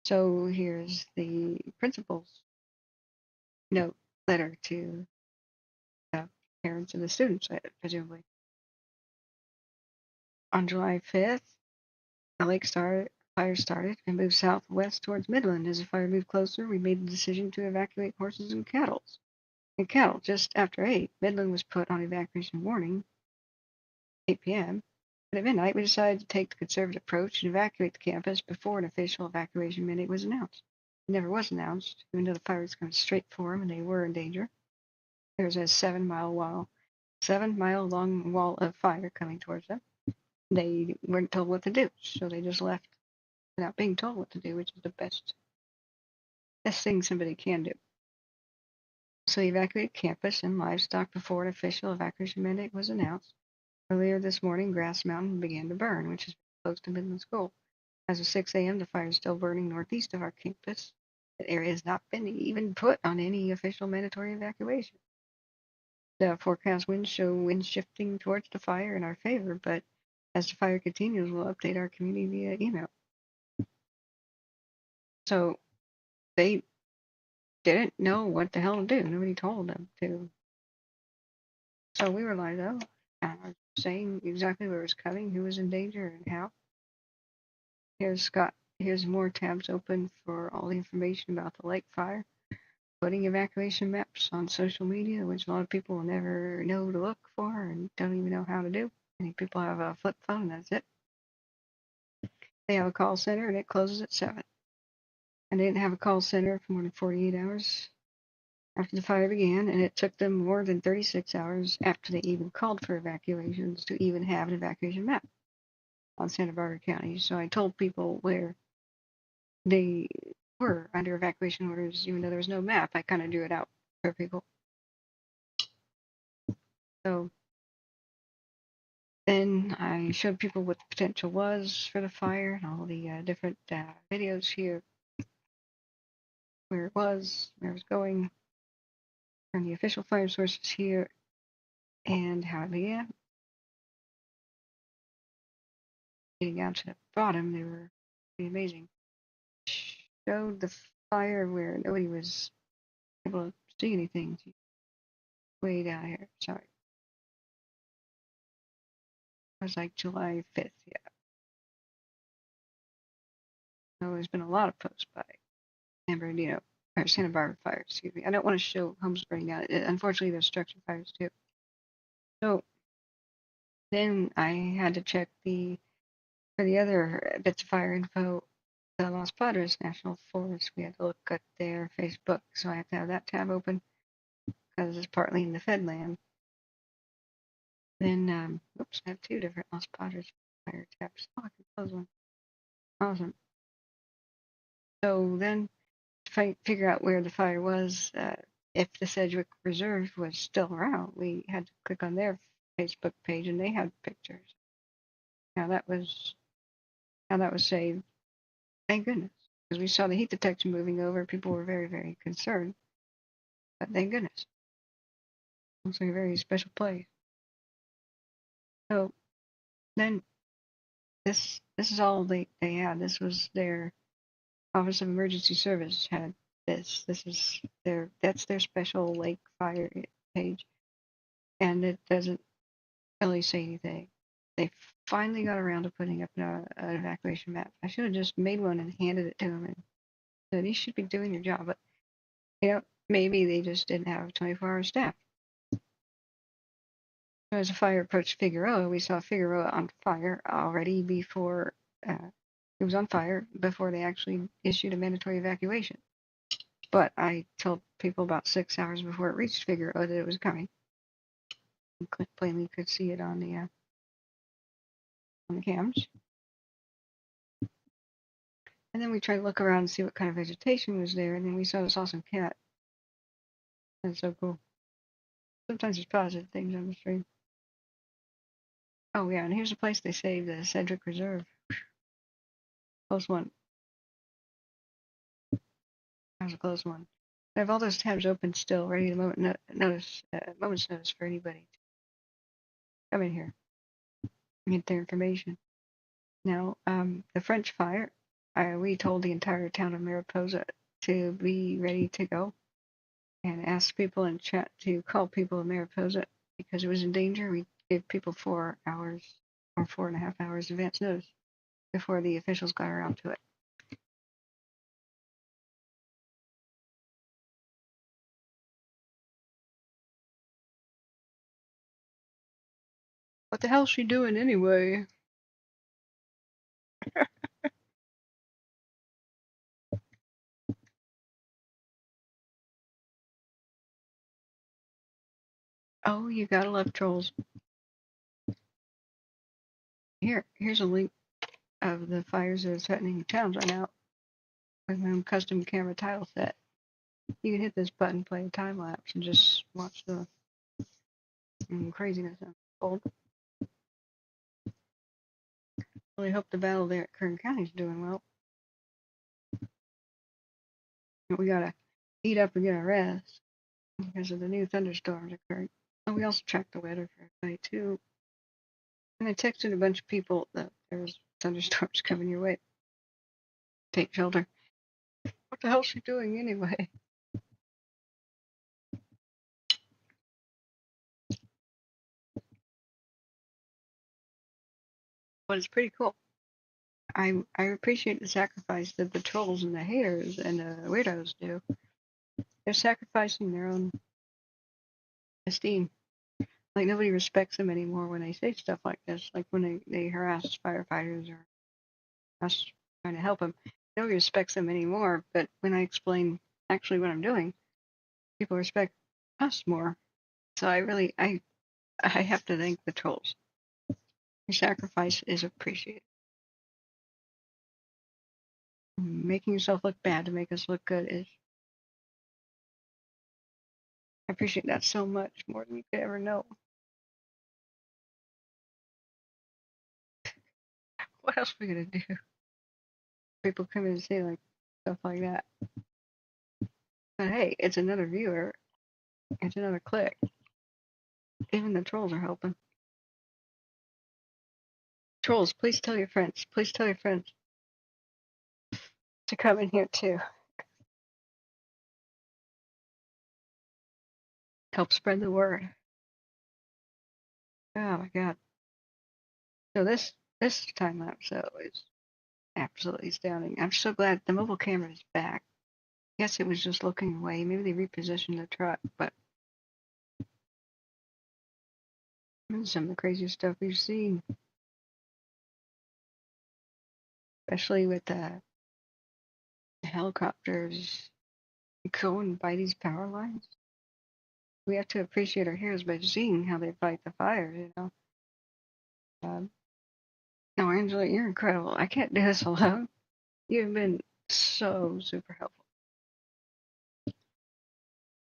So here's the principal's note letter to the parents and the students, presumably. On July 5th, the fire started and moved southwest towards Midland. As the fire moved closer, we made the decision to evacuate horses and cattle. Just after 8, Midland was put on evacuation warning, 8 p.m. But at midnight, we decided to take the conservative approach and evacuate the campus before an official evacuation mandate was announced. It never was announced, even though the fire was coming straight for them and they were in danger. There was a 7-mile long wall of fire coming towards them. They weren't told what to do, so they just left without being told what to do, which is the best thing somebody can do. So they evacuated campus and livestock before an official evacuation mandate was announced. Earlier this morning, Grass Mountain began to burn, which is close to Midland School. As of 6 a.m., the fire is still burning northeast of our campus. The area has not been even put on any official mandatory evacuation. The forecast winds show winds shifting towards the fire in our favor, but as the fire continues, we'll update our community via email. So they didn't know what the hell to do. Nobody told them to. So we were like, oh, saying exactly where it was coming, who was in danger, and how. Here's Scott. Here's more tabs open for all the information about the lake fire. Putting evacuation maps on social media, which a lot of people will never know to look for and don't even know how to do. Many people have a flip phone, and that's it. They have a call center, and it closes at 7. And they didn't have a call center for more than 48 hours after the fire began, and it took them more than 36 hours after they even called for evacuations to even have an evacuation map on Santa Barbara County. So I told people where they were under evacuation orders, even though there was no map. I kind of drew it out for people. So then I showed people what the potential was for the fire and all the different videos here, where it was going, and the official fire sources here, and how it began. Getting down to the bottom, they were pretty amazing. Showed the fire where nobody was able to see anything. way down here. Sorry. It was like July 5th, yeah. So there's been a lot of posts by San Bernardino, or Santa Barbara fire, excuse me. I don't want to show homes burning down. Unfortunately, there's structure fires too. So then I had to check for the other bits of fire info, the Los Padres National Forest. We had to look at their Facebook, so I have to have that tab open because it's partly in the Fedland. Then, oops, I have two different Los Padres fire tabs. Oh, I can close one. Awesome. So then, to figure out where the fire was, if the Sedgwick Reserve was still around, we had to click on their Facebook page, and they had pictures. Now that was saved. Thank goodness, because we saw the heat detection moving over. People were very, very concerned, but thank goodness. It's like a very special place. So then, this is all they had. This was their Office of Emergency Service had this. That's their special lake fire page, and it doesn't really say anything. They finally got around to putting up an evacuation map. I should have just made one and handed it to them and said, "You should be doing your job." But maybe they just didn't have 24-hour staff. As the fire approached Figueroa, we saw Figueroa on fire already before it was on fire before they actually issued a mandatory evacuation. But I told people about 6 hours before it reached Figueroa that it was coming. You plainly could see it on the cams. And then we tried to look around and see what kind of vegetation was there, and then we saw this awesome cat. That's so cool. Sometimes there's positive things on the stream. Oh yeah, and here's a place they saved, the Sedgwick Reserve. Close one. That was a close one. I have all those tabs open still, ready to moment's notice for anybody to come in here and get their information. Now, the French fire, we told the entire town of Mariposa to be ready to go and asked people in chat to call people in Mariposa because it was in danger. We gave people 4 hours or 4.5 hours advance notice before the officials got around to it. What the hell's she doing anyway? Oh, you gotta love trolls. Here's a link of the fires that are threatening towns right now with my own custom camera tile set. You can hit this button, play a time lapse, and just watch the craziness unfold. Really hope the battle there at Kern County is doing well. We gotta eat up and get a rest because of the new thunderstorms occurring. And we also tracked the weather for everybody too. And I texted a bunch of people that there was thunderstorms coming your way. Take shelter. What the hell's she doing anyway? But it's pretty cool. I appreciate the sacrifice that the trolls and the haters and the weirdos do. They're sacrificing their own esteem. Like nobody respects them anymore when they say stuff like this. Like when they harass firefighters or us trying to help them. Nobody respects them anymore. But when I explain actually what I'm doing, people respect us more. So I have to thank the trolls. Your sacrifice is appreciated. Making yourself look bad to make us look good is. I appreciate that so much, more than you could ever know. What else are we gonna do? People come in and say like stuff like that. But hey, it's another viewer. It's another click. Even the trolls are helping. Trolls, please tell your friends. Please tell your friends to come in here too. help spread the word. Oh my God. So this time lapse though is absolutely astounding. I'm so glad the mobile camera is back. Yes, it was just looking away. Maybe they repositioned the truck, but this is some of the craziest stuff we've seen, especially with the helicopters going by these power lines. We have to appreciate our heroes by seeing how they fight the fires, you know. No, Angela, you're incredible. I can't do this alone. You've been so super helpful.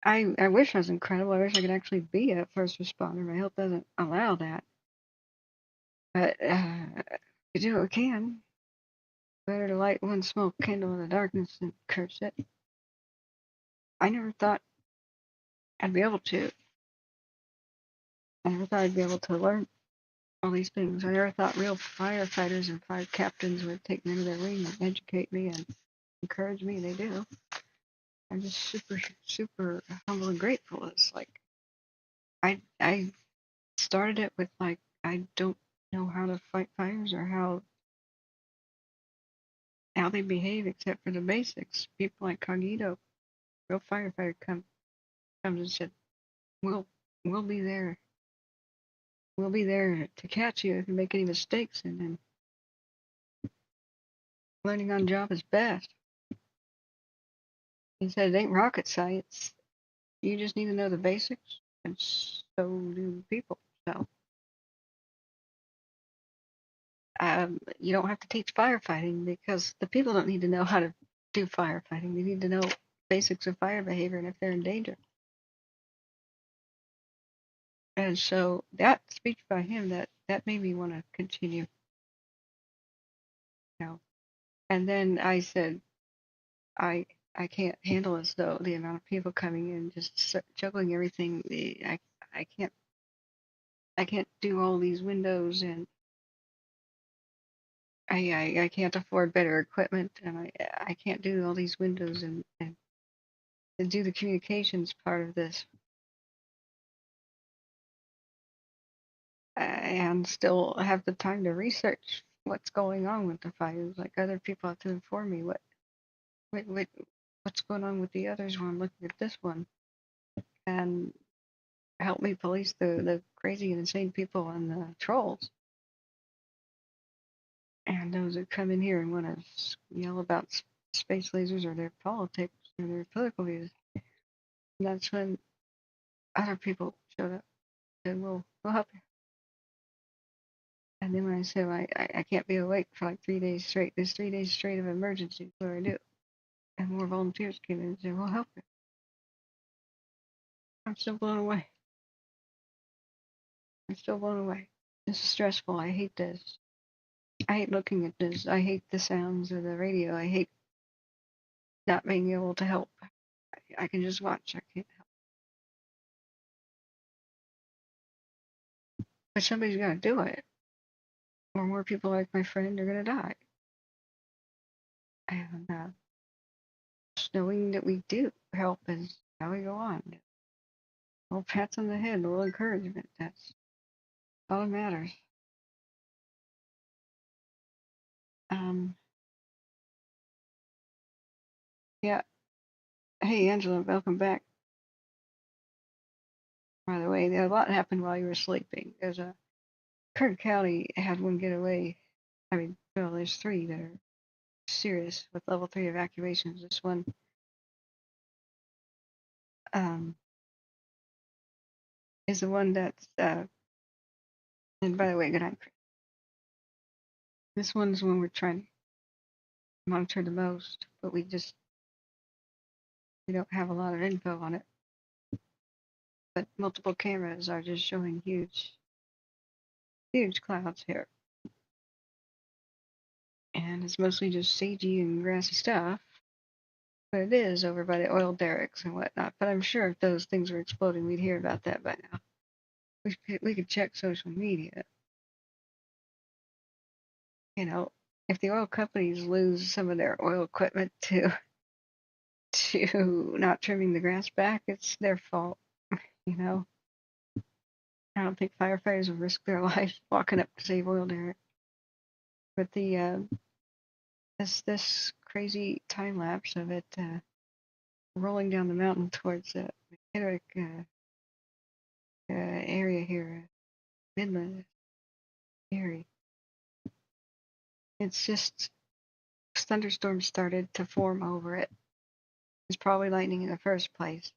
I wish I was incredible. I wish I could actually be a first responder. My health doesn't allow that. But we do what we can. Better to light one small candle in the darkness than curse it. I never thought I'd be able to. I never thought I'd be able to learn all these things. I never thought real firefighters and fire captains would take me under their wing and educate me and encourage me. They do. I'm just super, super humble and grateful. It's like I started it with like I don't know how to fight fires or how they behave except for the basics. People like Cognito, real firefighter, comes and said, "We'll be there. We'll be there to catch you if you make any mistakes." And then learning on job is best. He said it ain't rocket science. You just need to know the basics, and so do people. So you don't have to teach firefighting because the people don't need to know how to do firefighting. They need to know basics of fire behavior and if they're in danger. And so that speech by him that made me want to continue. You know. And then I said, I can't handle this though. The amount of people coming in, just juggling everything. I can't do all these windows, and I can't afford better equipment, and I can't do all these windows and do the communications part of this, and still have the time to research what's going on with the fires. Like other people have to inform me what's going on with the others when I'm looking at this one, and help me police the crazy and insane people and the trolls. And those that come in here and want to yell about space lasers or their politics or their political views. And that's when other people showed up and said, we'll help you. And then when I said, I can't be awake for like 3 days straight, there's 3 days straight of emergencies, what do I do? And more volunteers came in and said, we'll help you. I'm still blown away. I'm still blown away. This is stressful. I hate this. I hate looking at this. I hate the sounds of the radio. I hate not being able to help. I can just watch. I can't help. But somebody's got to do it. Or more people like my friend are going to die. And just knowing that we do help is how we go on. A little pats on the head, a little encouragement. That's all that matters. Yeah. Hey, Angela, welcome back. By the way, a lot happened while you were sleeping. There's Kern County had one getaway. I mean, well, there's 3 that are serious with level 3 evacuations. This one, is the one that's, and by the way, good night, Chris. This one's the one we're trying to monitor the most, but we don't have a lot of info on it. But multiple cameras are just showing huge clouds here. And it's mostly just sagey and grassy stuff. But it is over by the oil derricks and whatnot. But I'm sure if those things were exploding, we'd hear about that by now. We could check social media. You know, if the oil companies lose some of their oil equipment to not trimming the grass back, it's their fault. You know, I don't think firefighters will risk their lives walking up to save oil derrick. But the this crazy time lapse of it rolling down the mountain towards the Metolius area here, Midland area. It's just thunderstorms started to form over it. It's probably lightning in the first place,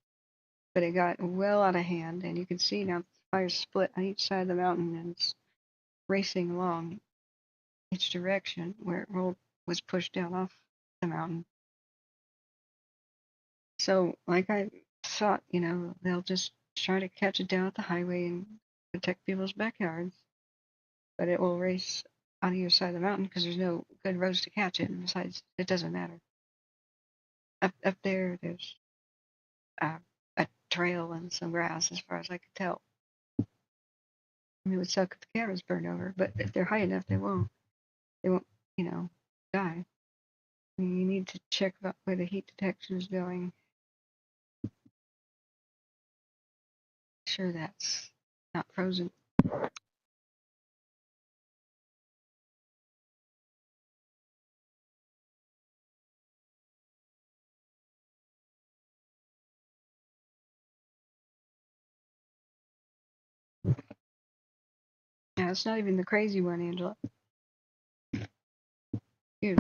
but it got well out of hand, and you can see now the fire's split on each side of the mountain, and it's racing along each direction where it was pushed down off the mountain. So, like I thought, you know, they'll just try to catch it down at the highway and protect people's backyards, but it will race on either side of the mountain because there's no good roads to catch it, and besides, it doesn't matter. Up there, there's a trail and some grass, as far as I could tell. I mean, it would suck if the cameras burned over, but if they're high enough, they won't. They won't, you know, die. I mean, you need to check about where the heat detection is going. Sure, that's not frozen. Yeah, it's not even the crazy one, Angela. Dude.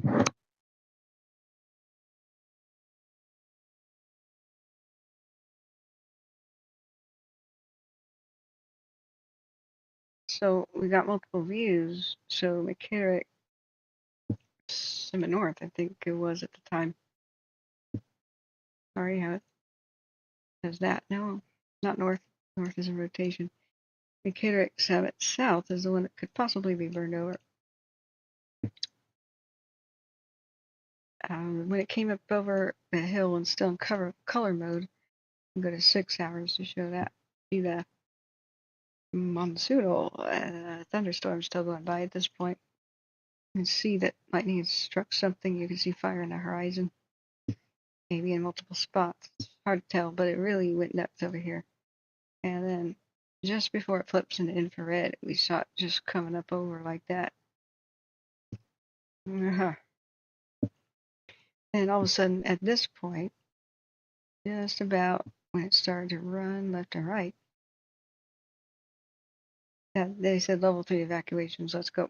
So we got multiple views. So McCarrick, Summit North, I think it was at the time. Sorry, how it says that. No, not north. North is a rotation. McCarrick Summit South is the one that could possibly be burned over. When it came up over the hill and still in color mode, you go to 6 hours to show that. See the monsoonal thunderstorm still going by at this point. You can see that lightning has struck something. You can see fire in the horizon, maybe in multiple spots. It's hard to tell, but it really went nuts over here. And then just before it flips into infrared, we saw it just coming up over like that. And all of a sudden, at this point, just about when it started to run left and right, they said level 3 evacuations. Let's go.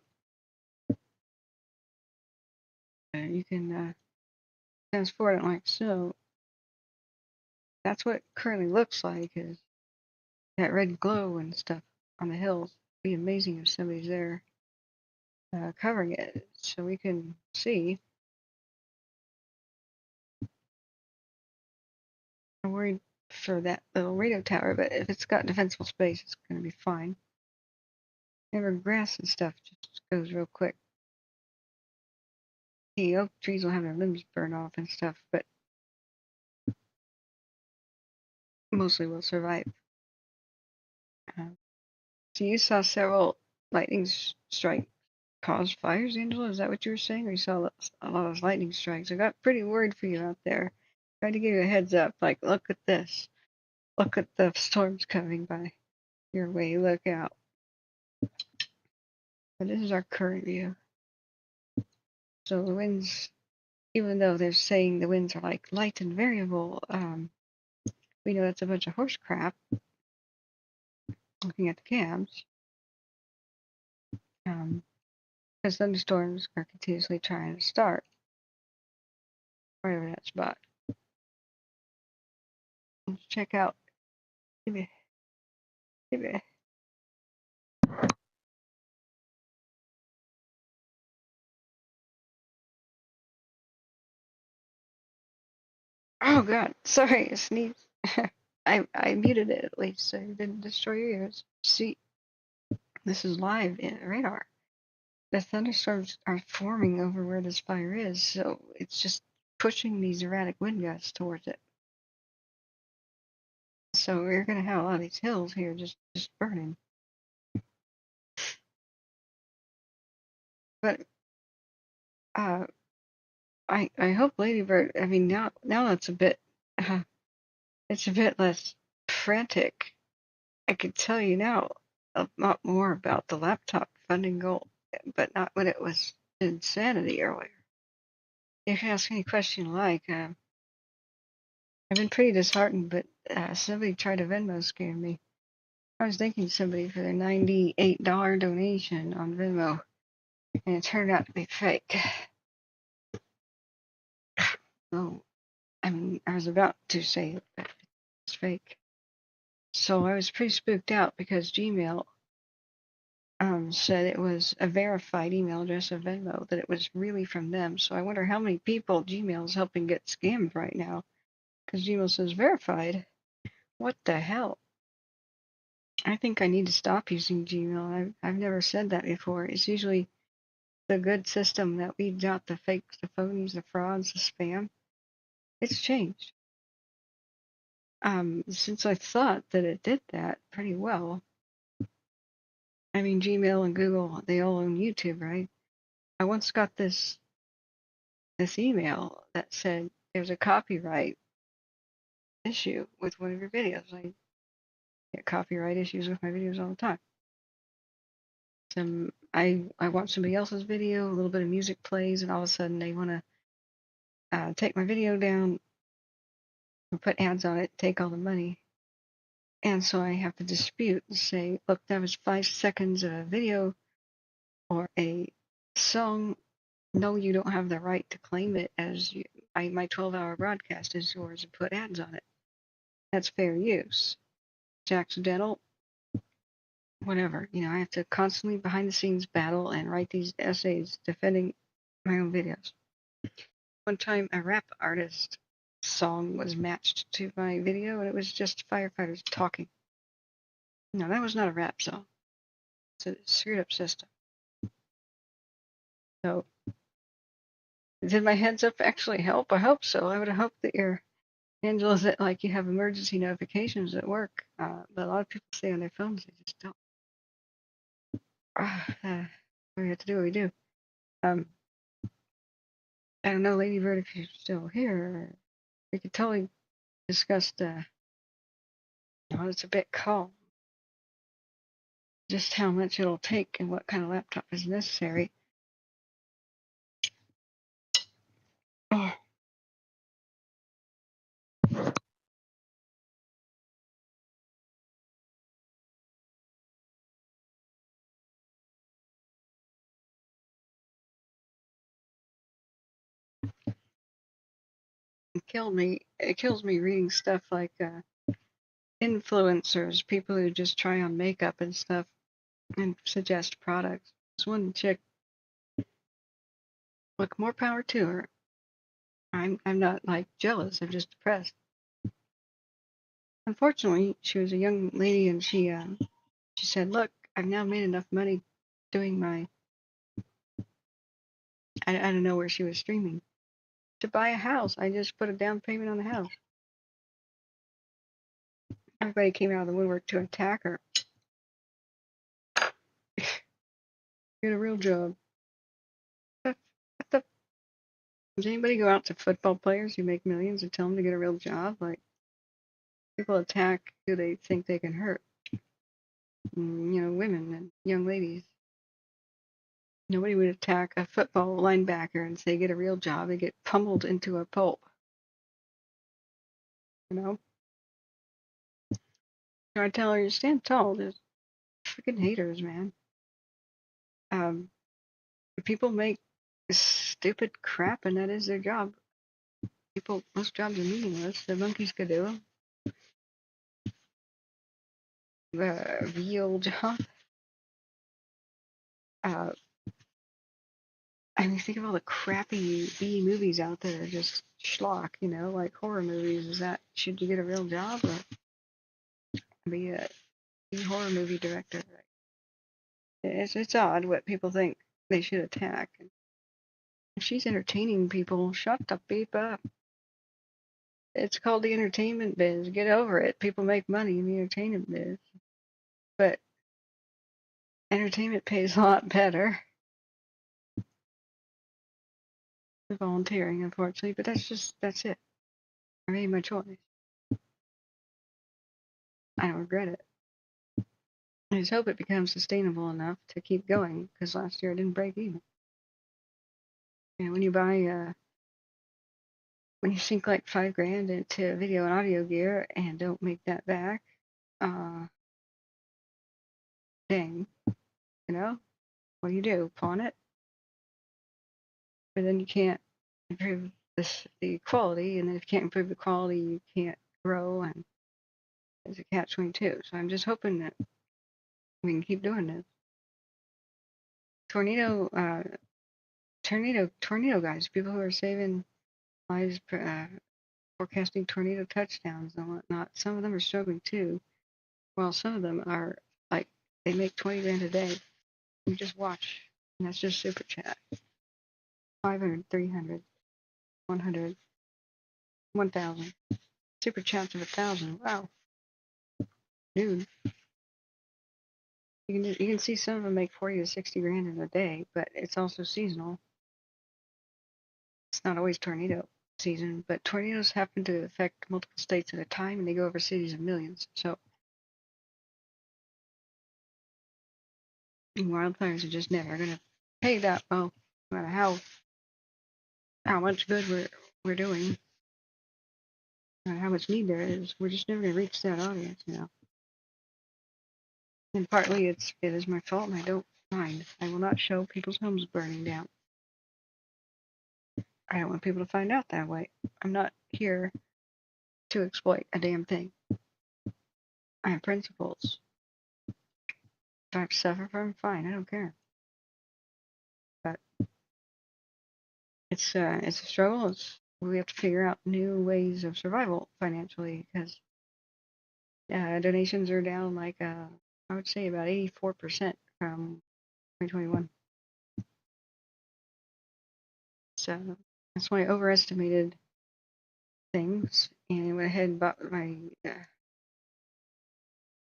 You can transport it like so. That's what it currently looks like, is that red glow and stuff on the hills. It'd be amazing if somebody's there covering it so we can see. I'm worried for that little radio tower, but if it's got defensible space, it's going to be fine. Never grass and stuff just goes real quick. The oak trees will have their limbs burn off and stuff, but mostly will survive. So you saw several lightning strikes cause fires, Angela? Is that what you were saying? Or you saw a lot of lightning strikes? I got pretty worried for you out there. Tried to give you a heads up, like, look at this. Look at the storms coming by your way. Look out. But this is our current view. So the winds, even though they're saying the winds are like light and variable, we know that's a bunch of horse crap. Looking at the cams, because thunderstorms are continuously trying to start right over that spot. Let's check out. Oh God, sorry, I sneezed. I muted it at least so it didn't destroy your ears. See, this is live in radar. The thunderstorms are forming over where this fire is, so it's just pushing these erratic wind gusts towards it. So we're gonna have a lot of these hills here just burning. But I hope Ladybird. I mean now it's a bit it's a bit less frantic. I could tell you now a lot more about the laptop funding goal, but not when it was insanity earlier. If you ask any question you like, I've been pretty disheartened, but somebody tried to Venmo scam me. I was thanking somebody for their $98 donation on Venmo, and it turned out to be fake. So, I mean, I was about to say it, but it's fake. So I was pretty spooked out because Gmail said it was a verified email address of Venmo, that it was really from them. So I wonder how many people Gmail is helping get scammed right now, because Gmail says verified. What the hell? I think I need to stop using Gmail. I've never said that before. It's usually the good system that weeds out the fakes, the phonies, the frauds, the spam. It's changed. Since I thought that it did that pretty well. I mean, Gmail and Google, they all own YouTube, right? I once got this email that said there's a copyright issue with one of your videos. I get copyright issues with my videos all the time. I watch somebody else's video, a little bit of music plays, and all of a sudden they want to take my video down and put ads on it, take all the money. And so I have to dispute and say, look, that was 5 seconds of a video or a song. No, you don't have the right to claim it as my 12-hour broadcast is yours and put ads on it. That's fair use. It's accidental, whatever. You know, I have to constantly behind the scenes battle and write these essays defending my own videos. One time a rap artist song was matched to my video and it was just firefighters talking. No, that was not a rap song. It's a screwed up system. So, did my heads up actually help? I hope so. I would have hoped that your Angela's that like you have emergency notifications at work, but a lot of people stay on their phones. They just don't. We have to do what we do. I don't know, Lady Bird, if you're still here. We could totally discuss it's a bit calm. Just how much it'll take and what kind of laptop is necessary. Oh. It kills me reading stuff like influencers, people who just try on makeup and stuff and suggest products. This one chick, look, more power to her. I'm not like jealous, I'm just depressed. Unfortunately, she was a young lady and she said, look, I've now made enough money doing my, I don't know where she was streaming, to buy a house. I just put a down payment on the house. Everybody came out of the woodwork to attack her. Get a real job. Does anybody go out to football players who make millions and tell them to get a real job? Like, people attack who they think they can hurt. Women and young ladies. Nobody would attack a football linebacker and say, get a real job. They get pummeled into a pulp. So I tell her, you stand tall. There's freaking haters, man. People make stupid crap, and that is their job. Most jobs are meaningless. The monkeys could do them. The real job. I mean, think of all the crappy B movies out there, just schlock, like horror movies. Should you get a real job or be a horror movie director? It's odd what people think they should attack. If she's entertaining people, shut the beep up. It's called the entertainment biz. Get over it. People make money in the entertainment biz. But entertainment pays a lot better. Volunteering, unfortunately, but that's it. I made my choice. I don't regret it. I just hope it becomes sustainable enough to keep going, because last year I didn't break even. And when you buy, when you sink like $5,000 into video and audio gear and don't make that back, dang, you know, what do? Pawn it? But then you can't improve the quality, and then if you can't improve the quality, you can't grow, and it's a catch-22. So I'm just hoping that we can keep doing this. Tornado guys, people who are saving lives, forecasting tornado touchdowns and whatnot. Some of them are struggling too, while some of them are like they make $20,000 a day. You just watch, and that's just super chat. 500, 300, 100, 1,000. Super chats of 1,000. Wow, dude. You can see some of them make 40 to 60 grand in a day, but it's also seasonal. It's not always tornado season, but tornadoes happen to affect multiple states at a time, and they go over cities of millions. So wildfires are just never going to pay that well, no matter how much good we're doing, no matter how much need there is. We're just never going to reach that audience, you know. And partly it is my fault, and I don't mind. I will not show people's homes burning down. I don't want people to find out that way. I'm not here to exploit a damn thing. I have principles. If I have to suffer from, fine, I don't care. But it's a struggle. We have to figure out new ways of survival financially, because donations are down like I would say about 84% from 2021. So that's why I overestimated things and went ahead and bought my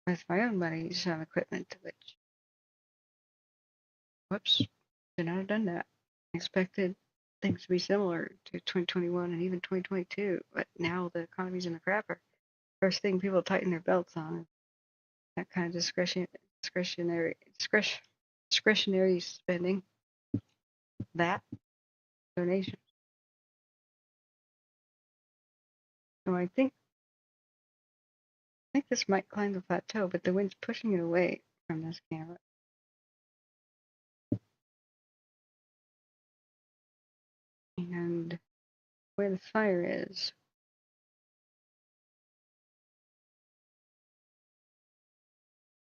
with my own money some equipment, which whoops, should not have done that. I expected things to be similar to 2021 and even 2022, but now the economy's in the crapper. First thing people tighten their belts on is that kind of discretionary spending. That donation. So I think this might climb the plateau, but the wind's pushing it away from this camera. And where the fire is,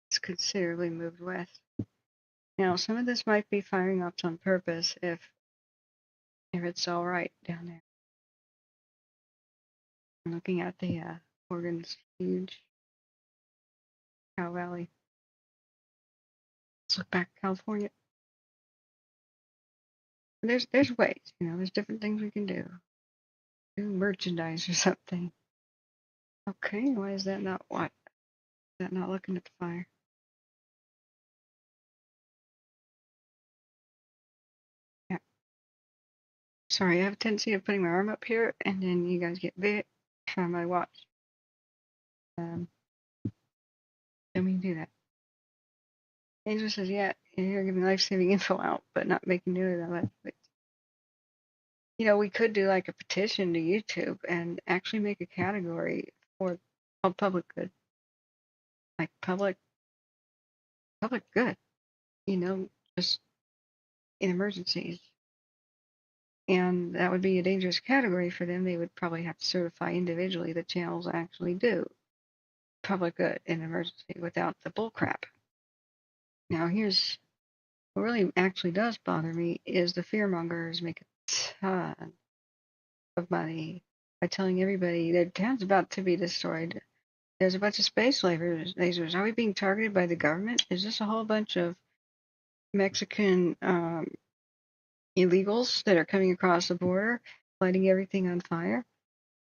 it's considerably moved west. Now, some of this might be firing ops on purpose if it's all right down there. I'm looking at the Oregon's huge Cow Valley. Let's look back at California. There's ways, you know, there's different things we can do. Do merchandise or something. Okay, why is that not what? Is that not looking at the fire? Yeah. Sorry, I have a tendency of putting my arm up here, and then you guys get bit from my watch. Don't mean to do that. Angel says, yeah, you're giving life-saving info out, but not making news of it. But, you know, we could do like a petition to YouTube and actually make a category for called public good. Like public good, you know, just in emergencies. And that would be a dangerous category for them. They would probably have to certify individually that channels actually do public good in emergency without the bull crap. Now, here's what really actually does bother me is the fearmongers make a ton of money by telling everybody their town's about to be destroyed. There's a bunch of space lasers. Are we being targeted by the government? Is this a whole bunch of Mexican illegals that are coming across the border, lighting everything on fire?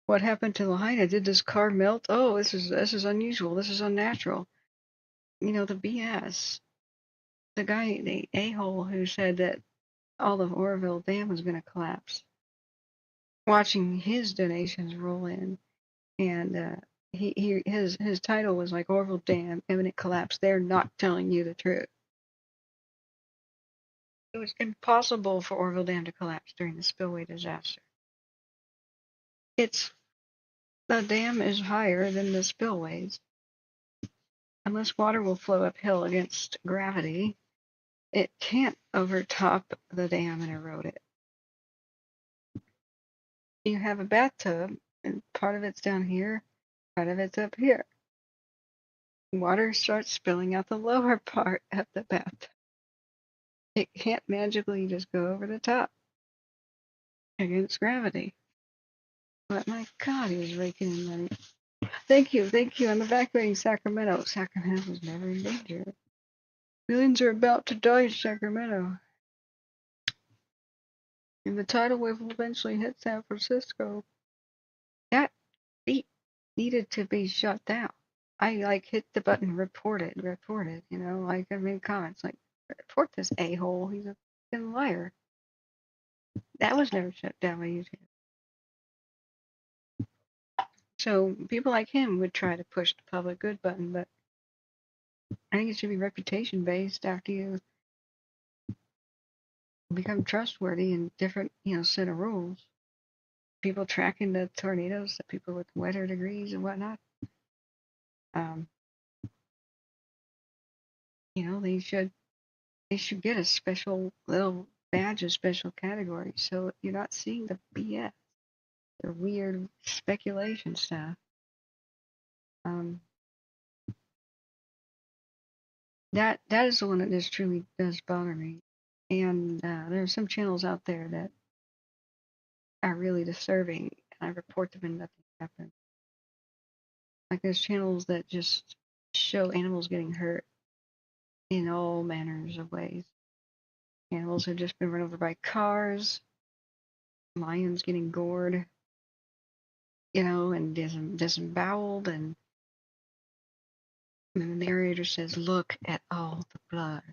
What happened to Lahaina? Did this car melt? Oh, this is unusual. This is unnatural. You know, the BS. The guy, the a-hole who said that all of Oroville Dam was going to collapse. Watching his donations roll in, and His title was like Orville Dam, imminent collapse. They're not telling you the truth. It was impossible for Orville Dam to collapse during the spillway disaster. The dam is higher than the spillways. Unless water will flow uphill against gravity, it can't overtop the dam and erode it. You have a bathtub, and part of it's down here, part of it's up here. Water starts spilling out the lower part of the bathtub. It can't magically just go over the top against gravity. But my God, he was raking in money. Thank you. I'm evacuating Sacramento. Sacramento was never in danger. Millions are about to die in Sacramento. And the tidal wave will eventually hit San Francisco. That beat needed to be shut down. I hit the button, report it, I made comments like, report this a-hole, he's a fucking liar. That was never shut down by YouTube. So people like him would try to push the public good button, but I think it should be reputation based after you become trustworthy in different, set of rules. People tracking the tornadoes, the people with weather degrees and whatnot. They should get a special little badge, a special category, so you're not seeing the BS, the weird speculation stuff. That is the one that just truly does bother me. And there are some channels out there that are really disturbing, and I report them and nothing happens. Like there's channels that just show animals getting hurt in all manners of ways. Animals have just been run over by cars, lions getting gored, and disemboweled, and the narrator says, look at all the blood.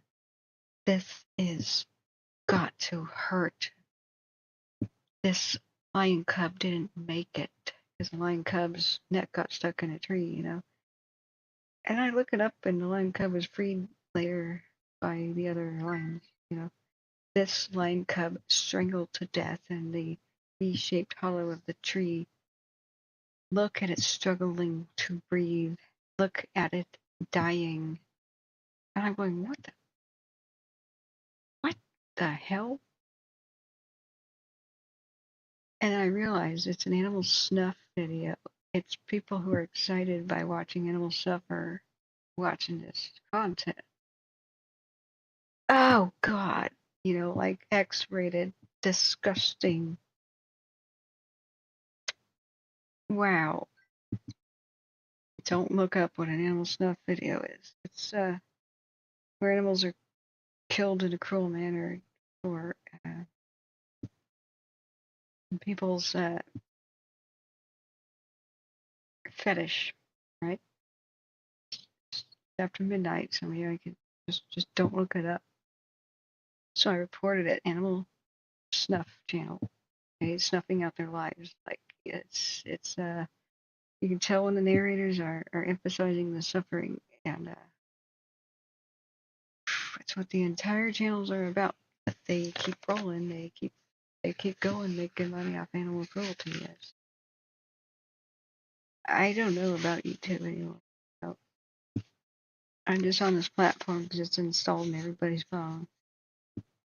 This is got to hurt. This lion cub didn't make it because the lion cub's neck got stuck in a tree, And I look it up, and the lion cub was freed later by the other lions, This lion cub strangled to death in the V-shaped hollow of the tree. Look at it struggling to breathe. Look at it dying. And I'm going, what the hell? And I realize it's an animal snuff video. It's people who are excited by watching animals suffer watching this content. Oh, God. Like X-rated, disgusting. Wow. Don't look up what an animal snuff video is. It's where animals are killed in a cruel manner for people's fetish, right? After midnight, some of you can just don't look it up. So I reported it. Animal snuff channel, okay, snuffing out their lives. Like it's you can tell when the narrators are emphasizing the suffering, and it's what the entire channels are about. But they keep rolling. They keep going, making money off animal cruelty. Yes. I don't know about YouTube anymore. So I'm just on this platform because it's installed in everybody's phone.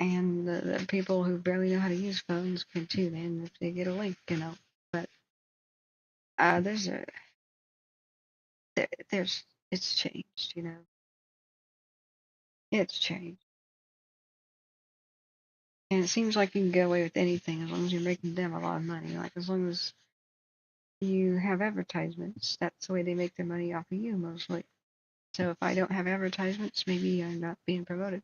And the people who barely know how to use phones can tune in if they get a link, But it's changed, It's changed. And it seems like you can get away with anything as long as you're making them a lot of money. Like as long as you have advertisements, that's the way they make their money off of you mostly. So if I don't have advertisements, maybe I'm not being promoted.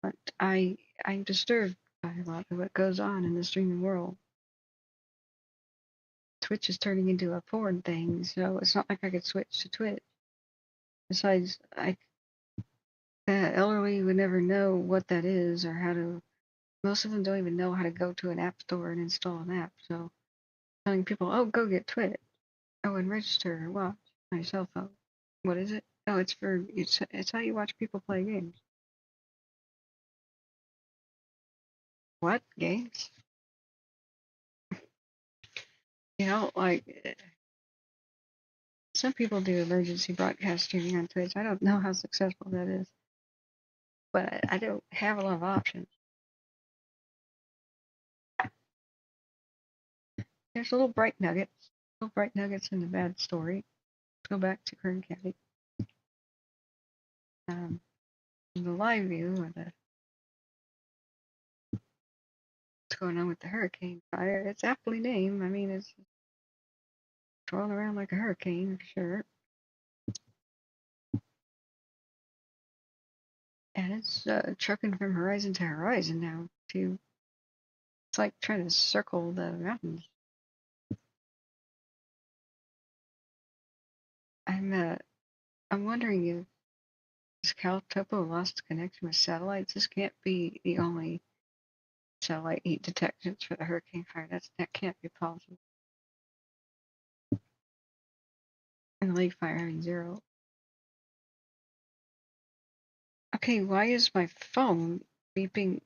But I'm disturbed by a lot of what goes on in the streaming world. Twitch is turning into a porn thing, so it's not like I could switch to Twitch. Besides, the elderly would never know what that is or how to most of them don't even know how to go to an app store and install an app. So telling people, oh, go get Twitch. Oh, and register and watch on your cell phone. What is it? Oh, it's how you watch people play games. What games? You know, like some people do emergency broadcast streaming on Twitch. I don't know how successful that is, but I don't have a lot of options. There's little bright nuggets in the bad story. Let's go back to Kern County. The live view of what's going on with the hurricane fire. It's aptly named. I mean, it's twirling around like a hurricane for sure. And it's trucking from horizon to horizon now. It's like trying to circle the mountains. I'm wondering if this Caltopo lost connection with satellites. This can't be the only satellite heat detections for the hurricane fire. That can't be possible. And the lake fire having 0. Okay, why is my phone beeping?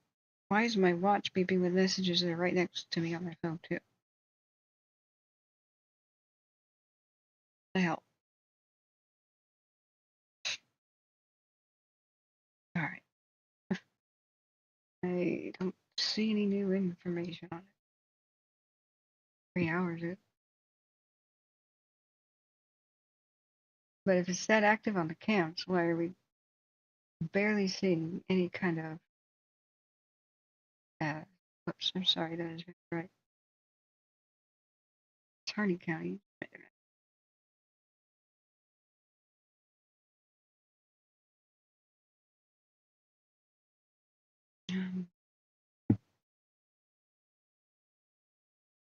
Why is my watch beeping with messages that are right next to me on my phone too? The hell. All right. I don't see any new information on it. 3 hours. But if it's that active on the cams, why are we barely seeing any kind of whoops, I'm sorry, that is right. Kern County.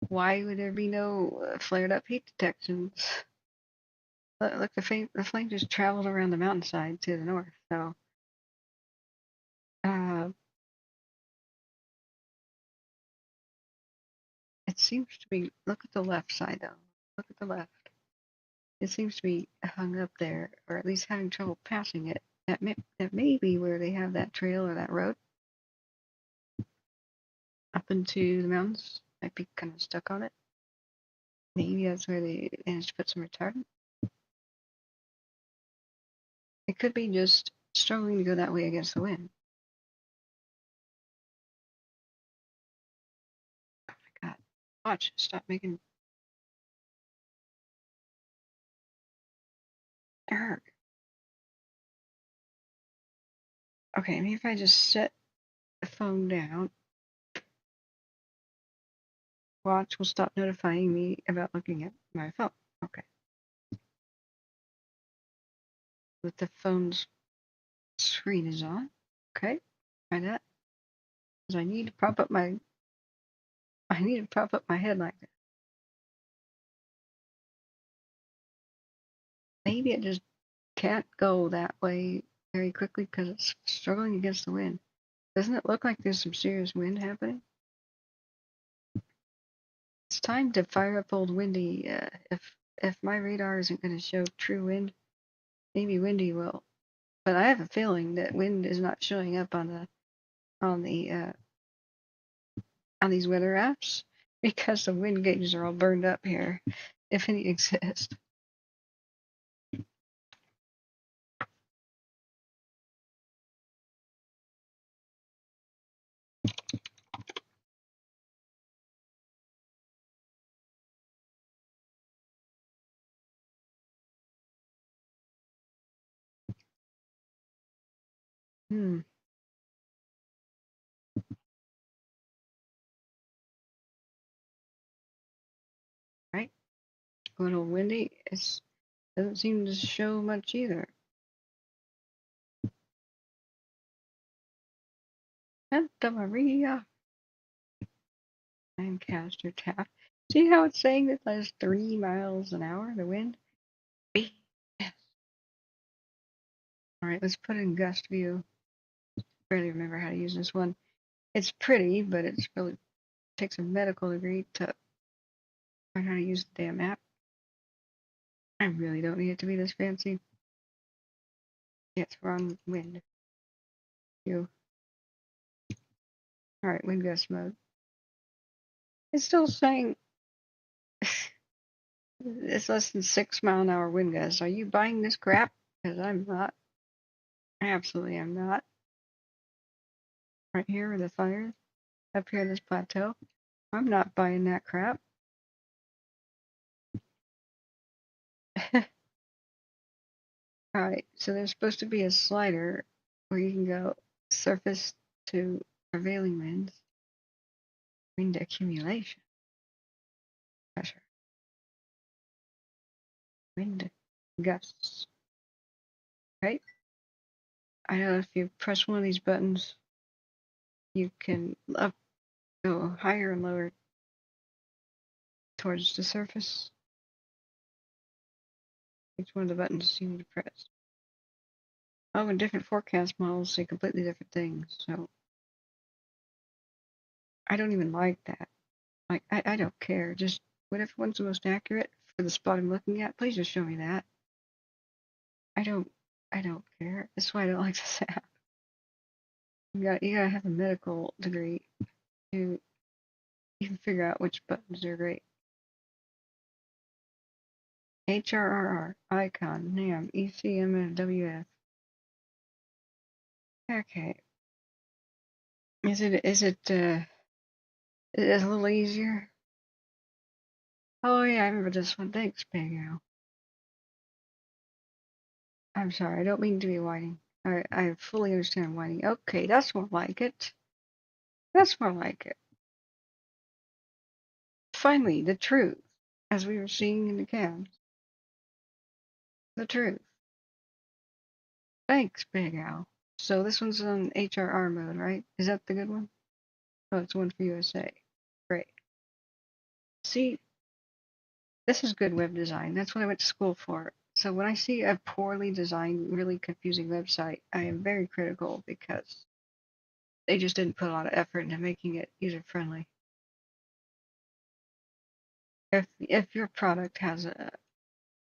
Why would there be no flared up heat detections? Look, the flame just traveled around the mountainside to the north. So, it seems to be. Look at the left side, though. Look at the left. It seems to be hung up there, or at least having trouble passing it. That may be where they have that trail or that road up into the mountains. Might be kind of stuck on it. Maybe that's where they managed to put some retardant. It could be just struggling to go that way against the wind. Oh my god. Watch, stop making error. Okay, maybe if I just set the phone down, watch will stop notifying me about looking at my phone. Okay. But the phone's screen is on. Okay, try that. Because I need to prop up my head like that. Maybe it just can't go that way very quickly because it's struggling against the wind. Doesn't it look like there's some serious wind happening? It's time to fire up old Windy. If my radar isn't going to show true wind, maybe Windy will. But I have a feeling that wind is not showing up on these weather apps because the wind gauges are all burned up here, if any exist. Right? Good old Windy. It doesn't seem to show much either. Santa Maria. Lancaster tap. See how it's saying that that's 3 miles an hour, the wind? BS. Alright, let's put in gust view. Barely remember how to use this one. It's pretty, but it's really takes a medical degree to learn how to use the damn app. I really don't need it to be this fancy. Yes, we're on wind. You. Alright, wind gust mode. It's still saying it's less than 6 mile an hour wind gusts. Are you buying this crap? Because I'm not. I absolutely am not. Right here are the fires. Up here in this plateau. I'm not buying that crap. Alright, so there's supposed to be a slider where you can go surface to prevailing winds, wind accumulation, pressure, wind gusts. Right? I know if you press one of these buttons, you can go higher and lower towards the surface. Each one of the buttons you need to press. Oh, and different forecast models say completely different things, so I don't even like that. Like, I don't care. Just whatever one's the most accurate for the spot I'm looking at, please just show me that. I don't care. That's why I don't like this app. You gotta have a medical degree to even figure out which buttons are great. HRRR, icon, NAM, ECM, and WF. Okay. Is it a little easier? Oh yeah, I remember this one. Thanks, Big Al. I'm sorry, I don't mean to be whining. I fully understand whining. Okay, that's more like it. That's more like it. Finally, the truth, as we were seeing in the cams. The truth. Thanks, Big Al. So this one's on HRR mode, right? Is that the good one? Oh, it's one for USA. Great. See, this is good web design. That's what I went to school for. So when I see a poorly designed, really confusing website, I am very critical because they just didn't put a lot of effort into making it user-friendly. If your product has a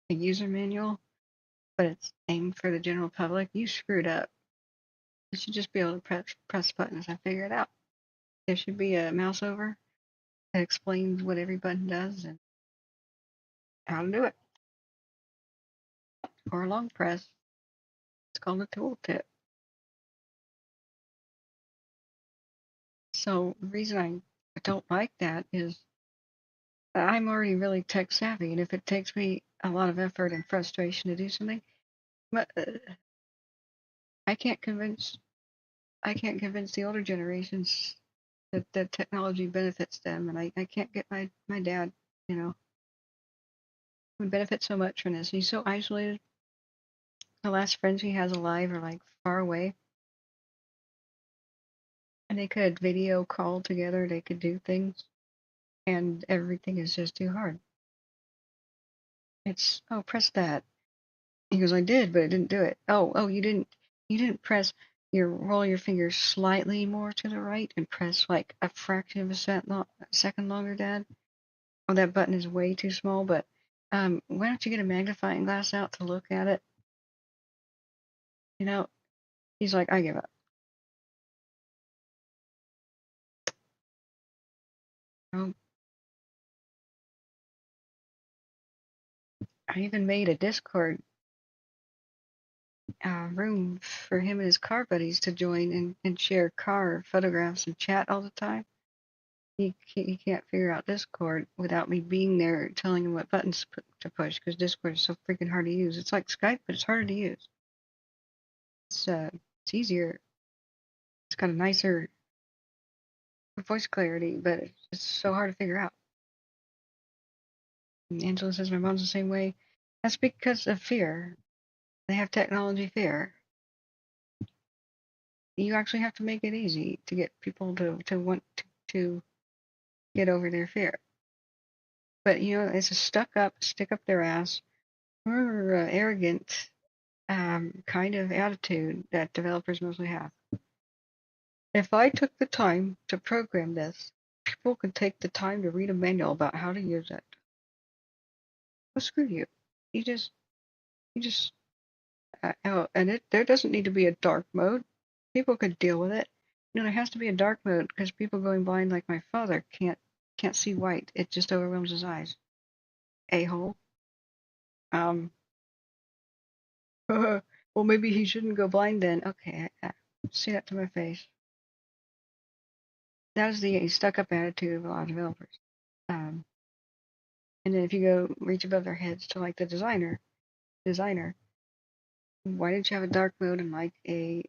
user manual, but it's aimed for the general public, you screwed up. You should just be able to press buttons and figure it out. There should be a mouse over that explains what every button does and how to do it. Or a long press. It's called a tooltip. So the reason I don't like that is I'm already really tech savvy, and if it takes me a lot of effort and frustration to do something, but I can't convince the older generations that technology benefits them, and I can't get my dad, would benefit so much from this. He's so isolated. The last friends he has alive are like far away, and they could video call together. They could do things, and everything is just too hard. It's press that. He goes, I did, but it didn't do it. Oh, you didn't press. Roll your fingers slightly more to the right and press like a fraction of a second longer, Dad. Oh, that button is way too small, but why don't you get a magnifying glass out to look at it? He's like, I give up. Oh, I even made a Discord room for him and his car buddies to join and share car photographs and chat all the time. He can't figure out Discord without me being there telling him what buttons to push, because Discord is so freaking hard to use. It's like Skype, but it's harder to use. It's easier. It's got a nicer voice clarity, but it's so hard to figure out. And Angela says my mom's the same way. That's because of fear. They have technology fear. You actually have to make it easy to get people to want to get over their fear. But it's a stick up their ass, arrogant kind of attitude that developers mostly have. If I took the time to program this, people could take the time to read a manual about how to use it. Well, screw you. You just, and there doesn't need to be a dark mode. People could deal with it. No, there has to be a dark mode because people going blind like my father can't see white. It just overwhelms his eyes. A-hole. Well, maybe he shouldn't go blind then. Okay, say that to my face. That is the stuck-up attitude of a lot of developers. And then if you go reach above their heads to like the designer, why didn't you have a dark mode and like a,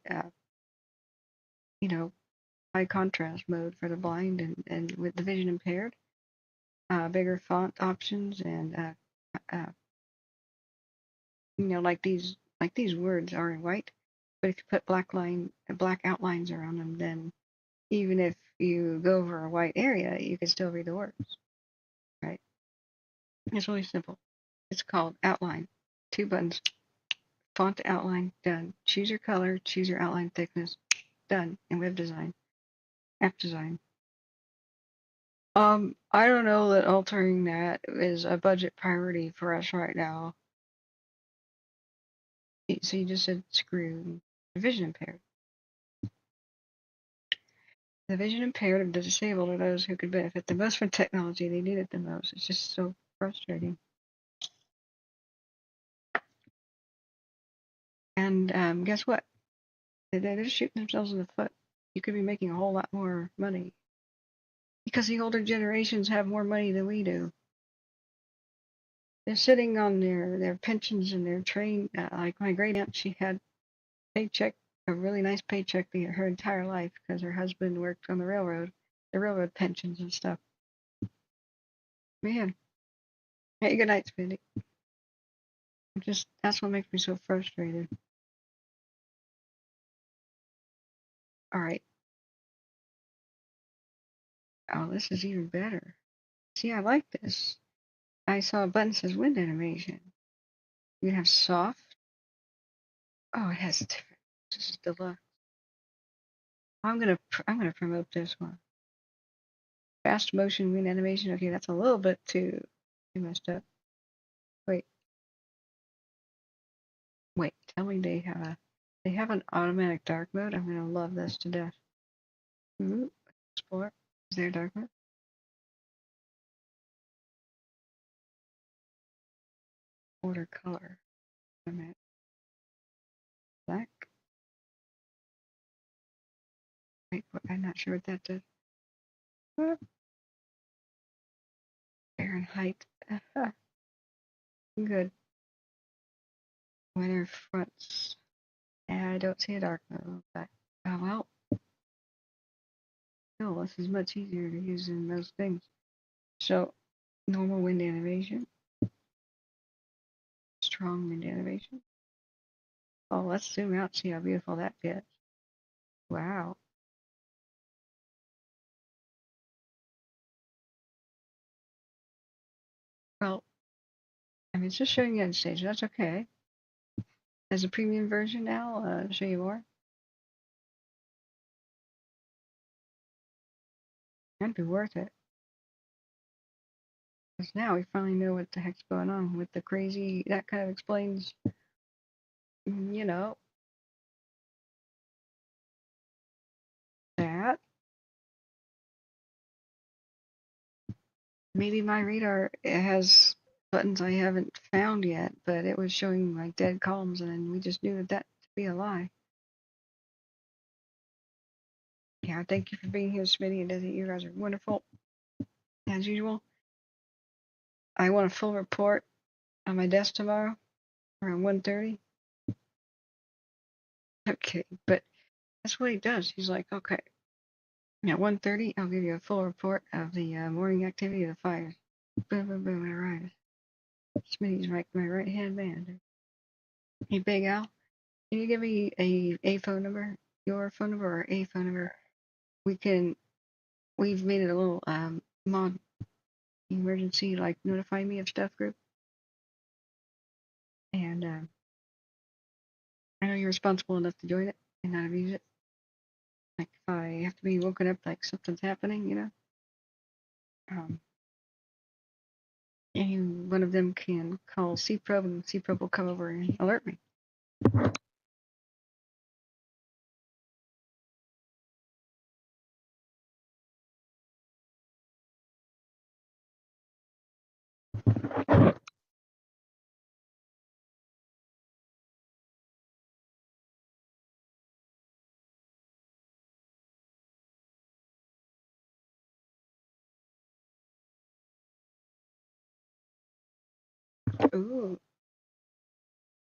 high contrast mode for the blind and with the vision impaired? Bigger font options and, like these words are in white, but if you put black outlines around them, then even if you go over a white area, you can still read the words, right? It's really simple. It's called outline. 2 buttons. Font to outline, done. Choose your color, choose your outline thickness, done. In web design, app design. I don't know that altering that is a budget priority for us right now. So you just said screw the vision impaired. The vision impaired and the disabled are those who could benefit the most from technology. They need it the most. It's just so frustrating. And guess what? They're just shooting themselves in the foot. You could be making a whole lot more money because the older generations have more money than we do. They're sitting on their pensions and their train. Like my great aunt, she had a really nice paycheck her entire life because her husband worked on the railroad pensions and stuff. Man, hey, good night, Smitty. That's what makes me so frustrated. All right. Oh, this is even better. See, I like this. I saw a button that says wind animation. You can have soft. Oh, it has different. This is deluxe. I'm gonna promote this one. Fast motion wind animation. Okay, that's a little bit too messed up. Wait. Tell me they have an automatic dark mode. I'm gonna love this to death. Ooh, explore. Is there a dark mode? Order color. Black. Wait, I'm not sure what that does. Fahrenheit. Good. Weather fronts. I don't see a dark mode, but oh well. Still, this is much easier to use than most things. So, normal wind animation. Strong wind animation. Oh, let's zoom out and see how beautiful that gets. Wow. Well, I mean, it's just showing you on stage. That's okay. There's a premium version now. I'll show you more. That'd be worth it. Because now we finally know what the heck's going on with the crazy. That kind of explains, that. Maybe my radar has buttons I haven't found yet, but it was showing like dead columns, and then we just knew that to be a lie. Yeah, thank you for being here, Smitty and Desi. You guys are wonderful, as usual. I want a full report on my desk tomorrow around 1:30. Okay, but that's what he does. He's like, okay, at 1:30, I'll give you a full report of the morning activity of the fires. Boom, boom, boom, it arrives. Smitty's my right-hand man. Hey, Big Al, can you give me a phone number, your phone number or a phone number? We've made it a little mod emergency, like notify me of stuff group. And I know you're responsible enough to join it and not abuse it. Like if I have to be woken up like something's happening, you know. Any one of them can call C-Probe and C-Probe will come over and alert me. Ooh.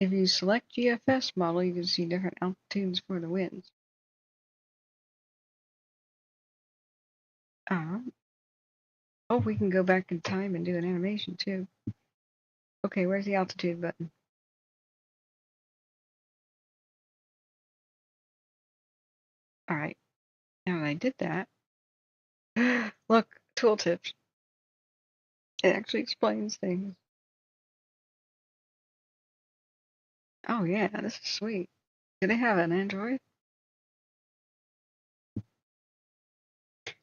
If you select GFS model, you can see different altitudes for the winds. Oh, we can go back in time and do an animation too. Okay, where's the altitude button? All right, now that I did that, look, tooltips. It actually explains things. Oh yeah, this is sweet. Do they have an Android?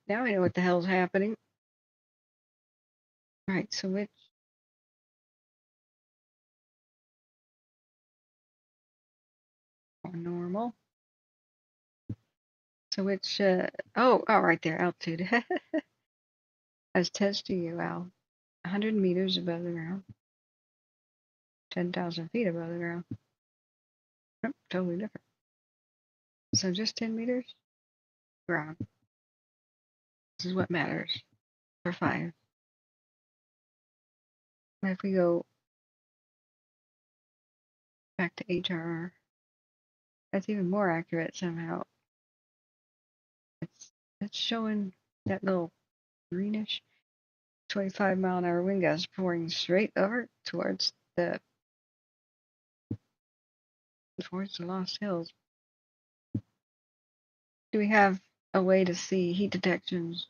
Now I know what the hell's happening. Right, so which normal? So which oh, right there, altitude. I was testing you out. 100 meters above the ground. 10,000 feet above the ground. Nope, totally different. So just 10 meters ground. This is what matters for 5. And if we go back to HRR, that's even more accurate somehow. It's showing that little greenish 25-mile-an-hour wind gusts pouring straight over towards the Lost Hills. Do we have a way to see heat detections?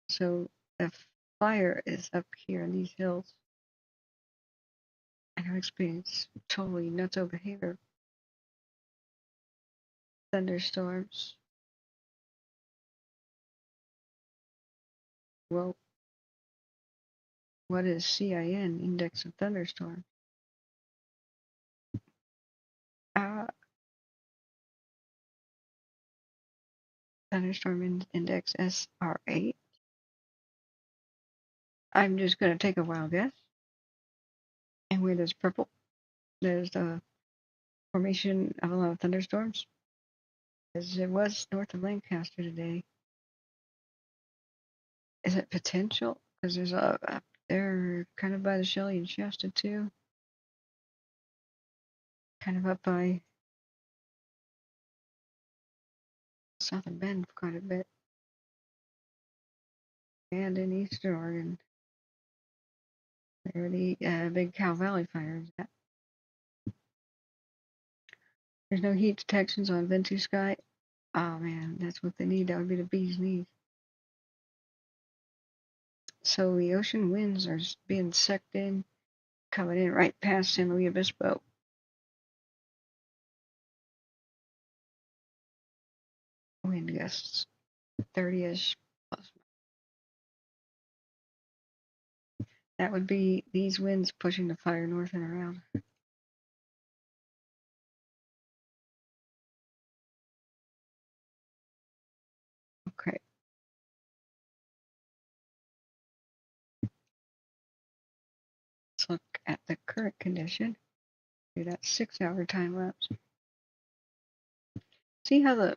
So the fire is up here in these hills. I know experience totally nuts over here. Thunderstorms. Well, what is CIN, index of thunderstorm? Thunderstorm index SR8. I'm just going to take a wild guess. And where there's purple, there's the formation of a lot of thunderstorms. As it was north of Lancaster today. Is it potential? Because there's a there kind of by the Shelly and Shasta too. Kind of up by Southern Bend quite a bit. And in Eastern Oregon. Where the big Cow Valley fire is at. There's no heat detections on Ventu Sky. Oh man, that's what they need. That would be the bee's knees. So the ocean winds are being sucked in, coming in right past San Luis Obispo. Wind gusts 30-ish plus. That would be these winds pushing the fire north and around. Okay. Let's look at the current condition. Do that 6-hour time lapse. See how the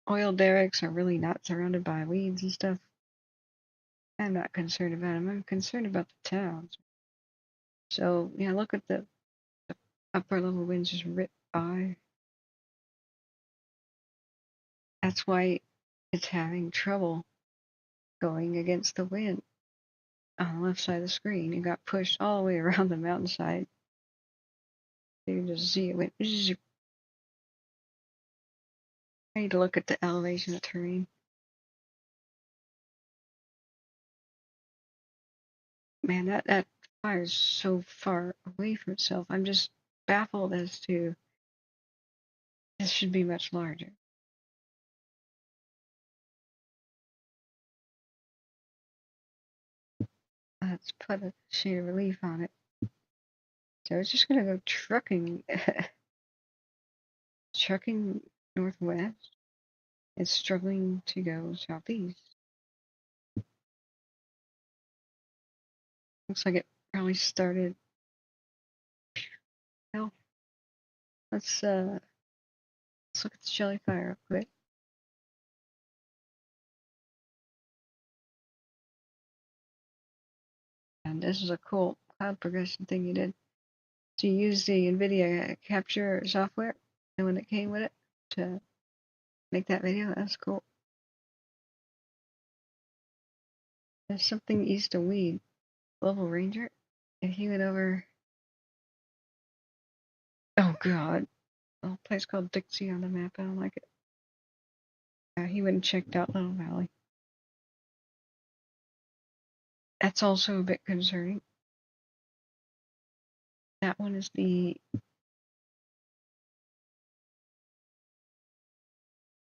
oil derricks are really not surrounded by weeds and stuff? I'm not concerned about them. I'm concerned about the towns. So, yeah, look at the upper level winds just rip by. That's why it's having trouble going against the wind. On the left side of the screen, it got pushed all the way around the mountainside. You can just see it went. I need to look at the elevation of terrain. Man, that fire is so far away from itself. I'm just baffled as to this should be much larger. Let's put a shade of relief on it. So it's just going to go trucking, trucking northwest. It's struggling to go southeast. Looks like it probably started. Well, let's look at the Shelly fire real quick. And this is a cool cloud progression thing you did. So you used the NVIDIA capture software, and when it came with it, to make that video. That's cool. There's something east of Weed. Global Ranger. And he went over. Oh god. A place called Dixie on the map. I don't like it. He went and checked out Little Valley. That's also a bit concerning. That one is the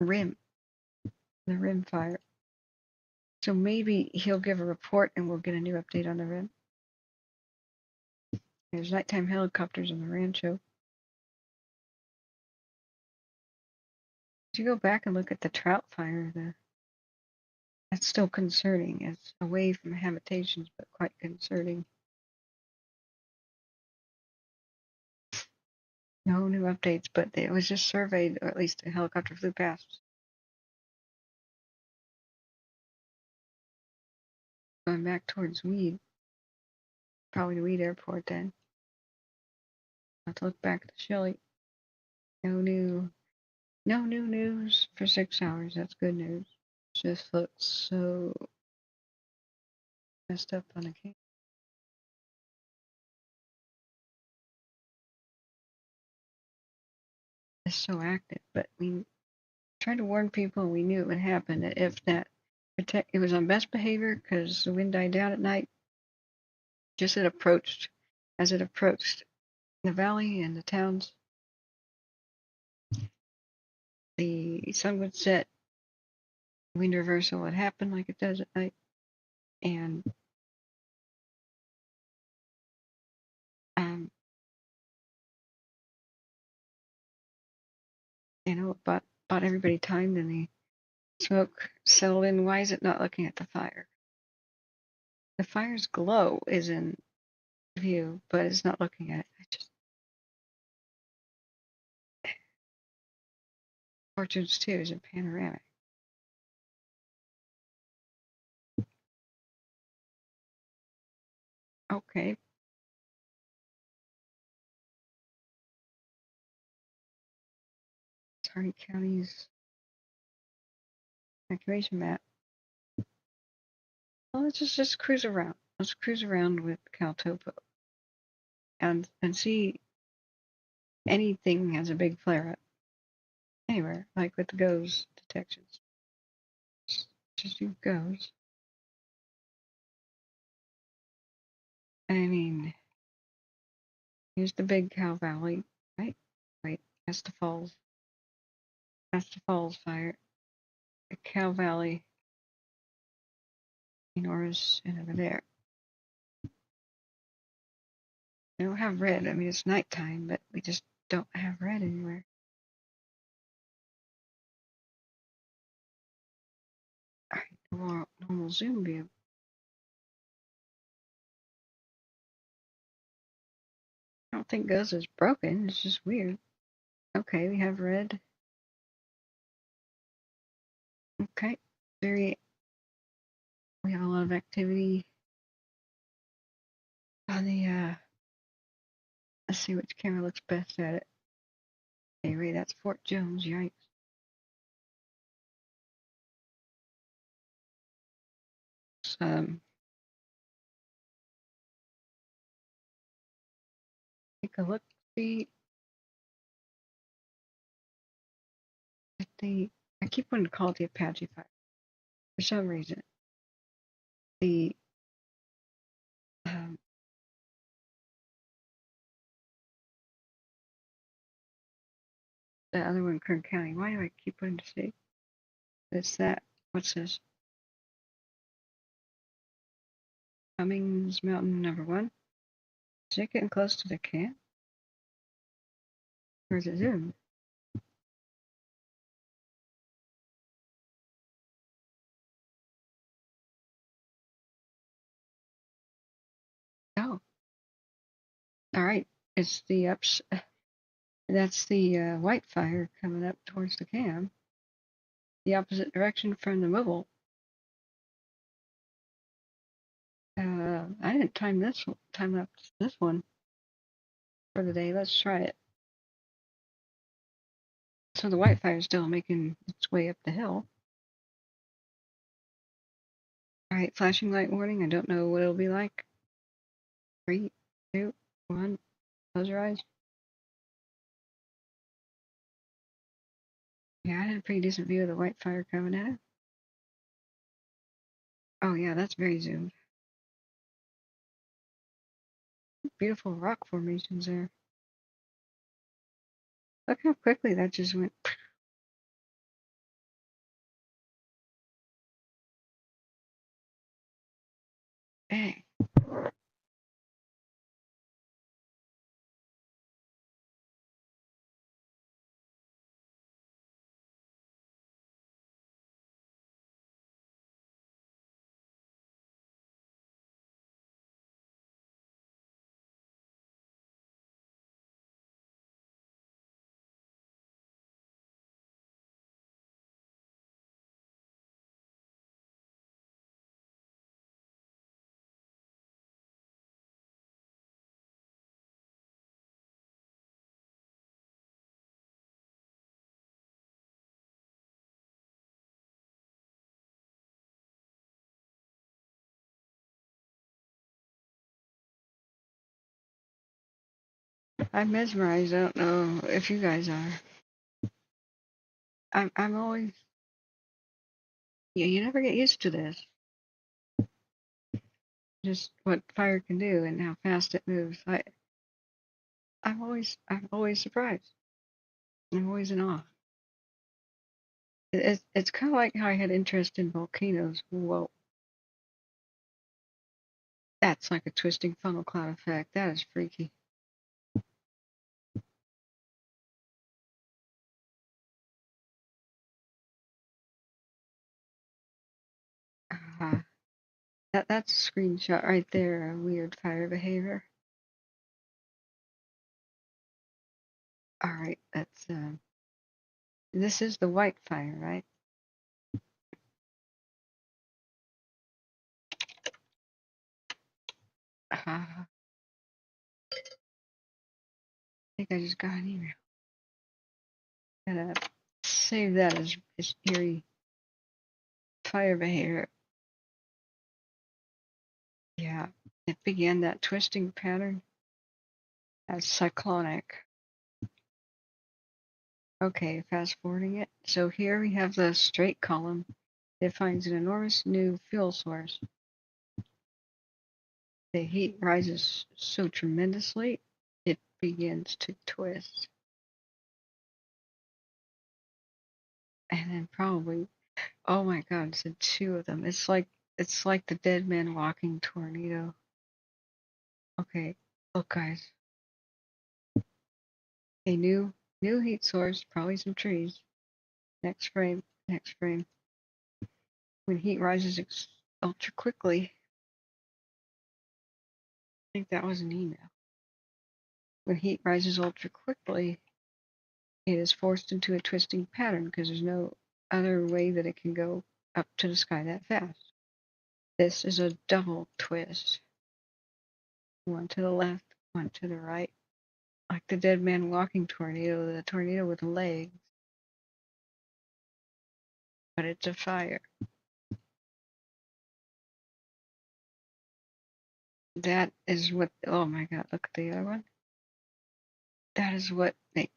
rim. The rim fire. So maybe he'll give a report and we'll get a new update on the rim. There's nighttime helicopters on the rancho. If you go back and look at the Trout fire, that's still concerning. It's away from habitations, but quite concerning. No new updates, but it was just surveyed, or at least a helicopter flew past. Going back towards Weed. Probably the Weed Airport then. I'll have to look back at the Shelly. No new news for 6 hours. That's good news. Just looks so messed up on the camera. It's so active, but we tried to warn people and we knew it would happen. If that it was on best behavior because the wind died down at night. Just as it approached the valley and the towns, the sun would set, wind reversal would happen like it does at night, and it bought everybody time. Then the smoke settled in. Why is it not looking at the fire? The fire's glow is in view, but it's not looking at it. Fortunes 2 is a panoramic. Okay. Kern County's evacuation map. Well, let's just cruise around. Let's cruise around with Caltopo and see anything has a big flare up anywhere, like with the GOES detections. Just do GOES. I mean, here's the big Cow Valley, right? Wait, that's the falls. That's the falls fire. The Cow Valley, enormous, and over there. We don't have red. I mean, it's nighttime, but we just don't have red anywhere. Alright, normal zoom view. I don't think GOES is broken. It's just weird. Okay, we have red. Okay, we have a lot of activity on the, let's see which camera looks best at it. Anyway, that's Fort Jones, yikes. Take a look, see at I keep wanting to call it the Apache fire. For some reason. The, the other one, Kern County. Why do I keep putting state? It's that. What's this? Cummings Mountain #1. Is it getting close to the camp? Or is it zoomed? Oh. All right. It's the ups. That's the Wildfire coming up towards the camp. The opposite direction from the mobile. I didn't time up this one for the day. Let's try it. So the Wildfire is still making its way up the hill. All right, flashing light warning. I don't know what it'll be like. 3, 2, 1. Close your eyes. Yeah, I had a pretty decent view of the Wildfire coming at it. Oh yeah, that's very zoomed. Beautiful rock formations there. Look how quickly that just went. Bang. I'm mesmerized. I don't know if you guys are. I'm always. Yeah, you never get used to this. Just what fire can do and how fast it moves. I'm always surprised. I'm always in awe. It's kind of like how I had interest in volcanoes. Whoa, that's like a twisting funnel cloud effect. That is freaky. That's a screenshot right there of weird fire behavior. All right, that's this is the Wildfire, right? I think I just got an email. Gotta save that as eerie fire behavior. Yeah, it began that twisting pattern as cyclonic. Okay, fast forwarding it. So here we have the straight column. It finds an enormous new fuel source. The heat rises so tremendously, it begins to twist. And then probably, oh my God, it's in 2 of them. It's like the dead man walking tornado. Okay, look guys. A new heat source, probably some trees. Next frame, next frame. When heat rises ultra quickly, I think that was an email. When heat rises ultra quickly, it is forced into a twisting pattern because there's no other way that it can go up to the sky that fast. This is a double twist. One to the left, one to the right. Like the dead man walking tornado, the tornado with legs. But it's a fire. That is what, oh my God, look at the other one. That is what they,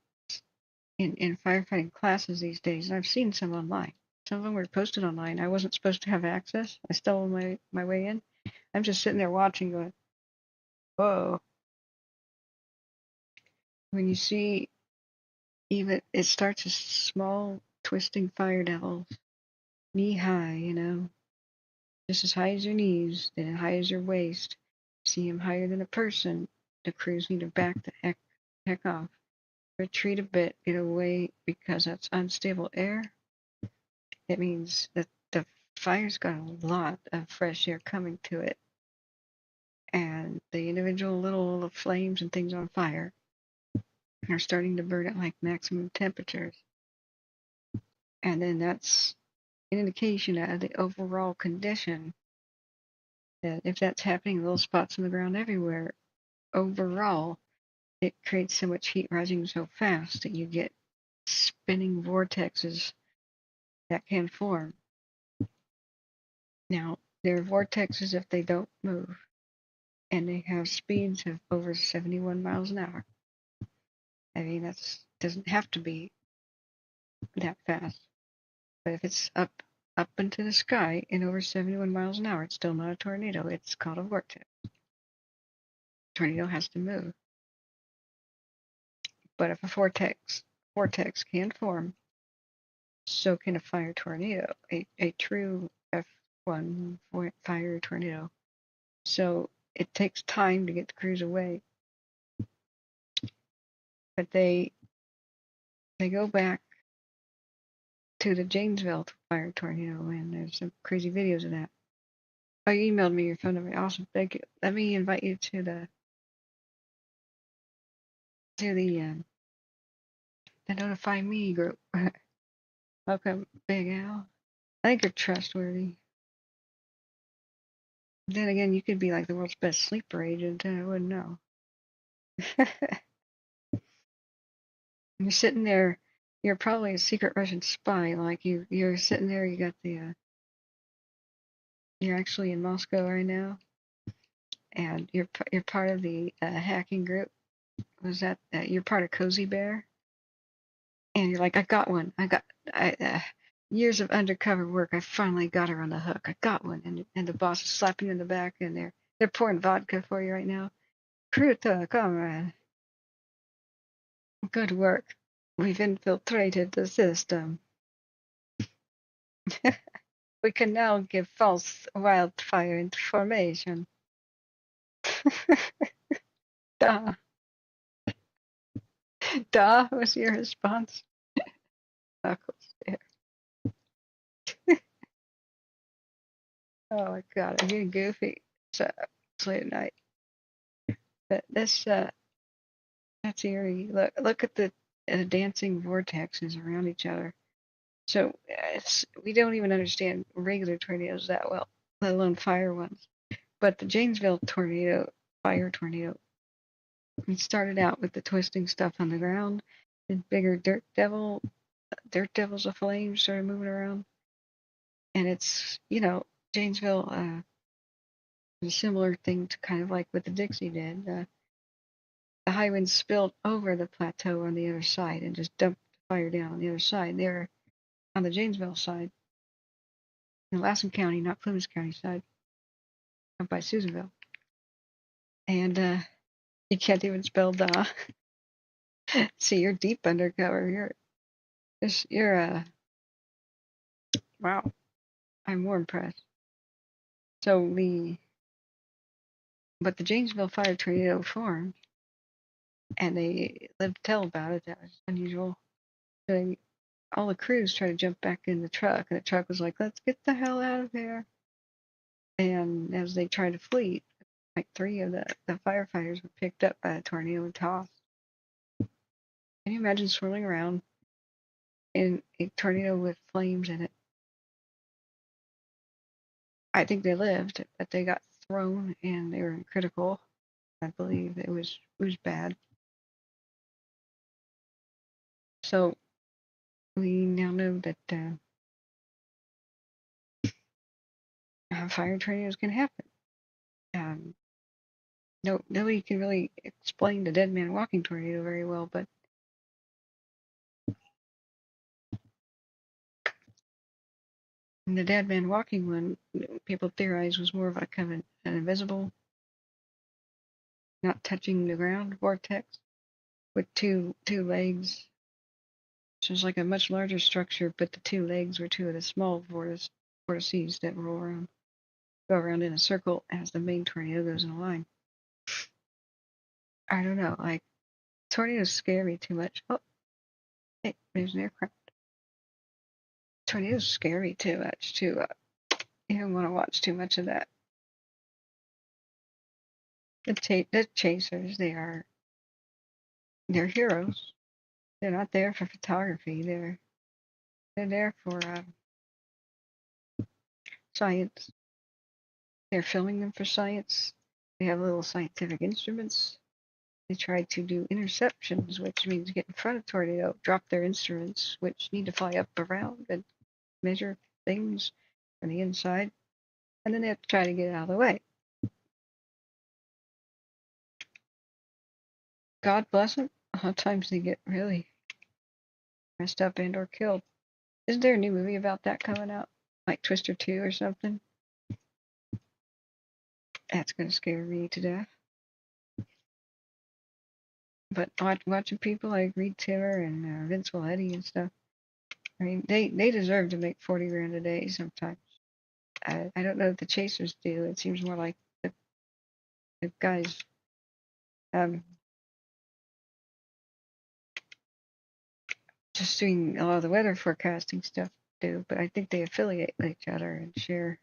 in firefighting classes these days, and I've seen some online. Some of them were posted online. I wasn't supposed to have access. I stumbled my way in. I'm just sitting there watching going, whoa. When you see even it starts as small twisting fire devils, knee high, you know, just as high as your knees, then as high as your waist. See them higher than a person, the crews need to back the heck off. Retreat a bit, get away, because that's unstable air. It means that the fire's got a lot of fresh air coming to it. And the individual little flames and things on fire are starting to burn at like maximum temperatures. And then that's an indication of the overall condition. That if that's happening, little spots on the ground everywhere, overall, it creates so much heat rising so fast that you get spinning vortexes that can form. Now, they're vortexes if they don't move, and they have speeds of over 71 miles an hour. I mean, that doesn't have to be that fast, but if it's up into the sky and over 71 miles an hour, it's still not a tornado. It's called a vortex. Tornado has to move. But if a vortex can form, so can a fire tornado, a true F1 fire tornado. So it takes time to get the crews away. But they go back to the Janesville fire tornado, and there's some crazy videos of that. Oh, you emailed me your phone number. Awesome, thank you. Let me invite you to the Notify Me group. Welcome, Big Al. I think you're trustworthy. Then again, you could be like the world's best sleeper agent, and I wouldn't know. You're sitting there. You're probably a secret Russian spy. Like you're sitting there. You got the. You're actually in Moscow right now, and you're part of the hacking group. Was that you're part of Cozy Bear? And you're like, I got one. Years of undercover work. I finally got her on the hook. I got one. And the boss is slapping you in the back, and they're pouring vodka for you right now. Kruta, comrade. Good work. We've infiltrated the system. We can now give false wildfire information. Duh. Duh was your response. Knuckles there. Oh my god, I'm getting goofy. It's late at night. But this that's eerie. Look at the dancing vortexes around each other. So we don't even understand regular tornadoes that well, let alone fire ones. But the Janesville fire tornado, it started out with the twisting stuff on the ground. The bigger dirt devils of flame started moving around. And it's, Janesville, a similar thing to kind of like what the Dixie did. The high winds spilled over the plateau on the other side and just dumped the fire down on the other side. They were on the Janesville side, in Lassen County, not Plymouth County side, up by Susanville. And you can't even spell "da." See, you're deep undercover. You're wow. I'm more impressed. So but the Janesville fire tornado formed, and they lived to tell about it. That was unusual. So all the crews tried to jump back in the truck, and the truck was like, "Let's get the hell out of there." And as they tried to flee, like 3 of the firefighters were picked up by the tornado and tossed. Can you imagine swirling around in a tornado with flames in it? I think they lived, but they got thrown and they were critical. I believe it was bad. So we now know that fire tornadoes can happen. Nobody can really explain the dead man walking tornado very well, but the dead man walking one, people theorize was more of a kind of an invisible, not touching the ground vortex with two legs So it's like a much larger structure, but the two legs were two of the small vortices that go around in a circle as the main tornado goes in a line. I don't know, like, tornadoes scare me too much. Oh, hey, there's an aircraft. Tornadoes scare me too much to even want to watch too much of that. The chasers, they're heroes. They're not there for photography. They're there for science. They're filming them for science. They have little scientific instruments. They try to do interceptions, which means get in front of tornado, drop their instruments, which need to fly up around and measure things from the inside, and then they have to try to get out of the way. God bless them. A lot of times they get really messed up and or killed. Isn't there a new movie about that coming out? Like Twister 2 or something? That's going to scare me to death. But watching people like Reed Timmer and Vince Valetti and stuff, I mean, they deserve to make 40 grand a day sometimes. I don't know if the chasers do. It seems more like the guys just doing a lot of the weather forecasting stuff do, but I think they affiliate with each other and share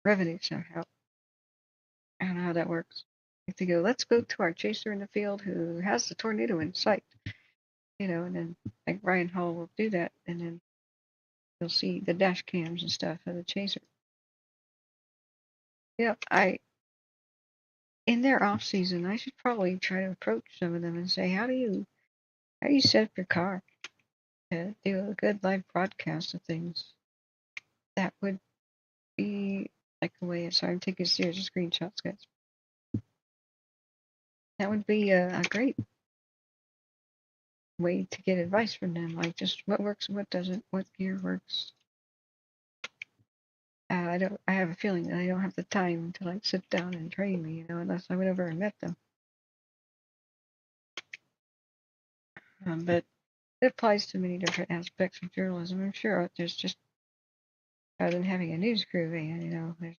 revenue somehow. I don't know how that works. If they go, let's go to our chaser in the field who has the tornado in sight, and then like Ryan Hall will do that, and then you'll see the dash cams and stuff of the chaser. In their off season, I should probably try to approach some of them and say, how do you set up your car to do a good live broadcast of things? That would be like a way. Sorry, I'm taking a series of screenshots, guys. That would be a great way to get advice from them, like just what works and what doesn't, what gear works. I have a feeling that I don't have the time to like sit down and train me, unless I went over and met them. But it applies to many different aspects of journalism. I'm sure there's just, other than having a news crew, there's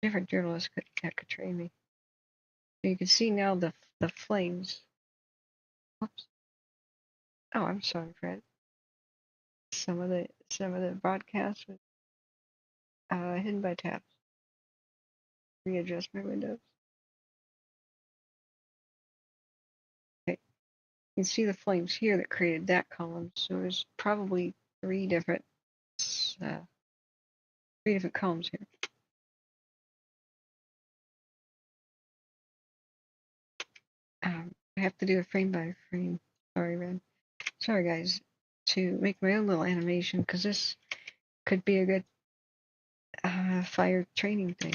different journalists that could train me. So you can see now the flames. Whoops. Oh, I'm sorry, Fred. Some of the broadcasts was hidden by tabs. Readjust my windows. Okay, you can see the flames here that created that column. So there's probably three different columns here. I have to do a frame by frame. Sorry, Red. Sorry, guys. To make my own little animation, because this could be a good fire training thing.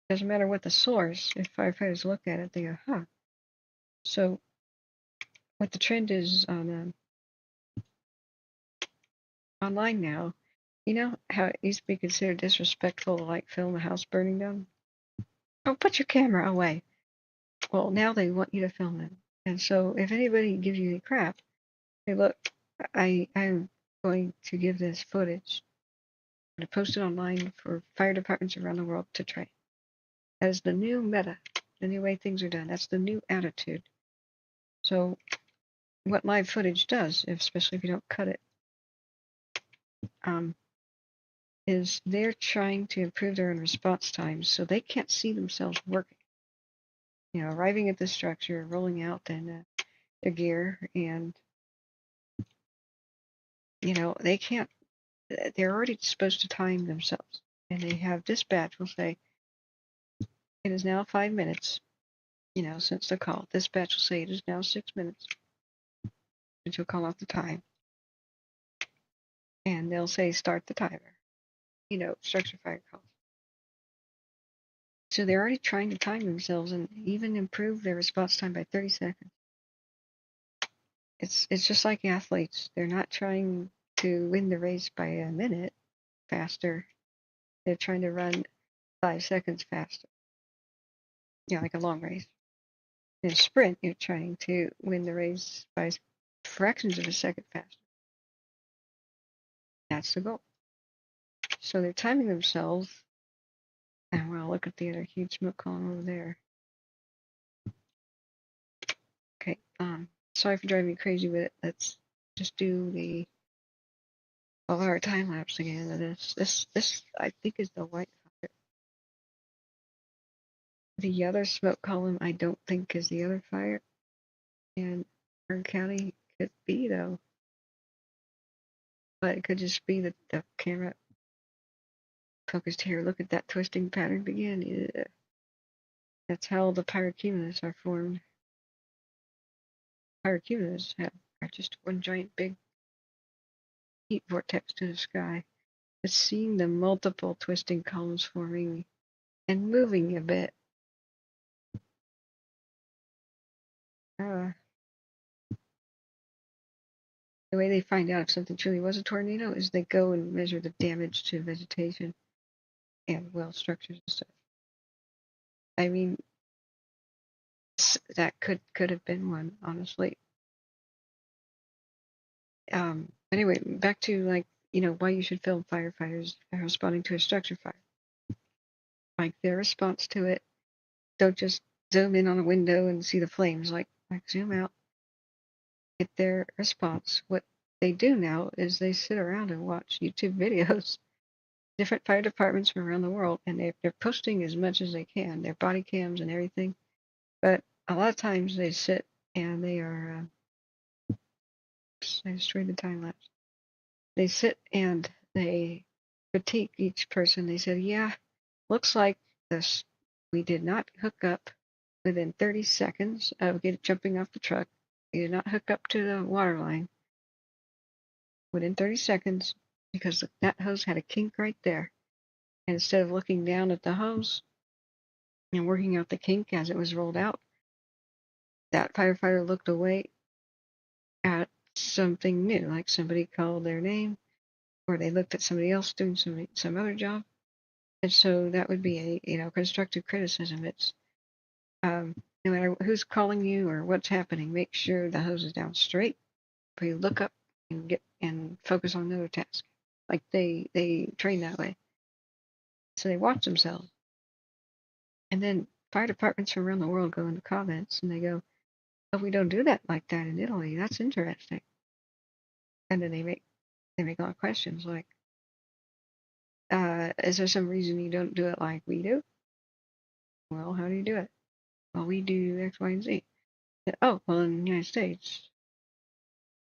Doesn't matter what the source. If firefighters look at it, they go, huh. So what the trend is on online now, how it used to be considered disrespectful to like film a house burning down? Oh, put your camera away. Well, now they want you to film it. And so if anybody gives you any crap, hey, look, I'm going to give this footage to post it online for fire departments around the world to train. That is the new meta, the new way things are done. That's the new attitude. So what live footage does, especially if you don't cut it, is they're trying to improve their own response times so they can't see themselves working. Arriving at the structure, rolling out then their gear, and they can't. They're already supposed to time themselves, and they have dispatch will say, "It is now 5 minutes." Since the call, dispatch will say it is now 6 minutes. And you'll call out the time, and they'll say start the timer. Structure fire calls. So they're already trying to time themselves and even improve their response time by 30 seconds. It's just like athletes. They're not trying to win the race by a minute faster. They're trying to run 5 seconds faster. Like a long race. In a sprint, you're trying to win the race by fractions of a second faster. That's the goal. So they're timing themselves. And we'll look at the other huge smoke column over there. Okay, sorry for driving me crazy with it. Let's just do the 12-hour time lapse again of this. This I think is the Wildfire. The other smoke column I don't think is the other fire. And Kern County could be though. But it could just be that the camera focused here. Look at that twisting pattern begin. Yeah. That's how the pyrocumulus are formed. Pyrocumulus are just one giant big heat vortex to the sky. But seeing the multiple twisting columns forming and moving a bit. The way they find out if something truly was a tornado is they go and measure the damage to vegetation and well structures and stuff. I mean, that could have been one, honestly. Anyway, back to why you should film firefighters responding to a structure fire. Like their response to it. Don't just zoom in on a window and see the flames. Like zoom out, get their response. What they do now is they sit around and watch YouTube videos, different fire departments from around the world, and they're posting as much as they can, their body cams and everything. But a lot of times they sit and they are. I destroyed the time lapse. They sit and they critique each person. They said, "Yeah, looks like this. We did not hook up within 30 seconds of jumping off the truck. We did not hook up to the water line within 30 seconds because that hose had a kink right there. And instead of looking down at the hose and working out the kink as it was rolled out, that firefighter looked away at something new, like somebody called their name, or they looked at somebody else doing some other job. And so that would be a constructive criticism. It's no matter who's calling you or what's happening, make sure the hose is down straight. Before you look up and focus on another task. Like they train that way. So they watch themselves. And then fire departments from around the world go in the comments and they go, "Oh, we don't do that like that in Italy. That's interesting." And then they make a lot of questions like, is there some reason you don't do it like we do? Well, how do you do it? Well, we do X, Y, and Z. Oh, well, in the United States,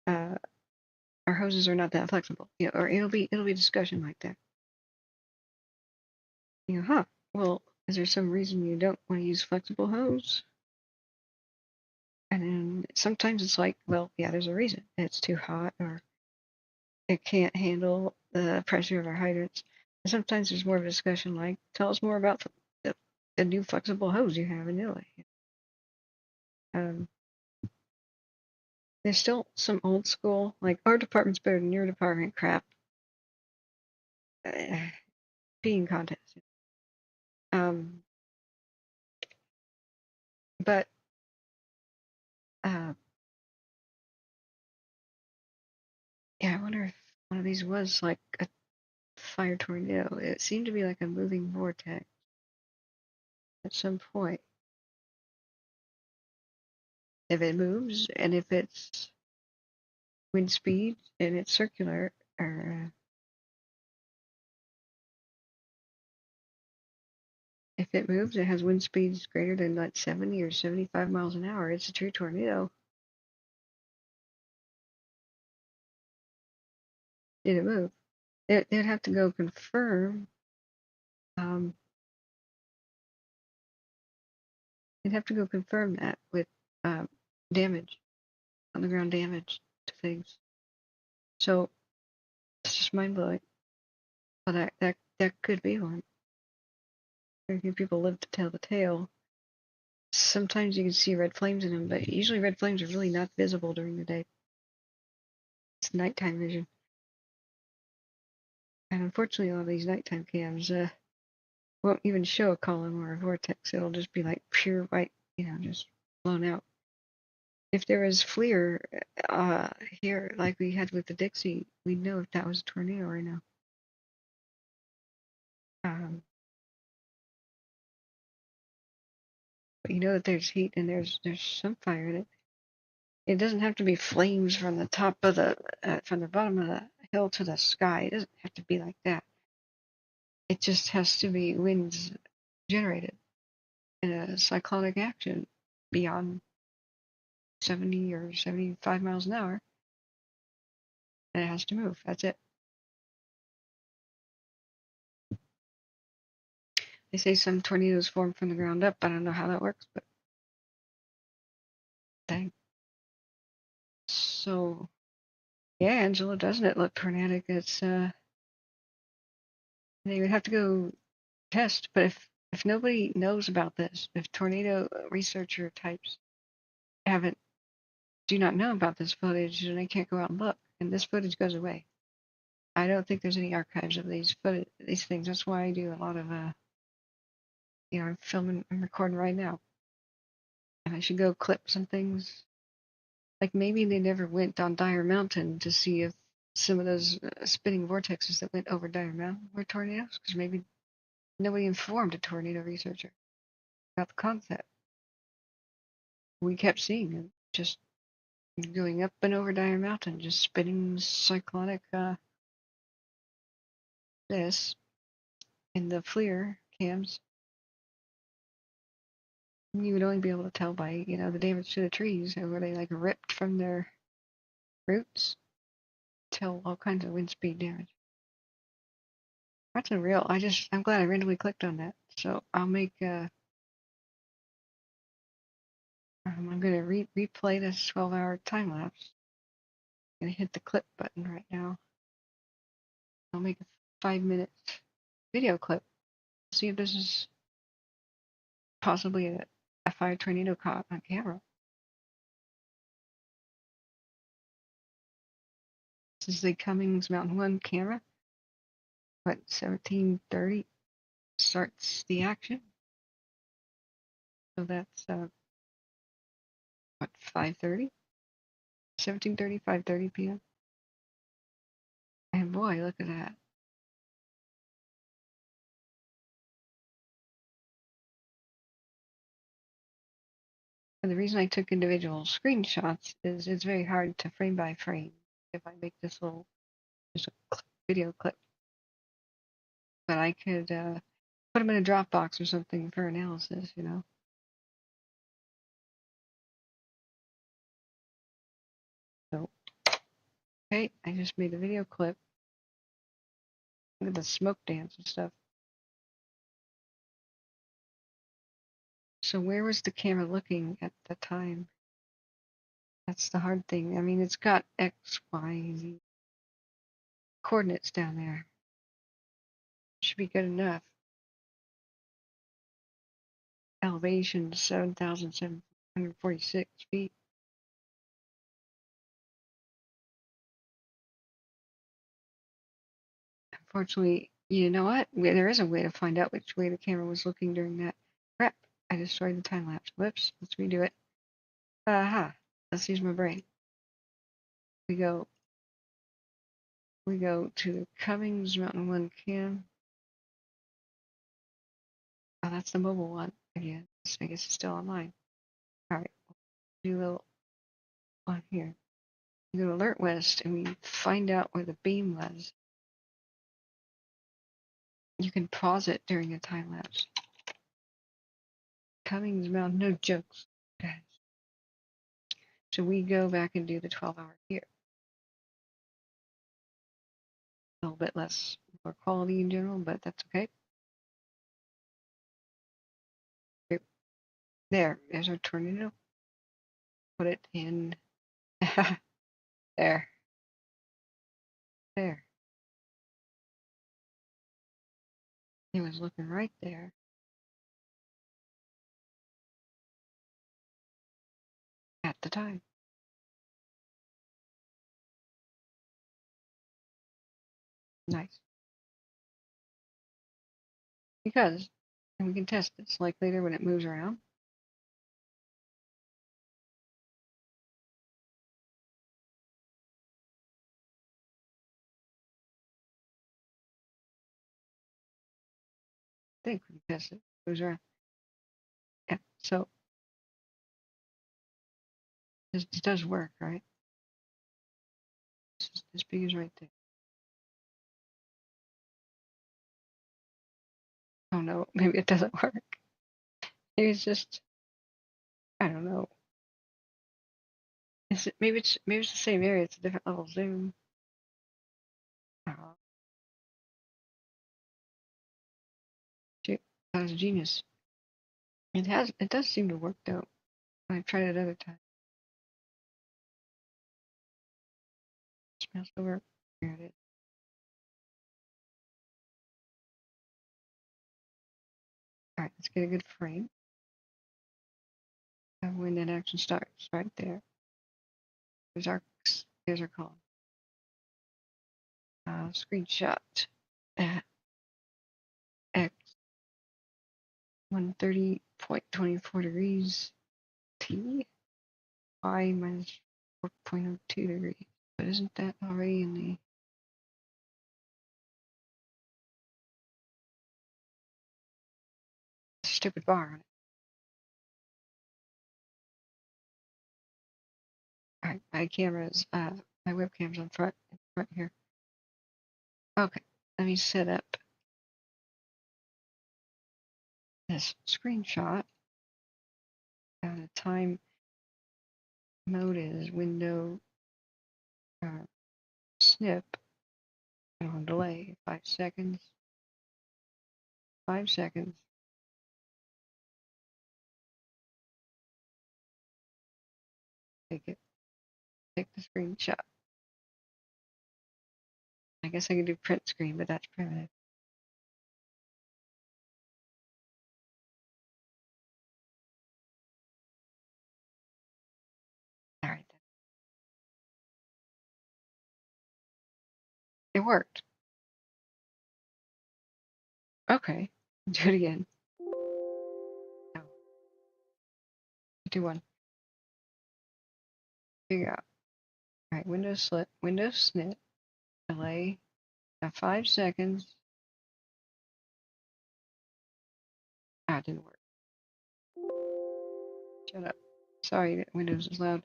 our hoses are not that flexible. Or it'll be a discussion like that. Well, is there some reason you don't want to use flexible hose? And then sometimes it's like, well, yeah, there's a reason. It's too hot or it can't handle the pressure of our hydrants. And sometimes there's more of a discussion like, tell us more about the new flexible hose you have in Italy. There's still some old school, like our department's better than your department crap. Peeing contest. But yeah, I wonder if one of these was like a fire tornado. It seemed to be like a moving vortex at some point. If it moves and if it's wind speed and it's circular, or if it moves, it has wind speeds greater than like 70 or 75 miles an hour. It's a true tornado. Did it move? They'd have to go confirm. They'd have to go confirm that with damage, on the ground damage to things. So it's just mind blowing. Well, that could be one. Very few people live to tell the tale. Sometimes you can see red flames in them, but usually red flames are really not visible during the day. It's nighttime vision. And unfortunately, a lot of these nighttime cams won't even show a column or a vortex. It'll just be like pure white, just blown out. If there was FLIR here, like we had with the Dixie, we'd know if that was a tornado right now. But you know that there's heat and there's some fire in it. It doesn't have to be flames from the top of the from the bottom of the hill to the sky. It doesn't have to be like that. It just has to be winds generated in a cyclonic action beyond 70 or 75 miles an hour, and it has to move. That's it. They say some tornadoes form from the ground up. I don't know how that works, but dang. So, yeah, Angela, doesn't it look tornadic? It's they would have to go test, but if nobody knows about this, if tornado researcher types do not know about this footage, then they can't go out and look, and this footage goes away. I don't think there's any archives of these things. That's why I do a lot of I'm filming, I'm recording right now, and I should go clip some things. Like maybe they never went on Dyer Mountain to see if some of those spinning vortexes that went over Dyer Mountain were tornadoes, because maybe nobody informed a tornado researcher about the concept. We kept seeing it just going up and over Dyer Mountain, just spinning cyclonic this in the FLIR cams. You would only be able to tell by, the damage to the trees, where they like ripped from their roots. Tell all kinds of wind speed damage. That's unreal. I'm glad I randomly clicked on that. So I'll make I'm gonna replay this 12-hour time lapse. I'm gonna hit the clip button right now. I'll make a 5-minute video clip. See if this is possibly a fire tornado caught on camera. This is the Cummings Mountain 1 camera. What, 1730 starts the action. So that's 5:30? 17:30, 5:30 p.m. And boy, look at that. And the reason I took individual screenshots is it's very hard to frame by frame if I make this little just a video clip. But I could put them in a Dropbox or something for analysis, So, okay, I just made a video clip. Look at the smoke dance and stuff. So where was the camera looking at the time? That's the hard thing. I mean, it's got X, Y, Z coordinates down there. Should be good enough. Elevation 7,746 feet. Unfortunately, you know what? There is a way to find out which way the camera was looking during that prep. I destroyed the time lapse. Whoops. Let's redo it. Aha. Let's use my brain. We go to the Cummings Mountain 1 cam. Oh, that's the mobile one again. I guess it's still online. All right. Do a little on here. We go to Alert West and we find out where the beam was. You can pause it during a time lapse. Cummings Mountain, no jokes, guys. So we go back and do the 12-hour here. A little bit less, more quality in general, but that's okay. There's our tornado. Put it in there. There. It was looking right there. At the time. Nice. Because, and we can test this, like later when it moves around. think we can test it. It goes around. Yeah, so it does work, right? This big is right there. Oh no, maybe it doesn't work. Maybe it's just, I don't know. Maybe it's the same area. It's a different level zoom. Oh, shoot, that was a genius. It does seem to work though. I've tried it other times. Smells to work. There it is. All right, let's get a good frame. And when that action starts, right there. Here's our column. Screenshot at X 130.24 degrees T, Y minus 4.02 degrees. But isn't that already in the stupid bar on it? Alright, my camera's my webcam's on front here. Okay, let me set up this screenshot. The time mode is window snip on delay 5 seconds. 5 seconds. Take the screenshot. I guess I could do print screen, but that's primitive. All right. It worked. Okay. Do it again. No. Do one. Figure out. All right. Window snip. Delay. 5 seconds. Ah, it didn't work. Shut up. Sorry that Windows is loud.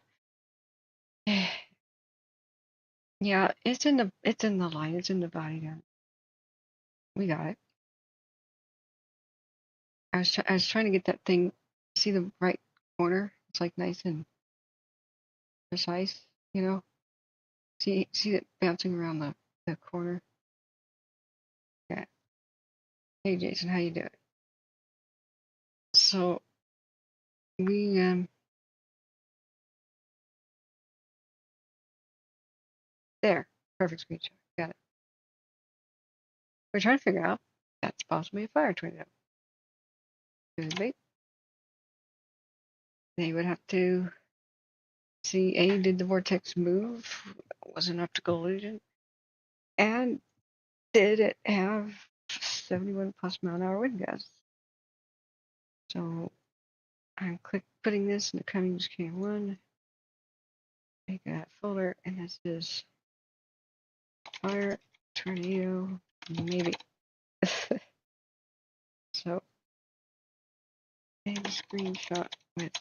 Yeah, it's in the line. It's in the body down. We got it. I was trying to get that thing. See the right corner? It's like nice and precise, you know. See it bouncing around the corner. Yeah. Hey Jason, how you doing? So we there. Perfect screenshot. Got it. We're trying to figure out if that's possibly a fire tornado. Could be. They would have to see did the vortex move? Was it an optical illusion? And did it have 71 plus mile an hour wind gusts? So I'm putting this in the Cummings K1. Make that folder, and this is fire tornado maybe. So a screenshot with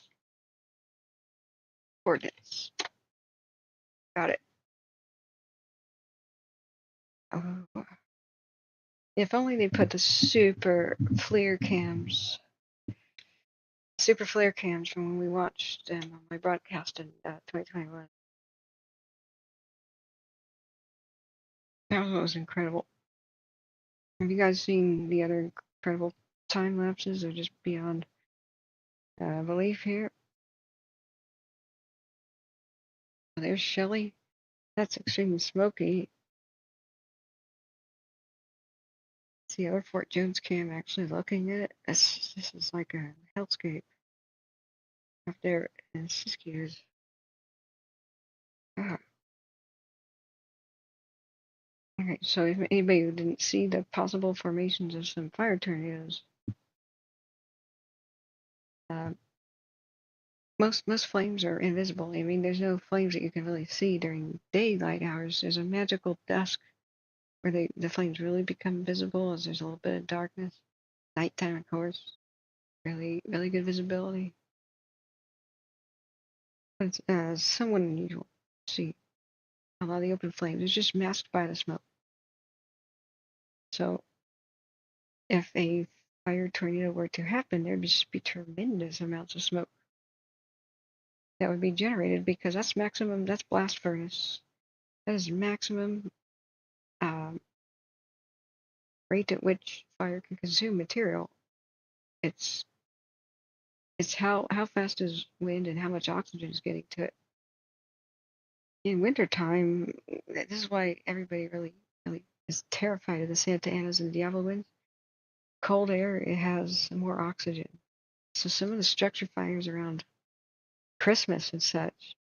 coordinates. Got it. Oh. If only they put the super flare cams from when we watched them on my broadcast in 2021. That was incredible. Have you guys seen the other incredible time lapses? They're just beyond belief here. Oh, there's Shelly. That's extremely smoky. See our Fort Jones cam actually looking at it. This is like a hellscape up there in Siskiyou. Okay, so if anybody who didn't see the possible formations of some fire tornadoes, most flames are invisible. I mean, there's no flames that you can really see during daylight hours. There's a magical dusk where the flames really become visible as there's a little bit of darkness. nighttime, of course, really, really good visibility. It's somewhat unusual to see a lot of the open flames. It's just masked by the smoke. So if a fire tornado were to happen, there'd just be tremendous amounts of smoke that would be generated, because that's maximum, that's blast furnace. That is maximum rate at which fire can consume material. It's how fast is wind and how much oxygen is getting to it. In wintertime, this is why everybody really is terrified of the Santa Anas and Diablo winds. Cold air, it has more oxygen. So some of the structure fires around Christmas and such,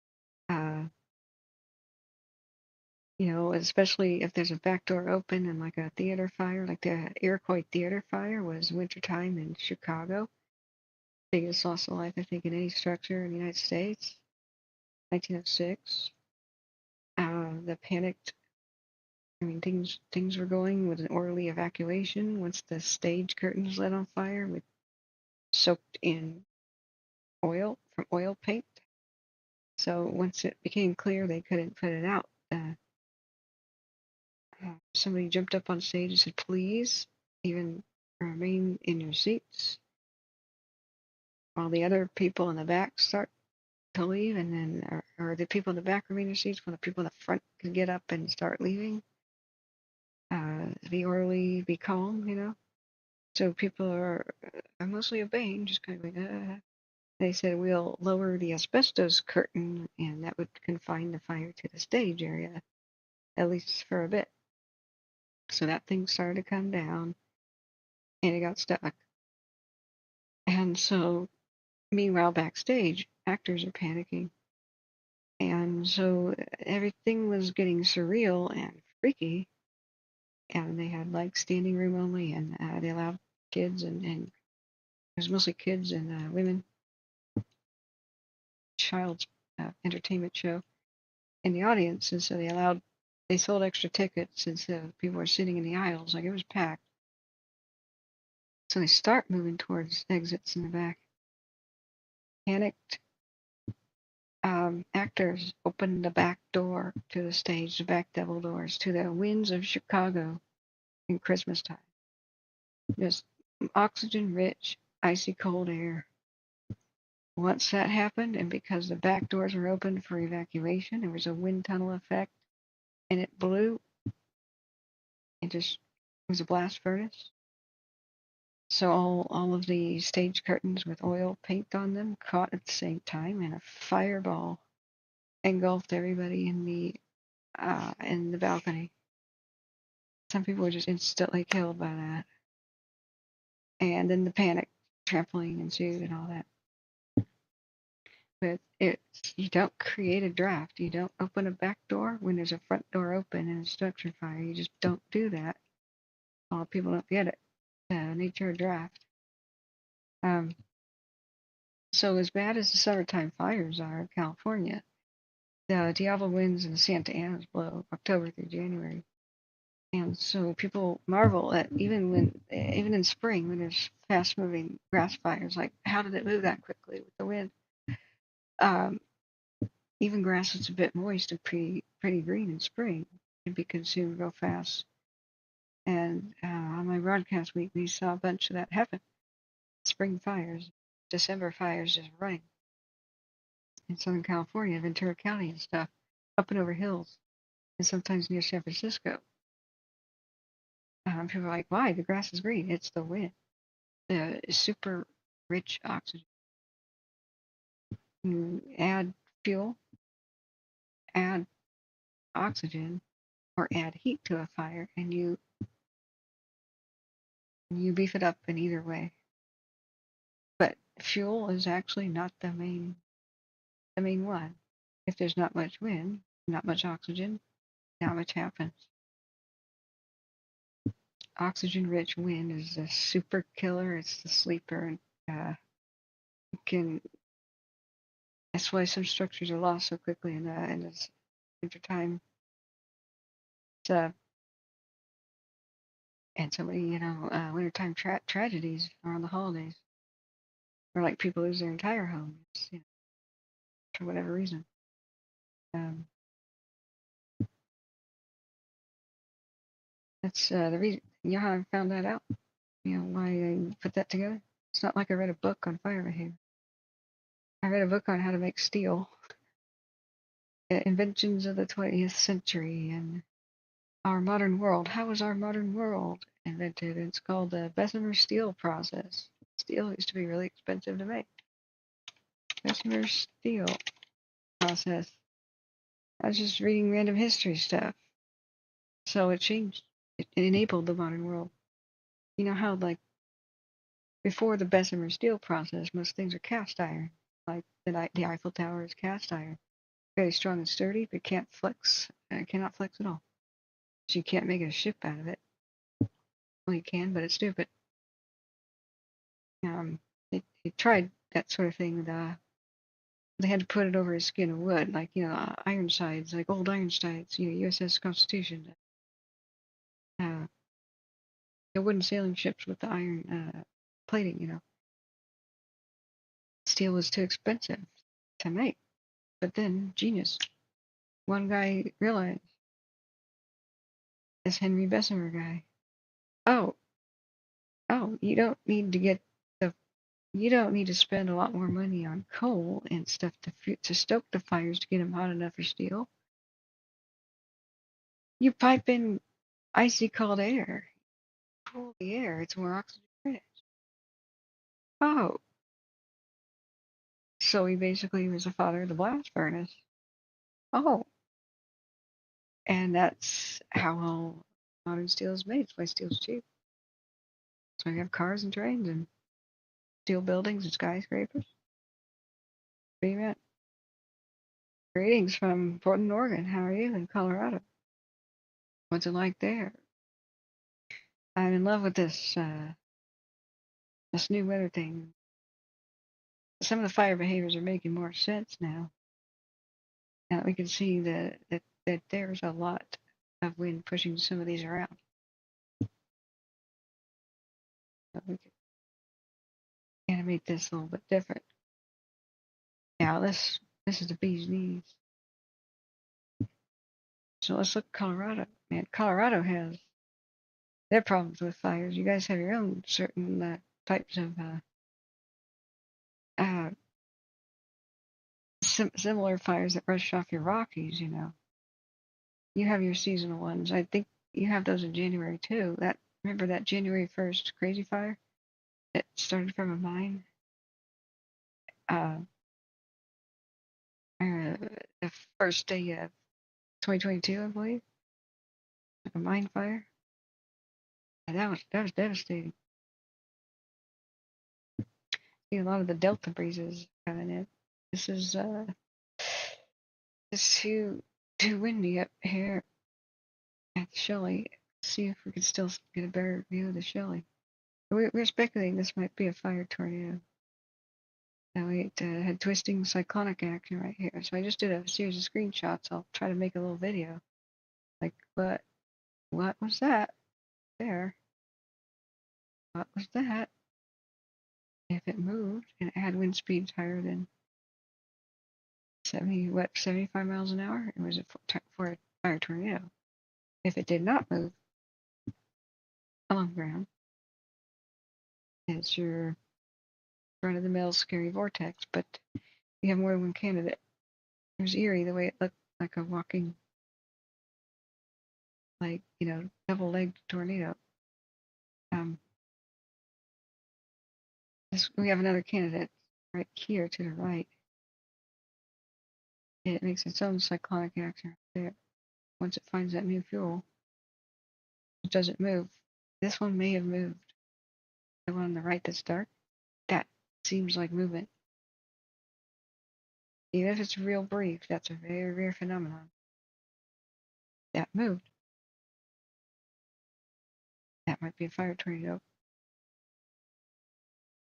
especially if there's a back door open and like a theater fire, like the Iroquois Theater fire was wintertime in Chicago. Biggest loss of life, I think, in any structure in the United States. 1906. The panicked. Things were going with an orderly evacuation once the stage curtains lit on fire with soaked in oil from oil paint. So once it became clear they couldn't put it out, somebody jumped up on stage and said, "Please, even remain in your seats," while the other people in the back start to leave, and then or the people in the back remain in their seats while the people in the front can get up and start leaving. Be orderly, be calm, So people are mostly obeying, just kind of like, They said, "We'll lower the asbestos curtain, and that would confine the fire to the stage area, at least for a bit." So that thing started to come down, and it got stuck. And so, meanwhile, backstage, actors are panicking. And so everything was getting surreal and freaky, and they had like standing room only, and they allowed kids, and it was mostly kids and women, child's entertainment show in the audience, and so they sold extra tickets, and so people were sitting in the aisles, like it was packed. So they start moving towards exits in the back. Panicked actors opened the back door to the stage, the back double doors, to the winds of Chicago in Christmas time. Just oxygen-rich, icy cold air. Once that happened, and because the back doors were open for evacuation, there was a wind tunnel effect, and it blew. It was a blast furnace. So all of the stage curtains with oil paint on them caught at the same time, and a fireball engulfed everybody in the balcony. Some people were just instantly killed by that. And then the panic, trampling ensued and all that. But you don't create a draft. You don't open a back door when there's a front door open in a structure fire. You just don't do that. A lot of people don't get it. Nature of draft. So as bad as the summertime fires are in California, the Diablo winds and the Santa Anas blow October through January. And so people marvel at even in spring when there's fast moving grass fires, like how did it move that quickly with the wind? Even grass that's a bit moist and pretty green in spring can be consumed real fast. And on my broadcast week, we saw a bunch of that happen. Spring fires, December fires just running in Southern California, Ventura County and stuff, up and over hills, and sometimes near San Francisco. People are like, "Why? The grass is green." It's the wind. The super rich oxygen. You add fuel, add oxygen, or add heat to a fire, and you beef it up in either way. But fuel is actually not the main one. If there's not much wind, not much oxygen, not much happens. Oxygen-rich wind is the super killer. It's the sleeper, and that's why some structures are lost so quickly in this winter time. and so many, wintertime tragedies around the holidays, or like people lose their entire homes, for whatever reason. That's the reason. You know how I found that out? Why I put that together? It's not like I read a book on fire behavior. I read a book on how to make steel, inventions of the 20th century, and our modern world. How was our modern world invented? It's called the Bessemer steel process. Steel used to be really expensive to make. Bessemer steel process. I was just reading random history stuff. So it changed. It enabled the modern world. You know how, like, before the Bessemer steel process, most things are cast iron. Like the Eiffel Tower is cast iron. Very strong and sturdy, but can't flex. Cannot flex at all. So you can't make a ship out of it. Well, you can, but it's stupid. They tried that sort of thing. They had to put it over a skin of wood, like, iron sides, like old iron sides, USS Constitution. The wooden sailing ships with the iron plating, Steel was too expensive to make. But then, genius. One guy realized, this Henry Bessemer guy, oh, you don't need to spend a lot more money on coal and stuff to stoke the fires to get them hot enough for steel. You pipe in icy cold air, cool the air, it's more oxygen rich. Oh, so he basically was the father of the blast furnace. Oh, and that's how all modern steel is made. That's why steel's cheap. So we have cars and trains and steel buildings and skyscrapers. What do you meant? Greetings from Portland, Oregon. How are you in Colorado? What's it like there? I'm in love with this new weather thing. Some of the fire behaviors are making more sense now. Now we can see that there's a lot of wind pushing some of these around. So we can animate this a little bit different. Now this is the bee's knees. So let's look at Colorado. Man, Colorado has their problems with fires. You guys have your own certain types of similar fires that rush off your Rockies, You have your seasonal ones. I think you have those in January too. Remember that January 1st crazy fire that started from a mine? The first day of 2022, I believe. Like a mine fire. And that was devastating. See a lot of the delta breezes coming in. This is it's too windy up here at the Shelly. See if we can still get a better view of the Shelly. We're speculating this might be a fire tornado. Now it had twisting cyclonic action right here. So I just did a series of screenshots. I'll try to make a little video. Like, what was that? There. What was that? If it moved and it had wind speeds higher than 75 miles an hour, it was for a fire tornado. If it did not move along ground, it's your run-of-the-mill scary vortex, but you have more than one candidate. It was eerie the way it looked, like a walking, double-legged tornado. We have another candidate right here to the right. It makes its own cyclonic action right there. Once it finds that new fuel, it doesn't move. This one may have moved. The one on the right that's dark, that seems like movement. Even if it's real brief, that's a very rare phenomenon. That moved. That might be a fire tornado.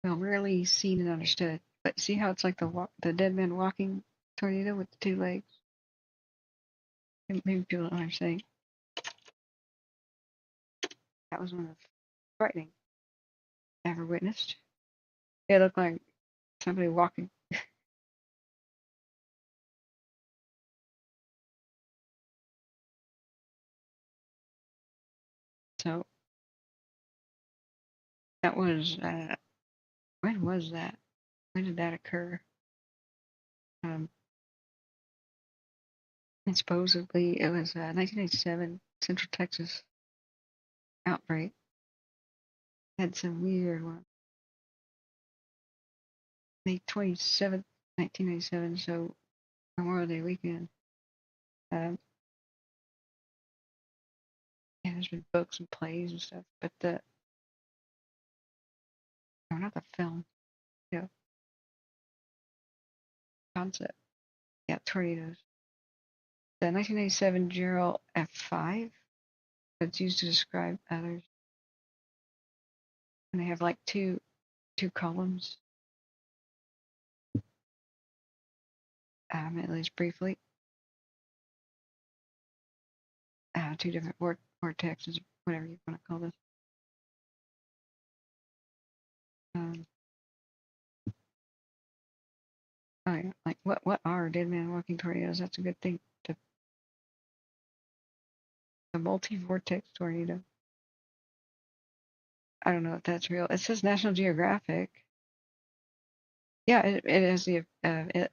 Well, rarely seen and understood. But see how it's like the dead man walking tornado with the two legs? Maybe people don't know what I'm saying. That was one of the frightening I ever witnessed. It looked like somebody walking. So that was, when was that? When did that occur? And supposedly it was 1987 Central Texas outbreak. Had some weird one. May 27th, 1997, so Memorial Day weekend. Yeah, there's been books and plays and stuff, but no, not the film. Yeah, concept. Yeah, tornadoes. The 1987 Gerald F5 that's used to describe others, and they have like two columns. At least briefly. Two different vortexes, whatever you want to call this. Oh yeah, like what are dead man walking tornadoes? That's a good thing. A multi-vortex tornado. I don't know if that's real. It says National Geographic. Yeah, it is the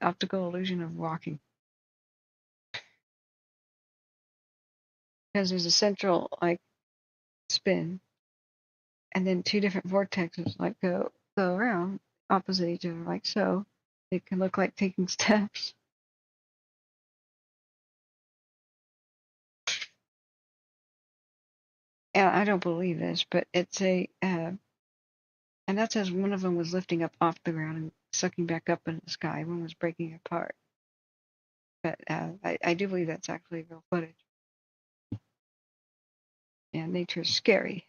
optical illusion of walking. Because there's a central like spin, and then two different vortexes like go around opposite each other like so. It can look like taking steps. And I don't believe this, but it's and that says one of them was lifting up off the ground and sucking back up into the sky. One was breaking apart. But I do believe that's actually real footage. And nature's scary.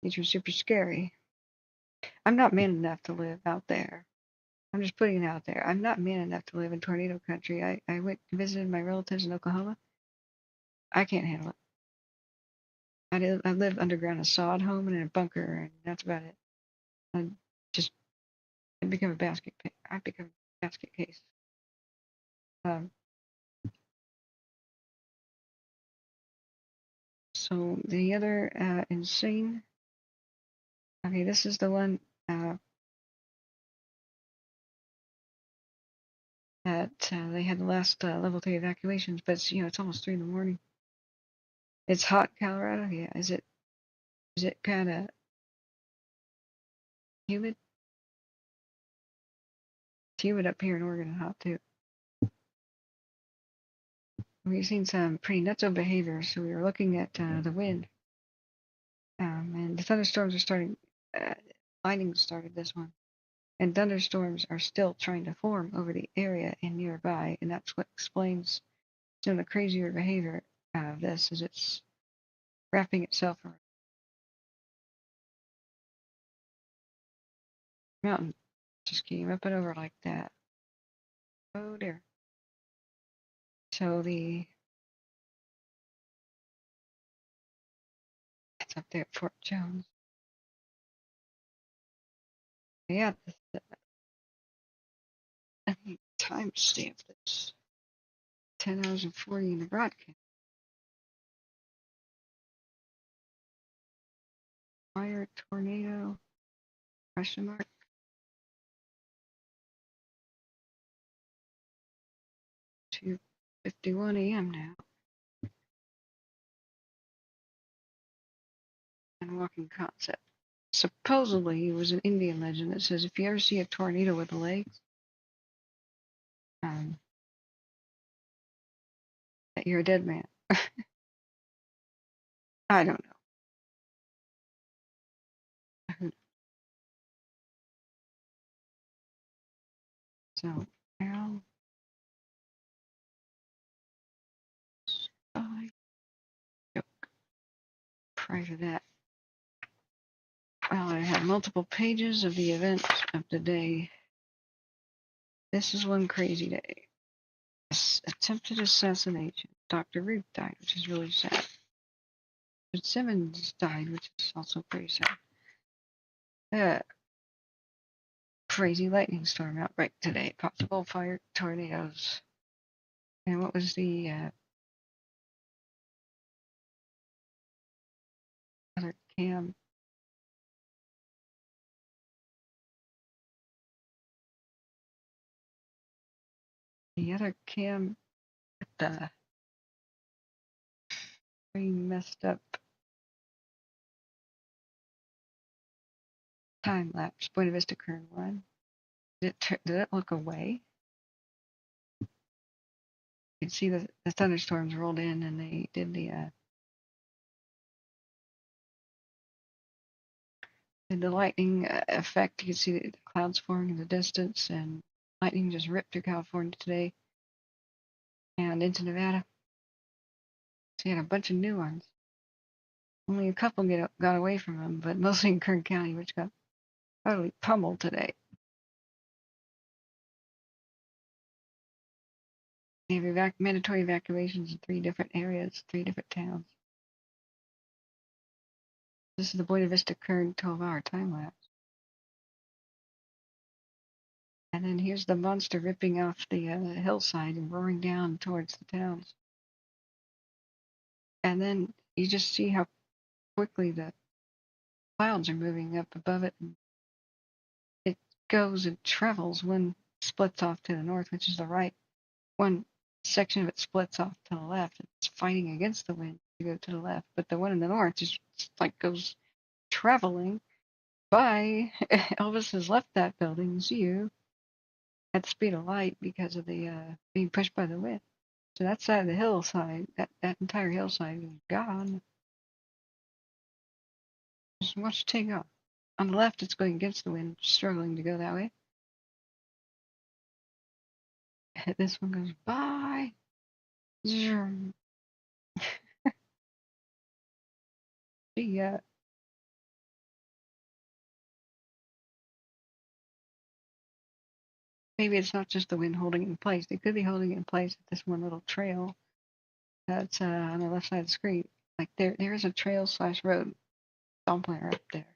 Nature's super scary. I'm not man enough to live out there. I'm just putting it out there. I'm not man enough to live in tornado country. I went and visited my relatives in Oklahoma. I can't handle it. I live underground in a sod home and in a bunker, and that's about it. I become a basket. I become a basket case. So the other insane. Okay, this is the one that they had the last level 3 evacuations, but it's almost 3 in the morning. It's hot, Colorado. Yeah, is it kind of humid? It's humid up here in Oregon and hot too. We've seen some pretty nutso behavior, so we were looking at the wind, and the thunderstorms are starting. Lightning started this one, and thunderstorms are still trying to form over the area and nearby, and that's what explains some of the crazier behavior of this, is it's wrapping itself around the mountain. Just came up and over like that. Oh dear. So it's up there at Fort Jones. Yeah, I think timestamp this. 10 hours and 40 in the broadcast. Fire tornado, question mark. 2:51 a.m. now. And walking concept. Supposedly, it was an Indian legend that says if you ever see a tornado with legs, that you're a dead man. I don't know. So, Al, joke. Prior to that, well, I have multiple pages of the events of the day. This is one crazy day. Attempted assassination. Dr. Ruth died, which is really sad. Simmons died, which is also pretty sad. Crazy lightning storm outbreak today. Possible fire tornadoes. And what was the other cam? The other cam with the very messed up time lapse. Buena Vista Kern one. Did it look away? You can see the thunderstorms rolled in, and they did the lightning effect. You can see the clouds forming in the distance, and lightning just ripped through California today and into Nevada. So you had a bunch of new ones. Only a couple got away from them, but mostly in Kern County, which got totally pummeled today. They have mandatory evacuations in 3 different areas, 3 different towns. This is the Buena Vista Kern 12-hour time lapse. And then here's the monster ripping off the hillside and roaring down towards the towns. And then you just see how quickly the clouds are moving up above it. And it goes and travels. One splits off to the north, which is the right. One section of it splits off to the left. It's fighting against the wind to go to the left. But the one in the north just like goes traveling by. Elvis has left that building. See you at the speed of light because of the being pushed by the wind. So that side of the hillside, that entire hillside is gone. Just watch it take off. On the left, it's going against the wind, struggling to go that way. This one goes by. See ya. Maybe it's not just the wind holding it in place. It could be holding it in place at this one little trail that's on the left side of the screen. Like there is a trail / road somewhere up there.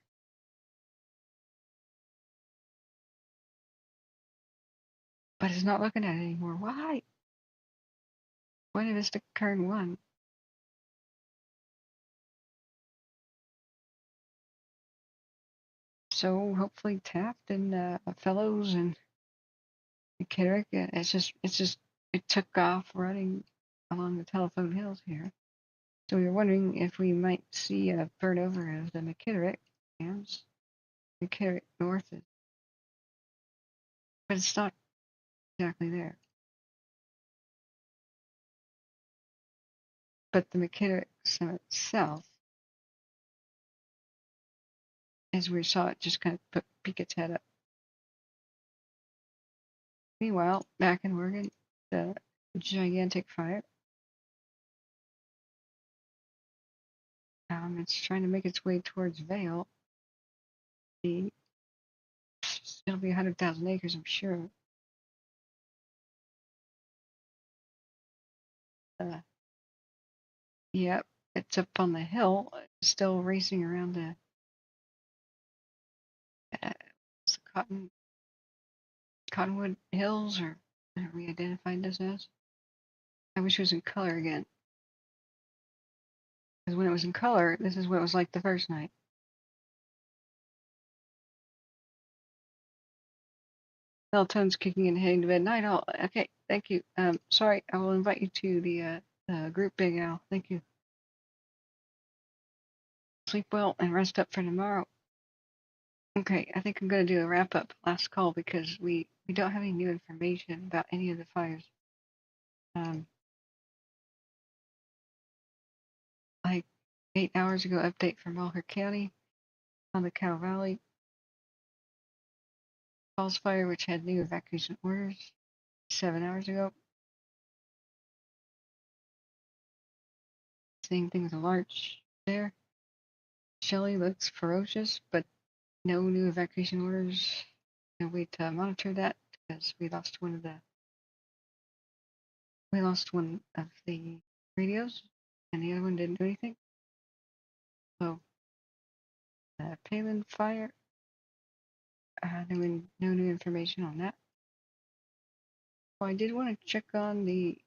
But it's not looking at it anymore. Why? Buena Vista Kern 1. So hopefully Taft and Fellows and McKittrick, it took off running along the telephone hills here. So we were wondering if we might see a burn over of the McKittrick cams. McKittrick North is, but it's not exactly there. But the McKittrick Summit South, as we saw it just kind of peek its head up. Meanwhile, back in Oregon, the gigantic fire. It's trying to make its way towards Vale. It'll be 100,000 acres, I'm sure. Yep, it's up on the hill, still racing around the Cottonwood Hills, or whatever we identified this as. I wish it was in color again. Because when it was in color, this is what it was like the first night. Melatonin's kicking in, heading to bed. Night all. Okay, thank you. Sorry, I will invite you to the group, Big Al. Thank you. Sleep well and rest up for tomorrow. Okay, I think I'm going to do a wrap-up last call because we don't have any new information about any of the fires. Like 8 hours ago, update from Malheur County on the Cow Valley Falls Fire, which had new evacuation orders 7 hours ago. Same thing with the Larch there. Shelly looks ferocious, but no new evacuation orders. No way to monitor that because we lost one of the radios, and the other one didn't do anything. Palin fire. No new information on that. Oh, I did want to check on the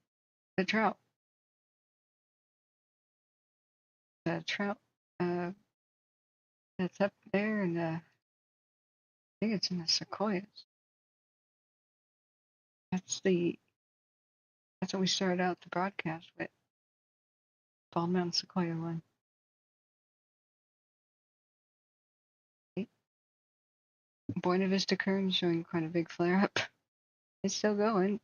trout. The trout that's up there, and I think it's in the sequoias. That's what we started out the broadcast with. Bald Mountain Sequoia one. Buena Vista Kern showing quite a big flare up. It's still going.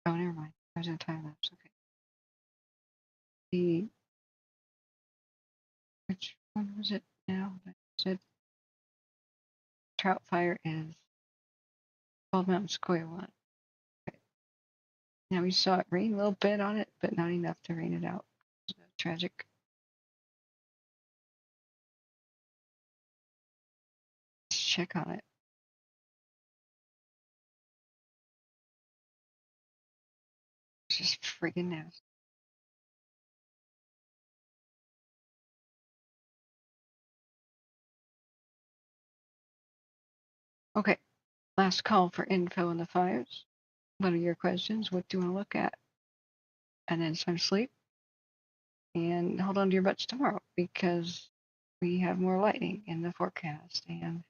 Oh, never mind. There's a time lapse. Okay. Which one was it now? That said Trout Fire is Bald Mountain Sequoia one. Okay. Now we saw it rain a little bit on it, but not enough to rain it out. Tragic. Let's check on it. It's just freaking nasty. Okay, last call for info in the fires. What are your questions? What do you want to look at? And then some sleep. And hold on to your butts tomorrow because we have more lightning in the forecast and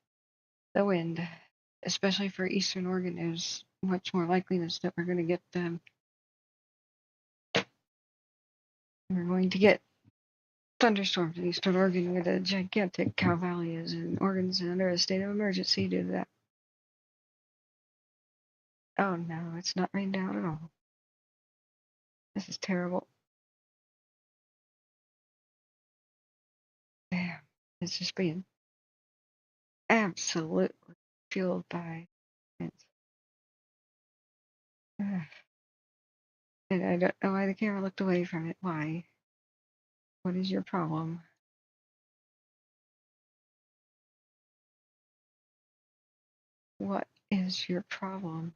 the wind, especially for Eastern Oregon. There's much more likeliness that we're going to get thunderstorms in Eastern Oregon where the gigantic Cow Valley is, and Oregon's under a state of emergency due to that. Oh no, it's not rained out at all. This is terrible. Damn, it's just being absolutely fueled by it. And I don't know why the camera looked away from it. Why? What is your problem? What is your problem?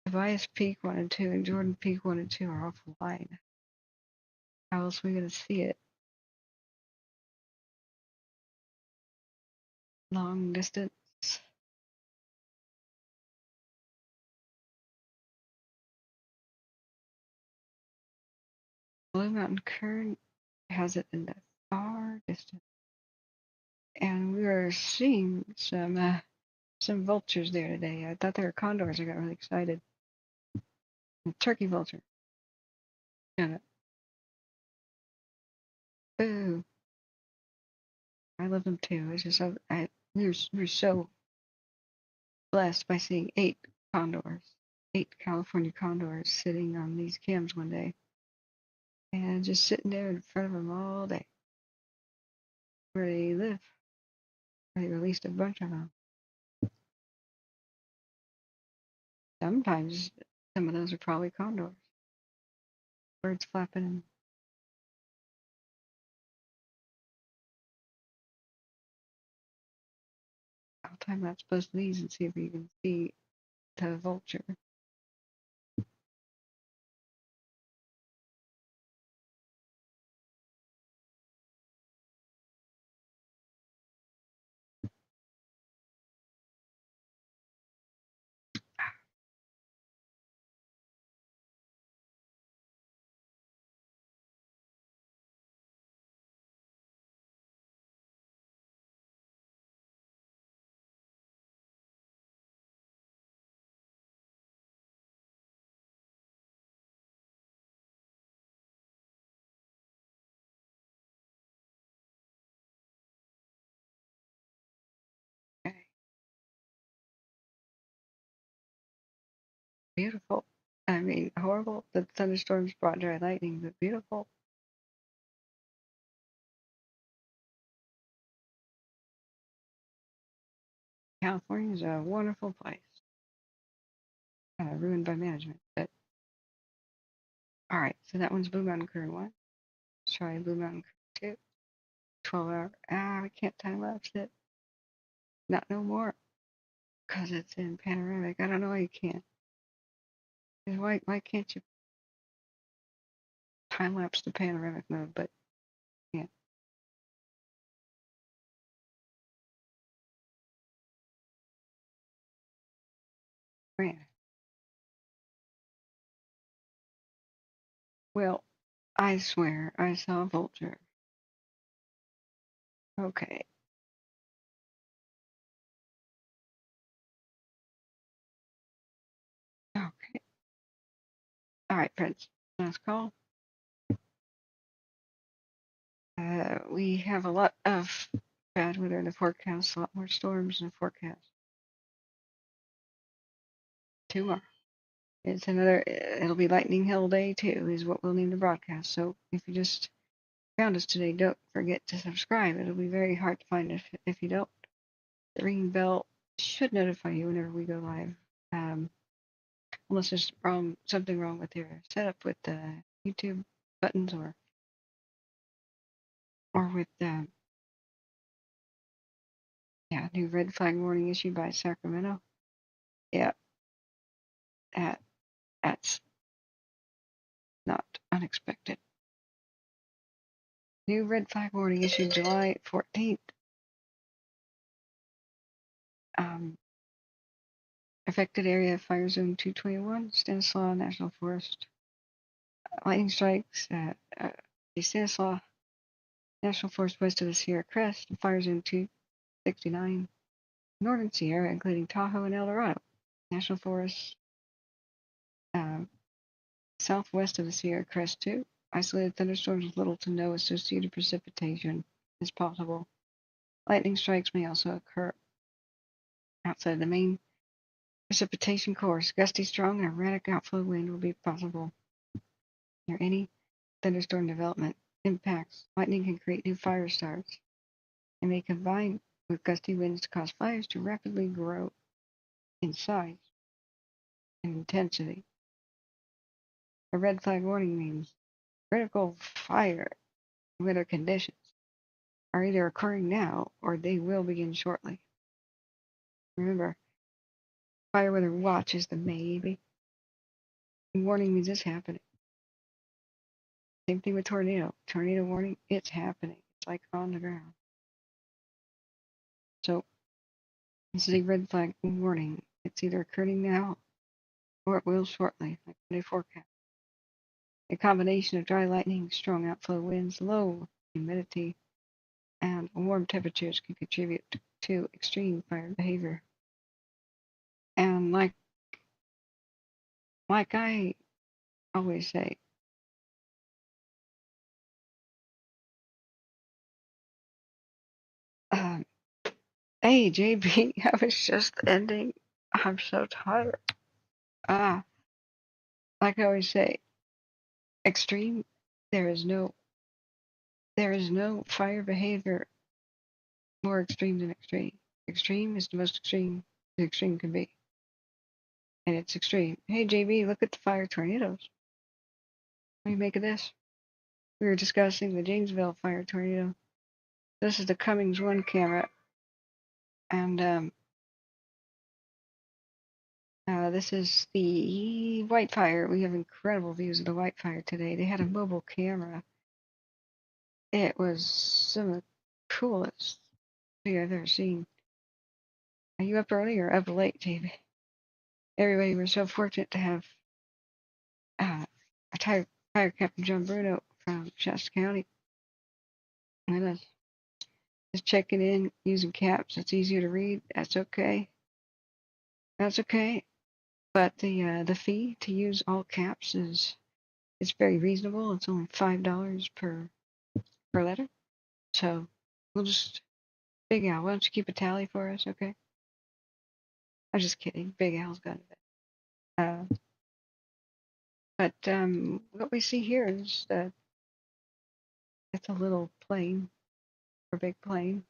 Tobias Peak 1 and 2 and Jordan Peak 1 and 2 are offline. How else are we going to see it? Long distance. Blue Mountain Kern has it in the far distance. And we were seeing some vultures there today. I thought they were condors. I got really excited. A turkey vulture. Shut up. Boo. I love them too. It's just we're so blessed by seeing 8 California condors sitting on these cams one day. And just sitting there in front of them all day. Where they live. They released a bunch of them. Sometimes some of those are probably condors. Birds flapping and I'll time lapse both of these and see if you can see the vulture. Okay. Beautiful. I mean, horrible that thunderstorms brought dry lightning, but beautiful. California is a wonderful place. Kind of ruined by management, but all right. So that one's Blue Mountain Kern 1. Let's try Blue Mountain Kern 2. 12-hour. I can't time lapse it. Not no more. Because it's in panoramic. I don't know why you can't. Why can't you? time lapse to panoramic mode, but yeah. Man. Well, I swear I saw a vulture. Okay. Okay. All right, friends. Last call. We have a lot of bad weather in the forecast, a lot more storms in the forecast. Tomorrow. It's another, it'll be lightning hell day too, is what we'll name the broadcast. So if you just found us today, don't forget to subscribe. It'll be very hard to find if you don't. The ringing bell should notify you whenever we go live. Unless there's something wrong with your setup with the YouTube buttons or with new red flag warning issued by Sacramento. Yeah, that's not unexpected. New red flag warning issued July 14th. Affected area fire zone 221, Stanislaus National Forest. Lightning strikes at the Stanislaus National Forest west of the Sierra Crest, fire zone 269. Northern Sierra, including Tahoe and El Dorado. National Forest southwest of the Sierra Crest 2. Isolated thunderstorms with little to no associated precipitation is possible. Lightning strikes may also occur outside the main precipitation course. Gusty, strong, and erratic outflow wind will be possible near any thunderstorm development. Impacts. Lightning can create new fire starts and may combine with gusty winds to cause fires to rapidly grow in size and intensity. A red flag warning means critical fire weather conditions are either occurring now or they will begin shortly. Remember, fire weather watch is the maybe. Warning means it's happening. Same thing with tornado. Tornado warning, it's happening. It's like on the ground. So, this is a red flag warning. It's either occurring now or it will shortly, like the forecast. A combination of dry lightning, strong outflow winds, low humidity, and warm temperatures can contribute to extreme fire behavior. And like I always say, hey JB, I was just ending. I'm so tired. Like I always say, extreme. There is no fire behavior more extreme than extreme. Extreme is the most extreme the extreme can be, and it's extreme. Hey JB, look at the fire tornadoes. What do you make of this? We were discussing the Janesville fire tornado. This is the Cummings 1 camera, and this is the Wildfire. We have incredible views of the Wildfire today. They had a mobile camera. It was some of the coolest video I've ever seen. Are you up early or up late, JB? Everybody, we're so fortunate to have a Fire Captain John Bruno from Shasta County with us. Just checking in, using caps. It's easier to read. That's okay. That's okay. But the fee to use all caps is very reasonable. It's only $5 per letter. So we'll just Big Al, why don't you keep a tally for us, okay? I'm just kidding. Big Al's got it. But what we see here is that it's a little plane, or big plane.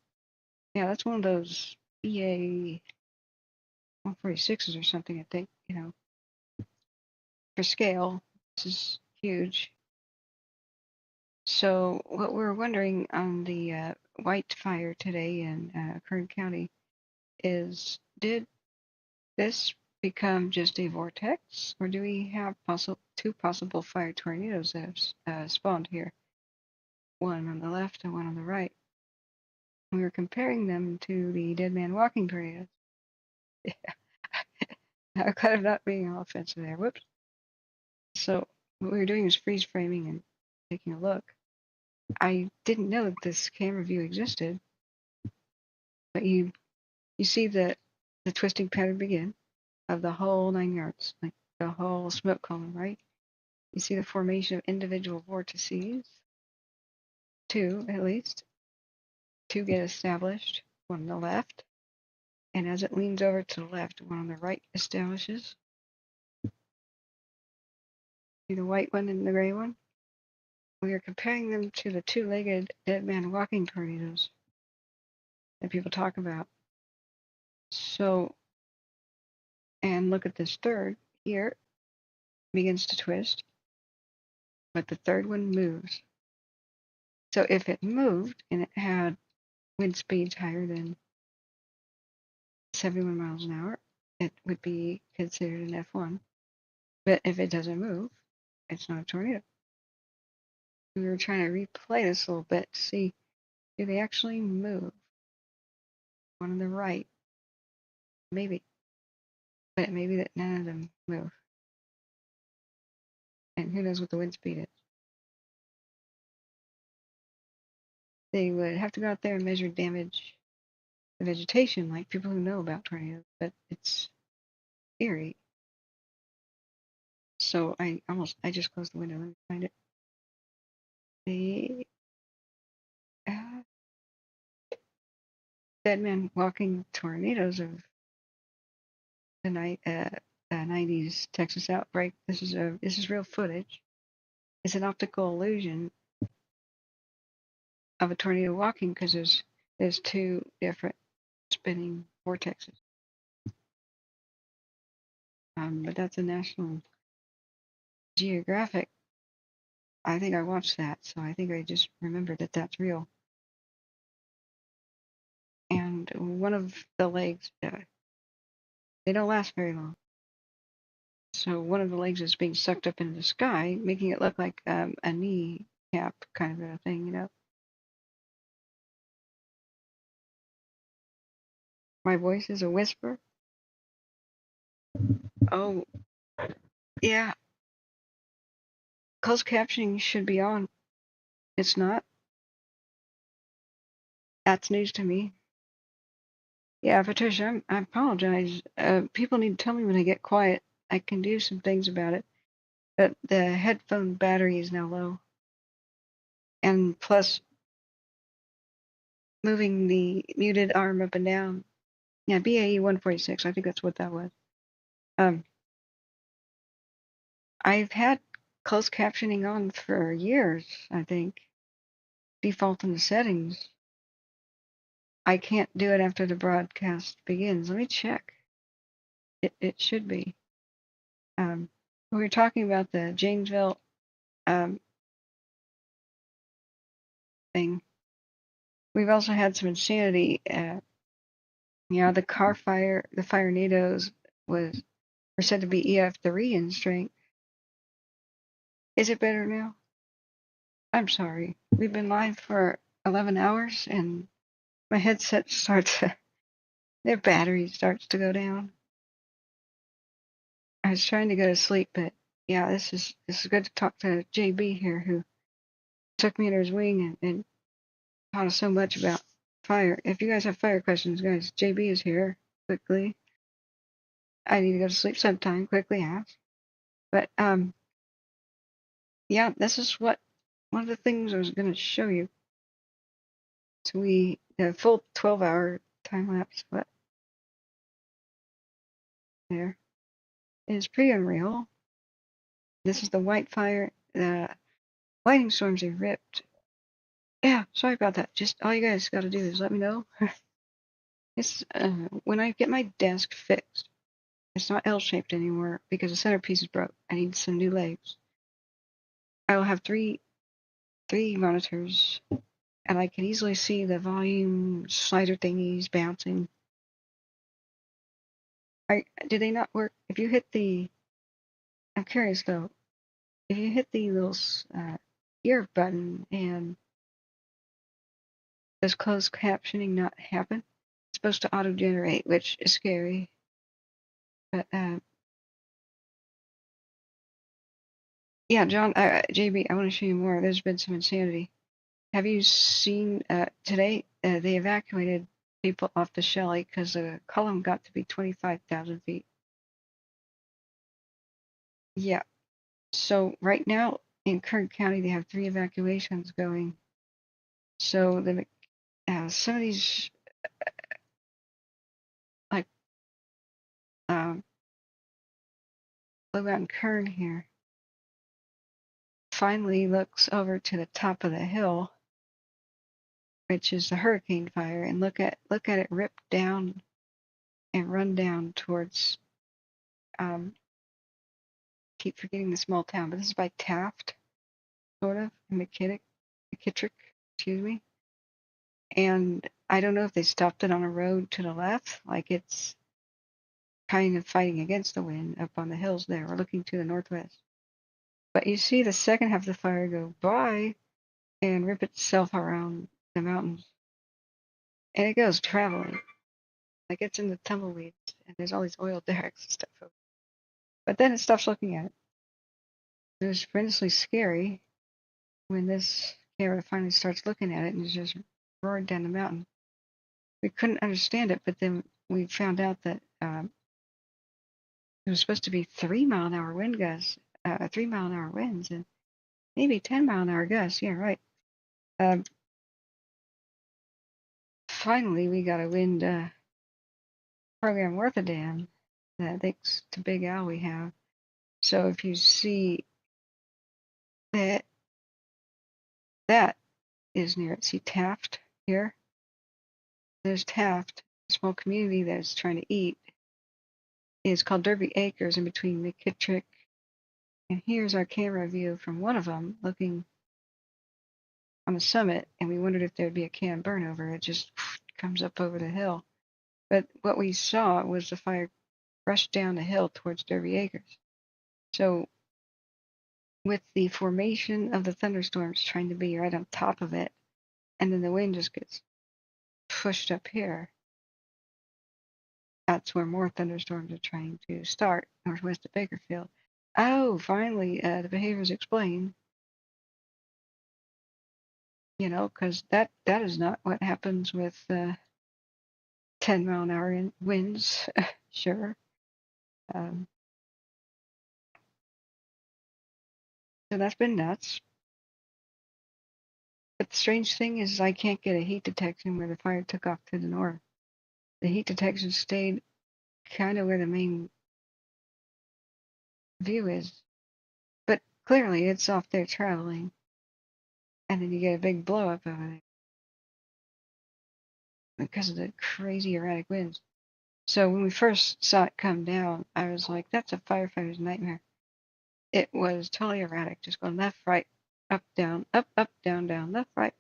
Yeah, that's one of those EA 146s or something, I think, for scale. This is huge. So what we're wondering on the Wildfire today in Kern County is, did this become just a vortex, or do we have two possible fire tornadoes that have spawned here? One on the left and one on the right. We were comparing them to the dead man walking tornadoes. I'm kind of not being all offensive there. Whoops. So what we were doing is freeze framing and taking a look. I didn't know that this camera view existed, but you see the twisting pattern begin of the whole 9 yards, like the whole smoke column, right? You see the formation of individual vortices, two at least. Two get established, one on the left, and as it leans over to the left, one on the right establishes. See the white one and the gray one? We are comparing them to the two-legged dead man walking tornadoes that people talk about. So, and look at this third here, begins to twist, but the third one moves. So if it moved and it had wind speeds higher than 71 miles an hour, it would be considered an F1. But if it doesn't move, it's not a tornado. We were trying to replay this a little bit to see, do they actually move? One on the right, maybe. But it may be that none of them move. And who knows what the wind speed is. They would have to go out there and measure damage to vegetation like people who know about tornadoes, but it's eerie. So I just closed the window. Let me find it. The dead man walking tornadoes of the 90s Texas outbreak. This is real footage. It's an optical illusion of a tornado walking because there's two different spinning vortexes. But that's a National Geographic. I think I watched that, so I think I just remembered that that's real. And one of the legs, they don't last very long. So one of the legs is being sucked up into the sky, making it look like a knee cap kind of a thing, you know. My voice is a whisper. Oh, yeah. Closed captioning should be on. It's not. That's news to me. Yeah, Patricia, I apologize. People need to tell me when I get quiet. I can do some things about it. But the headphone battery is now low. And plus, moving the muted arm up and down. Yeah, BAE 146. I think that's what that was. I've had closed captioning on for years, I think. Default in the settings. I can't do it after the broadcast begins. Let me check. It should be. We were talking about the Janesville thing. We've also had some insanity. The Firenadoes were said to be EF3 in strength. Is it better now? I'm sorry. We've been live for 11 hours and my headset their battery starts to go down. I was trying to go to sleep, but yeah, this is good to talk to JB here, who took me under his wing and taught us so much about fire. If you guys have fire questions, guys, JB is here. Quickly, I need to go to sleep sometime. Quickly ask. But yeah, this is one of the things I was going to show you. So the full 12-hour time lapse, but there is pretty unreal. This is the Wildfire. The lightning storms are ripped. Yeah, sorry about that. Just all you guys got to do is let me know. It's when I get my desk fixed. It's not L-shaped anymore because the centerpiece is broke. I need some new legs. I will have three monitors, and I can easily see the volume slider thingies bouncing. do they not work? If you hit the, I'm curious though, if you hit the little ear button and does closed captioning not happen? It's supposed to auto-generate, which is scary. But yeah, John, JB, I want to show you more. There's been some insanity. Have you seen today? They evacuated people off the Shelly because the column got to be 25,000 feet. Yeah. So right now in Kern County, they have 3 evacuations going. So the some of these like Blue Mountain Kern here finally looks over to the top of the hill, which is the hurricane fire, and look at it rip down and run down towards keep forgetting the small town, but this is by Taft, sort of, McKittrick, excuse me. And I don't know if they stopped it on a road to the left, like it's kind of fighting against the wind up on the hills there, or looking to the northwest. But you see the second half of the fire go by and rip itself around the mountains. And it goes traveling. Like it's in the tumbleweeds, and there's all these oil derricks and stuff. But then it stops looking at it. It was tremendously scary when this camera finally starts looking at it and it's just roared down the mountain. We couldn't understand it, but then we found out that it was supposed to be 3-mile-an-hour wind gusts, 3-mile-an-hour winds, and maybe 10-mile-an-hour gusts. Yeah, right. Finally, we got a wind program worth a damn, thanks to Big Al we have. So if you see that, that is near it. See Taft here? There's Taft, a small community that's trying to eat. It's called Derby Acres in between McKittrick. And here's our camera view from one of them looking on the summit, and we wondered if there'd be a can burn over. It just comes up over the hill. But what we saw was the fire rushed down the hill towards Derby Acres. So with the formation of the thunderstorms trying to be right on top of it, and then the wind just gets pushed up here, that's where more thunderstorms are trying to start, northwest of Bakerfield. Oh, finally, the behaviors explained. You know, because that is not what happens with 10-mile-an-hour winds. Sure. So that's been nuts. But the strange thing is I can't get a heat detection where the fire took off to the north. The heat detection stayed kind of where the main view is. But clearly it's off there traveling. And then you get a big blow up over there because of the crazy erratic winds. So when we first saw it come down, I was like, that's a firefighter's nightmare. It was totally erratic, just going left, right, up, down, down, left, right.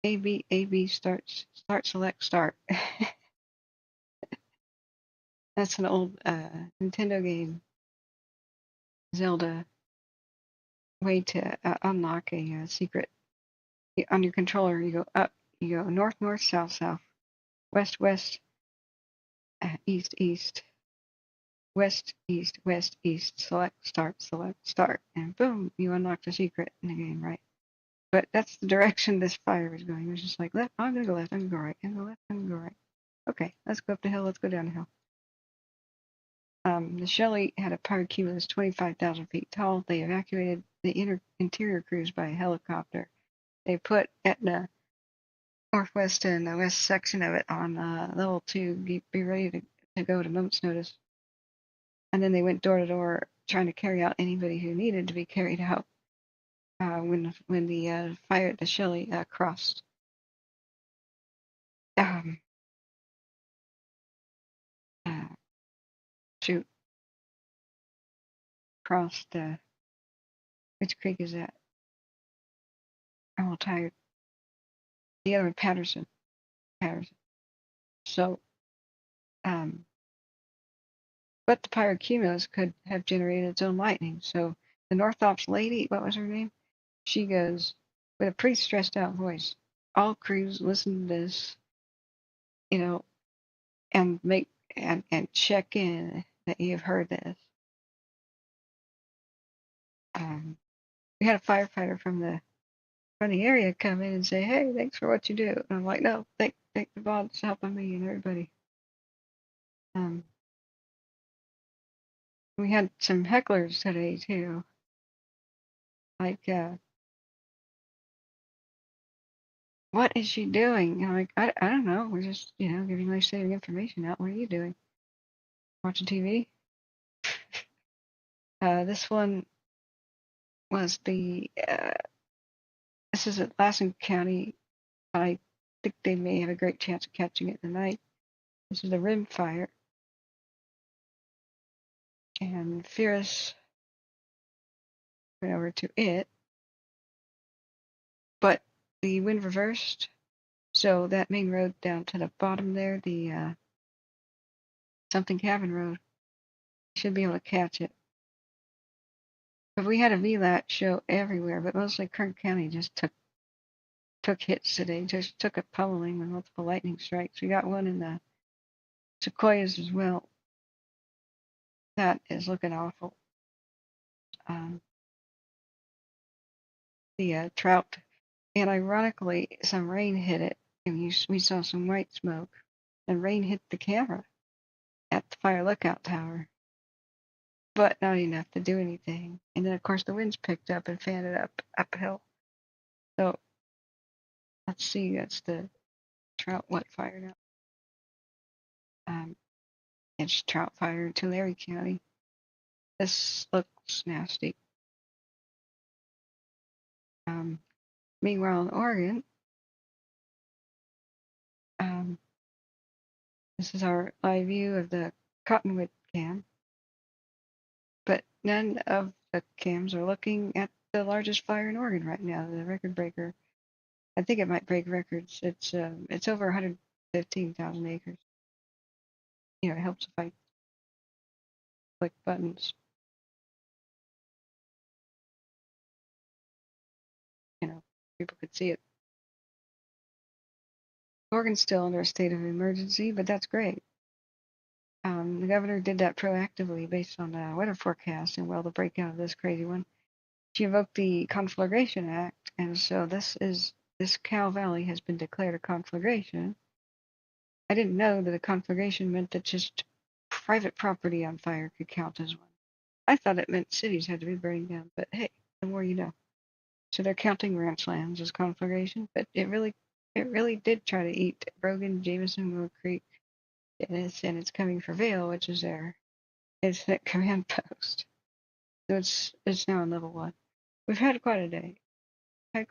A, B, start, select, start. That's an old Nintendo game, Zelda, way to unlock a secret. On your controller, you go up, you go north, north, south, south, west, west, east, east, west, east, select, start, and boom, you unlock the secret in the game, right? But that's the direction this fire was going. It was just like, left, I'm going to go left, I'm going to go right, I'm going to go left, I'm going to go right. Okay, let's go up the hill, let's go down the hill. The Shelly had a power cumulus 25,000 feet tall. They evacuated the interior crews by helicopter. They put Etna northwest and the west section of it on level 2, be ready to go at a moment's notice. And then they went door to door trying to carry out anybody who needed to be carried out when the fire at the Shelly crossed. Crossed, which creek is that? I'm all tired. The other one, Patterson. So, but the pyrocumulus could have generated its own lightning. So the North Ops lady, what was her name? She goes with a pretty stressed out voice. All crews listen to this, you know, and make and check in that you have heard this. We had a firefighter from the area come in and say, "Hey, thanks for what you do." And I'm like, "No, thank the boss helping me and everybody." We had some hecklers today too. Like, what is she doing? And I'm like, I don't know. We're just, giving life-saving information out. What are you doing? Watching TV? This one was this is at Lassen County. I think they may have a great chance of catching it tonight. This is the rim fire. And Fierce went over to it. But the wind reversed. So that main road down to the bottom there, the something cabin road, should be able to catch it. But we had a VLAT show everywhere, but mostly Kern County just took hits today, just took a pummeling with multiple lightning strikes. We got one in the Sequoias as well. That is looking awful. The Trout, and ironically, some rain hit it, and we saw some white smoke, and rain hit the camera at the fire lookout tower, but not enough to do anything. And then, of course, the winds picked up and fanned it uphill. So let's see, that's the Trout Wildfire now. It's Trout Fire in Tulare County. This looks nasty. Meanwhile, in Oregon, this is our live view of the Cottonwood cam, but none of the cams are looking at the largest fire in Oregon right now, the record breaker. I think it might break records. It's over 115,000 acres. It helps if I click buttons. People could see it. Oregon's still under a state of emergency, but that's great. The governor did that proactively based on the weather forecast, and the breakout of this crazy one, she invoked the Conflagration Act, and so this Cow Valley has been declared a conflagration. I didn't know that a conflagration meant that just private property on fire could count as one. I thought it meant cities had to be burned down, but hey, the more you know. So they're counting ranch lands as conflagration, but it really did try to eat Brogan, Jameson, Mill Creek, and it's coming for Vale, which is their incident command post. So it's now on level 1. We've had quite a day. And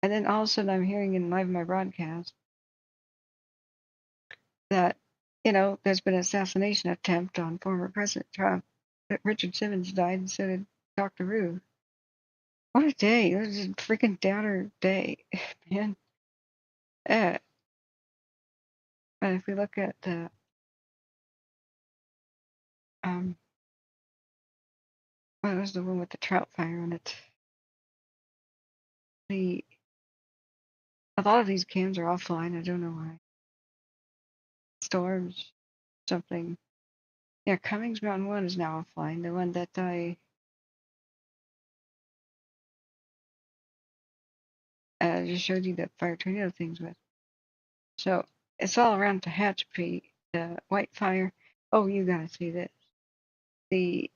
then all of a sudden I'm hearing in live my broadcast that, there's been an assassination attempt on former President Trump. That Richard Simmons died, and so did Dr. Rue. What a day. It was a freaking downer day, man. But if we look at the what was the one with the Trout fire on it? A lot of these cams are offline. I don't know why. Storms, something. Yeah, Cummings Mountain 1 is now offline. The one that I just showed you the fire tornado things with. So it's all around Tehachapi, the white fire. Oh, you gotta see this. The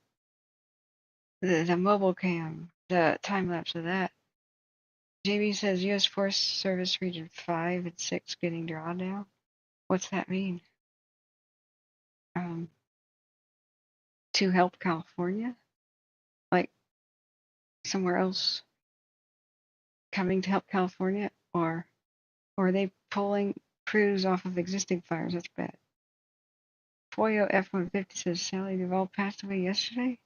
mobile cam, the time lapse of that. JB says U.S. Forest Service Region 5 and 6 getting drawn now. What's that mean? To help California? Like somewhere else coming to help California? Or are they pulling crews off of existing fires? That's bad. Foyo F-150 says Shelly Duvall passed away yesterday?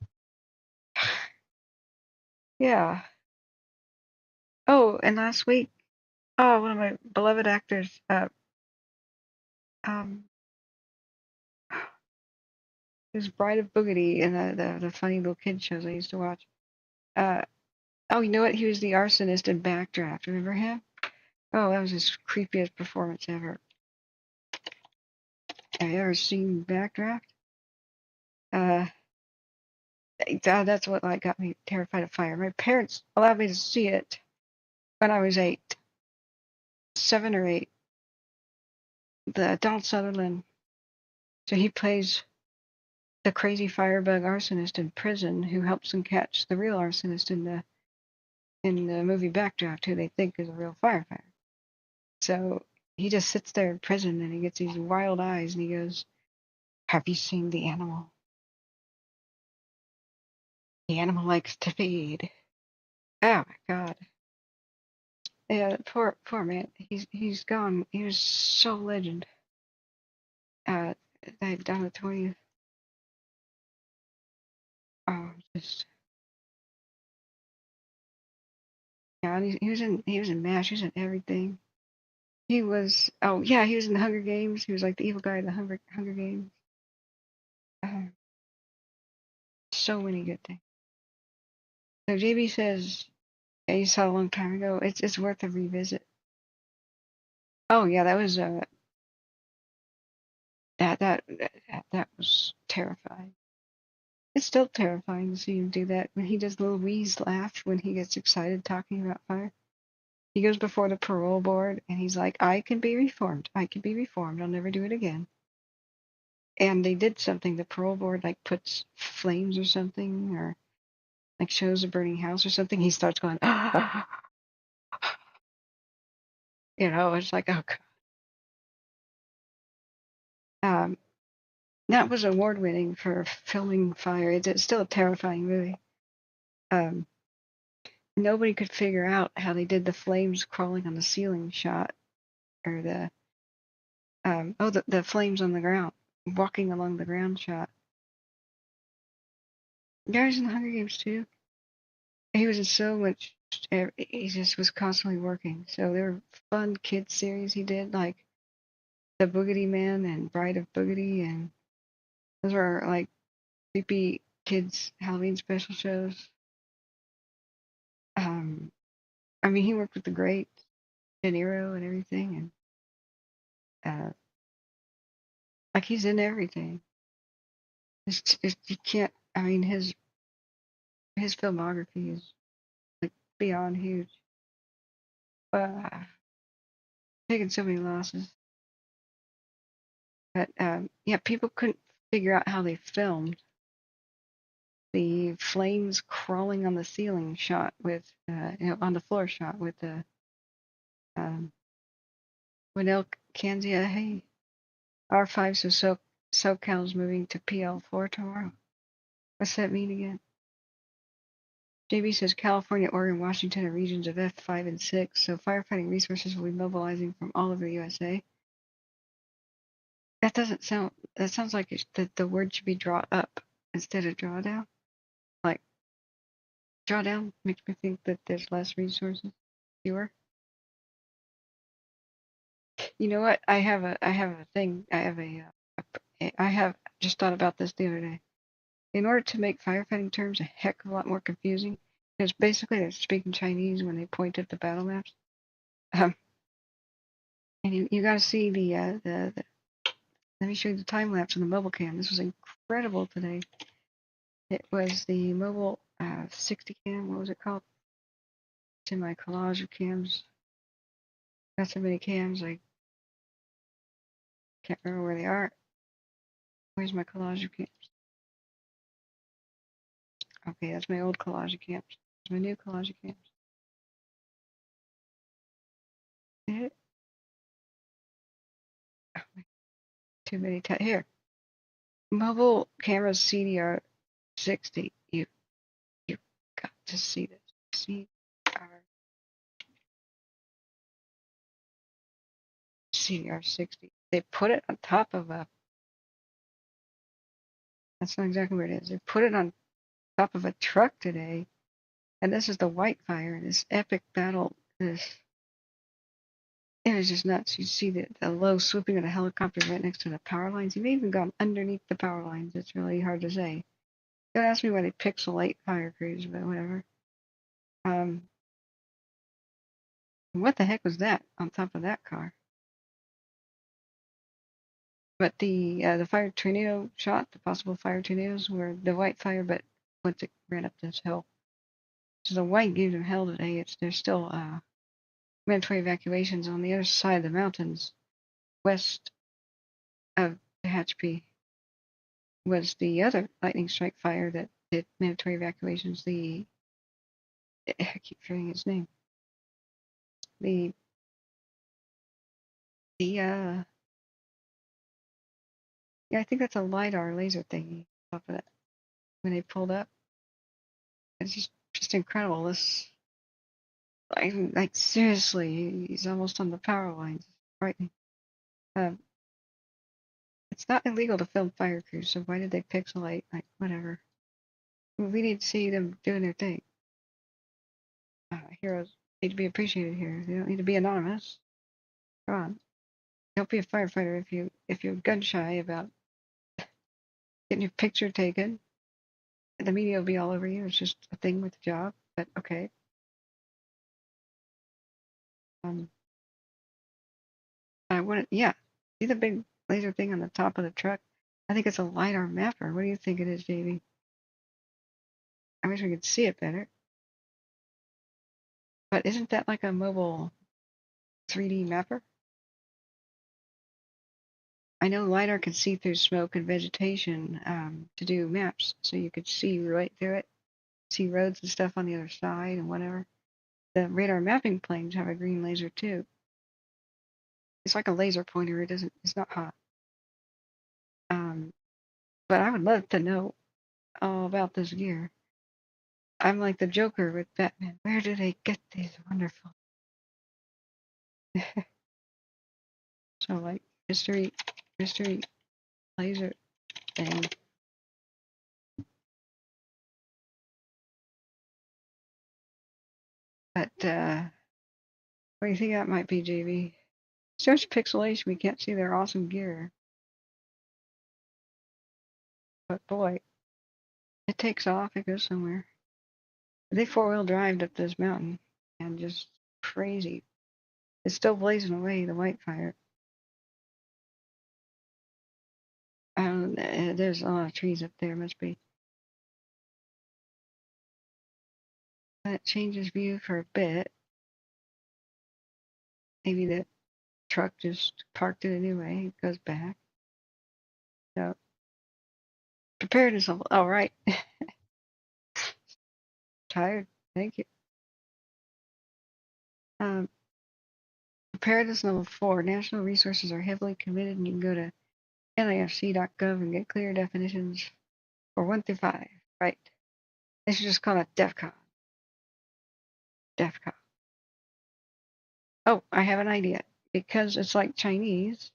Yeah. Oh, and last week, one of my beloved actors, It was Bride of Boogity and the funny little kid shows I used to watch. Oh, you know what? He was the arsonist in Backdraft. Remember him? Oh, that was his creepiest performance ever. Have you ever seen Backdraft? That's what like got me terrified of fire. My parents allowed me to see it when I was 7 or 8. The Donald Sutherland. So he plays the crazy firebug arsonist in prison who helps them catch the real arsonist in the movie Backdraft, who they think is a real firefighter. So he just sits there in prison and he gets these wild eyes and he goes, "Have you seen the animal? The animal likes to feed." Oh my God. Yeah, poor man. He's gone. He was so legend. They've done it 20. Oh, just yeah. And he was in MASH. He was in everything. He was. Oh yeah, he was in the Hunger Games. He was like the evil guy in the Hunger Games. So many good things. So JB says, yeah, you saw a long time ago. It's worth a revisit. Oh yeah, that was that was terrifying. It's still terrifying to see him do that when he does the little wheeze laugh when he gets excited talking about fire. He goes before the parole board and he's like, "I can be reformed. I can be reformed. I'll never do it again." And they did something. The parole board like puts flames or something, or like shows a burning house or something. He starts going, "Ah!" You know, it's like, oh God. That was award winning for filming fire. It's still a terrifying movie. Nobody could figure out how they did the flames crawling on the ceiling shot, or the flames on the ground, walking along the ground shot. Guys in the Hunger Games too. He was in so much. He just was constantly working. So there were fun kids series he did, like The Boogity Man and Bride of Boogity, and those were like creepy kids Halloween special shows. I mean, he worked with the great De Niro and everything, and like he's in everything. You can't. I mean, his filmography is like beyond huge. Taken so many losses, but yeah, people couldn't figure out how they filmed the flames crawling on the ceiling shot with, on the floor shot with the Winnell Kanzia. Hey, R5, so SoCal's moving to PL4 tomorrow. What's that mean again? JB says California, Oregon, Washington are regions of F5 and 6, so firefighting resources will be mobilizing from all over the USA. That sounds like the word should be draw up instead of draw down. Like, draw down makes me think that there's less resources, fewer. You know what? I have a thing. I have just thought about this the other day. In order to make firefighting terms a heck of a lot more confusing, because basically they're speaking Chinese when they point at the battle maps. And you got to see the let me show you the time lapse on the mobile cam. This was incredible today. It was the mobile 60 cam. What was it called? It's in my collage of cams. Got so many cams I can't remember where they are. Where's my collage of cams? Okay, that's my old collage of cams. That's my new collage of cams. Too many here. Mobile camera CDR 60. You got to see this. CDR 60. They put it on top of a. That's not exactly where it is. They put it on top of a truck today, and this is the Wildfire. This epic battle. This It was just nuts. You see the low swooping of the helicopter right next to the power lines. You may even gone underneath the power lines. It's really hard to say. Don't ask me why they pixelate fire crews, but whatever. What the heck was that on top of that car? But the fire tornado shot, the possible fire tornadoes were the white fire, but once it ran up this hill. So the white gave them hell today. There's still mandatory evacuations on the other side of the mountains, west of Tehachapi. Was the other lightning strike fire that did mandatory evacuations. I keep forgetting his name. Yeah, I think that's a LiDAR laser thingy off of that. When they pulled up, it's just incredible. This, like seriously, he's almost on the power lines. It's frightening. It's not illegal to film fire crews, so why did they pixelate? Like, whatever. We need to see them doing their thing. Heroes need to be appreciated here. They don't need to be anonymous. Come on. Don't be a firefighter if you're gun shy about getting your picture taken. The media will be all over you. It's just a thing with the job. But okay. I want to, yeah. See the big laser thing on the top of the truck? I think it's a LiDAR mapper. What do you think it is, JV? I wish we could see it better. But isn't that like a mobile 3D mapper? I know LiDAR can see through smoke and vegetation to do maps, so you could see right through it, see roads and stuff on the other side and whatever. The radar mapping planes have a green laser too. It's like a laser pointer. It's not hot. But I would love to know all about this gear. I'm like the Joker with Batman. Where do they get these wonderful? So like mystery laser thing. But what do you think that might be, JV? So much pixelation, we can't see their awesome gear. But boy, it takes off, it goes somewhere. They four-wheel drive up this mountain and just crazy. It's still blazing away, the white fire. There's a lot of trees up there, must be. That changes view for a bit. Maybe the truck just parked it anyway, it goes back. So, preparedness level, oh right. Tired, thank you. Preparedness level 4, national resources are heavily committed, and you can go to NIFC.gov and get clear definitions for 1 through 5, right? They should just call it DEFCON. DEFCON. Oh, I have an idea. Because it's like Chinese,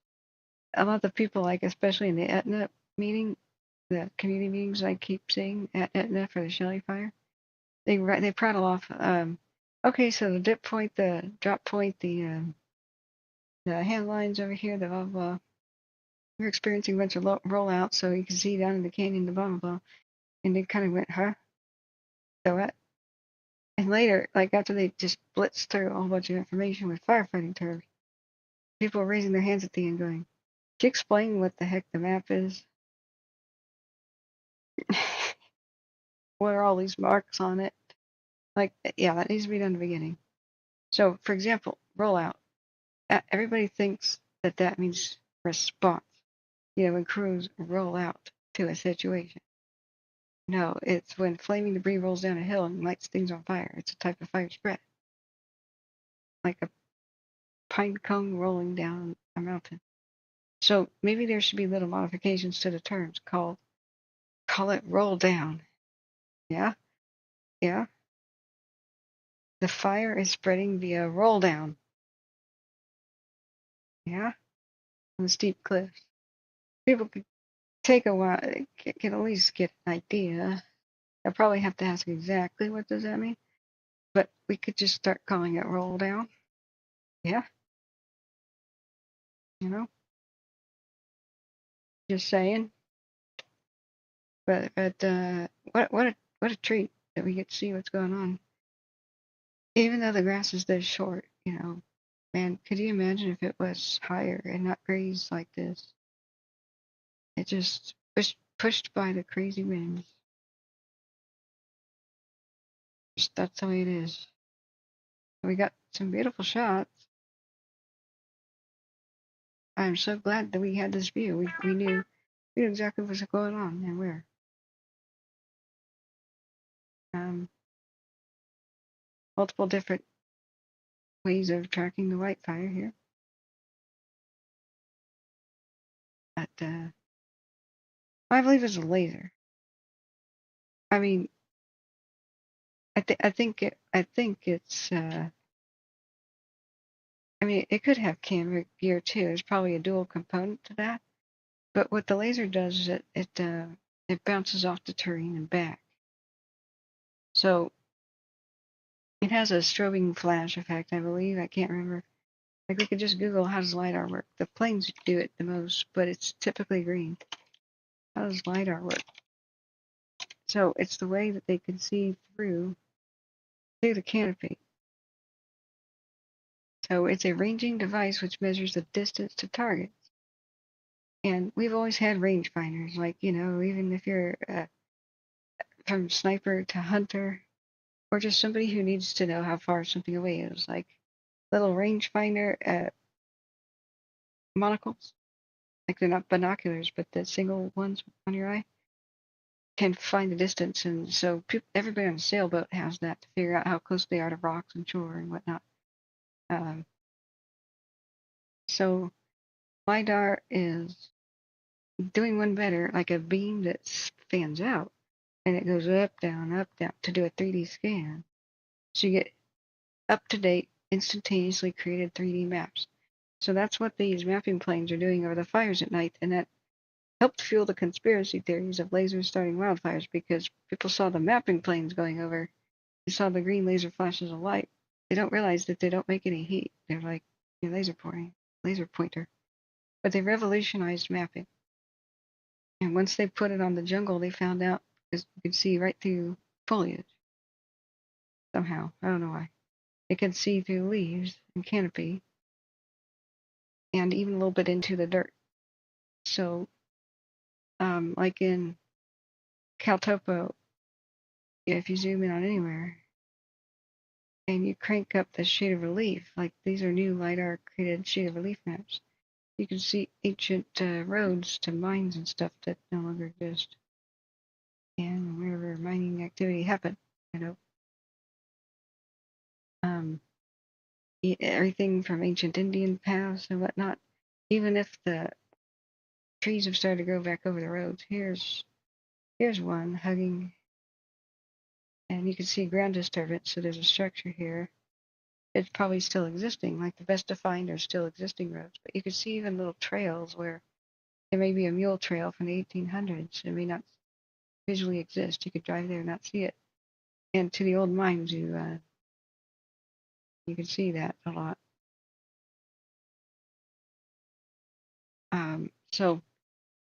a lot of the people, like especially in the Etna meeting, the community meetings I keep seeing at Etna for the Shelly fire, they prattle off. Okay, so the dip point, the drop point, the hand lines over here, the blah blah blah. We're experiencing a bunch of rollouts, so you can see down in the canyon, the blah blah blah. And they kind of went, huh? So what? And later, like after they just blitzed through a whole bunch of information with firefighting terms, people were raising their hands at the end going, "Can you explain what the heck the map is? What are all these marks on it?" Like, yeah, that needs to be done in the beginning. So, for example, rollout. Everybody thinks that means response. You know, when crews roll out to a situation. No, it's when flaming debris rolls down a hill and lights things on fire. It's a type of fire spread. Like a pine cone rolling down a mountain. So maybe there should be little modifications to the terms. Call it roll down. Yeah? Yeah? The fire is spreading via roll down. Yeah? On the steep cliffs. People could take a while, can at least get an idea. I'll probably have to ask exactly what does that mean. But we could just start calling it roll down. Yeah? You know, just saying. But what a treat that we get to see what's going on. Even though the grass is this short, you know, man, could you imagine if it was higher and not grazed like this? It just pushed by the crazy winds. Just, that's the way it is. We got some beautiful shots. I'm so glad that we had this view. We knew exactly what's going on and where. Multiple different ways of tracking the Wildfire here. But I believe it's a laser. I mean, I think it's. I mean, it could have camera gear too. There's probably a dual component to that. But what the laser does is it bounces off the terrain and back. So it has a strobing flash effect, I believe. I can't remember. Like we could just Google how does LiDAR work. The planes do it the most, but it's typically green. How does LiDAR work? So it's the way that they can see through the canopy. So it's a ranging device which measures the distance to targets. And we've always had rangefinders, like, you know, even if you're from sniper to hunter, or just somebody who needs to know how far something away is, like little rangefinder monocles, like they're not binoculars, but the single ones on your eye can find the distance. And so everybody on a sailboat has that to figure out how close they are to rocks and shore and whatnot. So LiDAR is doing one better, like a beam that fans out and it goes up, down, to do a 3D scan. So you get up-to-date, instantaneously created 3D maps. So that's what these mapping planes are doing over the fires at night, and that helped fuel the conspiracy theories of lasers starting wildfires, because people saw the mapping planes going over. They saw the green laser flashes of light. They don't realize that they don't make any heat. They're like laser pointer. But they revolutionized mapping. And once they put it on the jungle, they found out, because you could see right through foliage. Somehow, I don't know why. They could see through leaves and canopy, and even a little bit into the dirt. So, like in Caltopo, if you zoom in on anywhere, and you crank up the shade of relief, like these are new LiDAR created shade of relief maps, you can see ancient roads to mines and stuff that no longer exist. And wherever mining activity happened, you know. Everything from ancient Indian paths and whatnot. Even if the trees have started to grow back over the roads, here's one hugging, and you can see ground disturbance. So there's a structure here. It's probably still existing, like the best defined are still existing roads. But you can see even little trails where there may be a mule trail from the 1800s. It may not visually exist. You could drive there and not see it. And to the old mines, you can see that a lot. So,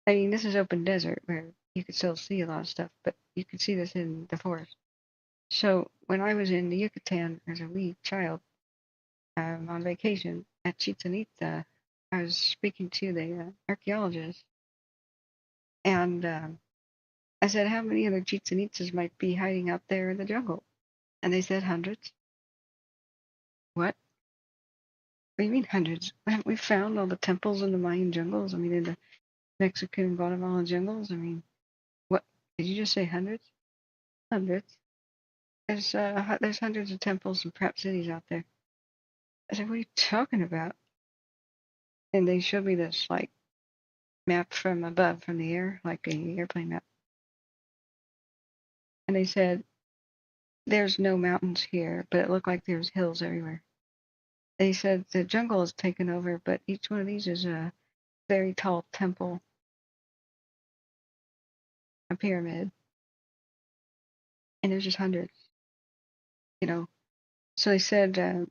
I mean, this is open desert where you could still see a lot of stuff, but you could see this in the forest. So when I was in the Yucatan as a wee child on vacation at Chichen Itza, I was speaking to the archaeologist, and I said, how many other Chichen Itzas might be hiding out there in the jungle? And they said hundreds. What? What do you mean hundreds? Haven't we found all the temples in the Mayan jungles? I mean, in the Mexican and Guatemalan jungles? I mean, what? Did you just say hundreds? Hundreds. There's hundreds of temples and perhaps cities out there. I said, what are you talking about? And they showed me this like map from above, from the air, like a airplane map. And they said, there's no mountains here, but it looked like there's hills everywhere. They said the jungle is taken over, but each one of these is a very tall temple, a pyramid. And there's just hundreds, you know. So they said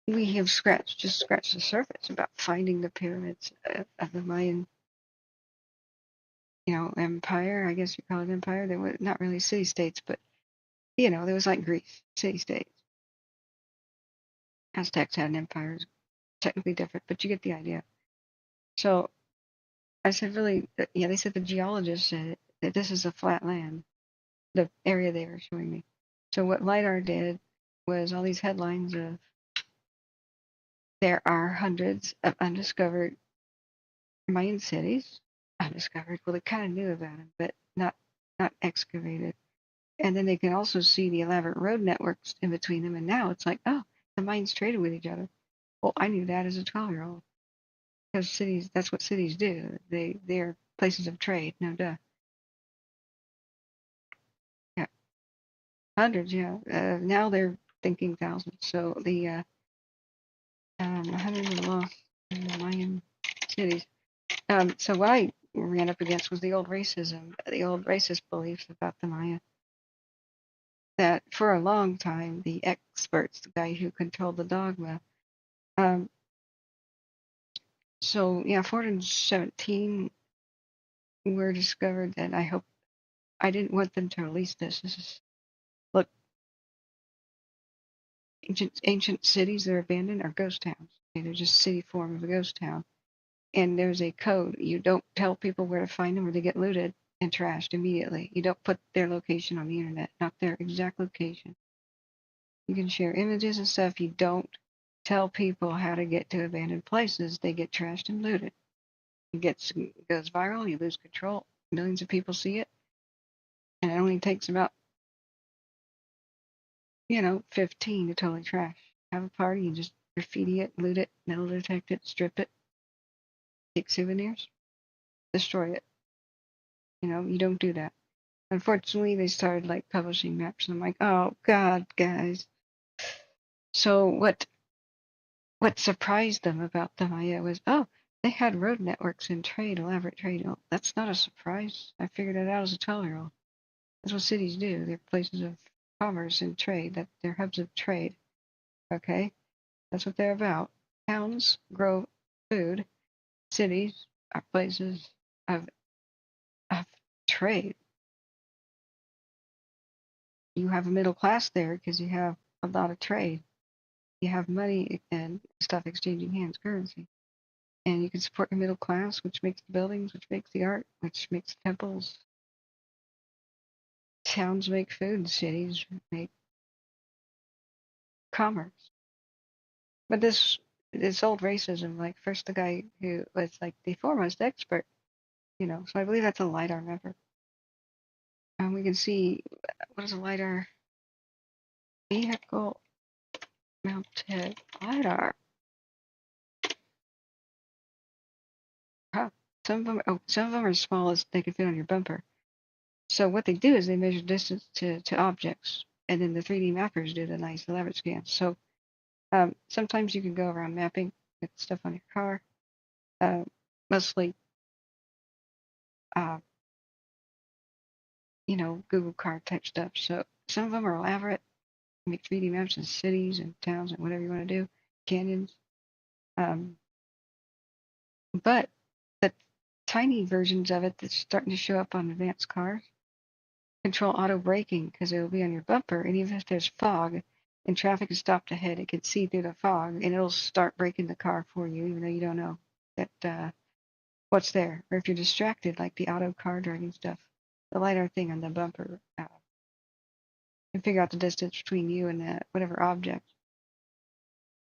we have just scratched the surface about finding the pyramids of the Mayan, empire. I guess you call it empire. They were not really city states, but there was like Greece, city states. Aztecs had an empire, technically different, but you get the idea. So I said, really, yeah, they said the geologist said that this is a flat land, the area they were showing me. So what LiDAR did was all these headlines of there are hundreds of undiscovered Mayan cities. Undiscovered, well, they kind of knew about them, but not excavated. And then they can also see the elaborate road networks in between them. And now it's like, oh, the Mayans traded with each other. Well, I knew that as a 12-year-old. Because cities, that's what cities do. They're places of trade, no duh. Yeah, hundreds, yeah. Now they're thinking thousands. So the hundreds of lost Mayan cities. So what I ran up against was the old racism, the old racist beliefs about the Maya. That for a long time, the experts, the guy who controlled the dogma, so yeah, 417 were discovered, and I didn't want them to release this. This is, look, ancient cities that are abandoned are ghost towns. Okay, they're just city form of a ghost town. And there's a code. You don't tell people where to find them or they get looted and trashed immediately. You don't put their location on the internet, not their exact location. You can share images and stuff. You don't tell people how to get to abandoned places. They get trashed and looted. It goes viral. You lose control. Millions of people see it. And it only takes about, 15 to totally trash. Have a party and just graffiti it, loot it, metal detect it, strip it, take souvenirs, destroy it. You don't do that. Unfortunately, they started like publishing maps, and I'm like, oh God, guys. So what surprised them about the Maya was, oh, they had road networks and trade, elaborate trade. Oh, that's not a surprise. I figured it out as a 12-year-old. That's what cities do. They're places of commerce and trade. That they're hubs of trade. Okay, that's what they're about. Towns grow food. Cities are places of trade. You have a middle class there because you have a lot of trade. You have money and stuff exchanging hands, currency. And you can support the middle class, which makes the buildings, which makes the art, which makes temples. Towns make food, cities make commerce. But this old racism, like first the guy who was like the foremost expert, so I believe that's a LiDAR member. And we can see, what is a LiDAR? Vehicle mounted LiDAR. Huh. Some of them are as small as they can fit on your bumper. So what they do is they measure distance to objects, and then the 3D mappers do the nice elaborate scans. So sometimes you can go around mapping, get stuff on your car, mostly, Google car type stuff. So some of them are elaborate, make 3D maps of cities and towns and whatever you want to do, canyons. But the tiny versions of it that's starting to show up on advanced cars control auto braking because it'll be on your bumper, and even if there's fog and traffic is stopped ahead, it can see through the fog and it'll start braking the car for you, even though you don't know that what's there. Or if you're distracted, like the auto car driving stuff, the LiDAR thing on the bumper can figure out the distance between you and whatever object.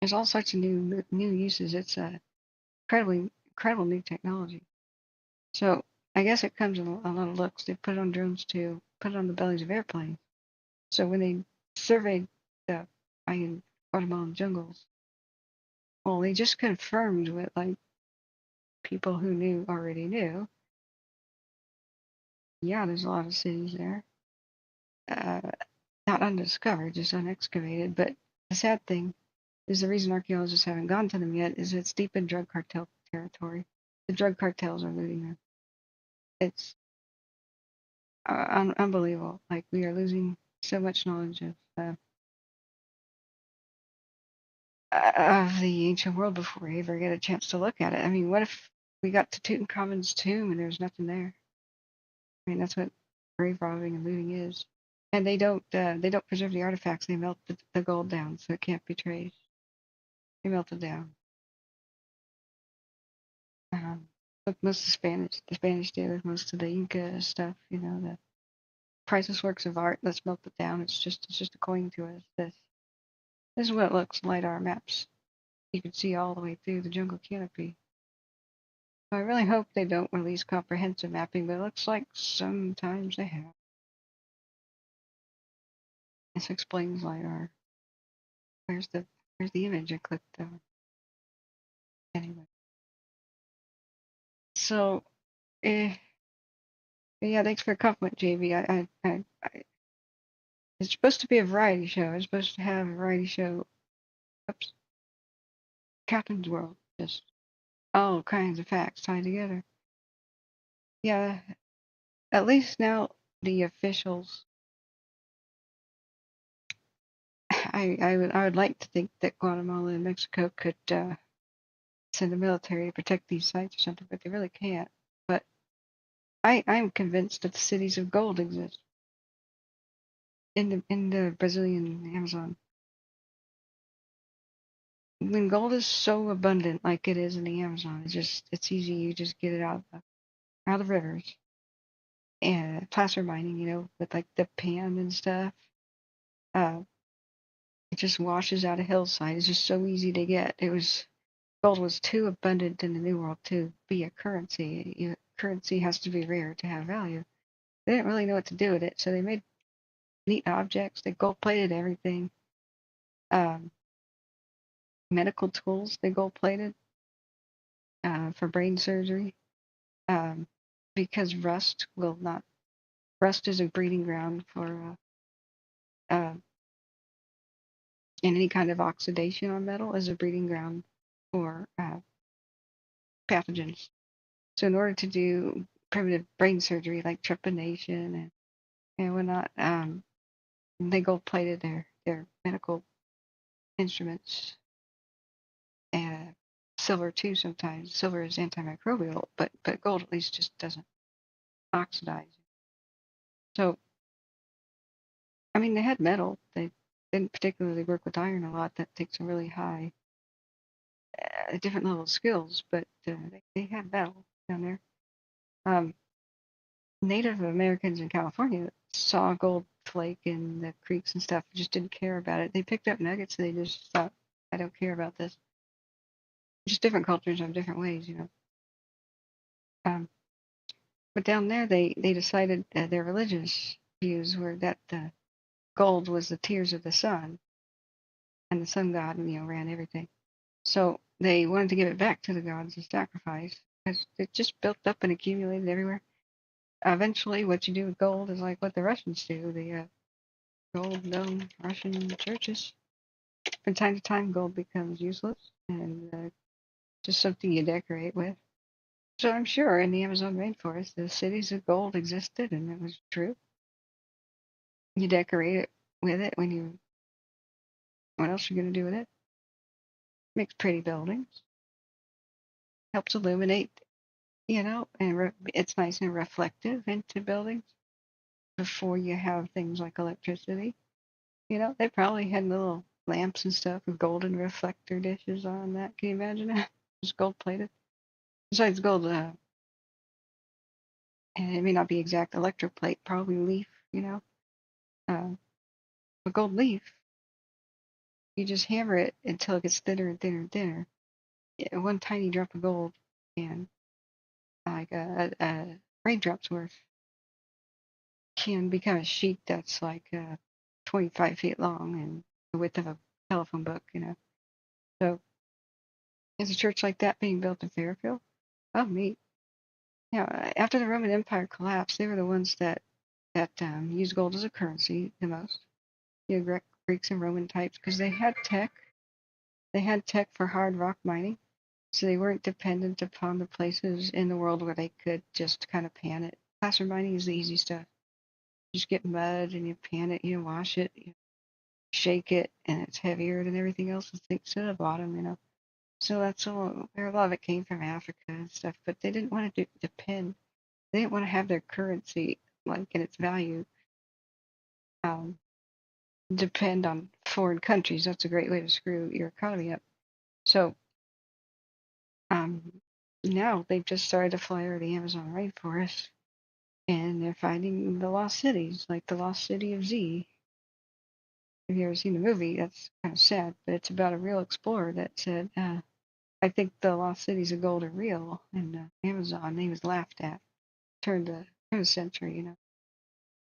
There's all sorts of new uses. It's a incredible new technology. So I guess it comes in a lot of looks. They put it on drones too, put it on the bellies of airplanes. So when they surveyed the Mayan Guatemalan jungles, well, they just confirmed what like people who already knew. Yeah, there's a lot of cities there, not undiscovered, just unexcavated. But the sad thing is the reason archaeologists haven't gone to them yet is it's deep in drug cartel territory. The drug cartels are looting them. It's unbelievable. Like we are losing so much knowledge of of the ancient world before we ever get a chance to look at it. I mean, what if we got to Tutankhamun's tomb and there's nothing there? I mean, that's what grave robbing and looting is. And they don't preserve the artifacts. They melt the gold down so it can't be traced. They melt it down. Like most of the Spanish did with most of the Inca stuff. You know, the priceless works of art. Let's melt it down. It's just a coin to us. This is what it looks like. LiDAR maps. You can see all the way through the jungle canopy. I really hope they don't release comprehensive mapping, but it looks like sometimes they have. This explains LiDAR. Where's the image I clicked on? Anyway. So, yeah, thanks for the compliment, JV. It's supposed to be a variety show. It's supposed to have a variety show. Oops. Captain's World. Just all kinds of facts tied together. Yeah, at least now the officials. I would like to think that Guatemala and Mexico could send the military to protect these sites or something, but they really can't. But I'm convinced that the cities of gold exist in the Brazilian Amazon. When gold is so abundant like it is in the Amazon, it's easy. You just get it out of the rivers. And placer mining, you know, with like the pan and stuff. It just washes out a hillside. It's just so easy to get. Gold was too abundant in the New World to be a currency. Currency has to be rare to have value. They didn't really know what to do with it, so they made neat objects. They gold-plated everything. Medical tools they gold-plated for brain surgery, because rust is a breeding ground for and any kind of oxidation on metal is a breeding ground for pathogens. So in order to do primitive brain surgery like trepanation and whatnot, they gold-plated their medical instruments. And silver too sometimes. Silver is antimicrobial, but gold at least just doesn't oxidize. So, I mean, they had metal. They didn't particularly work with iron a lot. That takes a really high, different level of skills, but they had metal down there. Native Americans in California saw gold flake in the creeks and stuff, just didn't care about it. They picked up nuggets, they just thought, I don't care about this. Just different cultures have different ways, you know. But down there, they decided their religious views were that the gold was the tears of the sun, and the sun god, you know, ran everything. So they wanted to give it back to the gods as sacrifice, because it just built up and accumulated everywhere. Eventually, what you do with gold is like what the Russians do. They gold dome Russian churches. From time to time, gold becomes useless and just something you decorate with. So I'm sure in the Amazon rainforest, the cities of gold existed, and it was true. You decorate it with it when you. What else are you going to do with it? Makes pretty buildings. Helps illuminate, you know, and it's nice and reflective into buildings before you have things like electricity. You know, they probably had little lamps and stuff with golden reflector dishes on that. Can you imagine that? Just gold plated. Besides gold, and it may not be exact electroplate, probably leaf, you know. But gold leaf, you just hammer it until it gets thinner and thinner and thinner. Yeah, one tiny drop of gold and like a raindrop's worth can become a sheet that's like 25 feet long and the width of a telephone book, you know. So, is a church like that being built in Fairfield? Oh, neat. You know, after the Roman Empire collapsed, they were the ones that used gold as a currency the most. You know, Greeks and Roman types, because they had tech. They had tech for hard rock mining, so they weren't dependent upon the places in the world where they could just kind of pan it. Placer mining is the easy stuff. You just get mud and you pan it, you wash it, you shake it and it's heavier than everything else and sinks to the bottom, you know. So that's where a lot of it came from, Africa and stuff. But they didn't want to depend. They didn't want to have their currency, like, in its value, um, depend on foreign countries. That's a great way to screw your economy up. So um, now they've just started to fly over the Amazon rainforest, and they're finding the lost cities, like the lost city of Z. Have you ever seen the movie? That's kind of sad, but it's about a real explorer that said, I think the lost cities of gold are real, and Amazon, he was laughed at, turned the century, you know.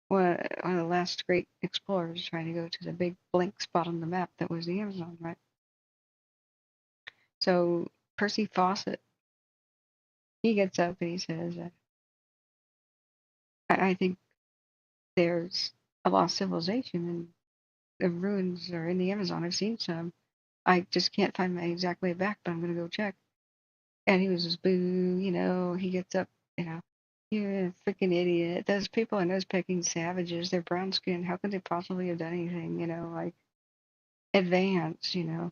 One of the last great explorers trying to go to the big blank spot on the map that was the Amazon, right? So Percy Fawcett, he gets up and he says, I think there's a lost civilization, and the ruins are in the Amazon. I've seen some. I just can't find my exact way back, but I'm going to go check. And he was just, boo, you know, he gets up, you know, you're a freaking idiot. Those people are nose-pecking savages. They're brown-skinned. How could they possibly have done anything, you know, like, advanced, you know?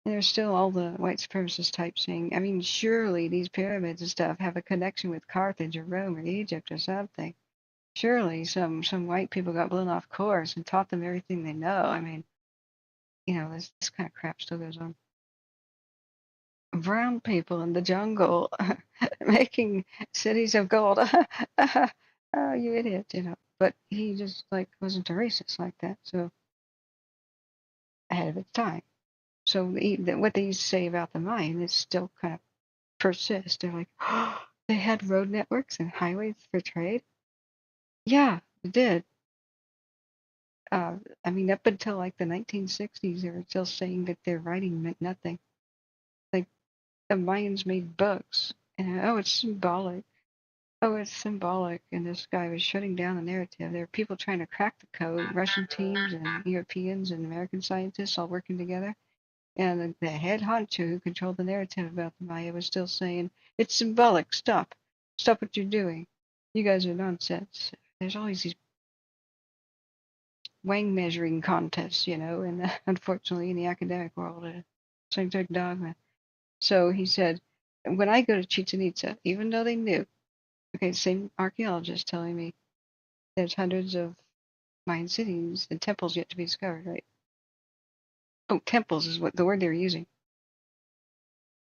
And there's still all the white supremacist types saying, I mean, surely these pyramids and stuff have a connection with Carthage or Rome or Egypt or something. Surely some white people got blown off course and taught them everything they know. I mean, you know, this kind of crap still goes on. Brown people in the jungle making cities of gold. Oh, you idiot, you know. But he just, like, wasn't a racist like that, so ahead of its time. So what they used to say about the Mayan is still kind of persists. They're like, oh, they had road networks and highways for trade. Yeah, they did. I mean, up until like the 1960s, they were still saying that their writing meant nothing. Like, the Mayans made books, and oh, it's symbolic. Oh, it's symbolic. And this guy was shutting down the narrative. There were people trying to crack the code, Russian teams and Europeans and American scientists all working together. And the head honcho who controlled the narrative about the Maya was still saying, it's symbolic. Stop. Stop what you're doing. You guys are nonsense. There's always these wang measuring contests, you know, and unfortunately in the academic world, scientific dogma. So he said, when I go to Chichen Itza, even though they knew, okay, same archaeologist telling me there's hundreds of Mayan cities and temples yet to be discovered, right? Oh, temples is what the word they were using.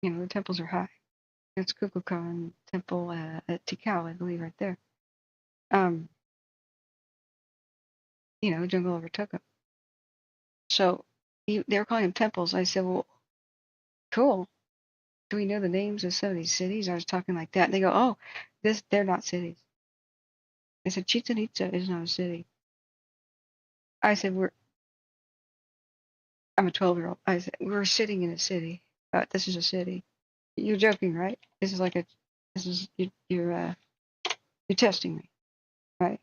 You know, the temples are high. That's Kukulkan Temple at Tikal, I believe, right there. You know, jungle overtook them. So they were calling them temples. I said, well, cool. Do we know the names of some of these cities? I was talking like that. And they go, oh, they're not cities. I said, Chichen Itza is not a city. I said, I'm a 12-year-old. I said, we're sitting in a city. This is a city. You're joking, right? You're testing me, right?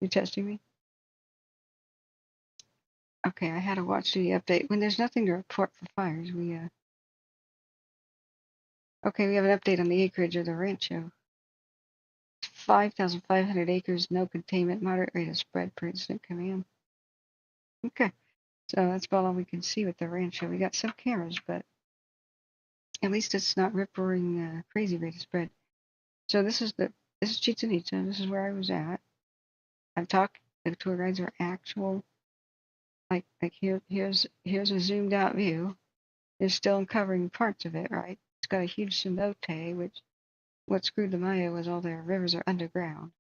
You're testing me? Okay, I had to watch the update. When there's nothing to report for fires, okay, we have an update on the acreage of the rancho. 5,500 acres, no containment, moderate rate of spread per incident command. Okay, so that's about all we can see with the rancho. We got some cameras, but at least it's not rip-roaring crazy rate of spread. So this is Chichen Itza. This is where I was at. I've talked. The tour guides are actual. Like here's a zoomed out view. They're still uncovering parts of it, right? It's got a huge cenote, which what screwed the Maya was all their rivers are underground.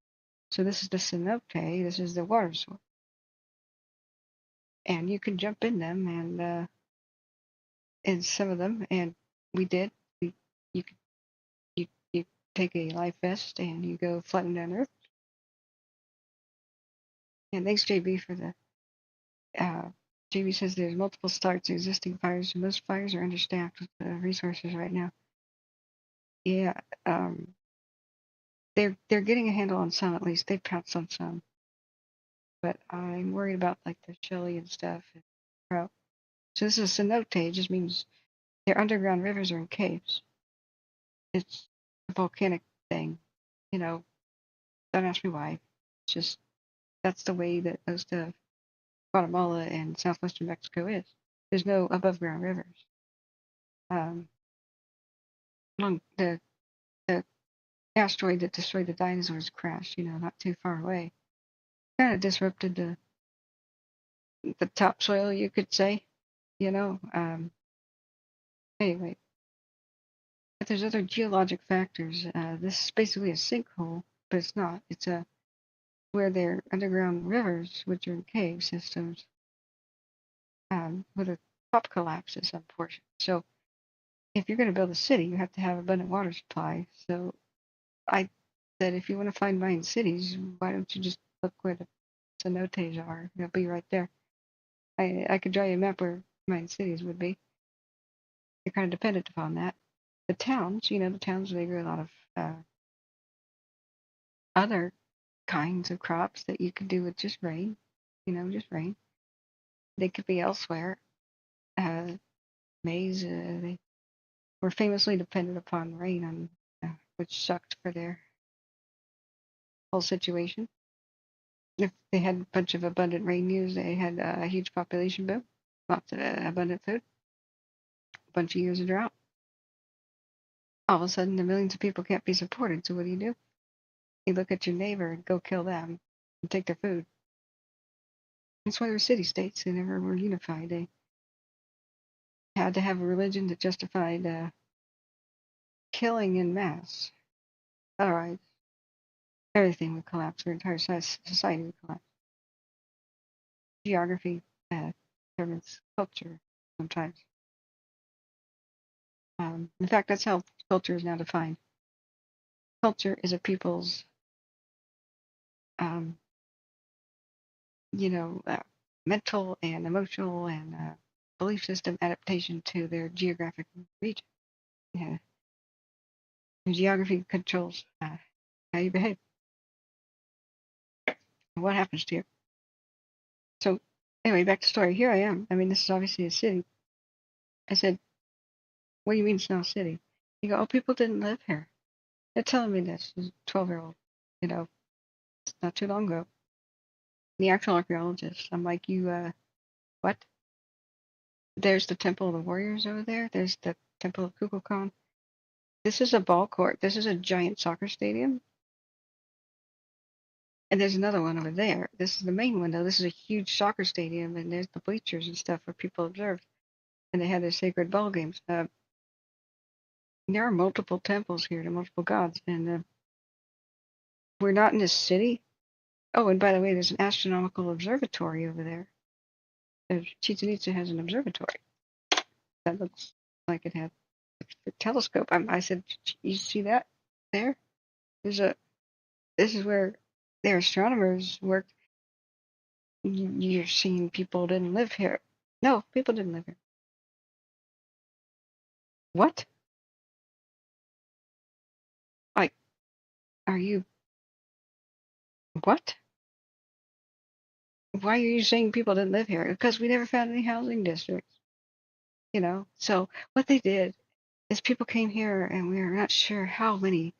So this is the cenote. This is the water source, and you can jump in them and in some of them, and we did. You you take a life vest and you go floating down earth. And thanks JB for the. JB says there's multiple starts existing fires, and most fires are understaffed with the resources right now. Yeah, they're getting a handle on some at least. They've pounced on some, but I'm worried about like the Shelly and stuff. And Trout. So this is a cenote. It just means they're underground rivers or in caves. It's a volcanic thing, you know. Don't ask me why. It's just that's the way that those stuff. Guatemala and southwestern Mexico is. There's no above ground rivers. Long the asteroid that destroyed the dinosaurs crashed, not too far away. Kind of disrupted the topsoil, you could say, Anyway, but there's other geologic factors. This is basically a sinkhole, but it's not. It's where there are underground rivers, which are cave systems, where the top collapses some portion. So if you're going to build a city, you have to have abundant water supply. So I said, if you want to find Mayan cities, why don't you just look where the cenotes are? They'll be right there. I could draw you a map where Mayan cities would be. You're kind of dependent upon that. The towns, they grew a lot of other kinds of crops that you could do with just rain, just rain. They could be elsewhere. Maize, they were famously dependent upon rain, which sucked for their whole situation. If they had a bunch of abundant rain years, they had a huge population boom, lots of abundant food, a bunch of years of drought. All of a sudden, the millions of people can't be supported, so what do? You look at your neighbor and go kill them and take their food. That's why they were city-states. They never were unified. They had to have a religion that justified killing in mass. Otherwise, everything would collapse. Their entire society would collapse. Geography determines culture sometimes. In fact, that's how culture is now defined. Culture is a people's, mental and emotional and belief system adaptation to their geographic region. Yeah. Geography controls how you behave and what happens to you. So, anyway, back to the story. Here I am. I mean, this is obviously a city. I said, what do you mean it's not a city? You go, oh, people didn't live here. They're telling me this. This is a 12-year-old, it's not too long ago. The actual archaeologist. I'm like, what? There's the Temple of the Warriors over there. There's the Temple of Kukulkan. This is a ball court. This is a giant soccer stadium. And there's another one over there. This is the main window. This is a huge soccer stadium, and there's the bleachers and stuff where people observed. And they had their sacred ball games. There are multiple temples here to multiple gods, and we're not in a city. Oh, and by the way, there's an astronomical observatory over there. Chichen Itza has an observatory that looks like it had a telescope. I said, you see that there? This is where their astronomers work. You're seeing people didn't live here. No, people didn't live here. What? Like, are you... What? Why are you saying people didn't live here? Because we never found any housing districts. So what they did is people came here, and we are not sure how many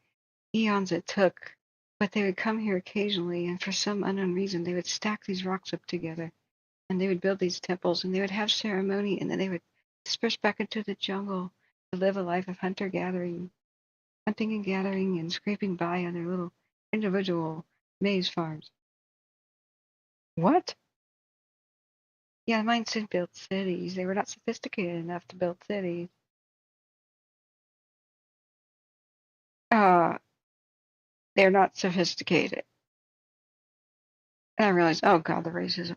eons it took, but they would come here occasionally, and for some unknown reason, they would stack these rocks up together, and they would build these temples, and they would have ceremony, and then they would disperse back into the jungle to live a life of hunting and gathering, and scraping by on their little individual maize farms. What? Yeah, the Mayans didn't build cities. They were not sophisticated enough to build cities. They're not sophisticated. And I realized, oh God, the racism.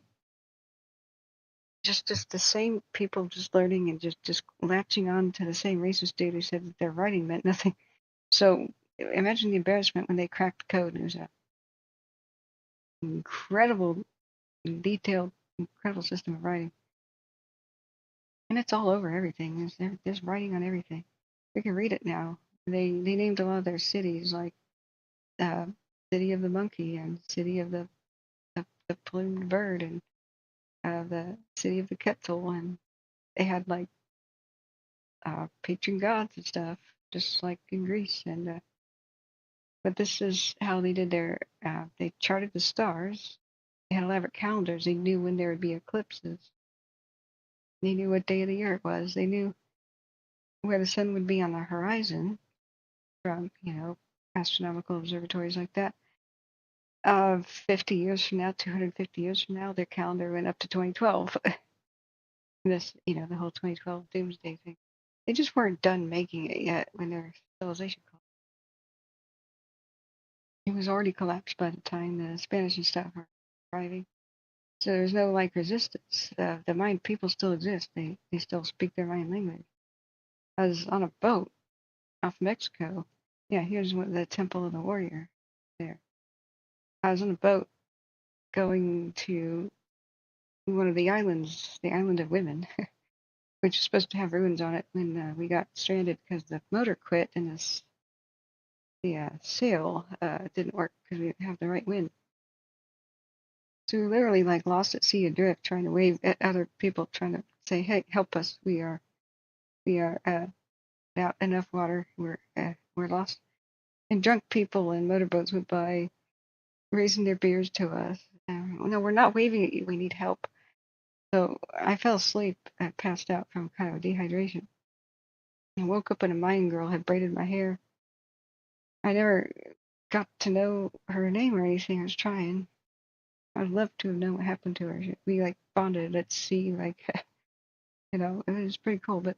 Just the same people just learning and just latching on to the same racist dude who said that their writing meant nothing. So imagine the embarrassment when they cracked the code and it was an incredible, detailed, incredible system of writing. And it's all over everything. There's writing on everything. We can read it now. They named a lot of their cities like City of the Monkey and City of the Plumed Bird and the City of the Quetzal, and they had like patron gods and stuff, just like in Greece. And but this is how they did their. They charted the stars They had elaborate calendars. They knew when there would be eclipses. They knew what day of the year it was. They knew where the sun would be on the horizon from, astronomical observatories like that. 50 years from now, 250 years from now, their calendar went up to 2012. This, the whole 2012 doomsday thing. They just weren't done making it yet when their civilization collapsed. It was already collapsed by the time the Spanish and stuff were arriving. So there's no resistance. The Mayan people still exist. They still speak their Mayan language. I was on a boat off Mexico. Yeah, here's the Temple of the Warrior there. I was on a boat going to one of the islands, the Island of Women, which is supposed to have ruins on it when we got stranded because the motor quit and the sail didn't work because we didn't have the right wind. So we literally lost at sea adrift, trying to wave at other people, trying to say, "Hey, help us! We are without enough water. We're lost." And drunk people in motorboats went by, raising their beers to us. No, we're not waving at you. We need help. So I fell asleep. I passed out from kind of dehydration. I woke up and a Mayan girl had braided my hair. I never got to know her name or anything. I was trying. I'd love to have known what happened to her. We bonded at sea, it was pretty cool. But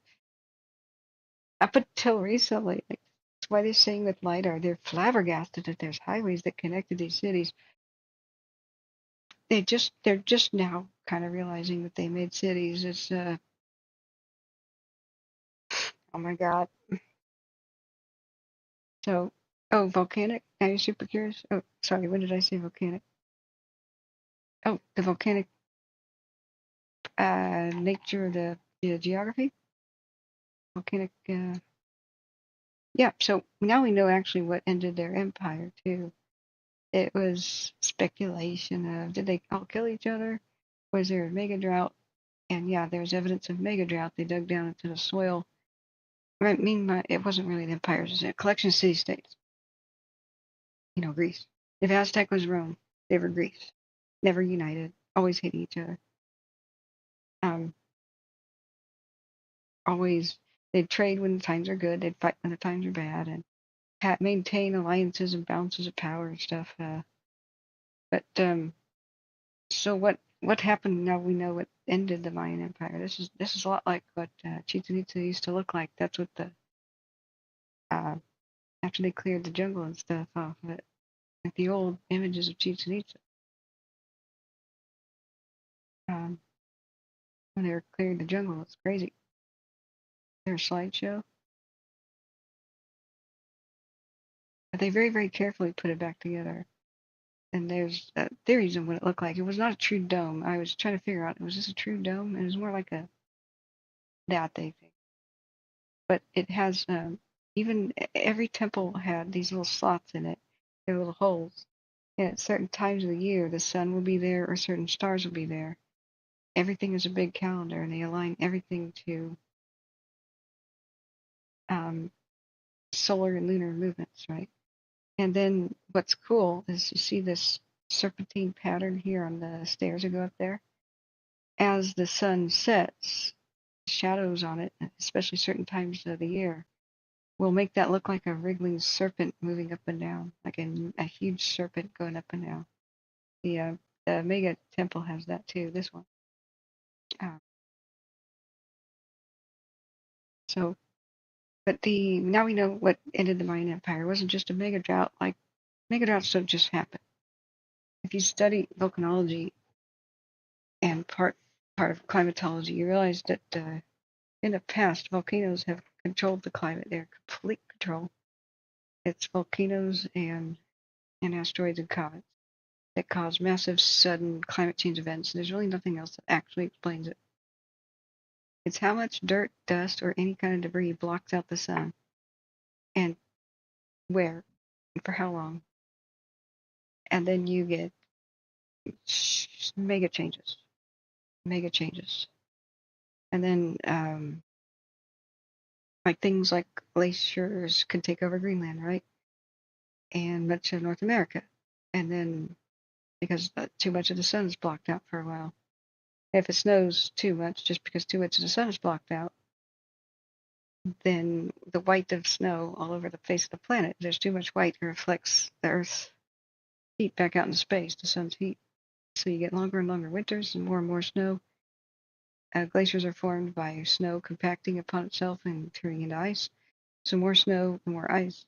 up until recently, that's why they're saying with LiDAR, they're flabbergasted that there's highways that connected these cities. They're just now kind of realizing that they made cities. It's oh my God. So, volcanic. Now you're super curious. Oh, sorry. When did I say volcanic? Oh, the volcanic nature of the geography. Volcanic. Yeah. So now we know actually what ended their empire too. It was speculation of did they all kill each other? Was there a mega drought? And yeah, there's evidence of mega drought. They dug down into the soil. I mean, it wasn't really an empire. It was a collection of city-states. Greece. If Aztec was Rome, they were Greece. Never united. Always hating each other. Always, they'd trade when the times are good. They'd fight when the times are bad, and maintain alliances and balances of power and stuff. But so what happened? Now we know what ended the Mayan Empire. This is a lot like what Chichen Itza used to look like. That's what the after they cleared the jungle and stuff off of it, like the old images of Chichen Itza. When they were clearing the jungle, it's crazy. Their slideshow, but they very very carefully put it back together. And there's theories on what it looked like. It was not a true dome. I was trying to figure out, was this a true dome? It was more like that they think. But it has, even every temple had these little slots in it, their little holes. And at certain times of the year, the sun will be there or certain stars will be there. Everything is a big calendar, and they align everything to solar and lunar movements, right? And then what's cool is you see this serpentine pattern here on the stairs that go up there. As the sun sets, shadows on it, especially certain times of the year, will make that look like a wriggling serpent moving up and down, like a huge serpent going up and down. The mega temple has that too, this one. But now we know what ended the Mayan Empire. It wasn't just a mega drought. Mega droughts don't just happen. If you study volcanology and part of climatology, you realize that in the past, volcanoes have controlled the climate. They're complete control. It's volcanoes and asteroids and comets that cause massive, sudden climate change events. There's really nothing else that actually explains it. It's how much dirt, dust, or any kind of debris blocks out the sun, and where, and for how long. And then you get mega changes. And then, things like glaciers could take over Greenland, right? And much of North America. And then because too much of the sun is blocked out for a while. If it snows too much, just because too much of the sun is blocked out, then the white of snow all over the face of the planet, there's too much white, it reflects the Earth's heat back out into space, the sun's heat. So you get longer and longer winters and more snow. Glaciers are formed by snow compacting upon itself and turning into ice. So more snow, more ice,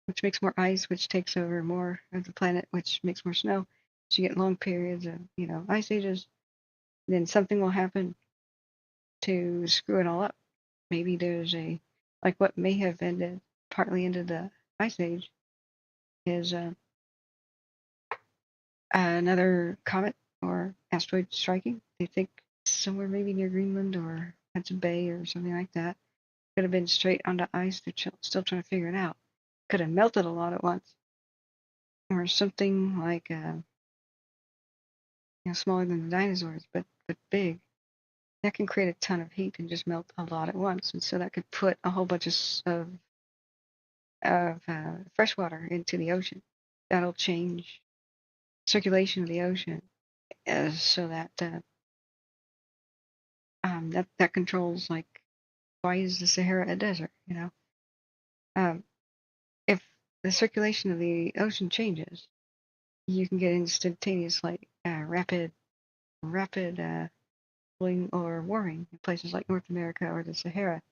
which makes more ice, which takes over more of the planet, which makes more snow. So you get long periods of, ice ages. Then something will happen to screw it all up. Maybe there's like what may have partly ended the ice age is another comet or asteroid striking. They think somewhere maybe near Greenland or Hudson Bay or something like that. Could have been straight onto ice. They're still trying to figure it out. Could have melted a lot at once. Or something like, smaller than the dinosaurs, but big. That can create a ton of heat and just melt a lot at once. And so that could put a whole bunch of fresh water into the ocean. That'll change circulation of the ocean so that that controls, like, why is the Sahara a desert? If the circulation of the ocean changes, you can get instantaneous, like, rapid cooling or warming in places like North America or the Sahara,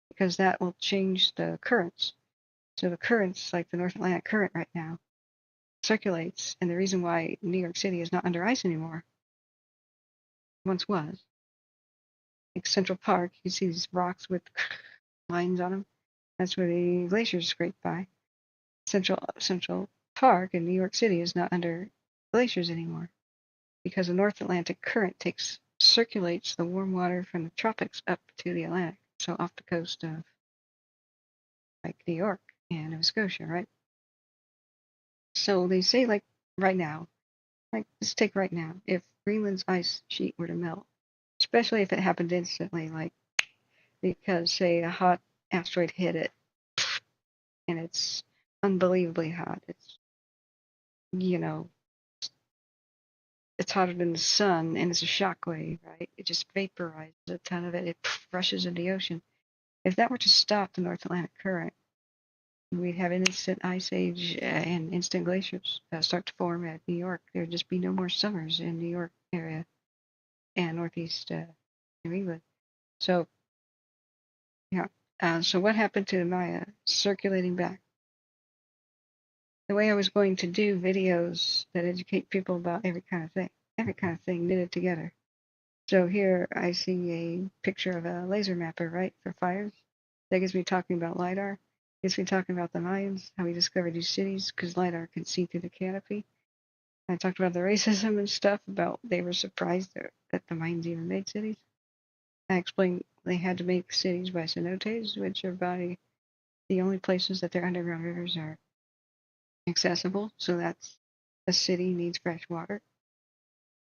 because that will change the currents. So the currents, like the North Atlantic current right now, circulates, and the reason why New York City is not under ice anymore, once was. Like Central Park, you see these rocks with lines on them. That's where the glaciers scrape by. Central Park in New York City is not under glaciers anymore because the North Atlantic current circulates the warm water from the tropics up to the Atlantic, so off the coast of, like, New York and Nova Scotia, right? So they say, like, right now, like, let's take right now, if Greenland's ice sheet were to melt, especially if it happened instantly, like, because, say, a hot asteroid hit it, and it's unbelievably hot. It's, it's hotter than the sun, and it's a shock wave, right? It just vaporizes a ton of it. It rushes into the ocean. If that were to stop the North Atlantic current, we'd have an instant ice age and instant glaciers start to form at New York. There would just be no more summers in New York area and northeast New England. So, yeah. So what happened to Maya circulating back? The way I was going to do videos that educate people about every kind of thing knitted together. So here I see a picture of a laser mapper, right, for fires. That gets me talking about LiDAR. Gets me talking about the Mayans, how we discovered these cities, because LiDAR can see through the canopy. I talked about the racism and stuff, about they were surprised that the Mayans even made cities. I explained they had to make cities by cenotes, which are by the only places that their underground rivers are accessible. So that's a city needs fresh water.